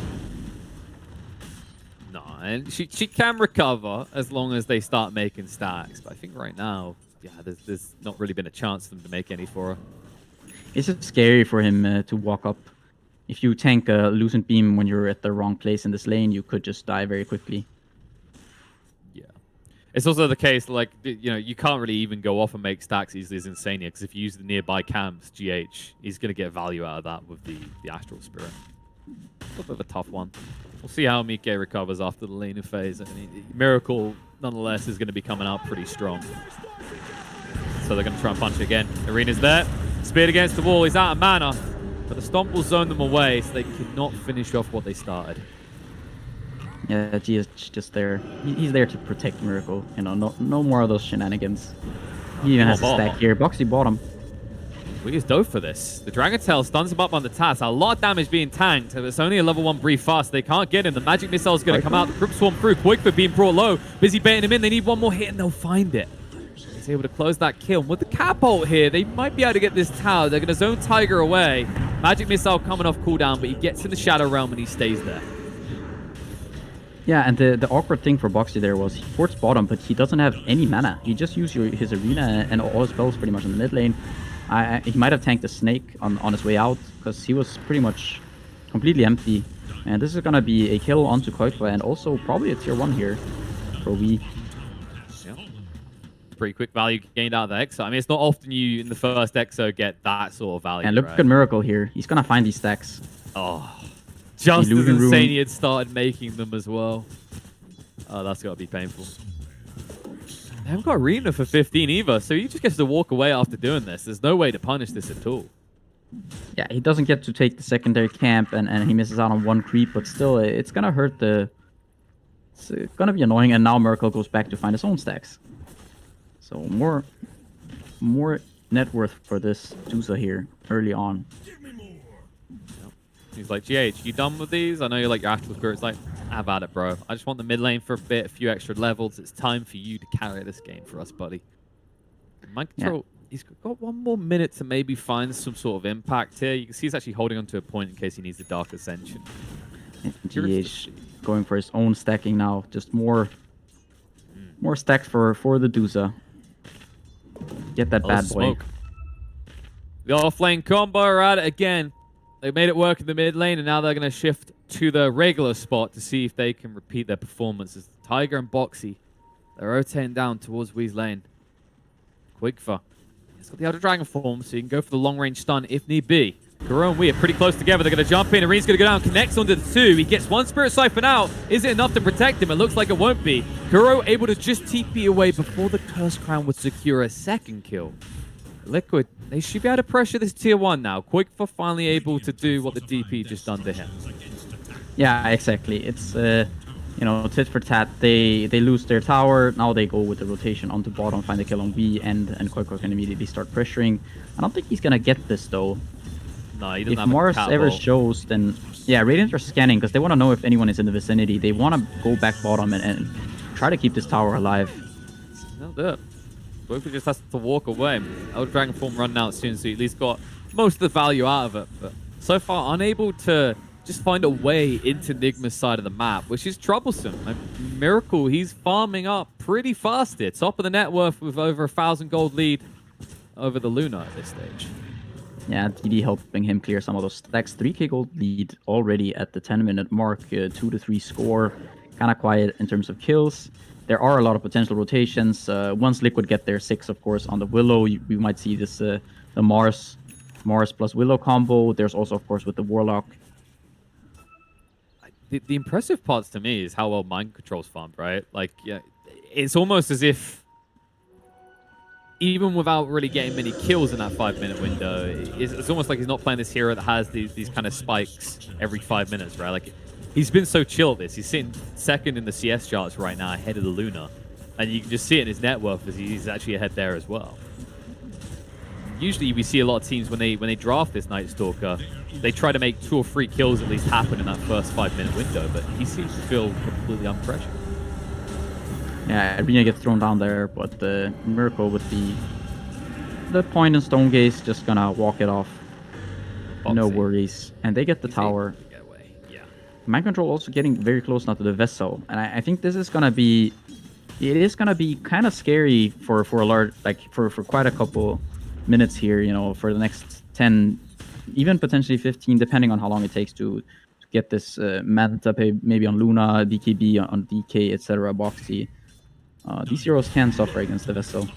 No, and she can recover as long as they start making stacks. But I think right now, yeah, there's not really been a chance for them to make any for her. It's just scary for him to walk up. If you tank a Lucent Beam when you're at the wrong place in this lane, you could just die very quickly. Yeah. It's also the case, like, you know, you can't really even go off and make stacks easily as Insania, because if you use the nearby camps, GH, he's going to get value out of that with the Astral Spirit. A little bit of a tough one. We'll see how Mike recovers after the laning phase. I mean, Miracle, nonetheless, is going to be coming out pretty strong. So they're going to try and punch again. Arena's there. Speared against the wall. He's out of mana. But the Stomp will zone them away, so they cannot finish off what they started. Yeah, G is just there. He's there to protect Miracle. You know, no more of those shenanigans. He even has a stack here. Boxy bottom. We use Dove for this. The Dragon Tail stuns him up on the Taz. A lot of damage being tanked. It's only a level 1 brief fast. They can't get him. The Magic Missile is going to come out. The Group Swarm through. Koikwa being brought low. Busy baiting him in. They need one more hit and they'll find it. He's able to close that kill. With the Catapult here, they might be able to get this tower. They're going to zone Tiger away. Magic Missile coming off cooldown, but he gets in the Shadow Realm and he stays there. Yeah, and the awkward thing for Boxy there was he ports bottom, but he doesn't have any mana. He just used his Arena and all his spells pretty much in the mid lane. He might have tanked the Snake on his way out, because he was pretty much completely empty. And this is going to be a kill onto Koikwa, and also probably a tier 1 here for Wii. Pretty quick value gained out of the Exo. I mean, it's not often you, in the first Exo, get that sort of value. And look at Miracle here. He's going to find these stacks. Oh, just as Insania had started making them as well. Oh, that's got to be painful. They haven't got Arena for 15 either, so he just gets to walk away after doing this. There's no way to punish this at all. Yeah, he doesn't get to take the secondary camp, and he misses out on 1 creep, but still, it's going to hurt the It's gonna be annoying, and now Merkel goes back to find his own stacks. So more net worth for this Dusa here early on. He's like, GH, you done with these? I know you're like your actual spirit. It's like, have at it, bro. I just want the mid lane for a bit, a few extra levels. It's time for you to carry this game for us, buddy. Mind control, he's got 1 more minute to maybe find some sort of impact here. You can see he's actually holding on to a point in case he needs the Dark Ascension. GH going for his own stacking now. Just more stacks for the Dusa. Get that bad boy. Smoke. The offlane combo are at it again. They made it work in the mid lane, and now they're going to shift to the regular spot to see if they can repeat their performances. Tiger and Boxy, they're rotating down towards Wee's lane. Quigfa, he's got the Elder Dragon form, so you can go for the long-range stun if need be. Kuro and Wee are pretty close together. They're going to jump in. Arene's going to go down, connects onto the 2. He gets 1 Spirit Siphon out. Is it enough to protect him? It looks like it won't be. Kuro able to just TP away before the Curse Crown would secure a 2nd kill. Liquid, they should be able to pressure this tier 1 now. Quigfa finally able to do what the DP just done to him. Yeah, exactly. It's you know, tit for tat. They lose their tower. Now they go with the rotation onto bottom, find the kill on B, and Quigfa can immediately start pressuring. I don't think he's gonna get this though. No, he doesn't if have Mars a ever shows, then yeah, Radiant are scanning because they want to know if anyone is in the vicinity. They want to go back bottom and try to keep this tower alive. They'll do it. Quigfa just has to walk away. Elder Dragon form running out soon, so he at least got most of the value out of it. But so far, unable to just find a way into Nigma's side of the map, which is troublesome. And Miracle, he's farming up pretty fast here. Top of the net worth with over 1,000 gold lead over the Luna at this stage. Yeah, DD helping him clear some of those stacks. 3k gold lead already at the 10-minute mark. 2 to 3 score. Kind of quiet in terms of kills. There are a lot of potential rotations. Once Liquid get their 6, of course, on the Willow, we might see this the Mars plus Willow combo. There's also, of course, with the Warlock. The impressive parts to me is how well Mind Control's farmed, right? Like, yeah, it's almost as if even without really getting many kills in that 5-minute window, it's almost like he's not playing this hero that has these kind of spikes every 5 minutes, right? Like, he's been so chill at this. He's sitting 2nd in the CS charts right now, ahead of the Luna. And you can just see it in his net worth as he's actually ahead there as well. Usually we see a lot of teams when they draft this Night Stalker, they try to make 2 or 3 kills at least happen in that first 5-minute window, but he seems to feel completely unpressured. Yeah, Arena gets thrown down there, but the Miracle with the point and Stone Gaze just gonna walk it off. No worries. And they get the tower. Mind Control also getting very close now to the vessel. And I think this is gonna be... It is gonna be kind of scary for a large... Like, for quite a couple minutes here, you know, for the next 10, even potentially 15, depending on how long it takes to get this Manta maybe on Luna, DKB on DK, etc., Boxy. These heroes can suffer against the vessel.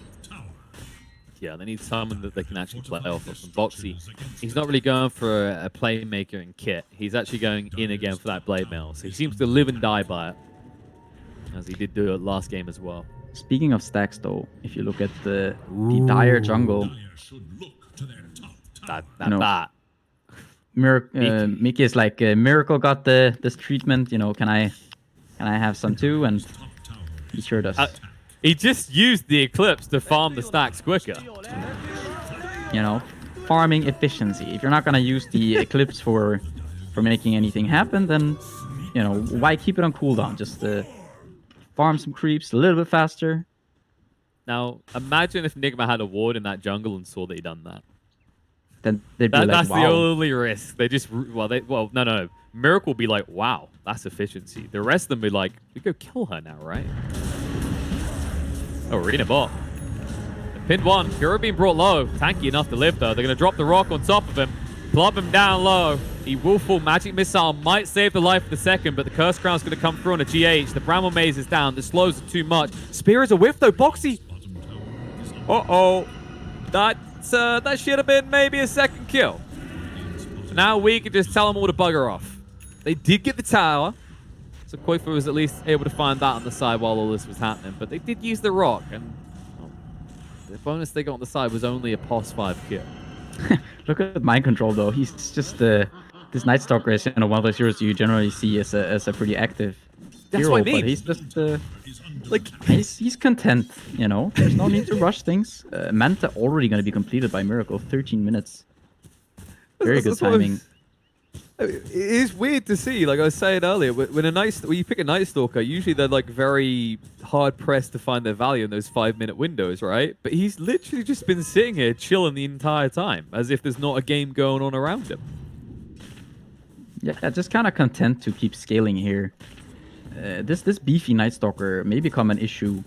Yeah, they need someone that they can actually play off of. And Boxy, he's not really going for a playmaker in kit. He's actually going in again for that blade mail. So he seems to live and die by it, as he did do it last game as well. Speaking of stacks, though, if you look at the dire jungle, Mickey is like, Miracle got this treatment. You know, can I have some too? And he sure does. He just used the Eclipse to farm the stacks quicker. You know, farming efficiency. If you're not gonna use the Eclipse for making anything happen, then you know why keep it on cooldown? Just farm some creeps a little bit faster. Now, imagine if Nigma had a ward in that jungle and saw that he'd done that. Then they'd be like, that's wow. the only risk. They just no. Miracle will be like, wow, that's efficiency. The rest of them be like, we go kill her now, right? Oh, Arena bot. Pinned 1. Kuro being brought low. Tanky enough to live, though. They're going to drop the rock on top of him. Club him down low. He will fall. Magic Missile might save the life of the 2nd, but the Curse Crown's going to come through on a GH. The Bramble Maze is down. The slows are too much. Spear is a whiff, though. Boxy. Uh-oh. That should have been maybe a 2nd kill. Now we can just tell them all to bugger off. They did get the tower. So Quigfa was at least able to find that on the side while all this was happening. But they did use the rock, and the bonus they got on the side was only a POS 5 kill. Look at Mind Control, though. He's just this Night Stalker is one of those heroes you generally see as a pretty active That's hero, what I mean. but he's just he's content, you know. There's no need to rush things. Manta already going to be completed by Miracle, 13 minutes. Very good timing. It is weird to see, like I was saying earlier, when you pick a Night Stalker, usually they're like very hard pressed to find their value in those 5-minute windows, right? But he's literally just been sitting here chilling the entire time, as if there's not a game going on around him. Yeah, just kind of content to keep scaling here. This beefy Night Stalker may become an issue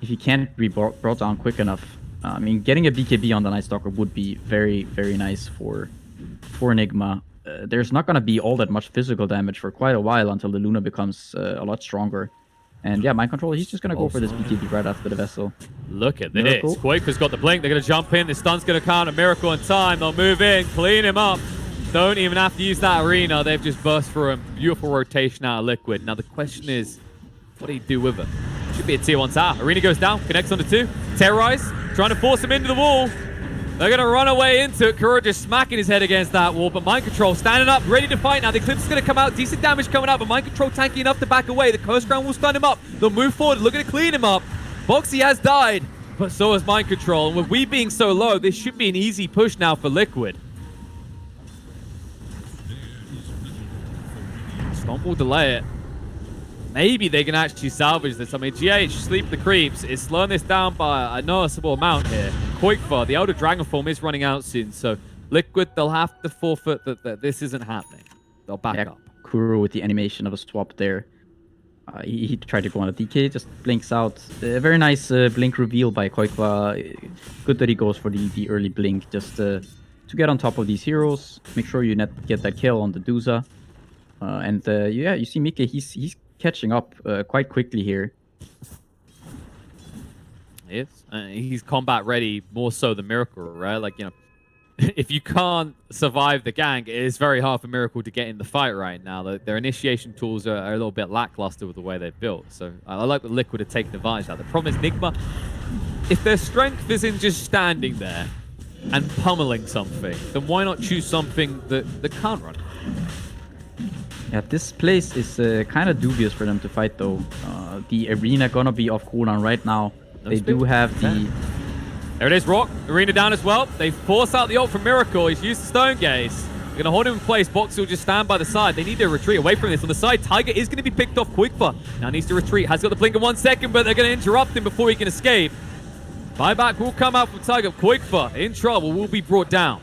if he can't be brought down quick enough. I mean, getting a BKB on the Night Stalker would be very, very nice for Enigma. There's not going to be all that much physical damage for quite a while until the Luna becomes a lot stronger. And yeah, Mind Control, he's just going to go for this BKB right after the Vessel. Look at Miracle. this. Quaker's got the blink. They're going to jump in. The stun's going to count a Miracle in time. They'll move in, clean him up. Don't even have to use that arena. They've just burst through him. Beautiful rotation out of Liquid. Now the question is, what do you do with it? Should be a tier 1 tower. Arena goes down, connects onto 2. Terrorize, trying to force him into the wall. They're going to run away into it. Kuro just smacking his head against that wall, but Mind Control standing up, ready to fight now. The Eclipse is going to come out. Decent damage coming out, but Mind Control tanky enough to back away. The Curse Ground will stun him up. They'll move forward, looking to clean him up. Boxy has died, but so has Mind Control. And with we being so low, this should be an easy push now for Liquid. Stomp will delay it. Maybe they can actually salvage this. I mean, GH, Sleep the Creeps, is slowing this down by a noticeable amount here. Koikfa, the Elder Dragon form, is running out soon, so Liquid, they'll have to forfeit that this isn't happening. They'll back up. Kuro with the animation of a swap there. He tried to go on a DK, just blinks out. A very nice blink reveal by Koikfa. Good that he goes for the early blink, just to get on top of these heroes. Make sure you get that kill on the Duza. Yeah, you see Mike, he's catching up quite quickly here. Yes, he's combat ready more so than Miracle, right? Like, you know, if you can't survive the gank, it is very hard for Miracle to get in the fight right now. Their initiation tools are a little bit lackluster with the way they're built. So I like the Liquid are taking advantage of that. The problem is Nigma, if their strength is in just standing there and pummeling something, then why not choose something that can't run? Yeah, this place is kind of dubious for them to fight, though. The arena gonna be off cooldown right now. They do have the... There it is, Rock. Arena down as well. They force out the ult from Miracle. He's used the Stone Gaze. They're going to hold him in place. Boxy will just stand by the side. They need to retreat away from this. On the side, Tiger is going to be picked off. Quickfa now needs to retreat. Has got the blink in 1 second, but they're going to interrupt him before he can escape. Buyback will come out from Tiger. Quickfa in trouble, will be brought down.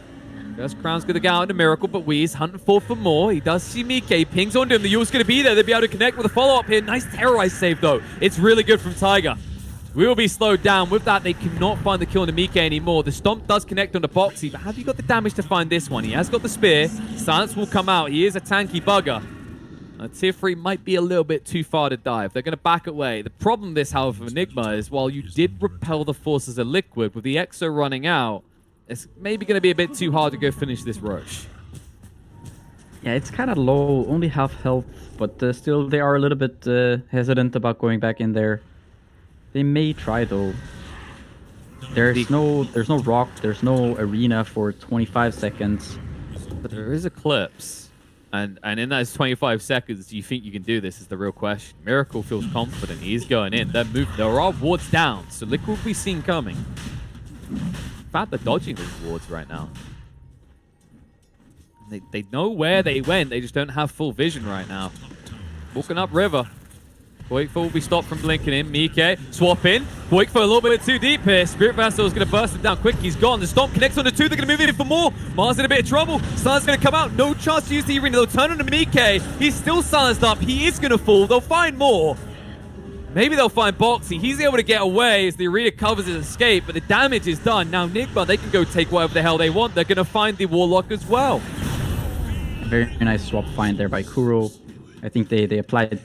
First Crown's going to go out into Miracle, but Wee's hunting for more. He does see Mike. Pings onto him. The Yule's going to be there. They'll be able to connect with a follow-up here. Nice terrorize save, though. It's really good from Tiger. We will be slowed down. With that, they cannot find the kill on the Mike anymore. The Stomp does connect on the Boxy, but have you got the damage to find this one? He has got the Spear. Silence will come out. He is a tanky bugger. Tier 3 might be a little bit too far to dive. They're going to back away. The problem this, however, for Enigma is while you did repel the forces of Liquid, with the Exo running out, it's maybe going to be a bit too hard to go finish this rush. Yeah, it's kind of low, only half health, but still they are a little bit hesitant about going back in there. They may try, though. There's no rock, there's no arena for 25 seconds. But there is Eclipse. And in those 25 seconds, do you think you can do this is the real question. Miracle feels confident. He's going in. They're moving. There are wards down, so Liquid will be seen coming. In fact, they're dodging those wards right now. They know where they went. They just don't have full vision right now. Walking up river. Quakefa will be stopped from blinking in. Mike, swap in. Quakefa a little bit too deep here. Spirit Vessel is going to burst him down quick. He's gone. The Stomp connects on the 2. They're going to move in for more. Mars in a bit of trouble. Silence going to come out. No chance to use the arena. They'll turn on to Mike. He's still silenced up. He is going to fall. They'll find more. Maybe they'll find Boxy. He's able to get away as the arena covers his escape, but the damage is done. Now Nigma, they can go take whatever the hell they want. They're going to find the Warlock as well. Very nice swap find there by Kuro. I think they applied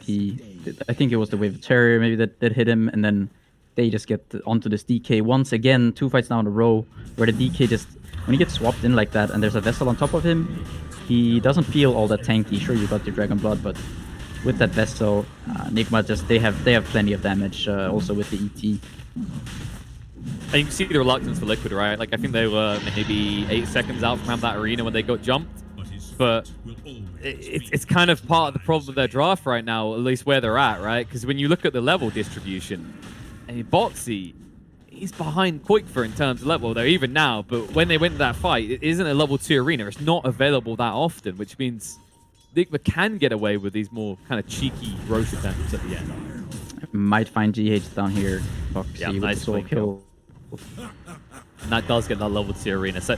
I think it was the Wave of Terror maybe that hit him, and then they just get onto this DK once again. 2 fights now in a row where the DK just, when he gets swapped in like that and there's a Vessel on top of him, he doesn't feel all that tanky. Sure, you got your Dragon Blood, but with that Vessel, Nigma just, they have plenty of damage also with the ET. And you can see the reluctance for Liquid, right? Like, I think they were maybe 8 seconds out from that arena when they got jumped. But it's kind of part of the problem with their draft right now, at least where they're at, right? Because when you look at the level distribution, I mean, Bo3, he's behind Koikfer in terms of level, though, even now. But when they went to that fight, it isn't a level 2 arena. It's not available that often, which means Nigma can get away with these more kind of cheeky roast attempts at the end. Might find GH down here. Boxy Yeah, with nice the soul blink kill. And that does get that level 2 arena. So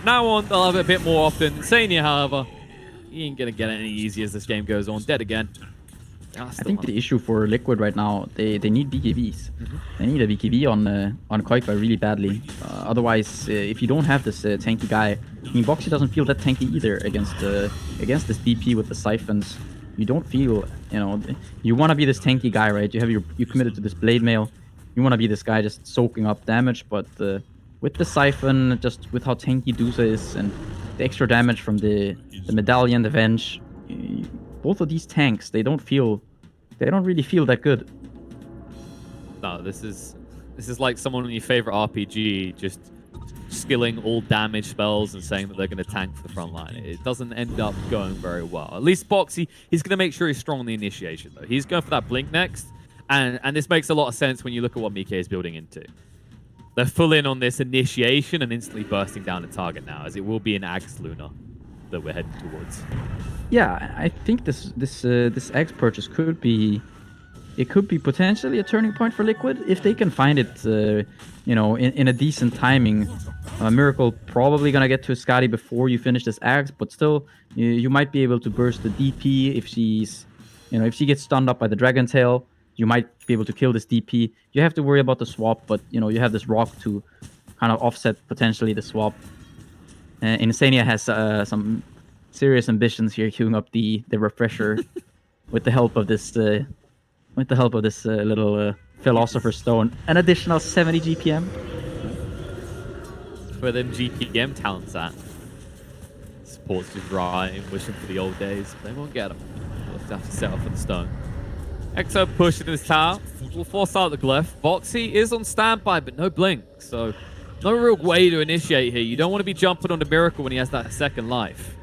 now on, they'll have it a bit more often. Sania, however, he ain't going to get it any easier as this game goes on. Dead again. I think the issue for Liquid right now, they need BKBs. They need a BKB on Koikva really badly. Otherwise, if you don't have this tanky guy, I mean, Boxy doesn't feel that tanky either against this DP with the siphons. You don't feel, you know, you want to be this tanky guy, right? You committed to this blade mail. You want to be this guy just soaking up damage, but with the siphon, just with how tanky Dusa is and the extra damage from the medallion, the Venge, both of these tanks, they don't really feel that good. No, this is like someone in your favorite RPG just skilling all damage spells and saying that they're going to tank for the front line. It doesn't end up going very well. At least Boxy, he's going to make sure he's strong on the initiation, though. He's going for that blink next, and this makes a lot of sense when you look at what Mike is building into. They're full in on this initiation and instantly bursting down the target now, as it will be an Axe Luna that we're heading towards. Yeah, I think this Axe purchase could be potentially a turning point for Liquid if they can find it, you know, in a decent timing. Miracle probably gonna get to Scotty before you finish this Axe, but still, you might be able to burst the DP if if she gets stunned up by the Dragon Tail. You might be able to kill this DP. You have to worry about the swap, but you know you have this rock to kind of offset potentially the swap. Insania has some serious ambitions here, queuing up the refresher with the help of this little Philosopher's Stone. An additional 70 GPM. Where them GPM talents at. Supports just right, wishing for the old days. They won't get them. They'll have to settle for the stone. Exo pushing this tower. Will force out the glyph. Boxy is on standby, but no blink. So no real way to initiate here. You don't want to be jumping on the Miracle when he has that second life.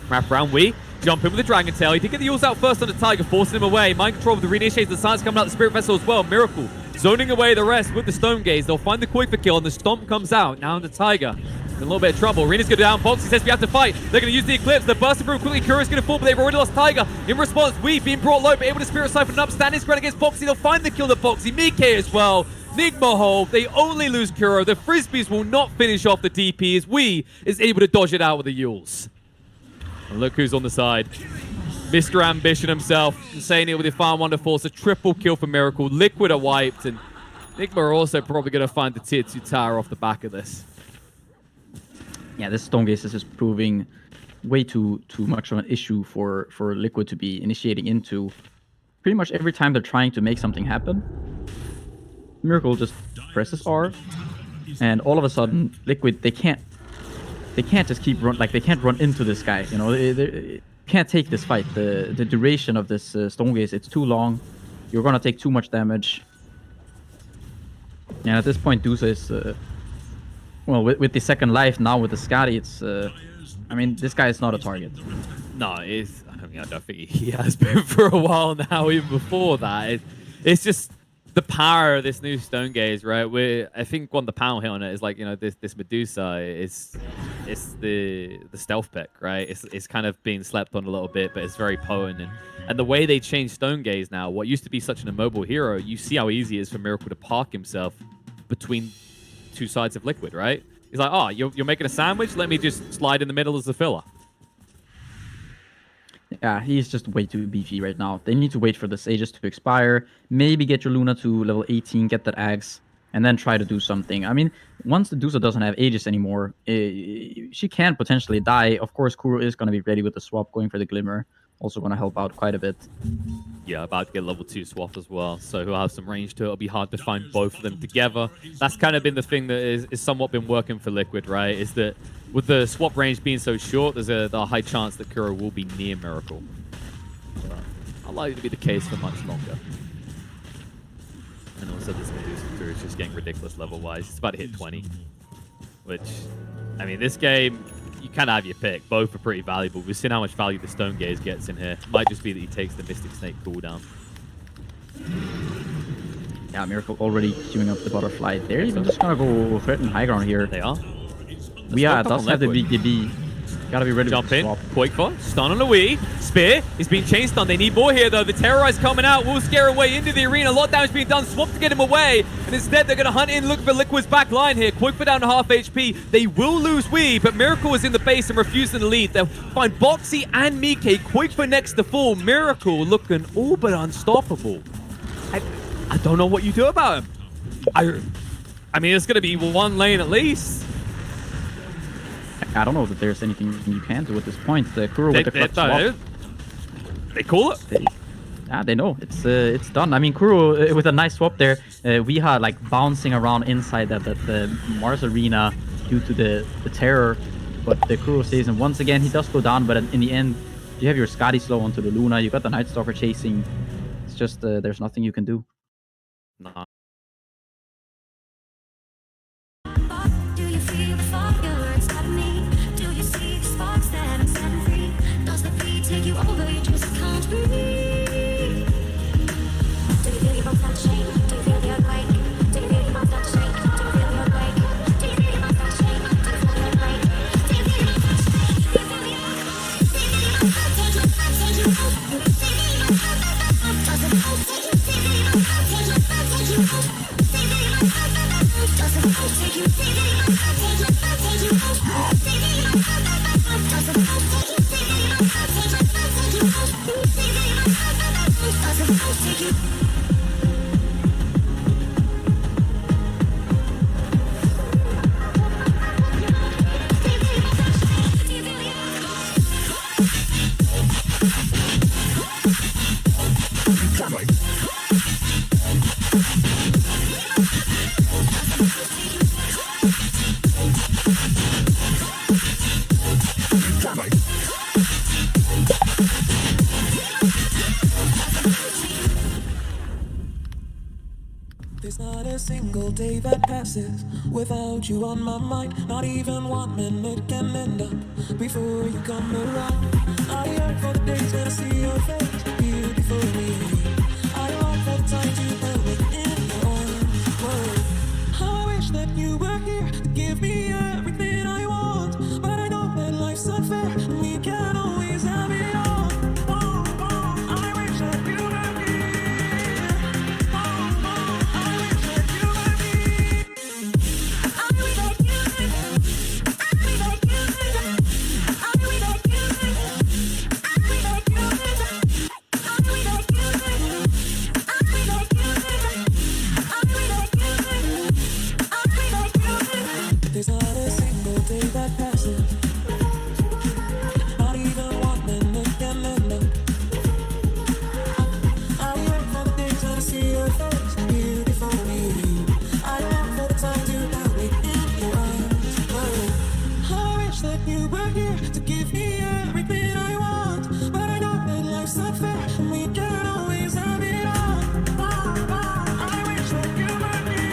Wrap around we. Jump in with the Dragon Tail. He did get the Yules out first on the Tiger, forcing him away. Mind control with the reinitiates. The Science coming out the Spirit Vessel as well. Miracle zoning away the rest with the Stone Gaze. They'll find the Koikva kill, and the Stomp comes out. Now the Tiger in a little bit of trouble. Rena's going down. Boxy says we have to fight. They're going to use the Eclipse. They're bursting through quickly. Kura's going to fall, but they've already lost Tiger. In response, we being brought low, but able to Spirit Siphon up. Standing his ground against Boxy. They'll find the kill to Boxy. Mike as well. Nigma hold. They only lose Kuro. The Frisbees will not finish off the DP as we is able to dodge it out with the Yules. And look who's on the side. Mr. Ambition himself, saying it with the Fire Wonder Force, a triple kill for Miracle. Liquid are wiped, and Nigma are also probably going to find the tier 2 tower off the back of this. Yeah, this Stone Gaze is just proving way too much of an issue for Liquid to be initiating into. Pretty much every time they're trying to make something happen, Miracle just presses R, and all of a sudden, Liquid, they can't just keep run, like they can't run into this guy, you know, they can't take this fight. The duration of this Stone Gaze, it's too long. You're gonna take too much damage. And at this point, Dusa is, well, with the second life now with the Scotty, it's, I mean, this guy is not a target. No, I don't think he has been for a while now, even before that. It's just the power of this new Stone Gaze, right? I think one of the panel hit on it is like, you know, this Medusa it's the stealth pick, right? It's kind of being slept on a little bit, but it's very potent. And the way they changed Stone Gaze now, what used to be such an immobile hero, you see how easy it is for Miracle to park himself between two sides of Liquid, right? He's like, oh, you're making a sandwich? Let me just slide in the middle as the filler. Yeah, he's just way too beefy right now. They need to wait for this Aegis to expire, maybe get your Luna to level 18, get that Axe, and then try to do something. I mean, once the Dusa doesn't have Aegis anymore, she can potentially die. Of course, Kuro is going to be ready with the swap, going for the Glimmer. Also going to help out quite a bit. Yeah, about to get level 2 swap as well, so he'll have some range to it. It'll be hard to find both of them together. That's kind of been the thing that is somewhat been working for Liquid, right? Is that with the swap range being so short, there's a high chance that Kuro will be near Miracle. But unlikely to be the case for much longer. And also this Medusa is just getting ridiculous level-wise. It's about to hit 20. Which, I mean, this game, you can have your pick. Both are pretty valuable. We've seen how much value the Stone Gaze gets in here. Might just be that he takes the Mystic Snake cooldown. Yeah, Miracle already queuing up the butterfly. They're even just gonna go threaten high ground here. They are. Yeah, it does have the BKB. Gotta be ready Jump to in. swap. Quick fun. Stun on the Wii. Spear is being chain stunned. They need more here, though. The Terrorize coming out will scare away into the arena. A lot of damage being done. Swap to get him away. And instead, they're going to hunt in, look for Liquid's back line here. Quick for down to half HP. They will lose Wii, but Miracle is in the base and refusing to lead. They'll find Boxy and Mike. Quick for next to full. Miracle looking all but unstoppable. I don't know what you do about him. I mean, it's going to be one lane at least. I don't know that there's anything you can do at this point. The Kuro with the clutch swap. They call it. They know it's done. I mean, Kuro with a nice swap there. We had like bouncing around inside the Mars arena due to the terror, but the Kuro stays. And once again, he does go down. But in the end, you have your Skadi slow onto the Luna. You got the Night Stalker chasing. It's just there's nothing you can do. Nah. Do you feel the fireworks at me? Do you see the sparks that I'm setting free? Does the beat take you over? You just can't breathe. Do you feel your bones start to shake? Do you feel the earthquake? Do you feel your bones start to shake? Do you feel the earthquake? Do you feel your bones start to shake? Do you feel the earthquake? Do you feel your bones start to shake? Do you feel the There's not a single day that passes without you on my mind. Not even 1 minute can end up before you come around. I yearn for the days when I see your face here before me. I long for the times you held me in your arms. I wish that you were here to give me everything I want, but I know that life's unfair and we can't always have it all. I wish that you were here. There's not a single day that passes. Not even 1 minute can end up. I wait for the days when I see your face here before me. I long for the time to hold me in your arms. I wish that you were here to give me everything I want, but I know that life's not fair and we can't always have it all. I wish that you were here.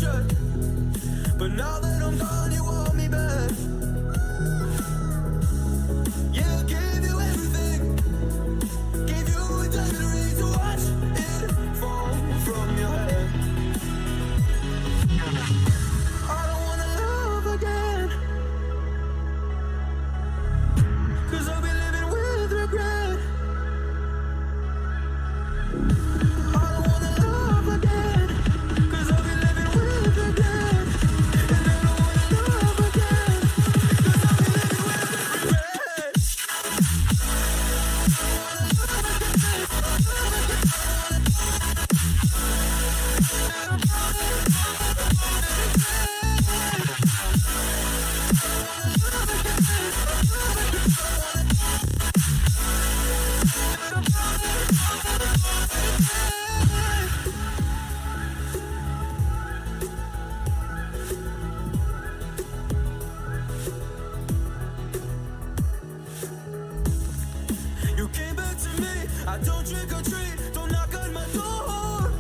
should. But now that I'm gone, you want me back. Yeah, I gave you everything. Gave you a diamond ring to watch it fall from your head. I don't wanna love again, 'cause I'll be living with regret. I don't wanna love again, 'cause I'll be living with regret. And I don't wanna love again, 'cause I'll be living with regret. You came back to me, I don't trick or treat, don't knock on my door.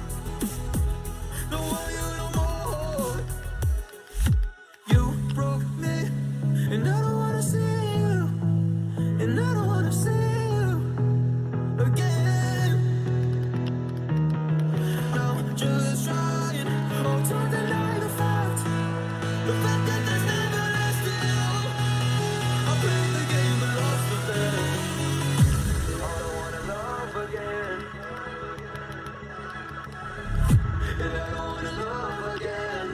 Don't want you no more. You broke me, and I don't wanna see you, and I don't wanna see you again. I'm just trying, to deny the fact that there's never lasting love. I played the game but lost the bet. I don't wanna love again, and I don't wanna love again.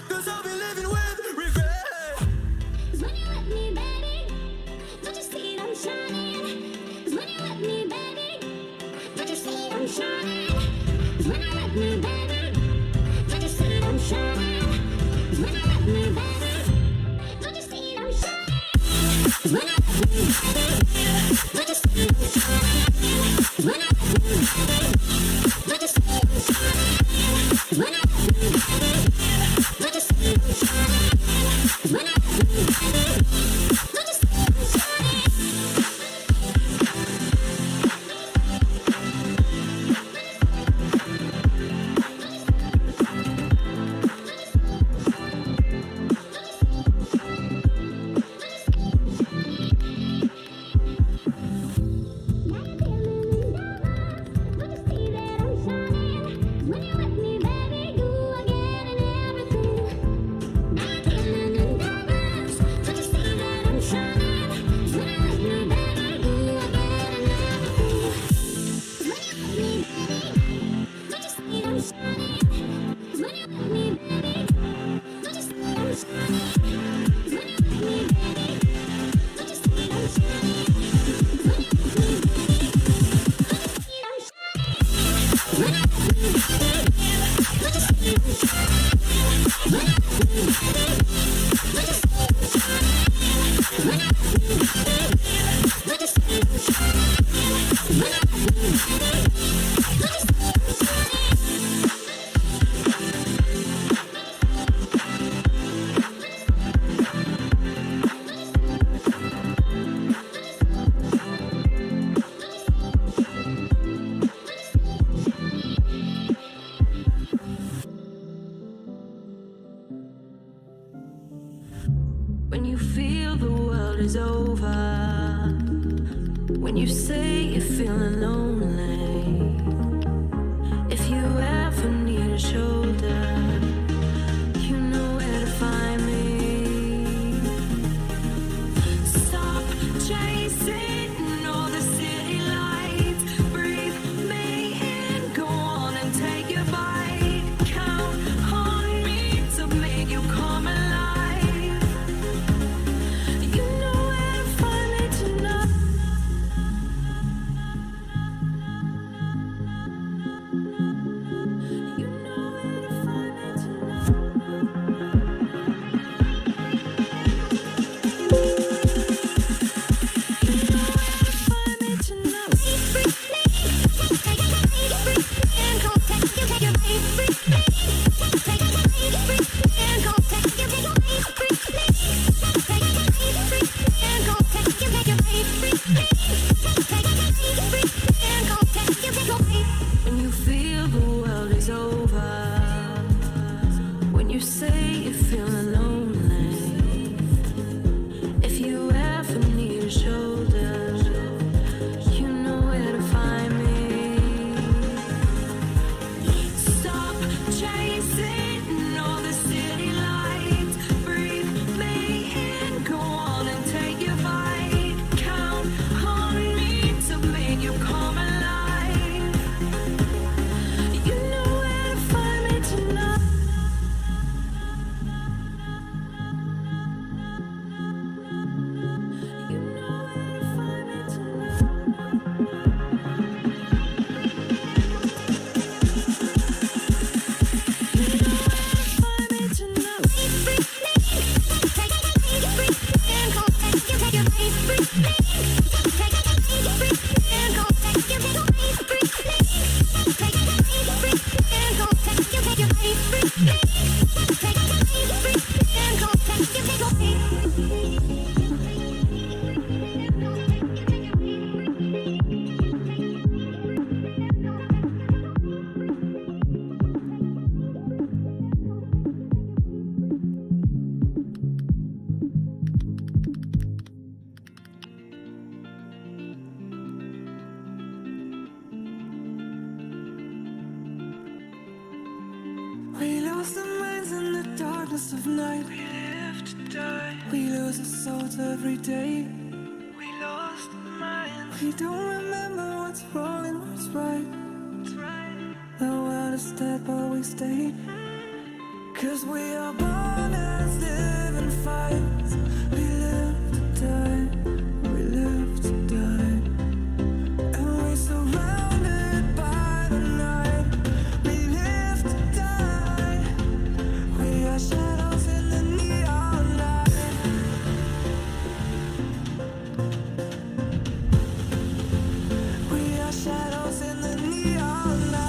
Cause I'll be living with regret. 'Cause when you with me, baby, don't you see I'm shining? 'Cause when you with me, baby, don't you see I'm shining? 'Cause when you with me, baby, don't you see I'm shining? 'Cause when you with me, baby, don't you see I'm shining? 'Cause when you with me, baby, don't you see I'm shining? 'Cause when you with me, baby, don't you see I'm shining? 'Cause when you with me, baby, don't you see I'm shining? 'Cause when you with me, baby, don't you see I'm shining? When you feel the world is over, when you say you're feeling lonely, if you ever need a shoulder, you know where to find me. Stop chasing all the city lights. darkness of night. We live to die. We lose our souls every day. We lost our minds. We don't remember what's wrong and what's right. The world is dead, but we stay. 'Cause we are born as living fights. We live to die. We live to die. And we're surrounded by the night. We live to die. We are shadows in the neon light. We are shadows in the neon light.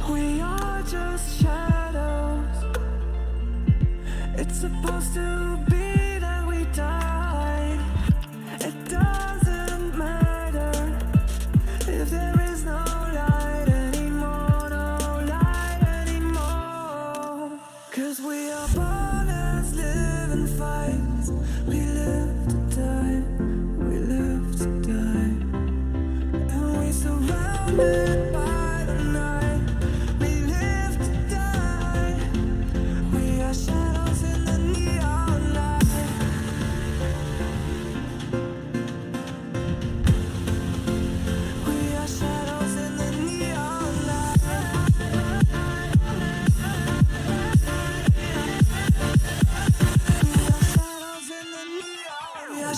We are just shadows. It's supposed to be that we died. It doesn't matter if there is no light anymore, no light anymore. 'Cause we are born as living fights. We live to die. We live to die. And we surrounded by the night. We live to die. We are shadows in the neon light. We are shadows in the neon light. We are shadows in the neon. We are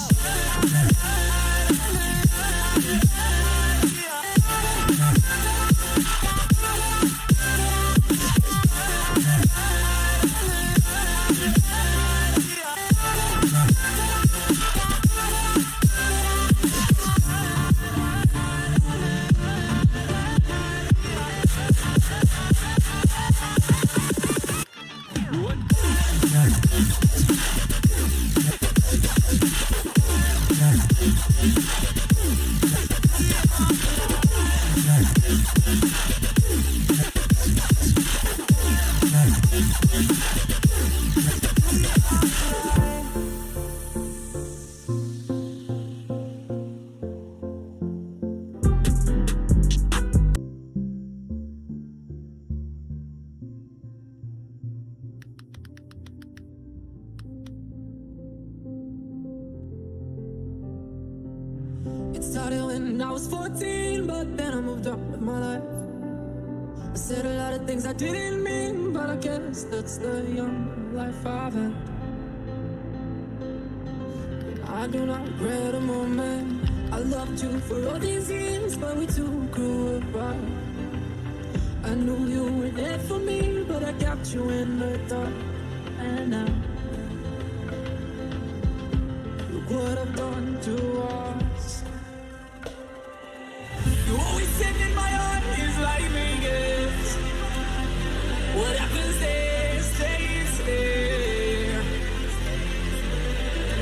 It started when I was 14, but then I moved on with my life. I said a lot of things I didn't mean, but I guess that's the young life I've had. And I do not regret a moment. I loved you for all these years, but we two grew apart. I knew you were there for me, but I kept you in the dark. And now, look what I've done to us. You always said that my heart is like Vegas. What happens there stays there.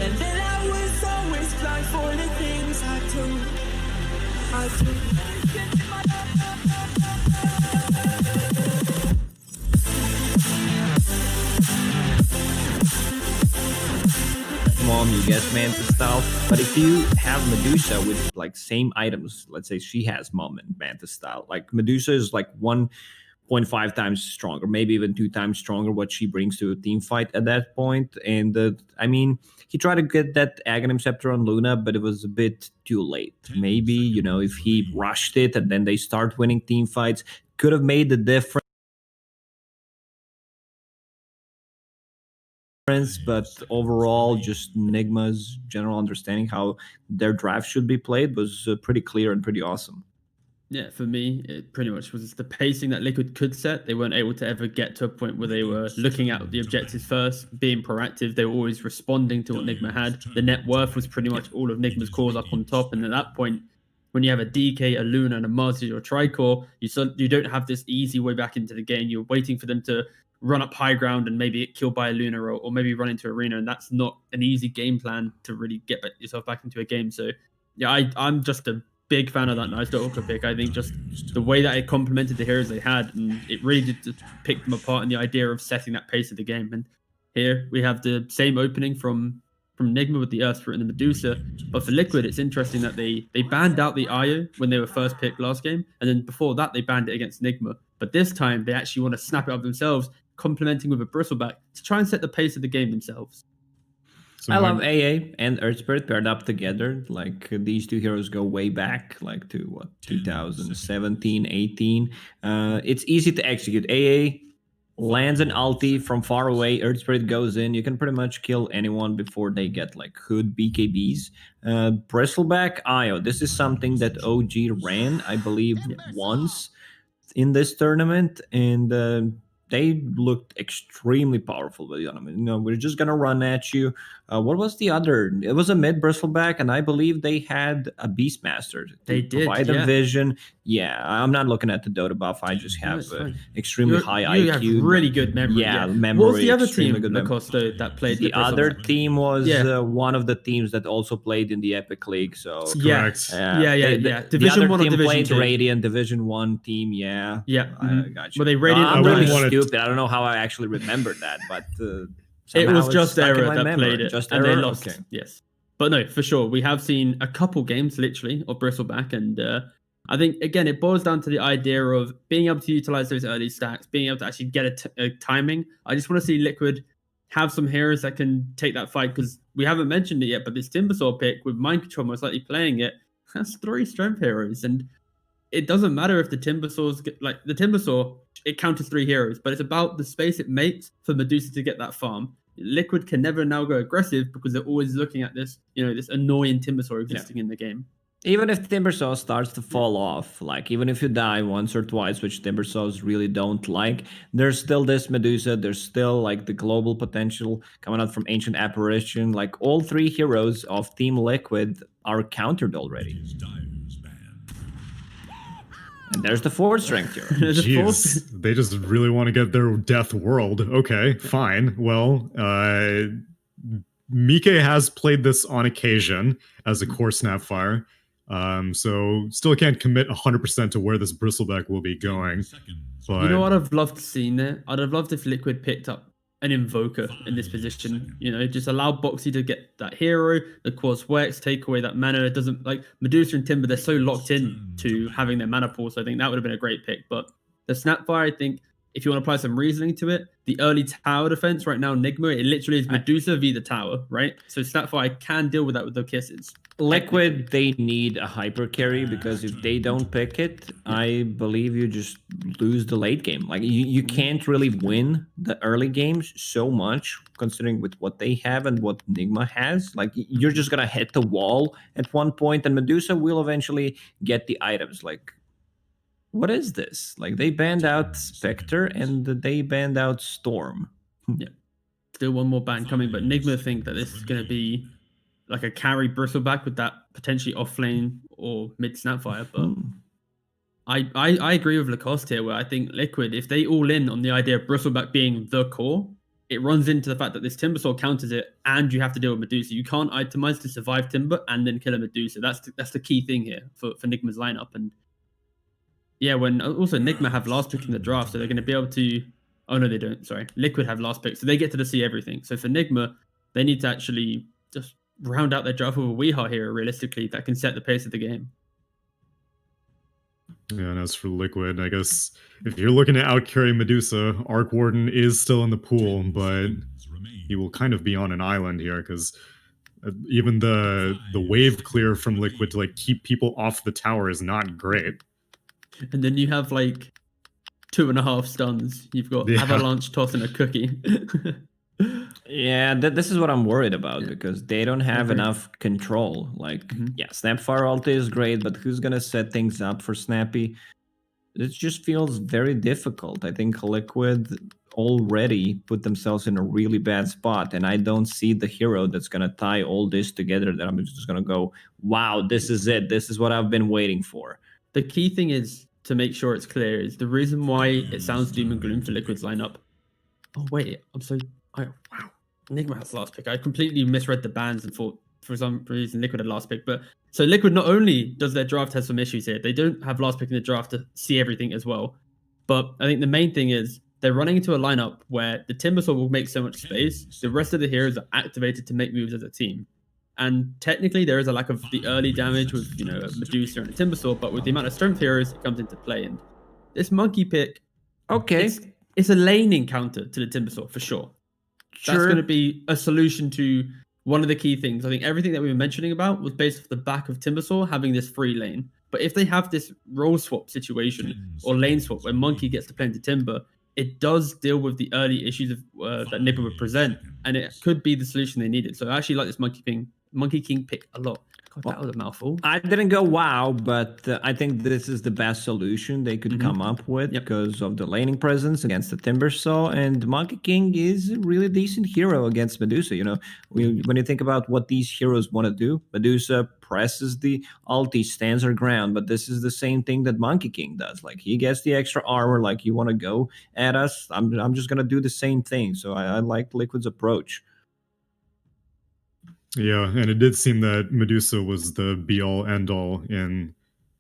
And then I was always blind for the things I do. Mom, you get Manta style, but if you have Medusa with like same items, let's say she has Mom and Manta style, like Medusa is like 1.5 times stronger, maybe even 2 times stronger what she brings to a team fight at that point. And I mean, he tried to get that Aghanim Scepter on Luna, but it was a bit too late. Maybe, you know, if he rushed it and then they start winning team fights, could have made the difference. But overall, just Nigma's general understanding how their draft should be played was pretty clear and pretty awesome. Yeah, for me, it pretty much was the pacing that Liquid could set. They weren't able to ever get to a point where they were looking at the objectives first, being proactive. They were always responding to what Nigma had. The net worth was pretty much all of Nigma's cores up on top. And at that point, when you have a DK, a Luna, and a Mars as your tricore, you don't have this easy way back into the game. You're waiting for them to run up high ground and maybe get killed by a Luna, or maybe run into arena, and that's not an easy game plan to really get yourself back into a game. So yeah, I'm just a big fan of that Nice Dota pick. I think just the way that it complemented the heroes they had, and it really did just pick them apart in the idea of setting that pace of the game. And here we have the same opening from Nigma with the Earth Spirit and the Medusa. But for Liquid, it's interesting that they banned out the IO when they were first picked last game, and then before that they banned it against Nigma. But this time they actually want to snap it up themselves, complementing with a Bristleback to try and set the pace of the game themselves. I love AA and Earth Spirit paired up together. Like these two heroes go way back, like to what, 2017, 18. It's easy to execute. AA lands an ulti from far away. Earth Spirit goes in. You can pretty much kill anyone before they get like hood BKBs. Bristleback IO. This is something that OG ran, I believe, once in this tournament, and they looked extremely powerful with it. I mean, we're just gonna run at you. What was the other? It was a mid Bristleback, and I believe they had a Beastmaster to provide them vision. Yeah, I'm not looking at the Dota buff. I just have extremely high IQ. You have really good memory. Yeah, memory. What was the other team, Lacoste, that played the other team was one of the teams that also played in the Epic League. So correct. The Division other 1 or team Division played 2? Radiant Division 1 team. Yeah. Gotcha. Were they Radiant? I'm really stupid. I don't know how I actually remembered that, but it was just Era that memory. played it, Just and Era? they lost. Okay. Yes, but no, for sure, we have seen a couple games literally of Bristleback, and I think again it boils down to the idea of being able to utilize those early stacks, being able to actually get a timing. I just want to see Liquid have some heroes that can take that fight, because we haven't mentioned it yet, but this Timbersaw pick with Mind Control most likely playing it has 3 strength heroes, and it doesn't matter if the Timbersaw, it counters 3 heroes, but it's about the space it makes for Medusa to get that farm. Liquid can never now go aggressive because they're always looking at this, this annoying Timbersaw existing in the game. Even if Timbersaw starts to fall off, like even if you die once or twice, which Timbersaws really don't like, there's still this Medusa, there's still like the global potential coming out from Ancient Apparition. Like all 3 heroes of Team Liquid are countered already. And there's the 4th strength hero. Jeez, they just really want to get their death world. Okay, fine. Well, Mike has played this on occasion as a core Snapfire. So still can't commit 100% to where this Bristleback will be going. But you know what I've loved seeing there? I'd have loved if Liquid picked up an Invoker in this position. Just allow Bo3 to get that hero, the Quad Wex, take away that mana. It doesn't, like Medusa and Timber, they're so locked in to having their mana pool, so I think that would have been a great pick. But the Snapfire, I think, if you want to apply some reasoning to it, the early tower defense right now, Nigma, it literally is Medusa v the tower, right? So Snapfire can deal with that with the kisses. Liquid, they need a hyper carry, because if they don't pick it, I believe you just lose the late game. Like you can't really win the early games so much, considering with what they have and what Nigma has. Like you're just gonna hit the wall at one point, and Medusa will eventually get the items. Like, what is this? Like they banned out Spectre and they banned out Storm. Yeah, still one more ban coming, but Nigma think that this is gonna be like a carry Bristleback with that potentially off lane or mid Snapfire, but I agree with Lacoste here, where I think Liquid, if they all in on the idea of Bristleback being the core, it runs into the fact that this Timbersaw counters it, and you have to deal with Medusa. You can't itemize to survive Timber and then kill a Medusa. That's the key thing here for Nigma's lineup. And yeah, when also Nigma have last pick in the draft, so they're going to be able to. Oh no, they don't. Sorry, Liquid have last pick, so they get to see everything. So for Nigma, they need to actually just round out their draft with a Weehaw hero realistically that can set the pace of the game. Yeah, and as for Liquid, I guess if you're looking to outcarry Medusa, Arc Warden is still in the pool, but he will kind of be on an island here, because even the wave clear from Liquid to like keep people off the tower is not great. And then you have like 2.5 stuns. You've got Avalanche tossing a cookie. Yeah, this is what I'm worried about, because they don't have enough control. Like, Snapfire ulti is great, but who's gonna set things up for Snappy? It just feels very difficult. I think Liquid already put themselves in a really bad spot, and I don't see the hero that's gonna tie all this together. That I'm just gonna go, wow, this is it. This is what I've been waiting for. The key thing is to make sure it's clear is the reason why it sounds doom and gloom for Liquid's lineup. Oh wait, wow, Enigma has last pick. I completely misread the bans and thought for some reason Liquid had last pick. But so Liquid, not only does their draft have some issues here, they don't have last pick in the draft to see everything as well. But I think the main thing is they're running into a lineup where the Timbersaw will make so much space. The rest of the heroes are activated to make moves as a team. And technically, there is a lack of the early damage with, a Medusa and a Timbersaw, but with the amount of strength heroes, it comes into play. And this monkey pick, it's a laning counter to the Timbersaw for sure. That's going to be a solution to one of the key things. I think everything that we were mentioning about was based off the back of Timbersaw having this free lane. But if they have this role swap situation or lane swap where Monkey gets to play into Timber, it does deal with the early issues of, that Nipper would present, and it could be the solution they needed. So I actually like this Monkey King pick a lot. God, that was a mouthful. I didn't go wow, but I think this is the best solution they could come up with because of the laning presence against the Timbersaw, and Monkey King is a really decent hero against Medusa. When you think about what these heroes want to do, Medusa presses the ulti, stands her ground, but this is the same thing that Monkey King does. Like, he gets the extra armor, like, you want to go at us, I'm just going to do the same thing. So I like Liquid's approach. Yeah, and it did seem that Medusa was the be-all, end-all in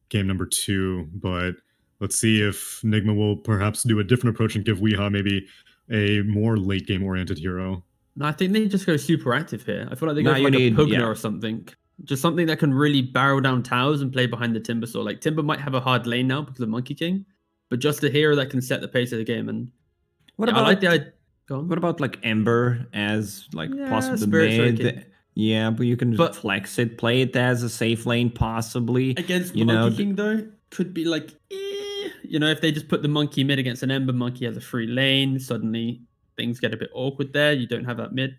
game number 2, but let's see if Nigma will perhaps do a different approach and give Weeha maybe a more late-game-oriented hero. No, I think they just go super active here. I feel like they go for like a Pugna or something. Just something that can really barrel down towers and play behind the Timbersaw. Like, Timber might have a hard lane now because of Monkey King, but just a hero that can set the pace of the game. And I like the idea. What about like Ember as like possible Spirit mid? Yeah, but you can flex it, play it as a safe lane possibly. Against Monkey King though, could be like, if they just put the Monkey mid against an Ember, Monkey has a free lane, suddenly things get a bit awkward there. You don't have that mid.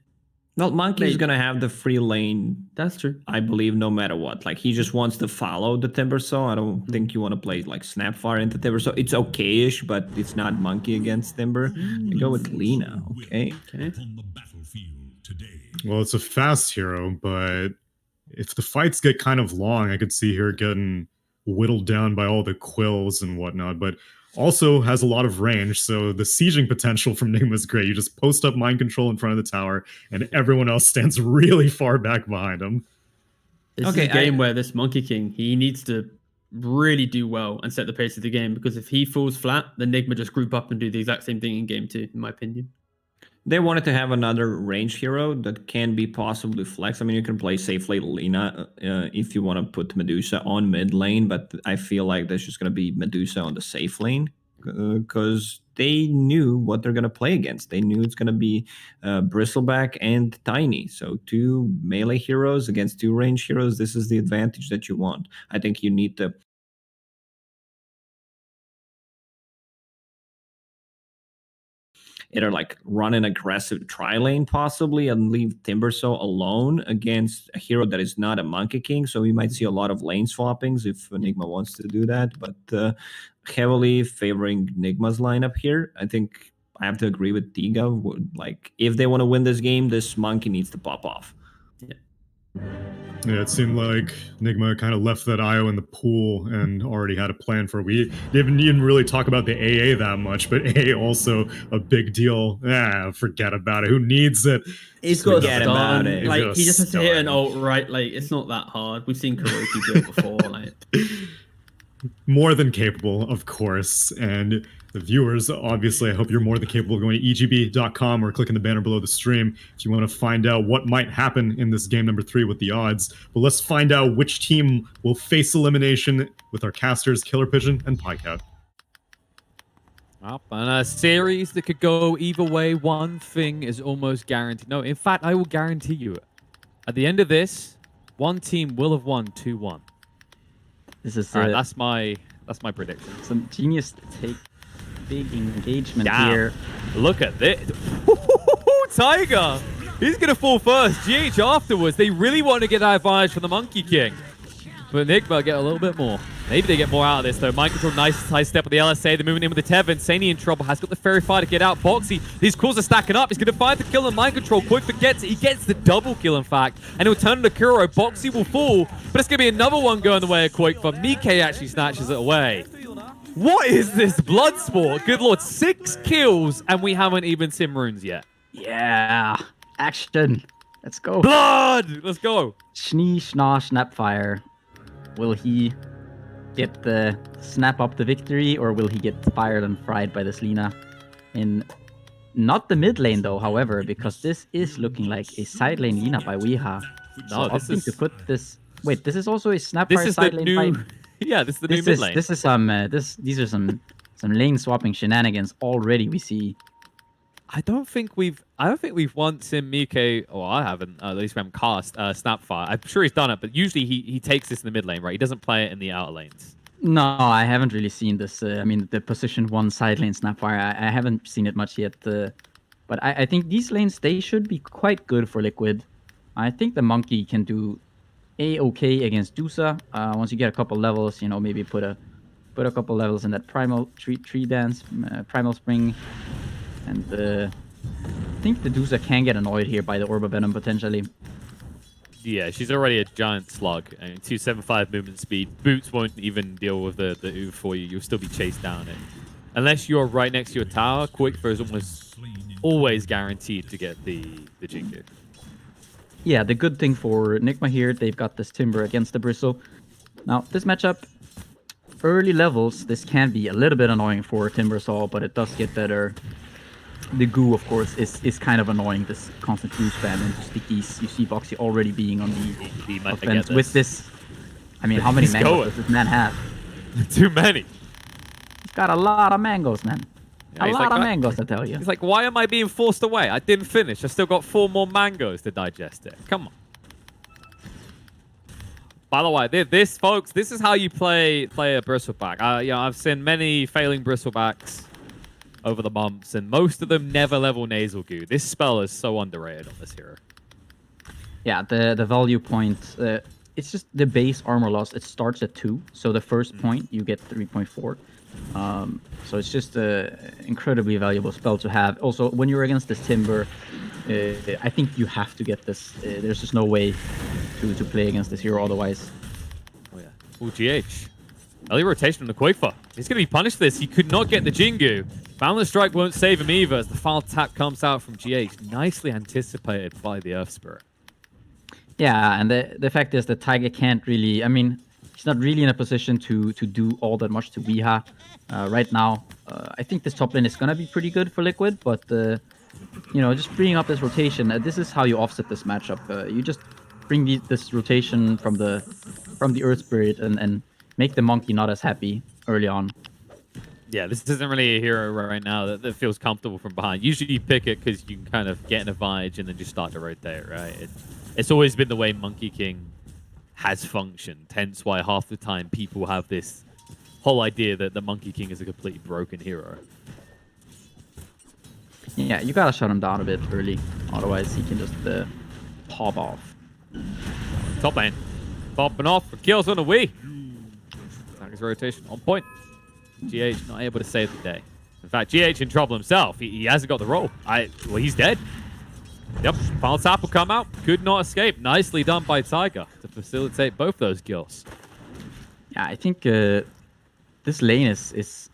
Well, Monkey is going to have the free lane. That's true. I believe no matter what. Like, he just wants to follow the Timbersaw. I don't think you want to play like Snapfire into Timbersaw. It's okay-ish, but it's not Monkey against Timber. You go with Lina. Okay. Well, it's a fast hero, but if the fights get kind of long, I could see her getting whittled down by all the quills and whatnot, but also has a lot of range, so the sieging potential from Nigma is great. You just post up mind control in front of the tower, and everyone else stands really far back behind him. This is a game where this Monkey King, he needs to really do well and set the pace of the game, because if he falls flat, then Nigma just group up and do the exact same thing in game 2, in my opinion. They wanted to have another range hero that can be possibly flex. I mean, you can play safely Lina if you want to put Medusa on mid lane, but I feel like there's just going to be Medusa on the safe lane because they knew what they're going to play against. They knew it's going to be Bristleback and Tiny. So 2 melee heroes against 2 range heroes. This is the advantage that you want. I think you need to either like run an aggressive tri-lane possibly and leave Timbersaw alone against a hero that is not a Monkey King. So we might see a lot of lane swappings if Enigma wants to do that. But heavily favoring Enigma's lineup here. I think I have to agree with Tiga. Like, if they want to win this game, this Monkey needs to pop off. Yeah, it seemed like Nigma kind of left that IO in the pool and already had a plan for it. We didn't even really talk about the AA that much, but AA also a big deal. Forget about it. Who needs it? He's got a stun. Like, he just has to hit an ult, right? Like, it's not that hard. We've seen Kuroki do it before. Like, more than capable, of course. And the viewers, obviously, I hope you're more than capable of going to egb.com or clicking the banner below the stream if you want to find out what might happen in this game number 3 with the odds. But let's find out which team will face elimination with our casters, Killer Pigeon and Pycat. Up on a series that could go either way, one thing is almost guaranteed. No, in fact, I will guarantee you, at the end of this, one team will have won 2-1. This is all right, that's my prediction. Some genius take. Big engagement here. Look at this. Tiger! He's going to fall first. GH afterwards. They really want to get that advantage from the Monkey King. But Enigma get a little bit more. Maybe they get more out of this, though. Mind control, nice high step with the LSA. They're moving in with the Tevin. Sani in trouble. Has got the Fairy Fire to get out. Boxy, these calls are stacking up. He's going to find the kill on Mind control. Quick forgets it. He gets the double kill, in fact. And he'll turn to Kuro. Boxy will fall. But it's going to be another one going the way of Quake. But Mike actually snatches it away. What is this blood sport? Good lord. 6 kills, and we haven't even seen runes yet. Yeah. Action. Let's go. Blood! Let's go. Schnee, Schna, Snapfire. Will he get the snap up the victory, or will he get fired and fried by this Lina? In not the mid lane, though, however, because this is looking like a side lane Lina by Weeha. No, so this is... to put this... Wait, this is also a Snapfire this is side the lane new... fight? Yeah, this is the new mid lane. This is some... these are some lane swapping shenanigans already we see. I don't think we've once seen Mike, or I haven't, at least we haven't cast Snapfire. I'm sure he's done it, but usually he takes this in the mid lane, right? He doesn't play it in the outer lanes. No, I haven't really seen this. I mean, the position 1 side lane Snapfire, I haven't seen it much yet. But I think these lanes, they should be quite good for Liquid. I think the Monkey can do A-okay against Dusa. Once you get a couple levels, you know, maybe put a couple levels in that Primal Tree Dance, Primal Spring. And I think the Dusa can get annoyed here by the Orb of Venom, potentially. Yeah, she's already a giant slug. I mean, 275 movement speed. Boots won't even deal with the oof for you. You'll still be chased down. And unless you're right next to your tower, Quickfire is almost always guaranteed to get the Jingu. Yeah, the good thing for Nigma here, they've got this Timber against the Bristle. Now, this matchup, early levels, this can be a little bit annoying for Timbersaw, but it does get better. The goo, of course, is kind of annoying, this constant goo spam into stickies. You see Boxy already being on the offense with this. I mean, how many mangoes does this man have? Too many. He's got a lot of mangoes, man. Yeah, a lot of mangoes, I tell you. He's like, why am I being forced away? I didn't finish. I still got 4 more mangoes to digest it. Come on. By the way, this, folks, this is how you play a bristleback. You know, I've seen many failing bristlebacks over the months, and most of them never level nasal goo. This spell is so underrated on this hero. Yeah, the value point, it's just the base armor loss. It starts at 2, so the first point you get 3.4. So it's just an incredibly valuable spell to have. Also, when you're against this Timber, I think you have to get this. There's just no way to play against this hero otherwise. Oh yeah. Ooh, GH. Early rotation on the Quakefa. He's going to be punished for this. He could not get the Jingu. Boundless Strike won't save him either as the final tap comes out from GH. Nicely anticipated by the Earth Spirit. Yeah, and the fact is that Tiger can't really... I mean, he's not really in a position to do all that much to Weeha right now. I think this top lane is going to be pretty good for Liquid, but, you know, just bringing up this rotation, this is how you offset this matchup. You just bring this rotation from the Earth Spirit and make the Monkey not as happy early on. Yeah, this isn't really a hero right now that feels comfortable from behind. Usually you pick it because you can kind of get an advantage and then just start to rotate, right? It's always been the way Monkey King has functioned. Hence why half the time people have this whole idea that the Monkey King is a completely broken hero. Yeah, you gotta shut him down a bit early. Otherwise he can just pop off. Top lane. Popping off for kills on the Wii. Tiger's rotation on point. GH not able to save the day. In fact, GH in trouble himself. He hasn't got the roll. Well, he's dead. Yep, final tap will come out. Could not escape. Nicely done by Tiger to facilitate both those kills. Yeah, I think this lane is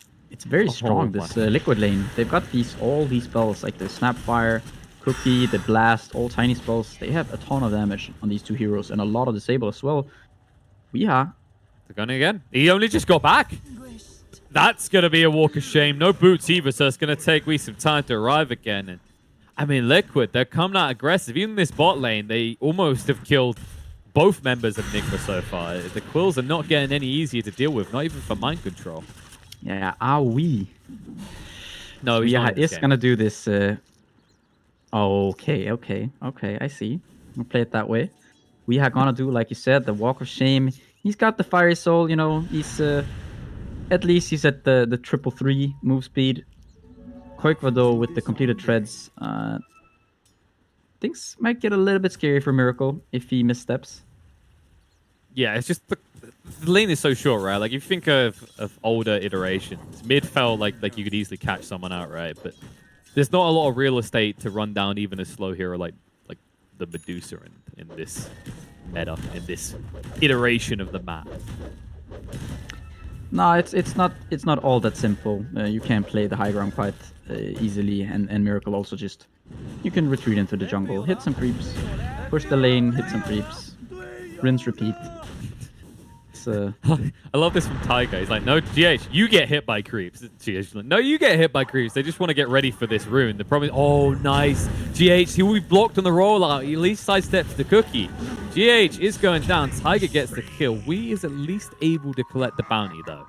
very strong. This Liquid lane. They've got all these spells like the Snapfire, Cookie, the Blast, all tiny spells. They have a ton of damage on these two heroes and a lot of disable as well. Yeah. They're going again. He only just got back. That's going to be a walk of shame. No boots either, so it's going to take me some time to arrive again. And I mean, Liquid, they're coming out aggressive. Even in this bot lane, they almost have killed both members of Nigma so far. The Quills are not getting any easier to deal with, not even for mind control. Yeah, are we? No, he's going to do this. Okay, I see. We'll play it that way. We are going to do, like you said, the walk of shame. He's got the Fiery Soul, you know. He's... at least he's at the 333 move speed. Koikvado with the completed treads. Things might get a little bit scary for Miracle if he missteps. Yeah, it's just the the lane is so short, right? Like if you think of older iterations, mid felt like you could easily catch someone out, right? But there's not a lot of real estate to run down even a slow hero like the Medusa in this meta, in this iteration of the map. No, it's not all that simple. You can play the high ground quite easily, and Miracle also just you can retreat into the jungle, hit some creeps, push the lane, hit some creeps, rinse, repeat. I love this from Tiger. He's like, no, GH, you get hit by creeps. GH, like, no, you get hit by creeps. They just want to get ready for this rune. The problem is, oh, nice. GH, he will be blocked on the rollout. He at least sidesteps the cookie. GH is going down. Tiger gets the kill. We is at least able to collect the bounty, though.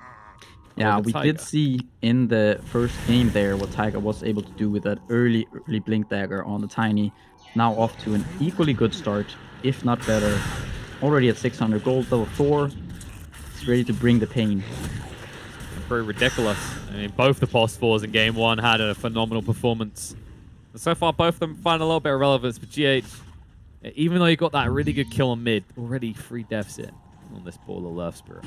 Yeah, we did see in the first game there what Tiger was able to do with that early Blink Dagger on the Tiny. Now off to an equally good start, if not better. Already at 600 gold, level 4. It's ready to bring the pain. Very ridiculous. I mean, both the Boss 4s in game 1 had a phenomenal performance. And so far, both of them find a little bit of relevance. But GH, even though you got that really good kill on mid, already 3 deaths in on this ball of Love Spirit.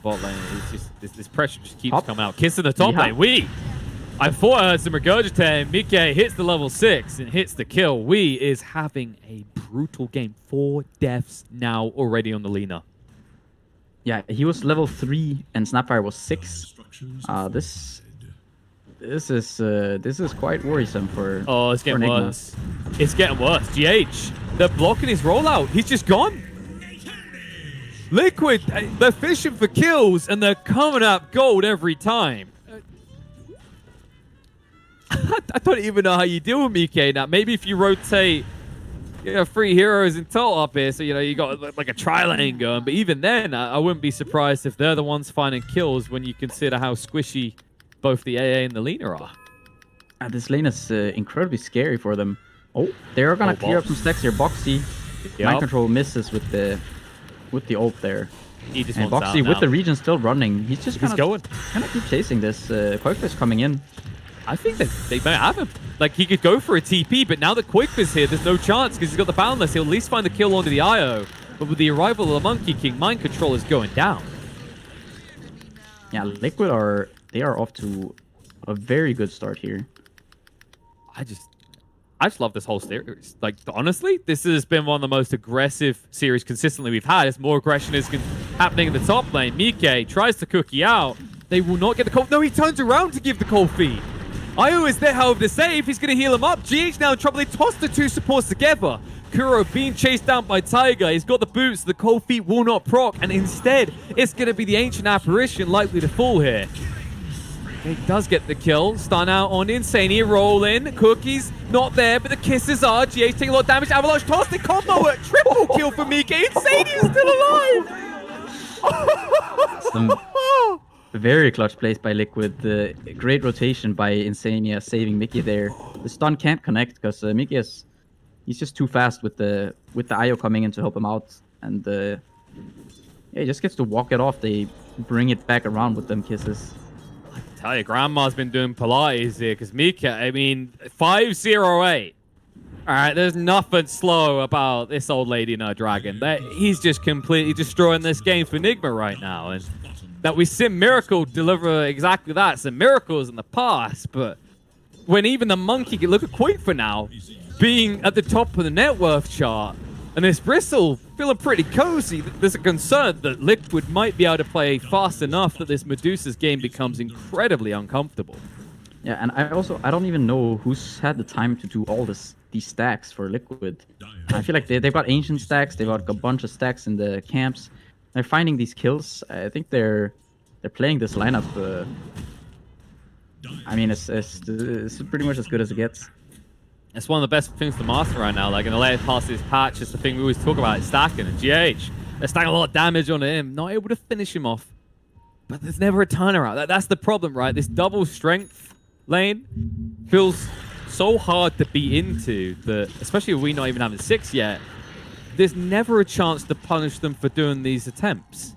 Bot lane, it's just this pressure just keeps coming out. Kiss in the top lane. I thought I heard some regurgitate. Mike hits the level 6 and hits the kill. Is having a brutal game. 4 deaths now already on the Lina. Yeah, he was level 3 and Snapfire was 6. This is quite worrisome for. Oh, it's getting worse. It's getting worse. GH, they're blocking his rollout. He's just gone. Liquid, they're fishing for kills and they're coming up gold every time. I don't even know how you deal with Mike now. Maybe if you rotate 3 heroes in total up here, so you got like a tri-lane going. But even then, I wouldn't be surprised if they're the ones finding kills when you consider how squishy both the AA and the Lina are. This lane is incredibly scary for them. Oh, they're gonna clear up some stacks here. Boxy, mind control misses with the ult there. He just and wants Boxy out with now. the regen still running. He's just He's going. Kind of keep chasing this. Quake's coming in. I think that they might have him. Like, he could go for a TP, but now that Quake's here, there's no chance because he's got the Boundless. He'll at least find the kill onto the IO. But with the arrival of the Monkey King, mind control is going down. Yeah, Liquid are off to a very good start here. I just love this whole series. Like, honestly, this has been one of the most aggressive series consistently we've had. As more aggression is happening in the top lane. Mike tries to cookie out. They will not get the cold. No, he turns around to give the cold feed. Io is there, however, to save. He's going to heal him up. GH now in trouble. They toss the 2 supports together. Kuro being chased down by Tiger. He's got the boots. The cold feet will not proc. And instead, it's going to be the Ancient Apparition likely to fall here. He does get the kill. Stun out on Insania. Roll in. Cookies not there, but the kisses are. GH taking a lot of damage. Avalanche toss the combo. A triple kill for Mike. Insania is still alive. Some very clutch plays by Liquid. Great rotation by Insania saving Mickey there. The stun can't connect because Mickey he's just too fast with the IO coming in to help him out. And yeah, he just gets to walk it off. They bring it back around with them kisses. Tell you, Grandma's been doing Pilates here because Mika, I mean, 508. All right, there's nothing slow about this old lady and her dragon. He's just completely destroying this game for Enigma right now. And that we've seen Miracle deliver exactly that. Some miracles in the past, but when even the monkey can look at Quake for now, being at the top of the net worth chart, and this Bristle feeling pretty cozy, there's a concern that Liquid might be able to play fast enough that this Medusa's game becomes incredibly uncomfortable. Yeah, and I don't even know who's had the time to do all these stacks for Liquid. I feel like they've got ancient stacks, they've got a bunch of stacks in the camps. They're finding these kills. I think they're playing this lineup. I mean, it's pretty much as good as it gets. It's one of the best things to master right now. Like in the latest part of this patch, it's the thing we always talk about, it's stacking. And GH, they're stacking a lot of damage onto him, not able to finish him off. But there's never a turnaround. That's the problem, right? This double strength lane feels so hard to be into that, especially with we not even having 6 yet, there's never a chance to punish them for doing these attempts.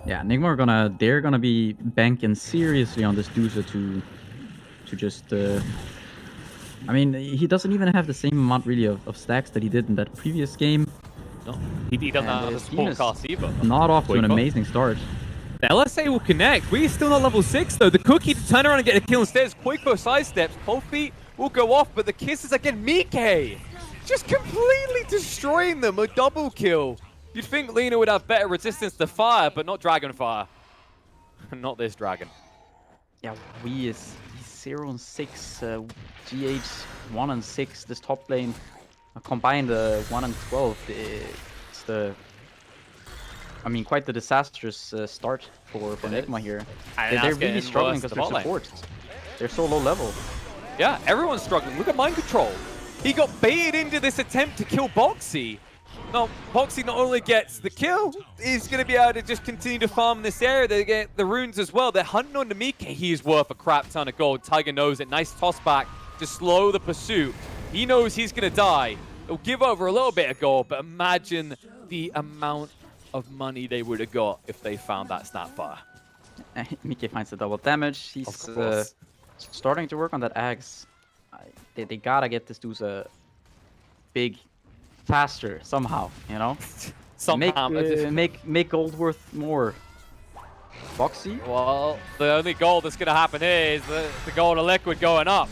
Yeah, Enigma they're gonna be banking seriously on this Dusa to just I mean, he doesn't even have the same amount really of stacks that he did in that previous game. No, he doesn't have the support cast either. Not off to an amazing start. The LSA will connect. We're still not level 6 though. The Cookie to turn around and get a kill instead. Quakepo sidesteps. Both feet will go off, but the kisses again. Mike just completely destroying them. A double kill. You'd think Lina would have better resistance to fire, but not dragon fire. Not this dragon. Yeah, we is 0 and 6. GH 1 and 6. This top lane combined 1 and 12. It's the quite the disastrous start for Enigma here. They're really struggling because their supports. They're so low level. Yeah, everyone's struggling. Look at mind control. He got baited into this attempt to kill Bo3. Now, Bo3 not only gets the kill, he's going to be able to just continue to farm in this area. They get the runes as well. They're hunting on Mike. He's worth a crap ton of gold. Tiger knows it. Nice toss back to slow the pursuit. He knows he's going to die. He'll give over a little bit of gold, but imagine the amount of money they would have got if they found that snapfire. Mike finds the double damage. He's starting to work on that axe. They gotta get this dude's big faster somehow, you know? Somehow. Make gold worth more. Bo3? Well, the only gold that's going to happen here is the gold of Liquid going up.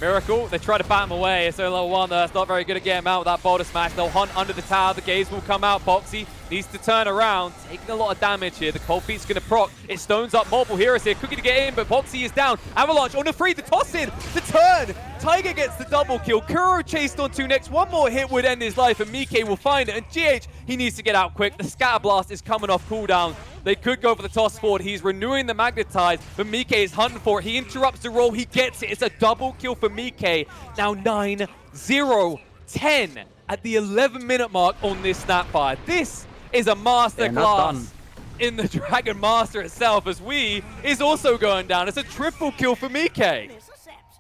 Miracle, they try to bat him away. It's a level 1 that's not very good at getting him out with that boulder smash. They'll hunt under the tower. The gaze will come out. Bo3 needs to turn around. Taking a lot of damage here. The cold feet's going to proc. It stones up multiple heroes here. Cookie to get in, but Bo3 is down. Avalanche on the free. The toss in. The turn. Tiger gets the double kill. Kuro chased on 2 next. One more hit would end his life, and Mike will find it. And GH, he needs to get out quick. The Scatter Blast is coming off cooldown. They could go for the toss forward. He's renewing the Magnetize, but Mike is hunting for it. He interrupts the roll. He gets it. It's a double kill for Mike. Now 9-0-10 at the 11-minute mark on this Snapfire. This is a masterclass in the Dragon Master itself, as we is also going down. It's a triple kill for Mike.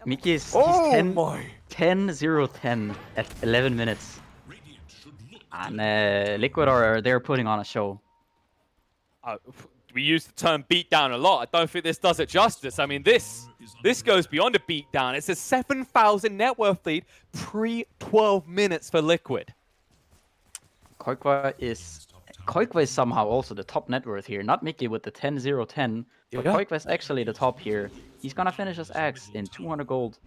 Mike is 10-0-10 at 11 minutes. And Liquid they're putting on a show. We use the term beatdown a lot. I don't think this does it justice. I mean, this goes beyond a beatdown. It's a 7,000 net worth lead pre-12 minutes for Liquid. Koikwa is somehow also the top net worth here. Not Mickey with the 10-0-10, but Koikwa is actually the top here. He's gonna finish his axe in 200 gold.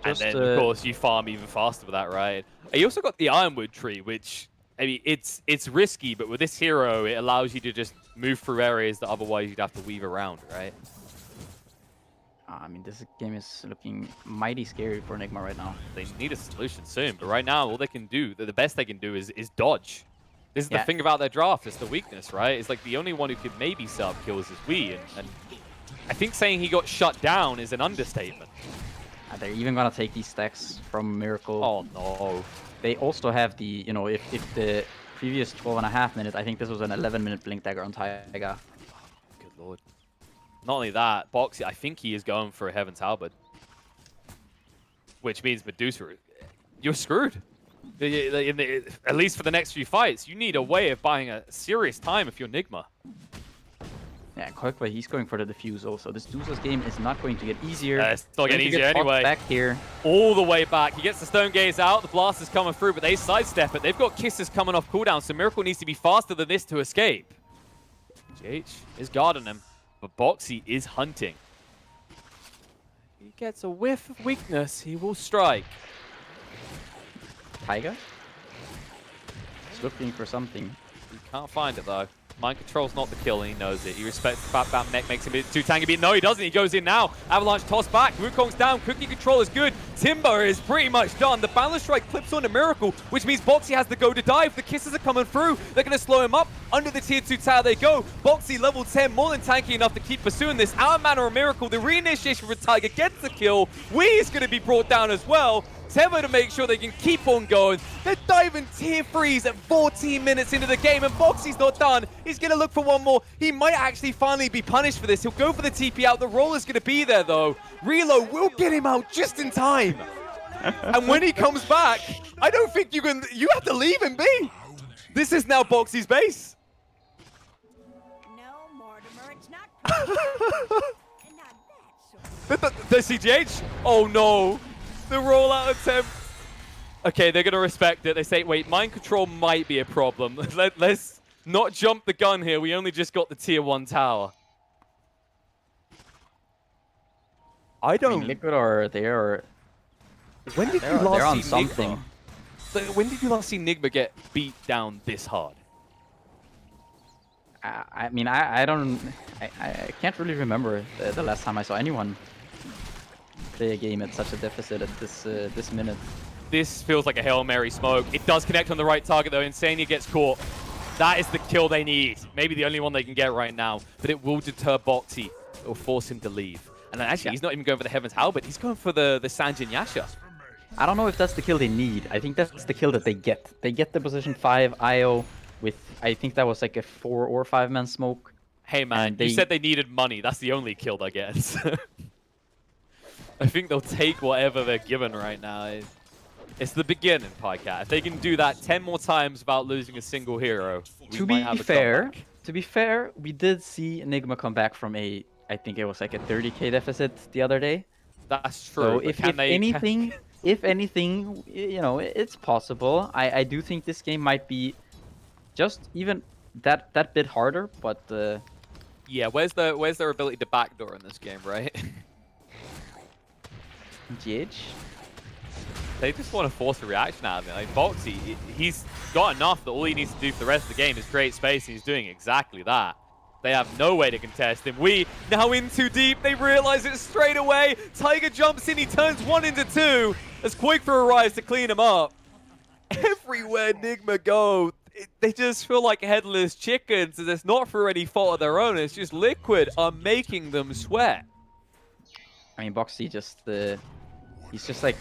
Just, and then, of course, you farm even faster with that, right? You also got the Ironwood tree, which... I mean, it's risky, but with this hero, it allows you to just move through areas that otherwise you'd have to weave around, right? I mean, this game is looking mighty scary for Enigma right now. They need a solution soon, but right now, all they can do, the best they can do is dodge. This is the thing about their draft, it's the weakness, right? It's like the only one who could maybe set up kills is we, and I think saying he got shut down is an understatement. They're even gonna take these stacks from Miracle. Oh no. They also have the, you know, if the previous 12.5 minutes, I think this was an 11-minute Blink Dagger on Tiger. Good lord. Not only that, Bo3, I think he is going for a Heaven's Halberd. Which means Medusa, you're screwed. At least for the next few fights, you need a way of buying a serious time if you're Enigma. Yeah, Koikwa, he's going for the defuse also. This Dusa's game is not going to get easier. It's not getting easier anyway. Back here. All the way back. He gets the Stone Gaze out. The blast is coming through, but they sidestep it. They've got kisses coming off cooldown, so Miracle needs to be faster than this to escape. GH is guarding him, but Bo3 is hunting. He gets a whiff of weakness. He will strike. Tiger? He's looking for something. He can't find it though. Mind control's not the kill, and he knows it. He respects the fact that mech makes him a bit too tanky, but no, he doesn't. He goes in now. Avalanche toss back. Wukong's down. Cookie control is good. Timber is pretty much done. The balance strike clips on a Miracle, which means Bo3 has to go to dive. The kisses are coming through. They're going to slow him up. Under the tier 2 tower they go. Bo3 level 10, more than tanky enough to keep pursuing this. Our mana or Miracle. The reinitiation for Tiger gets the kill. Wee is going to be brought down as well. Teva to make sure they can keep on going. They're diving tier 3s at 14 minutes into the game, and Bo3's not done. He's going to look for one more. He might actually finally be punished for this. He'll go for the TP out. The roll is going to be there, though. Reload will get him out just in time. And when he comes back, I don't think you have to leave him be. This is now Bo3's base. No, Mortimer, it's not. The CGH? Oh, no. The rollout attempt. Okay, they're going to respect it. They say, wait, mind control might be a problem. Let's not jump the gun here. We only just got the tier 1 tower. I don't... Liquid are there. When did you They're last on see something. Nigma? When did you last see Nigma get beat down this hard? I mean, I can't really remember the last time I saw anyone play a game at such a deficit at this minute. This feels like a Hail Mary smoke. It does connect on the right target, though. Insania gets caught. That is the kill they need. Maybe the only one they can get right now. But it will deter Bo3. It will force him to leave. And then actually, he's not even going for the Heaven's Halberd. He's going for the Sanjin Yasha. I don't know if that's the kill they need. I think that's the kill that they get. They get the position 5 IO with, I think that was like a 4 or 5 man smoke. Hey man, you said they needed money. That's the only kill they get. I think they'll take whatever they're given right now. It's the beginning, Pycat. If they can do that 10 more times without losing a single hero, To be fair, we did see Enigma come back from I think it was like a 30k deficit the other day. That's true. So if anything, you know, it's possible. I do think this game might be just even that bit harder, but yeah, where's their ability to backdoor in this game, right? GH. They just want to force a reaction out of it. Like Bo3, he's got enough that all he needs to do for the rest of the game is create space, and he's doing exactly that. They have no way to contest him. We now in too deep. They realize it straight away. Tiger jumps in. He turns 1 into 2 as Quickfor arrives to clean him up. Everywhere Nigma go, they just feel like headless chickens, and it's not for any fault of their own. It's just Liquid are making them sweat. I mean, Bo3 just he's just like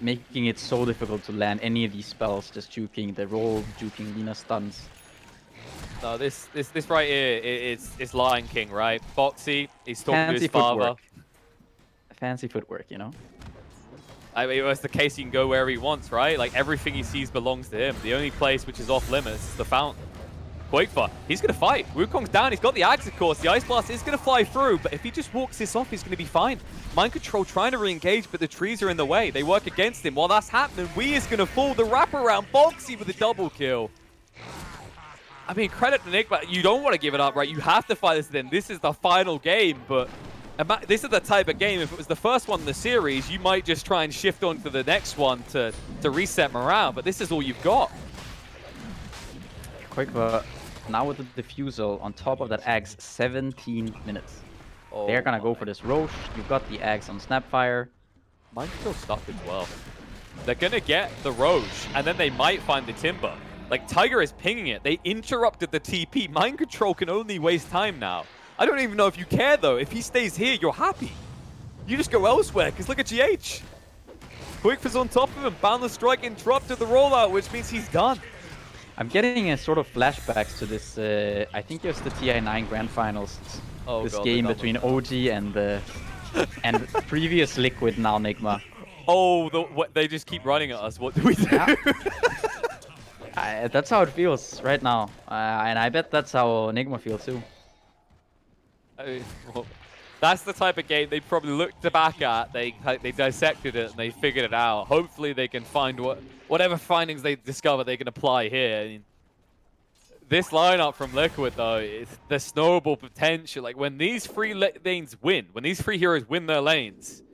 making it so difficult to land any of these spells. Just juking the roll, juking Lina stuns. No, this right here, it's Lion King, right? Bo3, he's talking to his father. Fancy footwork, you know? I mean, it's the case he can go wherever he wants, right? Like, everything he sees belongs to him. The only place which is off limits is the fountain. Quickfor, he's going to fight. Wukong's down, he's got the Axe, of course. The Ice Blast is going to fly through, but if he just walks this off, he's going to be fine. Mind Control trying to re-engage, but the trees are in the way. They work against him. While that's happening, Wii is going to fall. The wraparound, Bo3 with a double kill. I mean, credit to Nick, but you don't want to give it up, right? You have to fight this then. This is the final game, but this is the type of game, if it was the first one in the series, you might just try and shift on to the next one to reset morale, but this is all you've got. Quickfor, now with the Diffusal on top of that Axe, 17 minutes. Oh, they're gonna go for this Roche. You've got the Axe on Snapfire. Mind Control stuck as well. They're gonna get the Roche, and then they might find the Timber. Like, Tiger is pinging it. They interrupted the TP. Mind Control can only waste time now. I don't even know if you care, though. If he stays here, you're happy. You just go elsewhere, because look at GH. Quickfor's on top of him. Boundless Strike interrupted the rollout, which means he's done. I'm getting a sort of flashbacks to this, I think it was the TI9 Grand Finals. Oh, this God, game between OG and previous Liquid, now Nigma. Oh, they just keep running at us. What do we do? Yeah. That's how it feels right now. And I bet that's how Nigma feels too. I mean, well, that's the type of game they probably looked back at. They dissected it and they figured it out. Hopefully they can find whatever findings they discover they can apply here. I mean, this lineup from Liquid though, is the snowball potential. Like when these three lanes win, when these three heroes win their lanes,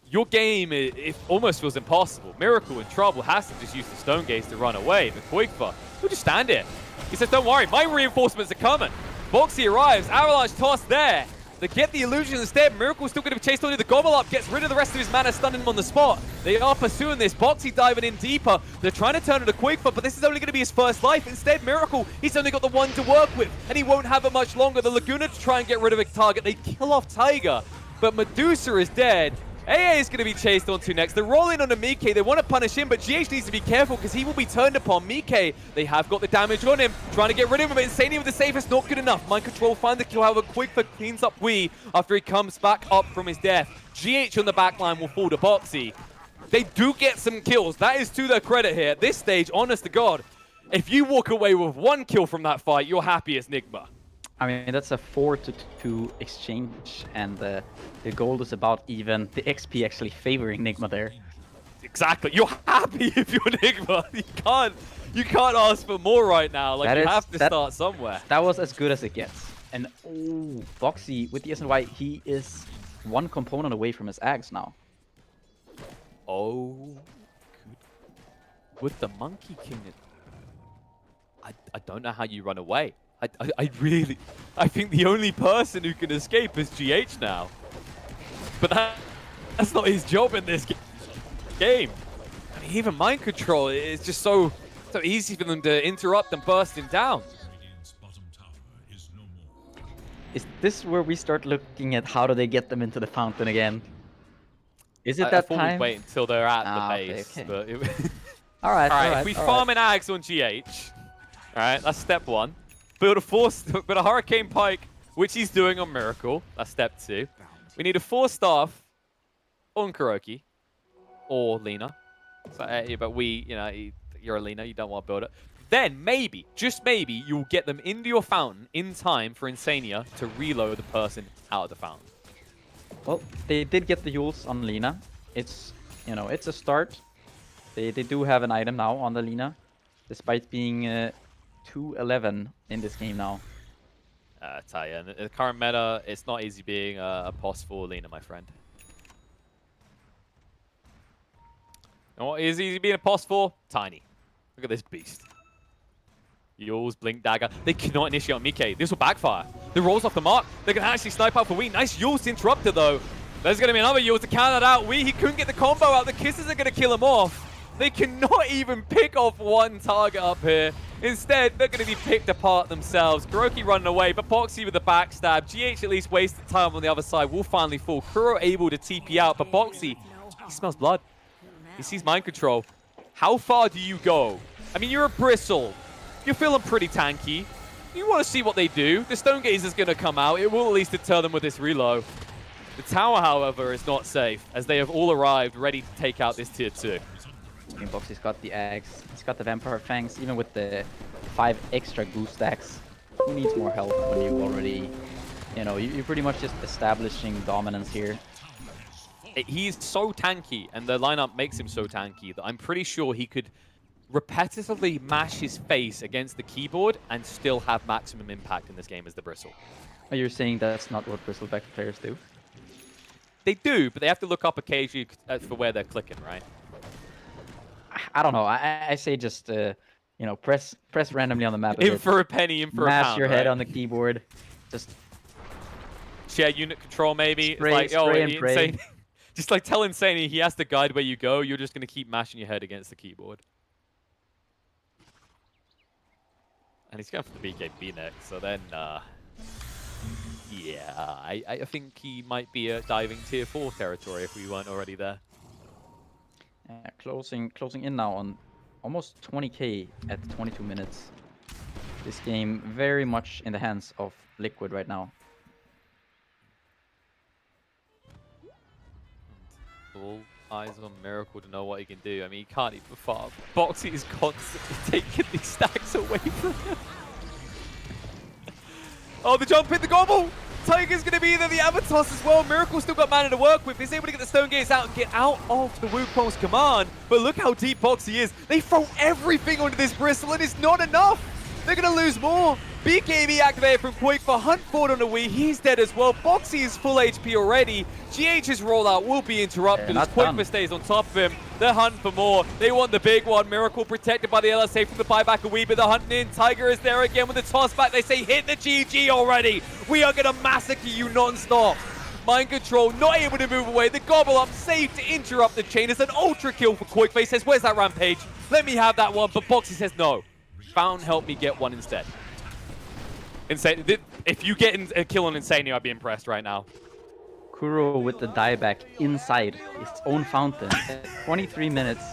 your game it almost feels impossible. Miracle in trouble has to just use the Stone Gaze to run away. But Quickfor will just stand here. He says, don't worry, my reinforcements are coming. Bo3 arrives, Avalanche toss there. They get the illusion instead. Miracle's still going to be chased onto the Gobble Up, gets rid of the rest of his mana, stunning him on the spot. They are pursuing this. Bo3 diving in deeper. They're trying to turn it to Quickfor, but this is only going to be his first life. Instead, Miracle, he's only got the one to work with, and he won't have it much longer. The Laguna to try and get rid of a target. They kill off Tiger, but Medusa is dead. AA is going to be chased onto next. They're rolling onto Mike. They want to punish him, but GH needs to be careful because he will be turned upon. Mike, they have got the damage on him. Trying to get rid of him, but Insania with the save is not good enough. Mind Control find the kill, however, Quickfor cleans up Wii after he comes back up from his death. GH on the backline will fall to Bo3. They do get some kills. That is to their credit here. At this stage, honest to God, if you walk away with one kill from that fight, you're happy as Nigma. I mean, that's a 4-2 exchange, and the gold is about even. The XP actually favoring Nigma there. Exactly. You're happy if you're Nigma. You can't ask for more right now. Like, you have to start somewhere. That was as good as it gets. And Boxy with the SNY, he is one component away from his Ags now. Oh, with the Monkey King, I don't know how you run away. I think the only person who can escape is GH now. But that's not his job in this game. I mean, even mind control is just so easy for them to interrupt and burst him down. Is this where we start looking at how do they get them into the fountain again? Is it I that thought time? we'd wait until they're at the Okay, base. okay. But all right. If we farm an Ags on GH, all right, that's step 1. Build a Hurricane Pike, which he's doing on Miracle. That's step 2. We need a 4-staff on Kuroki or Lina. So, but you're a Lina, you don't want to build it. Then maybe, just maybe, you'll get them into your fountain in time for Insania to reload the person out of the fountain. Well, they did get the Yules on Lina. It's a start. They do have an item now on the Lina, despite being 2-11 in this game now. Taya, in the current meta, it's not easy being a POS for Lina, my friend. And what is easy being a POS for? Tiny. Look at this beast. Yules, Blink Dagger. They cannot initiate on Mike. This will backfire. The rolls off the mark. They can actually snipe out for Wee. Nice Yules interrupted though. There's going to be another Yules to counter that out. Wee, he couldn't get the combo out. The kisses are going to kill him off. They cannot even pick off one target up here. Instead, they're going to be picked apart themselves. Kuroki running away, but Boxy with the backstab. GH at least wasted time on the other side. Will finally fall. Kuro able to TP out, but Boxy, he smells blood. He sees mind control. How far do you go? I mean, you're a Bristle. You're feeling pretty tanky. You want to see what they do. The Stone Gaze is going to come out. It will at least deter them with this reload. The tower, however, is not safe, as they have all arrived ready to take out this tier 2. Boxy's got the Axe. He's got the Vampire Fangs, even with the 5 extra goose stacks. Who needs more health when you already, you're pretty much just establishing dominance here. He's so tanky, and the lineup makes him so tanky that I'm pretty sure he could repetitively mash his face against the keyboard and still have maximum impact in this game as the Bristle. Are you saying that's not what Bristleback players do? They do, but they have to look up occasionally for where they're clicking, right? I don't know. I say just, press randomly on the map. In for a penny, in for a pound, Mash your head on the keyboard. Just share unit control, maybe. Spray, it's like, spray and pray. Insane. Just like tell Insane he has to guide where you go. You're just going to keep mashing your head against the keyboard. And he's going for the BKB next, so then, yeah, I think he might be diving tier 4 territory if we weren't already there. Closing in now on almost 20k at 22 minutes. This game very much in the hands of Liquid right now. All eyes on Miracle to know what he can do. I mean, he can't even farm. Boxy is constantly taking these stacks away from him. Oh, the jump hit the gobble! Tiger's going to be there, the Avatos as well. Miracle still got mana to work with. He's able to get the Stone Gates out and get out of the Wukong's command. But look how deep Boxy is. They throw everything onto this Bristle and it's not enough. They're going to lose more. BKB activated from Quake for Hunt forward on the Wii. He's dead as well. Boxy is full HP already. GH's rollout will be interrupted as Quake stays on top of him. They're hunting for more. They want the big one. Miracle protected by the LSA from the buyback a wee bit. They're hunting in. Tiger is there again with the toss back. They say hit the GG already. We are going to massacre you non-stop. Mind control, not able to move away. The gobble up, safe to interrupt the chain. It's an ultra kill for Quickface. Says, where's that rampage? Let me have that one. But Boxy says no. Fountain, help me get one instead. Insane. If you get a kill on Insane, I'd be impressed right now. Kuro with the dieback inside his own fountain. 23 minutes,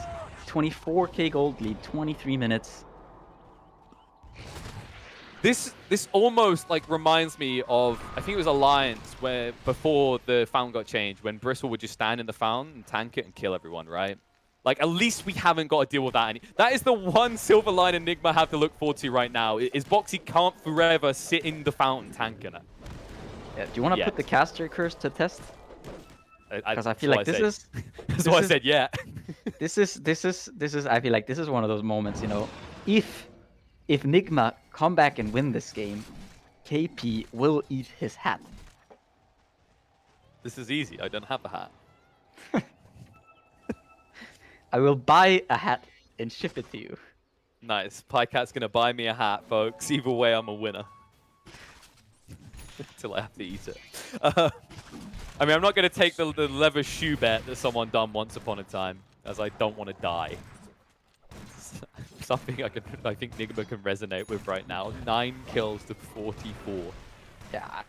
24k gold lead, 23 minutes. This almost like reminds me of, I think it was Alliance, where before the fountain got changed, when Bristle would just stand in the fountain and tank it and kill everyone, right? Like, at least we haven't got to deal with that. That is the one silver line Enigma have to look forward to right now, is Boxy can't forever sit in the fountain tanking it. Yeah, do you want to put the caster curse to test? Because I feel that's like why I this said- is... That's why I said yeah. This is, I feel like this is one of those moments, you know, if Nigma come back and win this game, KP will eat his hat. This is easy. I don't have a hat. I will buy a hat and ship it to you. Nice. Pycat's going to buy me a hat, folks. Either way, I'm a winner. Until I have to eat it. I mean, I'm not going to take the leather shoe bet that someone done once upon a time, as I don't want to die. Something I think Nigma can resonate with right now. 9 kills to 44. Yeah,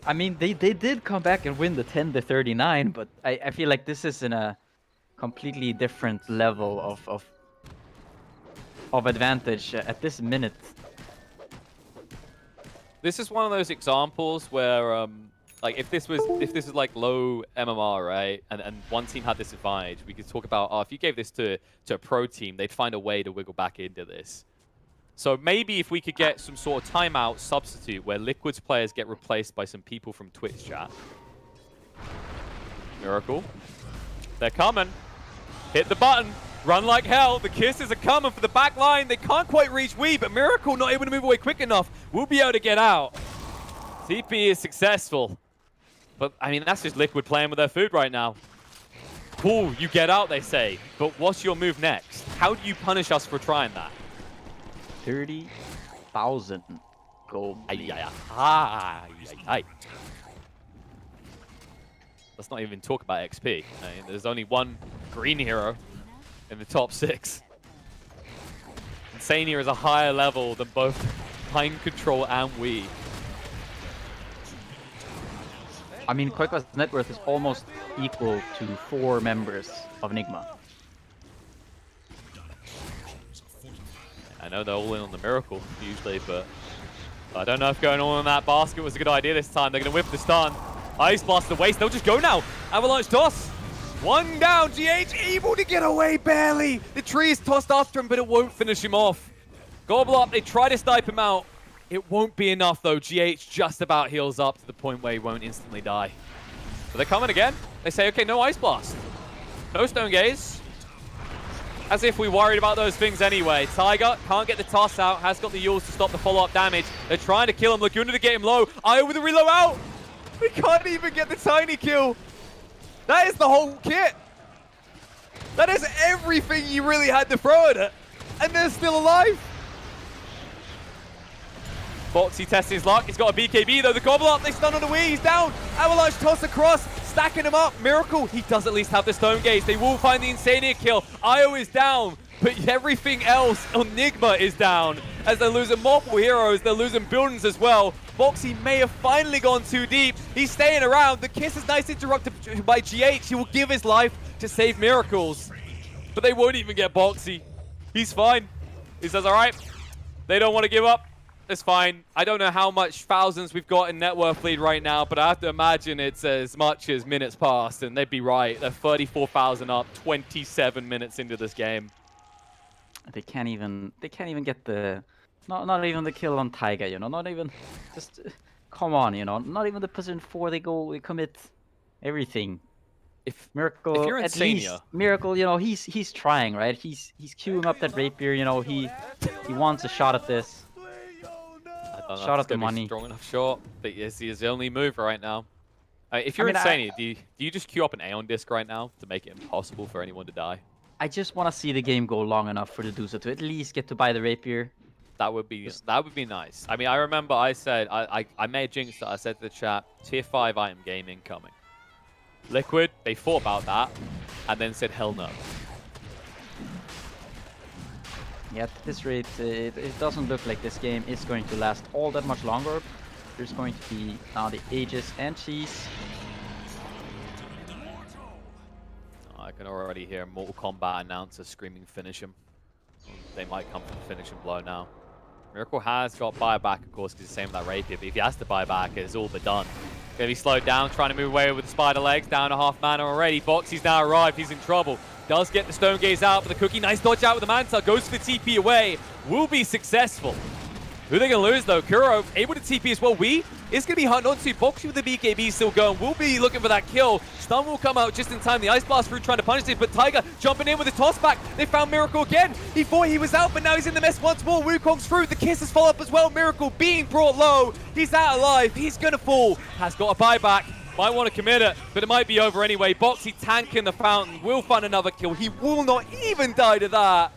I mean, they did come back and win the 10-39, but I feel like this is in a completely different level of advantage at this minute. This is one of those examples where, like, if this was like low MMR, right, and one team had this advantage, we could talk about, if you gave this to a pro team, they'd find a way to wiggle back into this. So maybe if we could get some sort of timeout substitute where Liquid's players get replaced by some people from Twitch chat. Miracle. They're coming. Hit the button. Run like hell. The kisses are coming for the back line. They can't quite reach Wee, but Miracle not able to move away quick enough. We'll be able to get out. TP is successful. But, I mean, that's just Liquid playing with their food right now. Cool, you get out, they say. But what's your move next? How do you punish us for trying that? 30,000 gold. Let's not even talk about XP. I mean, there's only one green hero in the top 6. Insania is a higher level than both Mind Control and Wii. I mean, Koika's net worth is almost equal to 4 members of Nigma. I know they're all in on the Miracle, usually, but I don't know if going all in that basket was a good idea this time. They're going to whip the stun. Ice Blast the waste. They'll just go now. Avalanche toss. 1 down. GH able to get away barely. The tree is tossed after him, but it won't finish him off. Gobble up. They try to snipe him out. It won't be enough, though. GH just about heals up to the point where he won't instantly die. So they're coming again. They say, okay, no Ice Blast. No Stone Gaze. As if we worried about those things anyway. Tiger can't get the toss out. Has got the Yules to stop the follow-up damage. They're trying to kill him. Laguna to get him low. Io with the reload out. We can't even get the tiny kill. That is the whole kit. That is everything you really had to throw at it. And they're still alive. Boxy testing his luck. He's got a BKB though. The gobble up. They stun on the Wii. He's down. Avalanche toss across. Stacking him up. Miracle. He does at least have the Stone Gaze. They will find the Insania kill. Io is down. But everything else on Nigma is down. As they're losing multiple heroes. They're losing buildings as well. Boxy may have finally gone too deep. He's staying around. The kiss is nice interrupted by GH. He will give his life to save Miracles. But they won't even get Boxy. He's fine. He says, all right. They don't want to give up. It's fine. I don't know how much thousands we've got in net worth lead right now, but I have to imagine it's as much as minutes past, and they'd be right. They're 34,000 up, 27 minutes into this game. They can't even get the not even the kill on Tiger, you know, not even just come on, you know, not even the position 4 they commit everything. If Miracle, you're at least Miracle, you know, he's trying, right? He's queuing up that rapier, you know, he wants a shot at this. Shot at the money. Strong enough shot, but it's his only move right now. If you're Insania, do you just queue up an Aeon disc right now to make it impossible for anyone to die? I just want to see the game go long enough for the Dusa to at least get to buy the rapier. That would be nice. I mean, I remember I said I made jinx that I said to the chat, tier 5 item game incoming. Liquid, they thought about that and then said hell no. Yeah, at this rate, it doesn't look like this game is going to last all that much longer. There's going to be now the Aegis and Cheese. I can already hear Mortal Kombat announcer screaming finish him. They might come for the finishing blow now. Miracle has got buyback, of course, because he's the same with that rapier, but if he has to buy back, it's all but done. Gonna be slowed down, trying to move away with the spider legs, down to half mana already. Boxy's now arrived, he's in trouble. Does get the Stone Gaze out, but the Cookie, nice dodge out with the Manta, goes for the TP away, will be successful. Who are they going to lose though? Kuro able to TP as well. Wii is going to be hung on to. Bo3 with the BKB still going. We'll be looking for that kill. Stun will come out just in time. The Ice Blast through trying to punish it, but Tiger jumping in with a toss back. They found Miracle again. He thought he was out, but now he's in the mess once more. Wukong's through. The Kisses follow up as well. Miracle being brought low. He's out alive. He's going to fall. Has got a buyback. Might want to commit it, but it might be over anyway. Boxy tanking the fountain. Will find another kill. He will not even die to that.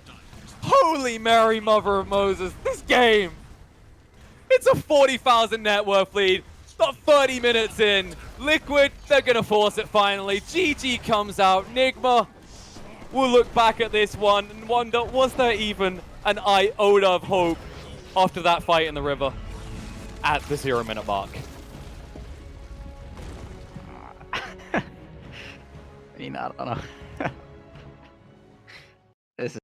Holy Mary, Mother of Moses. This game. It's a 40,000 net worth lead. Not 30 minutes in. Liquid, they're going to force it finally. GG comes out. Nigma will look back at this one and wonder, was there even an iota of hope after that fight in the river at the 0-minute mark? I mean, I don't know. This is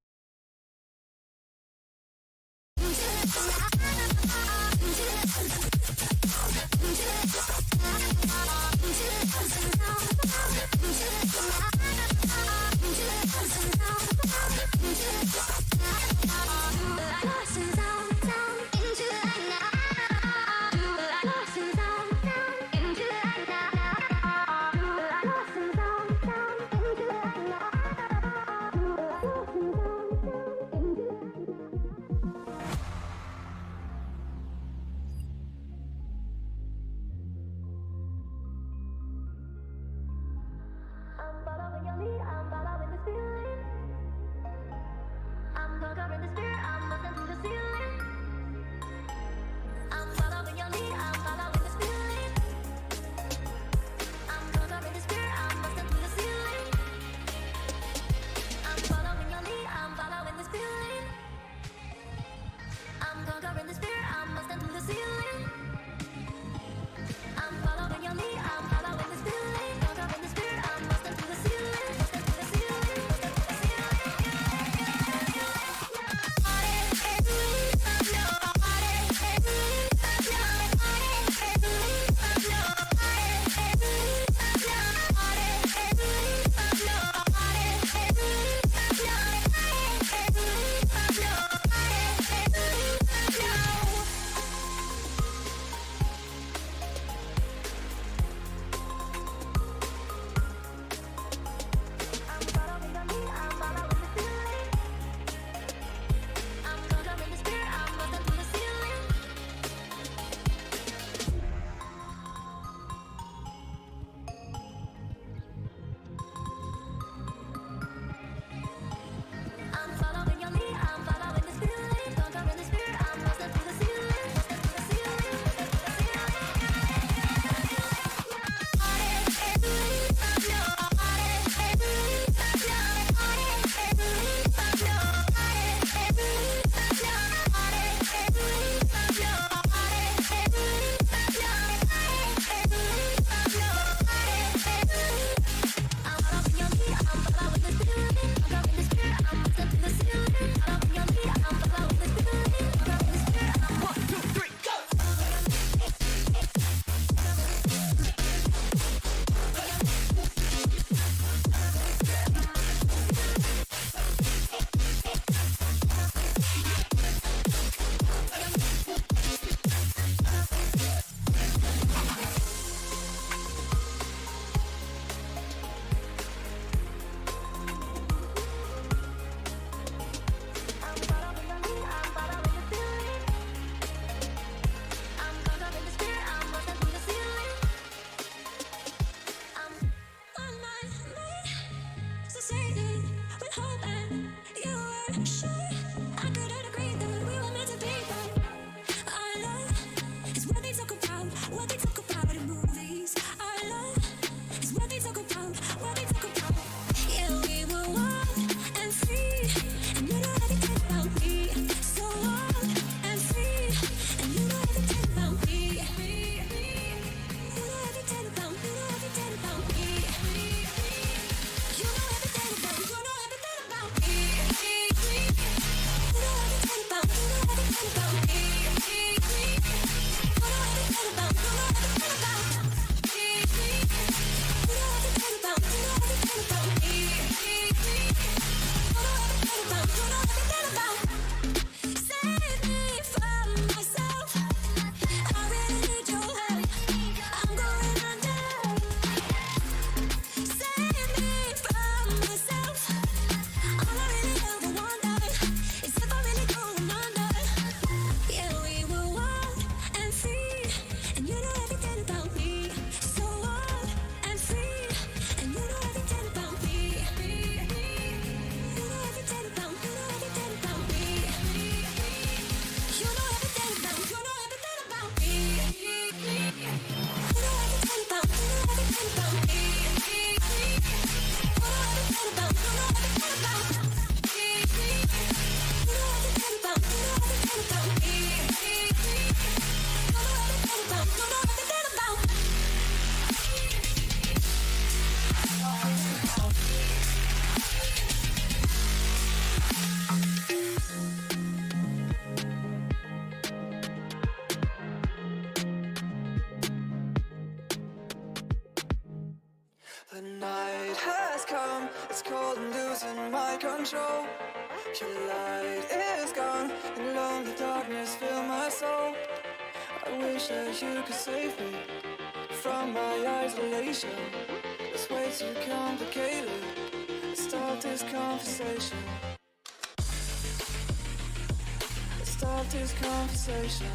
come, it's cold and losing my control. Your light is gone, and lonely darkness fill my soul. I wish that you could save me from my isolation. It's way too complicated. Start this conversation. Start this conversation.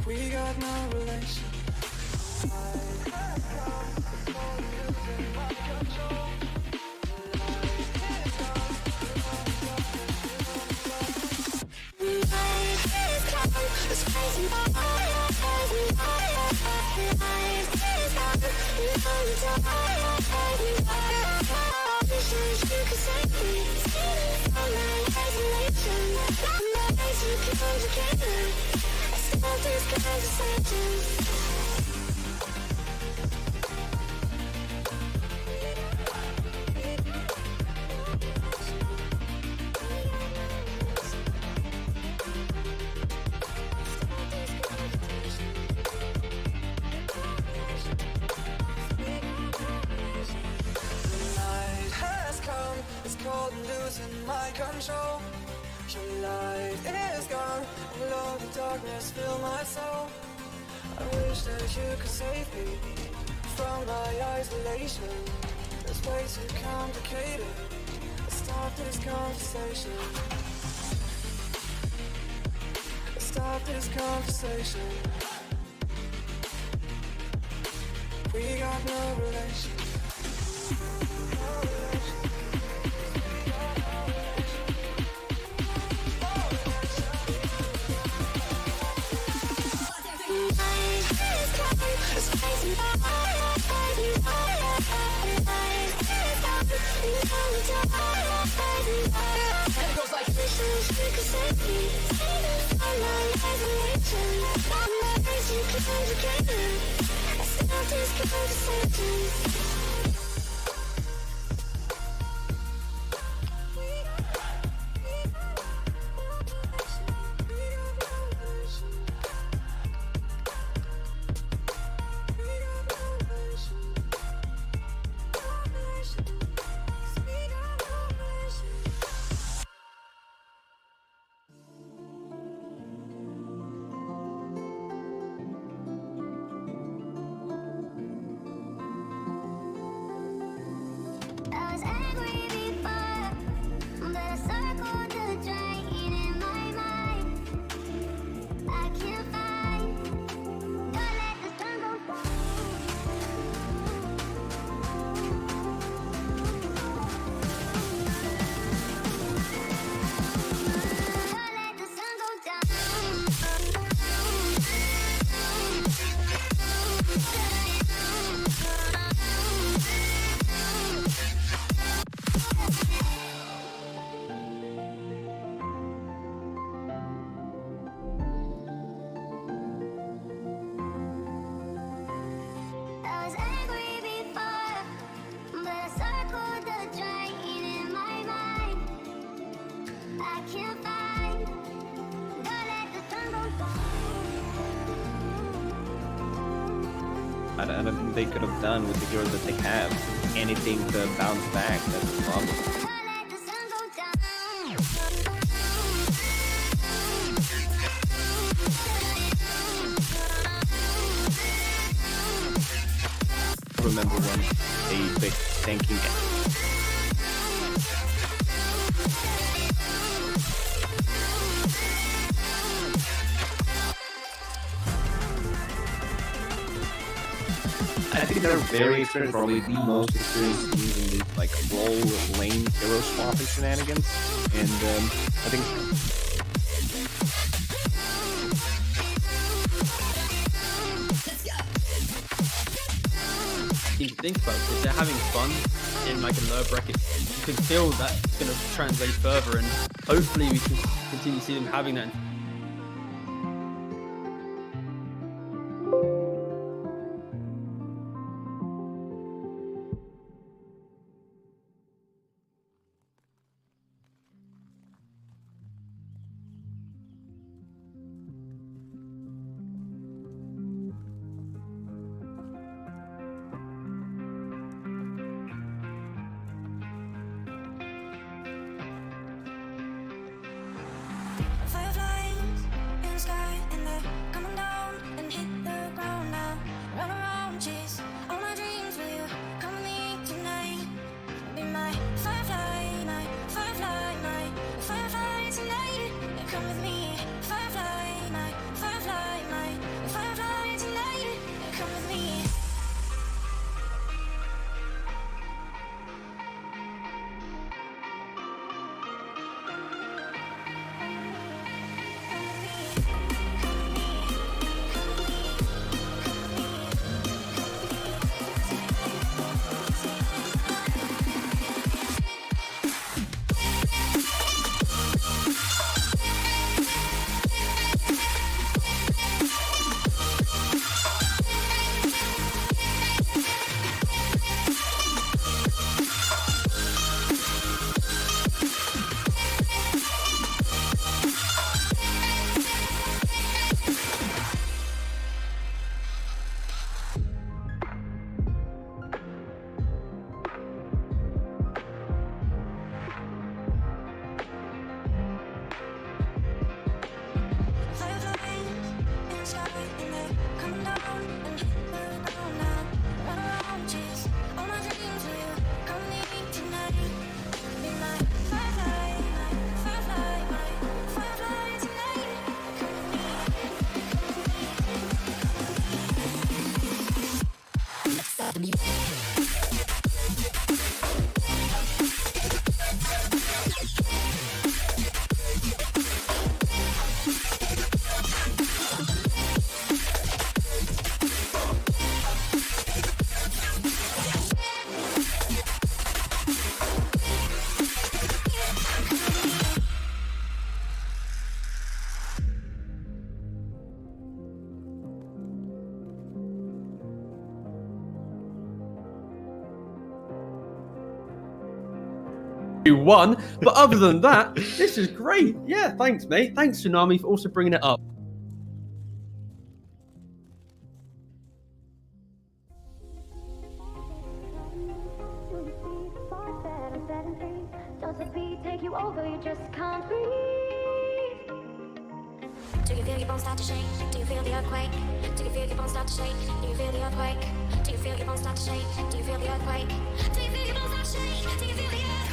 We got no relation. My control, your light is gone, alone the darkness fill my soul. I wish that you could save me from my isolation. It's way too complicated. Let's start this conversation. Let's start this conversation. We got no relation. No relation. I don't think they could have done with the heroes that they have anything to bounce back. That's the problem. I remember when they picked tanking. I think they're very experienced, probably the most experienced teams in these like role lane hero swapping shenanigans, and I think If you think about it, if they're having fun in like a lower bracket, you can feel that it's going to translate further, and hopefully we can continue to see them having that. Won, but other than that, this is great. Yeah, thanks, mate. Thanks, Tsunami, for also bringing it up. Does the beat take you over? You just can't breathe. Do you feel your bones start to shake? Do you feel the earthquake? Do you feel your bones start to shake? Do you feel the earthquake? Do you feel your bones start to shake? Do you feel the earthquake? Do you feel your bones start to shake? Do you feel the earthquake?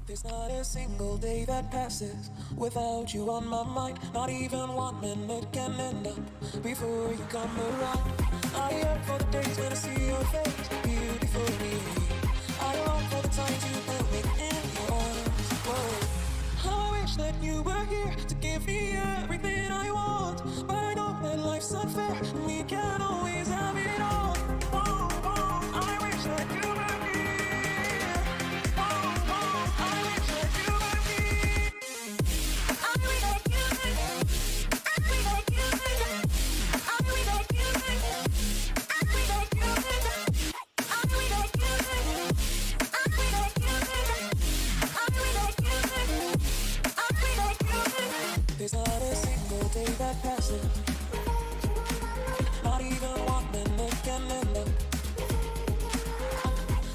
There's not a single day that passes without you on my mind. Not even 1 minute can end up before you come around. I yearn for the days when I see your face, beautiful me. I long for the times you held me in your arms. Whoa. I wish that you were here to give me everything I want, but I know that life's unfair and we can't always have it all. Whoa, whoa. I wish that you were here. Whoa, whoa. I wish that you were here. I wish that you were here. I wish that you were here. I wish that you were here. I wish that you were here. I wish that you were here. I wish that you were here. I wish that you were here. I wish that you were here. There's not a single day that passes, not even 1 minute can end up.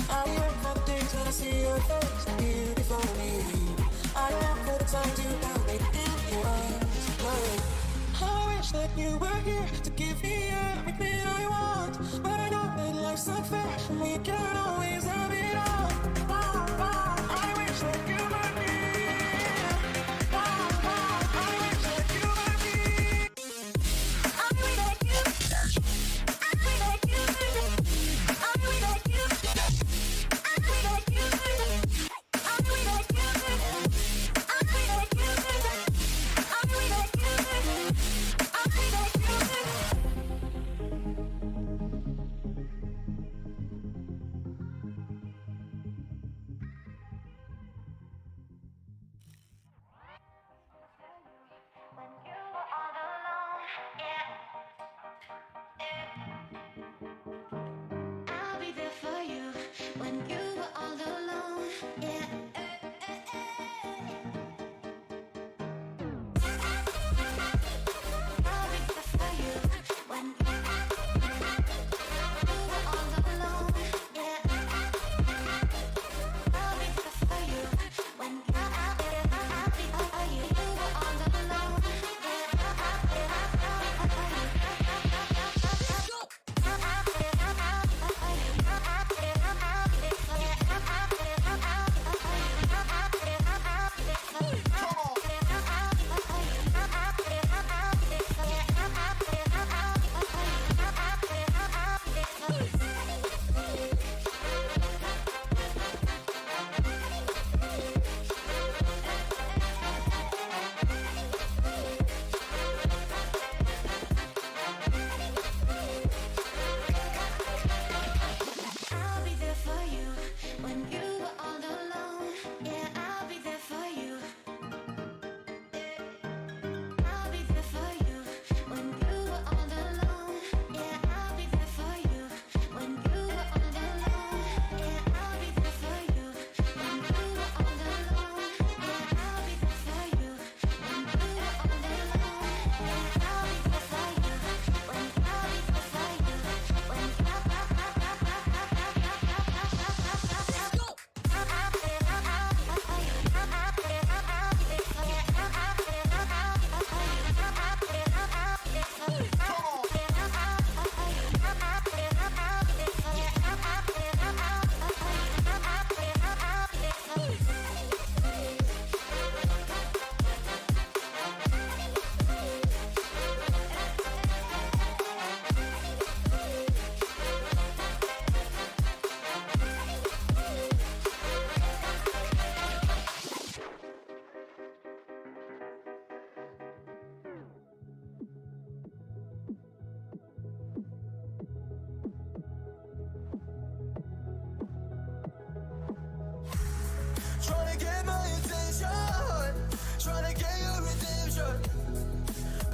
I yearn for the days when I see your face, beautiful me. I yearn for the times you held me in your arms. Whoa. I wish that you were here to give me everything I want, but I know that life's unfair and we can't always have it all. Wow, wow. I wish that you were here. Wow, wow. I wish that you were here. I wish that you were here. I wish that you were here. I wish that you were here. I wish that you were here. I wish that you were here. I wish that you were here. I wish that you were here. I wish that you were here.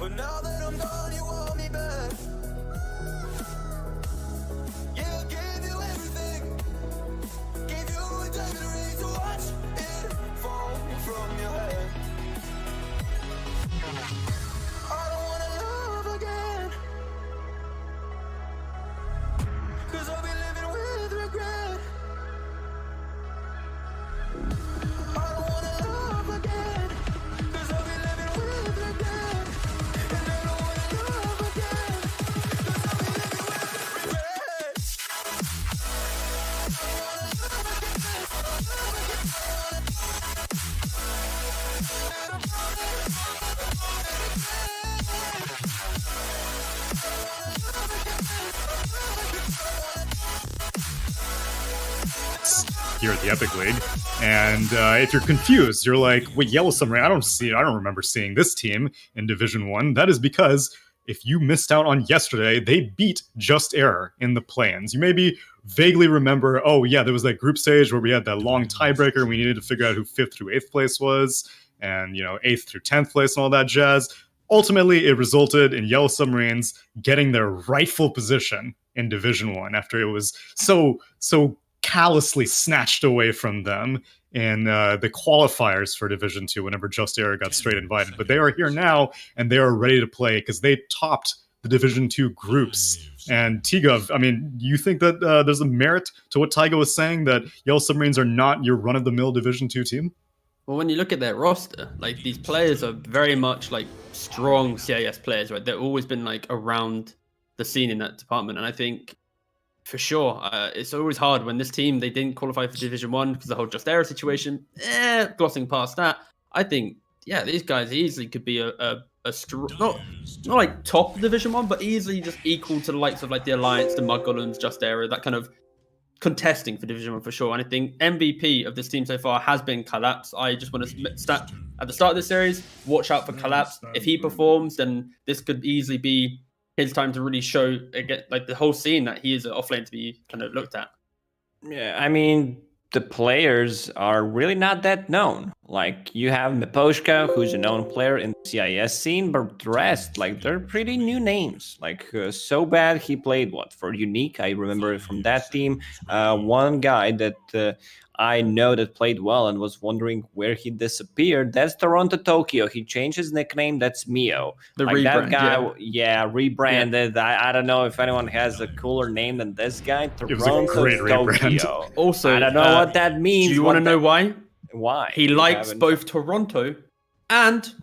But now that I'm gone, you want me back. Yeah, I gave you everything. Gave you a diamond ring to watch it fall from your head. I don't wanna love again, 'cause I'll be living with regret. I don't wanna love again, 'cause I'll be living with regret. And I don't wanna love again, 'cause I'll be living with regret. Here at the Epic League, and if you're confused, you're like, "Wait, Yellow Submarine? I don't remember seeing this team in Division 1." That is because if you missed out on yesterday, they beat Just Error in the play-ins. You maybe vaguely remember, oh yeah, there was that group stage where we had that long tiebreaker and we needed to figure out who 5th through 8th place was, and 8th through 10th place and all that jazz. Ultimately, it resulted in Yellow Submarines getting their rightful position in Division 1 after it was so callously snatched away from them in the qualifiers for Division 2 whenever Just Error got straight invited. But they are here now, and they are ready to play because they topped the Division 2 groups. And Tsgo, I mean, you think that there's a merit to what Tygo was saying, that Yellow Submarines are not your run-of-the-mill Division 2 team? Well, when you look at their roster, like, these players are very much like strong CIS players, right? They've always been like around the scene in that department. And I think for sure, it's always hard when this team, they didn't qualify for Division 1 because the whole Just Error situation, glossing past that. I think, yeah, these guys easily could be a strong, not like top Division 1, but easily just equal to the likes of like the Alliance, the Mud Golems, Just Error, that kind of contesting for Division 1 for sure. And I think MVP of this team so far has been Collapse. I just want to stat at the start of this series, watch out for Collapse. If he performs, then this could easily be his time to really show again, like the whole scene, that he is an offlane to be kind of looked at. Yeah, I mean, the players are really not that known. Like, you have Miposhka, who's a known player in the CIS scene, but the rest, like, they're pretty new names. Like, So Bad, he played, for Unique? I remember it from that team. One guy that I know that played well and was wondering where he disappeared, that's Toronto Tokyo. He changed his nickname, that's Mio. The like rebrand, that guy, rebranded. Yeah. I don't know if anyone has a cooler name than this guy. Toronto Tokyo. Also, I don't know what that means. Do you want to know why? Why? He likes both Toronto and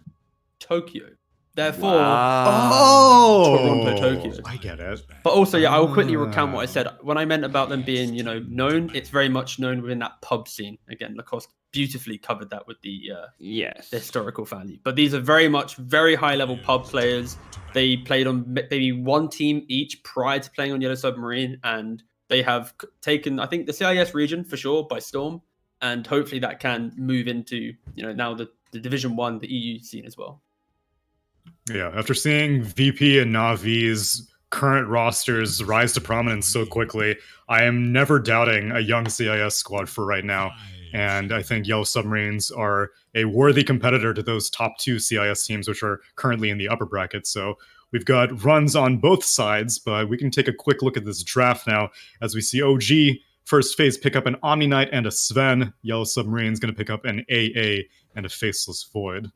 Tokyo. Therefore, Toronto, Tokyo. I get it. But also, yeah, I will quickly recount what I said. When I meant about them being, known, it's very much known within that pub scene. Again, Lacoste beautifully covered that with the the historical value. But these are very much very high-level pub players. They played on maybe one team each prior to playing on Yellow Submarine, and they have taken, I think, the CIS region for sure by storm. And hopefully that can move into, now the Division 1, the EU scene as well. Yeah, after seeing VP and Navi's current rosters rise to prominence so quickly, I am never doubting a young CIS squad for right now. And I think Yellow Submarines are a worthy competitor to those top 2 CIS teams, which are currently in the upper bracket. So we've got runs on both sides, but we can take a quick look at this draft now as we see OG first phase pick up an Omni Knight and a Sven. Yellow Submarine's going to pick up an AA and a Faceless Void.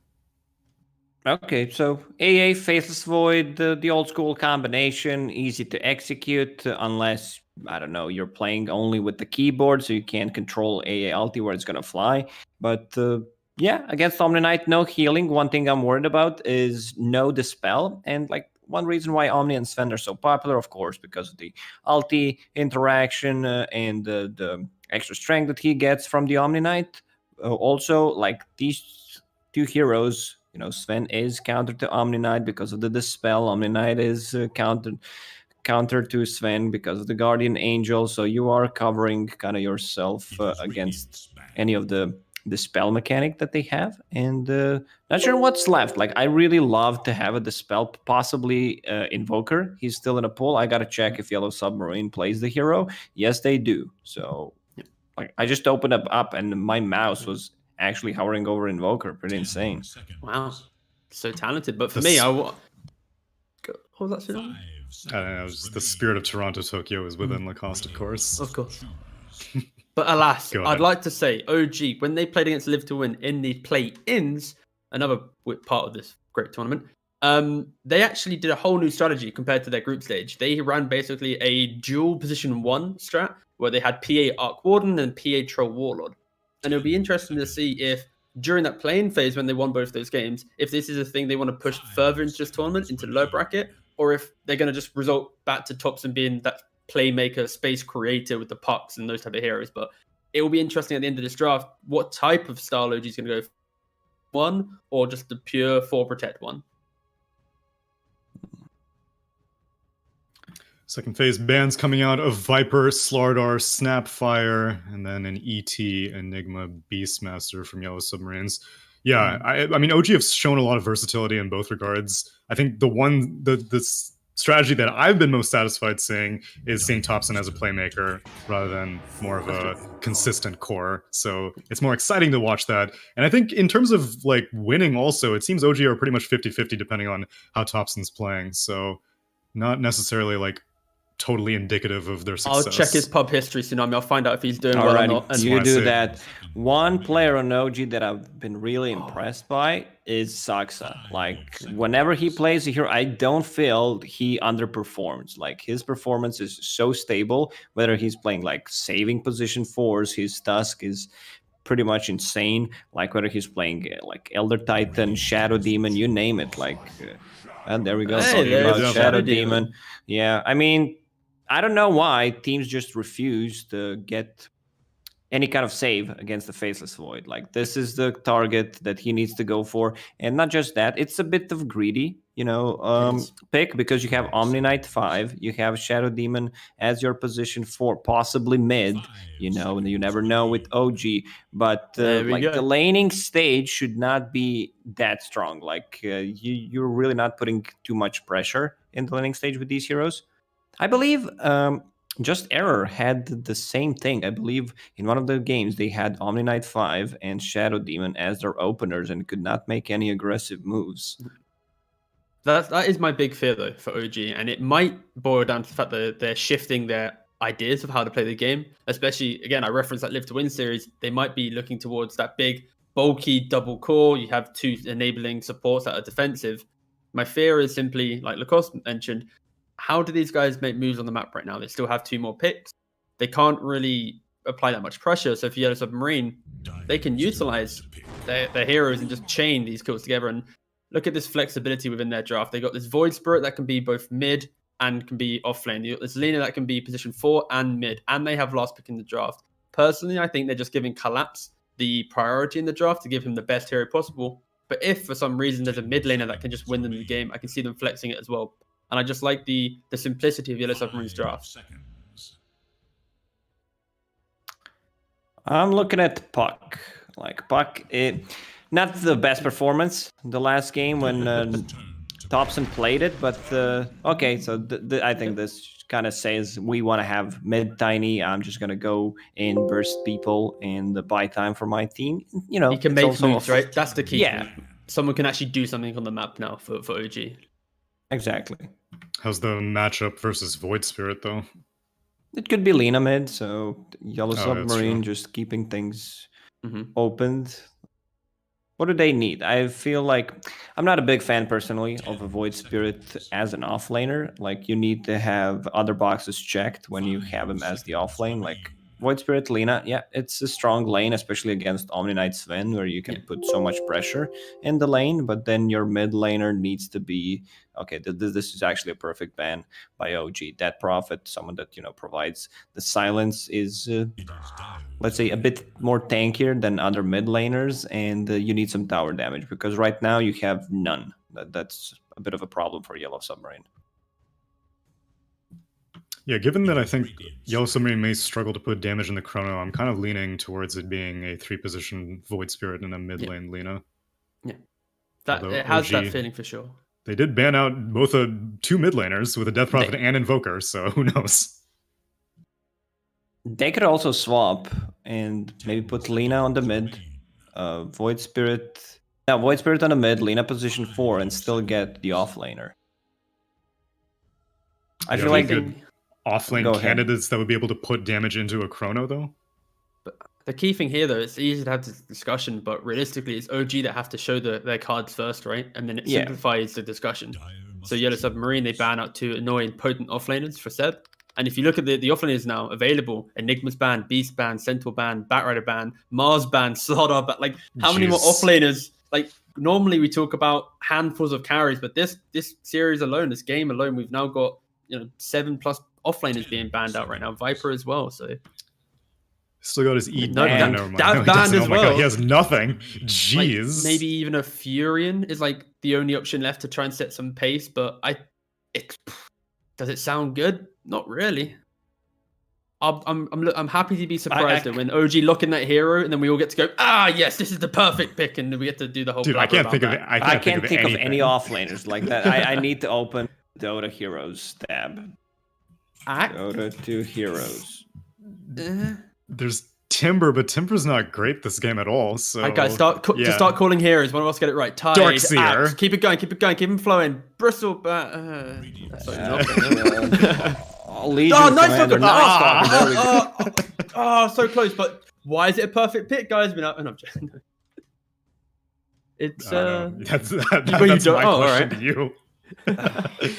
Okay, so AA, Faceless Void, the old school combination, easy to execute unless, I don't know, you're playing only with the keyboard, so you can't control AA ulti where it's going to fly. But yeah, against Omni Knight, no healing. One thing I'm worried about is no Dispel. And like one reason why Omni and Sven are so popular, of course, because of the ulti interaction and the extra strength that he gets from the Omni Knight. Also, like these two heroes, Sven is counter to Omni Knight because of the Dispel. Omni Knight is counter to Sven because of the Guardian Angel. So you are covering kind of yourself against any of the Dispel mechanic that they have. And not sure what's left. Like, I really love to have a Dispel, possibly Invoker. He's still in a pool. I got to check if Yellow Submarine plays the hero. Yes, they do. So like, I just opened up and my mouse was actually hovering over Invoker. Pretty insane. Wow, so talented. But for me, What was that tsunami? I don't know, it was just the spirit of Toronto, Tokyo is within Lacoste, of course. Of course. But alas, Go I'd ahead. like to say, OG, when they played against Live to Win in the play-ins, another part of this great tournament, they actually did a whole new strategy compared to their group stage. They ran basically a dual position 1 strat, where they had PA Arc Warden and PA Troll Warlord. And it'll be interesting to see if, during that playing phase when they won both those games, if this is a thing they want to push further into this tournament, into low bracket, or if they're going to just result back to Thompson being that playmaker, space creator with the pucks and those type of heroes. But it will be interesting at the end of this draft what type of style OG is going to go for, one or just the pure 4 protect one. Second phase bans coming out of Viper, Slardar, Snapfire, and then an ET, Enigma, Beastmaster from Yellow Submarines. Yeah, I mean, OG have shown a lot of versatility in both regards. I think the strategy that I've been most satisfied seeing is seeing Thompson as a playmaker rather than more of a consistent core. So it's more exciting to watch that. And I think in terms of like winning also, it seems OG are pretty much 50-50 depending on how Thompson's playing. So not necessarily like totally indicative of their success. I'll check his pub history, Tsunami. I'll find out if he's doing well or not. And you do that. One player on OG that I've been really impressed by is Saxa. Like, whenever he plays a hero, I don't feel he underperforms. Like, his performance is so stable, whether he's playing, like, saving position 4s, his Tusk is pretty much insane. Like, whether he's playing, like, Elder Titan, Shadow Demon, you name it. Like, and there we go. Hey, there's about Shadow Demon. Yeah, I mean, I don't know why teams just refuse to get any kind of save against the Faceless Void. Like, this is the target that he needs to go for. And not just that, it's a bit of greedy, pick, because you have Omni Knight 5, you have Shadow Demon as your position 4, possibly mid, and you never know with OG. But the laning stage should not be that strong. Like, you're really not putting too much pressure in the laning stage with these heroes. I believe Just Error had the same thing. I believe in one of the games they had Omni Knight 5 and Shadow Demon as their openers and could not make any aggressive moves. That is my big fear though for OG, and it might boil down to the fact that they're shifting their ideas of how to play the game. Especially, again, I referenced that Live to Win series. They might be looking towards that big, bulky double core. You have 2 enabling supports that are defensive. My fear is simply, like Lacoste mentioned, how do these guys make moves on the map right now? They still have 2 more picks. They can't really apply that much pressure. So if you have a Submarine, they can utilize their heroes and just chain these kills together. And look at this flexibility within their draft. They got this Void Spirit that can be both mid and can be off lane. You got this Lina that can be position 4 and mid. And they have last pick in the draft. Personally, I think they're just giving Collapse the priority in the draft to give him the best hero possible. But if for some reason there's a mid laner that can just win them the game, I can see them flexing it as well. And I just like the simplicity of Yellow Submarine's draft. I'm looking at Puck. Like, Puck, not the best performance the last game when Thompson played it, but okay, so I think this kind of says we want to have mid-tiny. I'm just going to go and burst people and buy time for my team. He can make moves, right? That's the key. Yeah. Someone can actually do something on the map now for OG. Exactly. How's the matchup versus Void Spirit, though? It could be Lina mid, so Yellow Submarine just keeping things opened. What do they need? I feel like I'm not a big fan personally of a Void Spirit as an offlaner. Like, you need to have other boxes checked when you have him as the offlane. Like, Void Spirit Lina, yeah, it's a strong lane, especially against Omni Knight Sven, where you can put so much pressure in the lane, but then your mid laner needs to be, okay, this is actually a perfect ban by OG. That Prophet, someone that, provides the silence, is, let's say, a bit more tankier than other mid laners, and you need some tower damage, because right now you have none. That's a bit of a problem for Yellow Submarine. Yeah, given that I think Yellow Submarine may struggle to put damage in the chrono, I'm kind of leaning towards it being a 3-position Void Spirit and a mid lane Lina. Yeah, it has that feeling for sure. They did ban out both 2 mid laners with a Death Prophet and Invoker, so who knows? They could also swap and maybe put Lina on the mid, Void Spirit on the mid, Lina position 4, and still get the offlaner. I You feel have like any good offlane Go ahead. candidates that would be able to put damage into a chrono though. The key thing here, though, it's easy to have this discussion, but realistically, it's OG that have to show their cards first, right? And then it Yeah. simplifies the discussion. So Yellow Submarine, they ban out 2 annoying, potent offlaners for Seb. And if you look at the offlaners now available, Enigma's ban, Beast ban, Centaur ban, Batrider ban, Mars ban, Slaughter ban, like how many more Jeez. offlaners? Like normally we talk about handfuls of carries, but this series alone, this game alone, we've now got 7+ offlaners being banned out right now. Viper as well, so. Still got his E. No, ban. that- Never mind. that No, he banned doesn't. as Oh my God, well. he has nothing. Like, Jeez. maybe even a Furion is like the only option left to try and set some pace, but does it sound good? Not really. I'm happy to be surprised when OG lock in that hero, and then we all get to go, yes, this is the perfect pick, and we get to do the whole. Dude, I blabber can't think about of it. that. I can't think of any anything. offlaners like that. I need to open Dota Heroes tab. Dota 2 Heroes. There's Timber, but Timber's not great this game at all. So Alright, guys, start calling heroes. One of us get it right. Tide, Darkseer. Axe. Keep it going. Keep them flowing. Bristle. Legion Night Commander, Stalker. Night Stalker, there we go. So close. But why is it a perfect pick, guys? It's that's but you my don't- question alright. to you.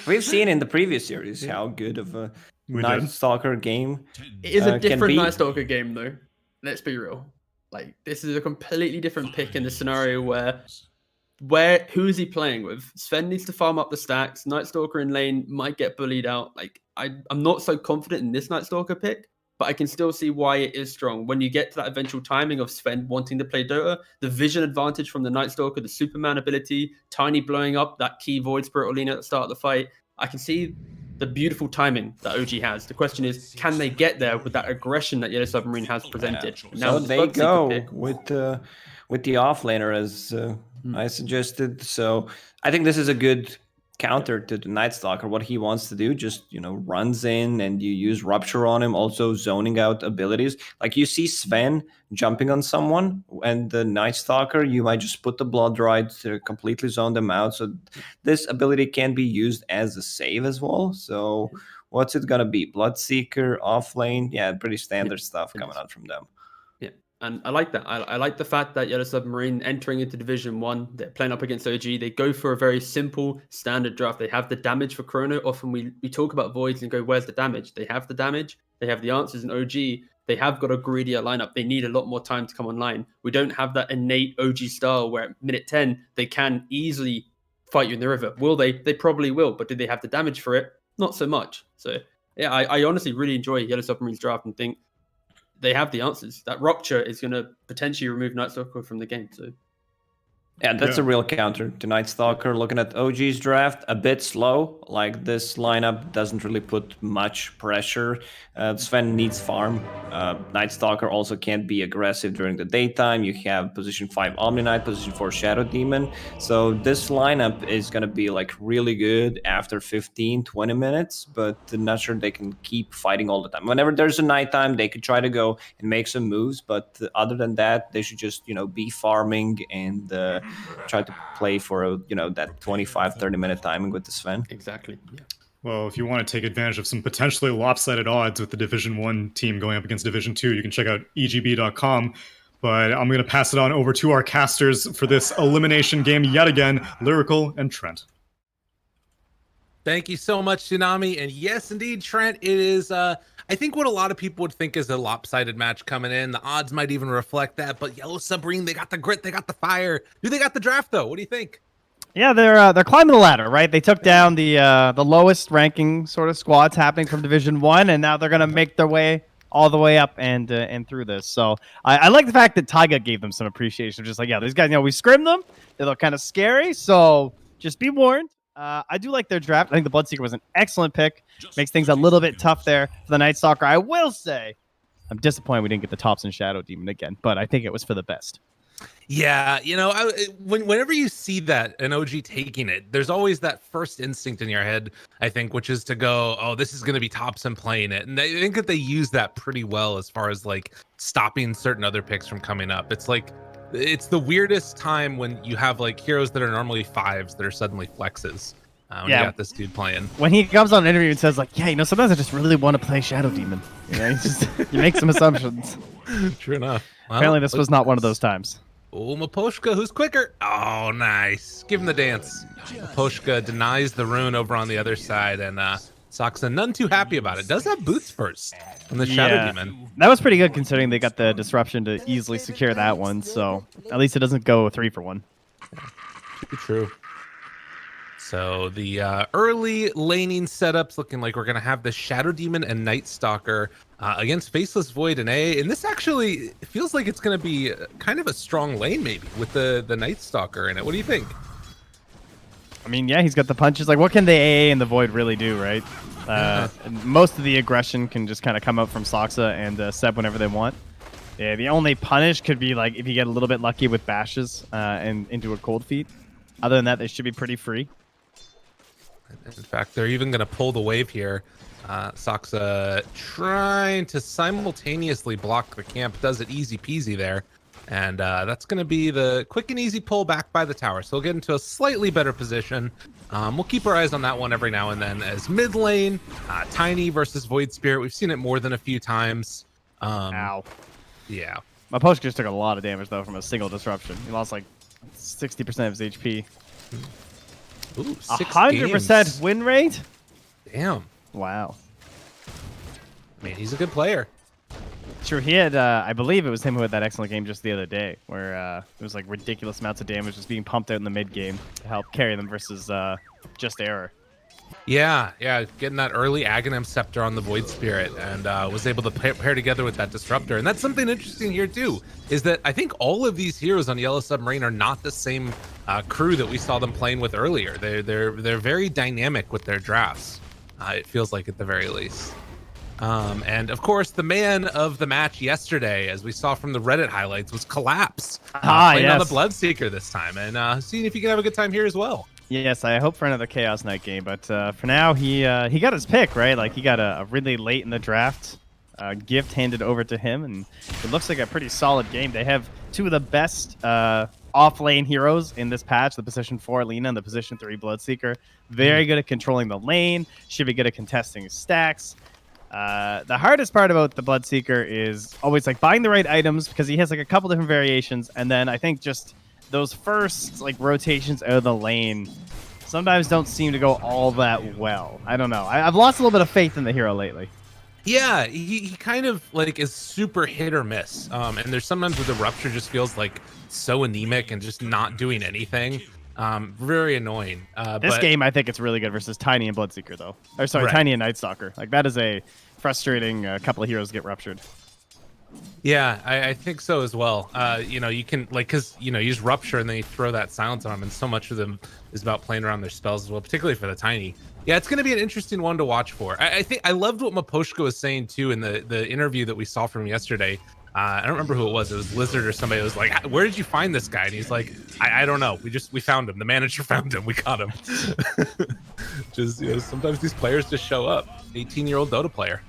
We've seen in the previous series how good of a We Night did. Stalker game It is a can different be. Night Stalker game, though. Let's be real. Like, this is a completely different pick in the scenario where who is he playing with? Sven needs to farm up the stacks. Night Stalker in lane might get bullied out. Like, I'm not so confident in this Night Stalker pick, but I can still see why it is strong. When you get to that eventual timing of Sven wanting to play Dota, the vision advantage from the Night Stalker, the Superman ability, Tiny blowing up that key Void Spirit Olina at the start of the fight, I can see the beautiful timing that OG has. The question is, can they get there with that aggression that Yellow Submarine has presented? So this they Bloodseeker go pick- with the offlaner as I suggested. So I think this is a good counter to the Night Stalker. What he wants to do, just runs in and you use Rupture on him, also zoning out abilities. Like you see Sven jumping on someone, and the Night Stalker, you might just put the Blood Ride to completely zone them out. So this ability can be used as a save as well. So what's it gonna be? Bloodseeker, offlane, yeah, pretty standard stuff coming out from them. Yeah, and I like that. I like the fact that Yellow Submarine entering into Division 1, they're playing up against OG. They go for a very simple standard draft. They have the damage for Chrono. Often we talk about Voids and go, where's the damage? They have the damage. They have the answers in OG. They have got a greedier lineup. They need a lot more time to come online. We don't have that innate OG style where at minute 10, they can easily fight you in the river. Will they? They probably will. But do they have the damage for it? Not so much. So, yeah, I honestly really enjoy Yellow Submarine's draft and think they have the answers. That Rupture is going to potentially remove Night Stalker from the game. So, Yeah, that's a real counter to Night Stalker. Looking at OG's draft, a bit slow. Like this lineup doesn't really put much pressure. Sven needs farm. Night Stalker also can't be aggressive during the daytime. You have position 5 Omni Knight, position 4 Shadow Demon. So this lineup is going to be like really good after 15, 20 minutes, but I'm not sure they can keep fighting all the time. Whenever there's a nighttime, they could try to go and make some moves, but other than that, they should just, be farming and try to play for that 25-30 minute timing with the Sven. Exactly. Yeah. Well, if you want to take advantage of some potentially lopsided odds with the Division 1 team going up against Division 2, you can check out egb.com. But I'm going to pass it on over to our casters for this elimination game yet again, Lyrical and Trent. Thank you so much, Tsunami. And yes, indeed, Trent, it is, I think what a lot of people would think is a lopsided match coming in. The odds might even reflect that. But Yellow Submarine, they got the grit, they got the fire. Do they got the draft, though? What do you think? Yeah, they're climbing the ladder, right? They took down the lowest ranking sort of squads happening from Division 1, and now they're gonna make their way all the way up and through this. So I like the fact that Taiga gave them some appreciation. Just like, yeah, these guys, we scrimmed them. They look kind of scary, so just be warned. I do like their draft. I think the Bloodseeker was an excellent pick. Makes things a little bit tough there for the Night Stalker. I will say, I'm disappointed we didn't get the Thompson Shadow Demon again, but I think it was for the best. Yeah, whenever you see that, an OG taking it, there's always that first instinct in your head, I think, which is to go, oh, this is going to be Thompson playing it. And I think that they use that pretty well as far as like stopping certain other picks from coming up. It's like, it's the weirdest time when you have like heroes that are normally 5s that are suddenly flexes. when you got this dude playing. When he comes on an interview and says like, yeah, sometimes I just really want to play Shadow Demon. You make some assumptions. True enough. Well, Apparently this was not one of those times. Oh, Maposhka, who's quicker? Oh, nice. Give him the dance. Maposhka denies the rune over on the other side, and Saksa none too happy about it. Does have boots first from the Shadow Demon. That was pretty good considering they got the disruption to easily secure that one, so at least it doesn't go 3 for 1. True. So the early laning setups looking like we're going to have the Shadow Demon and Night Stalker against Faceless Void and A. And this actually feels like it's going to be kind of a strong lane maybe with the Night Stalker in it. What do you think? I mean, yeah, he's got the punches. Like, what can the AA and the Void really do, right? And most of the aggression can just kind of come out from Saksa and Seb whenever they want. Yeah, the only punish could be like if you get a little bit lucky with bashes and into a cold feet. Other than that, they should be pretty free. In fact, they're even going to pull the wave here. Saksa trying to simultaneously block the camp. Does it easy peasy there. And that's going to be the quick and easy pull back by the tower. So we'll get into a slightly better position. We'll keep our eyes on that one every now and then. As mid lane, Tiny versus Void Spirit. We've seen it more than a few times. Ow. Yeah. My post just took a lot of damage, though, from a single disruption. He lost like 60% of his HP. Ooh, 100% win rate? Damn. Wow. I mean, he's a good player. Sure, he had, I believe it was him who had that excellent game just the other day, where it was like ridiculous amounts of damage just being pumped out in the mid game to help carry them versus just error. Yeah, getting that early Aghanim Scepter on the Void Spirit and was able to pair together with that Disruptor. And that's something interesting here too, is that I think all of these heroes on Yellow Submarine are not the same crew that we saw them playing with earlier. They're very dynamic with their drafts. It feels like at the very least. And of course, the man of the match yesterday, as we saw from the Reddit highlights, was Collapse. Playing on the Bloodseeker this time, and seeing if he can have a good time here as well. Yes, I hope for another Chaos Knight game, but for now, he got his pick, right? Like, he got a really late in the draft gift handed over to him, and it looks like a pretty solid game. They have two of the best off-lane heroes in this patch, the position 4 Lina and the position 3 Bloodseeker. Very good at controlling the lane, should be good at contesting stacks. The hardest part about the Bloodseeker is always like buying the right items, because he has like a couple different variations, and then I think just those first like rotations out of the lane sometimes don't seem to go all that well. I don't know. I've lost a little bit of faith in the hero lately. Yeah, he kind of like is super hit or miss. And there's sometimes where the Rupture just feels like so anemic and just not doing anything. Very annoying. This game, I think it's really good versus Tiny and Bloodseeker, though. Or sorry, Right. Tiny and Night Stalker. Like, that is a frustrating couple of heroes get ruptured. Yeah, I think so as well. You can like, because you use Rupture and then you throw that silence on them, and so much of them is about playing around their spells as well, particularly for the Tiny. Yeah, it's going to be an interesting one to watch for. I think I loved what Maposhka was saying too in the interview that we saw from yesterday. I don't remember who it was. It was Lizard or somebody. It was like, "Where did you find this guy?" And he's like, "I don't know. We found him. The manager found him. We got him." Just sometimes these players just show up. 18-year-old Dota player.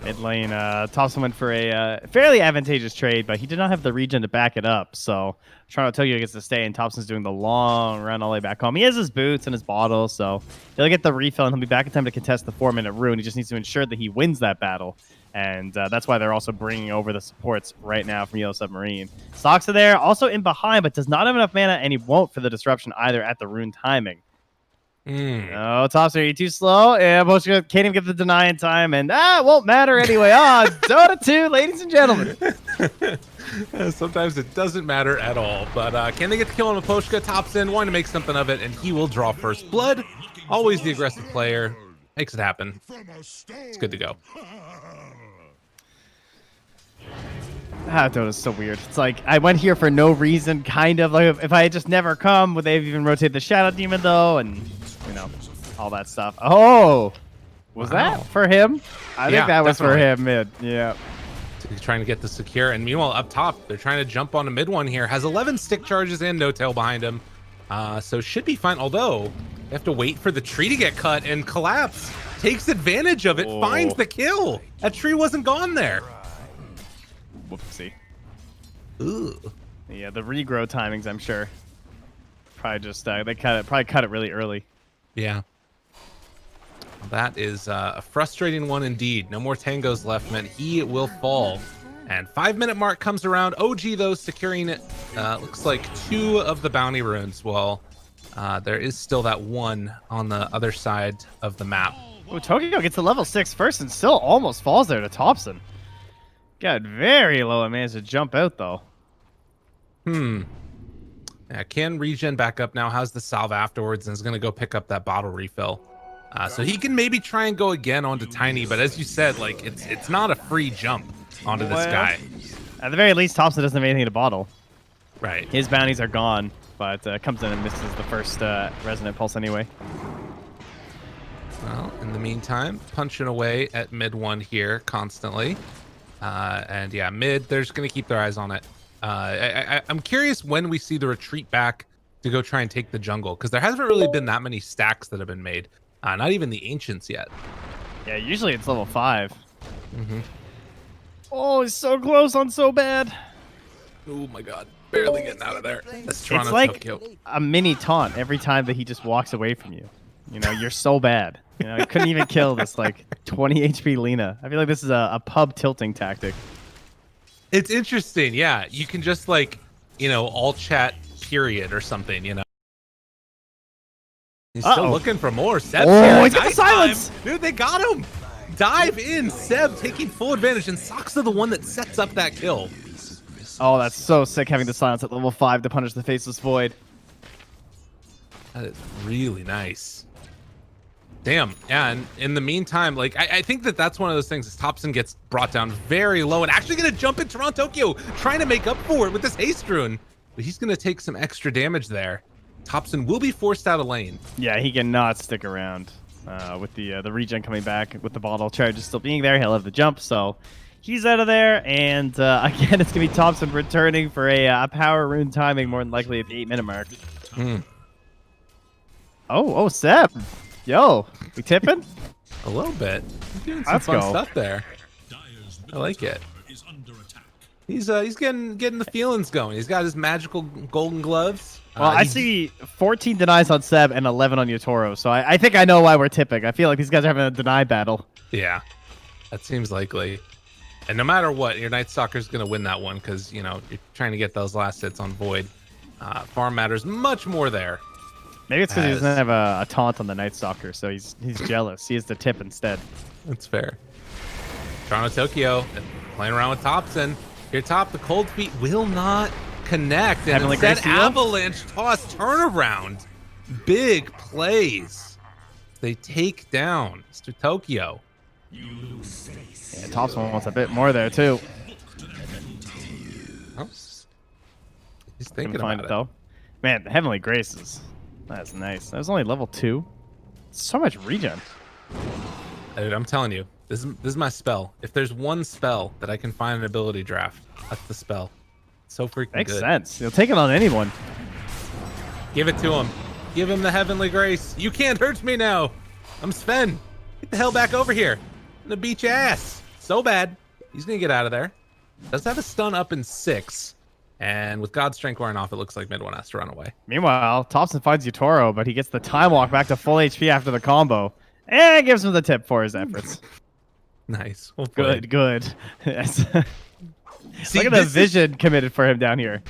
Mid lane, Thompson went for a fairly advantageous trade, but he did not have the regen to back it up. So Toronto Tokyo gets to stay, and Thompson's doing the long run all the way back home. He has his boots and his bottle, so he'll get the refill, and he'll be back in time to contest the 4-minute rune. He just needs to ensure that he wins that battle, and that's why they're also bringing over the supports right now from Yellow Submarine. Saksa there, also in behind, but does not have enough mana, and he won't for the disruption either at the rune timing. Oh, Thompson, are you too slow? Yeah, Boshka can't even get the deny in time, and it won't matter anyway. Dota 2, ladies and gentlemen. Sometimes it doesn't matter at all, but can they get the kill on Maposhka? Thompson wanting to make something of it, and he will draw first blood. Always the aggressive player. Makes it happen. It's good to go. Dota's so weird. It's like, I went here for no reason, kind of. Like, if I had just never come, would they have even rotated the Shadow Demon, though? And, all that stuff. Oh! Was that for him? I think that was for him mid. Yeah. So he's trying to get the secure, and meanwhile, up top, they're trying to jump on a mid one here. Has 11 stick charges and no tail behind him. So should be fine, although they have to wait for the tree to get cut, and Collapse takes advantage of it, finds the kill. That tree wasn't gone there. Whoopsie. Ooh. Yeah, the regrow timings, I'm sure. Probably just they cut it really early. Yeah. That is a frustrating one indeed. No more tangos left, man. He will fall. And 5-minute mark comes around. OG, though, securing it. Looks like 2 of the bounty runes. Well, there is still that one on the other side of the map. Oh, Tokyo gets to level 6 first and still almost falls there to Thompson. Got very low and managed to jump out, though. Yeah, can regen back up now. Has the salve afterwards and is going to go pick up that bottle refill. So he can maybe try and go again onto Tiny, but as you said, like it's not a free jump onto this guy. At the very least, Thompson doesn't have anything to bottle. Right. His bounties are gone, but comes in and misses the first resonant pulse anyway. Well, in the meantime, punching away at mid 1 here constantly. And yeah, mid, they're just going to keep their eyes on it. I'm curious when we see the retreat back to go try and take the jungle, because there hasn't really been that many stacks that have been made. Not even the ancients yet. Yeah, usually it's level 5. Oh, he's so close on so bad. Oh my god, barely getting out of there. That's Toronto, it's like Tokyo. a mini taunt every time that he just walks away from you. You know, you're so bad. You know, he couldn't even kill this like 20 HP Lina. I feel like this is a pub tilting tactic. It's interesting, yeah. You can just like, you know, all chat period or something, you know. He's still looking for more. Seb's here. He's got the silence! Dude, they got him! Dive in, Seb taking full advantage, and Saksa the one that sets up that kill. Oh, that's so sick having the silence at level 5 to punish the Faceless Void. That is really nice. Damn, yeah, and in the meantime, like, I think that's one of those things. Is Thompson gets brought down very low and actually going to jump in Toronto, Tokyo, trying to make up for it with this haste rune. But he's going to take some extra damage there. Thompson will be forced out of lane. Yeah, he cannot stick around with the regen coming back with the bottle charge still being there. He'll have the jump, so he's out of there. And again, it's going to be Thompson returning for a power rune timing, more than likely at the 8-minute mark. Oh, Seb. Yo, we tipping? A little bit. He's doing some Let's fun go. stuff there. I like it. He's getting the feelings going. He's got his magical golden gloves. Well, I see 14 denies on Seb and 11 on Yotoro, so I think I know why we're tipping. I feel like these guys are having a deny battle. Yeah, that seems likely. And no matter what, your Night Stalker's going to win that one because, you know, you're trying to get those last hits on Void. Farm matters much more there. Maybe it's because he doesn't have a taunt on the Night Stalker, so he's jealous. He has the tip instead. That's fair. Toronto, Tokyo, playing around with Thompson. Here top, the Cold Feet will not connect. And Heavenly instead, Grace heal? Avalanche toss turnaround. Big plays. They take down Mr. Tokyo. Yeah, Thompson wants a bit more there, too. Oh, he's thinking Couldn't find about it. though. Man, the Heavenly Graces. That's nice. That was only level 2. So much regen. Dude, I'm telling you, this is my spell. If there's one spell that I can find an ability draft, that's the spell. So freaking Makes good. sense. You'll take it on anyone. Give it to him. Give him the Heavenly Grace. You can't hurt me now. I'm Sven. Get the hell back over here. I'm gonna beat your ass. So bad. He's gonna get out of there. Does have a stun up in 6. And with God's Strength wearing off, it looks like mid one has to run away. Meanwhile, Thompson finds Yotoro, but he gets the time walk back to full HP after the combo. And gives him the tip for his efforts. Nice. Well played. Good. Yes. See, Look at the this is- vision committed for him down here.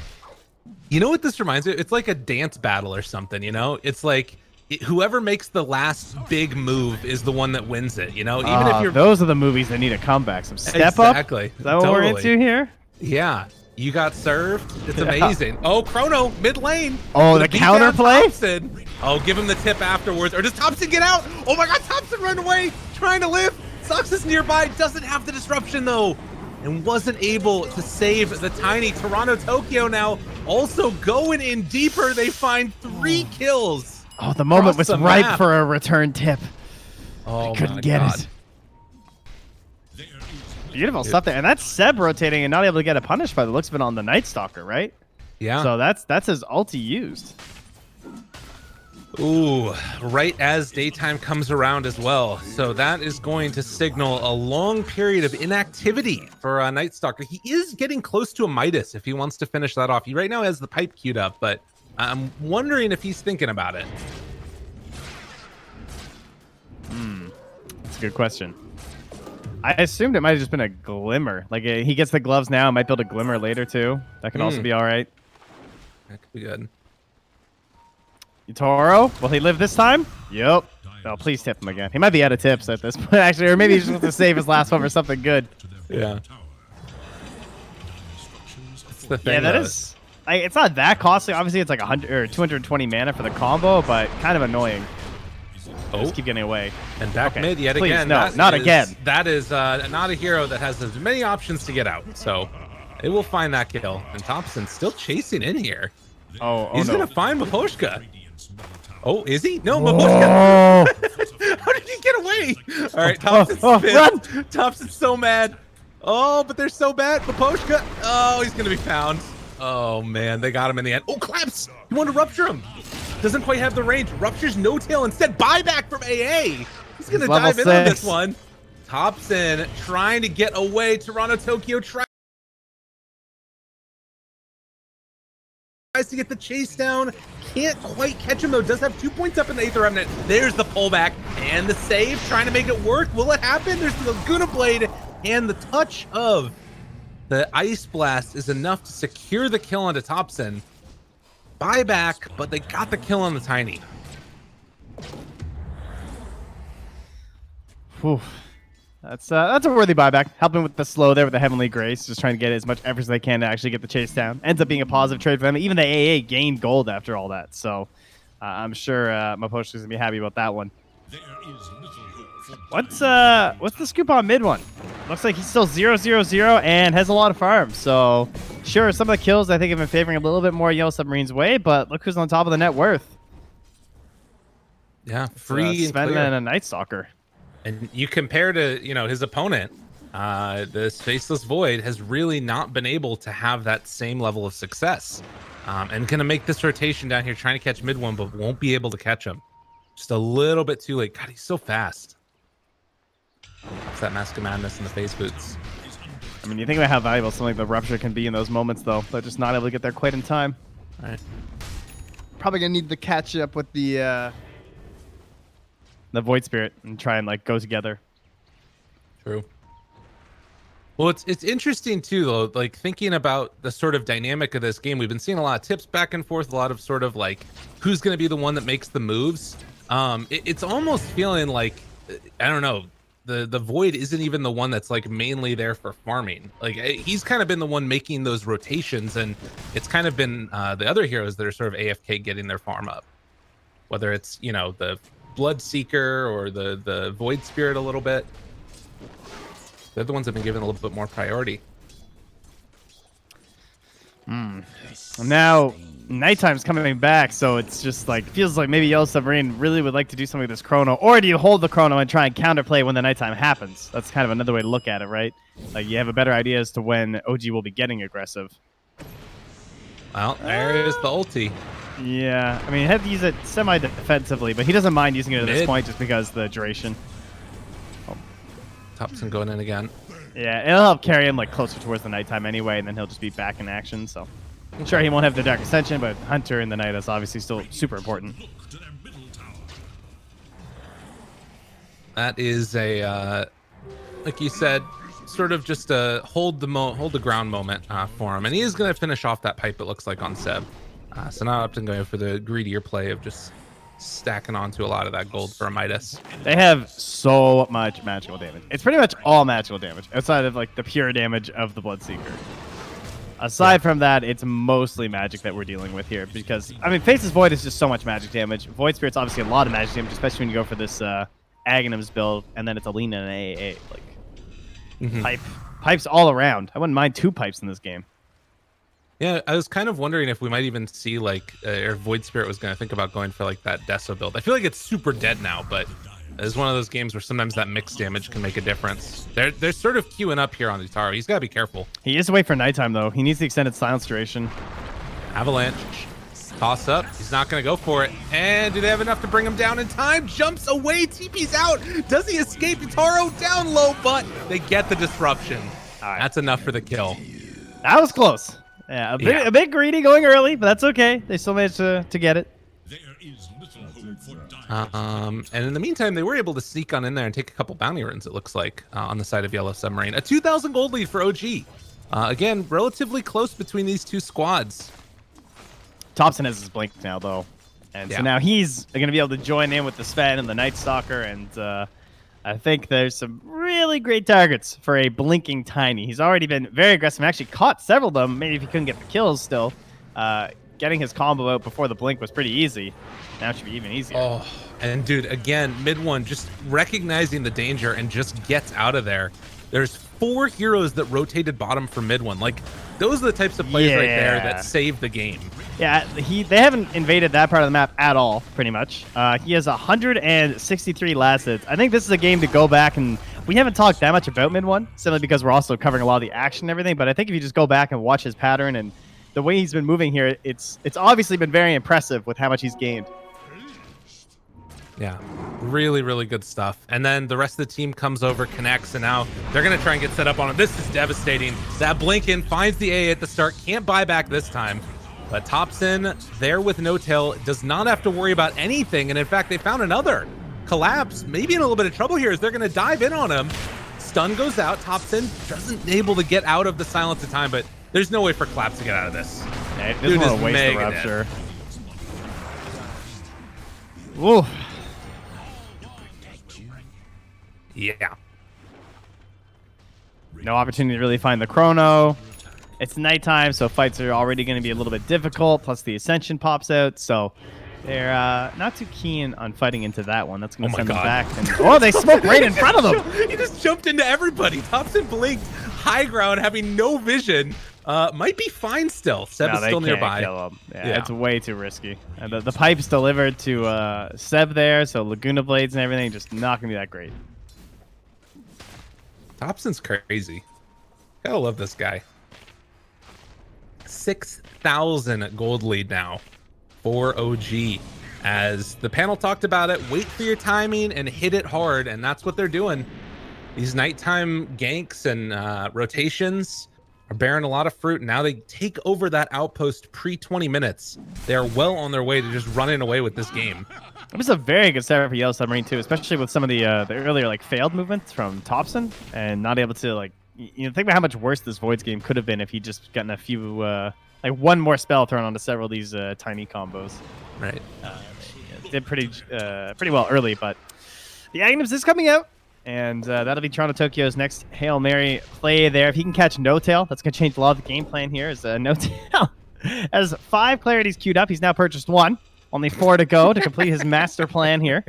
You know what this reminds me of? It's like a dance battle or something, you know? It's like whoever makes the last big move is the one that wins it, you know? Even if you're Those are the movies that need a comeback. Some step up. Exactly. Is that what we're into here? Yeah. You got served. It's Yeah. amazing. Oh, Chrono, mid lane. Oh, With the a beat down counterplay? Thompson. Oh, give him the tip afterwards. Or does Thompson get out? Oh my god, Thompson run away, trying to live. Sucks is nearby, doesn't have the disruption though. And wasn't able to save the tiny Toronto, Tokyo now. Also going in deeper, they find 3 kills. Oh, the moment across was the ripe map. for a return tip. Oh, Couldn't my get God. it. Beautiful stuff there. And that's Seb rotating and not able to get it punished by the looks of it on the Night Stalker, right? Yeah. So that's his ulti used. Ooh, right as daytime comes around as well. So that is going to signal a long period of inactivity for Night Stalker. He is getting close to a Midas if he wants to finish that off. He right now has the pipe queued up, but I'm wondering if he's thinking about it. That's a good question. I assumed it might have just been a glimmer. Like he gets the gloves now, might build a glimmer later too. That can also be all right. That could be good. Toro, will he live this time? Yep. Oh, please tip him again. He might be out of tips at this point, actually, or maybe he just wants to save his last one for something good. Yeah. That's the thing. Yeah, that is. It's not that costly. Obviously, it's like 100 or 220 mana for the combo, but kind of annoying. Just keep getting away. And back mid yet Please, again. no, not again. That is not a hero that has as many options to get out. So it will find that kill. And Thompson's still chasing in here. He's going to find Maposhka. Oh, is he? No, Maposhka. How did he get away? All right, Thompson's run. Thompson's so mad. Oh, but they're so bad. Maposhka. Oh, he's going to be found. Oh, man. They got him in the end. Oh, Claps. You want to rupture him. Doesn't quite have the range. Ruptures no tail. Instead, buyback from AA. He's going to dive in on this one. Thompson trying to get away. Toronto Tokyo tries to get the chase down. Can't quite catch him, though. Does have 2 points up in the Aether Remnant. There's the pullback and the save. Trying to make it work. Will it happen? There's the Laguna Blade. And the touch of the Ice Blast is enough to secure the kill onto Thompson. Buyback, but they got the kill on the Tiny. Whew. That's a worthy buyback. Helping with the slow there with the Heavenly Grace, just trying to get as much effort as they can to actually get the chase down. Ends up being a positive trade for them. Even the AA gained gold after all that, so I'm sure Maposhka's gonna be happy about that one. What's the scoop on mid one? Looks like he's still 0-0-0 and has a lot of farm. So sure, some of the kills I think have been favoring a little bit more Yellow Submarine's way, but look who's on top of the net worth. Yeah, free and Sven clear. and a Night Stalker. And you compare to his opponent, this Faceless Void has really not been able to have that same level of success, and gonna make this rotation down here trying to catch mid one, but won't be able to catch him. Just a little bit too late. God, he's so fast. It's that Mask of Madness and the face boots. I mean, you think about how valuable something like the Rupture can be in those moments, though. They're just not able to get there quite in time. All right. Probably gonna need to catch up with the Void Spirit and try and go together. True. Well, it's interesting too, though. Like thinking about the sort of dynamic of this game, we've been seeing a lot of tips back and forth, a lot of sort of who's going to be the one that makes the moves. It's almost feeling like I don't know. The Void isn't even the one that's mainly there for farming. He's kind of been the one making those rotations, and it's kind of been the other heroes that are sort of AFK getting their farm up. Whether it's the Blood Seeker or the Void Spirit a little bit. They're the ones that have been given a little bit more priority. Now, nighttime's coming back, so it's just feels like maybe Yellow Submarine really would like to do something with this Chrono. Or do you hold the Chrono and try and counterplay when the nighttime happens? That's kind of another way to look at it, right? You have a better idea as to when OG will be getting aggressive. Well, there is the ulti. Yeah, I mean, he had to use it semi-defensively, but he doesn't mind using it at this Mid. point just because the duration. Thompson going in again. Yeah, it'll help carry him closer towards the nighttime anyway, and then he'll just be back in action. So, sure, he won't have the Dark Ascension, but Hunter in the night is obviously still super important. That is a, like you said, sort of just a hold the ground moment for him, and he is going to finish off that pipe. It looks like on Seb. So now Upton going for the greedier play of just stacking onto a lot of that gold for a Midas. They have so much magical damage. It's pretty much all magical damage outside of the pure damage of the Bloodseeker. Aside from that, it's mostly magic that we're dealing with here because, I mean, Faceless Void is just so much magic damage. Void Spirit's obviously a lot of magic damage, especially when you go for this Aghanims build, and then it's a lean and an AAA. Pipes all around. I wouldn't mind 2 pipes in this game. Yeah, I was kind of wondering if we might even see or Void Spirit was going to think about going for that Deso build. I feel like it's super dead now, but it's one of those games where sometimes that mixed damage can make a difference. They're sort of queuing up here on Utaro. He's got to be careful. He has to wait for nighttime, though. He needs the extended silence duration. Avalanche. Toss up. He's not going to go for it. And do they have enough to bring him down in time? Jumps away. TP's out. Does he escape? Utaro down low, but they get the disruption. All right. That's enough for the kill. That was close. Yeah, a bit greedy going early, but that's okay. They still managed to get it. And in the meantime, they were able to sneak on in there and take a couple bounty runs, it looks like, on the side of Yellow Submarine. A 2,000 gold lead for OG. Again, relatively close between these two squads. Thompson has his blink now, though. And so now he's going to be able to join in with the Sven and the Night Stalker. And I think there's some really great targets for a blinking Tiny. He's already been very aggressive and actually caught several of them. Maybe if he couldn't get the kills still. Getting his combo out before the blink was pretty easy. Now it should be even easier. Oh, and dude, again, mid one, just recognizing the danger and just gets out of there. There's 4 heroes that rotated bottom for mid one. Like, those are the types of plays right there that save the game. Yeah, they haven't invaded that part of the map at all, pretty much. He has 163 last hits. I think this is a game to go back and... We haven't talked that much about mid one, simply because we're also covering a lot of the action and everything, but I think if you just go back and watch his pattern and the way he's been moving here, it's obviously been very impressive with how much he's gained. Yeah, really, really good stuff. And then the rest of the team comes over, connects, and now they're going to try and get set up on it. This is devastating. That Blinken finds the A at the start. Can't buy back this time. But Thompson, there with no tail, does not have to worry about anything. And in fact, they found another collapse. Maybe in a little bit of trouble here as they're going to dive in on him. Stun goes out. Thompson doesn't able to get out of the silence in time, but there's no way for Collapse to get out of this. Yeah, he doesn't want to waste the rupture. Ooh. Yeah. No opportunity to really find the chrono. It's nighttime, so fights are already going to be a little bit difficult. Plus the Ascension pops out, so they're not too keen on fighting into that one. That's going to send them back. And, oh, they smoked right in front of them. He just jumped into everybody. Thompson blinked high ground, having no vision. Might be fine still. Seb is still nearby. Kill him. Yeah, it's way too risky. And the pipes delivered to Seb there, so Laguna Blades and everything just not going to be that great. Thompson's crazy. Gotta love this guy. 6,000 gold lead now for OG. As the panel talked about it, wait for your timing and hit it hard, and that's what they're doing. These nighttime ganks and rotations are bearing a lot of fruit. Now they take over that outpost pre-20 minutes. They are well on their way to just running away with this game. It was a very good setup for Yellow Submarine too, especially with some of the earlier failed movements from Thompson and not able to think about how much worse this Voids game could have been if he just gotten a few one more spell thrown onto several of these tiny combos. Right. Did pretty well early, but the Agnes is coming out, and that'll be Toronto Tokyo's next Hail Mary play there. If he can catch No Tail, that's going to change a lot of the game plan here. As No Tail has 5 clarities queued up. He's now purchased 1. Only 4 to go to complete his master plan here.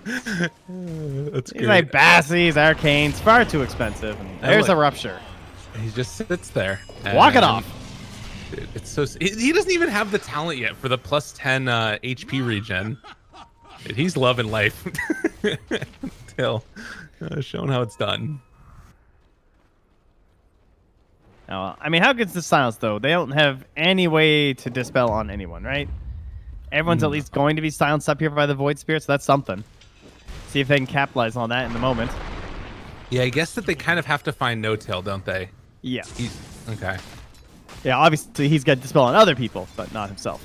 That's He's like Bassies, Arcanes, far too expensive. And there's a rupture. He just sits there. Walk it off. Dude, it's so. He doesn't even have the talent yet for the plus 10 HP regen. Dude, he's loving life. Till showing how it's done. Now, I mean, how good's the silence though? They don't have any way to dispel on anyone, right? Everyone's at least going to be silenced up here by the Void Spirit, so that's something. See if they can capitalize on that in the moment. Yeah, I guess that they kind of have to find No Tail, don't they? Yeah. Okay. Yeah, obviously he's got dispel on other people, but not himself.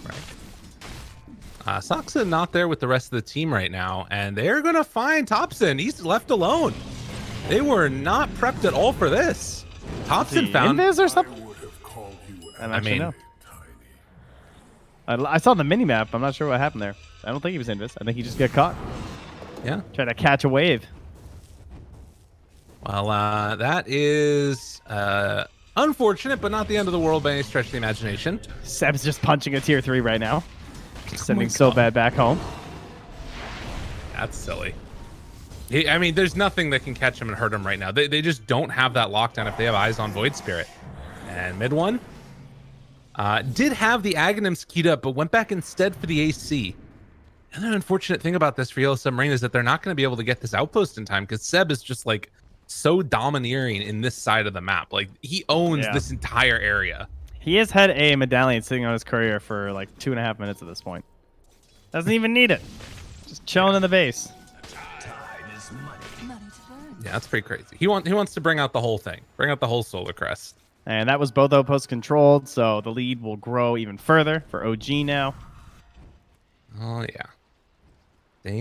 Right. Soxa not there with the rest of the team right now, and they're going to find Thompson. He's left alone. They were not prepped at all for this. Thompson found... Invis or something? I mean... know. I saw the mini-map. I'm not sure what happened there. I don't think he was Invis. I think he just got caught. Yeah. Trying to catch a wave. Well, that is unfortunate, but not the end of the world by any stretch of the imagination. Seb's just punching a tier 3 right now. Just sending so bad back home. That's silly. I mean, there's nothing that can catch him and hurt him right now. They just don't have that lockdown if they have eyes on Void Spirit. And mid one did have the Aghanims keyed up, but went back instead for the AC. And the unfortunate thing about this for Yellow Submarine is that they're not going to be able to get this outpost in time because Seb is just so domineering in this side of the map. He owns this entire area. He has had a medallion sitting on his courier for 2.5 minutes at this point. Doesn't even need it. Just chilling in the base. Yeah, that's pretty crazy. He wants to bring out the whole thing. Bring out the whole Solar Crest. And that was both outposts controlled, so the lead will grow even further for OG now. Oh, yeah.